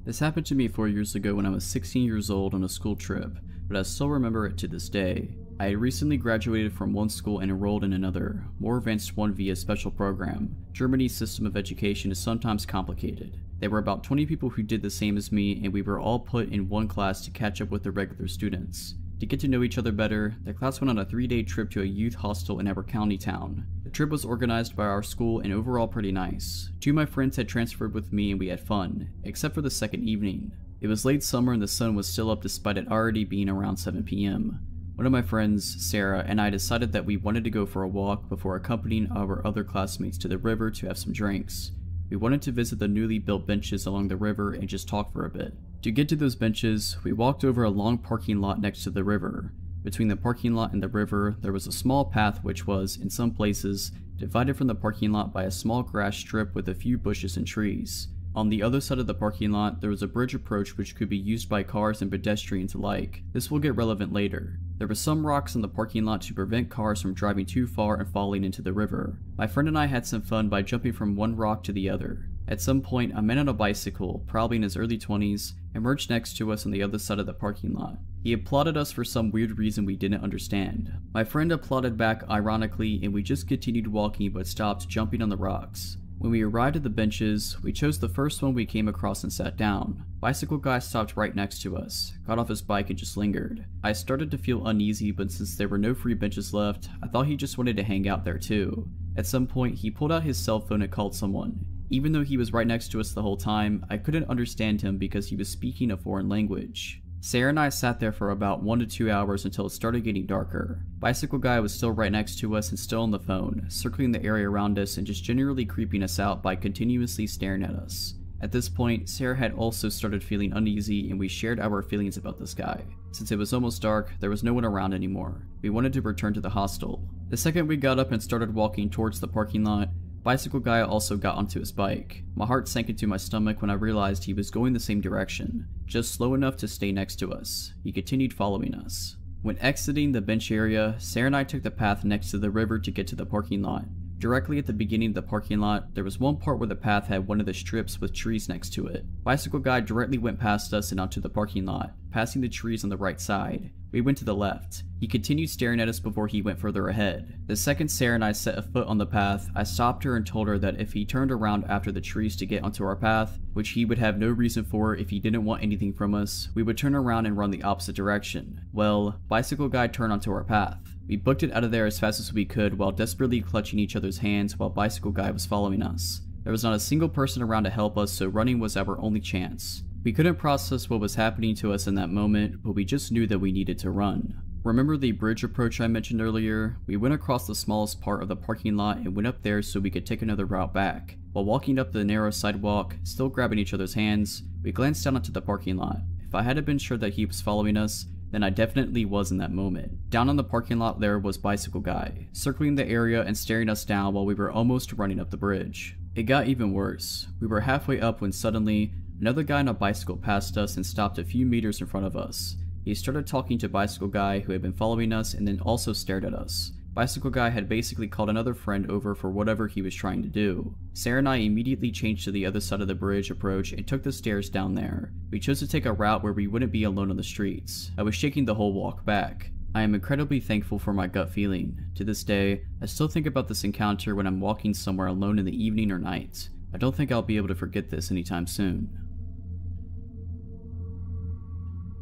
This happened to me 4 years ago when I was 16 years old on a school trip, but I still remember it to this day. I had recently graduated from one school and enrolled in another, more advanced one via special program. Germany's system of education is sometimes complicated. There were about 20 people who did the same as me, and we were all put in one class to catch up with the regular students. To get to know each other better, the class went on a 3-day trip to a youth hostel in our county town. The trip was organized by our school and overall pretty nice. 2 of my friends had transferred with me and we had fun, except for the second evening. It was late summer and the sun was still up despite it already being around 7 p.m. One of my friends, Sarah, and I decided that we wanted to go for a walk before accompanying our other classmates to the river to have some drinks. We wanted to visit the newly built benches along the river and just talk for a bit. To get to those benches, we walked over a long parking lot next to the river. Between the parking lot and the river, there was a small path which was, in some places, divided from the parking lot by a small grass strip with a few bushes and trees. On the other side of the parking lot, there was a bridge approach which could be used by cars and pedestrians alike. This will get relevant later. There were some rocks in the parking lot to prevent cars from driving too far and falling into the river. My friend and I had some fun by jumping from one rock to the other. At some point, a man on a bicycle, probably in his early 20s, emerged next to us on the other side of the parking lot. He applauded us for some weird reason we didn't understand. My friend applauded back ironically, and we just continued walking but stopped jumping on the rocks. When we arrived at the benches, we chose the first one we came across and sat down. Bicycle guy stopped right next to us, got off his bike and just lingered. I started to feel uneasy, but since there were no free benches left, I thought he just wanted to hang out there too. At some point, he pulled out his cell phone and called someone. Even though he was right next to us the whole time, I couldn't understand him because he was speaking a foreign language. Sarah and I sat there for about 1 to 2 hours until it started getting darker. Bicycle guy was still right next to us and still on the phone, circling the area around us and just generally creeping us out by continuously staring at us. At this point, Sarah had also started feeling uneasy and we shared our feelings about this guy. Since it was almost dark, there was no one around anymore. We wanted to return to the hostel. The second we got up and started walking towards the parking lot, Bicycle guy also got onto his bike. My heart sank into my stomach when I realized he was going the same direction, just slow enough to stay next to us. He continued following us. When exiting the bench area, Sarah and I took the path next to the river to get to the parking lot. Directly at the beginning of the parking lot, there was one part where the path had one of the strips with trees next to it. Bicycle guy directly went past us and onto the parking lot, passing the trees on the right side. We went to the left. He continued staring at us before he went further ahead. The second Sarah and I set a foot on the path, I stopped her and told her that if he turned around after the trees to get onto our path, which he would have no reason for if he didn't want anything from us, we would turn around and run the opposite direction. Well, Bicycle guy turned onto our path. We booked it out of there as fast as we could while desperately clutching each other's hands while Bicycle guy was following us. There was not a single person around to help us, so running was our only chance. We couldn't process what was happening to us in that moment, but we just knew that we needed to run. Remember the bridge approach I mentioned earlier? We went across the smallest part of the parking lot and went up there so we could take another route back. While walking up the narrow sidewalk, still grabbing each other's hands, we glanced down onto the parking lot. If I hadn't been sure that he was following us, then I definitely was in that moment. Down on the parking lot there was Bicycle guy, circling the area and staring us down while we were almost running up the bridge. It got even worse. We were halfway up when suddenly, another guy on a bicycle passed us and stopped a few meters in front of us. He started talking to Bicycle guy who had been following us and then also stared at us. Bicycle guy had basically called another friend over for whatever he was trying to do. Sarah and I immediately changed to the other side of the bridge approach and took the stairs down there. We chose to take a route where we wouldn't be alone on the streets. I was shaking the whole walk back. I am incredibly thankful for my gut feeling. To this day, I still think about this encounter when I'm walking somewhere alone in the evening or night. I don't think I'll be able to forget this anytime soon.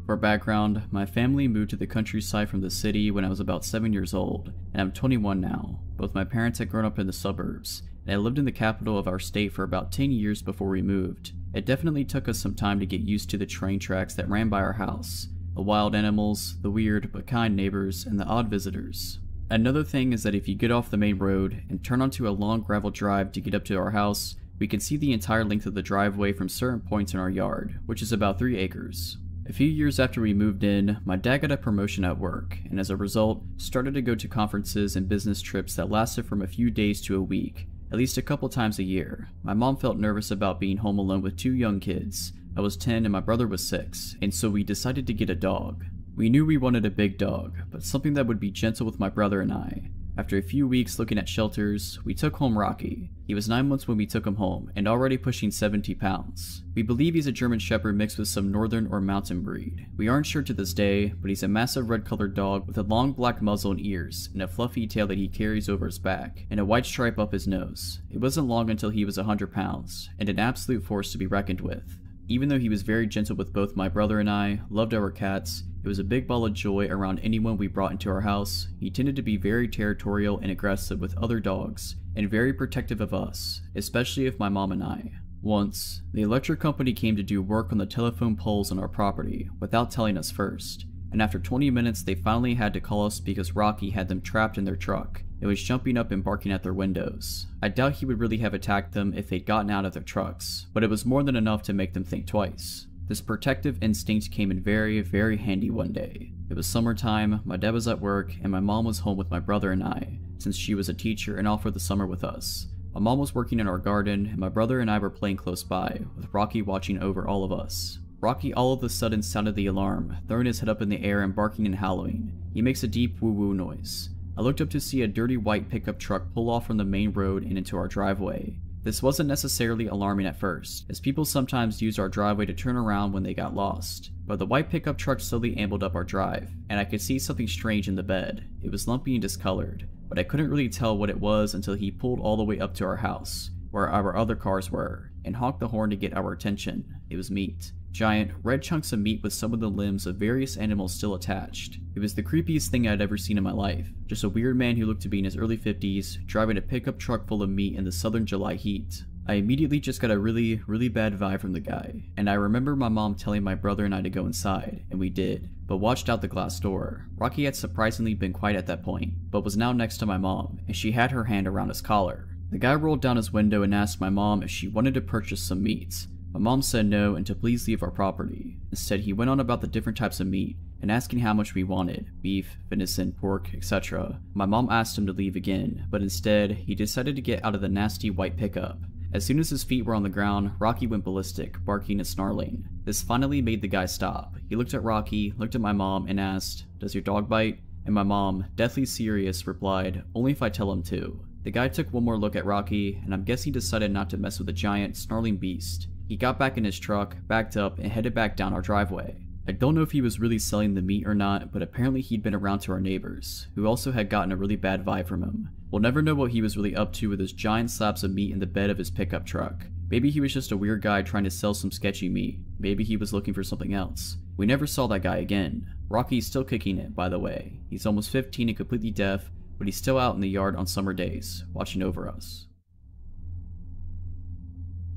For background, my family moved to the countryside from the city when I was about 7 years old, and I'm 21 now. Both my parents had grown up in the suburbs, and I lived in the capital of our state for about 10 years before we moved. It definitely took us some time to get used to the train tracks that ran by our house, the wild animals, the weird but kind neighbors, and the odd visitors. Another thing is that if you get off the main road and turn onto a long gravel drive to get up to our house, we can see the entire length of the driveway from certain points in our yard, which is about 3 acres. A few years after we moved in, my dad got a promotion at work, and as a result, started to go to conferences and business trips that lasted from a few days to a week, at least a couple times a year. My mom felt nervous about being home alone with 2 young kids. I was 10 and my brother was 6, and so we decided to get a dog. We knew we wanted a big dog, but something that would be gentle with my brother and I. After a few weeks looking at shelters, we took home Rocky. He was 9 months when we took him home, and already pushing 70 pounds. We believe he's a German Shepherd mixed with some northern or mountain breed. We aren't sure to this day, but he's a massive red-colored dog with a long black muzzle and ears, and a fluffy tail that he carries over his back, and a white stripe up his nose. It wasn't long until he was 100 pounds, and an absolute force to be reckoned with. Even though he was very gentle with both my brother and I, loved our cats, it was a big ball of joy around anyone we brought into our house. He tended to be very territorial and aggressive with other dogs, and very protective of us, especially of my mom and I. Once, the electric company came to do work on the telephone poles on our property without telling us first, and after 20 minutes they finally had to call us because Rocky had them trapped in their truck. It was jumping up and barking at their windows. I doubt he would really have attacked them if they'd gotten out of their trucks, but it was more than enough to make them think twice. This protective instinct came in very, very handy one day. It was summertime, my dad was at work, and my mom was home with my brother and I, since she was a teacher and off for the summer with us. My mom was working in our garden, and my brother and I were playing close by, with Rocky watching over all of us. Rocky all of a sudden sounded the alarm, throwing his head up in the air and barking and howling. He makes a deep woo-woo noise. I looked up to see a dirty white pickup truck pull off from the main road and into our driveway. This wasn't necessarily alarming at first, as people sometimes used our driveway to turn around when they got lost. But the white pickup truck slowly ambled up our drive, and I could see something strange in the bed. It was lumpy and discolored, but I couldn't really tell what it was until he pulled all the way up to our house, where our other cars were, and honked the horn to get our attention. It was meat. Giant, red chunks of meat with some of the limbs of various animals still attached. It was the creepiest thing I'd ever seen in my life. Just a weird man who looked to be in his early 50s, driving a pickup truck full of meat in the southern July heat. I immediately just got a really bad vibe from the guy, and I remember my mom telling my brother and I to go inside, and we did, but watched out the glass door. Rocky had surprisingly been quiet at that point, but was now next to my mom, and she had her hand around his collar. The guy rolled down his window and asked my mom if she wanted to purchase some meat. My mom said no and to please leave our property. Instead, he went on about the different types of meat and asking how much we wanted: beef, venison, pork, etc. My mom asked him to leave again, but instead, he decided to get out of the nasty white pickup. As soon as his feet were on the ground, Rocky went ballistic, barking and snarling. This finally made the guy stop. He looked at Rocky, looked at my mom, and asked, "Does your dog bite?" And my mom, deathly serious, replied, "Only if I tell him to." The guy took one more look at Rocky, and I'm guessing decided not to mess with the giant, snarling beast. He got back in his truck, backed up, and headed back down our driveway. I don't know if he was really selling the meat or not, but apparently he'd been around to our neighbors, who also had gotten a really bad vibe from him. We'll never know what he was really up to with his giant slabs of meat in the bed of his pickup truck. Maybe he was just a weird guy trying to sell some sketchy meat. Maybe he was looking for something else. We never saw that guy again. Rocky's still kicking it, by the way. He's almost 15 and completely deaf, but he's still out in the yard on summer days, watching over us.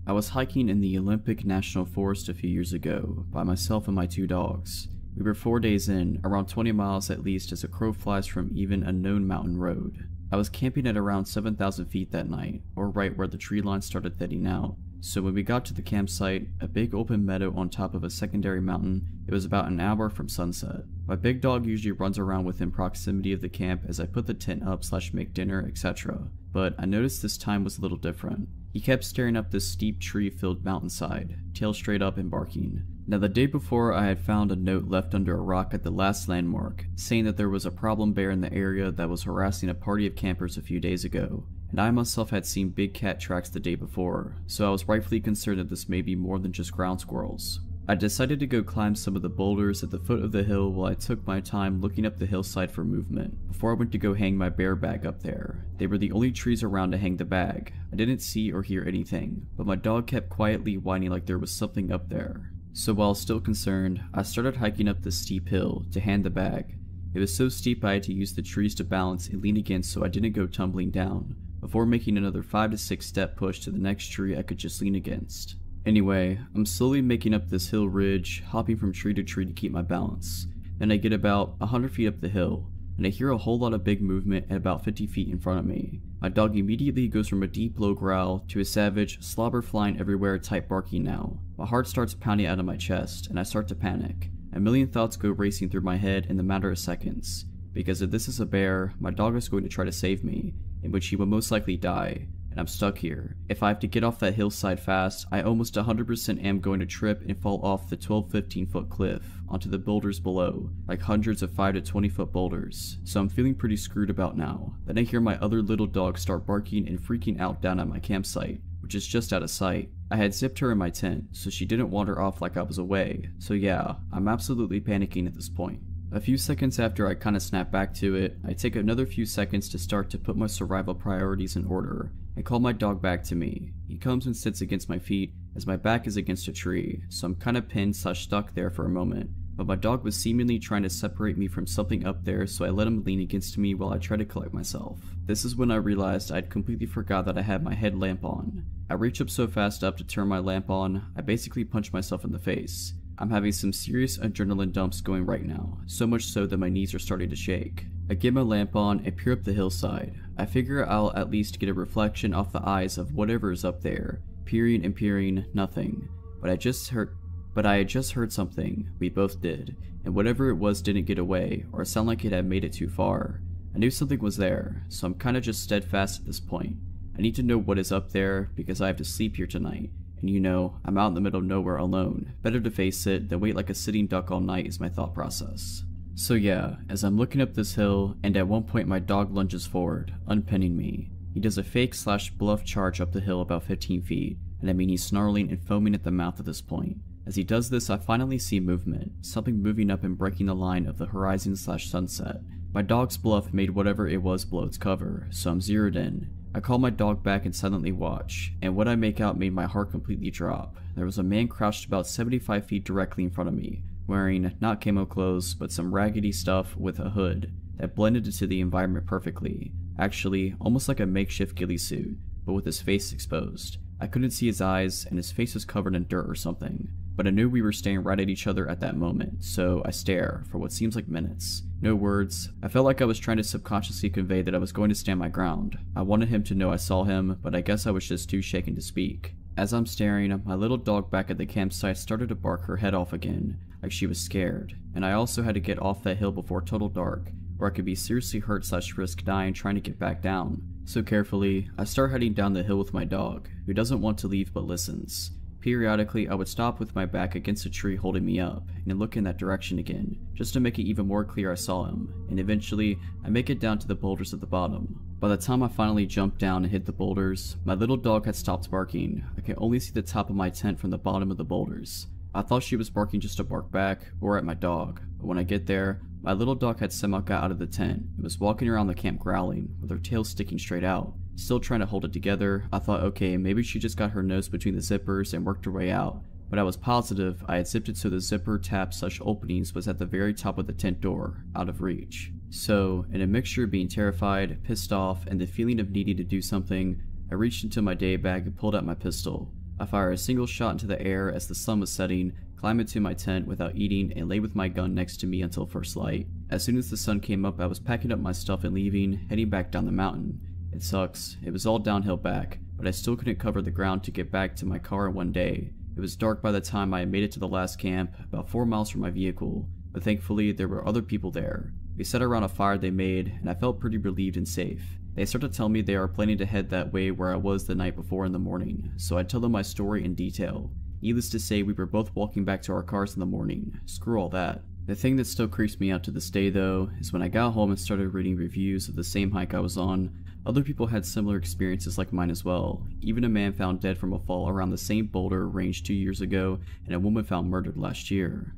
I was hiking in the Olympic National Forest a few years ago, by myself and my 2 dogs. We were 4 days in, around 20 miles at least as a crow flies from even a known mountain road. I was camping at around 7,000 feet that night, or right where the tree line started thinning out. So when we got to the campsite, a big open meadow on top of a secondary mountain, it was about an hour from sunset. My big dog usually runs around within proximity of the camp as I put the tent up / make dinner, etc. But I noticed this time was a little different. He kept staring up this steep tree-filled mountainside, tail straight up and barking. Now the day before I had found a note left under a rock at the last landmark, saying that there was a problem bear in the area that was harassing a party of campers a few days ago, and I myself had seen big cat tracks the day before, so I was rightfully concerned that this may be more than just ground squirrels. I decided to go climb some of the boulders at the foot of the hill while I took my time looking up the hillside for movement, before I went to go hang my bear bag up there. They were the only trees around to hang the bag. I didn't see or hear anything, but my dog kept quietly whining like there was something up there. So while still concerned, I started hiking up the steep hill to hand the bag. It was so steep I had to use the trees to balance and lean against so I didn't go tumbling down, before making another 5 to 6 step push to the next tree I could just lean against. Anyway, I'm slowly making up this hill ridge, hopping from tree to tree to keep my balance. Then I get about 100 feet up the hill, and I hear a whole lot of big movement at about 50 feet in front of me. My dog immediately goes from a deep low growl to a savage, slobber flying everywhere type barking now. My heart starts pounding out of my chest, and I start to panic. A million thoughts go racing through my head in the matter of seconds. Because if this is a bear, my dog is going to try to save me, in which he will most likely die. And I'm stuck here. If I have to get off that hillside fast, I almost 100% am going to trip and fall off the 12-15 foot cliff onto the boulders below, like hundreds of 5 to 20 foot boulders. So I'm feeling pretty screwed about now. Then I hear my other little dog start barking and freaking out down at my campsite, which is just out of sight. I had zipped her in my tent, so she didn't wander off like I was away. So yeah, I'm absolutely panicking at this point. A few seconds after I kinda snap back to it, I take another few seconds to start to put my survival priorities in order. I call my dog back to me. He comes and sits against my feet as my back is against a tree, so I'm kinda pinned / stuck there for a moment. But my dog was seemingly trying to separate me from something up there, so I let him lean against me while I try to collect myself. This is when I realized I'd completely forgot that I had my headlamp on. I reach up so fast up to turn my lamp on, I basically punch myself in the face. I'm having some serious adrenaline dumps going right now, so much so that my knees are starting to shake. I get my lamp on and peer up the hillside. I figure I'll at least get a reflection off the eyes of whatever is up there. Peering and peering, nothing. But I had just heard something. We both did, and whatever it was didn't get away, or sound like it had made it too far. I knew something was there, so I'm kinda just steadfast at this point. I need to know what is up there, because I have to sleep here tonight. And you know, I'm out in the middle of nowhere alone. Better to face it than wait like a sitting duck all night is my thought process. So yeah, as I'm looking up this hill, and at one point my dog lunges forward, unpinning me. He does a fake/bluff charge up the hill about 15 feet, and I mean he's snarling and foaming at the mouth at this point. As he does this, I finally see movement, something moving up and breaking the line of the horizon/sunset. My dog's bluff made whatever it was blow its cover, so I'm zeroed in. I call my dog back and silently watch, and what I make out made my heart completely drop. There was a man crouched about 75 feet directly in front of me, wearing not camo clothes, but some raggedy stuff with a hood that blended into the environment perfectly. Actually, almost like a makeshift ghillie suit, but with his face exposed. I couldn't see his eyes, and his face was covered in dirt or something, but I knew we were staring right at each other at that moment, so I stare for what seems like minutes. No words. I felt like I was trying to subconsciously convey that I was going to stand my ground. I wanted him to know I saw him, but I guess I was just too shaken to speak. As I'm staring, my little dog back at the campsite started to bark her head off again, like she was scared, and I also had to get off that hill before total dark, or I could be seriously hurt/risk dying trying to get back down. So carefully, I start heading down the hill with my dog, who doesn't want to leave but listens. Periodically, I would stop with my back against a tree holding me up, and look in that direction again, just to make it even more clear I saw him, and eventually, I make it down to the boulders at the bottom. By the time I finally jumped down and hit the boulders, my little dog had stopped barking. I could only see the top of my tent from the bottom of the boulders. I thought she was barking just to bark back, or at my dog, but when I get there, my little dog had somehow got out of the tent and was walking around the camp growling, with her tail sticking straight out. Still trying to hold it together, I thought okay, maybe she just got her nose between the zippers and worked her way out, but I was positive I had zipped it so the zipper tab/openings was at the very top of the tent door, out of reach. So, in a mixture of being terrified, pissed off, and the feeling of needing to do something, I reached into my day bag and pulled out my pistol. I fired a single shot into the air as the sun was setting, climbed into my tent without eating, and lay with my gun next to me until first light. As soon as the sun came up, I was packing up my stuff and leaving, heading back down the mountain. It sucks. It was all downhill back, but I still couldn't cover the ground to get back to my car in one day. It was dark by the time I had made it to the last camp, about 4 miles from my vehicle, but thankfully there were other people there. We sat around a fire they made, and I felt pretty relieved and safe. They started to tell me they are planning to head that way where I was the night before in the morning, so I tell them my story in detail. Needless to say, we were both walking back to our cars in the morning. Screw all that. The thing that still creeps me out to this day though, is when I got home and started reading reviews of the same hike I was on, other people had similar experiences like mine as well. Even a man found dead from a fall around the same boulder range 2 years ago, and a woman found murdered last year.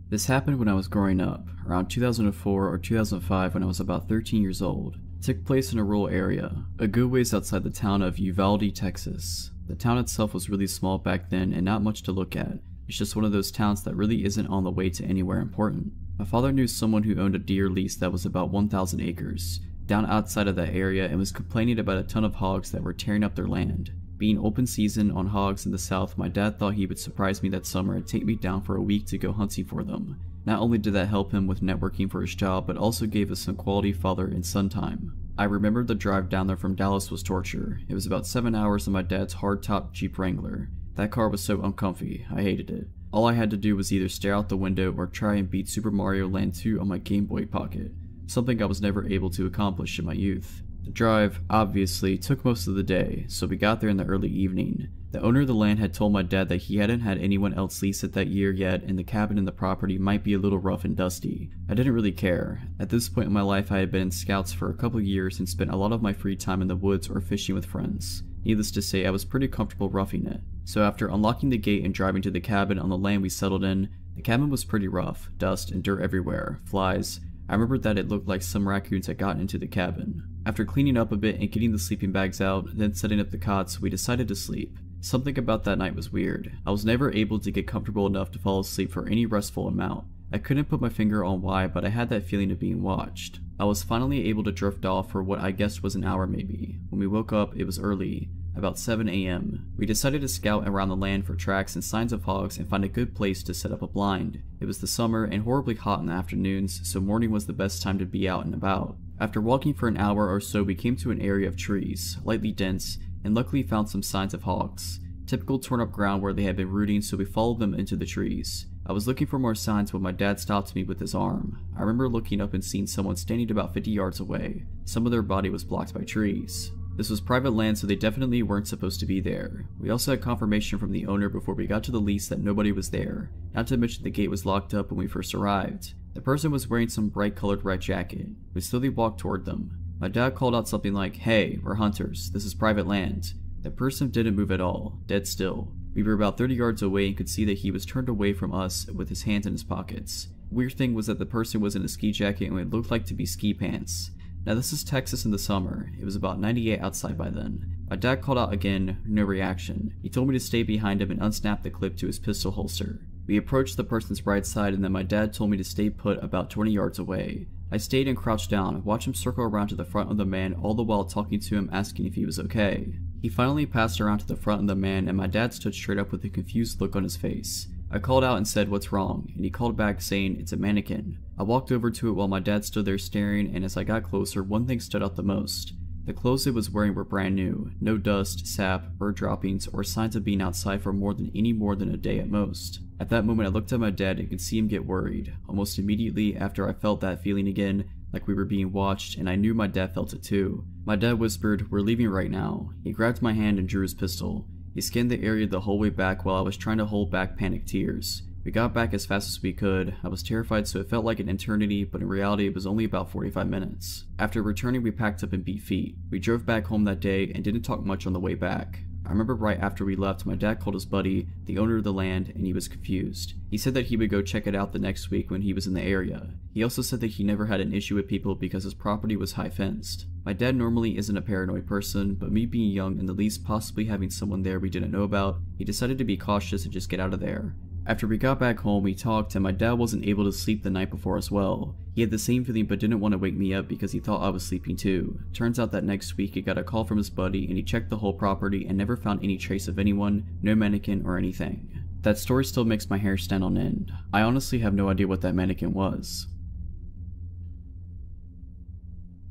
This happened when I was growing up, around 2004 or 2005 when I was about 13 years old. It took place in a rural area, a good ways outside the town of Uvalde, Texas. The town itself was really small back then and not much to look at. It's just one of those towns that really isn't on the way to anywhere important. My father knew someone who owned a deer lease that was about 1,000 acres, down outside of that area, and was complaining about a ton of hogs that were tearing up their land. Being open season on hogs in the south, my dad thought he would surprise me that summer and take me down for a week to go hunting for them. Not only did that help him with networking for his job, but also gave us some quality father and son time. I remember the drive down there from Dallas was torture. It was about 7 hours in my dad's hardtop Jeep Wrangler. That car was so uncomfy, I hated it. All I had to do was either stare out the window or try and beat Super Mario Land 2 on my Game Boy Pocket, something I was never able to accomplish in my youth. The drive, obviously, took most of the day, so we got there in the early evening. The owner of the land had told my dad that he hadn't had anyone else lease it that year yet, and the cabin and the property might be a little rough and dusty. I didn't really care. At this point in my life, I had been in scouts for a couple years and spent a lot of my free time in the woods or fishing with friends. Needless to say, I was pretty comfortable roughing it. So after unlocking the gate and driving to the cabin on the land we settled in, the cabin was pretty rough, dust and dirt everywhere, flies. I remembered that it looked like some raccoons had gotten into the cabin. After cleaning up a bit and getting the sleeping bags out, then setting up the cots, we decided to sleep. Something about that night was weird. I was never able to get comfortable enough to fall asleep for any restful amount. I couldn't put my finger on why, but I had that feeling of being watched. I was finally able to drift off for what I guessed was an hour maybe. When we woke up, it was early, about 7 a.m. We decided to scout around the land for tracks and signs of hogs and find a good place to set up a blind. It was the summer and horribly hot in the afternoons, so morning was the best time to be out and about. After walking for an hour or so, we came to an area of trees, lightly dense, and luckily found some signs of hogs. Typical torn up ground where they had been rooting, so we followed them into the trees. I was looking for more signs when my dad stopped me with his arm. I remember looking up and seeing someone standing about 50 yards away. Some of their body was blocked by trees. This was private land, so they definitely weren't supposed to be there. We also had confirmation from the owner before we got to the lease that nobody was there, not to mention the gate was locked up when we first arrived. The person was wearing some bright colored red jacket. We slowly walked toward them. My dad called out something like, "Hey, we're hunters. This is private land." The person didn't move at all, dead still. We were about 30 yards away and could see that he was turned away from us with his hands in his pockets. Weird thing was that the person was in a ski jacket and what looked like to be ski pants. Now this is Texas in the summer. It was about 98 outside by then. My dad called out again, no reaction. He told me to stay behind him and unsnap the clip to his pistol holster. We approached the person's right side and then my dad told me to stay put about 20 yards away. I stayed and crouched down, watched him circle around to the front of the man, all the while talking to him asking if he was okay. He finally passed around to the front of the man and my dad stood straight up with a confused look on his face. I called out and said, "What's wrong?" and he called back saying, "It's a mannequin." I walked over to it while my dad stood there staring, and as I got closer, one thing stood out the most. The clothes it was wearing were brand new, no dust, sap, bird droppings, or signs of being outside for more than a day at most. At that moment I looked at my dad and could see him get worried. Almost immediately after I felt that feeling again, like we were being watched, and I knew my dad felt it too. My dad whispered, "We're leaving right now." He grabbed my hand and drew his pistol. He scanned the area the whole way back while I was trying to hold back panicked tears. We got back as fast as we could. I was terrified so it felt like an eternity, but in reality it was only about 45 minutes. After returning we packed up and beat feet. We drove back home that day and didn't talk much on the way back. I remember right after we left, my dad called his buddy, the owner of the land, and he was confused. He said that he would go check it out the next week when he was in the area. He also said that he never had an issue with people because his property was high fenced. My dad normally isn't a paranoid person, but me being young and the least possibly having someone there we didn't know about, he decided to be cautious and just get out of there. After we got back home, we talked and my dad wasn't able to sleep the night before as well. He had the same feeling but didn't want to wake me up because he thought I was sleeping too. Turns out that next week he got a call from his buddy and he checked the whole property and never found any trace of anyone, no mannequin or anything. That story still makes my hair stand on end. I honestly have no idea what that mannequin was.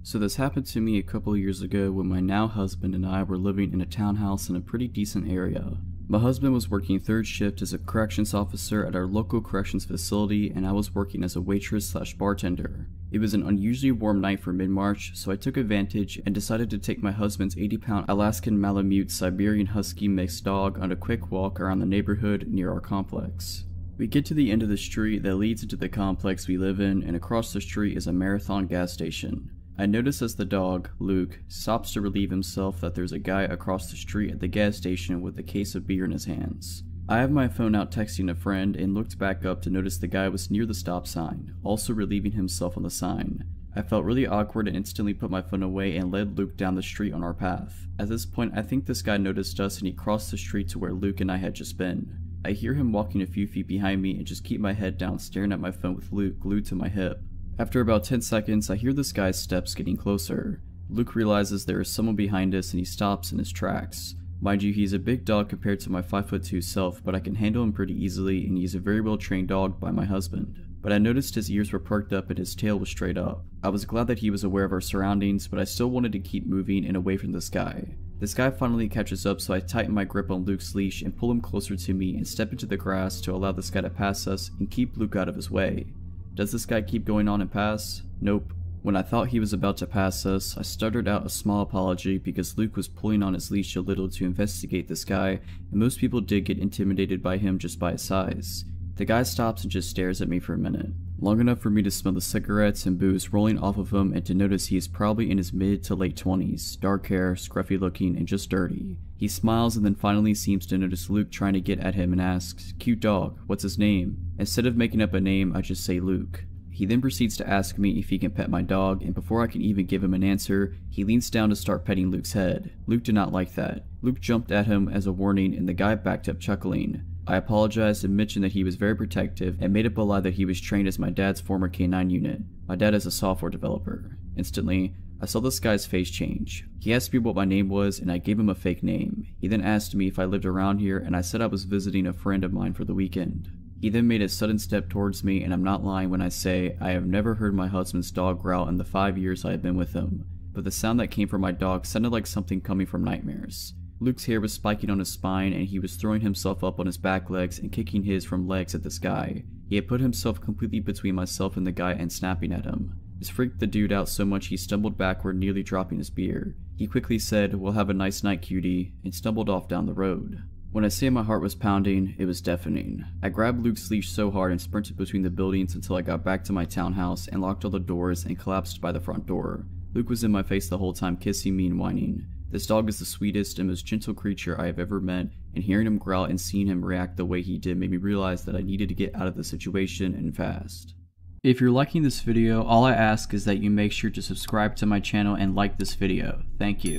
So this happened to me a couple of years ago when my now husband and I were living in a townhouse in a pretty decent area. My husband was working third shift as a corrections officer at our local corrections facility and I was working as a waitress/bartender. It was an unusually warm night for mid-March, so I took advantage and decided to take my husband's 80-pound Alaskan Malamute Siberian Husky mixed dog on a quick walk around the neighborhood near our complex. We get to the end of the street that leads into the complex we live in and across the street is a Marathon gas station. I notice as the dog, Luke, stops to relieve himself that there's a guy across the street at the gas station with a case of beer in his hands. I have my phone out texting a friend and looked back up to notice the guy was near the stop sign, also relieving himself on the sign. I felt really awkward and instantly put my phone away and led Luke down the street on our path. At this point I think this guy noticed us and he crossed the street to where Luke and I had just been. I hear him walking a few feet behind me and just keep my head down staring at my phone with Luke glued to my hip. After about 10 seconds, I hear this guy's steps getting closer. Luke realizes there is someone behind us and he stops in his tracks. Mind you, he's a big dog compared to my 5'2" self, but I can handle him pretty easily and he's a very well trained dog by my husband. But I noticed his ears were perked up and his tail was straight up. I was glad that he was aware of our surroundings, but I still wanted to keep moving and away from this guy. This guy finally catches up, so I tighten my grip on Luke's leash and pull him closer to me and step into the grass to allow this guy to pass us and keep Luke out of his way. Does this guy keep going on and pass? Nope. When I thought he was about to pass us, I stuttered out a small apology because Luke was pulling on his leash a little to investigate this guy, and most people did get intimidated by him just by his size. The guy stops and just stares at me for a minute, long enough for me to smell the cigarettes and booze rolling off of him and to notice he is probably in his mid to late 20s, dark hair, scruffy looking, and just dirty. He smiles and then finally seems to notice Luke trying to get at him and asks, "Cute dog, what's his name?" Instead of making up a name, I just say Luke. He then proceeds to ask me if he can pet my dog, and before I can even give him an answer, he leans down to start petting Luke's head. Luke did not like that. Luke jumped at him as a warning and the guy backed up chuckling. I apologized and mentioned that he was very protective and made up a lie that he was trained as my dad's former K9 unit. My dad is a software developer. Instantly, I saw this guy's face change. He asked me what my name was and I gave him a fake name. He then asked me if I lived around here and I said I was visiting a friend of mine for the weekend. He then made a sudden step towards me and I'm not lying when I say I have never heard my husband's dog growl in the 5 years I have been with him, but the sound that came from my dog sounded like something coming from nightmares. Luke's hair was spiking on his spine and he was throwing himself up on his back legs and kicking his from legs at this guy. He had put himself completely between myself and the guy and snapping at him. This freaked the dude out so much he stumbled backward, nearly dropping his beer. He quickly said, "We'll have a nice night, cutie," and stumbled off down the road. When I say my heart was pounding, it was deafening. I grabbed Luke's leash so hard and sprinted between the buildings until I got back to my townhouse and locked all the doors and collapsed by the front door. Luke was in my face the whole time, kissing me and whining. This dog is the sweetest and most gentle creature I have ever met, and hearing him growl and seeing him react the way he did made me realize that I needed to get out of the situation and fast. If you're liking this video, all I ask is that you make sure to subscribe to my channel and like this video. Thank you.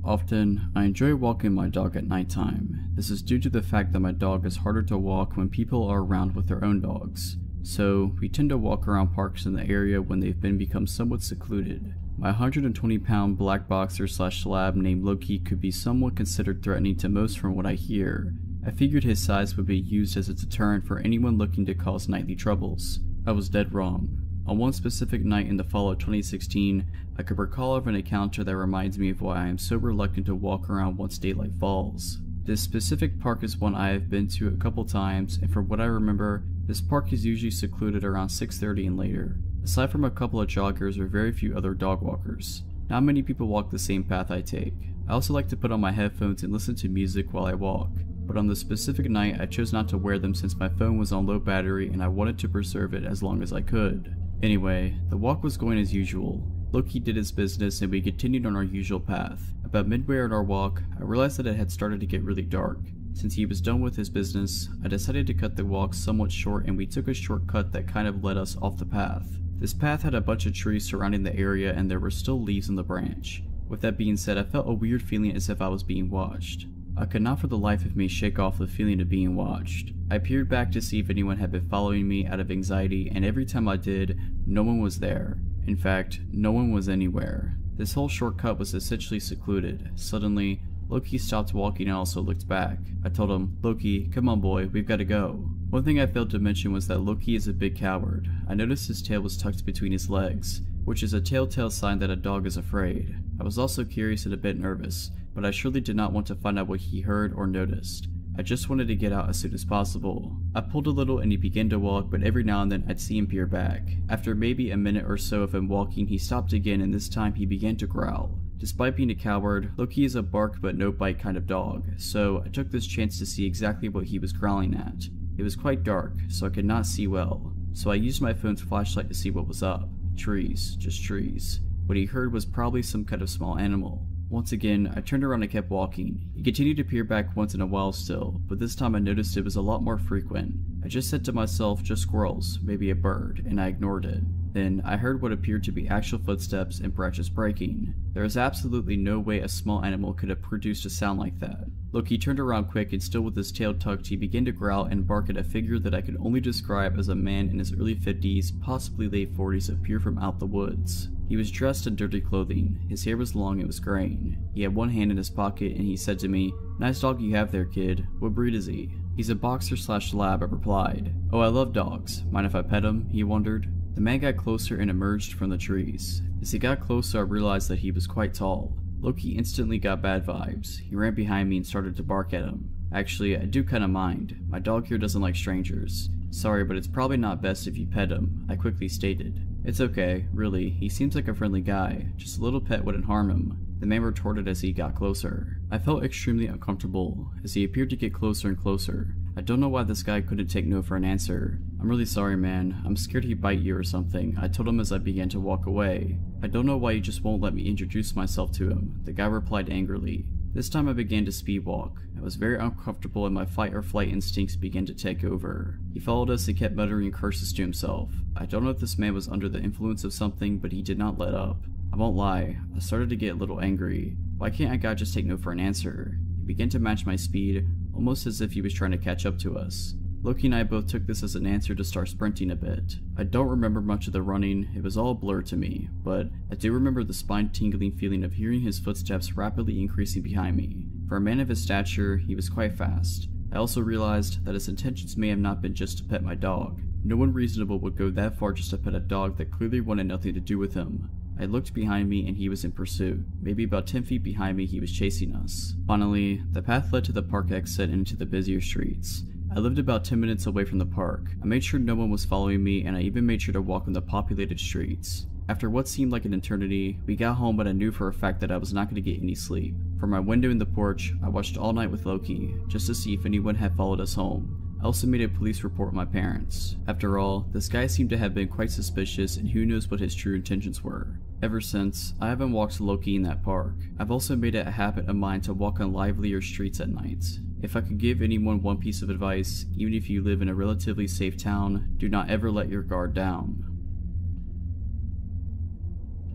Often, I enjoy walking my dog at nighttime. This is due to the fact that my dog is harder to walk when people are around with their own dogs. So, we tend to walk around parks in the area when they've become somewhat secluded. My 120-pound black boxer / lab named Loki could be somewhat considered threatening to most from what I hear. I figured his size would be used as a deterrent for anyone looking to cause nightly troubles. I was dead wrong. On one specific night in the fall of 2016, I could recall of an encounter that reminds me of why I am so reluctant to walk around once daylight falls. This specific park is one I have been to a couple times, and from what I remember, this park is usually secluded around 6:30 and later. Aside from a couple of joggers or very few other dog walkers, not many people walk the same path I take. I also like to put on my headphones and listen to music while I walk, but on this specific night I chose not to wear them since my phone was on low battery and I wanted to preserve it as long as I could. Anyway, the walk was going as usual. Loki did his business and we continued on our usual path. About midway on our walk, I realized that it had started to get really dark. Since he was done with his business, I decided to cut the walk somewhat short and we took a shortcut that kind of led us off the path. This path had a bunch of trees surrounding the area and there were still leaves on the branch. With that being said, I felt a weird feeling as if I was being watched. I could not for the life of me shake off the feeling of being watched. I peered back to see if anyone had been following me out of anxiety, and every time I did, no one was there. In fact, no one was anywhere. This whole shortcut was essentially secluded. Suddenly, Loki stopped walking and also looked back. I told him, "Loki, come on boy, we've got to go." One thing I failed to mention was that Loki is a big coward. I noticed his tail was tucked between his legs, which is a telltale sign that a dog is afraid. I was also curious and a bit nervous, but I surely did not want to find out what he heard or noticed. I just wanted to get out as soon as possible. I pulled a little and he began to walk, but every now and then I'd see him peer back. After maybe a minute or so of him walking, he stopped again and this time he began to growl. Despite being a coward, Loki is a bark but no bite kind of dog, so I took this chance to see exactly what he was growling at. It was quite dark, so I could not see well, so I used my phone's flashlight to see what was up. Trees, just trees. What he heard was probably some kind of small animal. Once again, I turned around and kept walking. He continued to peer back once in a while still, but this time I noticed it was a lot more frequent. I just said to myself, just squirrels, maybe a bird, and I ignored it. Then, I heard what appeared to be actual footsteps and branches breaking. There is absolutely no way a small animal could have produced a sound like that. Loki turned around quick and still with his tail tucked, he began to growl and bark at a figure that I could only describe as a man in his early 50s, possibly late 40s, appear from out the woods. He was dressed in dirty clothing, his hair was long and was graying. He had one hand in his pocket and he said to me, "Nice dog you have there, kid. What breed is he?" "He's a boxer / lab," I replied. "Oh, I love dogs. Mind if I pet him?" he wondered. The man got closer and emerged from the trees. As he got closer, I realized that he was quite tall. Loki instantly got bad vibes. He ran behind me and started to bark at him. Actually, I do kinda mind. My dog here doesn't like strangers. "Sorry, but it's probably not best if you pet him," I quickly stated. "It's okay, really. He seems like a friendly guy. Just a little pet wouldn't harm him," the man retorted as he got closer. I felt extremely uncomfortable as he appeared to get closer and closer. I don't know why this guy couldn't take no for an answer. "I'm really sorry, man. I'm scared he'd bite you or something," I told him as I began to walk away. "I don't know why you just won't let me introduce myself to him," the guy replied angrily. This time I began to speed walk. I was very uncomfortable and my fight or flight instincts began to take over. He followed us and kept muttering curses to himself. I don't know if this man was under the influence of something, but he did not let up. I won't lie, I started to get a little angry. Why can't a guy just take no for an answer? He began to match my speed, almost as if he was trying to catch up to us. Loki and I both took this as an answer to start sprinting a bit. I don't remember much of the running, it was all a blur to me, but I do remember the spine-tingling feeling of hearing his footsteps rapidly increasing behind me. For a man of his stature, he was quite fast. I also realized that his intentions may have not been just to pet my dog. No one reasonable would go that far just to pet a dog that clearly wanted nothing to do with him. I looked behind me and he was in pursuit. Maybe about 10 feet behind me he was chasing us. Finally, the path led to the park exit and into the busier streets. I lived about 10 minutes away from the park. I made sure no one was following me and I even made sure to walk on the populated streets. After what seemed like an eternity, we got home, but I knew for a fact that I was not going to get any sleep. From my window in the porch, I watched All Night with Loki, just to see if anyone had followed us home. I also made a police report with my parents. After all, this guy seemed to have been quite suspicious, and who knows what his true intentions were. Ever since, I haven't walked Loki in that park. I've also made it a habit of mine to walk on livelier streets at night. If I could give anyone one piece of advice, even if you live in a relatively safe town, do not ever let your guard down.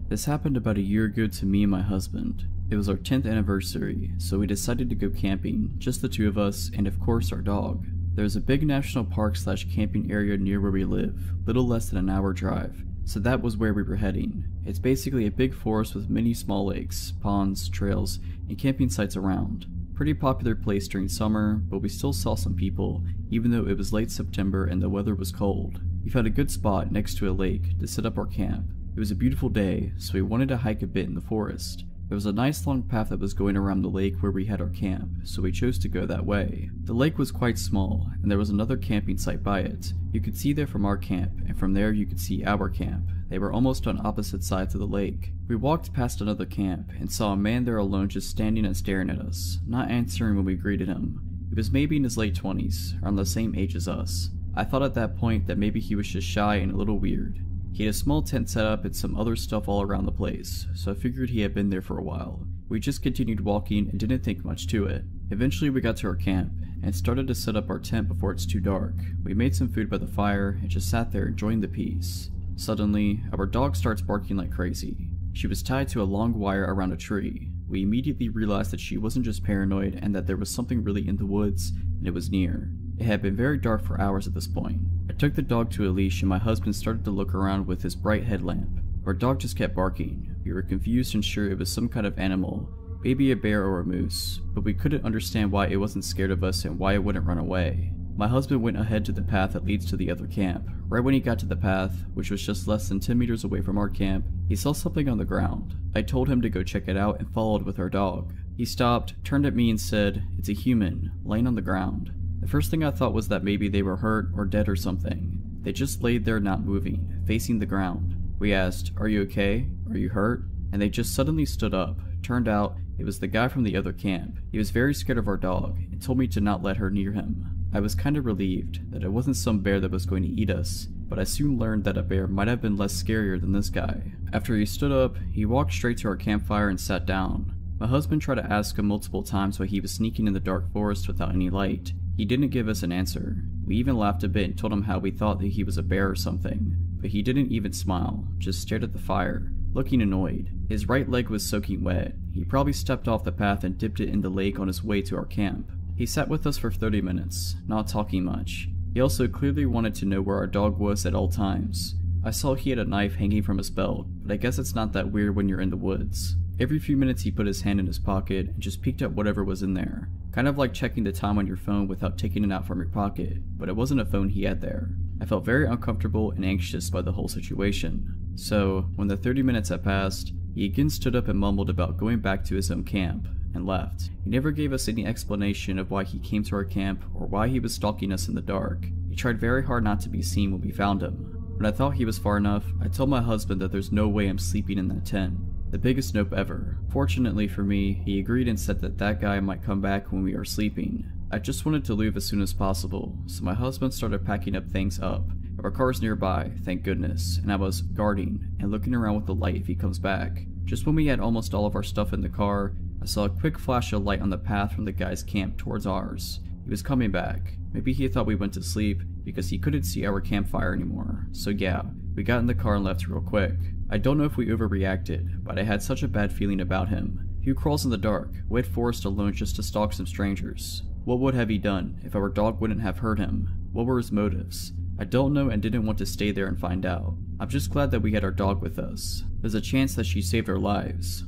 This happened about a year ago to me and my husband. It was our 10th anniversary, so we decided to go camping, just the two of us, and of course our dog. There's a big national park / camping area near where we live, little less than an hour drive, so that was where we were heading. It's basically a big forest with many small lakes, ponds, trails, and camping sites around. Pretty popular place during summer, but we still saw some people, even though it was late September and the weather was cold. We found a good spot next to a lake to set up our camp. It was a beautiful day, so we wanted to hike a bit in the forest. There was a nice long path that was going around the lake where we had our camp, so we chose to go that way. The lake was quite small, and there was another camping site by it. You could see there from our camp, and from there you could see our camp. They were almost on opposite sides of the lake. We walked past another camp, and saw a man there alone just standing and staring at us, not answering when we greeted him. He was maybe in his late 20s, around the same age as us. I thought at that point that maybe he was just shy and a little weird. He had a small tent set up and some other stuff all around the place, so I figured he had been there for a while. We just continued walking and didn't think much to it. Eventually we got to our camp, and started to set up our tent before it's too dark. We made some food by the fire, and just sat there enjoying the peace. Suddenly, our dog starts barking like crazy. She was tied to a long wire around a tree. We immediately realized that she wasn't just paranoid, and that there was something really in the woods, and it was near. It had been very dark for hours at this point. I took the dog to a leash and my husband started to look around with his bright headlamp. Our dog just kept barking. We were confused and sure it was some kind of animal, maybe a bear or a moose, but we couldn't understand why it wasn't scared of us and why it wouldn't run away. My husband went ahead to the path that leads to the other camp. Right when he got to the path, which was just less than 10 meters away from our camp, he saw something on the ground. I told him to go check it out and followed with our dog. He stopped, turned at me and said, "It's a human, laying on the ground." The first thing I thought was that maybe they were hurt or dead or something. They just laid there not moving, facing the ground. We asked, "Are you okay? Are you hurt?" And they just suddenly stood up. Turned out, it was the guy from the other camp. He was very scared of our dog and told me to not let her near him. I was kind of relieved that it wasn't some bear that was going to eat us, but I soon learned that a bear might have been less scarier than this guy. After he stood up, he walked straight to our campfire and sat down. My husband tried to ask him multiple times why he was sneaking in the dark forest without any light. He didn't give us an answer. We even laughed a bit and told him how we thought that he was a bear or something, but he didn't even smile, just stared at the fire, looking annoyed. His right leg was soaking wet. He probably stepped off the path and dipped it in the lake on his way to our camp. He sat with us for 30 minutes, not talking much. He also clearly wanted to know where our dog was at all times. I saw he had a knife hanging from his belt, but I guess it's not that weird when you're in the woods. Every few minutes he put his hand in his pocket and just peeked at whatever was in there. Kind of like checking the time on your phone without taking it out from your pocket, but it wasn't a phone he had there. I felt very uncomfortable and anxious by the whole situation. So, when the 30 minutes had passed, he again stood up and mumbled about going back to his own camp, and left. He never gave us any explanation of why he came to our camp or why he was stalking us in the dark. He tried very hard not to be seen when we found him. When I thought he was far enough, I told my husband that there's no way I'm sleeping in that tent. The biggest nope ever. Fortunately for me, he agreed and said that that guy might come back when we are sleeping. I just wanted to leave as soon as possible, so my husband started packing up things up. Our car's nearby, thank goodness, and I was guarding and looking around with the light if he comes back. Just when we had almost all of our stuff in the car, I saw a quick flash of light on the path from the guy's camp towards ours. He was coming back. Maybe he thought we went to sleep because he couldn't see our campfire anymore. So yeah, we got in the car and left real quick. I don't know if we overreacted, but I had such a bad feeling about him. Who crawls in the dark, wet forest alone just to stalk some strangers? What would have he done if our dog wouldn't have hurt him? What were his motives? I don't know and didn't want to stay there and find out. I'm just glad that we had our dog with us. There's a chance that she saved our lives.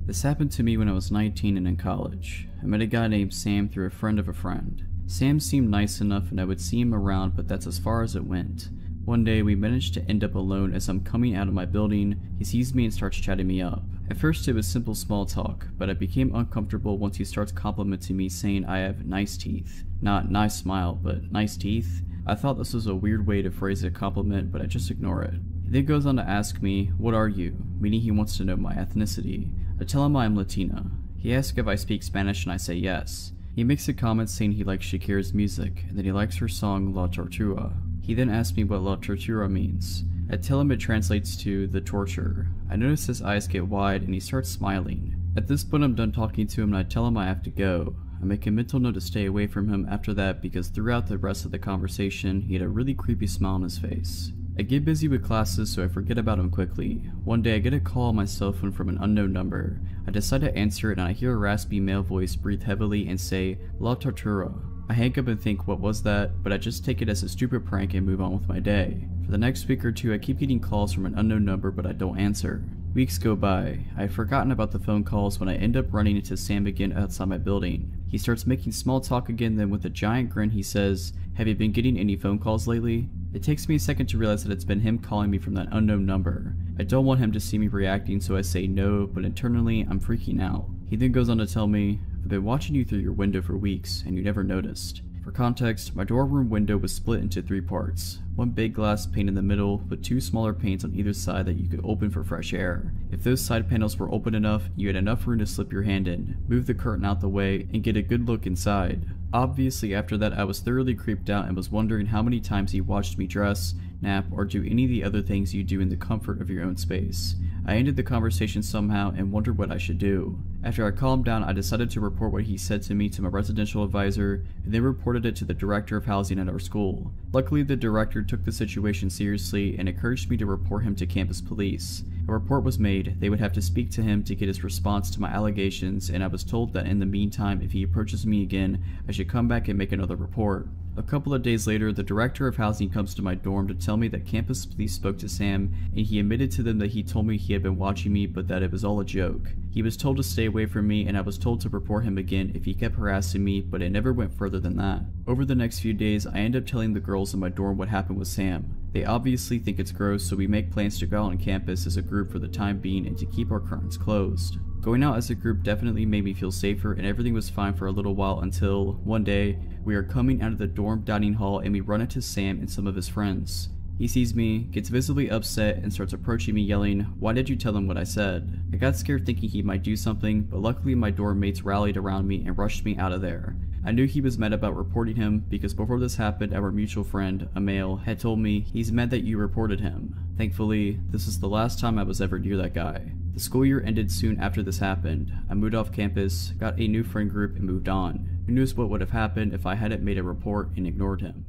This happened to me when I was 19 and in college. I met a guy named Sam through a friend of a friend. Sam seemed nice enough and I would see him around, but that's as far as it went. One day we managed to end up alone. As I'm coming out of my building, he sees me and starts chatting me up. At first it was simple small talk, but I became uncomfortable once he starts complimenting me, saying I have nice teeth. Not nice smile, but nice teeth. I thought this was a weird way to phrase a compliment, but I just ignore it. He then goes on to ask me, what are you? Meaning he wants to know my ethnicity. I tell him I am Latina. He asks if I speak Spanish and I say yes. He makes a comment saying he likes Shakira's music and that he likes her song La Tortura. He then asks me what La Tortura means. I tell him it translates to the torture. I notice his eyes get wide and he starts smiling. At this point I'm done talking to him and I tell him I have to go. I make a mental note to stay away from him after that because throughout the rest of the conversation he had a really creepy smile on his face. I get busy with classes so I forget about him quickly. One day I get a call on my cell phone from an unknown number. I decide to answer it and I hear a raspy male voice breathe heavily and say, La Tortura. I hang up and think what was that, but I just take it as a stupid prank and move on with my day. For the next week or two I keep getting calls from an unknown number but I don't answer. Weeks go by. I had forgotten about the phone calls when I end up running into Sam again outside my building. He starts making small talk again, then with a giant grin he says, have you been getting any phone calls lately? It takes me a second to realize that it's been him calling me from that unknown number. I don't want him to see me reacting so I say no, but internally I'm freaking out. He then goes on to tell me, I've been watching you through your window for weeks and you never noticed. For context, my dorm window was split into 3 parts. One big glass pane in the middle, with 2 smaller panes on either side that you could open for fresh air. If those side panels were open enough, you had enough room to slip your hand in, move the curtain out the way, and get a good look inside. Obviously after that I was thoroughly creeped out and was wondering how many times he watched me dress, nap, or do any of the other things you do in the comfort of your own space. I ended the conversation somehow and wondered what I should do. After I calmed down, I decided to report what he said to me to my residential advisor and then reported it to the director of housing at our school. Luckily the director took the situation seriously and encouraged me to report him to campus police. A report was made. They would have to speak to him to get his response to my allegations, and I was told that in the meantime if he approaches me again I should come back and make another report. A couple of days later, the director of housing comes to my dorm to tell me that campus police spoke to Sam and he admitted to them that he told me he had been watching me but that it was all a joke. He was told to stay away from me and I was told to report him again if he kept harassing me, but it never went further than that. Over the next few days, I end up telling the girls in my dorm what happened with Sam. They obviously think it's gross, so we make plans to go out on campus as a group for the time being and to keep our curtains closed. Going out as a group definitely made me feel safer and everything was fine for a little while until, one day, we are coming out of the dorm dining hall and we run into Sam and some of his friends. He sees me, gets visibly upset, and starts approaching me yelling, "Why did you tell him what I said?" I got scared thinking he might do something, but luckily my dorm mates rallied around me and rushed me out of there. I knew he was mad about reporting him because before this happened our mutual friend, a male, had told me, "He's mad that you reported him." Thankfully, this is the last time I was ever near that guy. The school year ended soon after this happened. I moved off campus, got a new friend group, and moved on. Who knows what would have happened if I hadn't made a report and ignored him.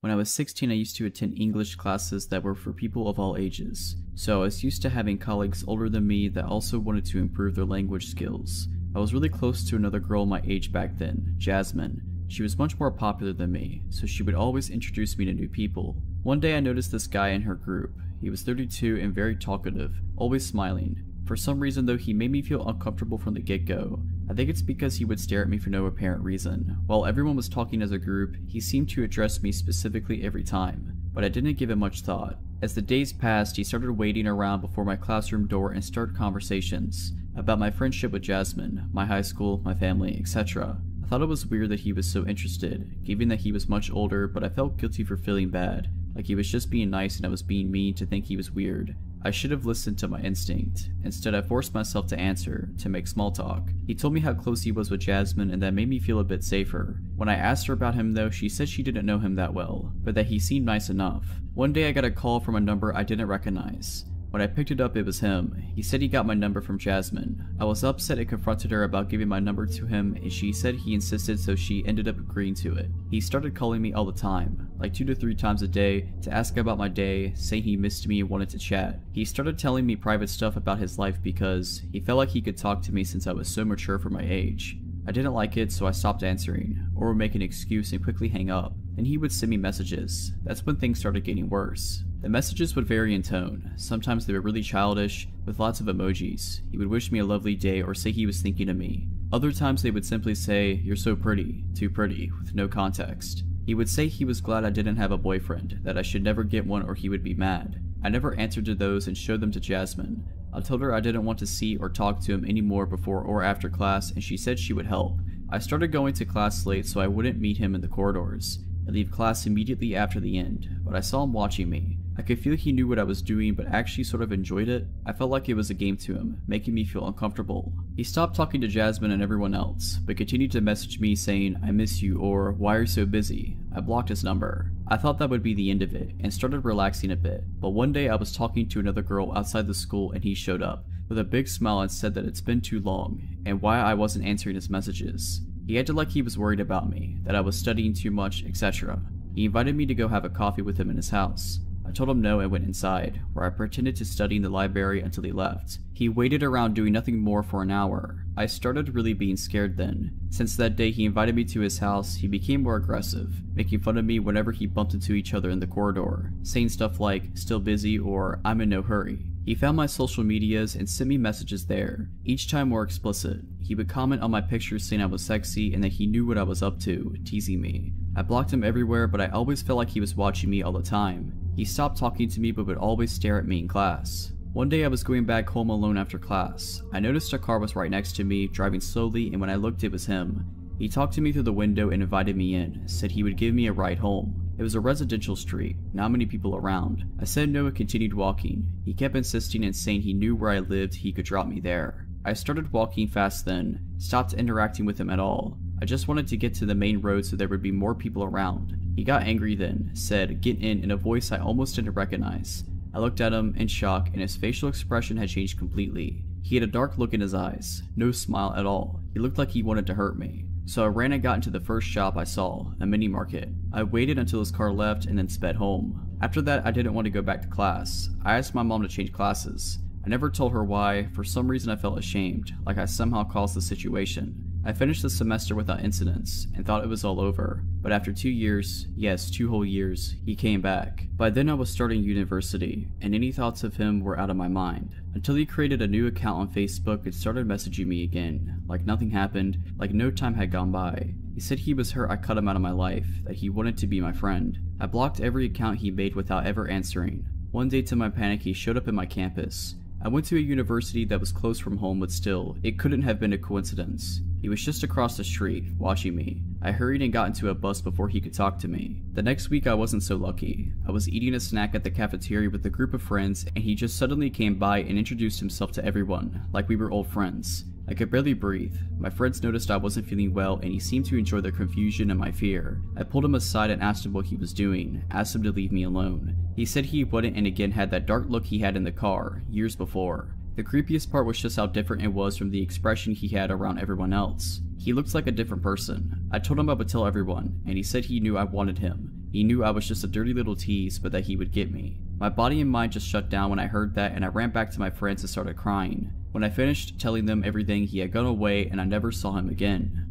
When I was 16, I used to attend English classes that were for people of all ages, so I was used to having colleagues older than me that also wanted to improve their language skills. I was really close to another girl my age back then, Jasmine. She was much more popular than me, so she would always introduce me to new people. One day I noticed this guy in her group. He was 32 and very talkative, always smiling. For some reason though, he made me feel uncomfortable from the get-go. I think it's because he would stare at me for no apparent reason. While everyone was talking as a group, he seemed to address me specifically every time, but I didn't give it much thought. As the days passed, he started waiting around before my classroom door and started conversations about my friendship with Jasmine, my high school, my family, etc. I thought it was weird that he was so interested, given that he was much older, but I felt guilty for feeling bad, like he was just being nice and I was being mean to think he was weird. I should have listened to my instinct. Instead, I forced myself to answer, to make small talk. He told me how close he was with Jasmine and that made me feel a bit safer. When I asked her about him though, she said she didn't know him that well, but that he seemed nice enough. One day I got a call from a number I didn't recognize. When I picked it up, it was him. He said he got my number from Jasmine. I was upset and confronted her about giving my number to him, and she said he insisted, so she ended up agreeing to it. He started calling me all the time, like 2 to 3 times a day, to ask about my day, saying he missed me and wanted to chat. He started telling me private stuff about his life because he felt like he could talk to me since I was so mature for my age. I didn't like it, so I stopped answering, or would make an excuse and quickly hang up. Then he would send me messages. That's when things started getting worse. The messages would vary in tone. Sometimes they were really childish, with lots of emojis. He would wish me a lovely day or say he was thinking of me. Other times they would simply say, "You're so pretty, too pretty," with no context. He would say he was glad I didn't have a boyfriend, that I should never get one or he would be mad. I never answered to those and showed them to Jasmine. I told her I didn't want to see or talk to him anymore before or after class, and she said she would help. I started going to class late so I wouldn't meet him in the corridors. I'd leave class immediately after the end, but I saw him watching me. I could feel he knew what I was doing but actually sort of enjoyed it. I felt like it was a game to him, making me feel uncomfortable. He stopped talking to Jasmine and everyone else, but continued to message me saying, "I miss you," or "Why are you so busy?" I blocked his number. I thought that would be the end of it, and started relaxing a bit, but one day I was talking to another girl outside the school and he showed up, with a big smile and said that it's been too long, and why I wasn't answering his messages. He acted like he was worried about me, that I was studying too much, etc. He invited me to go have a coffee with him in his house. I told him no and went inside, where I pretended to study in the library until he left. He waited around doing nothing more for an hour. I started really being scared then. Since that day he invited me to his house, he became more aggressive, making fun of me whenever he bumped into each other in the corridor, saying stuff like, "Still busy," or "I'm in no hurry." He found my social medias and sent me messages there, each time more explicit. He would comment on my pictures saying I was sexy and that he knew what I was up to, teasing me. I blocked him everywhere, but I always felt like he was watching me all the time. He stopped talking to me but would always stare at me in class. One day I was going back home alone after class. I noticed a car was right next to me, driving slowly, and when I looked it was him. He talked to me through the window and invited me in, said he would give me a ride home. It was a residential street, not many people around. I said no and continued walking. He kept insisting and saying he knew where I lived, he could drop me there. I started walking fast then, stopped interacting with him at all. I just wanted to get to the main road so there would be more people around. He got angry then, said, "Get in a voice I almost didn't recognize. I looked at him in shock and his facial expression had changed completely. He had a dark look in his eyes, no smile at all. He looked like he wanted to hurt me. So I ran and got into the first shop I saw, a mini market. I waited until his car left and then sped home. After that I didn't want to go back to class. I asked my mom to change classes. I never told her why. For some reason I felt ashamed, like I somehow caused the situation. I finished the semester without incidents and thought it was all over, but after 2 years, yes, 2 whole years, he came back. By then I was starting university, and any thoughts of him were out of my mind. Until he created a new account on Facebook and started messaging me again, like nothing happened, like no time had gone by. He said he was hurt I cut him out of my life, that he wanted to be my friend. I blocked every account he made without ever answering. One day to my panic he showed up in my campus. I went to a university that was close from home, but still, it couldn't have been a coincidence. He was just across the street, watching me. I hurried and got into a bus before he could talk to me. The next week I wasn't so lucky. I was eating a snack at the cafeteria with a group of friends and he just suddenly came by and introduced himself to everyone, like we were old friends. I could barely breathe. My friends noticed I wasn't feeling well and he seemed to enjoy the confusion and my fear. I pulled him aside and asked him what he was doing, asked him to leave me alone. He said he wouldn't and again had that dark look he had in the car, years before. The creepiest part was just how different it was from the expression he had around everyone else. He looked like a different person. I told him I would tell everyone, and he said he knew I wanted him. He knew I was just a dirty little tease, but that he would get me. My body and mind just shut down when I heard that and I ran back to my friends and started crying. When I finished telling them everything, he had gone away and I never saw him again.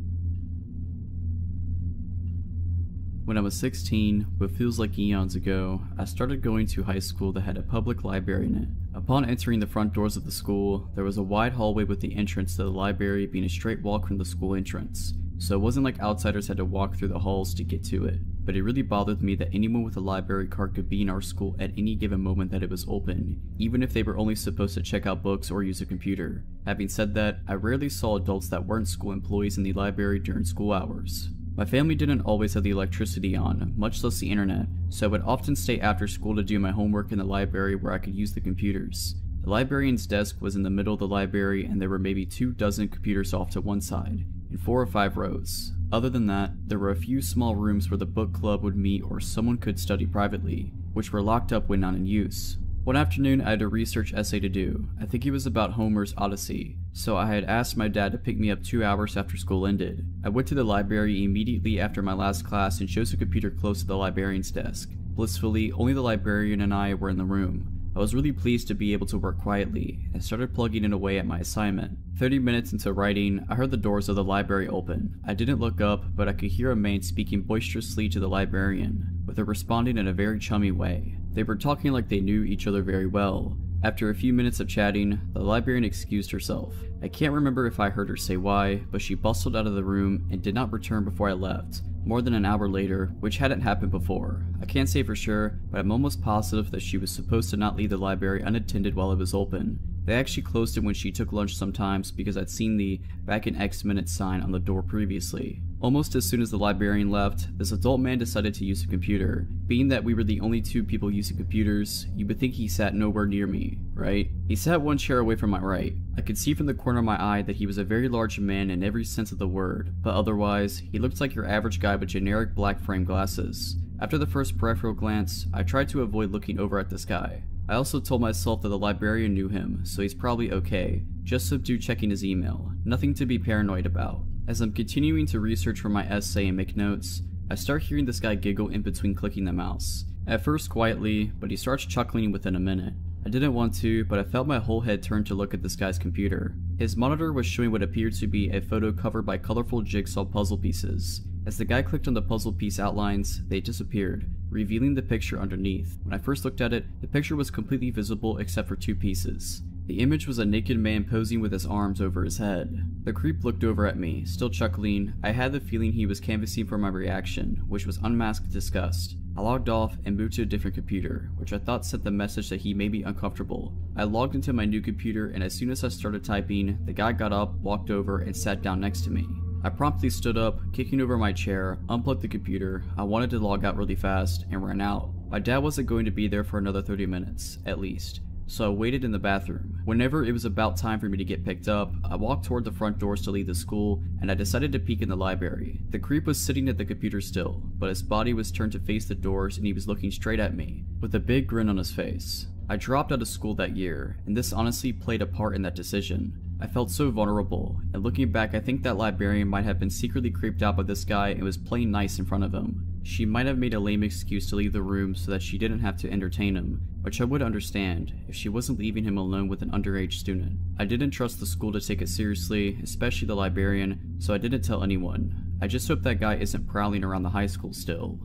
When I was 16, what feels like eons ago, I started going to high school that had a public library in it. Upon entering the front doors of the school, there was a wide hallway with the entrance to the library being a straight walk from the school entrance. So it wasn't like outsiders had to walk through the halls to get to it. But it really bothered me that anyone with a library card could be in our school at any given moment that it was open, even if they were only supposed to check out books or use a computer. Having said that, I rarely saw adults that weren't school employees in the library during school hours. My family didn't always have the electricity on, much less the internet, so I would often stay after school to do my homework in the library where I could use the computers. The librarian's desk was in the middle of the library and there were maybe 24 computers off to one side, in 4 or 5 rows. Other than that, there were a few small rooms where the book club would meet or someone could study privately, which were locked up when not in use. One afternoon I had a research essay to do. I think it was about Homer's Odyssey, so I had asked my dad to pick me up 2 hours after school ended. I went to the library immediately after my last class and chose a computer close to the librarian's desk. Blissfully, only the librarian and I were in the room. I was really pleased to be able to work quietly, and started plugging it away at my assignment. 30 minutes into writing, I heard the doors of the library open. I didn't look up, but I could hear a man speaking boisterously to the librarian, with her responding in a very chummy way. They were talking like they knew each other very well. After a few minutes of chatting, the librarian excused herself. I can't remember if I heard her say why, but she bustled out of the room and did not return before I left. more than an hour later, which hadn't happened before. I can't say for sure, but I'm almost positive that she was supposed to not leave the library unattended while it was open. They actually closed it when she took lunch sometimes because I'd seen the "back in X minutes" sign on the door previously. Almost as soon as the librarian left, this adult man decided to use a computer. Being that we were the only two people using computers, you would think he sat nowhere near me, right? He sat one chair away from my right. I could see from the corner of my eye that he was a very large man in every sense of the word, but otherwise, he looked like your average guy with generic black frame glasses. After the first peripheral glance, I tried to avoid looking over at this guy. I also told myself that the librarian knew him, so he's probably okay. Just subdue checking his email. Nothing to be paranoid about. As I'm continuing to research for my essay and make notes, I start hearing this guy giggle in between clicking the mouse. At first quietly, but he starts chuckling within a minute. I didn't want to, but I felt my whole head turn to look at this guy's computer. His monitor was showing what appeared to be a photo covered by colorful jigsaw puzzle pieces. As the guy clicked on the puzzle piece outlines, they disappeared, revealing the picture underneath. When I first looked at it, the picture was completely visible except for two pieces. The image was a naked man posing with his arms over his head. The creep looked over at me, still chuckling. I had the feeling he was canvassing for my reaction, which was unmasked disgust. I logged off and moved to a different computer, which I thought sent the message that he may be uncomfortable. I logged into my new computer, and as soon as I started typing, the guy got up, walked over, and sat down next to me. I promptly stood up, kicking over my chair, unplugged the computer. I wanted to log out really fast, and ran out. My dad wasn't going to be there for another 30 minutes, at least. So I waited in the bathroom. Whenever it was about time for me to get picked up, I walked toward the front doors to leave the school, and I decided to peek in the library. The creep was sitting at the computer still, but his body was turned to face the doors and he was looking straight at me, with a big grin on his face. I dropped out of school that year, and this honestly played a part in that decision. I felt so vulnerable, and looking back I think that librarian might have been secretly creeped out by this guy and was playing nice in front of him. She might have made a lame excuse to leave the room so that she didn't have to entertain him, which I would understand if she wasn't leaving him alone with an underage student. I didn't trust the school to take it seriously, especially the librarian, so I didn't tell anyone. I just hope that guy isn't prowling around the high school still.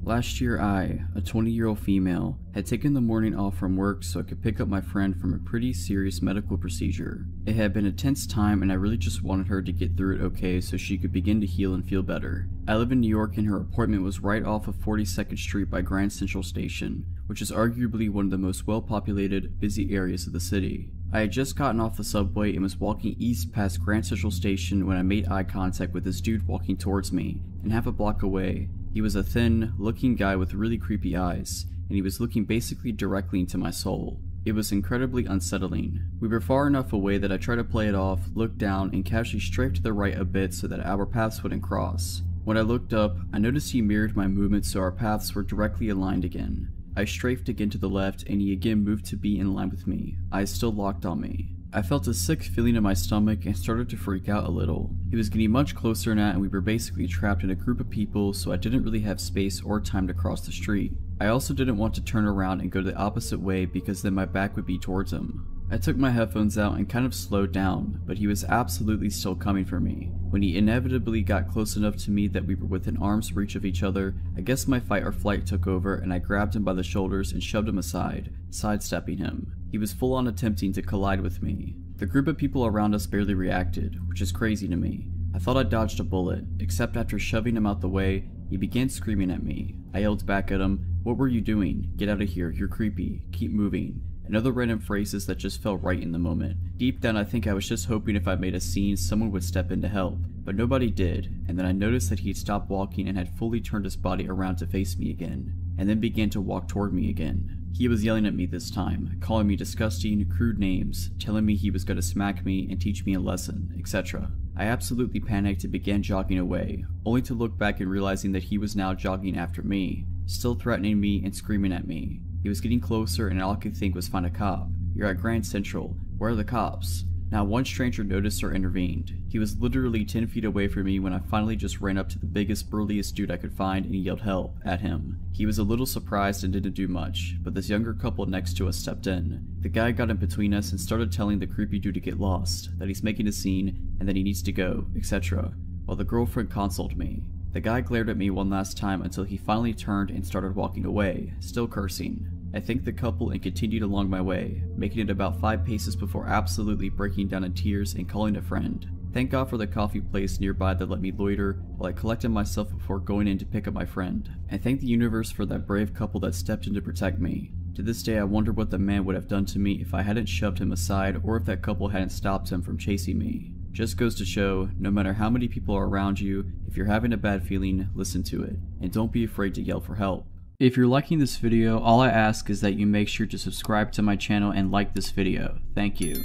Last year I, a 20-year-old female, had taken the morning off from work so I could pick up my friend from a pretty serious medical procedure. It had been a tense time and I really just wanted her to get through it okay so she could begin to heal and feel better. I live in New York and her appointment was right off of 42nd Street by Grand Central Station, which is arguably one of the most well-populated, busy areas of the city. I had just gotten off the subway and was walking east past Grand Central Station when I made eye contact with this dude walking towards me, and half a block away. He was a thin, looking guy with really creepy eyes, and he was looking basically directly into my soul. It was incredibly unsettling. We were far enough away that I tried to play it off, looked down, and casually strafed to the right a bit so that our paths wouldn't cross. When I looked up, I noticed he mirrored my movements so our paths were directly aligned again. I strafed again to the left, and he again moved to be in line with me, eyes still locked on me. I felt a sick feeling in my stomach and started to freak out a little. He was getting much closer now and we were basically trapped in a group of people, so I didn't really have space or time to cross the street. I also didn't want to turn around and go the opposite way because then my back would be towards him. I took my headphones out and kind of slowed down, but he was absolutely still coming for me. When he inevitably got close enough to me that we were within arm's reach of each other, I guess my fight or flight took over and I grabbed him by the shoulders and shoved him aside, sidestepping him. He was full on attempting to collide with me. The group of people around us barely reacted, which is crazy to me. I thought I dodged a bullet, except after shoving him out the way, he began screaming at me. I yelled back at him, "What were you doing? Get out of here, you're creepy, keep moving," and other random phrases that just felt right in the moment. Deep down I think I was just hoping if I made a scene someone would step in to help, but nobody did, and then I noticed that he'd stopped walking and had fully turned his body around to face me again, and then began to walk toward me again. He was yelling at me this time, calling me disgusting, crude names, telling me he was going to smack me and teach me a lesson, etc. I absolutely panicked and began jogging away, only to look back and realizing that he was now jogging after me, still threatening me and screaming at me. He was getting closer and all I could think was find a cop. You're at Grand Central, where are the cops? Not one stranger noticed or intervened. He was literally 10 feet away from me when I finally just ran up to the biggest, burliest dude I could find and yelled help at him. He was a little surprised and didn't do much, but this younger couple next to us stepped in. The guy got in between us and started telling the creepy dude to get lost, that he's making a scene, and that he needs to go, etc., while the girlfriend consoled me. The guy glared at me one last time until he finally turned and started walking away, still cursing. I thanked the couple and continued along my way, making it about 5 paces before absolutely breaking down in tears and calling a friend. Thank God for the coffee place nearby that let me loiter while I collected myself before going in to pick up my friend. I thank the universe for that brave couple that stepped in to protect me. To this day I wonder what the man would have done to me if I hadn't shoved him aside or if that couple hadn't stopped him from chasing me. Just goes to show, no matter how many people are around you, if you're having a bad feeling, listen to it, and don't be afraid to yell for help. If you're liking this video, all I ask is that you make sure to subscribe to my channel and like this video. Thank you.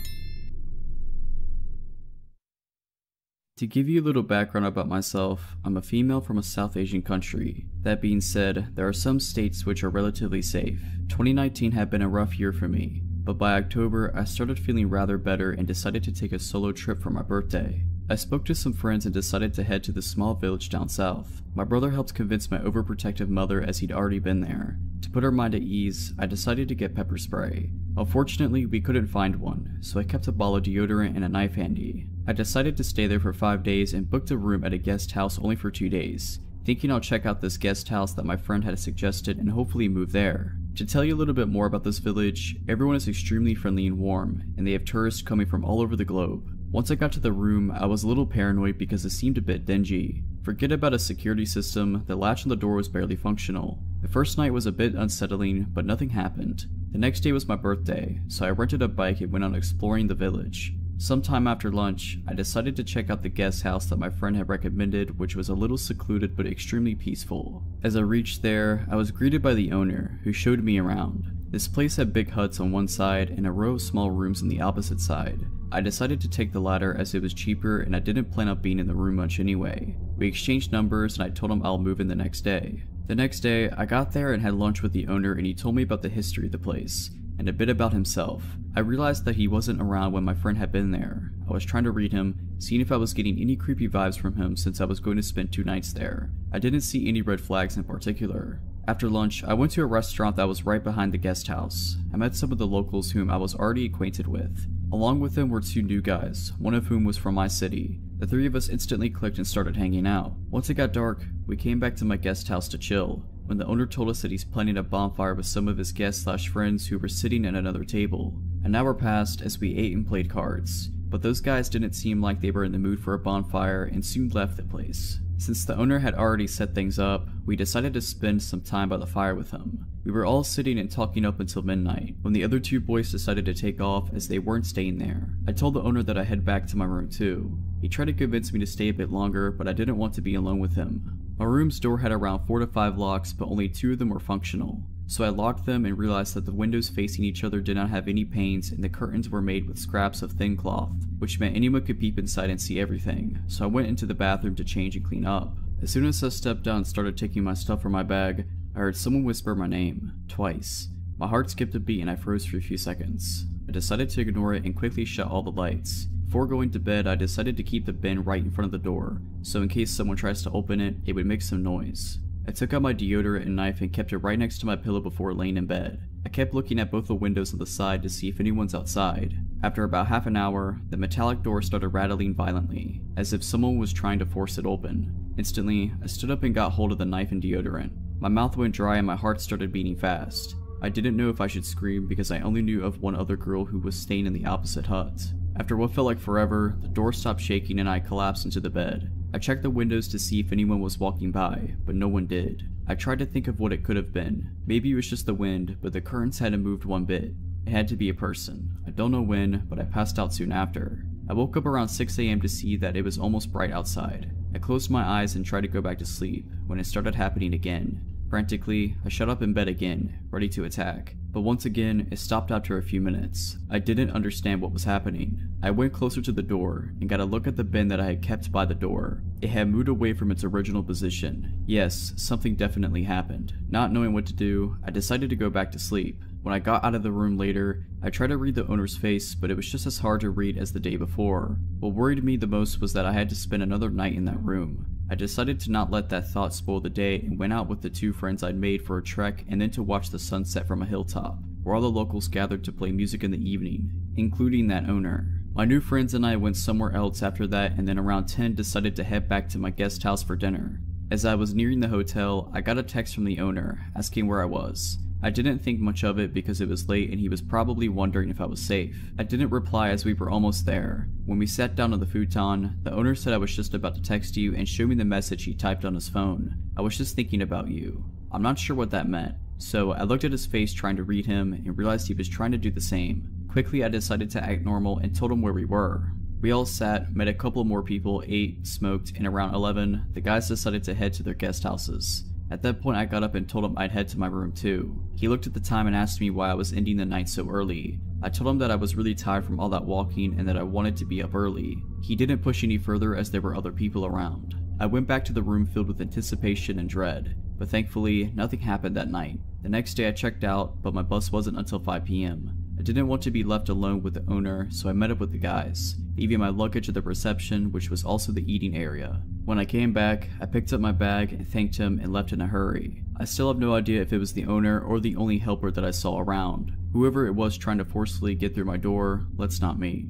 To give you a little background about myself, I'm a female from a South Asian country. That being said, there are some states which are relatively safe. 2019 had been a rough year for me, but by October I started feeling rather better and decided to take a solo trip for my birthday. I spoke to some friends and decided to head to the small village down south. My brother helped convince my overprotective mother as he'd already been there. To put her mind at ease, I decided to get pepper spray. Unfortunately, we couldn't find one, so I kept a bottle of deodorant and a knife handy. I decided to stay there for 5 days and booked a room at a guest house only for 2 days, thinking I'll check out this guest house that my friend had suggested and hopefully move there. To tell you a little bit more about this village, everyone is extremely friendly and warm, and they have tourists coming from all over the globe. Once I got to the room, I was a little paranoid because it seemed a bit dingy. Forget about a security system, the latch on the door was barely functional. The first night was a bit unsettling, but nothing happened. The next day was my birthday, so I rented a bike and went on exploring the village. Sometime after lunch, I decided to check out the guest house that my friend had recommended, which was a little secluded but extremely peaceful. As I reached there, I was greeted by the owner, who showed me around. This place had big huts on one side and a row of small rooms on the opposite side. I decided to take the latter as it was cheaper and I didn't plan on being in the room much anyway. We exchanged numbers and I told him I'll move in the next day. The next day, I got there and had lunch with the owner and he told me about the history of the place, and a bit about himself. I realized that he wasn't around when my friend had been there. I was trying to read him, seeing if I was getting any creepy vibes from him since I was going to spend 2 nights there. I didn't see any red flags in particular. After lunch, I went to a restaurant that was right behind the guest house. I met some of the locals whom I was already acquainted with. Along with them were 2 new guys, one of whom was from my city. The 3 of us instantly clicked and started hanging out. Once it got dark, we came back to my guest house to chill, when the owner told us that he's planning a bonfire with some of his guests/friends who were sitting at another table. An hour passed as we ate and played cards, but those guys didn't seem like they were in the mood for a bonfire and soon left the place. Since the owner had already set things up, we decided to spend some time by the fire with him. We were all sitting and talking up until midnight, when the other 2 boys decided to take off as they weren't staying there. I told the owner that I head back to my room too. He tried to convince me to stay a bit longer, but I didn't want to be alone with him. My room's door had around 4 to 5 locks, but only 2 of them were functional. So I locked them and realized that the windows facing each other did not have any panes and the curtains were made with scraps of thin cloth, which meant anyone could peep inside and see everything. So I went into the bathroom to change and clean up. As soon as I stepped down and started taking my stuff from my bag, I heard someone whisper my name, twice. My heart skipped a beat and I froze for a few seconds. I decided to ignore it and quickly shut all the lights. Before going to bed, I decided to keep the bin right in front of the door, so in case someone tries to open it, it would make some noise. I took out my deodorant and knife and kept it right next to my pillow before laying in bed. I kept looking at both the windows on the side to see if anyone's outside. After about half an hour, the metallic door started rattling violently, as if someone was trying to force it open. Instantly, I stood up and got hold of the knife and deodorant. My mouth went dry and my heart started beating fast. I didn't know if I should scream because I only knew of one other girl who was staying in the opposite hut. After what felt like forever, the door stopped shaking and I collapsed into the bed. I checked the windows to see if anyone was walking by, but no one did. I tried to think of what it could have been. Maybe it was just the wind, but the curtains hadn't moved one bit. It had to be a person. I don't know when, but I passed out soon after. I woke up around 6 AM to see that it was almost bright outside. I closed my eyes and tried to go back to sleep, when it started happening again. Frantically, I shut up in bed again, ready to attack. But once again, it stopped after a few minutes. I didn't understand what was happening. I went closer to the door and got a look at the bin that I had kept by the door. It had moved away from its original position. Yes, something definitely happened. Not knowing what to do, I decided to go back to sleep. When I got out of the room later, I tried to read the owner's face, but it was just as hard to read as the day before. What worried me the most was that I had to spend another night in that room. I decided to not let that thought spoil the day and went out with the 2 friends I'd made for a trek and then to watch the sunset from a hilltop, where all the locals gathered to play music in the evening, including that owner. My new friends and I went somewhere else after that and then around 10 decided to head back to my guest house for dinner. As I was nearing the hotel, I got a text from the owner asking where I was. I didn't think much of it because it was late and he was probably wondering if I was safe. I didn't reply as we were almost there. When we sat down on the futon, the owner said I was just about to text you and show me the message he typed on his phone. I was just thinking about you. I'm not sure what that meant, so I looked at his face trying to read him and realized he was trying to do the same. Quickly I decided to act normal and told him where we were. We all sat, met a couple more people, ate, smoked, and around 11, the guys decided to head to their guest houses. At that point I got up and told him I'd head to my room too. He looked at the time and asked me why I was ending the night so early. I told him that I was really tired from all that walking and that I wanted to be up early. He didn't push any further as there were other people around. I went back to the room filled with anticipation and dread, but thankfully nothing happened that night. The next day I checked out, but my bus wasn't until 5 p.m. I didn't want to be left alone with the owner, so I met up with the guys, leaving my luggage at the reception, which was also the eating area. When I came back, I picked up my bag and thanked him and left in a hurry. I still have no idea if it was the owner or the only helper that I saw around. Whoever it was trying to forcefully get through my door, let's not meet.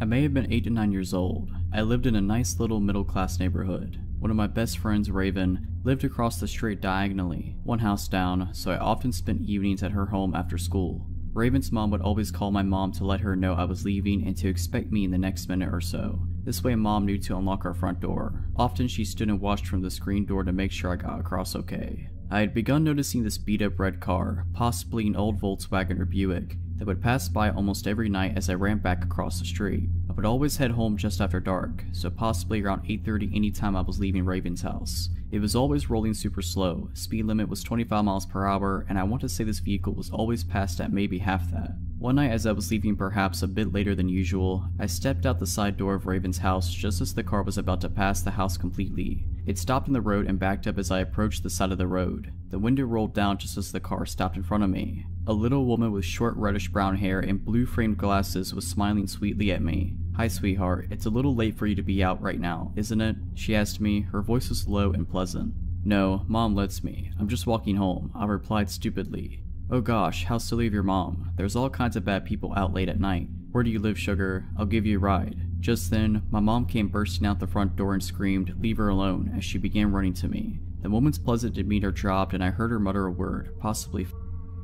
I may have been 8 to 9 years old. I lived in a nice little middle-class neighborhood. One of my best friends, Raven, lived across the street diagonally, one house down, so I often spent evenings at her home after school. Raven's mom would always call my mom to let her know I was leaving and to expect me in the next minute or so. This way mom knew to unlock our front door. Often she stood and watched from the screen door to make sure I got across okay. I had begun noticing this beat-up red car, possibly an old Volkswagen or Buick, that would pass by almost every night as I ran back across the street. I would always head home just after dark, so possibly around 8:30 anytime I was leaving Raven's house. It was always rolling super slow, speed limit was 25 miles per hour, and I want to say this vehicle was always passed at maybe half that. One night as I was leaving perhaps a bit later than usual, I stepped out the side door of Raven's house just as the car was about to pass the house completely. It stopped in the road and backed up as I approached the side of the road. The window rolled down just as the car stopped in front of me. A little woman with short reddish brown hair and blue framed glasses was smiling sweetly at me. "Hi sweetheart, it's a little late for you to be out right now, isn't it?" she asked me. Her voice was low and pleasant. "No, mom lets me. I'm just walking home," I replied stupidly. "Oh gosh, how silly of your mom. There's all kinds of bad people out late at night. Where do you live, sugar? I'll give you a ride." Just then, my mom came bursting out the front door and screamed, "Leave her alone," as she began running to me. The woman's pleasant demeanor dropped and I heard her mutter a word, possibly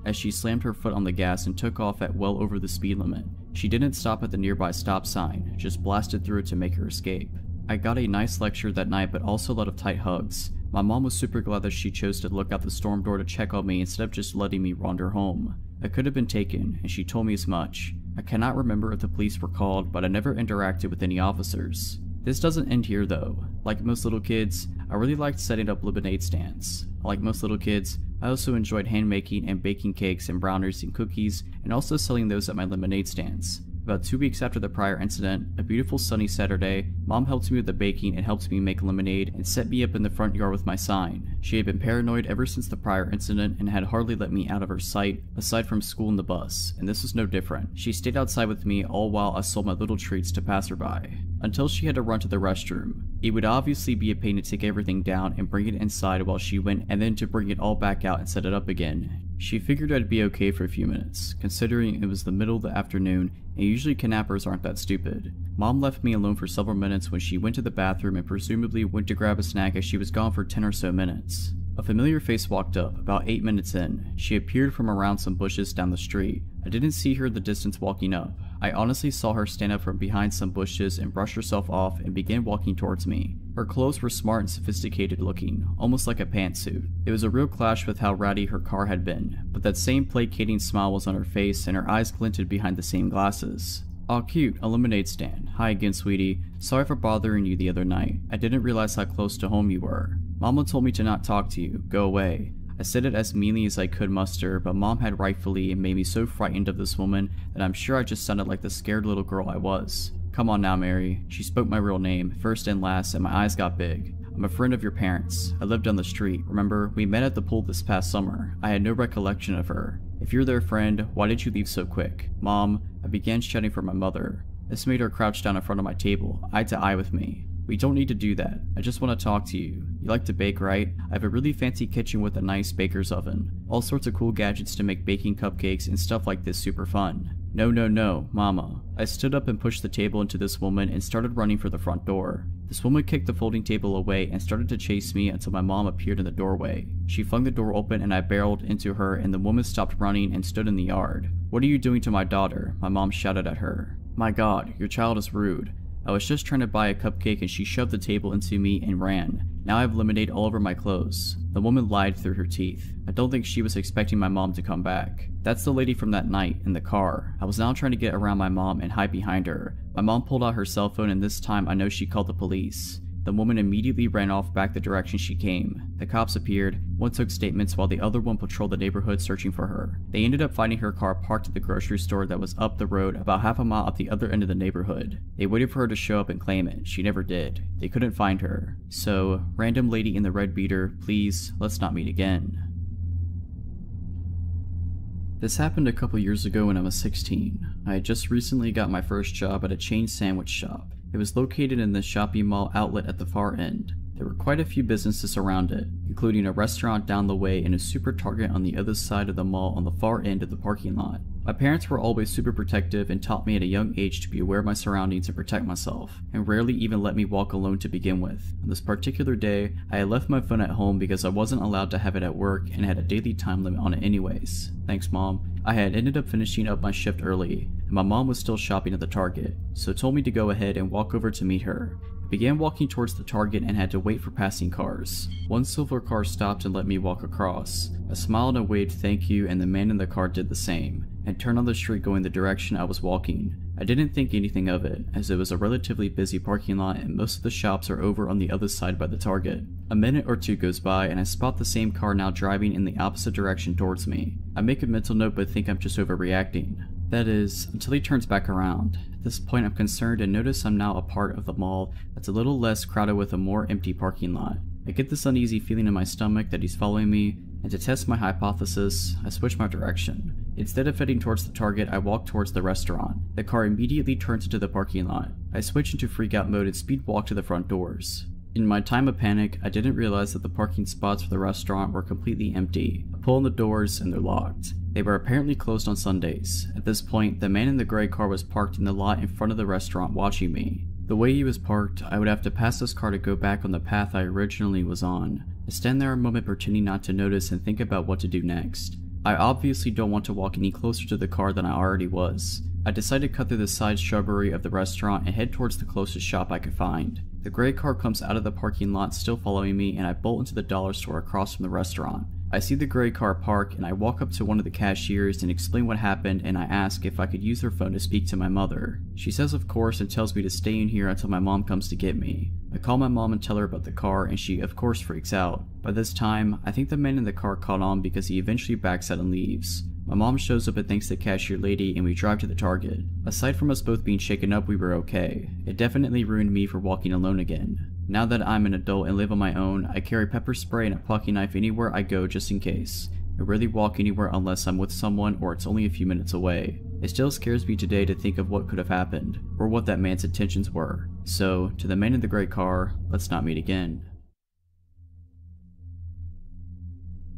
as she slammed her foot on the gas and took off at well over the speed limit. She didn't stop at the nearby stop sign, just blasted through it to make her escape. I got a nice lecture that night, but also a lot of tight hugs. My mom was super glad that she chose to look out the storm door to check on me instead of just letting me wander home. I could have been taken, and she told me as much. I cannot remember if the police were called, but I never interacted with any officers. This doesn't end here though. Like most little kids, I really liked setting up lemonade stands. Like most little kids, I also enjoyed hand making and baking cakes and brownies and cookies, and also selling those at my lemonade stands. About 2 weeks after the prior incident, a beautiful sunny Saturday, mom helped me with the baking and helped me make lemonade and set me up in the front yard with my sign. She had been paranoid ever since the prior incident and had hardly let me out of her sight, aside from school and the bus, and this was no different. She stayed outside with me all while I sold my little treats to passerby, until she had to run to the restroom. It would obviously be a pain to take everything down and bring it inside while she went, and then to bring it all back out and set it up again. She figured I'd be okay for a few minutes, considering it was the middle of the afternoon and usually kidnappers aren't that stupid. Mom left me alone for several minutes when she went to the bathroom and presumably went to grab a snack as she was gone for 10 or so minutes. A familiar face walked up, about 8 minutes in. She appeared from around some bushes down the street. I didn't see her in the distance walking up. I honestly saw her stand up from behind some bushes and brush herself off and begin walking towards me. Her clothes were smart and sophisticated looking, almost like a pantsuit. It was a real clash with how ratty her car had been, but that same placating smile was on her face and her eyes glinted behind the same glasses. "Aw cute, a lemonade stand. Hi again, sweetie. Sorry for bothering you the other night. I didn't realize how close to home you were. Mama told me to not talk to you. Go away." I said it as meanly as I could muster, but mom had rightfully made me so frightened of this woman that I'm sure I just sounded like the scared little girl I was. "Come on now, Mary." She spoke my real name, first and last, and my eyes got big. "I'm a friend of your parents. I live down the street. Remember, we met at the pool this past summer. I had no recollection of her. If you're their friend, why did you leave so quick?" "Mom," I began shouting for my mother. This made her crouch down in front of my table, eye to eye with me. "We don't need to do that. I just want to talk to you. You like to bake, right? I have a really fancy kitchen with a nice baker's oven. All sorts of cool gadgets to make baking cupcakes and stuff like this super fun." No, no, no, mama. I stood up and pushed the table into this woman and started running for the front door. This woman kicked the folding table away and started to chase me until my mom appeared in the doorway. She flung the door open and I barreled into her, and the woman stopped running and stood in the yard. "What are you doing to my daughter?" my mom shouted at her. "My God, your child is rude. I was just trying to buy a cupcake and she shoved the table into me and ran. Now I have lemonade all over my clothes." The woman lied through her teeth. I don't think she was expecting my mom to come back. That's the lady from that night, in the car. I was now trying to get around my mom and hide behind her. My mom pulled out her cell phone, and this time I know she called the police. The woman immediately ran off back the direction she came. The cops appeared. One took statements while the other one patrolled the neighborhood searching for her. They ended up finding her car parked at the grocery store that was up the road about half a mile up the other end of the neighborhood. They waited for her to show up and claim it. She never did. They couldn't find her. So, random lady in the red beater, please, let's not meet again. This happened a couple years ago when I was 16. I had just recently got my first job at a chain sandwich shop. It was located in the shopping mall outlet at the far end. There were quite a few businesses around it, including a restaurant down the way and a super Target on the other side of the mall on the far end of the parking lot. My parents were always super protective and taught me at a young age to be aware of my surroundings and protect myself, and rarely even let me walk alone to begin with. On this particular day, I had left my phone at home because I wasn't allowed to have it at work and had a daily time limit on it anyways. Thanks, Mom. I had ended up finishing up my shift early, and my mom was still shopping at the Target, so told me to go ahead and walk over to meet her. I began walking towards the Target and had to wait for passing cars. One silver car stopped and let me walk across. I smiled and waved thank you, and the man in the car did the same, and turned on the street going the direction I was walking. I didn't think anything of it, as it was a relatively busy parking lot and most of the shops are over on the other side by the Target. A minute or two goes by and I spot the same car now driving in the opposite direction towards me. I make a mental note but think I'm just overreacting. That is, until he turns back around. At this point I'm concerned and notice I'm now a part of the mall that's a little less crowded with a more empty parking lot. I get this uneasy feeling in my stomach that he's following me, and to test my hypothesis, I switch my direction. Instead of heading towards the Target, I walk towards the restaurant. The car immediately turns into the parking lot. I switch into freak out mode and speed walk to the front doors. In my time of panic, I didn't realize that the parking spots for the restaurant were completely empty. I pull on the doors and they're locked. They were apparently closed on Sundays. At this point, the man in the gray car was parked in the lot in front of the restaurant watching me. The way he was parked, I would have to pass this car to go back on the path I originally was on. I stand there a moment pretending not to notice and think about what to do next. I obviously don't want to walk any closer to the car than I already was. I decide to cut through the side shrubbery of the restaurant and head towards the closest shop I could find. The gray car comes out of the parking lot still following me, and I bolt into the dollar store across from the restaurant. I see the gray car park and I walk up to one of the cashiers and explain what happened, and I ask if I could use her phone to speak to my mother. She says of course and tells me to stay in here until my mom comes to get me. I call my mom and tell her about the car, and she of course freaks out. By this time, I think the man in the car caught on because he eventually backs out and leaves. My mom shows up and thanks the cashier lady, and we drive to the Target. Aside from us both being shaken up, we were okay. It definitely ruined me for walking alone again. Now that I'm an adult and live on my own, I carry pepper spray and a pocket knife anywhere I go just in case. I rarely walk anywhere unless I'm with someone or it's only a few minutes away. It still scares me today to think of what could have happened, or what that man's intentions were. So, to the man in the gray car, let's not meet again.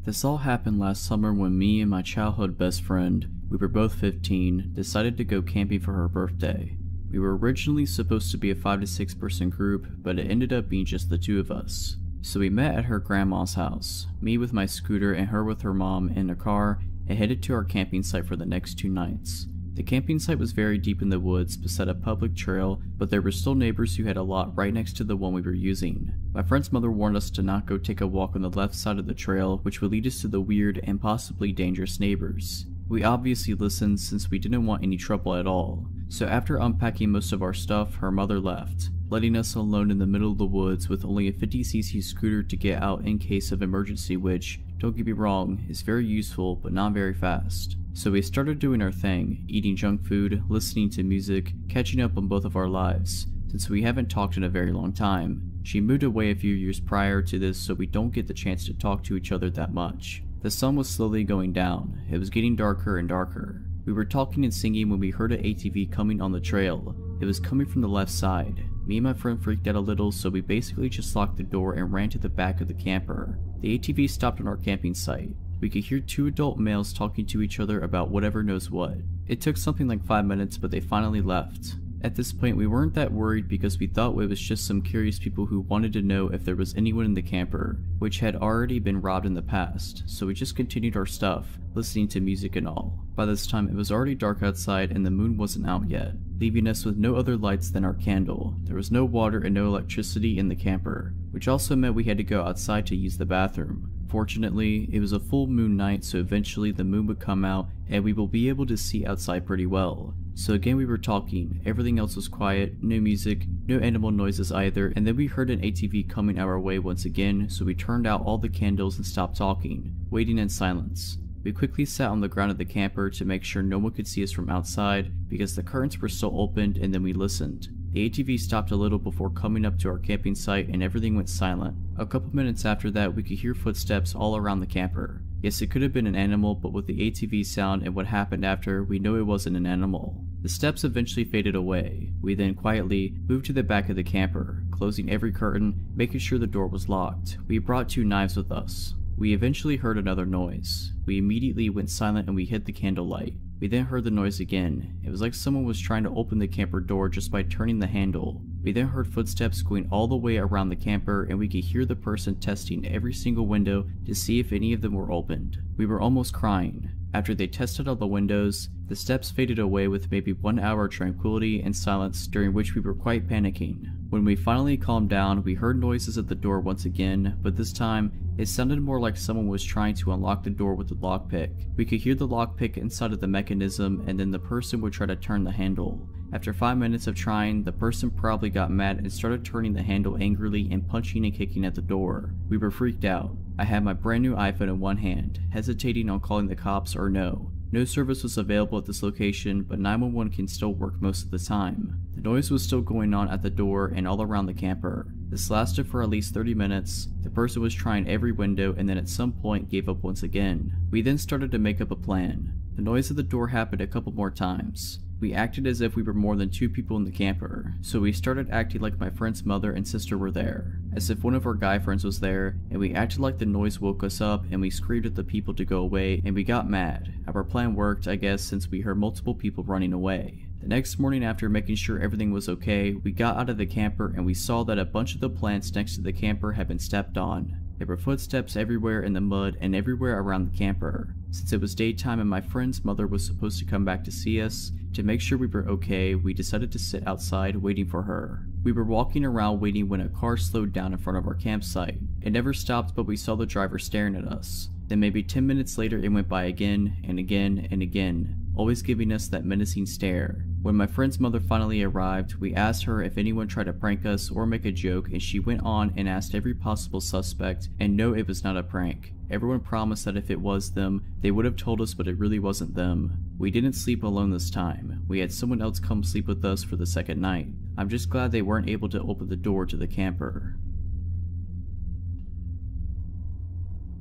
This all happened last summer when me and my childhood best friend, we were both 15, decided to go camping for her birthday. We were originally supposed to be a 5 to 6 person group, but it ended up being just the two of us. So we met at her grandma's house, me with my scooter and her with her mom in a car, and headed to our camping site for the next 2 nights. The camping site was very deep in the woods beside a public trail, but there were still neighbors who had a lot right next to the one we were using. My friend's mother warned us to not go take a walk on the left side of the trail, which would lead us to the weird and possibly dangerous neighbors. We obviously listened since we didn't want any trouble at all. So after unpacking most of our stuff, her mother left, letting us alone in the middle of the woods with only a 50cc scooter to get out in case of emergency, which, don't get me wrong, is very useful but not very fast. So we started doing our thing, eating junk food, listening to music, catching up on both of our lives, since we haven't talked in a very long time. She moved away a few years prior to this, so we don't get the chance to talk to each other that much. The sun was slowly going down. It was getting darker and darker. We were talking and singing when we heard an ATV coming on the trail. It was coming from the left side. Me and my friend freaked out a little, so we basically just locked the door and ran to the back of the camper. The ATV stopped on our camping site. We could hear 2 adult males talking to each other about whatever knows what. It took something like 5 minutes, but they finally left. At this point, we weren't that worried because we thought it was just some curious people who wanted to know if there was anyone in the camper, which had already been robbed in the past, so we just continued our stuff, listening to music and all. By this time, it was already dark outside and the moon wasn't out yet, leaving us with no other lights than our candle. There was no water and no electricity in the camper, which also meant we had to go outside to use the bathroom. Fortunately, it was a full moon night, so eventually the moon would come out and we will be able to see outside pretty well. So again we were talking, everything else was quiet, no music, no animal noises either, and then we heard an ATV coming our way once again, so we turned out all the candles and stopped talking, waiting in silence. We quickly sat on the ground of the camper to make sure no one could see us from outside because the curtains were still opened, and then we listened. The ATV stopped a little before coming up to our camping site and everything went silent. A couple minutes after that, we could hear footsteps all around the camper. Yes, it could have been an animal, but with the ATV sound and what happened after, we know it wasn't an animal. The steps eventually faded away. We then quietly moved to the back of the camper, closing every curtain, making sure the door was locked. We brought 2 knives with us. We eventually heard another noise. We immediately went silent and we hid the candlelight. We then heard the noise again. It was like someone was trying to open the camper door just by turning the handle. We then heard footsteps going all the way around the camper and we could hear the person testing every single window to see if any of them were opened. We were almost crying. After they tested all the windows, the steps faded away with maybe 1 hour of tranquility and silence during which we were quite panicking. When we finally calmed down, we heard noises at the door once again, but this time, it sounded more like someone was trying to unlock the door with the lockpick. We could hear the lockpick inside of the mechanism and then the person would try to turn the handle. After 5 minutes of trying, the person probably got mad and started turning the handle angrily and punching and kicking at the door. We were freaked out. I had my brand new iPhone in one hand, hesitating on calling the cops or no. No service was available at this location, but 911 can still work most of the time. The noise was still going on at the door and all around the camper. This lasted for at least 30 minutes. The person was trying every window and then at some point gave up once again. We then started to make up a plan. The noise at the door happened a couple more times. We acted as if we were more than 2 people in the camper, so we started acting like my friend's mother and sister were there, as if one of our guy friends was there, and we acted like the noise woke us up and we screamed at the people to go away and we got mad. Our plan worked, I guess, since we heard multiple people running away. The next morning, after making sure everything was okay, we got out of the camper and we saw that a bunch of the plants next to the camper had been stepped on. There were footsteps everywhere in the mud and everywhere around the camper. Since it was daytime and my friend's mother was supposed to come back to see us, to make sure we were okay, we decided to sit outside waiting for her. We were walking around waiting when a car slowed down in front of our campsite. It never stopped, but we saw the driver staring at us. Then maybe 10 minutes later it went by again and again and again, always giving us that menacing stare. When my friend's mother finally arrived, we asked her if anyone tried to prank us or make a joke, and she went on and asked every possible suspect, and no, it was not a prank. Everyone promised that if it was them, they would have told us, but it really wasn't them. We didn't sleep alone this time. We had someone else come sleep with us for the second night. I'm just glad they weren't able to open the door to the camper.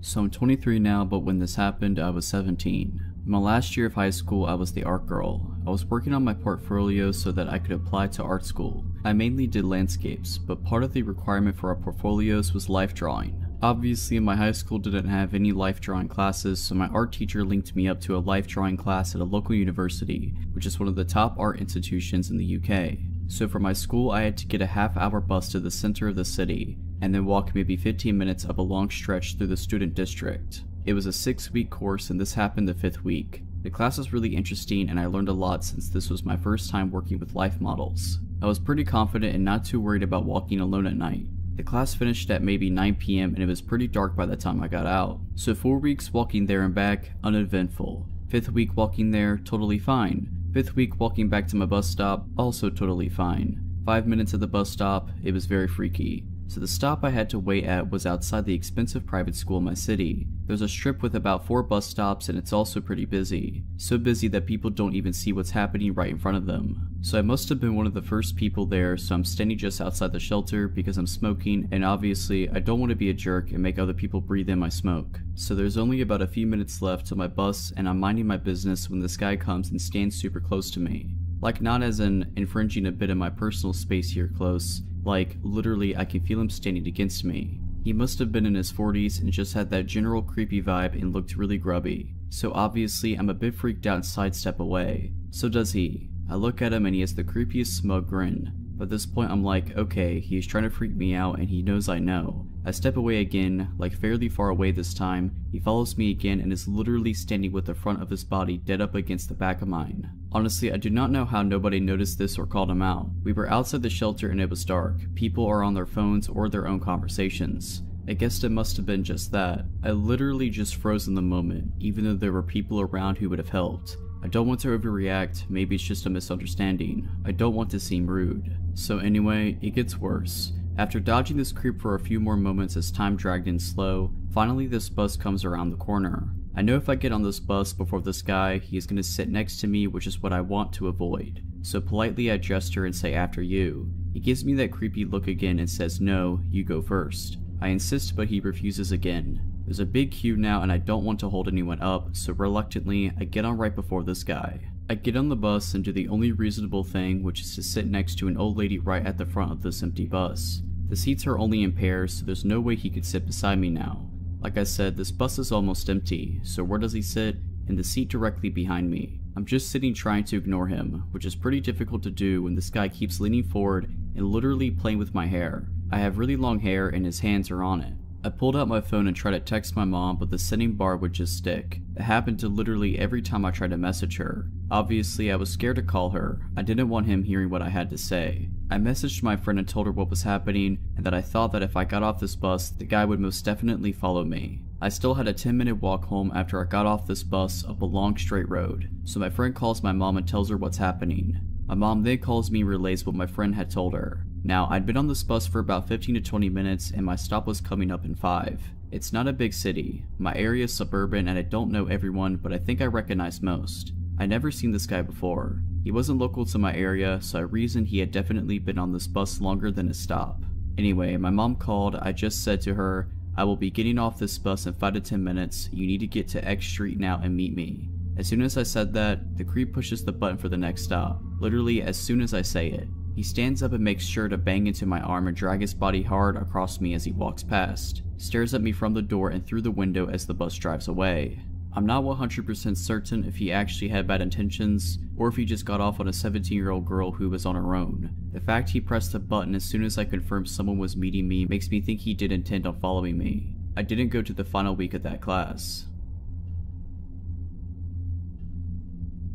So I'm 23 now, but when this happened, I was 17. In my last year of high school, I was the art girl. I was working on my portfolio so that I could apply to art school. I mainly did landscapes, but part of the requirement for our portfolios was life drawing. Obviously, my high school didn't have any life drawing classes, so my art teacher linked me up to a life drawing class at a local university, which is one of the top art institutions in the UK. So for my school, I had to get a half-hour bus to the center of the city, and then walk maybe 15 minutes up a long stretch through the student district. It was a 6-week course and this happened the 5th week. The class was really interesting and I learned a lot since this was my first time working with life models. I was pretty confident and not too worried about walking alone at night. The class finished at maybe 9 PM and it was pretty dark by the time I got out. So 4 weeks walking there and back, uneventful. 5th week walking there, totally fine. 5th week walking back to my bus stop, also totally fine. 5 minutes at the bus stop, it was very freaky. So the stop I had to wait at was outside the expensive private school in my city. There's a strip with about 4 bus stops and it's also pretty busy. So busy that people don't even see what's happening right in front of them. So I must have been one of the first people there, so I'm standing just outside the shelter because I'm smoking, and obviously I don't want to be a jerk and make other people breathe in my smoke. So there's only about a few minutes left to my bus and I'm minding my business when this guy comes and stands super close to me. Like, not as in infringing a bit of my personal space here close, like literally I can feel him standing against me. He must have been in his 40s and just had that general creepy vibe and looked really grubby. so obviously I'm a bit freaked out and sidestep away. So does he. I look at him and he has the creepiest smug grin. But at this point I'm like, okay, he's trying to freak me out and he knows I know. I step away again, like fairly far away this time. He follows me again and is literally standing with the front of his body dead up against the back of mine. Honestly, I do not know how nobody noticed this or called him out. We were outside the shelter and it was dark. People are on their phones or their own conversations. I guess it must have been just that. I literally just froze in the moment, even though there were people around who would have helped. I don't want to overreact, maybe it's just a misunderstanding. I don't want to seem rude. So anyway, it gets worse. After dodging this creep for a few more moments as time dragged in slow, finally this bus comes around the corner. I know if I get on this bus before this guy, he is going to sit next to me, which is what I want to avoid. So politely I gesture and say after you. He gives me that creepy look again and says no, you go first. I insist but he refuses again. There's a big queue now and I don't want to hold anyone up, so reluctantly I get on right before this guy. I get on the bus and do the only reasonable thing, which is to sit next to an old lady right at the front of this empty bus. The seats are only in pairs, so there's no way he could sit beside me now. Like I said, this bus is almost empty, so where does he sit? In the seat directly behind me. I'm just sitting trying to ignore him, which is pretty difficult to do when this guy keeps leaning forward and literally playing with my hair. I have really long hair and his hands are on it. I pulled out my phone and tried to text my mom, but the sending bar would just stick. It happened to literally every time I tried to message her. Obviously, I was scared to call her. I didn't want him hearing what I had to say. I messaged my friend and told her what was happening and that I thought that if I got off this bus, the guy would most definitely follow me. I still had a 10-minute walk home after I got off this bus up a long straight road, so my friend calls my mom and tells her what's happening. My mom then calls me and relays what my friend had told her. Now, I'd been on this bus for about 15 to 20 minutes and my stop was coming up in 5. It's not a big city. My area is suburban and I don't know everyone, but I think I recognize most. I'd never seen this guy before. He wasn't local to my area, so I reasoned he had definitely been on this bus longer than his stop. Anyway, my mom called. I just said to her, I will be getting off this bus in 5 to 10 minutes. You need to get to X Street now and meet me. As soon as I said that, the creep pushes the button for the next stop. Literally as soon as I say it. He stands up and makes sure to bang into my arm and drag his body hard across me as he walks past, stares at me from the door and through the window as the bus drives away. I'm not 100% certain if he actually had bad intentions, or if he just got off on a 17-year-old girl who was on her own. The fact he pressed the button as soon as I confirmed someone was meeting me makes me think he did intend on following me. I didn't go to the final week of that class.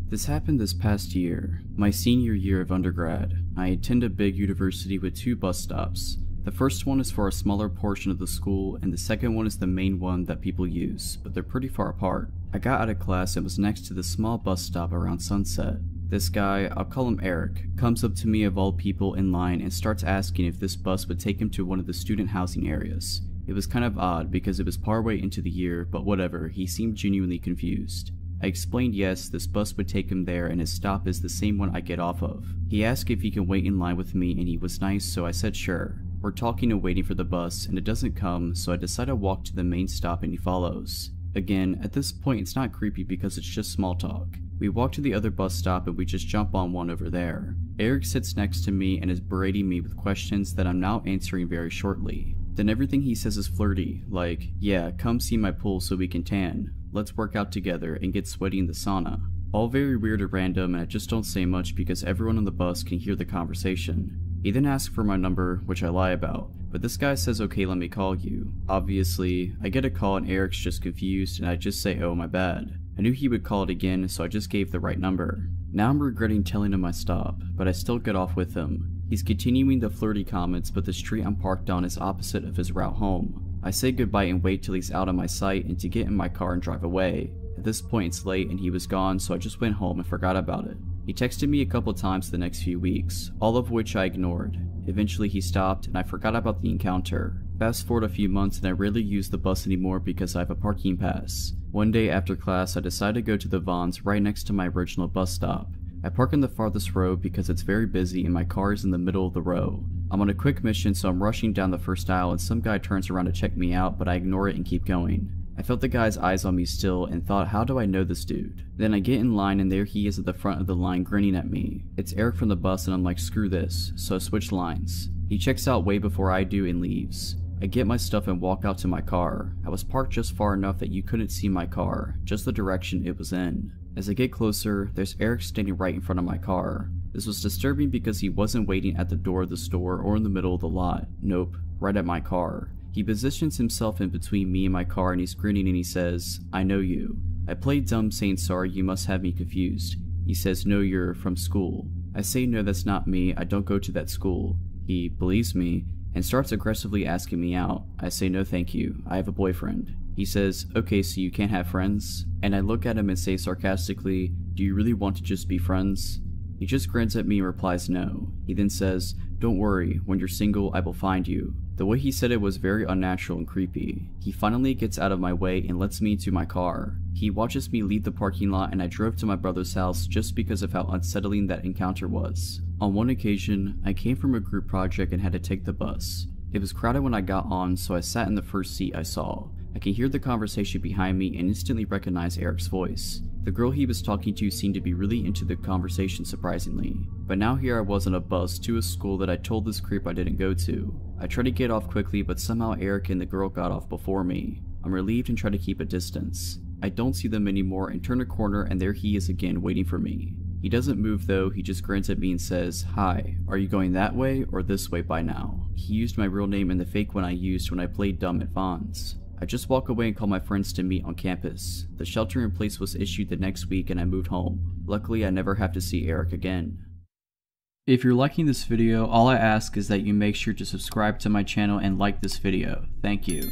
This happened this past year, my senior year of undergrad. I attend a big university with 2 bus stops. The first one is for a smaller portion of the school, and the second one is the main one that people use, but they're pretty far apart. I got out of class and was next to the small bus stop around sunset. This guy, I'll call him Eric, comes up to me of all people in line and starts asking if this bus would take him to one of the student housing areas. It was kind of odd because it was partway into the year, but whatever, he seemed genuinely confused. I explained yes, this bus would take him there and his stop is the same one I get off of. He asked if he can wait in line with me and he was nice, so I said sure. We're talking and waiting for the bus and it doesn't come, so I decide to walk to the main stop and he follows. Again, at this point it's not creepy because it's just small talk. We walk to the other bus stop and we just jump on one over there. Eric sits next to me and is berating me with questions that I'm now answering very shortly. Then everything he says is flirty, like, yeah, come see my pool so we can tan. Let's work out together and get sweaty in the sauna. All very weird and random, and I just don't say much because everyone on the bus can hear the conversation. He then asks for my number, which I lie about, but this guy says okay, let me call you. Obviously, I get a call and Eric's just confused and I just say oh my bad. I knew he would call it again, so I just gave the right number. Now I'm regretting telling him my stop, but I still get off with him. He's continuing the flirty comments, but the street I'm parked on is opposite of his route home. I say goodbye and wait till he's out of my sight and to get in my car and drive away. At this point it's late and he was gone, so I just went home and forgot about it. He texted me a couple times the next few weeks, all of which I ignored. Eventually he stopped and I forgot about the encounter. Fast forward a few months and I rarely use the bus anymore because I have a parking pass. One day after class I decided to go to the Vons right next to my original bus stop. I park in the farthest row because it's very busy and my car is in the middle of the row. I'm on a quick mission, so I'm rushing down the first aisle and some guy turns around to check me out, but I ignore it and keep going. I felt the guy's eyes on me still and thought, how do I know this dude? Then I get in line and there he is at the front of the line grinning at me. It's Eric from the bus and I'm like, screw this, so I switch lines. He checks out way before I do and leaves. I get my stuff and walk out to my car. I was parked just far enough that you couldn't see my car, just the direction it was in. As I get closer, there's Eric standing right in front of my car. This was disturbing because he wasn't waiting at the door of the store or in the middle of the lot. Nope, right at my car. He positions himself in between me and my car and he's grinning and he says, "I know you." I play dumb saying, "Sorry, you must have me confused." He says, "No, you're from school." I say, "No, that's not me. I don't go to that school." He believes me and starts aggressively asking me out. I say, "No thank you, I have a boyfriend." He says, "Okay, so you can't have friends?" And I look at him and say sarcastically, "Do you really want to just be friends?" He just grins at me and replies no. He then says, "Don't worry, when you're single I will find you." The way he said it was very unnatural and creepy. He finally gets out of my way and lets me into my car. He watches me leave the parking lot and I drove to my brother's house just because of how unsettling that encounter was. On one occasion, I came from a group project and had to take the bus. It was crowded when I got on, so I sat in the first seat I saw. I can hear the conversation behind me and instantly recognize Eric's voice. The girl he was talking to seemed to be really into the conversation surprisingly. But now here I was on a bus to a school that I told this creep I didn't go to. I tried to get off quickly, but somehow Eric and the girl got off before me. I'm relieved and try to keep a distance. I don't see them anymore and turn a corner and there he is again waiting for me. He doesn't move though, he just grins at me and says, "Hi, are you going that way or this way by now?" He used my real name and the fake one I used when I played dumb at Vaughn's. I just walk away and call my friends to meet on campus. The shelter in place was issued the next week and I moved home. Luckily I never have to see Eric again. If you're liking this video, all I ask is that you make sure to subscribe to my channel and like this video. Thank you.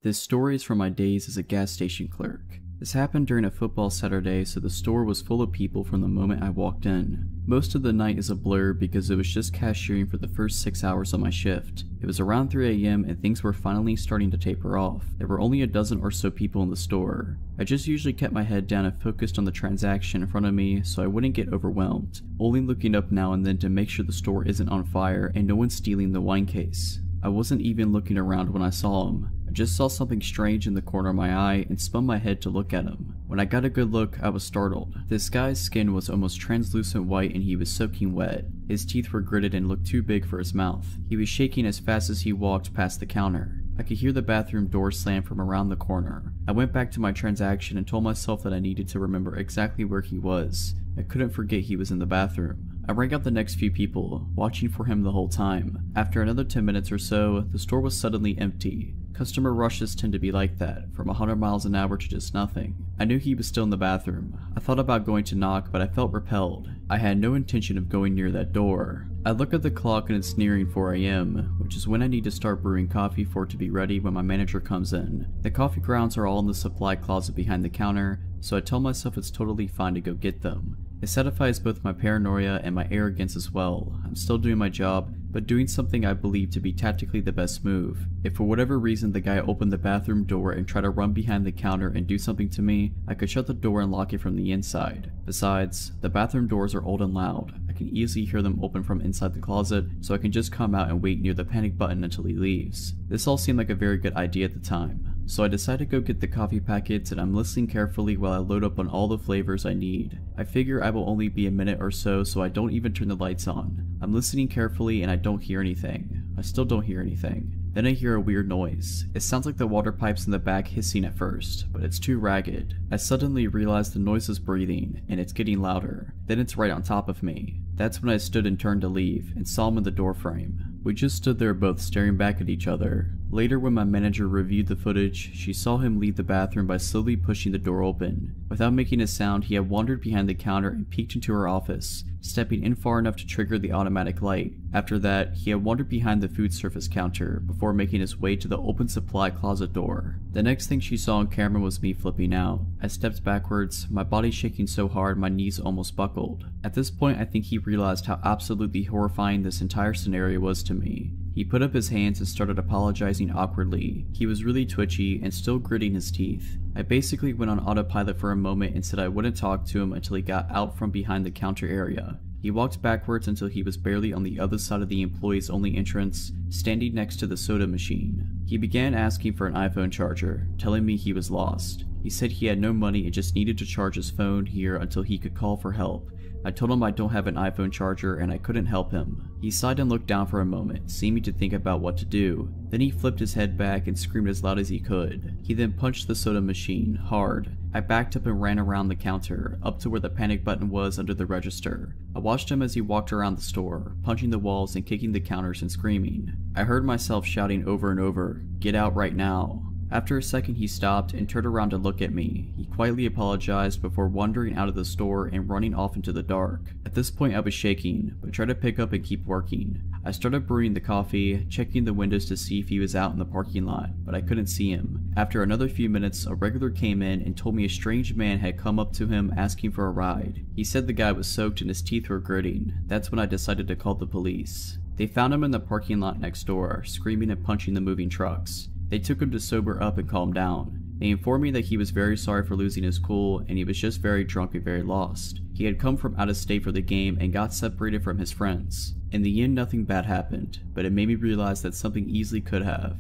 This story is from my days as a gas station clerk. This happened during a football Saturday, so the store was full of people from the moment I walked in. Most of the night is a blur because it was just cashiering for the first 6 hours of my shift. It was around 3 AM and things were finally starting to taper off. There were only a dozen or so people in the store. I just usually kept my head down and focused on the transaction in front of me so I wouldn't get overwhelmed, only looking up now and then to make sure the store isn't on fire and no one's stealing the wine case. I wasn't even looking around when I saw him. I just saw something strange in the corner of my eye and spun my head to look at him. When I got a good look, I was startled. This guy's skin was almost translucent white and he was soaking wet. His teeth were gritted and looked too big for his mouth. He was shaking as fast as he walked past the counter. I could hear the bathroom door slam from around the corner. I went back to my transaction and told myself that I needed to remember exactly where he was. I couldn't forget he was in the bathroom. I rang out the next few people, watching for him the whole time. After another 10 minutes or so, the store was suddenly empty. Customer rushes tend to be like that, from 100 miles an hour to just nothing. I knew he was still in the bathroom. I thought about going to knock, but I felt repelled. I had no intention of going near that door. I look at the clock and it's nearing 4 AM, which is when I need to start brewing coffee for it to be ready when my manager comes in. The coffee grounds are all in the supply closet behind the counter, so I tell myself it's totally fine to go get them. It satisfies both my paranoia and my arrogance as well. I'm still doing my job, but doing something I believe to be tactically the best move. If for whatever reason the guy opened the bathroom door and tried to run behind the counter and do something to me, I could shut the door and lock it from the inside. Besides, the bathroom doors are old and loud. I can easily hear them open from inside the closet, so I can just come out and wait near the panic button until he leaves. This all seemed like a very good idea at the time. So I decide to go get the coffee packets and I'm listening carefully while I load up on all the flavors I need. I figure I will only be a minute or so I don't even turn the lights on. I'm listening carefully and I don't hear anything. I still don't hear anything. Then I hear a weird noise. It sounds like the water pipes in the back hissing at first, but it's too ragged. I suddenly realize the noise is breathing and it's getting louder. Then it's right on top of me. That's when I stood and turned to leave and saw him in the doorframe. We just stood there both staring back at each other. Later when my manager reviewed the footage, she saw him leave the bathroom by slowly pushing the door open. Without making a sound, he had wandered behind the counter and peeked into her office, stepping in far enough to trigger the automatic light. After that, he had wandered behind the food service counter before making his way to the open supply closet door. The next thing she saw on camera was me flipping out. I stepped backwards, my body shaking so hard my knees almost buckled. At this point, I think he realized how absolutely horrifying this entire scenario was to me. He put up his hands and started apologizing awkwardly. He was really twitchy and still gritting his teeth. I basically went on autopilot for a moment and said I wouldn't talk to him until he got out from behind the counter area. He walked backwards until he was barely on the other side of the employees only entrance, standing next to the soda machine. He began asking for an iPhone charger, telling me he was lost. He said he had no money and just needed to charge his phone here until he could call for help, I told him I don't have an iPhone charger and I couldn't help him. He sighed and looked down for a moment, seeming to think about what to do. Then he flipped his head back and screamed as loud as he could. He then punched the soda machine hard. I backed up and ran around the counter, up to where the panic button was under the register. I watched him as he walked around the store, punching the walls and kicking the counters and screaming. I heard myself shouting over and over, "Get out right now." After a second he stopped and turned around to look at me. He quietly apologized before wandering out of the store and running off into the dark. At this point I was shaking, but tried to pick up and keep working. I started brewing the coffee, checking the windows to see if he was out in the parking lot, but I couldn't see him. After another few minutes, a regular came in and told me a strange man had come up to him asking for a ride. He said the guy was soaked and his teeth were gritting. That's when I decided to call the police. They found him in the parking lot next door, screaming and punching the moving trucks. They took him to sober up and calm down. They informed me that he was very sorry for losing his cool and he was just very drunk and very lost. He had come from out of state for the game and got separated from his friends. In the end, nothing bad happened, but it made me realize that something easily could have.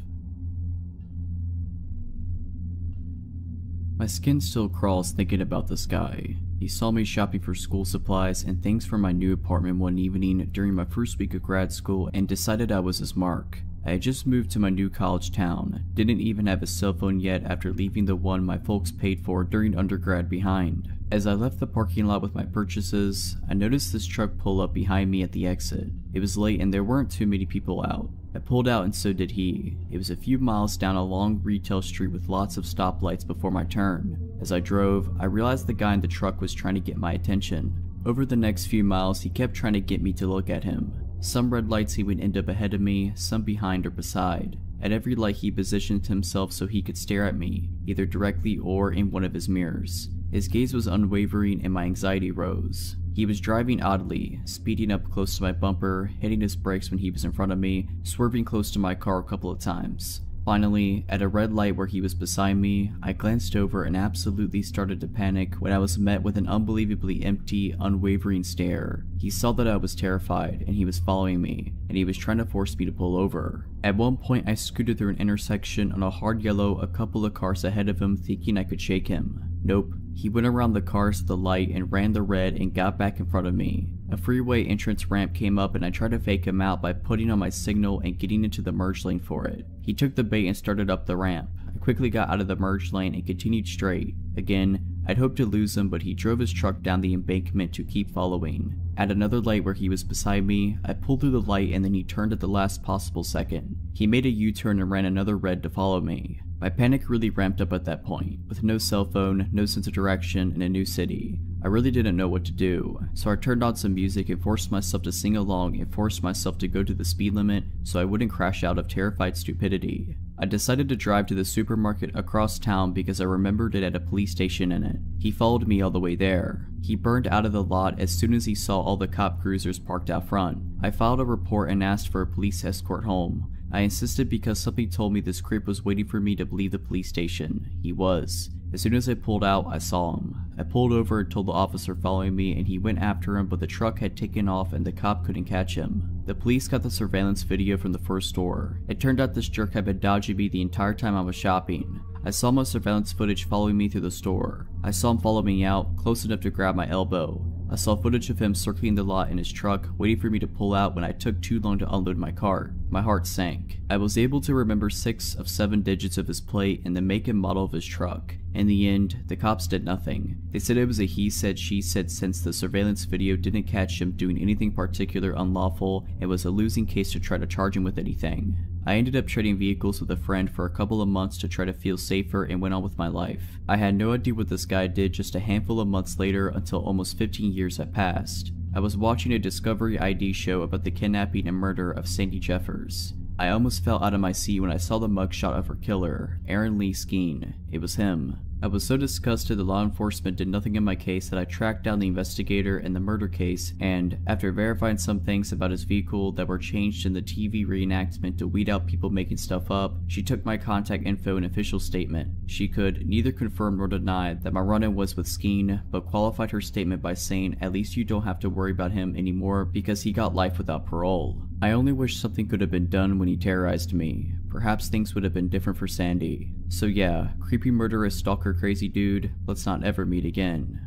My skin still crawls thinking about this guy. He saw me shopping for school supplies and things for my new apartment one evening during my first week of grad school and decided I was his mark. I had just moved to my new college town, didn't even have a cell phone yet after leaving the one my folks paid for during undergrad behind. As I left the parking lot with my purchases, I noticed this truck pull up behind me at the exit. It was late and there weren't too many people out. I pulled out and so did he. It was a few miles down a long retail street with lots of stoplights before my turn. As I drove, I realized the guy in the truck was trying to get my attention. Over the next few miles, he kept trying to get me to look at him. Some red lights he would end up ahead of me, some behind or beside. At every light he positioned himself so he could stare at me, either directly or in one of his mirrors. His gaze was unwavering and my anxiety rose. He was driving oddly, speeding up close to my bumper, hitting his brakes when he was in front of me, swerving close to my car a couple of times. Finally, at a red light where he was beside me, I glanced over and absolutely started to panic when I was met with an unbelievably empty, unwavering stare. He saw that I was terrified and he was following me, and he was trying to force me to pull over. At one point I scooted through an intersection on a hard yellow a couple of cars ahead of him thinking I could shake him. Nope. He went around the cars at the light and ran the red and got back in front of me. A freeway entrance ramp came up and I tried to fake him out by putting on my signal and getting into the merge lane for it. He took the bait and started up the ramp. I quickly got out of the merge lane and continued straight. Again, I'd hoped to lose him, but he drove his truck down the embankment to keep following. At another light where he was beside me, I pulled through the light and then he turned at the last possible second. He made a U-turn and ran another red to follow me. My panic really ramped up at that point. With no cell phone, no sense of direction, in a new city, I really didn't know what to do, so I turned on some music and forced myself to sing along and forced myself to go to the speed limit so I wouldn't crash out of terrified stupidity. I decided to drive to the supermarket across town because I remembered it had a police station in it. He followed me all the way there. He burned out of the lot as soon as he saw all the cop cruisers parked out front. I filed a report and asked for a police escort home. I insisted because something told me this creep was waiting for me to leave the police station. He was. As soon as I pulled out, I saw him. I pulled over and told the officer following me and he went after him, but the truck had taken off and the cop couldn't catch him. The police got the surveillance video from the first store. It turned out this jerk had been dodging me the entire time I was shopping. I saw my surveillance footage following me through the store. I saw him follow me out, close enough to grab my elbow. I saw footage of him circling the lot in his truck, waiting for me to pull out when I took too long to unload my cart. My heart sank. I was able to remember 6 of 7 digits of his plate and the make and model of his truck. In the end, the cops did nothing. They said it was a he said she said since the surveillance video didn't catch him doing anything particular unlawful and was a losing case to try to charge him with anything. I ended up trading vehicles with a friend for a couple of months to try to feel safer and went on with my life. I had no idea what this guy did just a handful of months later until almost 15 years had passed. I was watching a Discovery ID show about the kidnapping and murder of Sandy Jeffers. I almost fell out of my seat when I saw the mugshot of her killer, Aaron Lee Skeen. It was him. I was so disgusted that law enforcement did nothing in my case that I tracked down the investigator in the murder case and, after verifying some things about his vehicle that were changed in the TV reenactment to weed out people making stuff up, she took my contact info and official statement. She could neither confirm nor deny that my run-in was with Skeen, but qualified her statement by saying at least you don't have to worry about him anymore because he got life without parole. I only wish something could have been done when he terrorized me. Perhaps things would have been different for Sandy. So yeah, creepy murderous stalker crazy dude, let's not ever meet again.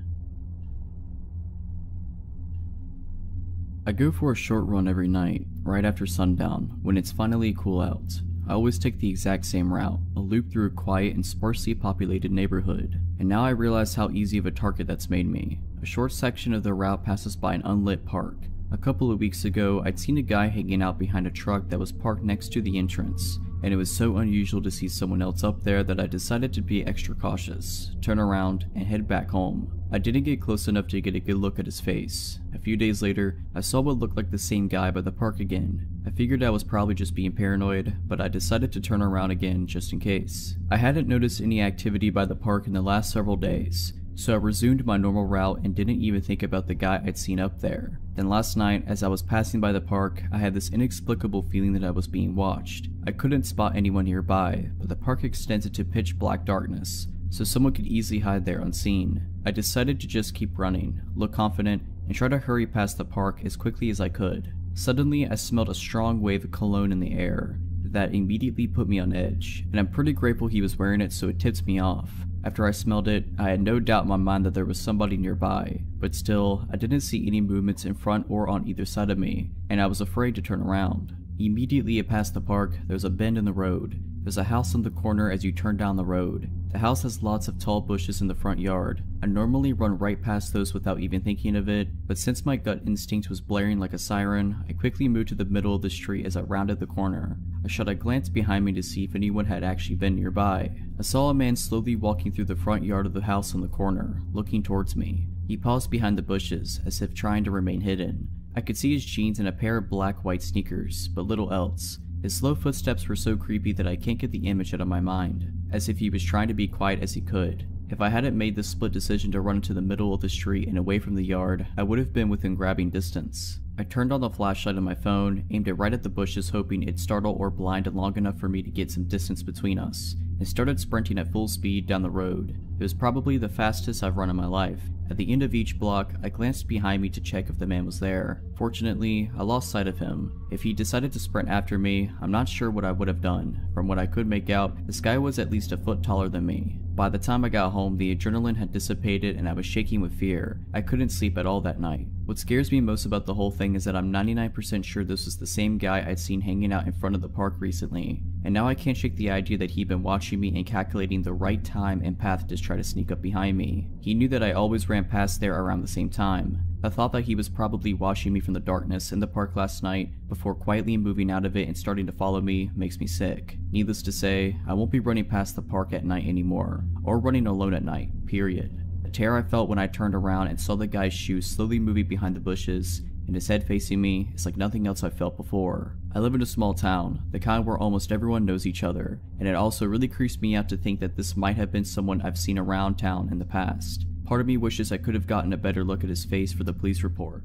I go for a short run every night, right after sundown, when it's finally cool out. I always take the exact same route, a loop through a quiet and sparsely populated neighborhood, and now I realize how easy of a target that's made me. A short section of the route passes by an unlit park. A couple of weeks ago, I'd seen a guy hanging out behind a truck that was parked next to the entrance, and it was so unusual to see someone else up there that I decided to be extra cautious, turn around, and head back home. I didn't get close enough to get a good look at his face. A few days later, I saw what looked like the same guy by the park again. I figured I was probably just being paranoid, but I decided to turn around again just in case. I hadn't noticed any activity by the park in the last several days, so I resumed my normal route and didn't even think about the guy I'd seen up there. Then last night, as I was passing by the park, I had this inexplicable feeling that I was being watched. I couldn't spot anyone nearby, but the park extends into pitch black darkness, so someone could easily hide there unseen. I decided to just keep running, look confident, and try to hurry past the park as quickly as I could. Suddenly, I smelled a strong wave of cologne in the air that immediately put me on edge, and I'm pretty grateful he was wearing it so it tipped me off. After I smelled it, I had no doubt in my mind that there was somebody nearby, but still, I didn't see any movements in front or on either side of me, and I was afraid to turn around. Immediately past the park, there's a bend in the road. There's a house on the corner as you turn down the road. The house has lots of tall bushes in the front yard. I normally run right past those without even thinking of it, but since my gut instinct was blaring like a siren, I quickly moved to the middle of the street as I rounded the corner. I shot a glance behind me to see if anyone had actually been nearby. I saw a man slowly walking through the front yard of the house on the corner, looking towards me. He paused behind the bushes, as if trying to remain hidden. I could see his jeans and a pair of black-white sneakers, but little else. His slow footsteps were so creepy that I can't get the image out of my mind, as if he was trying to be quiet as he could. If I hadn't made the split decision to run into the middle of the street and away from the yard, I would have been within grabbing distance. I turned on the flashlight on my phone, aimed it right at the bushes hoping it'd startle or blind long enough for me to get some distance between us, and started sprinting at full speed down the road. It was probably the fastest I've run in my life. At the end of each block, I glanced behind me to check if the man was there. Fortunately, I lost sight of him. If he decided to sprint after me, I'm not sure what I would have done. From what I could make out, this guy was at least a foot taller than me. By the time I got home, the adrenaline had dissipated and I was shaking with fear. I couldn't sleep at all that night. What scares me most about the whole thing is that I'm 99% sure this was the same guy I'd seen hanging out in front of the park recently, and now I can't shake the idea that he'd been watching me and calculating the right time and path to try to sneak up behind me. He knew that I always ran past there around the same time. The thought that he was probably watching me from the darkness in the park last night before quietly moving out of it and starting to follow me makes me sick. Needless to say, I won't be running past the park at night anymore, or running alone at night, period. The terror I felt when I turned around and saw the guy's shoes slowly moving behind the bushes and his head facing me is like nothing else I've felt before. I live in a small town, the kind where almost everyone knows each other, and it also really creeps me out to think that this might have been someone I've seen around town in the past. Part of me wishes I could have gotten a better look at his face for the police report.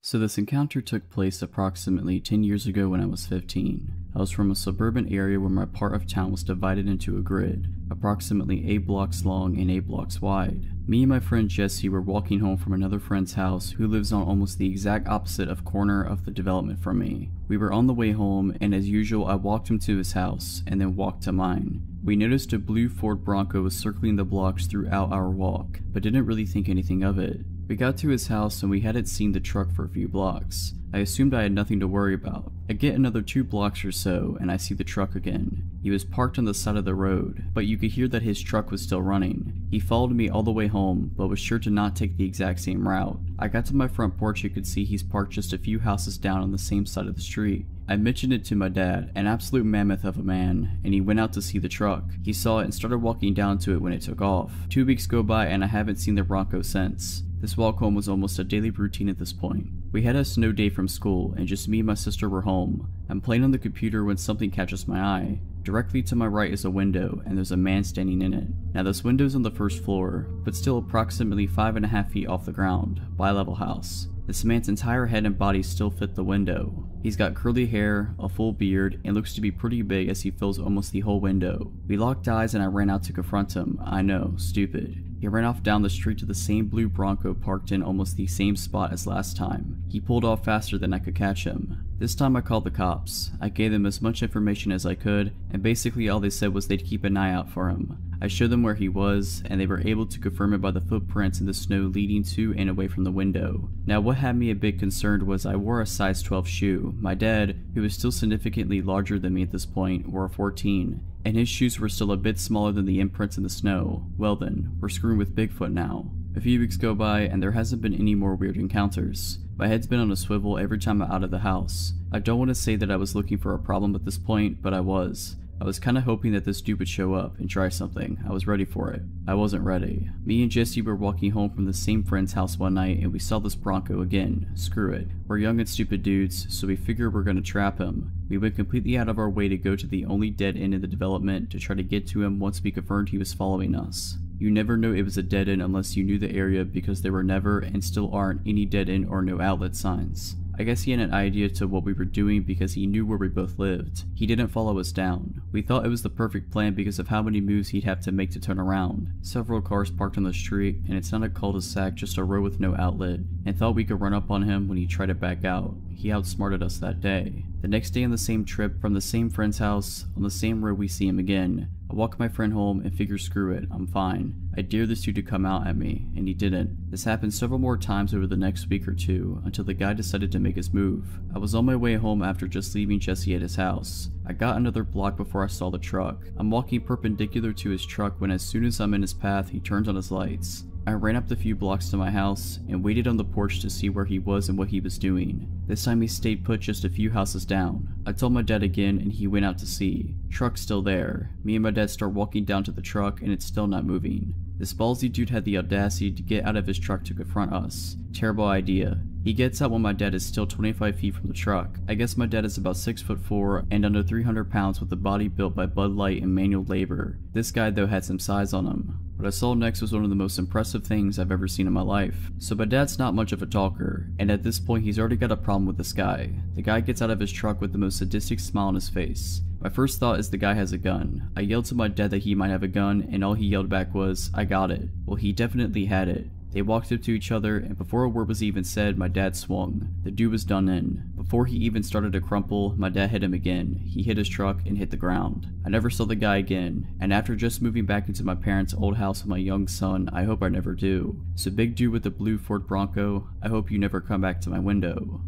So this encounter took place approximately 10 years ago when I was 15. I was from a suburban area where my part of town was divided into a grid, approximately 8 blocks long and 8 blocks wide. Me and my friend Jesse were walking home from another friend's house who lives on almost the exact opposite of corner of the development from me. We were on the way home, and as usual I walked him to his house and then walked to mine. We noticed a blue Ford Bronco was circling the blocks throughout our walk, but didn't really think anything of it. We got to his house and we hadn't seen the truck for a few blocks. I assumed I had nothing to worry about. I get another 2 blocks or so and I see the truck again. He was parked on the side of the road, but you could hear that his truck was still running. He followed me all the way home, but was sure to not take the exact same route. I got to my front porch and could see he's parked just a few houses down on the same side of the street. I mentioned it to my dad, an absolute mammoth of a man, and he went out to see the truck. He saw it and started walking down to it when it took off. 2 weeks go by and I haven't seen the Bronco since. This walk home was almost a daily routine at this point. We had a snow day from school and just me and my sister were home. I'm playing on the computer when something catches my eye. Directly to my right is a window and there's a man standing in it. Now this window's on the first floor, but still approximately 5.5 feet off the ground, bi-level house. This man's entire head and body still fit the window. He's got curly hair, a full beard, and looks to be pretty big as he fills almost the whole window. We locked eyes and I ran out to confront him. I know, stupid. He ran off down the street to the same blue Bronco parked in almost the same spot as last time. He pulled off faster than I could catch him. This time I called the cops. I gave them as much information as I could, and basically all they said was they'd keep an eye out for him. I showed them where he was, and they were able to confirm it by the footprints in the snow leading to and away from the window. Now what had me a bit concerned was I wore a size 12 shoe. My dad, who was still significantly larger than me at this point, wore a 14, and his shoes were still a bit smaller than the imprints in the snow. Well then, we're screwing with Bigfoot now. A few weeks go by and there hasn't been any more weird encounters. My head's been on a swivel every time I'm out of the house. I don't want to say that I was looking for a problem at this point, but I was. I was kinda hoping that this dude would show up and try something. I was ready for it. I wasn't ready. Me and Jesse were walking home from the same friend's house one night and we saw this Bronco again. Screw it. We're young and stupid dudes, so we figured we're gonna trap him. We went completely out of our way to go to the only dead end in the development to try to get to him once we confirmed he was following us. You never know it was a dead end unless you knew the area because there were never and still aren't any dead end or no outlet signs. I guess he had an idea to what we were doing because he knew where we both lived. He didn't follow us down. We thought it was the perfect plan because of how many moves he'd have to make to turn around. Several cars parked on the street, and it's not a cul-de-sac, just a road with no outlet, and thought we could run up on him when he tried to back out. He outsmarted us that day. The next day on the same trip, from the same friend's house, on the same road we see him again. I walk my friend home and figure screw it, I'm fine. I dare this dude to come out at me, and he didn't. This happened several more times over the next week or two, until the guy decided to make his move. I was on my way home after just leaving Jesse at his house. I got another block before I saw the truck. I'm walking perpendicular to his truck when as soon as I'm in his path, he turns on his lights. I ran up the few blocks to my house and waited on the porch to see where he was and what he was doing. This time he stayed put just a few houses down. I told my dad again and he went out to see. Truck's still there. Me and my dad start walking down to the truck and it's still not moving. This ballsy dude had the audacity to get out of his truck to confront us. Terrible idea. He gets out when my dad is still 25 feet from the truck. I guess my dad is about 6'4" and under 300 pounds with a body built by Bud Light and manual labor. This guy though had some size on him. What I saw next was one of the most impressive things I've ever seen in my life. So my dad's not much of a talker, and at this point he's already got a problem with this guy. The guy gets out of his truck with the most sadistic smile on his face. My first thought is the guy has a gun. I yelled to my dad that he might have a gun, and all he yelled back was, "I got it." Well, he definitely had it. They walked up to each other, and before a word was even said, my dad swung. The dude was done in. Before he even started to crumple, my dad hit him again. He hit his truck and hit the ground. I never saw the guy again, and after just moving back into my parents' old house with my young son, I hope I never do. So big dude with the blue Ford Bronco, I hope you never come back to my window.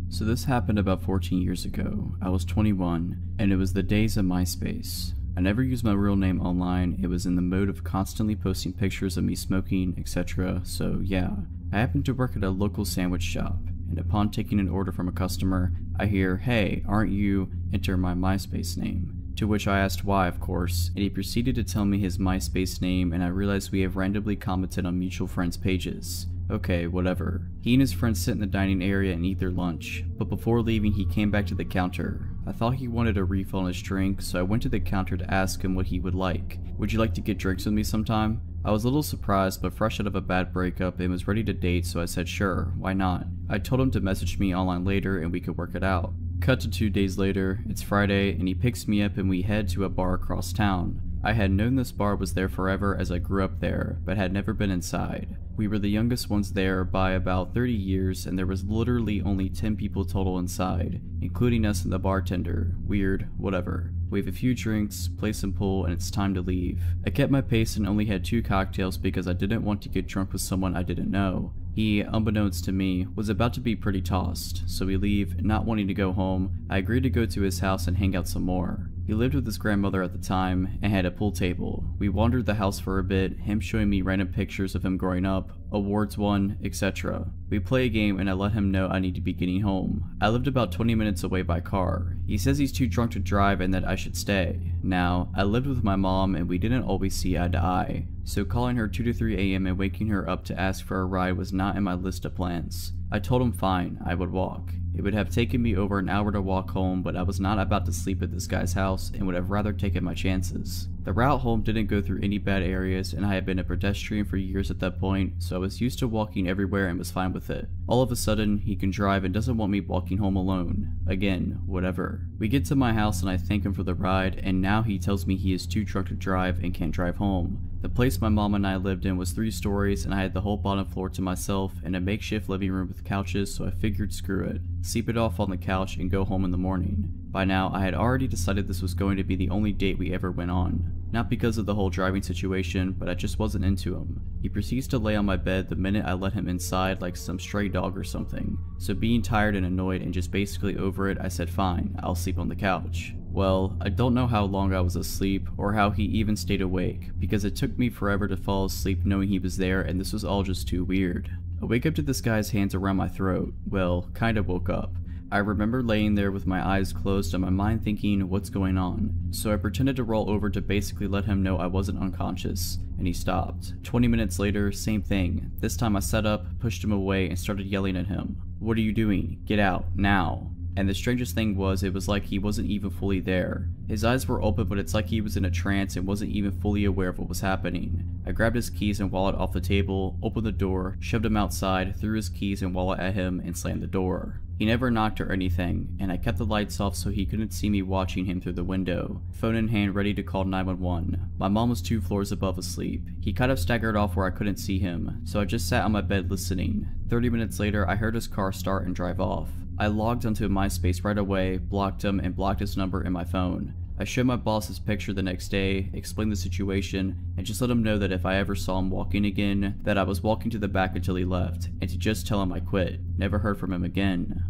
So this happened about 14 years ago. I was 21, and it was the days of MySpace. I never used my real name online. It was in the mode of constantly posting pictures of me smoking, etc. So yeah, I happened to work at a local sandwich shop, and upon taking an order from a customer, I hear, "Hey, aren't you?" enter my MySpace name. To which I asked why, of course, and he proceeded to tell me his MySpace name, and I realized we have randomly commented on mutual friends' pages. Okay, whatever. He and his friends sit in the dining area and eat their lunch, but before leaving he came back to the counter. I thought he wanted a refill on his drink, so I went to the counter to ask him what he would like. "Would you like to get drinks with me sometime?" I was a little surprised, but fresh out of a bad breakup and was ready to date, so I said sure, why not? I told him to message me online later and we could work it out. Cut to 2 days later, it's Friday, and he picks me up and we head to a bar across town. I had known this bar was there forever as I grew up there, but had never been inside. We were the youngest ones there by about 30 years, and there was literally only 10 people total inside, including us and the bartender. Weird, whatever. We have a few drinks, play some pool, and it's time to leave. I kept my pace and only had 2 cocktails because I didn't want to get drunk with someone I didn't know. He, unbeknownst to me, was about to be pretty tossed, so we leave. Not wanting to go home, I agreed to go to his house and hang out some more. He lived with his grandmother at the time and had a pool table. We wandered the house for a bit, him showing me random pictures of him growing up, awards won, etc. We play a game and I let him know I need to be getting home. I lived about 20 minutes away by car. He says he's too drunk to drive and that I should stay. Now, I lived with my mom and we didn't always see eye to eye, so calling her 2 to 3 a.m. and waking her up to ask for a ride was not in my list of plans. I told him fine, I would walk. It would have taken me over an hour to walk home, but I was not about to sleep at this guy's house and would have rather taken my chances. The route home didn't go through any bad areas, and I had been a pedestrian for years at that point, so I was used to walking everywhere and was fine with it. All of a sudden, he can drive and doesn't want me walking home alone. Again, whatever. We get to my house and I thank him for the ride, and now he tells me he is too drunk to drive and can't drive home. The place my mom and I lived in was 3 stories, and I had the whole bottom floor to myself and a makeshift living room with couches, so I figured screw it, sleep it off on the couch and go home in the morning. By now, I had already decided this was going to be the only date we ever went on. Not because of the whole driving situation, but I just wasn't into him. He proceeds to lay on my bed the minute I let him inside like some stray dog or something. So being tired and annoyed and just basically over it, I said fine, I'll sleep on the couch. Well, I don't know how long I was asleep, or how he even stayed awake, because it took me forever to fall asleep knowing he was there, and this was all just too weird. I wake up to this guy's hands around my throat. Well, kinda woke up. I remember laying there with my eyes closed and my mind thinking, what's going on? So I pretended to roll over to basically let him know I wasn't unconscious, and he stopped. 20 minutes later, same thing. This time I sat up, pushed him away, and started yelling at him. What are you doing? Get out, now. And the strangest thing was, it was like he wasn't even fully there. His eyes were open, but it's like he was in a trance and wasn't even fully aware of what was happening. I grabbed his keys and wallet off the table, opened the door, shoved him outside, threw his keys and wallet at him, and slammed the door. He never knocked or anything, and I kept the lights off so he couldn't see me watching him through the window, phone in hand ready to call 911. My mom was 2 floors above asleep. He kind of staggered off where I couldn't see him, so I just sat on my bed listening. 30 minutes later, I heard his car start and drive off. I logged onto MySpace right away, blocked him, and blocked his number in my phone. I showed my boss his picture the next day, explained the situation, and just let him know that if I ever saw him walking again, that I was walking to the back until he left, and to just tell him I quit. Never heard from him again.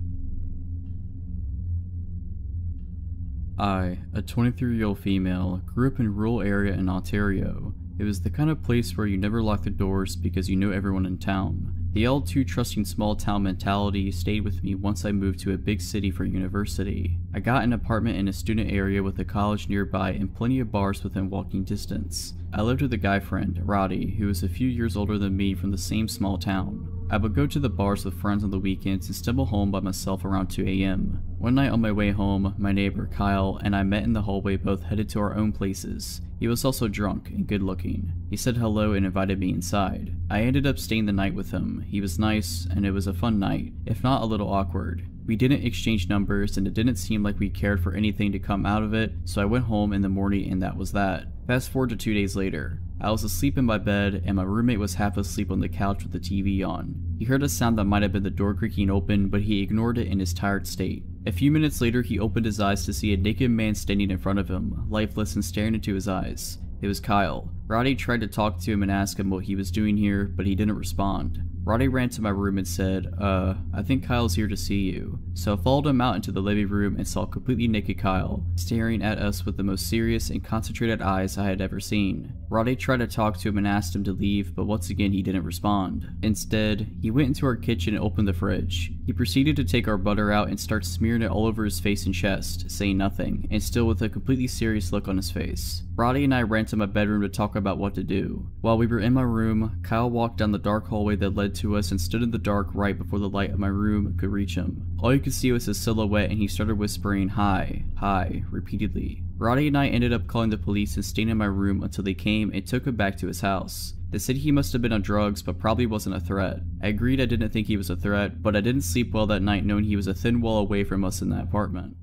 I, a 23-year-old female, grew up in a rural area in Ontario. It was the kind of place where you never lock the doors because you know everyone in town. The all too trusting small town mentality stayed with me once I moved to a big city for university. I got an apartment in a student area with a college nearby and plenty of bars within walking distance. I lived with a guy friend, Roddy, who was a few years older than me from the same small town. I would go to the bars with friends on the weekends and stumble home by myself around 2 AM. One night on my way home, my neighbor, Kyle, and I met in the hallway, both headed to our own places. He was also drunk and good looking. He said hello and invited me inside. I ended up staying the night with him. He was nice, and it was a fun night, if not a little awkward. We didn't exchange numbers, and it didn't seem like we cared for anything to come out of it, so I went home in the morning and that was that. Fast forward to 2 days later. I was asleep in my bed, and my roommate was half asleep on the couch with the TV on. He heard a sound that might have been the door creaking open, but he ignored it in his tired state. A few minutes later, he opened his eyes to see a naked man standing in front of him, lifeless and staring into his eyes. It was Kyle. Roddy tried to talk to him and ask him what he was doing here, but he didn't respond. Roddy ran to my room and said, I think Kyle's here to see you. So I followed him out into the living room and saw completely naked Kyle, staring at us with the most serious and concentrated eyes I had ever seen. Roddy tried to talk to him and asked him to leave, but once again he didn't respond. Instead, he went into our kitchen and opened the fridge. He proceeded to take our butter out and start smearing it all over his face and chest, saying nothing, and still with a completely serious look on his face. Roddy and I ran to my bedroom to talk about what to do. While we were in my room, Kyle walked down the dark hallway that led to us and stood in the dark right before the light of my room could reach him. All you could see was his silhouette, and he started whispering, "Hi, hi," repeatedly. Roddy and I ended up calling the police and staying in my room until they came and took him back to his house. They said he must have been on drugs, but probably wasn't a threat. I agreed I didn't think he was a threat, but I didn't sleep well that night knowing he was a thin wall away from us in that apartment.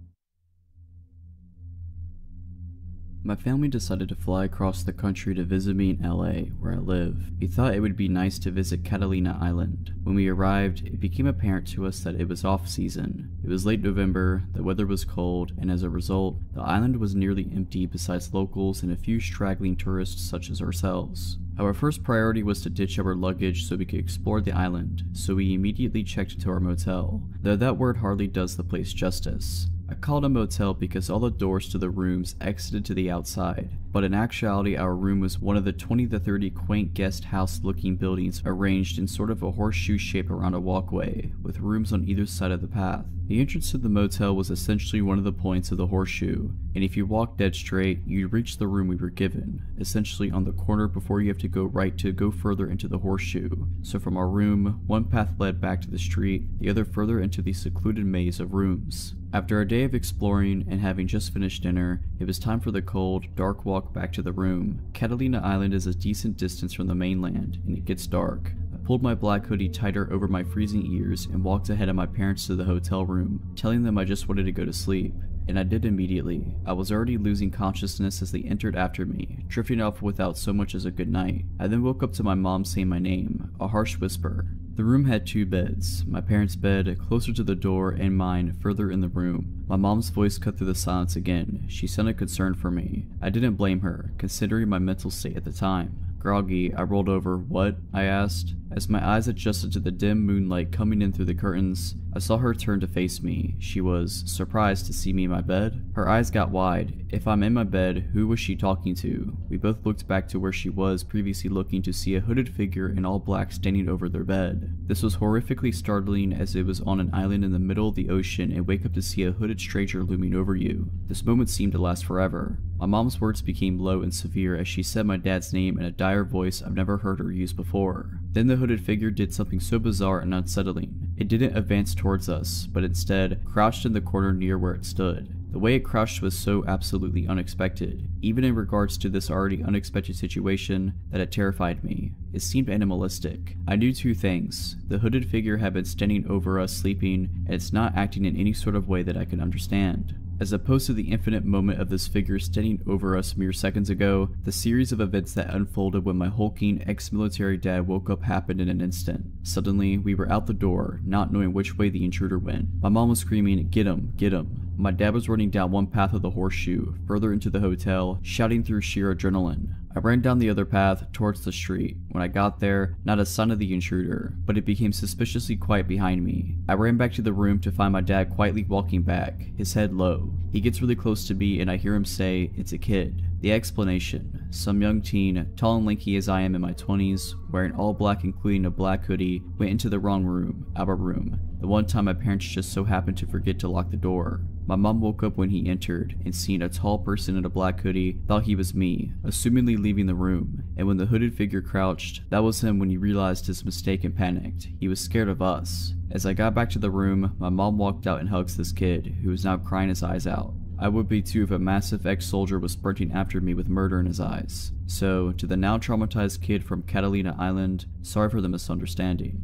My family decided to fly across the country to visit me in LA, where I live. We thought it would be nice to visit Catalina Island. When we arrived, it became apparent to us that it was off season. It was late November, the weather was cold, and as a result, the island was nearly empty besides locals and a few straggling tourists such as ourselves. Our first priority was to ditch our luggage so we could explore the island, so we immediately checked into our motel, though that word hardly does the place justice. I called a motel because all the doors to the rooms exited to the outside, but in actuality our room was one of the 20 to 30 quaint guest house looking buildings arranged in sort of a horseshoe shape around a walkway, with rooms on either side of the path. The entrance to the motel was essentially one of the points of the horseshoe, and if you walked dead straight, you'd reach the room we were given, essentially on the corner before you have to go right to go further into the horseshoe. So from our room, one path led back to the street, the other further into the secluded maze of rooms. After a day of exploring and having just finished dinner, it was time for the cold, dark walk back to the room. Catalina Island is a decent distance from the mainland, and it gets dark. I pulled my black hoodie tighter over my freezing ears and walked ahead of my parents to the hotel room, telling them I just wanted to go to sleep. And I did immediately. I was already losing consciousness as they entered after me, drifting off without so much as a good night. I then woke up to my mom saying my name, a harsh whisper. The room had 2 beds, my parents' bed closer to the door and mine further in the room. My mom's voice cut through the silence again. She sounded concerned for me. I didn't blame her, considering my mental state at the time. Groggy, I rolled over. "What?" I asked. As my eyes adjusted to the dim moonlight coming in through the curtains, I saw her turn to face me. She was surprised to see me in my bed. Her eyes got wide. If I'm in my bed, who was she talking to? We both looked back to where she was previously looking to see a hooded figure in all black standing over their bed. This was horrifically startling as it was on an island in the middle of the ocean and wake up to see a hooded stranger looming over you. This moment seemed to last forever. My mom's words became low and severe as she said my dad's name in a dire voice I've never heard her use before. Then the hooded figure did something so bizarre and unsettling. It didn't advance towards us, but instead crouched in the corner near where it stood. The way it crouched was so absolutely unexpected, even in regards to this already unexpected situation, that it terrified me. It seemed animalistic. I knew 2 things. The hooded figure had been standing over us sleeping, and it's not acting in any sort of way that I could understand. As opposed to the infinite moment of this figure standing over us mere seconds ago, the series of events that unfolded when my hulking ex-military dad woke up happened in an instant. Suddenly, we were out the door, not knowing which way the intruder went. My mom was screaming, "Get him, get him." My dad was running down one path of the horseshoe, further into the hotel, shouting through sheer adrenaline. I ran down the other path, towards the street. When I got there, not a sign of the intruder, but it became suspiciously quiet behind me. I ran back to the room to find my dad quietly walking back, his head low. He gets really close to me and I hear him say, "It's a kid." The explanation: some young teen, tall and lanky as I am in my 20s, wearing all black including a black hoodie, went into the wrong room, our room. The one time my parents just so happened to forget to lock the door. My mom woke up when he entered and seeing a tall person in a black hoodie, thought he was me, assumingly leaving the room. And when the hooded figure crouched, that was him when he realized his mistake and panicked. He was scared of us. As I got back to the room, my mom walked out and hugs this kid, who was now crying his eyes out. I would be too if a massive ex-soldier was sprinting after me with murder in his eyes. So, to the now traumatized kid from Catalina Island, sorry for the misunderstanding.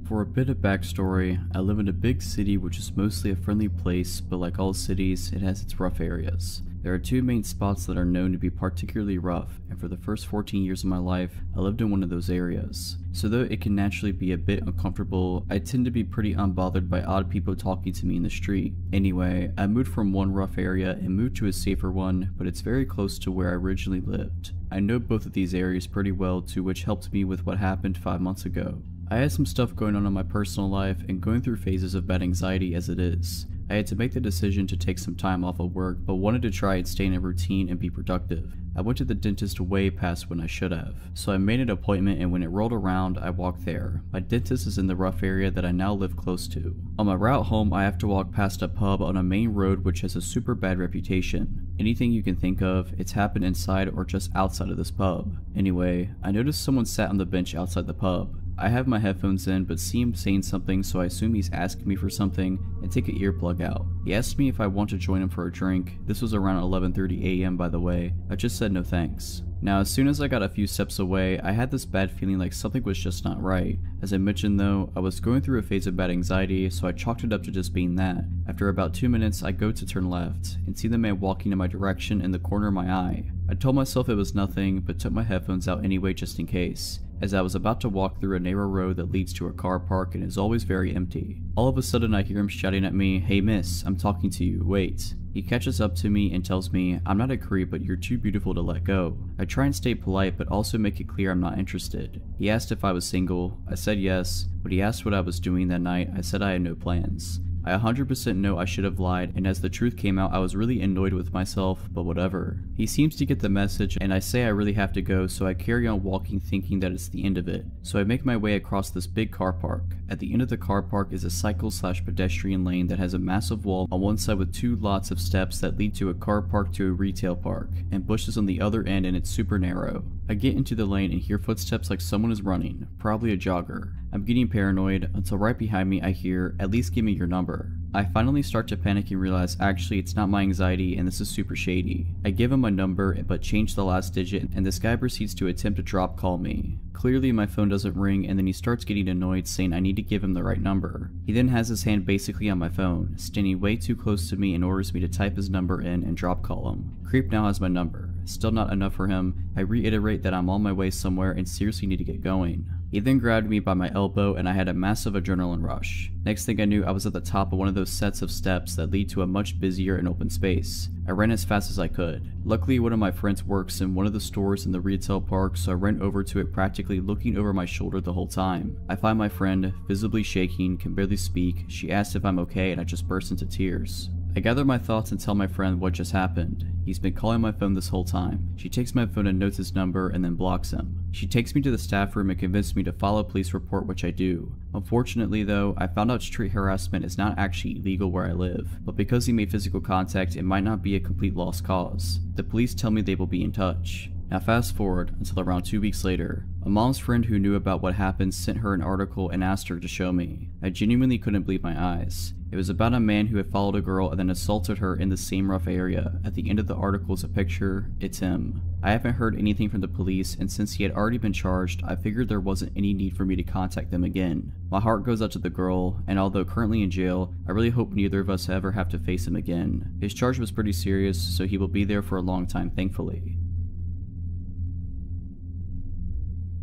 For a bit of backstory, I live in a big city which is mostly a friendly place, but like all cities, it has its rough areas. There are 2 main spots that are known to be particularly rough, and for the first 14 years of my life, I lived in one of those areas. So though it can naturally be a bit uncomfortable, I tend to be pretty unbothered by odd people talking to me in the street. Anyway, I moved from one rough area and moved to a safer one, but it's very close to where I originally lived. I know both of these areas pretty well too, which helped me with what happened 5 months ago. I had some stuff going on in my personal life and going through phases of bad anxiety as it is. I had to make the decision to take some time off of work, but wanted to try and stay in a routine and be productive. I went to the dentist way past when I should have, so I made an appointment and when it rolled around, I walked there. My dentist is in the rough area that I now live close to. On my route home, I have to walk past a pub on a main road which has a super bad reputation. Anything you can think of, it's happened inside or just outside of this pub. Anyway, I noticed someone sat on the bench outside the pub. I have my headphones in but see him saying something, so I assume he's asking me for something and take an earplug out. He asked me if I want to join him for a drink. This was around 11:30 AM by the way. I just said no thanks. Now as soon as I got a few steps away, I had this bad feeling like something was just not right. As I mentioned though, I was going through a phase of bad anxiety, so I chalked it up to just being that. After about 2 minutes, I go to turn left and see the man walking in my direction in the corner of my eye. I told myself it was nothing, but took my headphones out anyway just in case. as I was about to walk through a narrow road that leads to a car park and is always very empty. All of a sudden I hear him shouting at me, "Hey miss, I'm talking to you, wait." He catches up to me and tells me, "I'm not a creep, but you're too beautiful to let go." I try and stay polite, but also make it clear I'm not interested. He asked if I was single. I said yes. When he asked what I was doing that night, I said I had no plans. I 100% know I should have lied, and as the truth came out, I was really annoyed with myself, but whatever. He seems to get the message, and I say I really have to go, so I carry on walking thinking that it's the end of it. So I make my way across this big car park. At the end of the car park is a cycle/pedestrian lane that has a massive wall on one side with 2 lots of steps that lead to a car park to a retail park, and bushes on the other end, and it's super narrow. I get into the lane and hear footsteps like someone is running, probably a jogger. I'm getting paranoid until right behind me I hear, "At least give me your number." I finally start to panic and realize actually it's not my anxiety and this is super shady. I give him my number but change the last digit, and this guy proceeds to attempt to drop call me. Clearly my phone doesn't ring, and then he starts getting annoyed saying I need to give him the right number. He then has his hand basically on my phone, standing way too close to me, and orders me to type his number in and drop call him. Creep now has my number. Still not enough for him, I reiterate that I'm on my way somewhere and seriously need to get going. He then grabbed me by my elbow and I had a massive adrenaline rush. Next thing I knew, I was at the top of one of those sets of steps that lead to a much busier and open space. I ran as fast as I could. Luckily, one of my friends works in one of the stores in the retail park, so I ran over to it practically looking over my shoulder the whole time. I find my friend, visibly shaking, can barely speak. She asks if I'm okay and I just burst into tears. I gather my thoughts and tell my friend what just happened. He's been calling my phone this whole time. She takes my phone and notes his number and then blocks him. She takes me to the staff room and convinces me to file a police report, which I do. Unfortunately though, I found out street harassment is not actually illegal where I live, but because he made physical contact, it might not be a complete lost cause. The police tell me they will be in touch. Now fast forward until around 2 weeks later. A mom's friend who knew about what happened sent her an article and asked her to show me. I genuinely couldn't believe my eyes. It was about a man who had followed a girl and then assaulted her in the same rough area. At the end of the article is a picture. It's him. I haven't heard anything from the police, and since he had already been charged, I figured there wasn't any need for me to contact them again. My heart goes out to the girl, and although currently in jail, I really hope neither of us ever have to face him again. His charge was pretty serious, so he will be there for a long time, thankfully.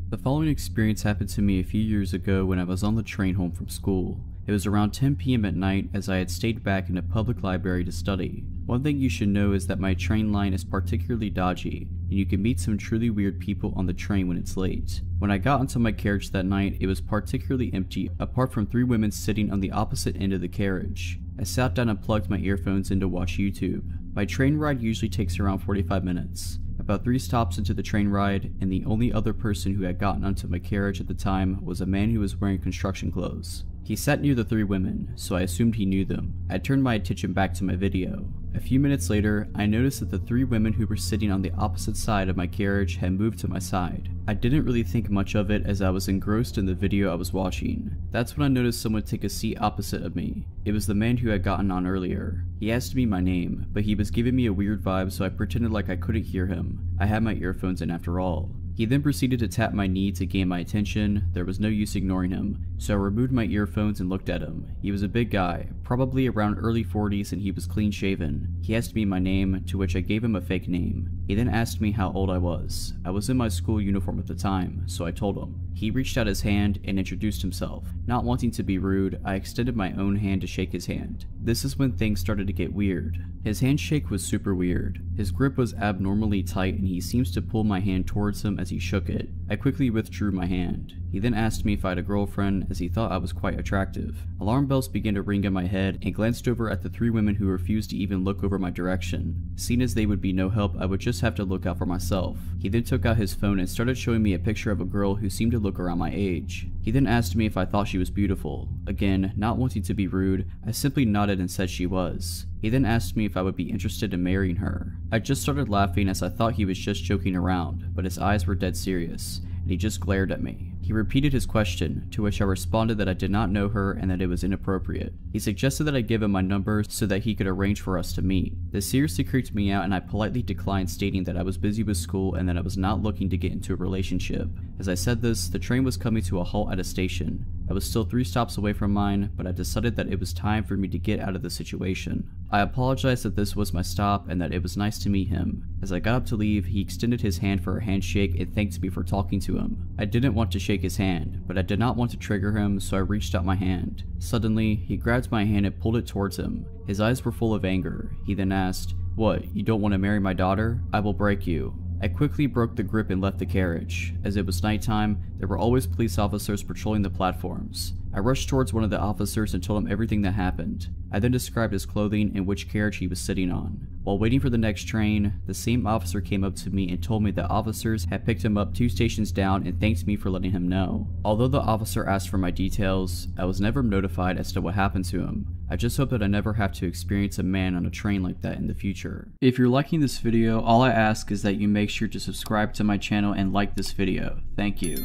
The following experience happened to me a few years ago when I was on the train home from school. It was around 10 p.m. at night as I had stayed back in a public library to study. One thing you should know is that my train line is particularly dodgy, and you can meet some truly weird people on the train when it's late. When I got into my carriage that night, it was particularly empty, apart from 3 women sitting on the opposite end of the carriage. I sat down and plugged my earphones in to watch YouTube. My train ride usually takes around 45 minutes. About 3 stops into the train ride, and the only other person who had gotten onto my carriage at the time was a man who was wearing construction clothes. He sat near the 3 women, so I assumed he knew them. I turned my attention back to my video. A few minutes later, I noticed that the 3 women who were sitting on the opposite side of my carriage had moved to my side. I didn't really think much of it as I was engrossed in the video I was watching. That's when I noticed someone take a seat opposite of me. It was the man who had gotten on earlier. He asked me my name, but he was giving me a weird vibe, so I pretended like I couldn't hear him. I had my earphones in after all. He then proceeded to tap my knee to gain my attention. There was no use ignoring him, so I removed my earphones and looked at him. He was a big guy, probably around early 40s, and he was clean shaven. He asked me my name, to which I gave him a fake name. He then asked me how old I was. I was in my school uniform at the time, so I told him. He reached out his hand and introduced himself. Not wanting to be rude, I extended my own hand to shake his hand. This is when things started to get weird. His handshake was super weird. His grip was abnormally tight, and he seems to pull my hand towards him as he shook it. I quickly withdrew my hand. He then asked me if I had a girlfriend, as he thought I was quite attractive. Alarm bells began to ring in my head, and glanced over at the 3 women who refused to even look over my direction. Seeing as they would be no help, I would just have to look out for myself. He then took out his phone and started showing me a picture of a girl who seemed to look around my age. He then asked me if I thought she was beautiful. Again, not wanting to be rude, I simply nodded and said she was. He then asked me if I would be interested in marrying her. I just started laughing as I thought he was just joking around, but his eyes were dead serious, and he just glared at me. He repeated his question, to which I responded that I did not know her and that it was inappropriate. He suggested that I give him my number so that he could arrange for us to meet. This seriously creeped me out, and I politely declined, stating that I was busy with school and that I was not looking to get into a relationship. As I said this, the train was coming to a halt at a station. I was still 3 stops away from mine, but I decided that it was time for me to get out of the situation. I apologized that this was my stop and that it was nice to meet him. As I got up to leave, he extended his hand for a handshake and thanked me for talking to him. I didn't want to shake his hand, but I did not want to trigger him, so I reached out my hand. Suddenly, he grabbed my hand and pulled it towards him. His eyes were full of anger. He then asked, "What, you don't want to marry my daughter? I will break you." I quickly broke the grip and left the carriage. As it was nighttime, there were always police officers patrolling the platforms. I rushed towards one of the officers and told him everything that happened. I then described his clothing and which carriage he was sitting on. While waiting for the next train, the same officer came up to me and told me that officers had picked him up 2 stations down and thanked me for letting him know. Although the officer asked for my details, I was never notified as to what happened to him. I just hope that I never have to experience a man on a train like that in the future. If you're liking this video, all I ask is that you make sure to subscribe to my channel and like this video. Thank you.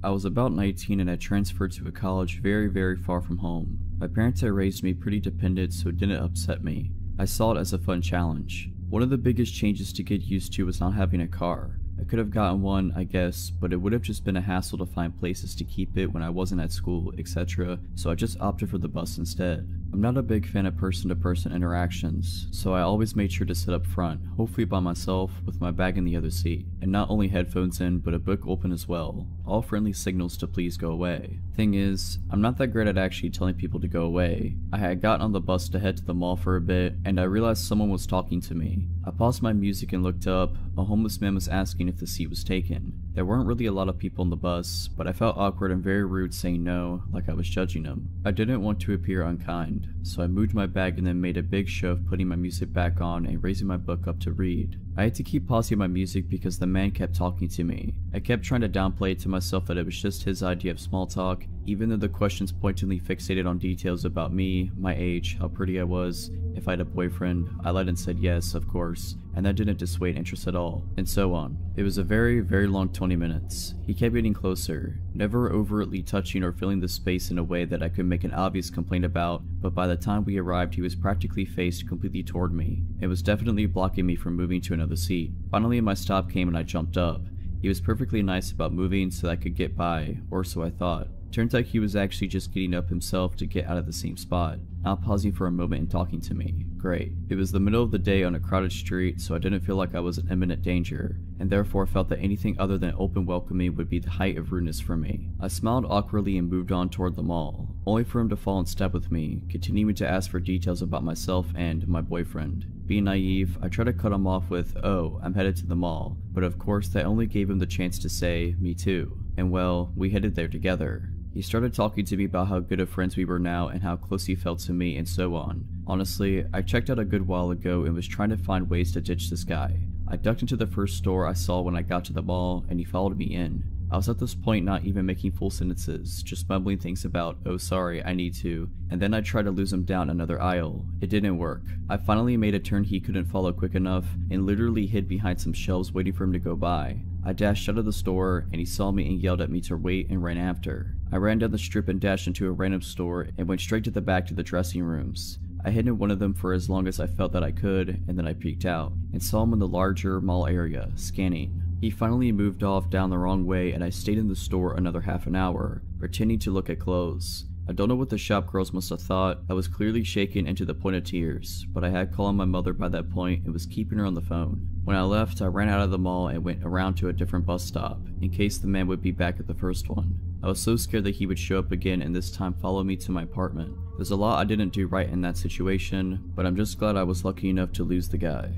I was about 19 and I transferred to a college very far from home. My parents had raised me pretty dependent, so it didn't upset me. I saw it as a fun challenge. One of the biggest changes to get used to was not having a car. I could have gotten one, I guess, but it would have just been a hassle to find places to keep it when I wasn't at school, etc., so I just opted for the bus instead. I'm not a big fan of person-to-person interactions, so I always made sure to sit up front, hopefully by myself, with my bag in the other seat, and not only headphones in, but a book open as well, all friendly signals to please go away. Thing is, I'm not that great at actually telling people to go away. I had gotten on the bus to head to the mall for a bit, and I realized someone was talking to me. I paused my music and looked up. A homeless man was asking if the seat was taken. There weren't really a lot of people on the bus, but I felt awkward and very rude saying no, like I was judging him. I didn't want to appear unkind, so I moved my bag and then made a big show of putting my music back on and raising my book up to read. I had to keep pausing my music because the man kept talking to me. I kept trying to downplay it to myself that it was just his idea of small talk, even though the questions pointedly fixated on details about me, my age, how pretty I was, if I had a boyfriend. I lied and said yes, of course, and that didn't dissuade interest at all, and so on. It was a very long 20 minutes. He kept getting closer, never overtly touching or filling the space in a way that I could make an obvious complaint about, but by the time we arrived he was practically faced completely toward me. It was definitely blocking me from moving to another seat. Finally my stop came and I jumped up. He was perfectly nice about moving so that I could get by, or so I thought. Turns out he was actually just getting up himself to get out of the same spot, not pausing for a moment and talking to me. Great. It was the middle of the day on a crowded street, so I didn't feel like I was in imminent danger, and therefore felt that anything other than open welcoming would be the height of rudeness for me. I smiled awkwardly and moved on toward the mall, only for him to fall in step with me, continuing to ask for details about myself and my boyfriend. Being naive, I tried to cut him off with, "Oh, I'm headed to the mall," but of course that only gave him the chance to say, "Me too," and well, we headed there together. He started talking to me about how good of friends we were now and how close he felt to me and so on. Honestly, I checked out a good while ago and was trying to find ways to ditch this guy. I ducked into the first store I saw when I got to the mall and he followed me in. I was at this point not even making full sentences, just mumbling things about, "Oh sorry, I need to," and then I tried to lose him down another aisle. It didn't work. I finally made a turn he couldn't follow quick enough and literally hid behind some shelves waiting for him to go by. I dashed out of the store and he saw me and yelled at me to wait and ran after. I ran down the strip and dashed into a random store and went straight to the back to the dressing rooms. I hid in one of them for as long as I felt that I could, and then I peeked out and saw him in the larger mall area, scanning. He finally moved off down the wrong way and I stayed in the store another half an hour, pretending to look at clothes. I don't know what the shop girls must have thought. I was clearly shaken into the point of tears, but I had called my mother by that point and was keeping her on the phone. When I left, I ran out of the mall and went around to a different bus stop, in case the man would be back at the first one. I was so scared that he would show up again and this time follow me to my apartment. There's a lot I didn't do right in that situation, but I'm just glad I was lucky enough to lose the guy.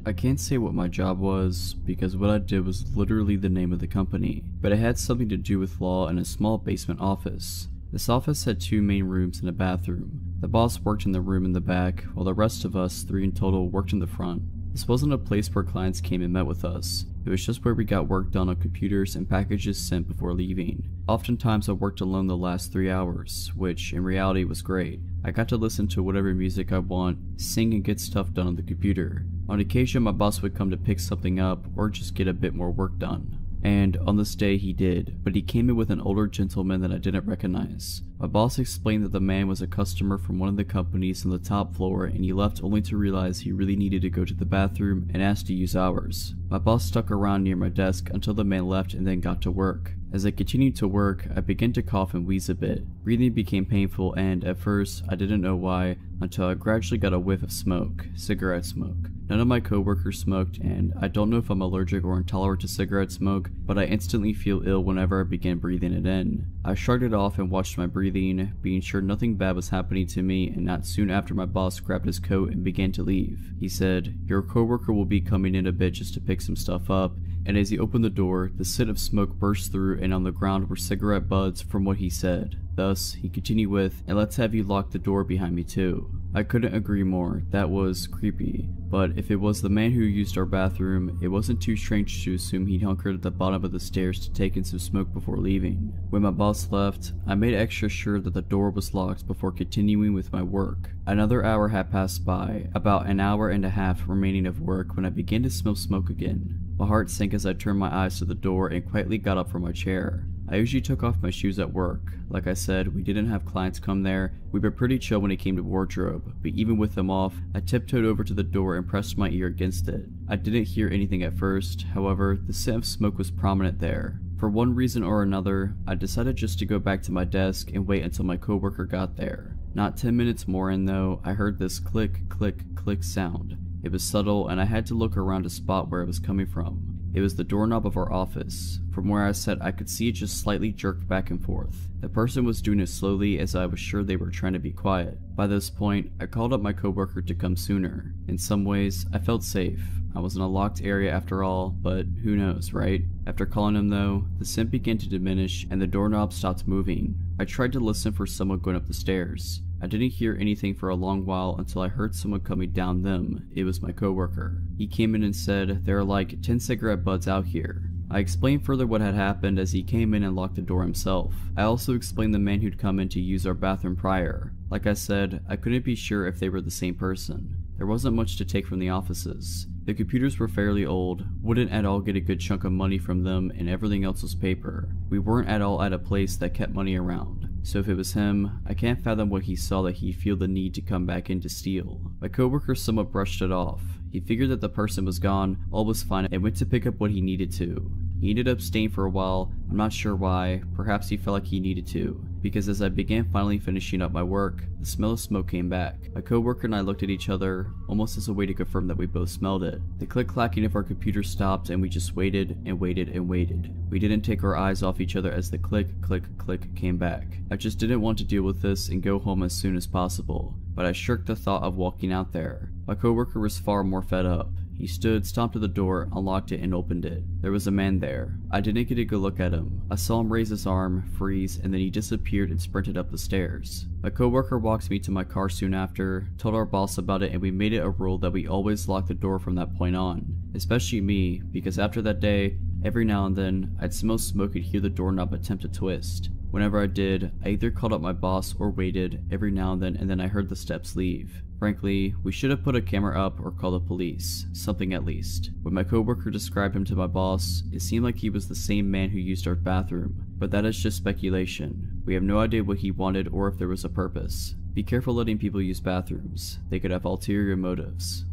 I can't say what my job was, because what I did was literally the name of the company, but it had something to do with law in a small basement office. This office had 2 main rooms and a bathroom. The boss worked in the room in the back, while the rest of us, 3 in total, worked in the front. This wasn't a place where clients came and met with us. It was just where we got work done on computers and packages sent before leaving. Oftentimes I worked alone the last 3 hours, which in reality was great. I got to listen to whatever music I want, sing and get stuff done on the computer. On occasion my boss would come to pick something up or just get a bit more work done. And on this day he did, but he came in with an older gentleman that I didn't recognize. My boss explained that the man was a customer from one of the companies on the top floor and he left only to realize he really needed to go to the bathroom and asked to use ours. My boss stuck around near my desk until the man left and then got to work. As I continued to work, I began to cough and wheeze a bit. Breathing became painful and, at first, I didn't know why until I gradually got a whiff of smoke, cigarette smoke. None of my coworkers smoked and I don't know if I'm allergic or intolerant to cigarette smoke, but I instantly feel ill whenever I begin breathing it in. I shrugged it off and watched my breathing, being sure nothing bad was happening to me, and not soon after my boss grabbed his coat and began to leave. He said, "Your coworker will be coming in a bit just to pick some stuff up," and as he opened the door, the scent of smoke burst through and on the ground were cigarette butts from what he said. Thus, he continued with, "And let's have you lock the door behind me too." I couldn't agree more, that was creepy. But if it was the man who used our bathroom, it wasn't too strange to assume he hunkered at the bottom of the stairs to take in some smoke before leaving. When my boss left, I made extra sure that the door was locked before continuing with my work. Another hour had passed by, about an hour and a half remaining of work when I began to smell smoke again. My heart sank as I turned my eyes to the door and quietly got up from my chair. I usually took off my shoes at work. Like I said, we didn't have clients come there. We were pretty chill when it came to wardrobe, but even with them off, I tiptoed over to the door and pressed my ear against it. I didn't hear anything at first, however, the scent of smoke was prominent there. For one reason or another, I decided just to go back to my desk and wait until my coworker got there. Not 10 minutes more in though, I heard this click, click, click sound. It was subtle and I had to look around to spot where it was coming from. It was the doorknob of our office. From where I sat, I could see it just slightly jerked back and forth. The person was doing it slowly as I was sure they were trying to be quiet. By this point, I called up my coworker to come sooner. In some ways, I felt safe. I was in a locked area after all, but who knows, right? After calling him though, the scent began to diminish and the doorknob stopped moving. I tried to listen for someone going up the stairs. I didn't hear anything for a long while until I heard someone coming down them. It was my coworker. He came in and said, "There are like 10 cigarette butts out here." I explained further what had happened as he came in and locked the door himself. I also explained the man who'd come in to use our bathroom prior. Like I said, I couldn't be sure if they were the same person. There wasn't much to take from the offices. The computers were fairly old, wouldn't at all get a good chunk of money from them, and everything else was paper. We weren't at all at a place that kept money around. So if it was him, I can't fathom what he saw that he'd feel the need to come back in to steal. My coworker somewhat brushed it off. He figured that the person was gone, all was fine, and went to pick up what he needed to. He ended up staying for a while, I'm not sure why, perhaps he felt like he needed to, because as I began finally finishing up my work, the smell of smoke came back. My coworker and I looked at each other, almost as a way to confirm that we both smelled it. The click-clacking of our computer stopped and we just waited and waited and waited. We didn't take our eyes off each other as the click, click, click came back. I just didn't want to deal with this and go home as soon as possible, but I shirked the thought of walking out there. My coworker was far more fed up. He stood, stomped at the door, unlocked it, and opened it. There was a man there. I didn't get a good look at him. I saw him raise his arm, freeze, and then he disappeared and sprinted up the stairs. My coworker walked me to my car soon after, told our boss about it, and we made it a rule that we always lock the door from that point on. Especially me, because after that day, every now and then, I'd smell smoke and hear the doorknob attempt to twist. Whenever I did, I either called up my boss or waited every now and then I heard the steps leave. Frankly, we should have put a camera up or called the police, something at least. When my coworker described him to my boss, it seemed like he was the same man who used our bathroom, but that is just speculation. We have no idea what he wanted or if there was a purpose. Be careful letting people use bathrooms. They could have ulterior motives.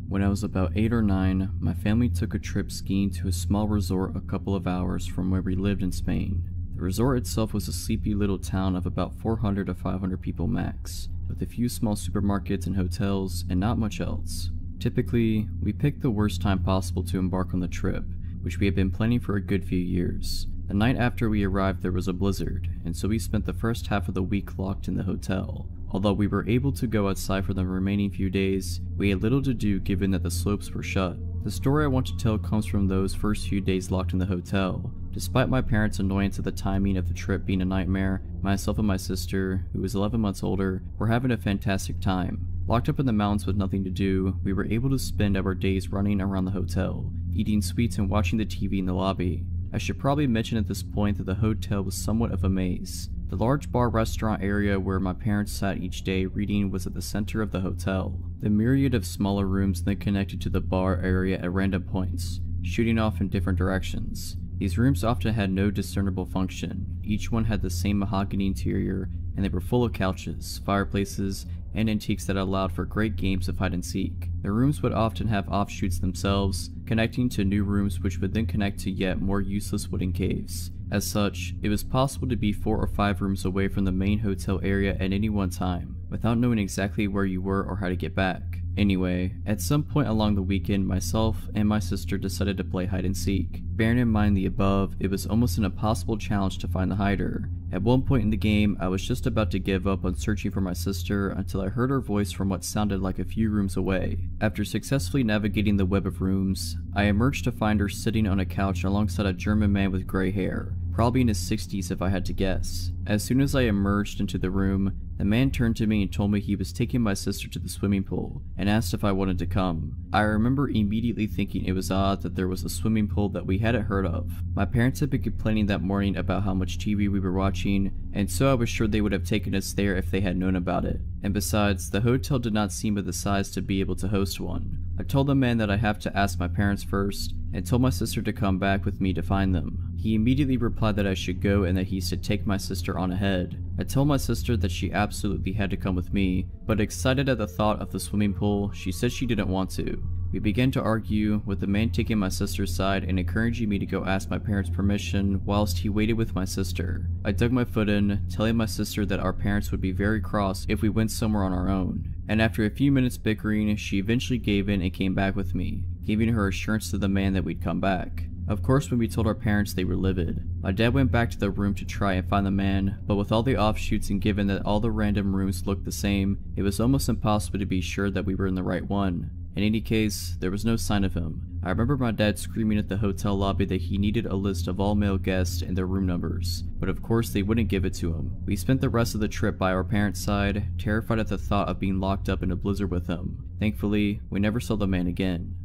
When I was about 8 or 9, my family took a trip skiing to a small resort a couple of hours from where we lived in Spain. The resort itself was a sleepy little town of about 400 to 500 people max, with a few small supermarkets and hotels and not much else. Typically, we picked the worst time possible to embark on the trip, which we had been planning for a good few years. The night after we arrived there was a blizzard, and so we spent the first half of the week locked in the hotel. Although we were able to go outside for the remaining few days, we had little to do given that the slopes were shut. The story I want to tell comes from those first few days locked in the hotel. Despite my parents' annoyance at the timing of the trip being a nightmare, myself and my sister, who was 11 months older, were having a fantastic time. Locked up in the mountains with nothing to do, we were able to spend our days running around the hotel, eating sweets and watching the TV in the lobby. I should probably mention at this point that the hotel was somewhat of a maze. The large bar restaurant area where my parents sat each day reading was at the center of the hotel. The myriad of smaller rooms then connected to the bar area at random points, shooting off in different directions. These rooms often had no discernible function. Each one had the same mahogany interior, and they were full of couches, fireplaces, and antiques that allowed for great games of hide and seek. The rooms would often have offshoots themselves, connecting to new rooms which would then connect to yet more useless wooden caves. As such, it was possible to be 4 or 5 rooms away from the main hotel area at any one time, without knowing exactly where you were or how to get back. Anyway, at some point along the weekend, myself and my sister decided to play hide and seek. Bearing in mind the above, it was almost an impossible challenge to find the hider. At one point in the game, I was just about to give up on searching for my sister until I heard her voice from what sounded like a few rooms away. After successfully navigating the web of rooms, I emerged to find her sitting on a couch alongside a German man with gray hair, probably in his 60s if I had to guess. As soon as I emerged into the room, the man turned to me and told me he was taking my sister to the swimming pool and asked if I wanted to come. I remember immediately thinking it was odd that there was a swimming pool that we hadn't heard of. My parents had been complaining that morning about how much TV we were watching, and so I was sure they would have taken us there if they had known about it. And besides, the hotel did not seem of the size to be able to host one. I told the man that I have to ask my parents first, and told my sister to come back with me to find them. He immediately replied that I should go and that he should take my sister on ahead. I told my sister that she absolutely had to come with me, but excited at the thought of the swimming pool, she said she didn't want to. We began to argue, with the man taking my sister's side and encouraging me to go ask my parents' permission whilst he waited with my sister. I dug my foot in, telling my sister that our parents would be very cross if we went somewhere on our own. And after a few minutes bickering, she eventually gave in and came back with me, giving her assurance to the man that we'd come back. Of course, when we told our parents, they were livid. My dad went back to the room to try and find the man, but with all the offshoots and given that all the random rooms looked the same, it was almost impossible to be sure that we were in the right one. In any case, there was no sign of him. I remember my dad screaming at the hotel lobby that he needed a list of all male guests and their room numbers, but of course they wouldn't give it to him. We spent the rest of the trip by our parents' side, terrified at the thought of being locked up in a blizzard with him. Thankfully, we never saw the man again.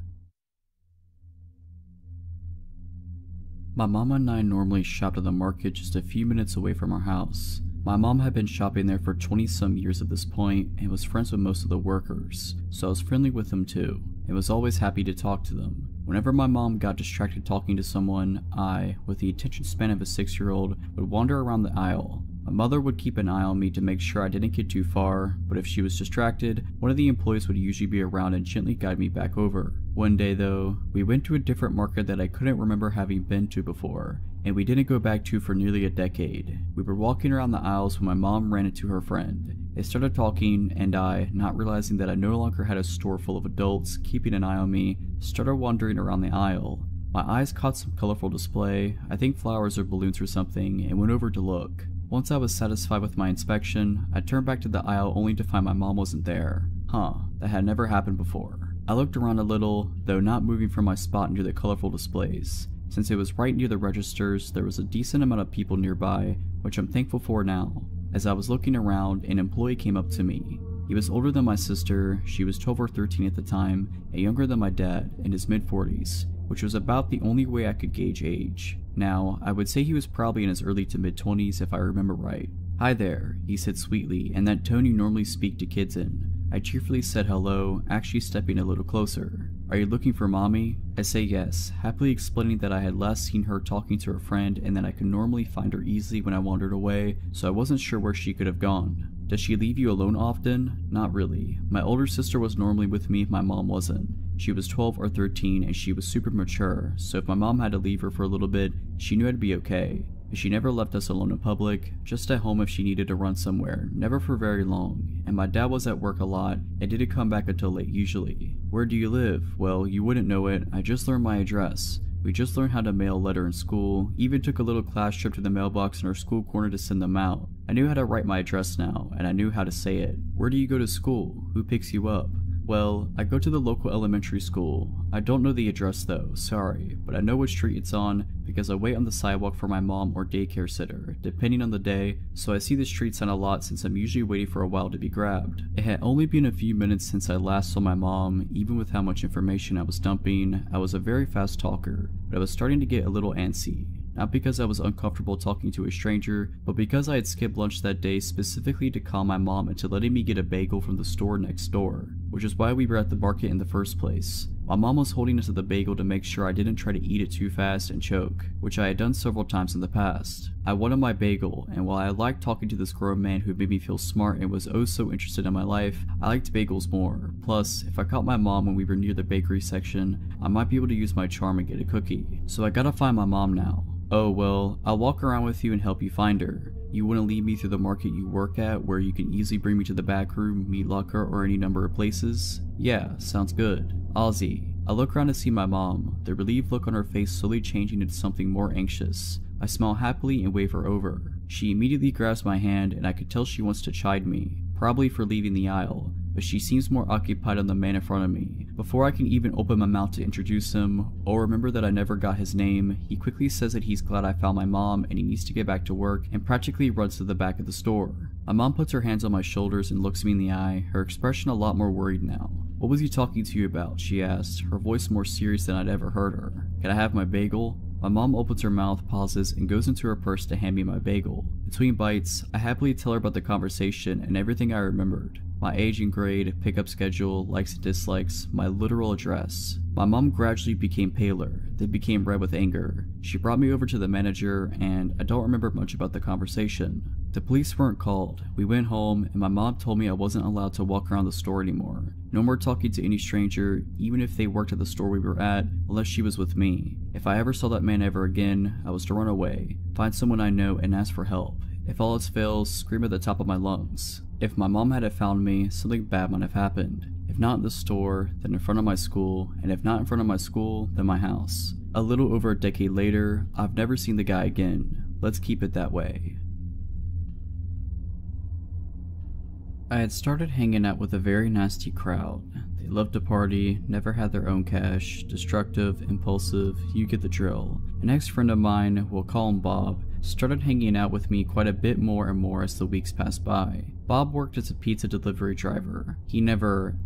My mama and I normally shopped at the market just a few minutes away from our house. My mom had been shopping there for 20-some years at this point and was friends with most of the workers, so I was friendly with them too, and was always happy to talk to them. Whenever my mom got distracted talking to someone, I, with the attention span of a 6-year-old, would wander around the aisle. My mother would keep an eye on me to make sure I didn't get too far, but if she was distracted, one of the employees would usually be around and gently guide me back over. One day though, we went to a different market that I couldn't remember having been to before, and we didn't go back to for nearly a decade. We were walking around the aisles when my mom ran into her friend. They started talking, and I, not realizing that I no longer had a store full of adults keeping an eye on me, started wandering around the aisle. My eyes caught some colorful display, I think flowers or balloons or something, and went over to look. Once I was satisfied with my inspection, I turned back to the aisle only to find my mom wasn't there. That had never happened before. I looked around a little, though not moving from my spot near the colorful displays. Since it was right near the registers, there was a decent amount of people nearby, which I'm thankful for now. As I was looking around, an employee came up to me. He was older than my sister, she was 12 or 13 at the time, and younger than my dad, in his mid-40s, which was about the only way I could gauge age. Now, I would say he was probably in his early to mid-20s if I remember right. "Hi there," he said sweetly, in that tone you normally speak to kids in. I cheerfully said hello, actually stepping a little closer. "Are you looking for mommy?" I say yes, happily explaining that I had last seen her talking to her friend and that I could normally find her easily when I wandered away, so I wasn't sure where she could have gone. "Does she leave you alone often?" "Not really. My older sister was normally with me if my mom wasn't. She was 12 or 13 and she was super mature, so if my mom had to leave her for a little bit, she knew I'd be okay. But she never left us alone in public, just at home if she needed to run somewhere, never for very long, and my dad was at work a lot and didn't come back until late usually." "Where do you live?" "Well, you wouldn't know it, I just learned my address. We just learned how to mail a letter in school, even took a little class trip to the mailbox in our school corner to send them out. I knew how to write my address now, and I knew how to say it." "Where do you go to school? Who picks you up?" "Well, I go to the local elementary school. I don't know the address though, sorry, but I know which street it's on because I wait on the sidewalk for my mom or daycare sitter, depending on the day, so I see the street sign a lot since I'm usually waiting for a while to be grabbed." It had only been a few minutes since I last saw my mom. Even with how much information I was dumping, I was a very fast talker, but I was starting to get a little antsy. not because I was uncomfortable talking to a stranger, but because I had skipped lunch that day specifically to calm my mom into letting me get a bagel from the store next door, which is why we were at the market in the first place. My mom was holding onto the bagel to make sure I didn't try to eat it too fast and choke, which I had done several times in the past. I wanted my bagel, and while I liked talking to this grown man who made me feel smart and was oh so interested in my life, I liked bagels more. Plus, if I caught my mom when we were near the bakery section, I might be able to use my charm and get a cookie. So I gotta find my mom now. Oh well, I'll walk around with you and help you find her. You wouldn't lead me through the market you work at where you can easily bring me to the back room, meat locker, or any number of places? Yeah, sounds good. Ozzy. I look around to see my mom, the relieved look on her face slowly changing into something more anxious. I smile happily and wave her over. She immediately grabs my hand and I could tell she wants to chide me, probably for leaving the aisle, but she seems more occupied on the man in front of me. Before I can even open my mouth to introduce him, or remember that I never got his name, he quickly says that he's glad I found my mom and he needs to get back to work and practically runs to the back of the store. My mom puts her hands on my shoulders and looks me in the eye, her expression a lot more worried now. What was he talking to you about? She asked, her voice more serious than I'd ever heard her. Can I have my bagel? My mom opens her mouth, pauses, and goes into her purse to hand me my bagel. Between bites, I happily tell her about the conversation and everything I remembered. My age and grade, pickup schedule, likes and dislikes, my literal address. My mom gradually became paler, then became red with anger. She brought me over to the manager, and I don't remember much about the conversation. The police weren't called. We went home, and my mom told me I wasn't allowed to walk around the store anymore. No more talking to any stranger, even if they worked at the store we were at, unless she was with me. If I ever saw that man ever again, I was to run away, find someone I know, and ask for help. If all else fails, scream at the top of my lungs. If my mom had found me, something bad might have happened. If not in the store, then in front of my school, and if not in front of my school, then my house. A little over a decade later, I've never seen the guy again. Let's keep it that way. I had started hanging out with a very nasty crowd. They loved to party, never had their own cash, destructive, impulsive, you get the drill. An ex-friend of mine, we'll call him Bob, started hanging out with me quite a bit more and more as the weeks passed by. Bob worked as a pizza delivery driver. He never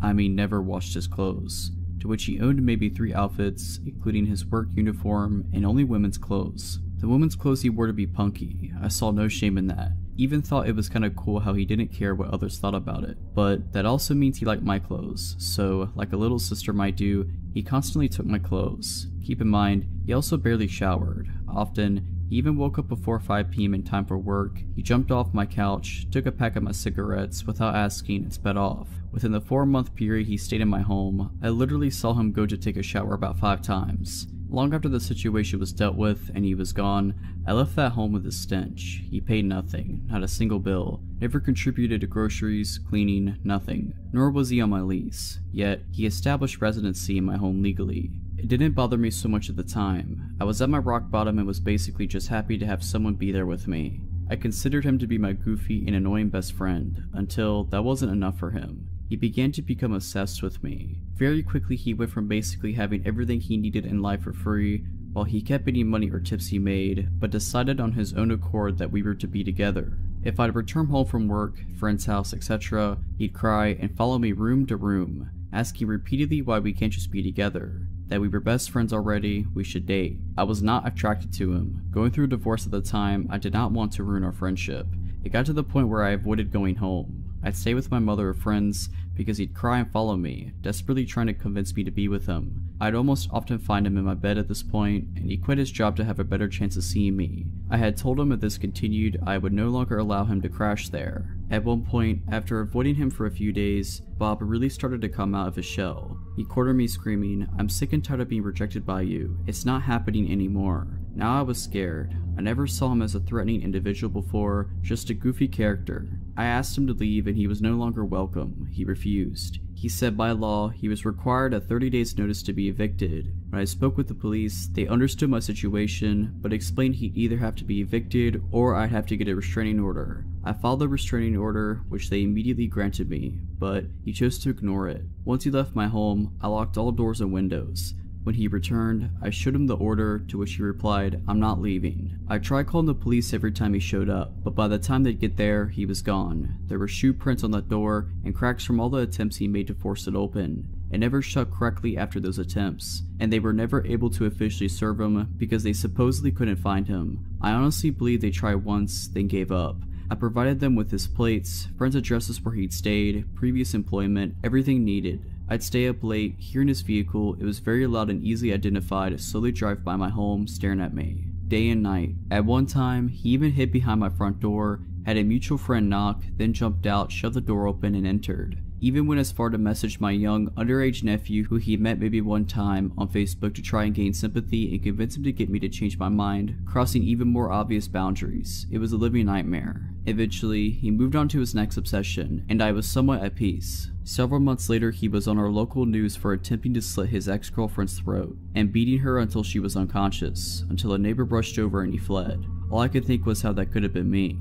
washed his clothes, to which he owned maybe 3 outfits, including his work uniform and only women's clothes. The women's clothes he wore to be punky. I saw no shame in that. Even thought it was kinda cool how he didn't care what others thought about it. But that also means he liked my clothes, so like a little sister might do, he constantly took my clothes. Keep in mind, he also barely showered. Often, he even woke up before 5 PM in time for work. He jumped off my couch, took a pack of my cigarettes without asking, and sped off. Within the 4-month period he stayed in my home, I literally saw him go to take a shower about 5 times. Long after the situation was dealt with and he was gone, I left that home with a stench. He paid nothing, not a single bill, never contributed to groceries, cleaning, nothing, nor was he on my lease. Yet, he established residency in my home legally. It didn't bother me so much at the time. I was at my rock bottom and was basically just happy to have someone be there with me. I considered him to be my goofy and annoying best friend, until that wasn't enough for him. He began to become obsessed with me. Very quickly he went from basically having everything he needed in life for free, while he kept any money or tips he made, but decided on his own accord that we were to be together. If I'd return home from work, friend's house, etc., he'd cry and follow me room to room, asking repeatedly why we can't just be together. That we were best friends already, we should date. I was not attracted to him. Going through a divorce at the time, I did not want to ruin our friendship. It got to the point where I avoided going home. I'd stay with my mother or friends because he'd cry and follow me, desperately trying to convince me to be with him. I'd almost often find him in my bed at this point, and he quit his job to have a better chance of seeing me. I had told him if this continued, I would no longer allow him to crash there. At one point, after avoiding him for a few days, Bob really started to come out of his shell. He cornered me screaming, "I'm sick and tired of being rejected by you. It's not happening anymore." Now I was scared. I never saw him as a threatening individual before, just a goofy character. I asked him to leave and he was no longer welcome. He refused. He said by law, he was required a 30 days notice to be evicted. When I spoke with the police, they understood my situation, but explained he'd either have to be evicted or I'd have to get a restraining order. I filed the restraining order, which they immediately granted me, but he chose to ignore it. Once he left my home, I locked all doors and windows. When he returned, I showed him the order, to which he replied, "I'm not leaving." I tried calling the police every time he showed up, but by the time they'd get there, he was gone. There were shoe prints on that door, and cracks from all the attempts he made to force it open. It never shut correctly after those attempts, and they were never able to officially serve him because they supposedly couldn't find him. I honestly believe they tried once, then gave up. I provided them with his plates, friends' addresses where he'd stayed, previous employment, everything needed. I'd stay up late, here in his vehicle. It was very loud and easily identified, slowly drive by my home, staring at me, day and night. At one time, he even hid behind my front door, had a mutual friend knock, then jumped out, shoved the door open, and entered. Even went as far to message my young, underage nephew who he met maybe one time on Facebook to try and gain sympathy and convince him to get me to change my mind, crossing even more obvious boundaries. It was a living nightmare. Eventually, he moved on to his next obsession, and I was somewhat at peace. Several months later, he was on our local news for attempting to slit his ex-girlfriend's throat and beating her until she was unconscious, until a neighbor brushed over and he fled. All I could think was how that could have been me.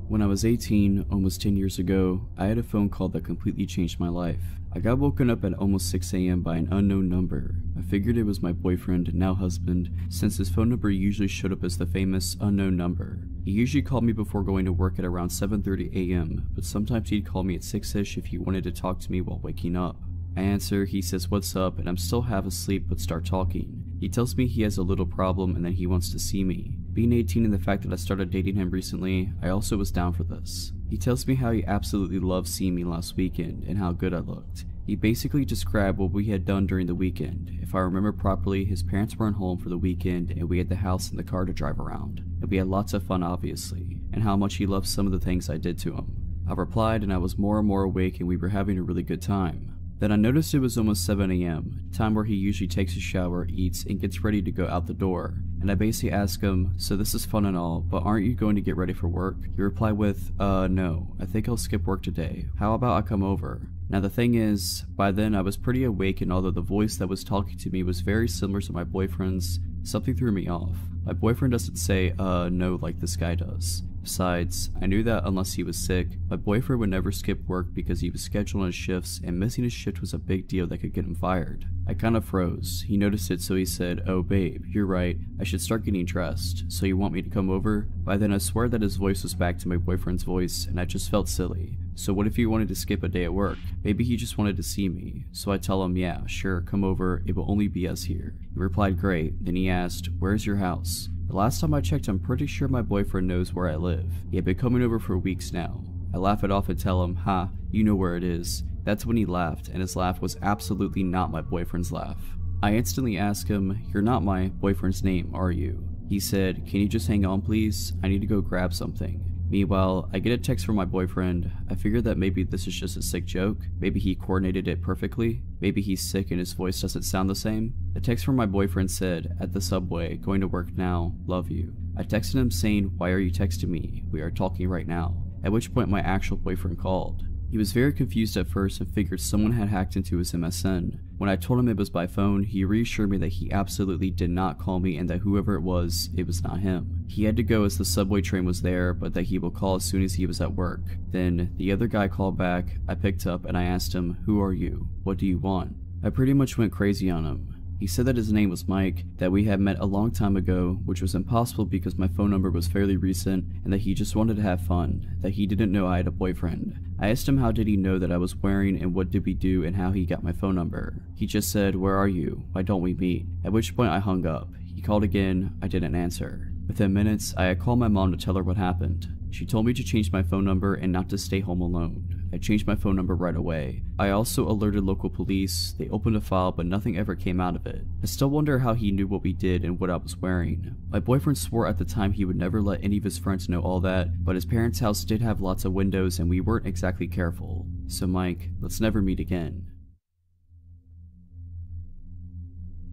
When I was 18, almost 10 years ago, I had a phone call that completely changed my life. I got woken up at almost 6 AM by an unknown number. I figured it was my boyfriend, now husband, since his phone number usually showed up as the famous unknown number. He usually called me before going to work at around 7:30 AM, but sometimes he'd call me at 6ish if he wanted to talk to me while waking up. I answer, he says what's up, and I'm still half asleep but start talking. He tells me he has a little problem and that he wants to see me. Being 18 and the fact that I started dating him recently, I also was down for this. He tells me how he absolutely loved seeing me last weekend and how good I looked. He basically described what we had done during the weekend. If I remember properly, his parents weren't home for the weekend and we had the house and the car to drive around. And we had lots of fun obviously, and how much he loved some of the things I did to him. I replied and I was more and more awake and we were having a really good time. Then I noticed it was almost 7 AM, time where he usually takes a shower, eats, and gets ready to go out the door. And I basically ask him, so this is fun and all, but aren't you going to get ready for work? He replied with, no, I think I'll skip work today. How about I come over? Now the thing is, by then I was pretty awake, and although the voice that was talking to me was very similar to my boyfriend's, something threw me off. My boyfriend doesn't say, no like this guy does. Besides, I knew that unless he was sick, my boyfriend would never skip work because he was scheduled on his shifts and missing his shift was a big deal that could get him fired. I kind of froze. He noticed it, so he said, oh babe, you're right, I should start getting dressed, so you want me to come over? By then I swear that his voice was back to my boyfriend's voice and I just felt silly. So what if he wanted to skip a day at work? Maybe he just wanted to see me. So I tell him, yeah, sure, come over, it will only be us here. He replied, great. Then he asked, where's your house? The last time I checked, I'm pretty sure my boyfriend knows where I live. He had been coming over for weeks now. I laugh it off and tell him, ha, you know where it is. That's when he laughed, and his laugh was absolutely not my boyfriend's laugh. I instantly ask him, you're not my boyfriend's name, are you? He said, can you just hang on please? I need to go grab something. Meanwhile, I get a text from my boyfriend. I figure that maybe this is just a sick joke. Maybe he coordinated it perfectly. Maybe he's sick and his voice doesn't sound the same. The text from my boyfriend said, at the subway, going to work now, love you. I texted him saying, why are you texting me? We are talking right now. At which point my actual boyfriend called. He was very confused at first and figured someone had hacked into his MSN. When I told him it was by phone, he reassured me that he absolutely did not call me and that whoever it was not him. He had to go as the subway train was there, but that he will call as soon as he was at work. Then, the other guy called back, I picked up and I asked him, who are you? What do you want? I pretty much went crazy on him. He said that his name was Mike, that we had met a long time ago, which was impossible because my phone number was fairly recent, and that he just wanted to have fun, that he didn't know I had a boyfriend. I asked him how did he know that I was wearing and what did we do and how he got my phone number. He just said, where are you? Why don't we meet? At which point I hung up. He called again, I didn't answer. Within minutes, I had called my mom to tell her what happened. She told me to change my phone number and not to stay home alone. I changed my phone number right away. I also alerted local police. They opened a file but nothing ever came out of it. I still wonder how he knew what we did and what I was wearing. My boyfriend swore at the time he would never let any of his friends know all that, but his parents' house did have lots of windows and we weren't exactly careful. So Mike, let's never meet again.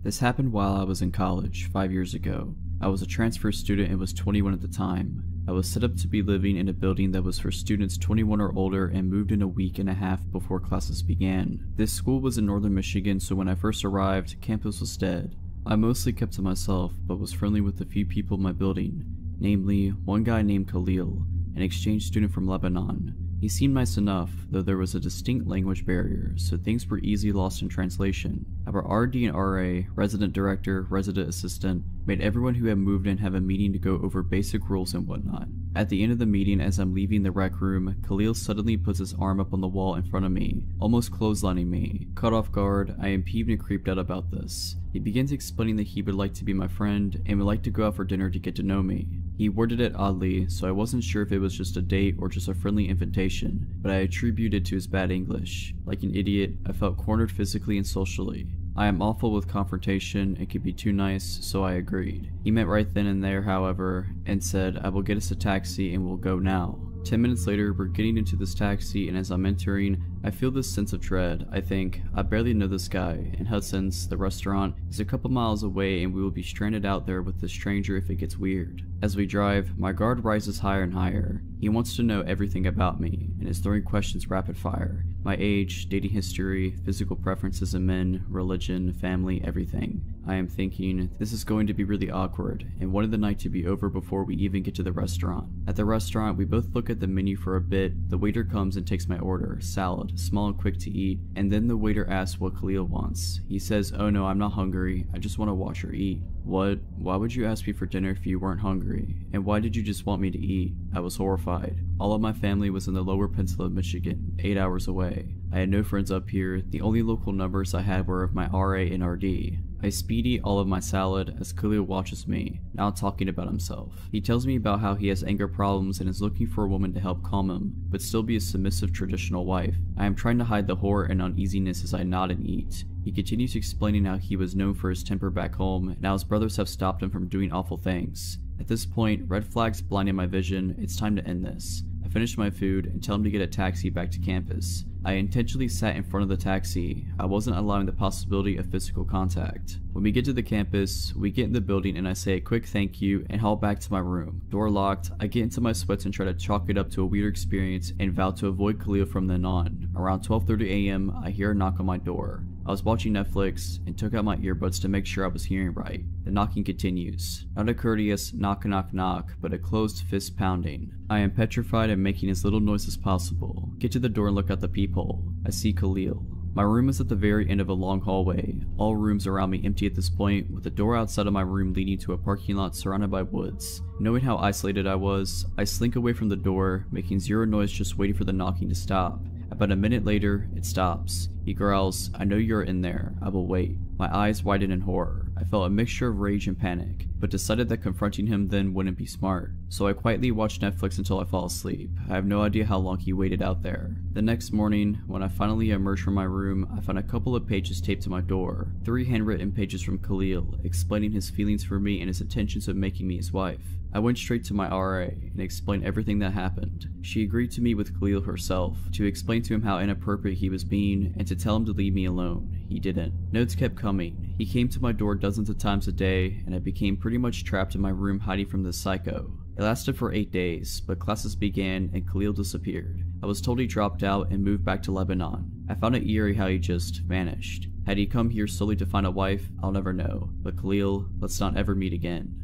This happened while I was in college 5 years ago. I was a transfer student and was 21 at the time. I was set up to be living in a building that was for students 21 or older and moved in a week and a half before classes began. This school was in northern Michigan, so when I first arrived, campus was dead. I mostly kept to myself, but was friendly with a few people in my building, namely one guy named Khalil, an exchange student from Lebanon. He seemed nice enough, though there was a distinct language barrier, so things were easily lost in translation. Our RD and RA, resident director, resident assistant, made everyone who had moved in have a meeting to go over basic rules and whatnot. At the end of the meeting, as I'm leaving the rec room, Khalil suddenly puts his arm up on the wall in front of me, almost clotheslining me. Caught off guard, I am peeved and creeped out about this. He begins explaining that he would like to be my friend and would like to go out for dinner to get to know me. He worded it oddly, so I wasn't sure if it was just a date or just a friendly invitation, but I attributed it to his bad English. Like an idiot, I felt cornered physically and socially. I am awful with confrontation and could be too nice, so I agreed. He meant right then and there, however, and said, "I will get us a taxi and we'll go now." 10 minutes later, we're getting into this taxi, and as I'm entering, I feel this sense of dread. I think, I barely know this guy, and Hudson's, the restaurant, is a couple miles away and we will be stranded out there with this stranger if it gets weird. As we drive, my guard rises higher and higher. He wants to know everything about me, and is throwing questions rapid fire. My age, dating history, physical preferences in men, religion, family, everything. I am thinking, this is going to be really awkward, and wanted the night to be over before we even get to the restaurant. At the restaurant, we both look at the menu for a bit. The waiter comes and takes my order, salad, small and quick to eat, and then the waiter asks what Khalil wants. He says, "Oh no, I'm not hungry, I just want to watch her eat." What? Why would you ask me for dinner if you weren't hungry? And why did you just want me to eat? I was horrified. All of my family was in the lower peninsula of Michigan, 8 hours away. I had no friends up here. The only local numbers I had were of my RA and RD. I speed eat all of my salad as Khalil watches me, now talking about himself. He tells me about how he has anger problems and is looking for a woman to help calm him, but still be a submissive traditional wife. I am trying to hide the horror and uneasiness as I nod and eat. He continues explaining how he was known for his temper back home, and how his brothers have stopped him from doing awful things. At this point, red flags blinding my vision. It's time to end this. I finish my food and tell him to get a taxi back to campus. I intentionally sat in front of the taxi. I wasn't allowing the possibility of physical contact. When we get to the campus, we get in the building and I say a quick thank you and haul back to my room. Door locked, I get into my sweats and try to chalk it up to a weird experience and vow to avoid Khalil from then on. Around 12:30 a.m., I hear a knock on my door. I was watching Netflix and took out my earbuds to make sure I was hearing right. The knocking continues. Not a courteous knock knock knock, but a closed fist pounding. I am petrified and making as little noise as possible. Get to the door and look out the peephole. I see Khalil. My room is at the very end of a long hallway. All rooms around me empty at this point, with the door outside of my room leading to a parking lot surrounded by woods. Knowing how isolated I was, I slink away from the door, making zero noise just waiting for the knocking to stop. About a minute later, it stops. He growls, "I know you're in there. I will wait." My eyes widen in horror. I felt a mixture of rage and panic, but decided that confronting him then wouldn't be smart. So I quietly watched Netflix until I fall asleep. I have no idea how long he waited out there. The next morning, when I finally emerged from my room, I found a couple of pages taped to my door. 3 handwritten pages from Khalil, explaining his feelings for me and his intentions of making me his wife. I went straight to my RA and explained everything that happened. She agreed to meet with Khalil herself, to explain to him how inappropriate he was being, and to tell him to leave me alone. He didn't. Notes kept coming. He came to my door dozens of times a day, and I became pretty much trapped in my room hiding from this psycho. It lasted for 8 days, but classes began and Khalil disappeared. I was told he dropped out and moved back to Lebanon. I found it eerie how he just vanished. Had he come here solely to find a wife, I'll never know. But Khalil, let's not ever meet again.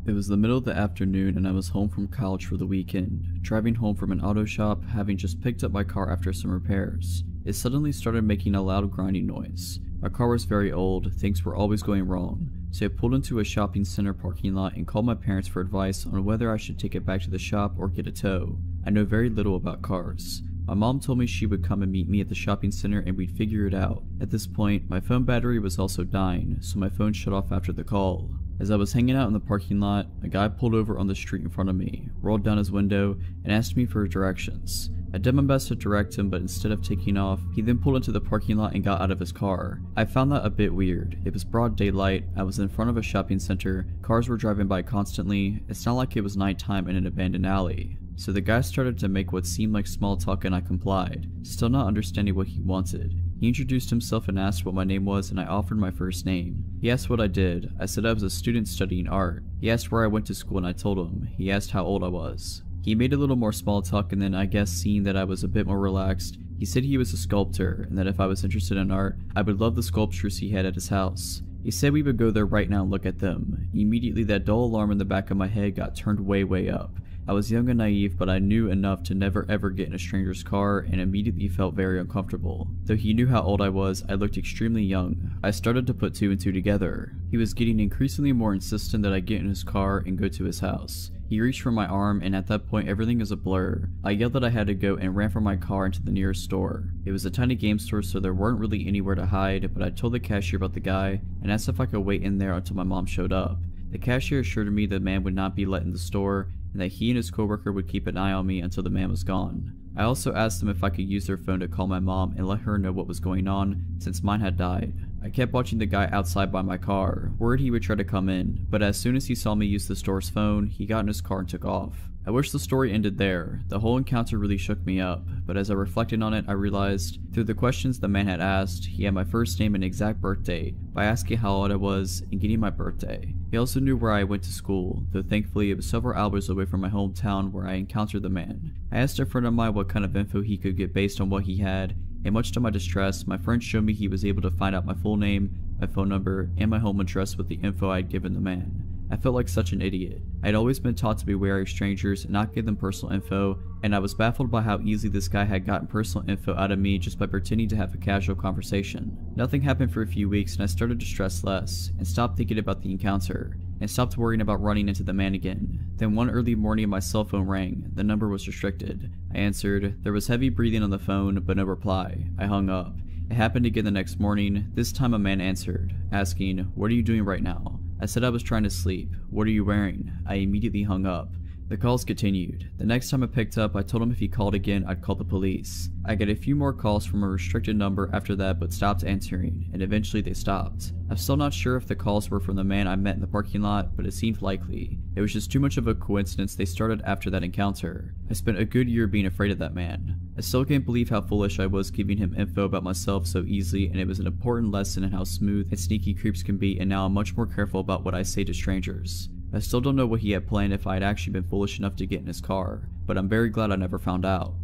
It was the middle of the afternoon and I was home from college for the weekend, driving home from an auto shop, having just picked up my car after some repairs. It suddenly started making a loud grinding noise. My car was very old, things were always going wrong, so I pulled into a shopping center parking lot and called my parents for advice on whether I should take it back to the shop or get a tow. I know very little about cars. My mom told me she would come and meet me at the shopping center and we'd figure it out. At this point, my phone battery was also dying, so my phone shut off after the call. As I was hanging out in the parking lot, a guy pulled over on the street in front of me, rolled down his window, and asked me for directions. I did my best to direct him, but instead of taking off, he then pulled into the parking lot and got out of his car. I found that a bit weird. It was broad daylight, I was in front of a shopping center, cars were driving by constantly, it's not like it was nighttime in an abandoned alley. So the guy started to make what seemed like small talk and I complied, still not understanding what he wanted. He introduced himself and asked what my name was and I offered my first name. He asked what I did. I said I was a student studying art. He asked where I went to school and I told him. He asked how old I was. He made a little more small talk and then I guess seeing that I was a bit more relaxed, he said he was a sculptor and that if I was interested in art, I would love the sculptures he had at his house. He said we would go there right now and look at them. Immediately that dull alarm in the back of my head got turned way up. I was young and naive, but I knew enough to never ever get in a stranger's car and immediately felt very uncomfortable. Though he knew how old I was, I looked extremely young. I started to put two and two together. He was getting increasingly more insistent that I get in his car and go to his house. He reached for my arm, and at that point everything is a blur. I yelled that I had to go and ran from my car into the nearest store. It was a tiny game store, so there weren't really anywhere to hide, but I told the cashier about the guy and asked if I could wait in there until my mom showed up. The cashier assured me the man would not be let in the store and that he and his coworker would keep an eye on me until the man was gone. I also asked them if I could use their phone to call my mom and let her know what was going on, since mine had died. I kept watching the guy outside by my car, worried he would try to come in, but as soon as he saw me use the store's phone, he got in his car and took off. I wish the story ended there. The whole encounter really shook me up, but as I reflected on it, I realized, through the questions the man had asked, he had my first name and exact birth date by asking how old I was and getting my birthday. He also knew where I went to school, though thankfully it was several hours away from my hometown where I encountered the man. I asked a friend of mine what kind of info he could get based on what he had, and much to my distress, my friend showed me he was able to find out my full name, my phone number, and my home address with the info I had given the man. I felt like such an idiot. I had always been taught to be wary of strangers and not give them personal info, and I was baffled by how easily this guy had gotten personal info out of me just by pretending to have a casual conversation. Nothing happened for a few weeks, and I started to stress less, and stopped thinking about the encounter, and stopped worrying about running into the man again. Then one early morning my cell phone rang. The number was restricted. I answered. There was heavy breathing on the phone, but no reply. I hung up. It happened again the next morning. This time a man answered, asking, "What are you doing right now?" I said I was trying to sleep. "What are you wearing?" I immediately hung up. The calls continued. The next time I picked up, I told him if he called again, I'd call the police. I got a few more calls from a restricted number after that, but stopped answering, and eventually they stopped. I'm still not sure if the calls were from the man I met in the parking lot, but it seemed likely. It was just too much of a coincidence they started after that encounter. I spent a good year being afraid of that man. I still can't believe how foolish I was giving him info about myself so easily, and it was an important lesson in how smooth and sneaky creeps can be, and now I'm much more careful about what I say to strangers. I still don't know what he had planned if I had actually been foolish enough to get in his car, but I'm very glad I never found out.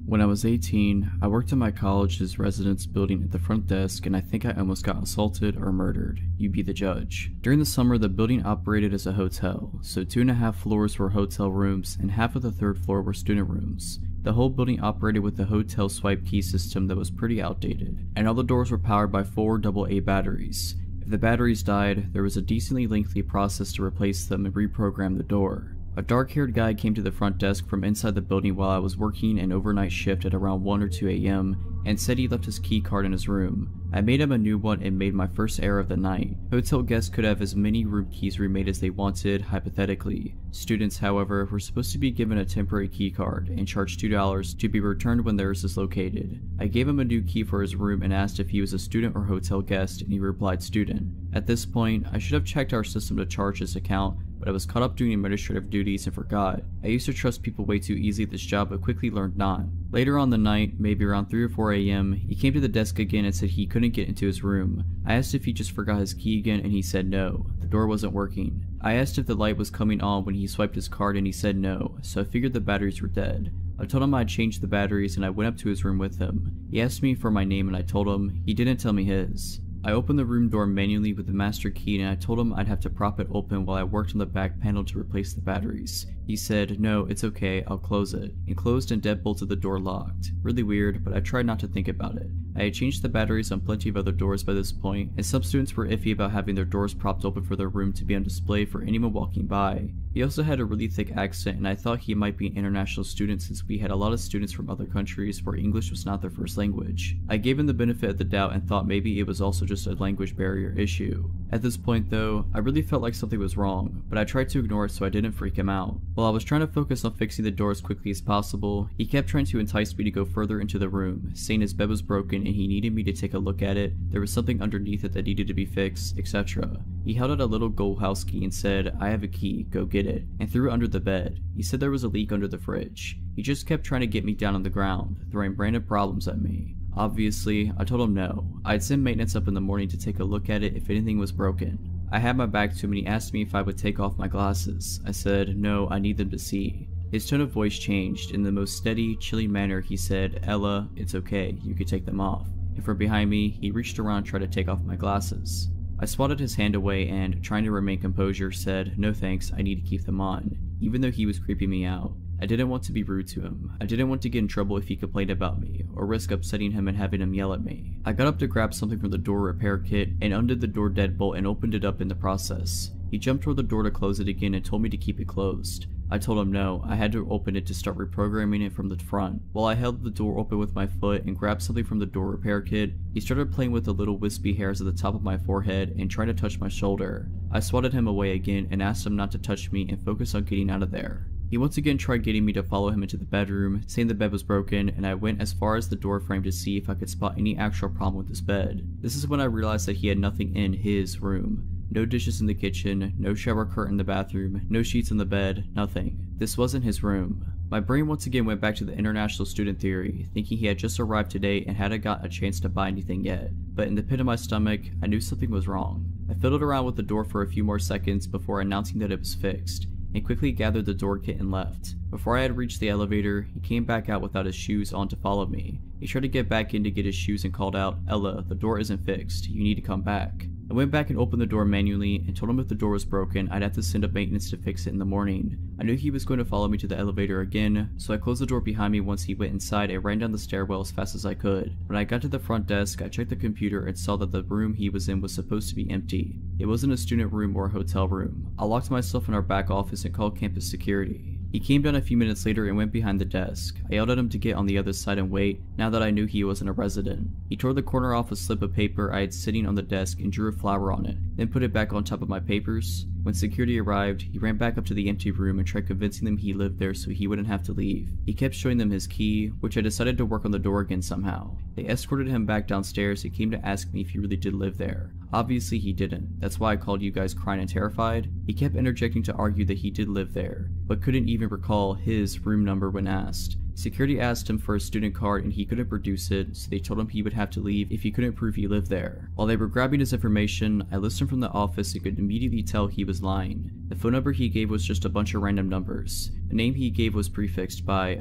When I was 18, I worked in my college's residence building at the front desk, and I think I almost got assaulted or murdered. You be the judge. During the summer, the building operated as a hotel, so 2.5 floors were hotel rooms and half of the 3rd floor were student rooms. The whole building operated with the hotel swipe key system that was pretty outdated, and all the doors were powered by 4 AA batteries. If the batteries died, there was a decently lengthy process to replace them and reprogram the door. A dark-haired guy came to the front desk from inside the building while I was working an overnight shift at around 1 or 2 a.m. and said he left his key card in his room. I made him a new one and made my first error of the night. Hotel guests could have as many room keys remade as they wanted, hypothetically. Students, however, were supposed to be given a temporary key card and charged $2 to be returned when theirs is located. I gave him a new key for his room and asked if he was a student or hotel guest, and he replied student. At this point, I should have checked our system to charge his account, but I was caught up doing administrative duties and forgot. I used to trust people way too easy at this job, but quickly learned not. Later on the night, maybe around 3 or 4 a.m., he came to the desk again and said he couldn't get into his room. I asked if he just forgot his key again, and he said no. The door wasn't working. I asked if the light was coming on when he swiped his card, and he said no, so I figured the batteries were dead. I told him I'd changed the batteries, and I went up to his room with him. He asked me for my name, and I told him. He didn't tell me his. I opened the room door manually with the master key, and I told him I'd have to prop it open while I worked on the back panel to replace the batteries. He said, "No, it's okay, I'll close it," and closed and deadbolted the door locked. Really weird, but I tried not to think about it. I had changed the batteries on plenty of other doors by this point, and some students were iffy about having their doors propped open for their room to be on display for anyone walking by. He also had a really thick accent, and I thought he might be an international student since we had a lot of students from other countries where English was not their first language. I gave him the benefit of the doubt and thought maybe it was also just a language barrier issue. At this point though, I really felt like something was wrong, but I tried to ignore it so I didn't freak him out. While I was trying to focus on fixing the door as quickly as possible, he kept trying to entice me to go further into the room, saying his bed was broken and he needed me to take a look at it, there was something underneath it that needed to be fixed, etc. He held out a little gold house key and said, "I have a key, go get it," and threw it under the bed. He said there was a leak under the fridge. He just kept trying to get me down on the ground, throwing random problems at me. Obviously, I told him no. I'd send maintenance up in the morning to take a look at it if anything was broken. I had my back to him and he asked me if I would take off my glasses. I said, "No, I need them to see." His tone of voice changed. In the most steady, chilly manner, he said, "Ella, it's okay, you could take them off." And from behind me, he reached around and tried to take off my glasses. I swatted his hand away and, trying to remain composure, said, "No thanks, I need to keep them on," even though he was creeping me out. I didn't want to be rude to him. I didn't want to get in trouble if he complained about me, or risk upsetting him and having him yell at me. I got up to grab something from the door repair kit and undid the door deadbolt and opened it up in the process. He jumped toward the door to close it again and told me to keep it closed. I told him no, I had to open it to start reprogramming it from the front. While I held the door open with my foot and grabbed something from the door repair kit, he started playing with the little wispy hairs at the top of my forehead and trying to touch my shoulder. I swatted him away again and asked him not to touch me and focus on getting out of there. He once again tried getting me to follow him into the bedroom, saying the bed was broken, and I went as far as the door frame to see if I could spot any actual problem with his bed. This is when I realized that he had nothing in his room. No dishes in the kitchen, no shower curtain in the bathroom, no sheets in the bed, nothing. This wasn't his room. My brain once again went back to the international student theory, thinking he had just arrived today and hadn't got a chance to buy anything yet. But in the pit of my stomach, I knew something was wrong. I fiddled around with the door for a few more seconds before announcing that it was fixed, and quickly gathered the door kit and left. Before I had reached the elevator, he came back out without his shoes on to follow me. He tried to get back in to get his shoes and called out, "Ella, the door isn't fixed. You need to come back." I went back and opened the door manually and told him if the door was broken, I'd have to send up maintenance to fix it in the morning. I knew he was going to follow me to the elevator again, so I closed the door behind me once he went inside and ran down the stairwell as fast as I could. When I got to the front desk, I checked the computer and saw that the room he was in was supposed to be empty. It wasn't a student room or a hotel room. I locked myself in our back office and called campus security. He came down a few minutes later and went behind the desk. I yelled at him to get on the other side and wait, now that I knew he wasn't a resident. He tore the corner off a slip of paper I had sitting on the desk and drew a flower on it, then put it back on top of my papers. When security arrived, he ran back up to the empty room and tried convincing them he lived there so he wouldn't have to leave. He kept showing them his key, which I decided to work on the door again somehow. They escorted him back downstairs and came to ask me if he really did live there. Obviously he didn't. That's why I called you guys crying and terrified. He kept interjecting to argue that he did live there, but couldn't even recall his room number when asked. Security asked him for a student card and he couldn't produce it, so they told him he would have to leave if he couldn't prove he lived there. While they were grabbing his information, I listened from the office and could immediately tell he was lying. The phone number he gave was just a bunch of random numbers. The name he gave was prefixed by,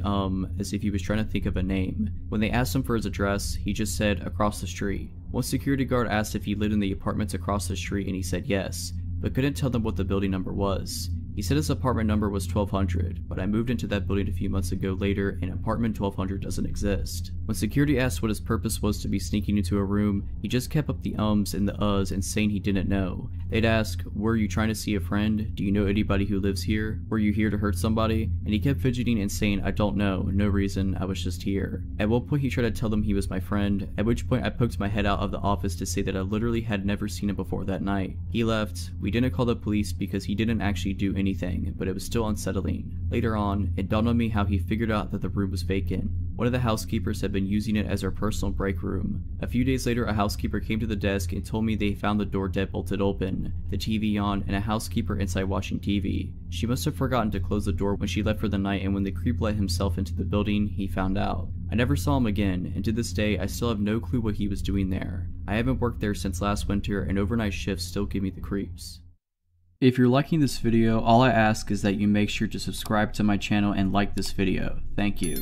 as if he was trying to think of a name. When they asked him for his address, he just said, "Across the street." One security guard asked if he lived in the apartments across the street and he said yes, but couldn't tell them what the building number was. He said his apartment number was 1200, but I moved into that building a few months ago later and apartment 1200 doesn't exist. When security asked what his purpose was to be sneaking into a room, he just kept up the ums and the uhs and saying he didn't know. They'd ask, "Were you trying to see a friend? Do you know anybody who lives here? Were you here to hurt somebody?" And he kept fidgeting and saying, "I don't know, no reason, I was just here." At one point he tried to tell them he was my friend, at which point I poked my head out of the office to say that I literally had never seen him before that night. He left. We didn't call the police because he didn't actually do anything, but it was still unsettling. Later on, it dawned on me how he figured out that the room was vacant. One of the housekeepers had been using it as her personal break room. A few days later, a housekeeper came to the desk and told me they found the door deadbolted open, the TV on, and a housekeeper inside watching TV. She must have forgotten to close the door when she left for the night, and when the creep let himself into the building, he found out. I never saw him again, and to this day, I still have no clue what he was doing there. I haven't worked there since last winter, and overnight shifts still give me the creeps. If you're liking this video, all I ask is that you make sure to subscribe to my channel and like this video. Thank you.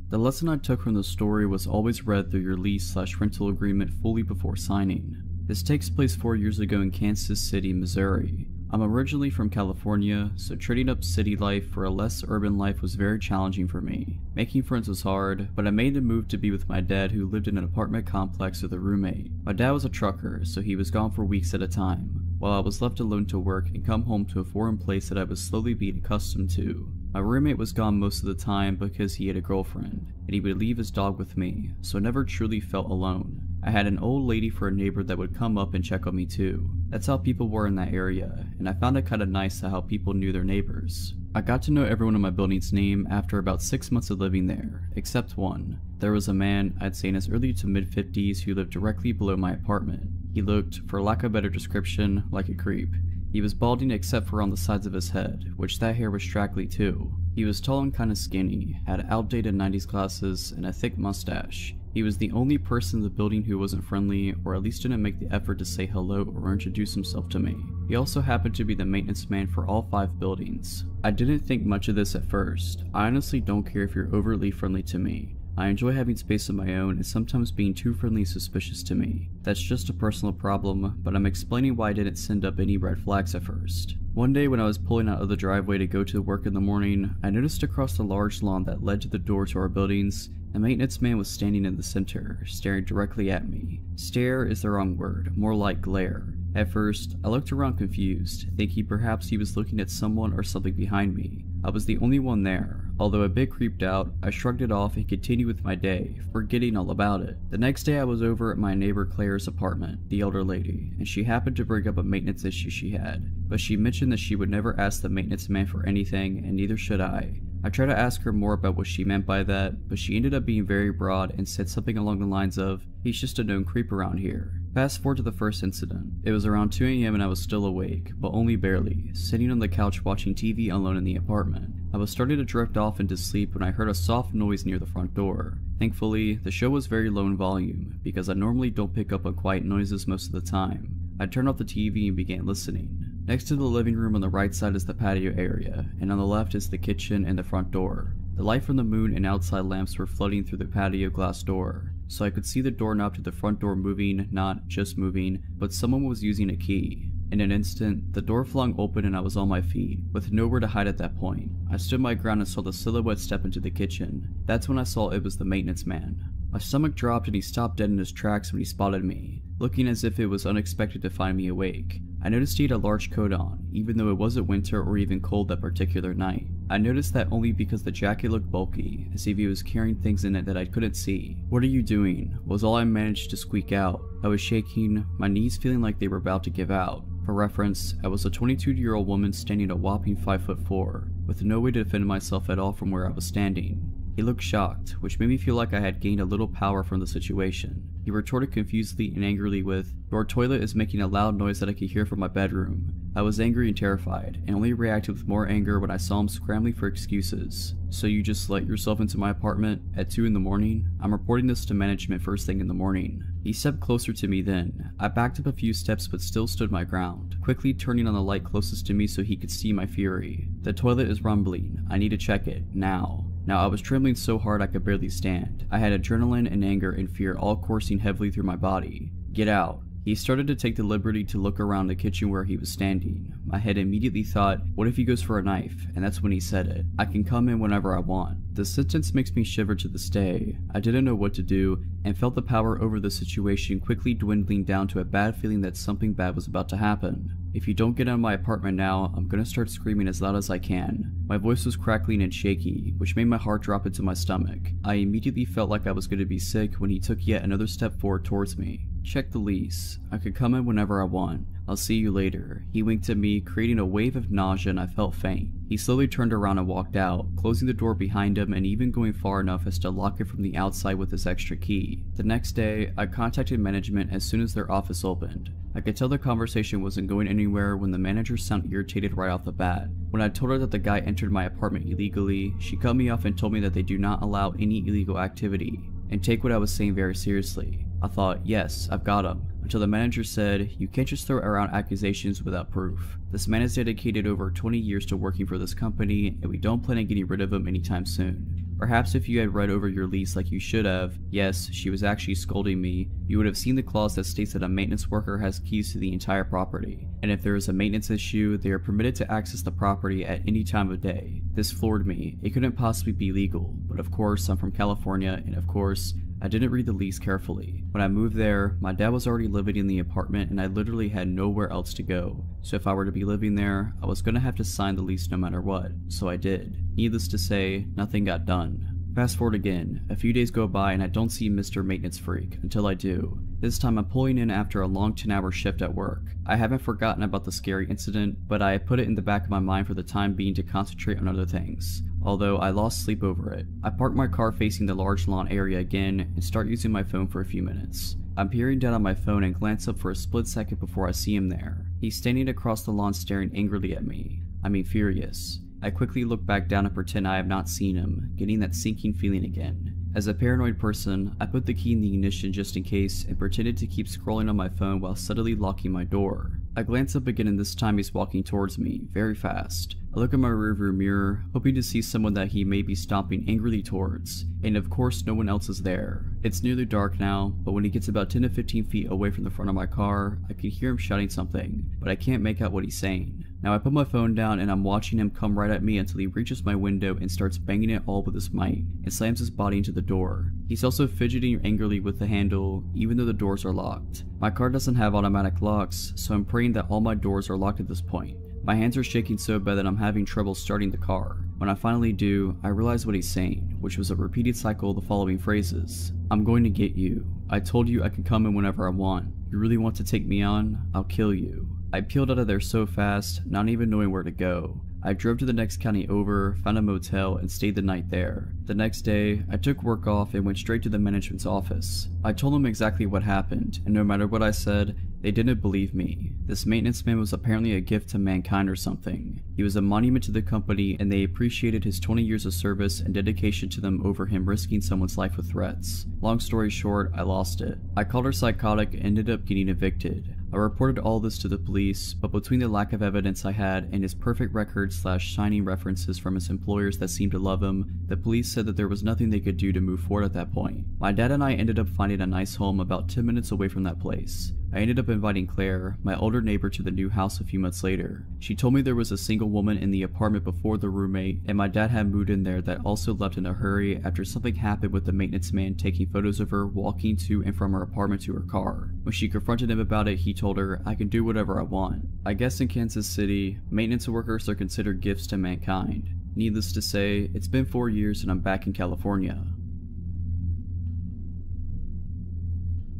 The lesson I took from the story was always read through your lease/rental agreement fully before signing. This takes place 4 years ago in Kansas City, Missouri. I'm originally from California, so trading up city life for a less urban life was very challenging for me. Making friends was hard, but I made the move to be with my dad, who lived in an apartment complex with a roommate. My dad was a trucker, so he was gone for weeks at a time, while I was left alone to work and come home to a foreign place that I was slowly being accustomed to. My roommate was gone most of the time because he had a girlfriend, and he would leave his dog with me, so I never truly felt alone. I had an old lady for a neighbor that would come up and check on me too. That's how people were in that area, and I found it kinda nice how people knew their neighbors. I got to know everyone in my building's name after about 6 months of living there, except one. There was a man, I'd say in his early to mid-50s, who lived directly below my apartment. He looked, for lack of a better description, like a creep. He was balding except for on the sides of his head, which that hair was straggly too. He was tall and kinda skinny, had outdated 90s glasses, and a thick mustache. He was the only person in the building who wasn't friendly, or at least didn't make the effort to say hello or introduce himself to me. He also happened to be the maintenance man for all 5 buildings. I didn't think much of this at first. I honestly don't care if you're overly friendly to me. I enjoy having space of my own and sometimes being too friendly and suspicious to me. That's just a personal problem, but I'm explaining why I didn't send up any red flags at first. One day when I was pulling out of the driveway to go to work in the morning, I noticed across the large lawn that led to the door to our buildings, a maintenance man was standing in the center, staring directly at me. Stare is the wrong word, more like glare. At first, I looked around confused, thinking perhaps he was looking at someone or something behind me. I was the only one there. Although a bit creeped out, I shrugged it off and continued with my day, forgetting all about it. The next day I was over at my neighbor Claire's apartment, the elder lady, and she happened to bring up a maintenance issue she had. But she mentioned that she would never ask the maintenance man for anything, and neither should I. I tried to ask her more about what she meant by that, but she ended up being very broad and said something along the lines of, "He's just a known creep around here." Fast forward to the first incident. It was around 2 AM and I was still awake, but only barely, sitting on the couch watching TV alone in the apartment. I was starting to drift off into sleep when I heard a soft noise near the front door. Thankfully, the show was very low in volume, because I normally don't pick up on quiet noises most of the time. I turned off the TV and began listening. Next to the living room on the right side is the patio area, and on the left is the kitchen and the front door. The light from the moon and outside lamps were flooding through the patio glass door, so I could see the doorknob to the front door moving, not just moving, but someone was using a key. In an instant, the door flung open and I was on my feet, with nowhere to hide at that point. I stood my ground and saw the silhouette step into the kitchen. That's when I saw it was the maintenance man. My stomach dropped and he stopped dead in his tracks when he spotted me, looking as if it was unexpected to find me awake. I noticed he had a large coat on, even though it wasn't winter or even cold that particular night. I noticed that only because the jacket looked bulky, as if he was carrying things in it that I couldn't see. "What are you doing?" was all I managed to squeak out. I was shaking, my knees feeling like they were about to give out. For reference, I was a 22-year-old woman standing a whopping 5'4", with no way to defend myself at all from where I was standing. He looked shocked, which made me feel like I had gained a little power from the situation. He retorted confusedly and angrily with, "Your toilet is making a loud noise that I could hear from my bedroom." I was angry and terrified, and only reacted with more anger when I saw him scrambling for excuses. "So you just let yourself into my apartment at 2 in the morning? I'm reporting this to management first thing in the morning." He stepped closer to me then. I backed up a few steps but still stood my ground, quickly turning on the light closest to me so he could see my fury. "The toilet is rumbling. I need to check it, now." Now I was trembling so hard I could barely stand. I had adrenaline and anger and fear all coursing heavily through my body. "Get out." He started to take the liberty to look around the kitchen where he was standing. My head immediately thought, what if he goes for a knife? And that's when he said it. "I can come in whenever I want." The sentence makes me shiver to this day. I didn't know what to do, and felt the power over the situation quickly dwindling down to a bad feeling that something bad was about to happen. "If you don't get out of my apartment now, I'm gonna start screaming as loud as I can." My voice was crackling and shaky, which made my heart drop into my stomach. I immediately felt like I was going to be sick when he took yet another step forward towards me. "Check the lease. I could come in whenever I want. I'll see you later." He winked at me, creating a wave of nausea, and I felt faint. He slowly turned around and walked out, closing the door behind him and even going far enough as to lock it from the outside with his extra key. The next day, I contacted management as soon as their office opened. I could tell the conversation wasn't going anywhere when the manager sounded irritated right off the bat. When I told her that the guy entered my apartment illegally, she cut me off and told me that they do not allow any illegal activity, and take what I was saying very seriously. I thought, yes, I've got him, until the manager said, "You can't just throw around accusations without proof. This man has dedicated over 20 years to working for this company, and we don't plan on getting rid of him anytime soon. Perhaps if you had read over your lease like you should have," yes, she was actually scolding me, "you would have seen the clause that states that a maintenance worker has keys to the entire property, and if there is a maintenance issue, they are permitted to access the property at any time of day." This floored me. It couldn't possibly be legal, but of course I'm from California, and of course I didn't read the lease carefully. When I moved there, my dad was already living in the apartment and I literally had nowhere else to go. So if I were to be living there, I was gonna have to sign the lease no matter what, so I did. Needless to say, nothing got done. Fast forward again, a few days go by and I don't see Mr. Maintenance Freak, until I do. This time I'm pulling in after a long 10-hour shift at work. I haven't forgotten about the scary incident, but I put it in the back of my mind for the time being to concentrate on other things, although I lost sleep over it. I park my car facing the large lawn area again and start using my phone for a few minutes. I'm peering down on my phone and glance up for a split second before I see him there. He's standing across the lawn staring angrily at me. I mean furious. I quickly look back down and pretend I have not seen him, getting that sinking feeling again. As a paranoid person, I put the key in the ignition just in case and pretended to keep scrolling on my phone while subtly locking my door. I glance up again and this time he's walking towards me, very fast. I look at my rearview mirror, hoping to see someone that he may be stomping angrily towards, and of course no one else is there. It's nearly dark now, but when he gets about 10 to 15 feet away from the front of my car, I can hear him shouting something, but I can't make out what he's saying. Now I put my phone down and I'm watching him come right at me until he reaches my window and starts banging it all with his might, and slams his body into the door. He's also fidgeting angrily with the handle, even though the doors are locked. My car doesn't have automatic locks, so I'm praying that all my doors are locked at this point. My hands are shaking so bad that I'm having trouble starting the car. When I finally do, I realize what he's saying, which was a repeated cycle of the following phrases. I'm going to get you. I told you I can come in whenever I want. You really want to take me on? I'll kill you. I peeled out of there so fast, not even knowing where to go. I drove to the next county over, found a motel, and stayed the night there. The next day, I took work off and went straight to the management's office. I told them exactly what happened, and no matter what I said, they didn't believe me. This maintenance man was apparently a gift to mankind or something. He was a monument to the company, and they appreciated his 20 years of service and dedication to them over him risking someone's life with threats. Long story short, I lost it. I called her psychotic and ended up getting evicted. I reported all this to the police, but between the lack of evidence I had and his perfect record / shining references from his employers that seemed to love him, the police said that there was nothing they could do to move forward at that point. My dad and I ended up finding a nice home about 10 minutes away from that place. I ended up inviting Claire, my older neighbor, to the new house a few months later. She told me there was a single woman in the apartment before the roommate, and my dad had moved in there that also left in a hurry after something happened with the maintenance man taking photos of her walking to and from her apartment to her car. When she confronted him about it, he told her, I can do whatever I want. I guess in Kansas City, maintenance workers are considered gifts to mankind. Needless to say, it's been 4 years and I'm back in California.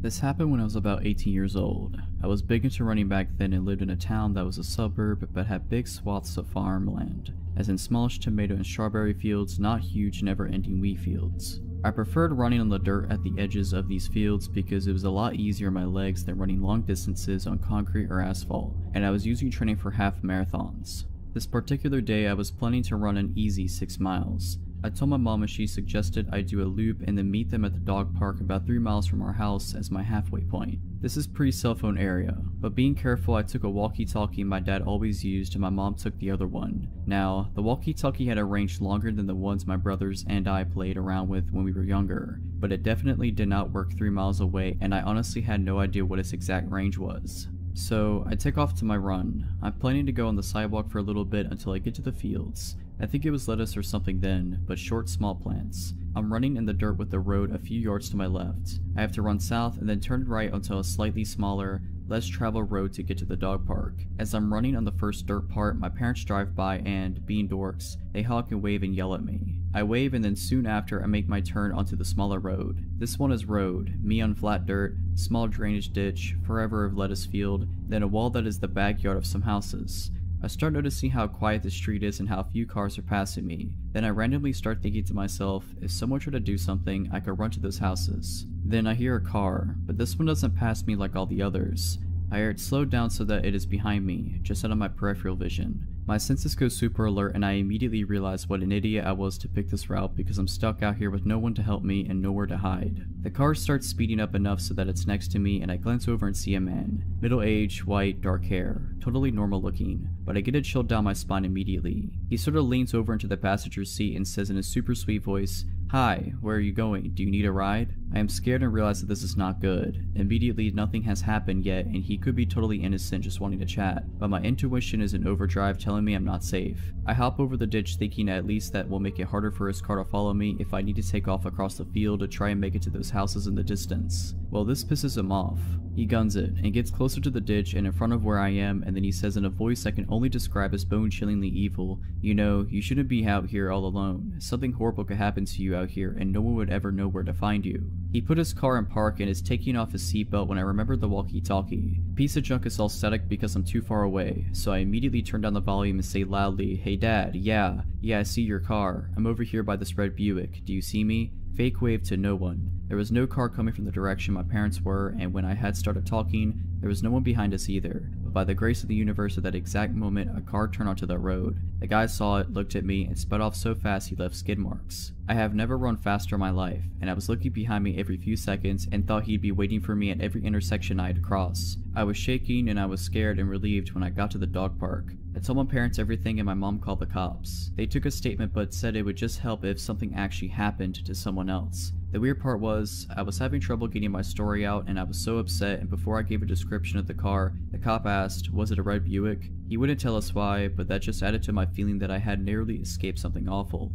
This happened when I was about 18 years old. I was big into running back then and lived in a town that was a suburb but had big swaths of farmland, as in smallish tomato and strawberry fields, not huge never-ending wheat fields. I preferred running on the dirt at the edges of these fields because it was a lot easier on my legs than running long distances on concrete or asphalt, and I was usually training for half marathons. This particular day I was planning to run an easy 6 miles. I told my mom and she suggested I do a loop and then meet them at the dog park about 3 miles from our house as my halfway point. This is pre-cell phone area, but being careful I took a walkie-talkie my dad always used and my mom took the other one. Now, the walkie-talkie had a range longer than the ones my brothers and I played around with when we were younger, but it definitely did not work 3 miles away and I honestly had no idea what its exact range was. So, I take off to my run. I'm planning to go on the sidewalk for a little bit until I get to the fields. I think it was lettuce or something then, but short small plants. I'm running in the dirt with the road a few yards to my left. I have to run south and then turn right onto a slightly smaller, less traveled road to get to the dog park. As I'm running on the first dirt part, my parents drive by and, being dorks, they honk and wave and yell at me. I wave and then soon after I make my turn onto the smaller road. This one is road, me on flat dirt, small drainage ditch, forever of lettuce field, then a wall that is the backyard of some houses. I start noticing how quiet the street is and how few cars are passing me. Then I randomly start thinking to myself, if someone tried to do something, I could run to those houses. Then I hear a car, but this one doesn't pass me like all the others. I hear it slow down so that it is behind me, just out of my peripheral vision. My senses go super alert and I immediately realize what an idiot I was to pick this route because I'm stuck out here with no one to help me and nowhere to hide. The car starts speeding up enough so that it's next to me and I glance over and see a man. Middle-aged, white, dark hair, totally normal looking, but I get a chill down my spine immediately. He sort of leans over into the passenger seat and says in a super sweet voice, "Hi, where are you going? Do you need a ride?" I am scared and realize that this is not good. Immediately nothing has happened yet and he could be totally innocent just wanting to chat, but my intuition is in overdrive telling me I'm not safe. I hop over the ditch thinking at least that will make it harder for his car to follow me if I need to take off across the field to try and make it to those houses in the distance. Well, this pisses him off. He guns it and gets closer to the ditch and in front of where I am, and then he says in a voice I can only describe as bone-chillingly evil, "You know, you shouldn't be out here all alone. Something horrible could happen to you out here and no one would ever know where to find you." He put his car in park and is taking off his seatbelt when I remember the walkie-talkie. Piece of junk is all static because I'm too far away, so I immediately turn down the volume and say loudly, "Hey dad, yeah, I see your car. I'm over here by this red Buick. Do you see me?" Fake wave to no one. There was no car coming from the direction my parents were, and when I had started talking, there was no one behind us either. by the grace of the universe at that exact moment, a car turned onto the road. The guy saw it, looked at me, and sped off so fast he left skid marks. I have never run faster in my life, and I was looking behind me every few seconds and thought he'd be waiting for me at every intersection I had to cross. I was shaking and I was scared and relieved when I got to the dog park. I told my parents everything and my mom called the cops. They took a statement but said it would just help if something actually happened to someone else. The weird part was, I was having trouble getting my story out and I was so upset, and before I gave a description of the car, the cop asked, was it a red Buick? He wouldn't tell us why, but that just added to my feeling that I had narrowly escaped something awful.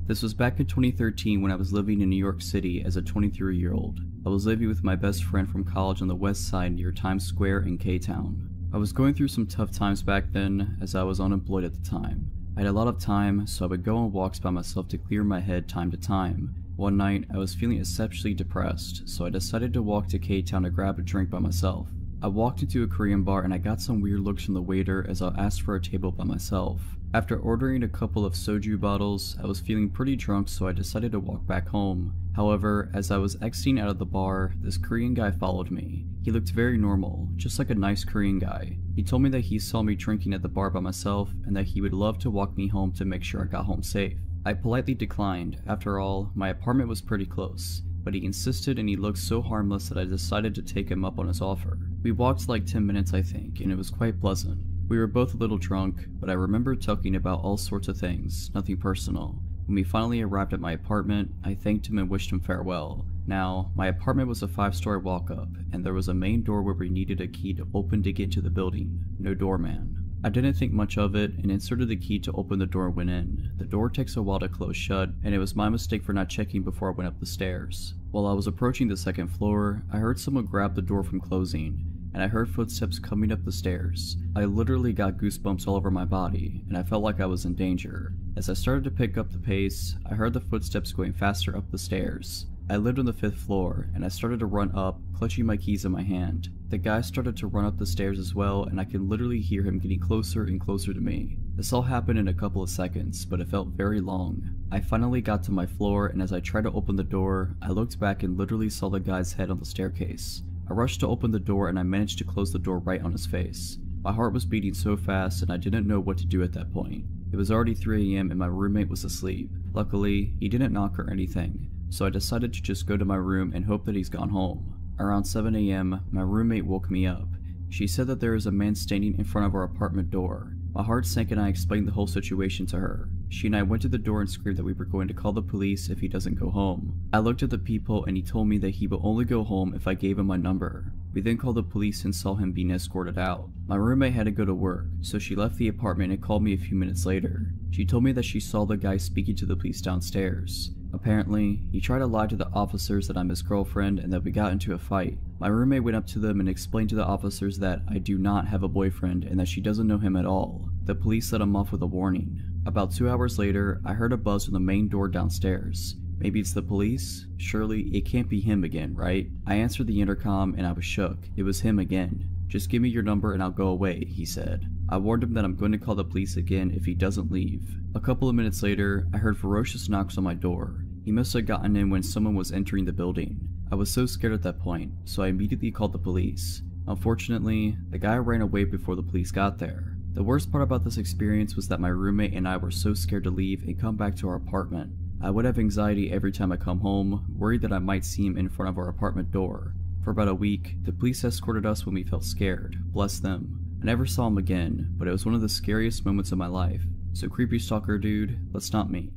This was back in 2013 when I was living in New York City as a 23-year-old. I was living with my best friend from college on the west side near Times Square in K-Town. I was going through some tough times back then as I was unemployed at the time. I had a lot of time, so I would go on walks by myself to clear my head time to time. One night, I was feeling exceptionally depressed, so I decided to walk to K-Town to grab a drink by myself. I walked into a Korean bar and I got some weird looks from the waiter as I asked for a table by myself. After ordering a couple of soju bottles, I was feeling pretty drunk, so I decided to walk back home. However, as I was exiting out of the bar, this Korean guy followed me. He looked very normal, just like a nice Korean guy. He told me that he saw me drinking at the bar by myself and that he would love to walk me home to make sure I got home safe. I politely declined. After all, my apartment was pretty close. But he insisted and he looked so harmless that I decided to take him up on his offer. We walked like 10 minutes I think, and it was quite pleasant. We were both a little drunk, but I remember talking about all sorts of things, nothing personal. When we finally arrived at my apartment, I thanked him and wished him farewell. Now, my apartment was a 5-story walk-up, and there was a main door where we needed a key to open to get into the building. No doorman. I didn't think much of it and inserted the key to open the door and went in. The door takes a while to close shut, and it was my mistake for not checking before I went up the stairs. While I was approaching the 2nd floor, I heard someone grab the door from closing, and I heard footsteps coming up the stairs. I literally got goosebumps all over my body, and I felt like I was in danger. As I started to pick up the pace, I heard the footsteps going faster up the stairs. I lived on the 5th floor, and I started to run up, clutching my keys in my hand. The guy started to run up the stairs as well, and I could literally hear him getting closer and closer to me. This all happened in a couple of seconds, but it felt very long. I finally got to my floor, and as I tried to open the door, I looked back and literally saw the guy's head on the staircase. I rushed to open the door and I managed to close the door right on his face. My heart was beating so fast and I didn't know what to do at that point. It was already 3 AM and my roommate was asleep. Luckily, he didn't knock or anything, so I decided to just go to my room and hope that he's gone home. Around 7 AM, my roommate woke me up. She said that there is a man standing in front of our apartment door. My heart sank and I explained the whole situation to her. She and I went to the door and screamed that we were going to call the police if he doesn't go home. I looked at the people and he told me that he will only go home if I gave him my number. We then called the police and saw him being escorted out. My roommate had to go to work, so she left the apartment and called me a few minutes later. She told me that she saw the guy speaking to the police downstairs. Apparently, he tried to lie to the officers that I'm his girlfriend and that we got into a fight. My roommate went up to them and explained to the officers that I do not have a boyfriend and that she doesn't know him at all. The police let him off with a warning. About 2 hours later, I heard a buzz from the main door downstairs. Maybe it's the police? Surely it can't be him again, right? I answered the intercom and I was shook. It was him again. "Just give me your number and I'll go away," he said. I warned him that I'm going to call the police again if he doesn't leave. A couple of minutes later, I heard ferocious knocks on my door. He must have gotten in when someone was entering the building. I was so scared at that point, so I immediately called the police. Unfortunately, the guy ran away before the police got there. The worst part about this experience was that my roommate and I were so scared to leave and come back to our apartment. I would have anxiety every time I come home, worried that I might see him in front of our apartment door. For about a week, the police escorted us when we felt scared. Bless them. I never saw him again, but it was one of the scariest moments of my life. So creepy stalker dude, let's not meet.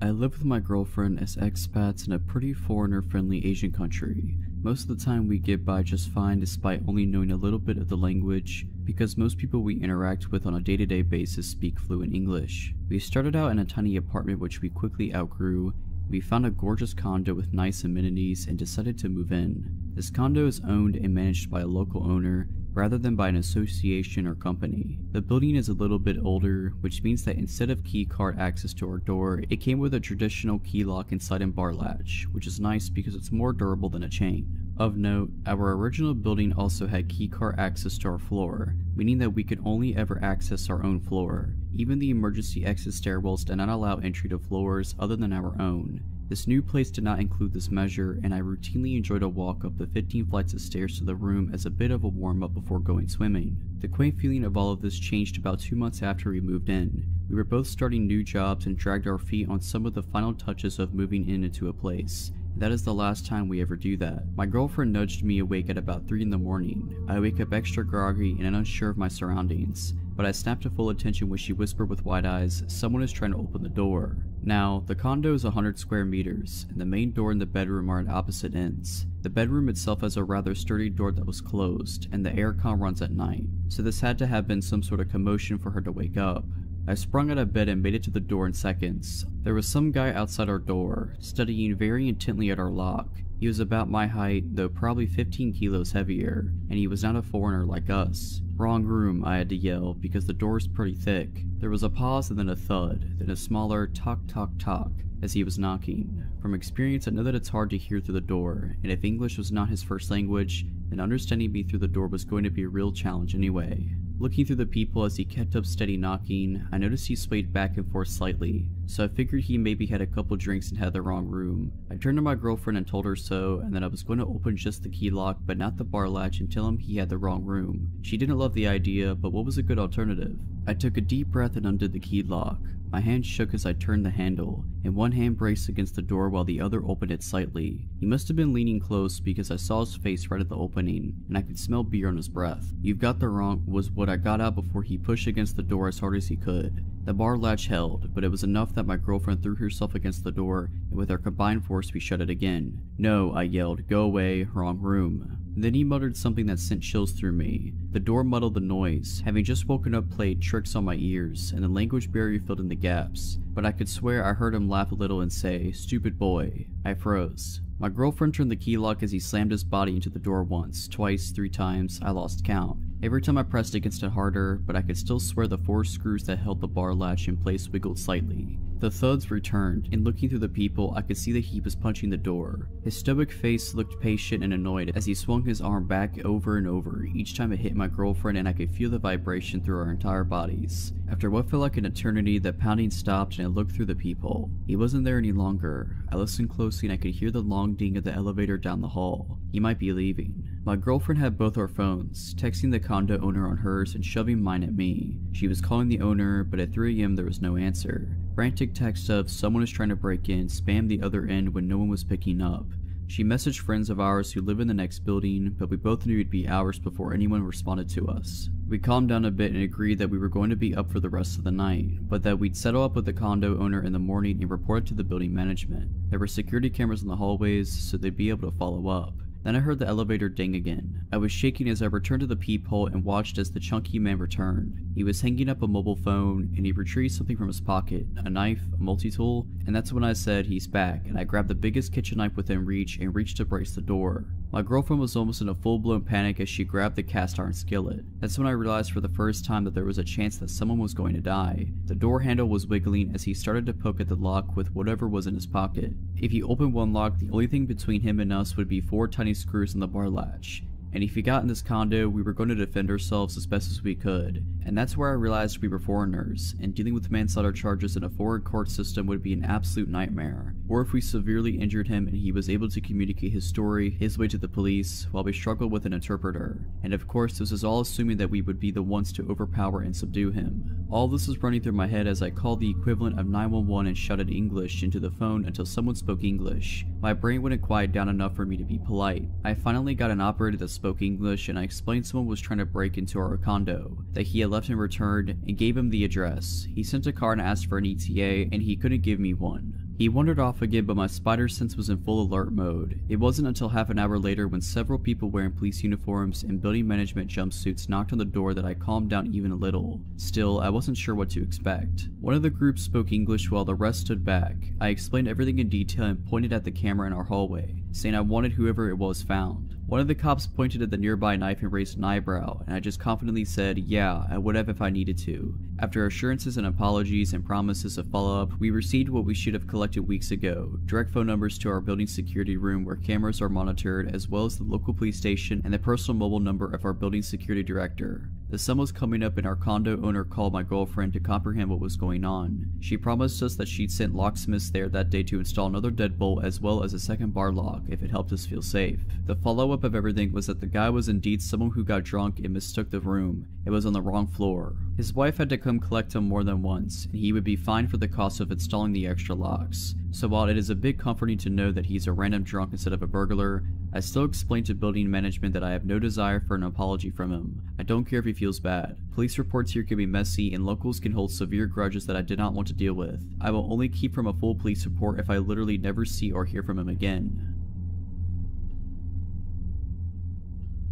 I live with my girlfriend as expats in a pretty foreigner-friendly Asian country. Most of the time we get by just fine despite only knowing a little bit of the language, because most people we interact with on a day-to-day basis speak fluent English. We started out in a tiny apartment which we quickly outgrew. We found a gorgeous condo with nice amenities and decided to move in. This condo is owned and managed by a local owner, rather than by an association or company. The building is a little bit older, which means that instead of key card access to our door, it came with a traditional key lock inside and bar latch, which is nice because it's more durable than a chain. Of note, our original building also had key card access to our floor, meaning that we could only ever access our own floor. Even the emergency exit stairwells did not allow entry to floors other than our own. This new place did not include this measure, and I routinely enjoyed a walk up the 15 flights of stairs to the room as a bit of a warm-up before going swimming. The quaint feeling of all of this changed about 2 months after we moved in. We were both starting new jobs and dragged our feet on some of the final touches of moving into a place. That is the last time we ever do that. My girlfriend nudged me awake at about 3 in the morning. I wake up extra groggy and unsure of my surroundings, but I snap to full attention when she whispered with wide eyes, "Someone is trying to open the door." Now, the condo is 100 square meters, and the main door and the bedroom are at opposite ends. The bedroom itself has a rather sturdy door that was closed, and the aircon runs at night, so this had to have been some sort of commotion for her to wake up. I sprung out of bed and made it to the door in seconds. There was some guy outside our door, studying very intently at our lock. He was about my height, though probably 15 kilos heavier, and he was not a foreigner like us. "Wrong room," I had to yell, because the door is pretty thick. There was a pause and then a thud, then a smaller tock tock tock as he was knocking. From experience, I know that it's hard to hear through the door, and if English was not his first language, then understanding me through the door was going to be a real challenge anyway. Looking through the people as he kept up steady knocking, I noticed he swayed back and forth slightly, so I figured he maybe had a couple drinks and had the wrong room. I turned to my girlfriend and told her so, and that I was going to open just the key lock but not the bar latch and tell him he had the wrong room. She didn't love the idea, but what was a good alternative? I took a deep breath and undid the key lock. My hand shook as I turned the handle, and one hand braced against the door while the other opened it slightly. He must have been leaning close because I saw his face right at the opening, and I could smell beer on his breath. "You've got the wrong," was what I got out before he pushed against the door as hard as he could. The bar latch held, but it was enough that my girlfriend threw herself against the door, and with our combined force we shut it again. "No," I yelled, "go away, wrong room." Then he muttered something that sent chills through me. The door muddled the noise, having just woken up played tricks on my ears, and the language barrier filled in the gaps. But I could swear I heard him laugh a little and say, "Stupid boy." I froze. My girlfriend turned the key lock as he slammed his body into the door once, twice, 3 times, I lost count. Every time I pressed against it harder, but I could still swear the 4 screws that held the bar latch in place wiggled slightly. The thuds returned, and looking through the people, I could see that he was punching the door. His stoic face looked patient and annoyed as he swung his arm back over and over each time it hit my girlfriend, and I could feel the vibration through our entire bodies. After what felt like an eternity, the pounding stopped and I looked through the people. He wasn't there any longer. I listened closely and I could hear the long ding of the elevator down the hall. He might be leaving. My girlfriend had both our phones, texting the condo owner on hers and shoving mine at me. She was calling the owner, but at 3 AM there was no answer. Frantic text of "someone is trying to break in" spammed the other end when no one was picking up. She messaged friends of ours who live in the next building, but we both knew it'd be hours before anyone responded to us. We calmed down a bit and agreed that we were going to be up for the rest of the night, but that we'd settle up with the condo owner in the morning and report it to the building management. There were security cameras in the hallways, so they'd be able to follow up. Then I heard the elevator ding again. I was shaking as I returned to the peephole and watched as the chunky man returned. He was hanging up a mobile phone, and he retrieved something from his pocket, a knife, a multi-tool, and that's when I said, "He's back," and I grabbed the biggest kitchen knife within reach and reached to brace the door. My girlfriend was almost in a full-blown panic as she grabbed the cast iron skillet. That's when I realized for the first time that there was a chance that someone was going to die. The door handle was wiggling as he started to poke at the lock with whatever was in his pocket. If he opened one lock, the only thing between him and us would be 4 tiny screws in the bar latch. And if he got in this condo, we were going to defend ourselves as best as we could. And that's where I realized we were foreigners, and dealing with manslaughter charges in a foreign court system would be an absolute nightmare. Or if we severely injured him and he was able to communicate his story, his way to the police, while we struggled with an interpreter. And of course, this is all assuming that we would be the ones to overpower and subdue him. All this is running through my head as I called the equivalent of 911 and shouted English into the phone until someone spoke English. My brain wouldn't quiet down enough for me to be polite. I finally got an operator that spoke English, and I explained someone was trying to break into our condo, that he had left and returned, and gave him the address. He sent a car and asked for an ETA, and he couldn't give me one. He wandered off again, but my spider sense was in full alert mode. It wasn't until half an hour later when several people wearing police uniforms and building management jumpsuits knocked on the door that I calmed down even a little. Still, I wasn't sure what to expect. One of the group spoke English while the rest stood back. I explained everything in detail and pointed at the camera in our hallway, saying I wanted whoever it was found. One of the cops pointed at the nearby knife and raised an eyebrow, and I just confidently said, "Yeah, I would have if I needed to." After assurances and apologies and promises of follow-up, we received what we should have collected weeks ago: direct phone numbers to our building security room where cameras are monitored, as well as the local police station and the personal mobile number of our building security director. The sun was coming up and our condo owner called my girlfriend to comprehend what was going on. She promised us that she'd sent locksmiths there that day to install another deadbolt as well as a second bar lock if it helped us feel safe. The follow-up of everything was that the guy was indeed someone who got drunk and mistook the room. It was on the wrong floor. His wife had to come collect him more than once, and he would be fined for the cost of installing the extra locks. So while it is a bit comforting to know that he's a random drunk instead of a burglar, I still explained to building management that I have no desire for an apology from him. I don't care if he feels bad. Police reports here can be messy and locals can hold severe grudges that I did not want to deal with. I will only keep from a full police report if I literally never see or hear from him again.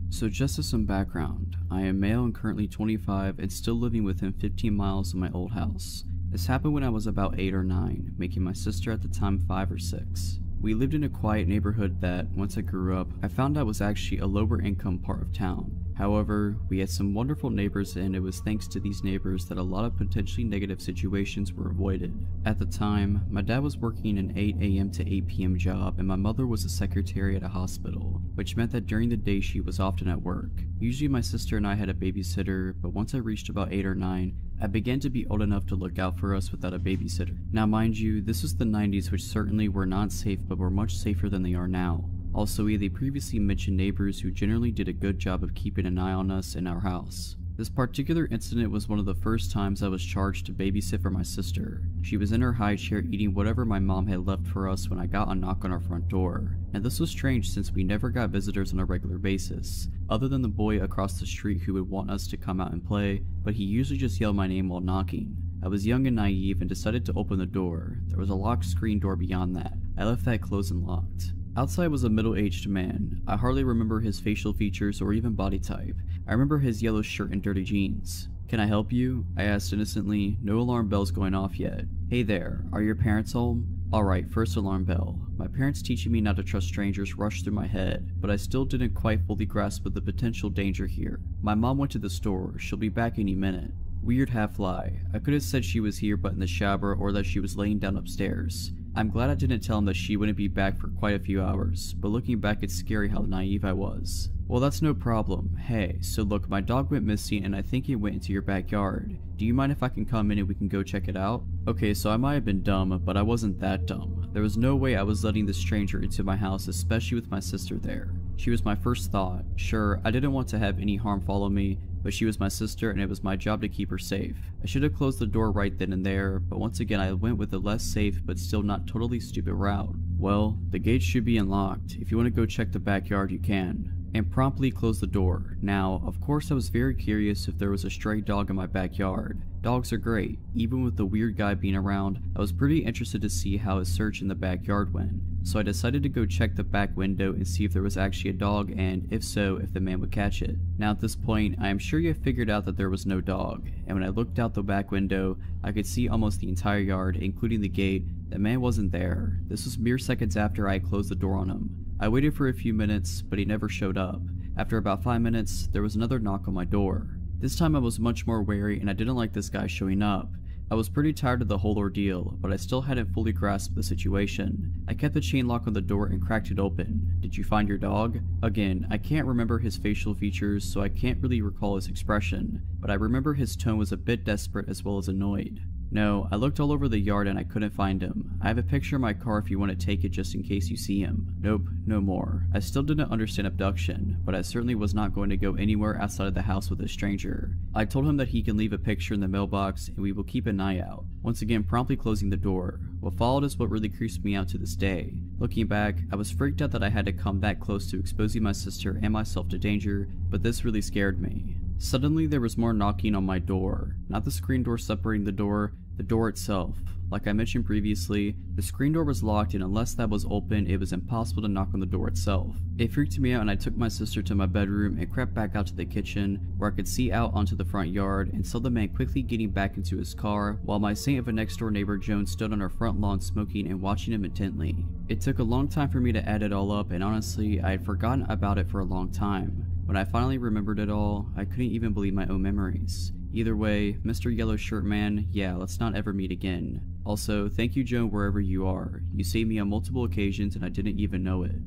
So just as some background, I am male and currently 25 and still living within 15 miles of my old house. This happened when I was about 8 or 9, making my sister at the time 5 or 6. We lived in a quiet neighborhood that, once I grew up, I found out was actually a lower income part of town. However, we had some wonderful neighbors and it was thanks to these neighbors that a lot of potentially negative situations were avoided. At the time, my dad was working an 8 a.m. to 8 p.m. job and my mother was a secretary at a hospital, which meant that during the day she was often at work. Usually my sister and I had a babysitter, but once I reached about 8 or 9, I began to be old enough to look out for us without a babysitter. Now mind you, this was the 90s, which certainly were not safe but were much safer than they are now. Also, we had the previously mentioned neighbors who generally did a good job of keeping an eye on us in our house. This particular incident was one of the first times I was charged to babysit for my sister. She was in her high chair eating whatever my mom had left for us when I got a knock on our front door. And this was strange since we never got visitors on a regular basis, other than the boy across the street who would want us to come out and play, but he usually just yelled my name while knocking. I was young and naive and decided to open the door. There was a locked screen door beyond that. I left that closed and locked. Outside was a middle-aged man. I hardly remember his facial features or even body type. I remember his yellow shirt and dirty jeans. "Can I help you?" I asked innocently, no alarm bells going off yet. "Hey there, are your parents home?" Alright, first alarm bell. My parents teaching me not to trust strangers rushed through my head, but I still didn't quite fully grasp the potential danger here. My mom went to the store, she'll be back any minute. Weird half lie. I could have said she was here but in the shower or that she was laying down upstairs. I'm glad I didn't tell him that she wouldn't be back for quite a few hours, but looking back it's scary how naive I was. "Well, that's no problem. Hey, so look, my dog went missing and I think it went into your backyard. Do you mind if I can come in and we can go check it out?" Okay, so I might have been dumb, but I wasn't that dumb. There was no way I was letting this stranger into my house, especially with my sister there. She was my first thought. Sure, I didn't want to have any harm follow me, but she was my sister and it was my job to keep her safe. I should have closed the door right then and there, but once again I went with the less safe but still not totally stupid route. Well, the gate should be unlocked. If you want to go check the backyard, you can. And promptly closed the door. Now, of course I was very curious if there was a stray dog in my backyard. Dogs are great. Even with the weird guy being around, I was pretty interested to see how his search in the backyard went. So I decided to go check the back window and see if there was actually a dog and, if so, if the man would catch it. Now at this point, I am sure you have figured out that there was no dog, and when I looked out the back window, I could see almost the entire yard, including the gate. The man wasn't there. This was mere seconds after I had closed the door on him. I waited for a few minutes, but he never showed up. After about 5 minutes, there was another knock on my door. This time I was much more wary and I didn't like this guy showing up. I was pretty tired of the whole ordeal, but I still hadn't fully grasped the situation. I kept the chain lock on the door and cracked it open. "Did you find your dog?" Again, I can't remember his facial features, so I can't really recall his expression, but I remember his tone was a bit desperate as well as annoyed. "No, I looked all over the yard and I couldn't find him. I have a picture in my car if you want to take it just in case you see him." Nope, no more. I still didn't understand abduction, but I certainly was not going to go anywhere outside of the house with a stranger. I told him that he can leave a picture in the mailbox and we will keep an eye out. Once again promptly closing the door. What followed is what really creeps me out to this day. Looking back, I was freaked out that I had to come that close to exposing my sister and myself to danger, but this really scared me. Suddenly there was more knocking on my door. Not the screen door separating the door itself. Like I mentioned previously, the screen door was locked and unless that was open, it was impossible to knock on the door itself. It freaked me out and I took my sister to my bedroom and crept back out to the kitchen where I could see out onto the front yard and saw the man quickly getting back into his car while my saint of a next door neighbor Joan stood on her front lawn smoking and watching him intently. It took a long time for me to add it all up and honestly, I had forgotten about it for a long time. When I finally remembered it all, I couldn't even believe my own memories. Either way, Mr. Yellow Shirt Man, yeah, let's not ever meet again. Also, thank you Joan wherever you are. You saved me on multiple occasions and I didn't even know it.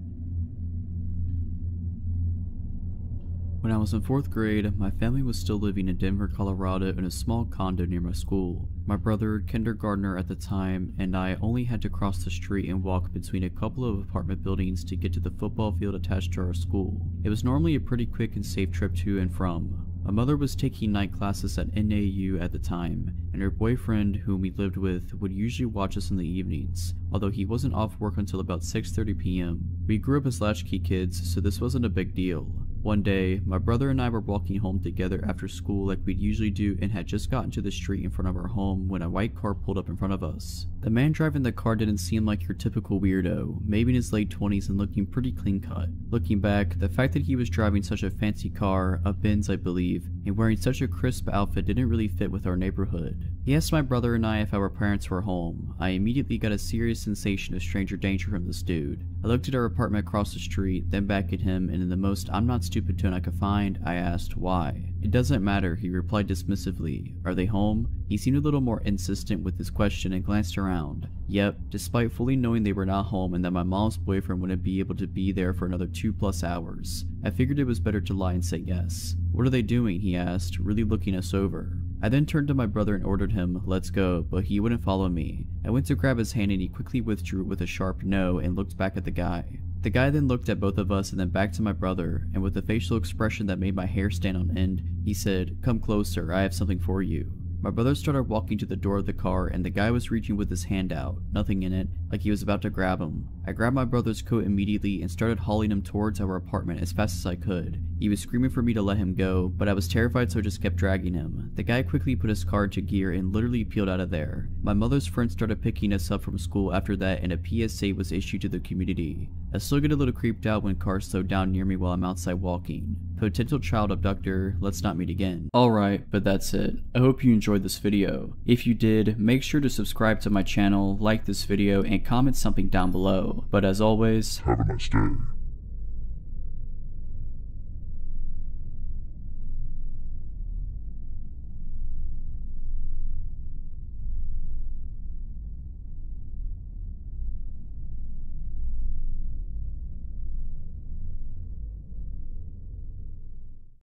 When I was in 4th grade, my family was still living in Denver, Colorado in a small condo near my school. My brother, kindergartner at the time, and I only had to cross the street and walk between a couple of apartment buildings to get to the football field attached to our school. It was normally a pretty quick and safe trip to and from. My mother was taking night classes at NAU at the time, and her boyfriend, whom we lived with, would usually watch us in the evenings, although he wasn't off work until about 6:30 p.m. We grew up as latchkey kids, so this wasn't a big deal. One day, my brother and I were walking home together after school like we'd usually do and had just gotten to the street in front of our home when a white car pulled up in front of us. The man driving the car didn't seem like your typical weirdo, maybe in his late 20s and looking pretty clean cut. Looking back, the fact that he was driving such a fancy car, a Benz I believe, and wearing such a crisp outfit didn't really fit with our neighborhood. He asked my brother and I if our parents were home. I immediately got a serious sensation of stranger danger from this dude. I looked at our apartment across the street, then back at him, and in the most I'm not stupid tone I could find, I asked why. It doesn't matter, he replied dismissively. Are they home? He seemed a little more insistent with his question and glanced around. Yep, despite fully knowing they were not home and that my mom's boyfriend wouldn't be able to be there for another 2+ hours, I figured it was better to lie and say yes. What are they doing? He asked, really looking us over. I then turned to my brother and ordered him, let's go, but he wouldn't follow me. I went to grab his hand and he quickly withdrew with a sharp no and looked back at the guy. The guy then looked at both of us and then back to my brother, and with a facial expression that made my hair stand on end, he said, "Come closer, I have something for you." My brother started walking to the door of the car and the guy was reaching with his hand out, nothing in it, like he was about to grab him. I grabbed my brother's coat immediately and started hauling him towards our apartment as fast as I could. He was screaming for me to let him go, but I was terrified so I just kept dragging him. The guy quickly put his car into gear and literally peeled out of there. My mother's friends started picking us up from school after that and a PSA was issued to the community. I still get a little creeped out when cars slow down near me while I'm outside walking. Potential child abductor, let's not meet again. Alright, but that's it. I hope you enjoyed this video. If you did, make sure to subscribe to my channel, like this video, and comment something down below. But as always, Have a nice day.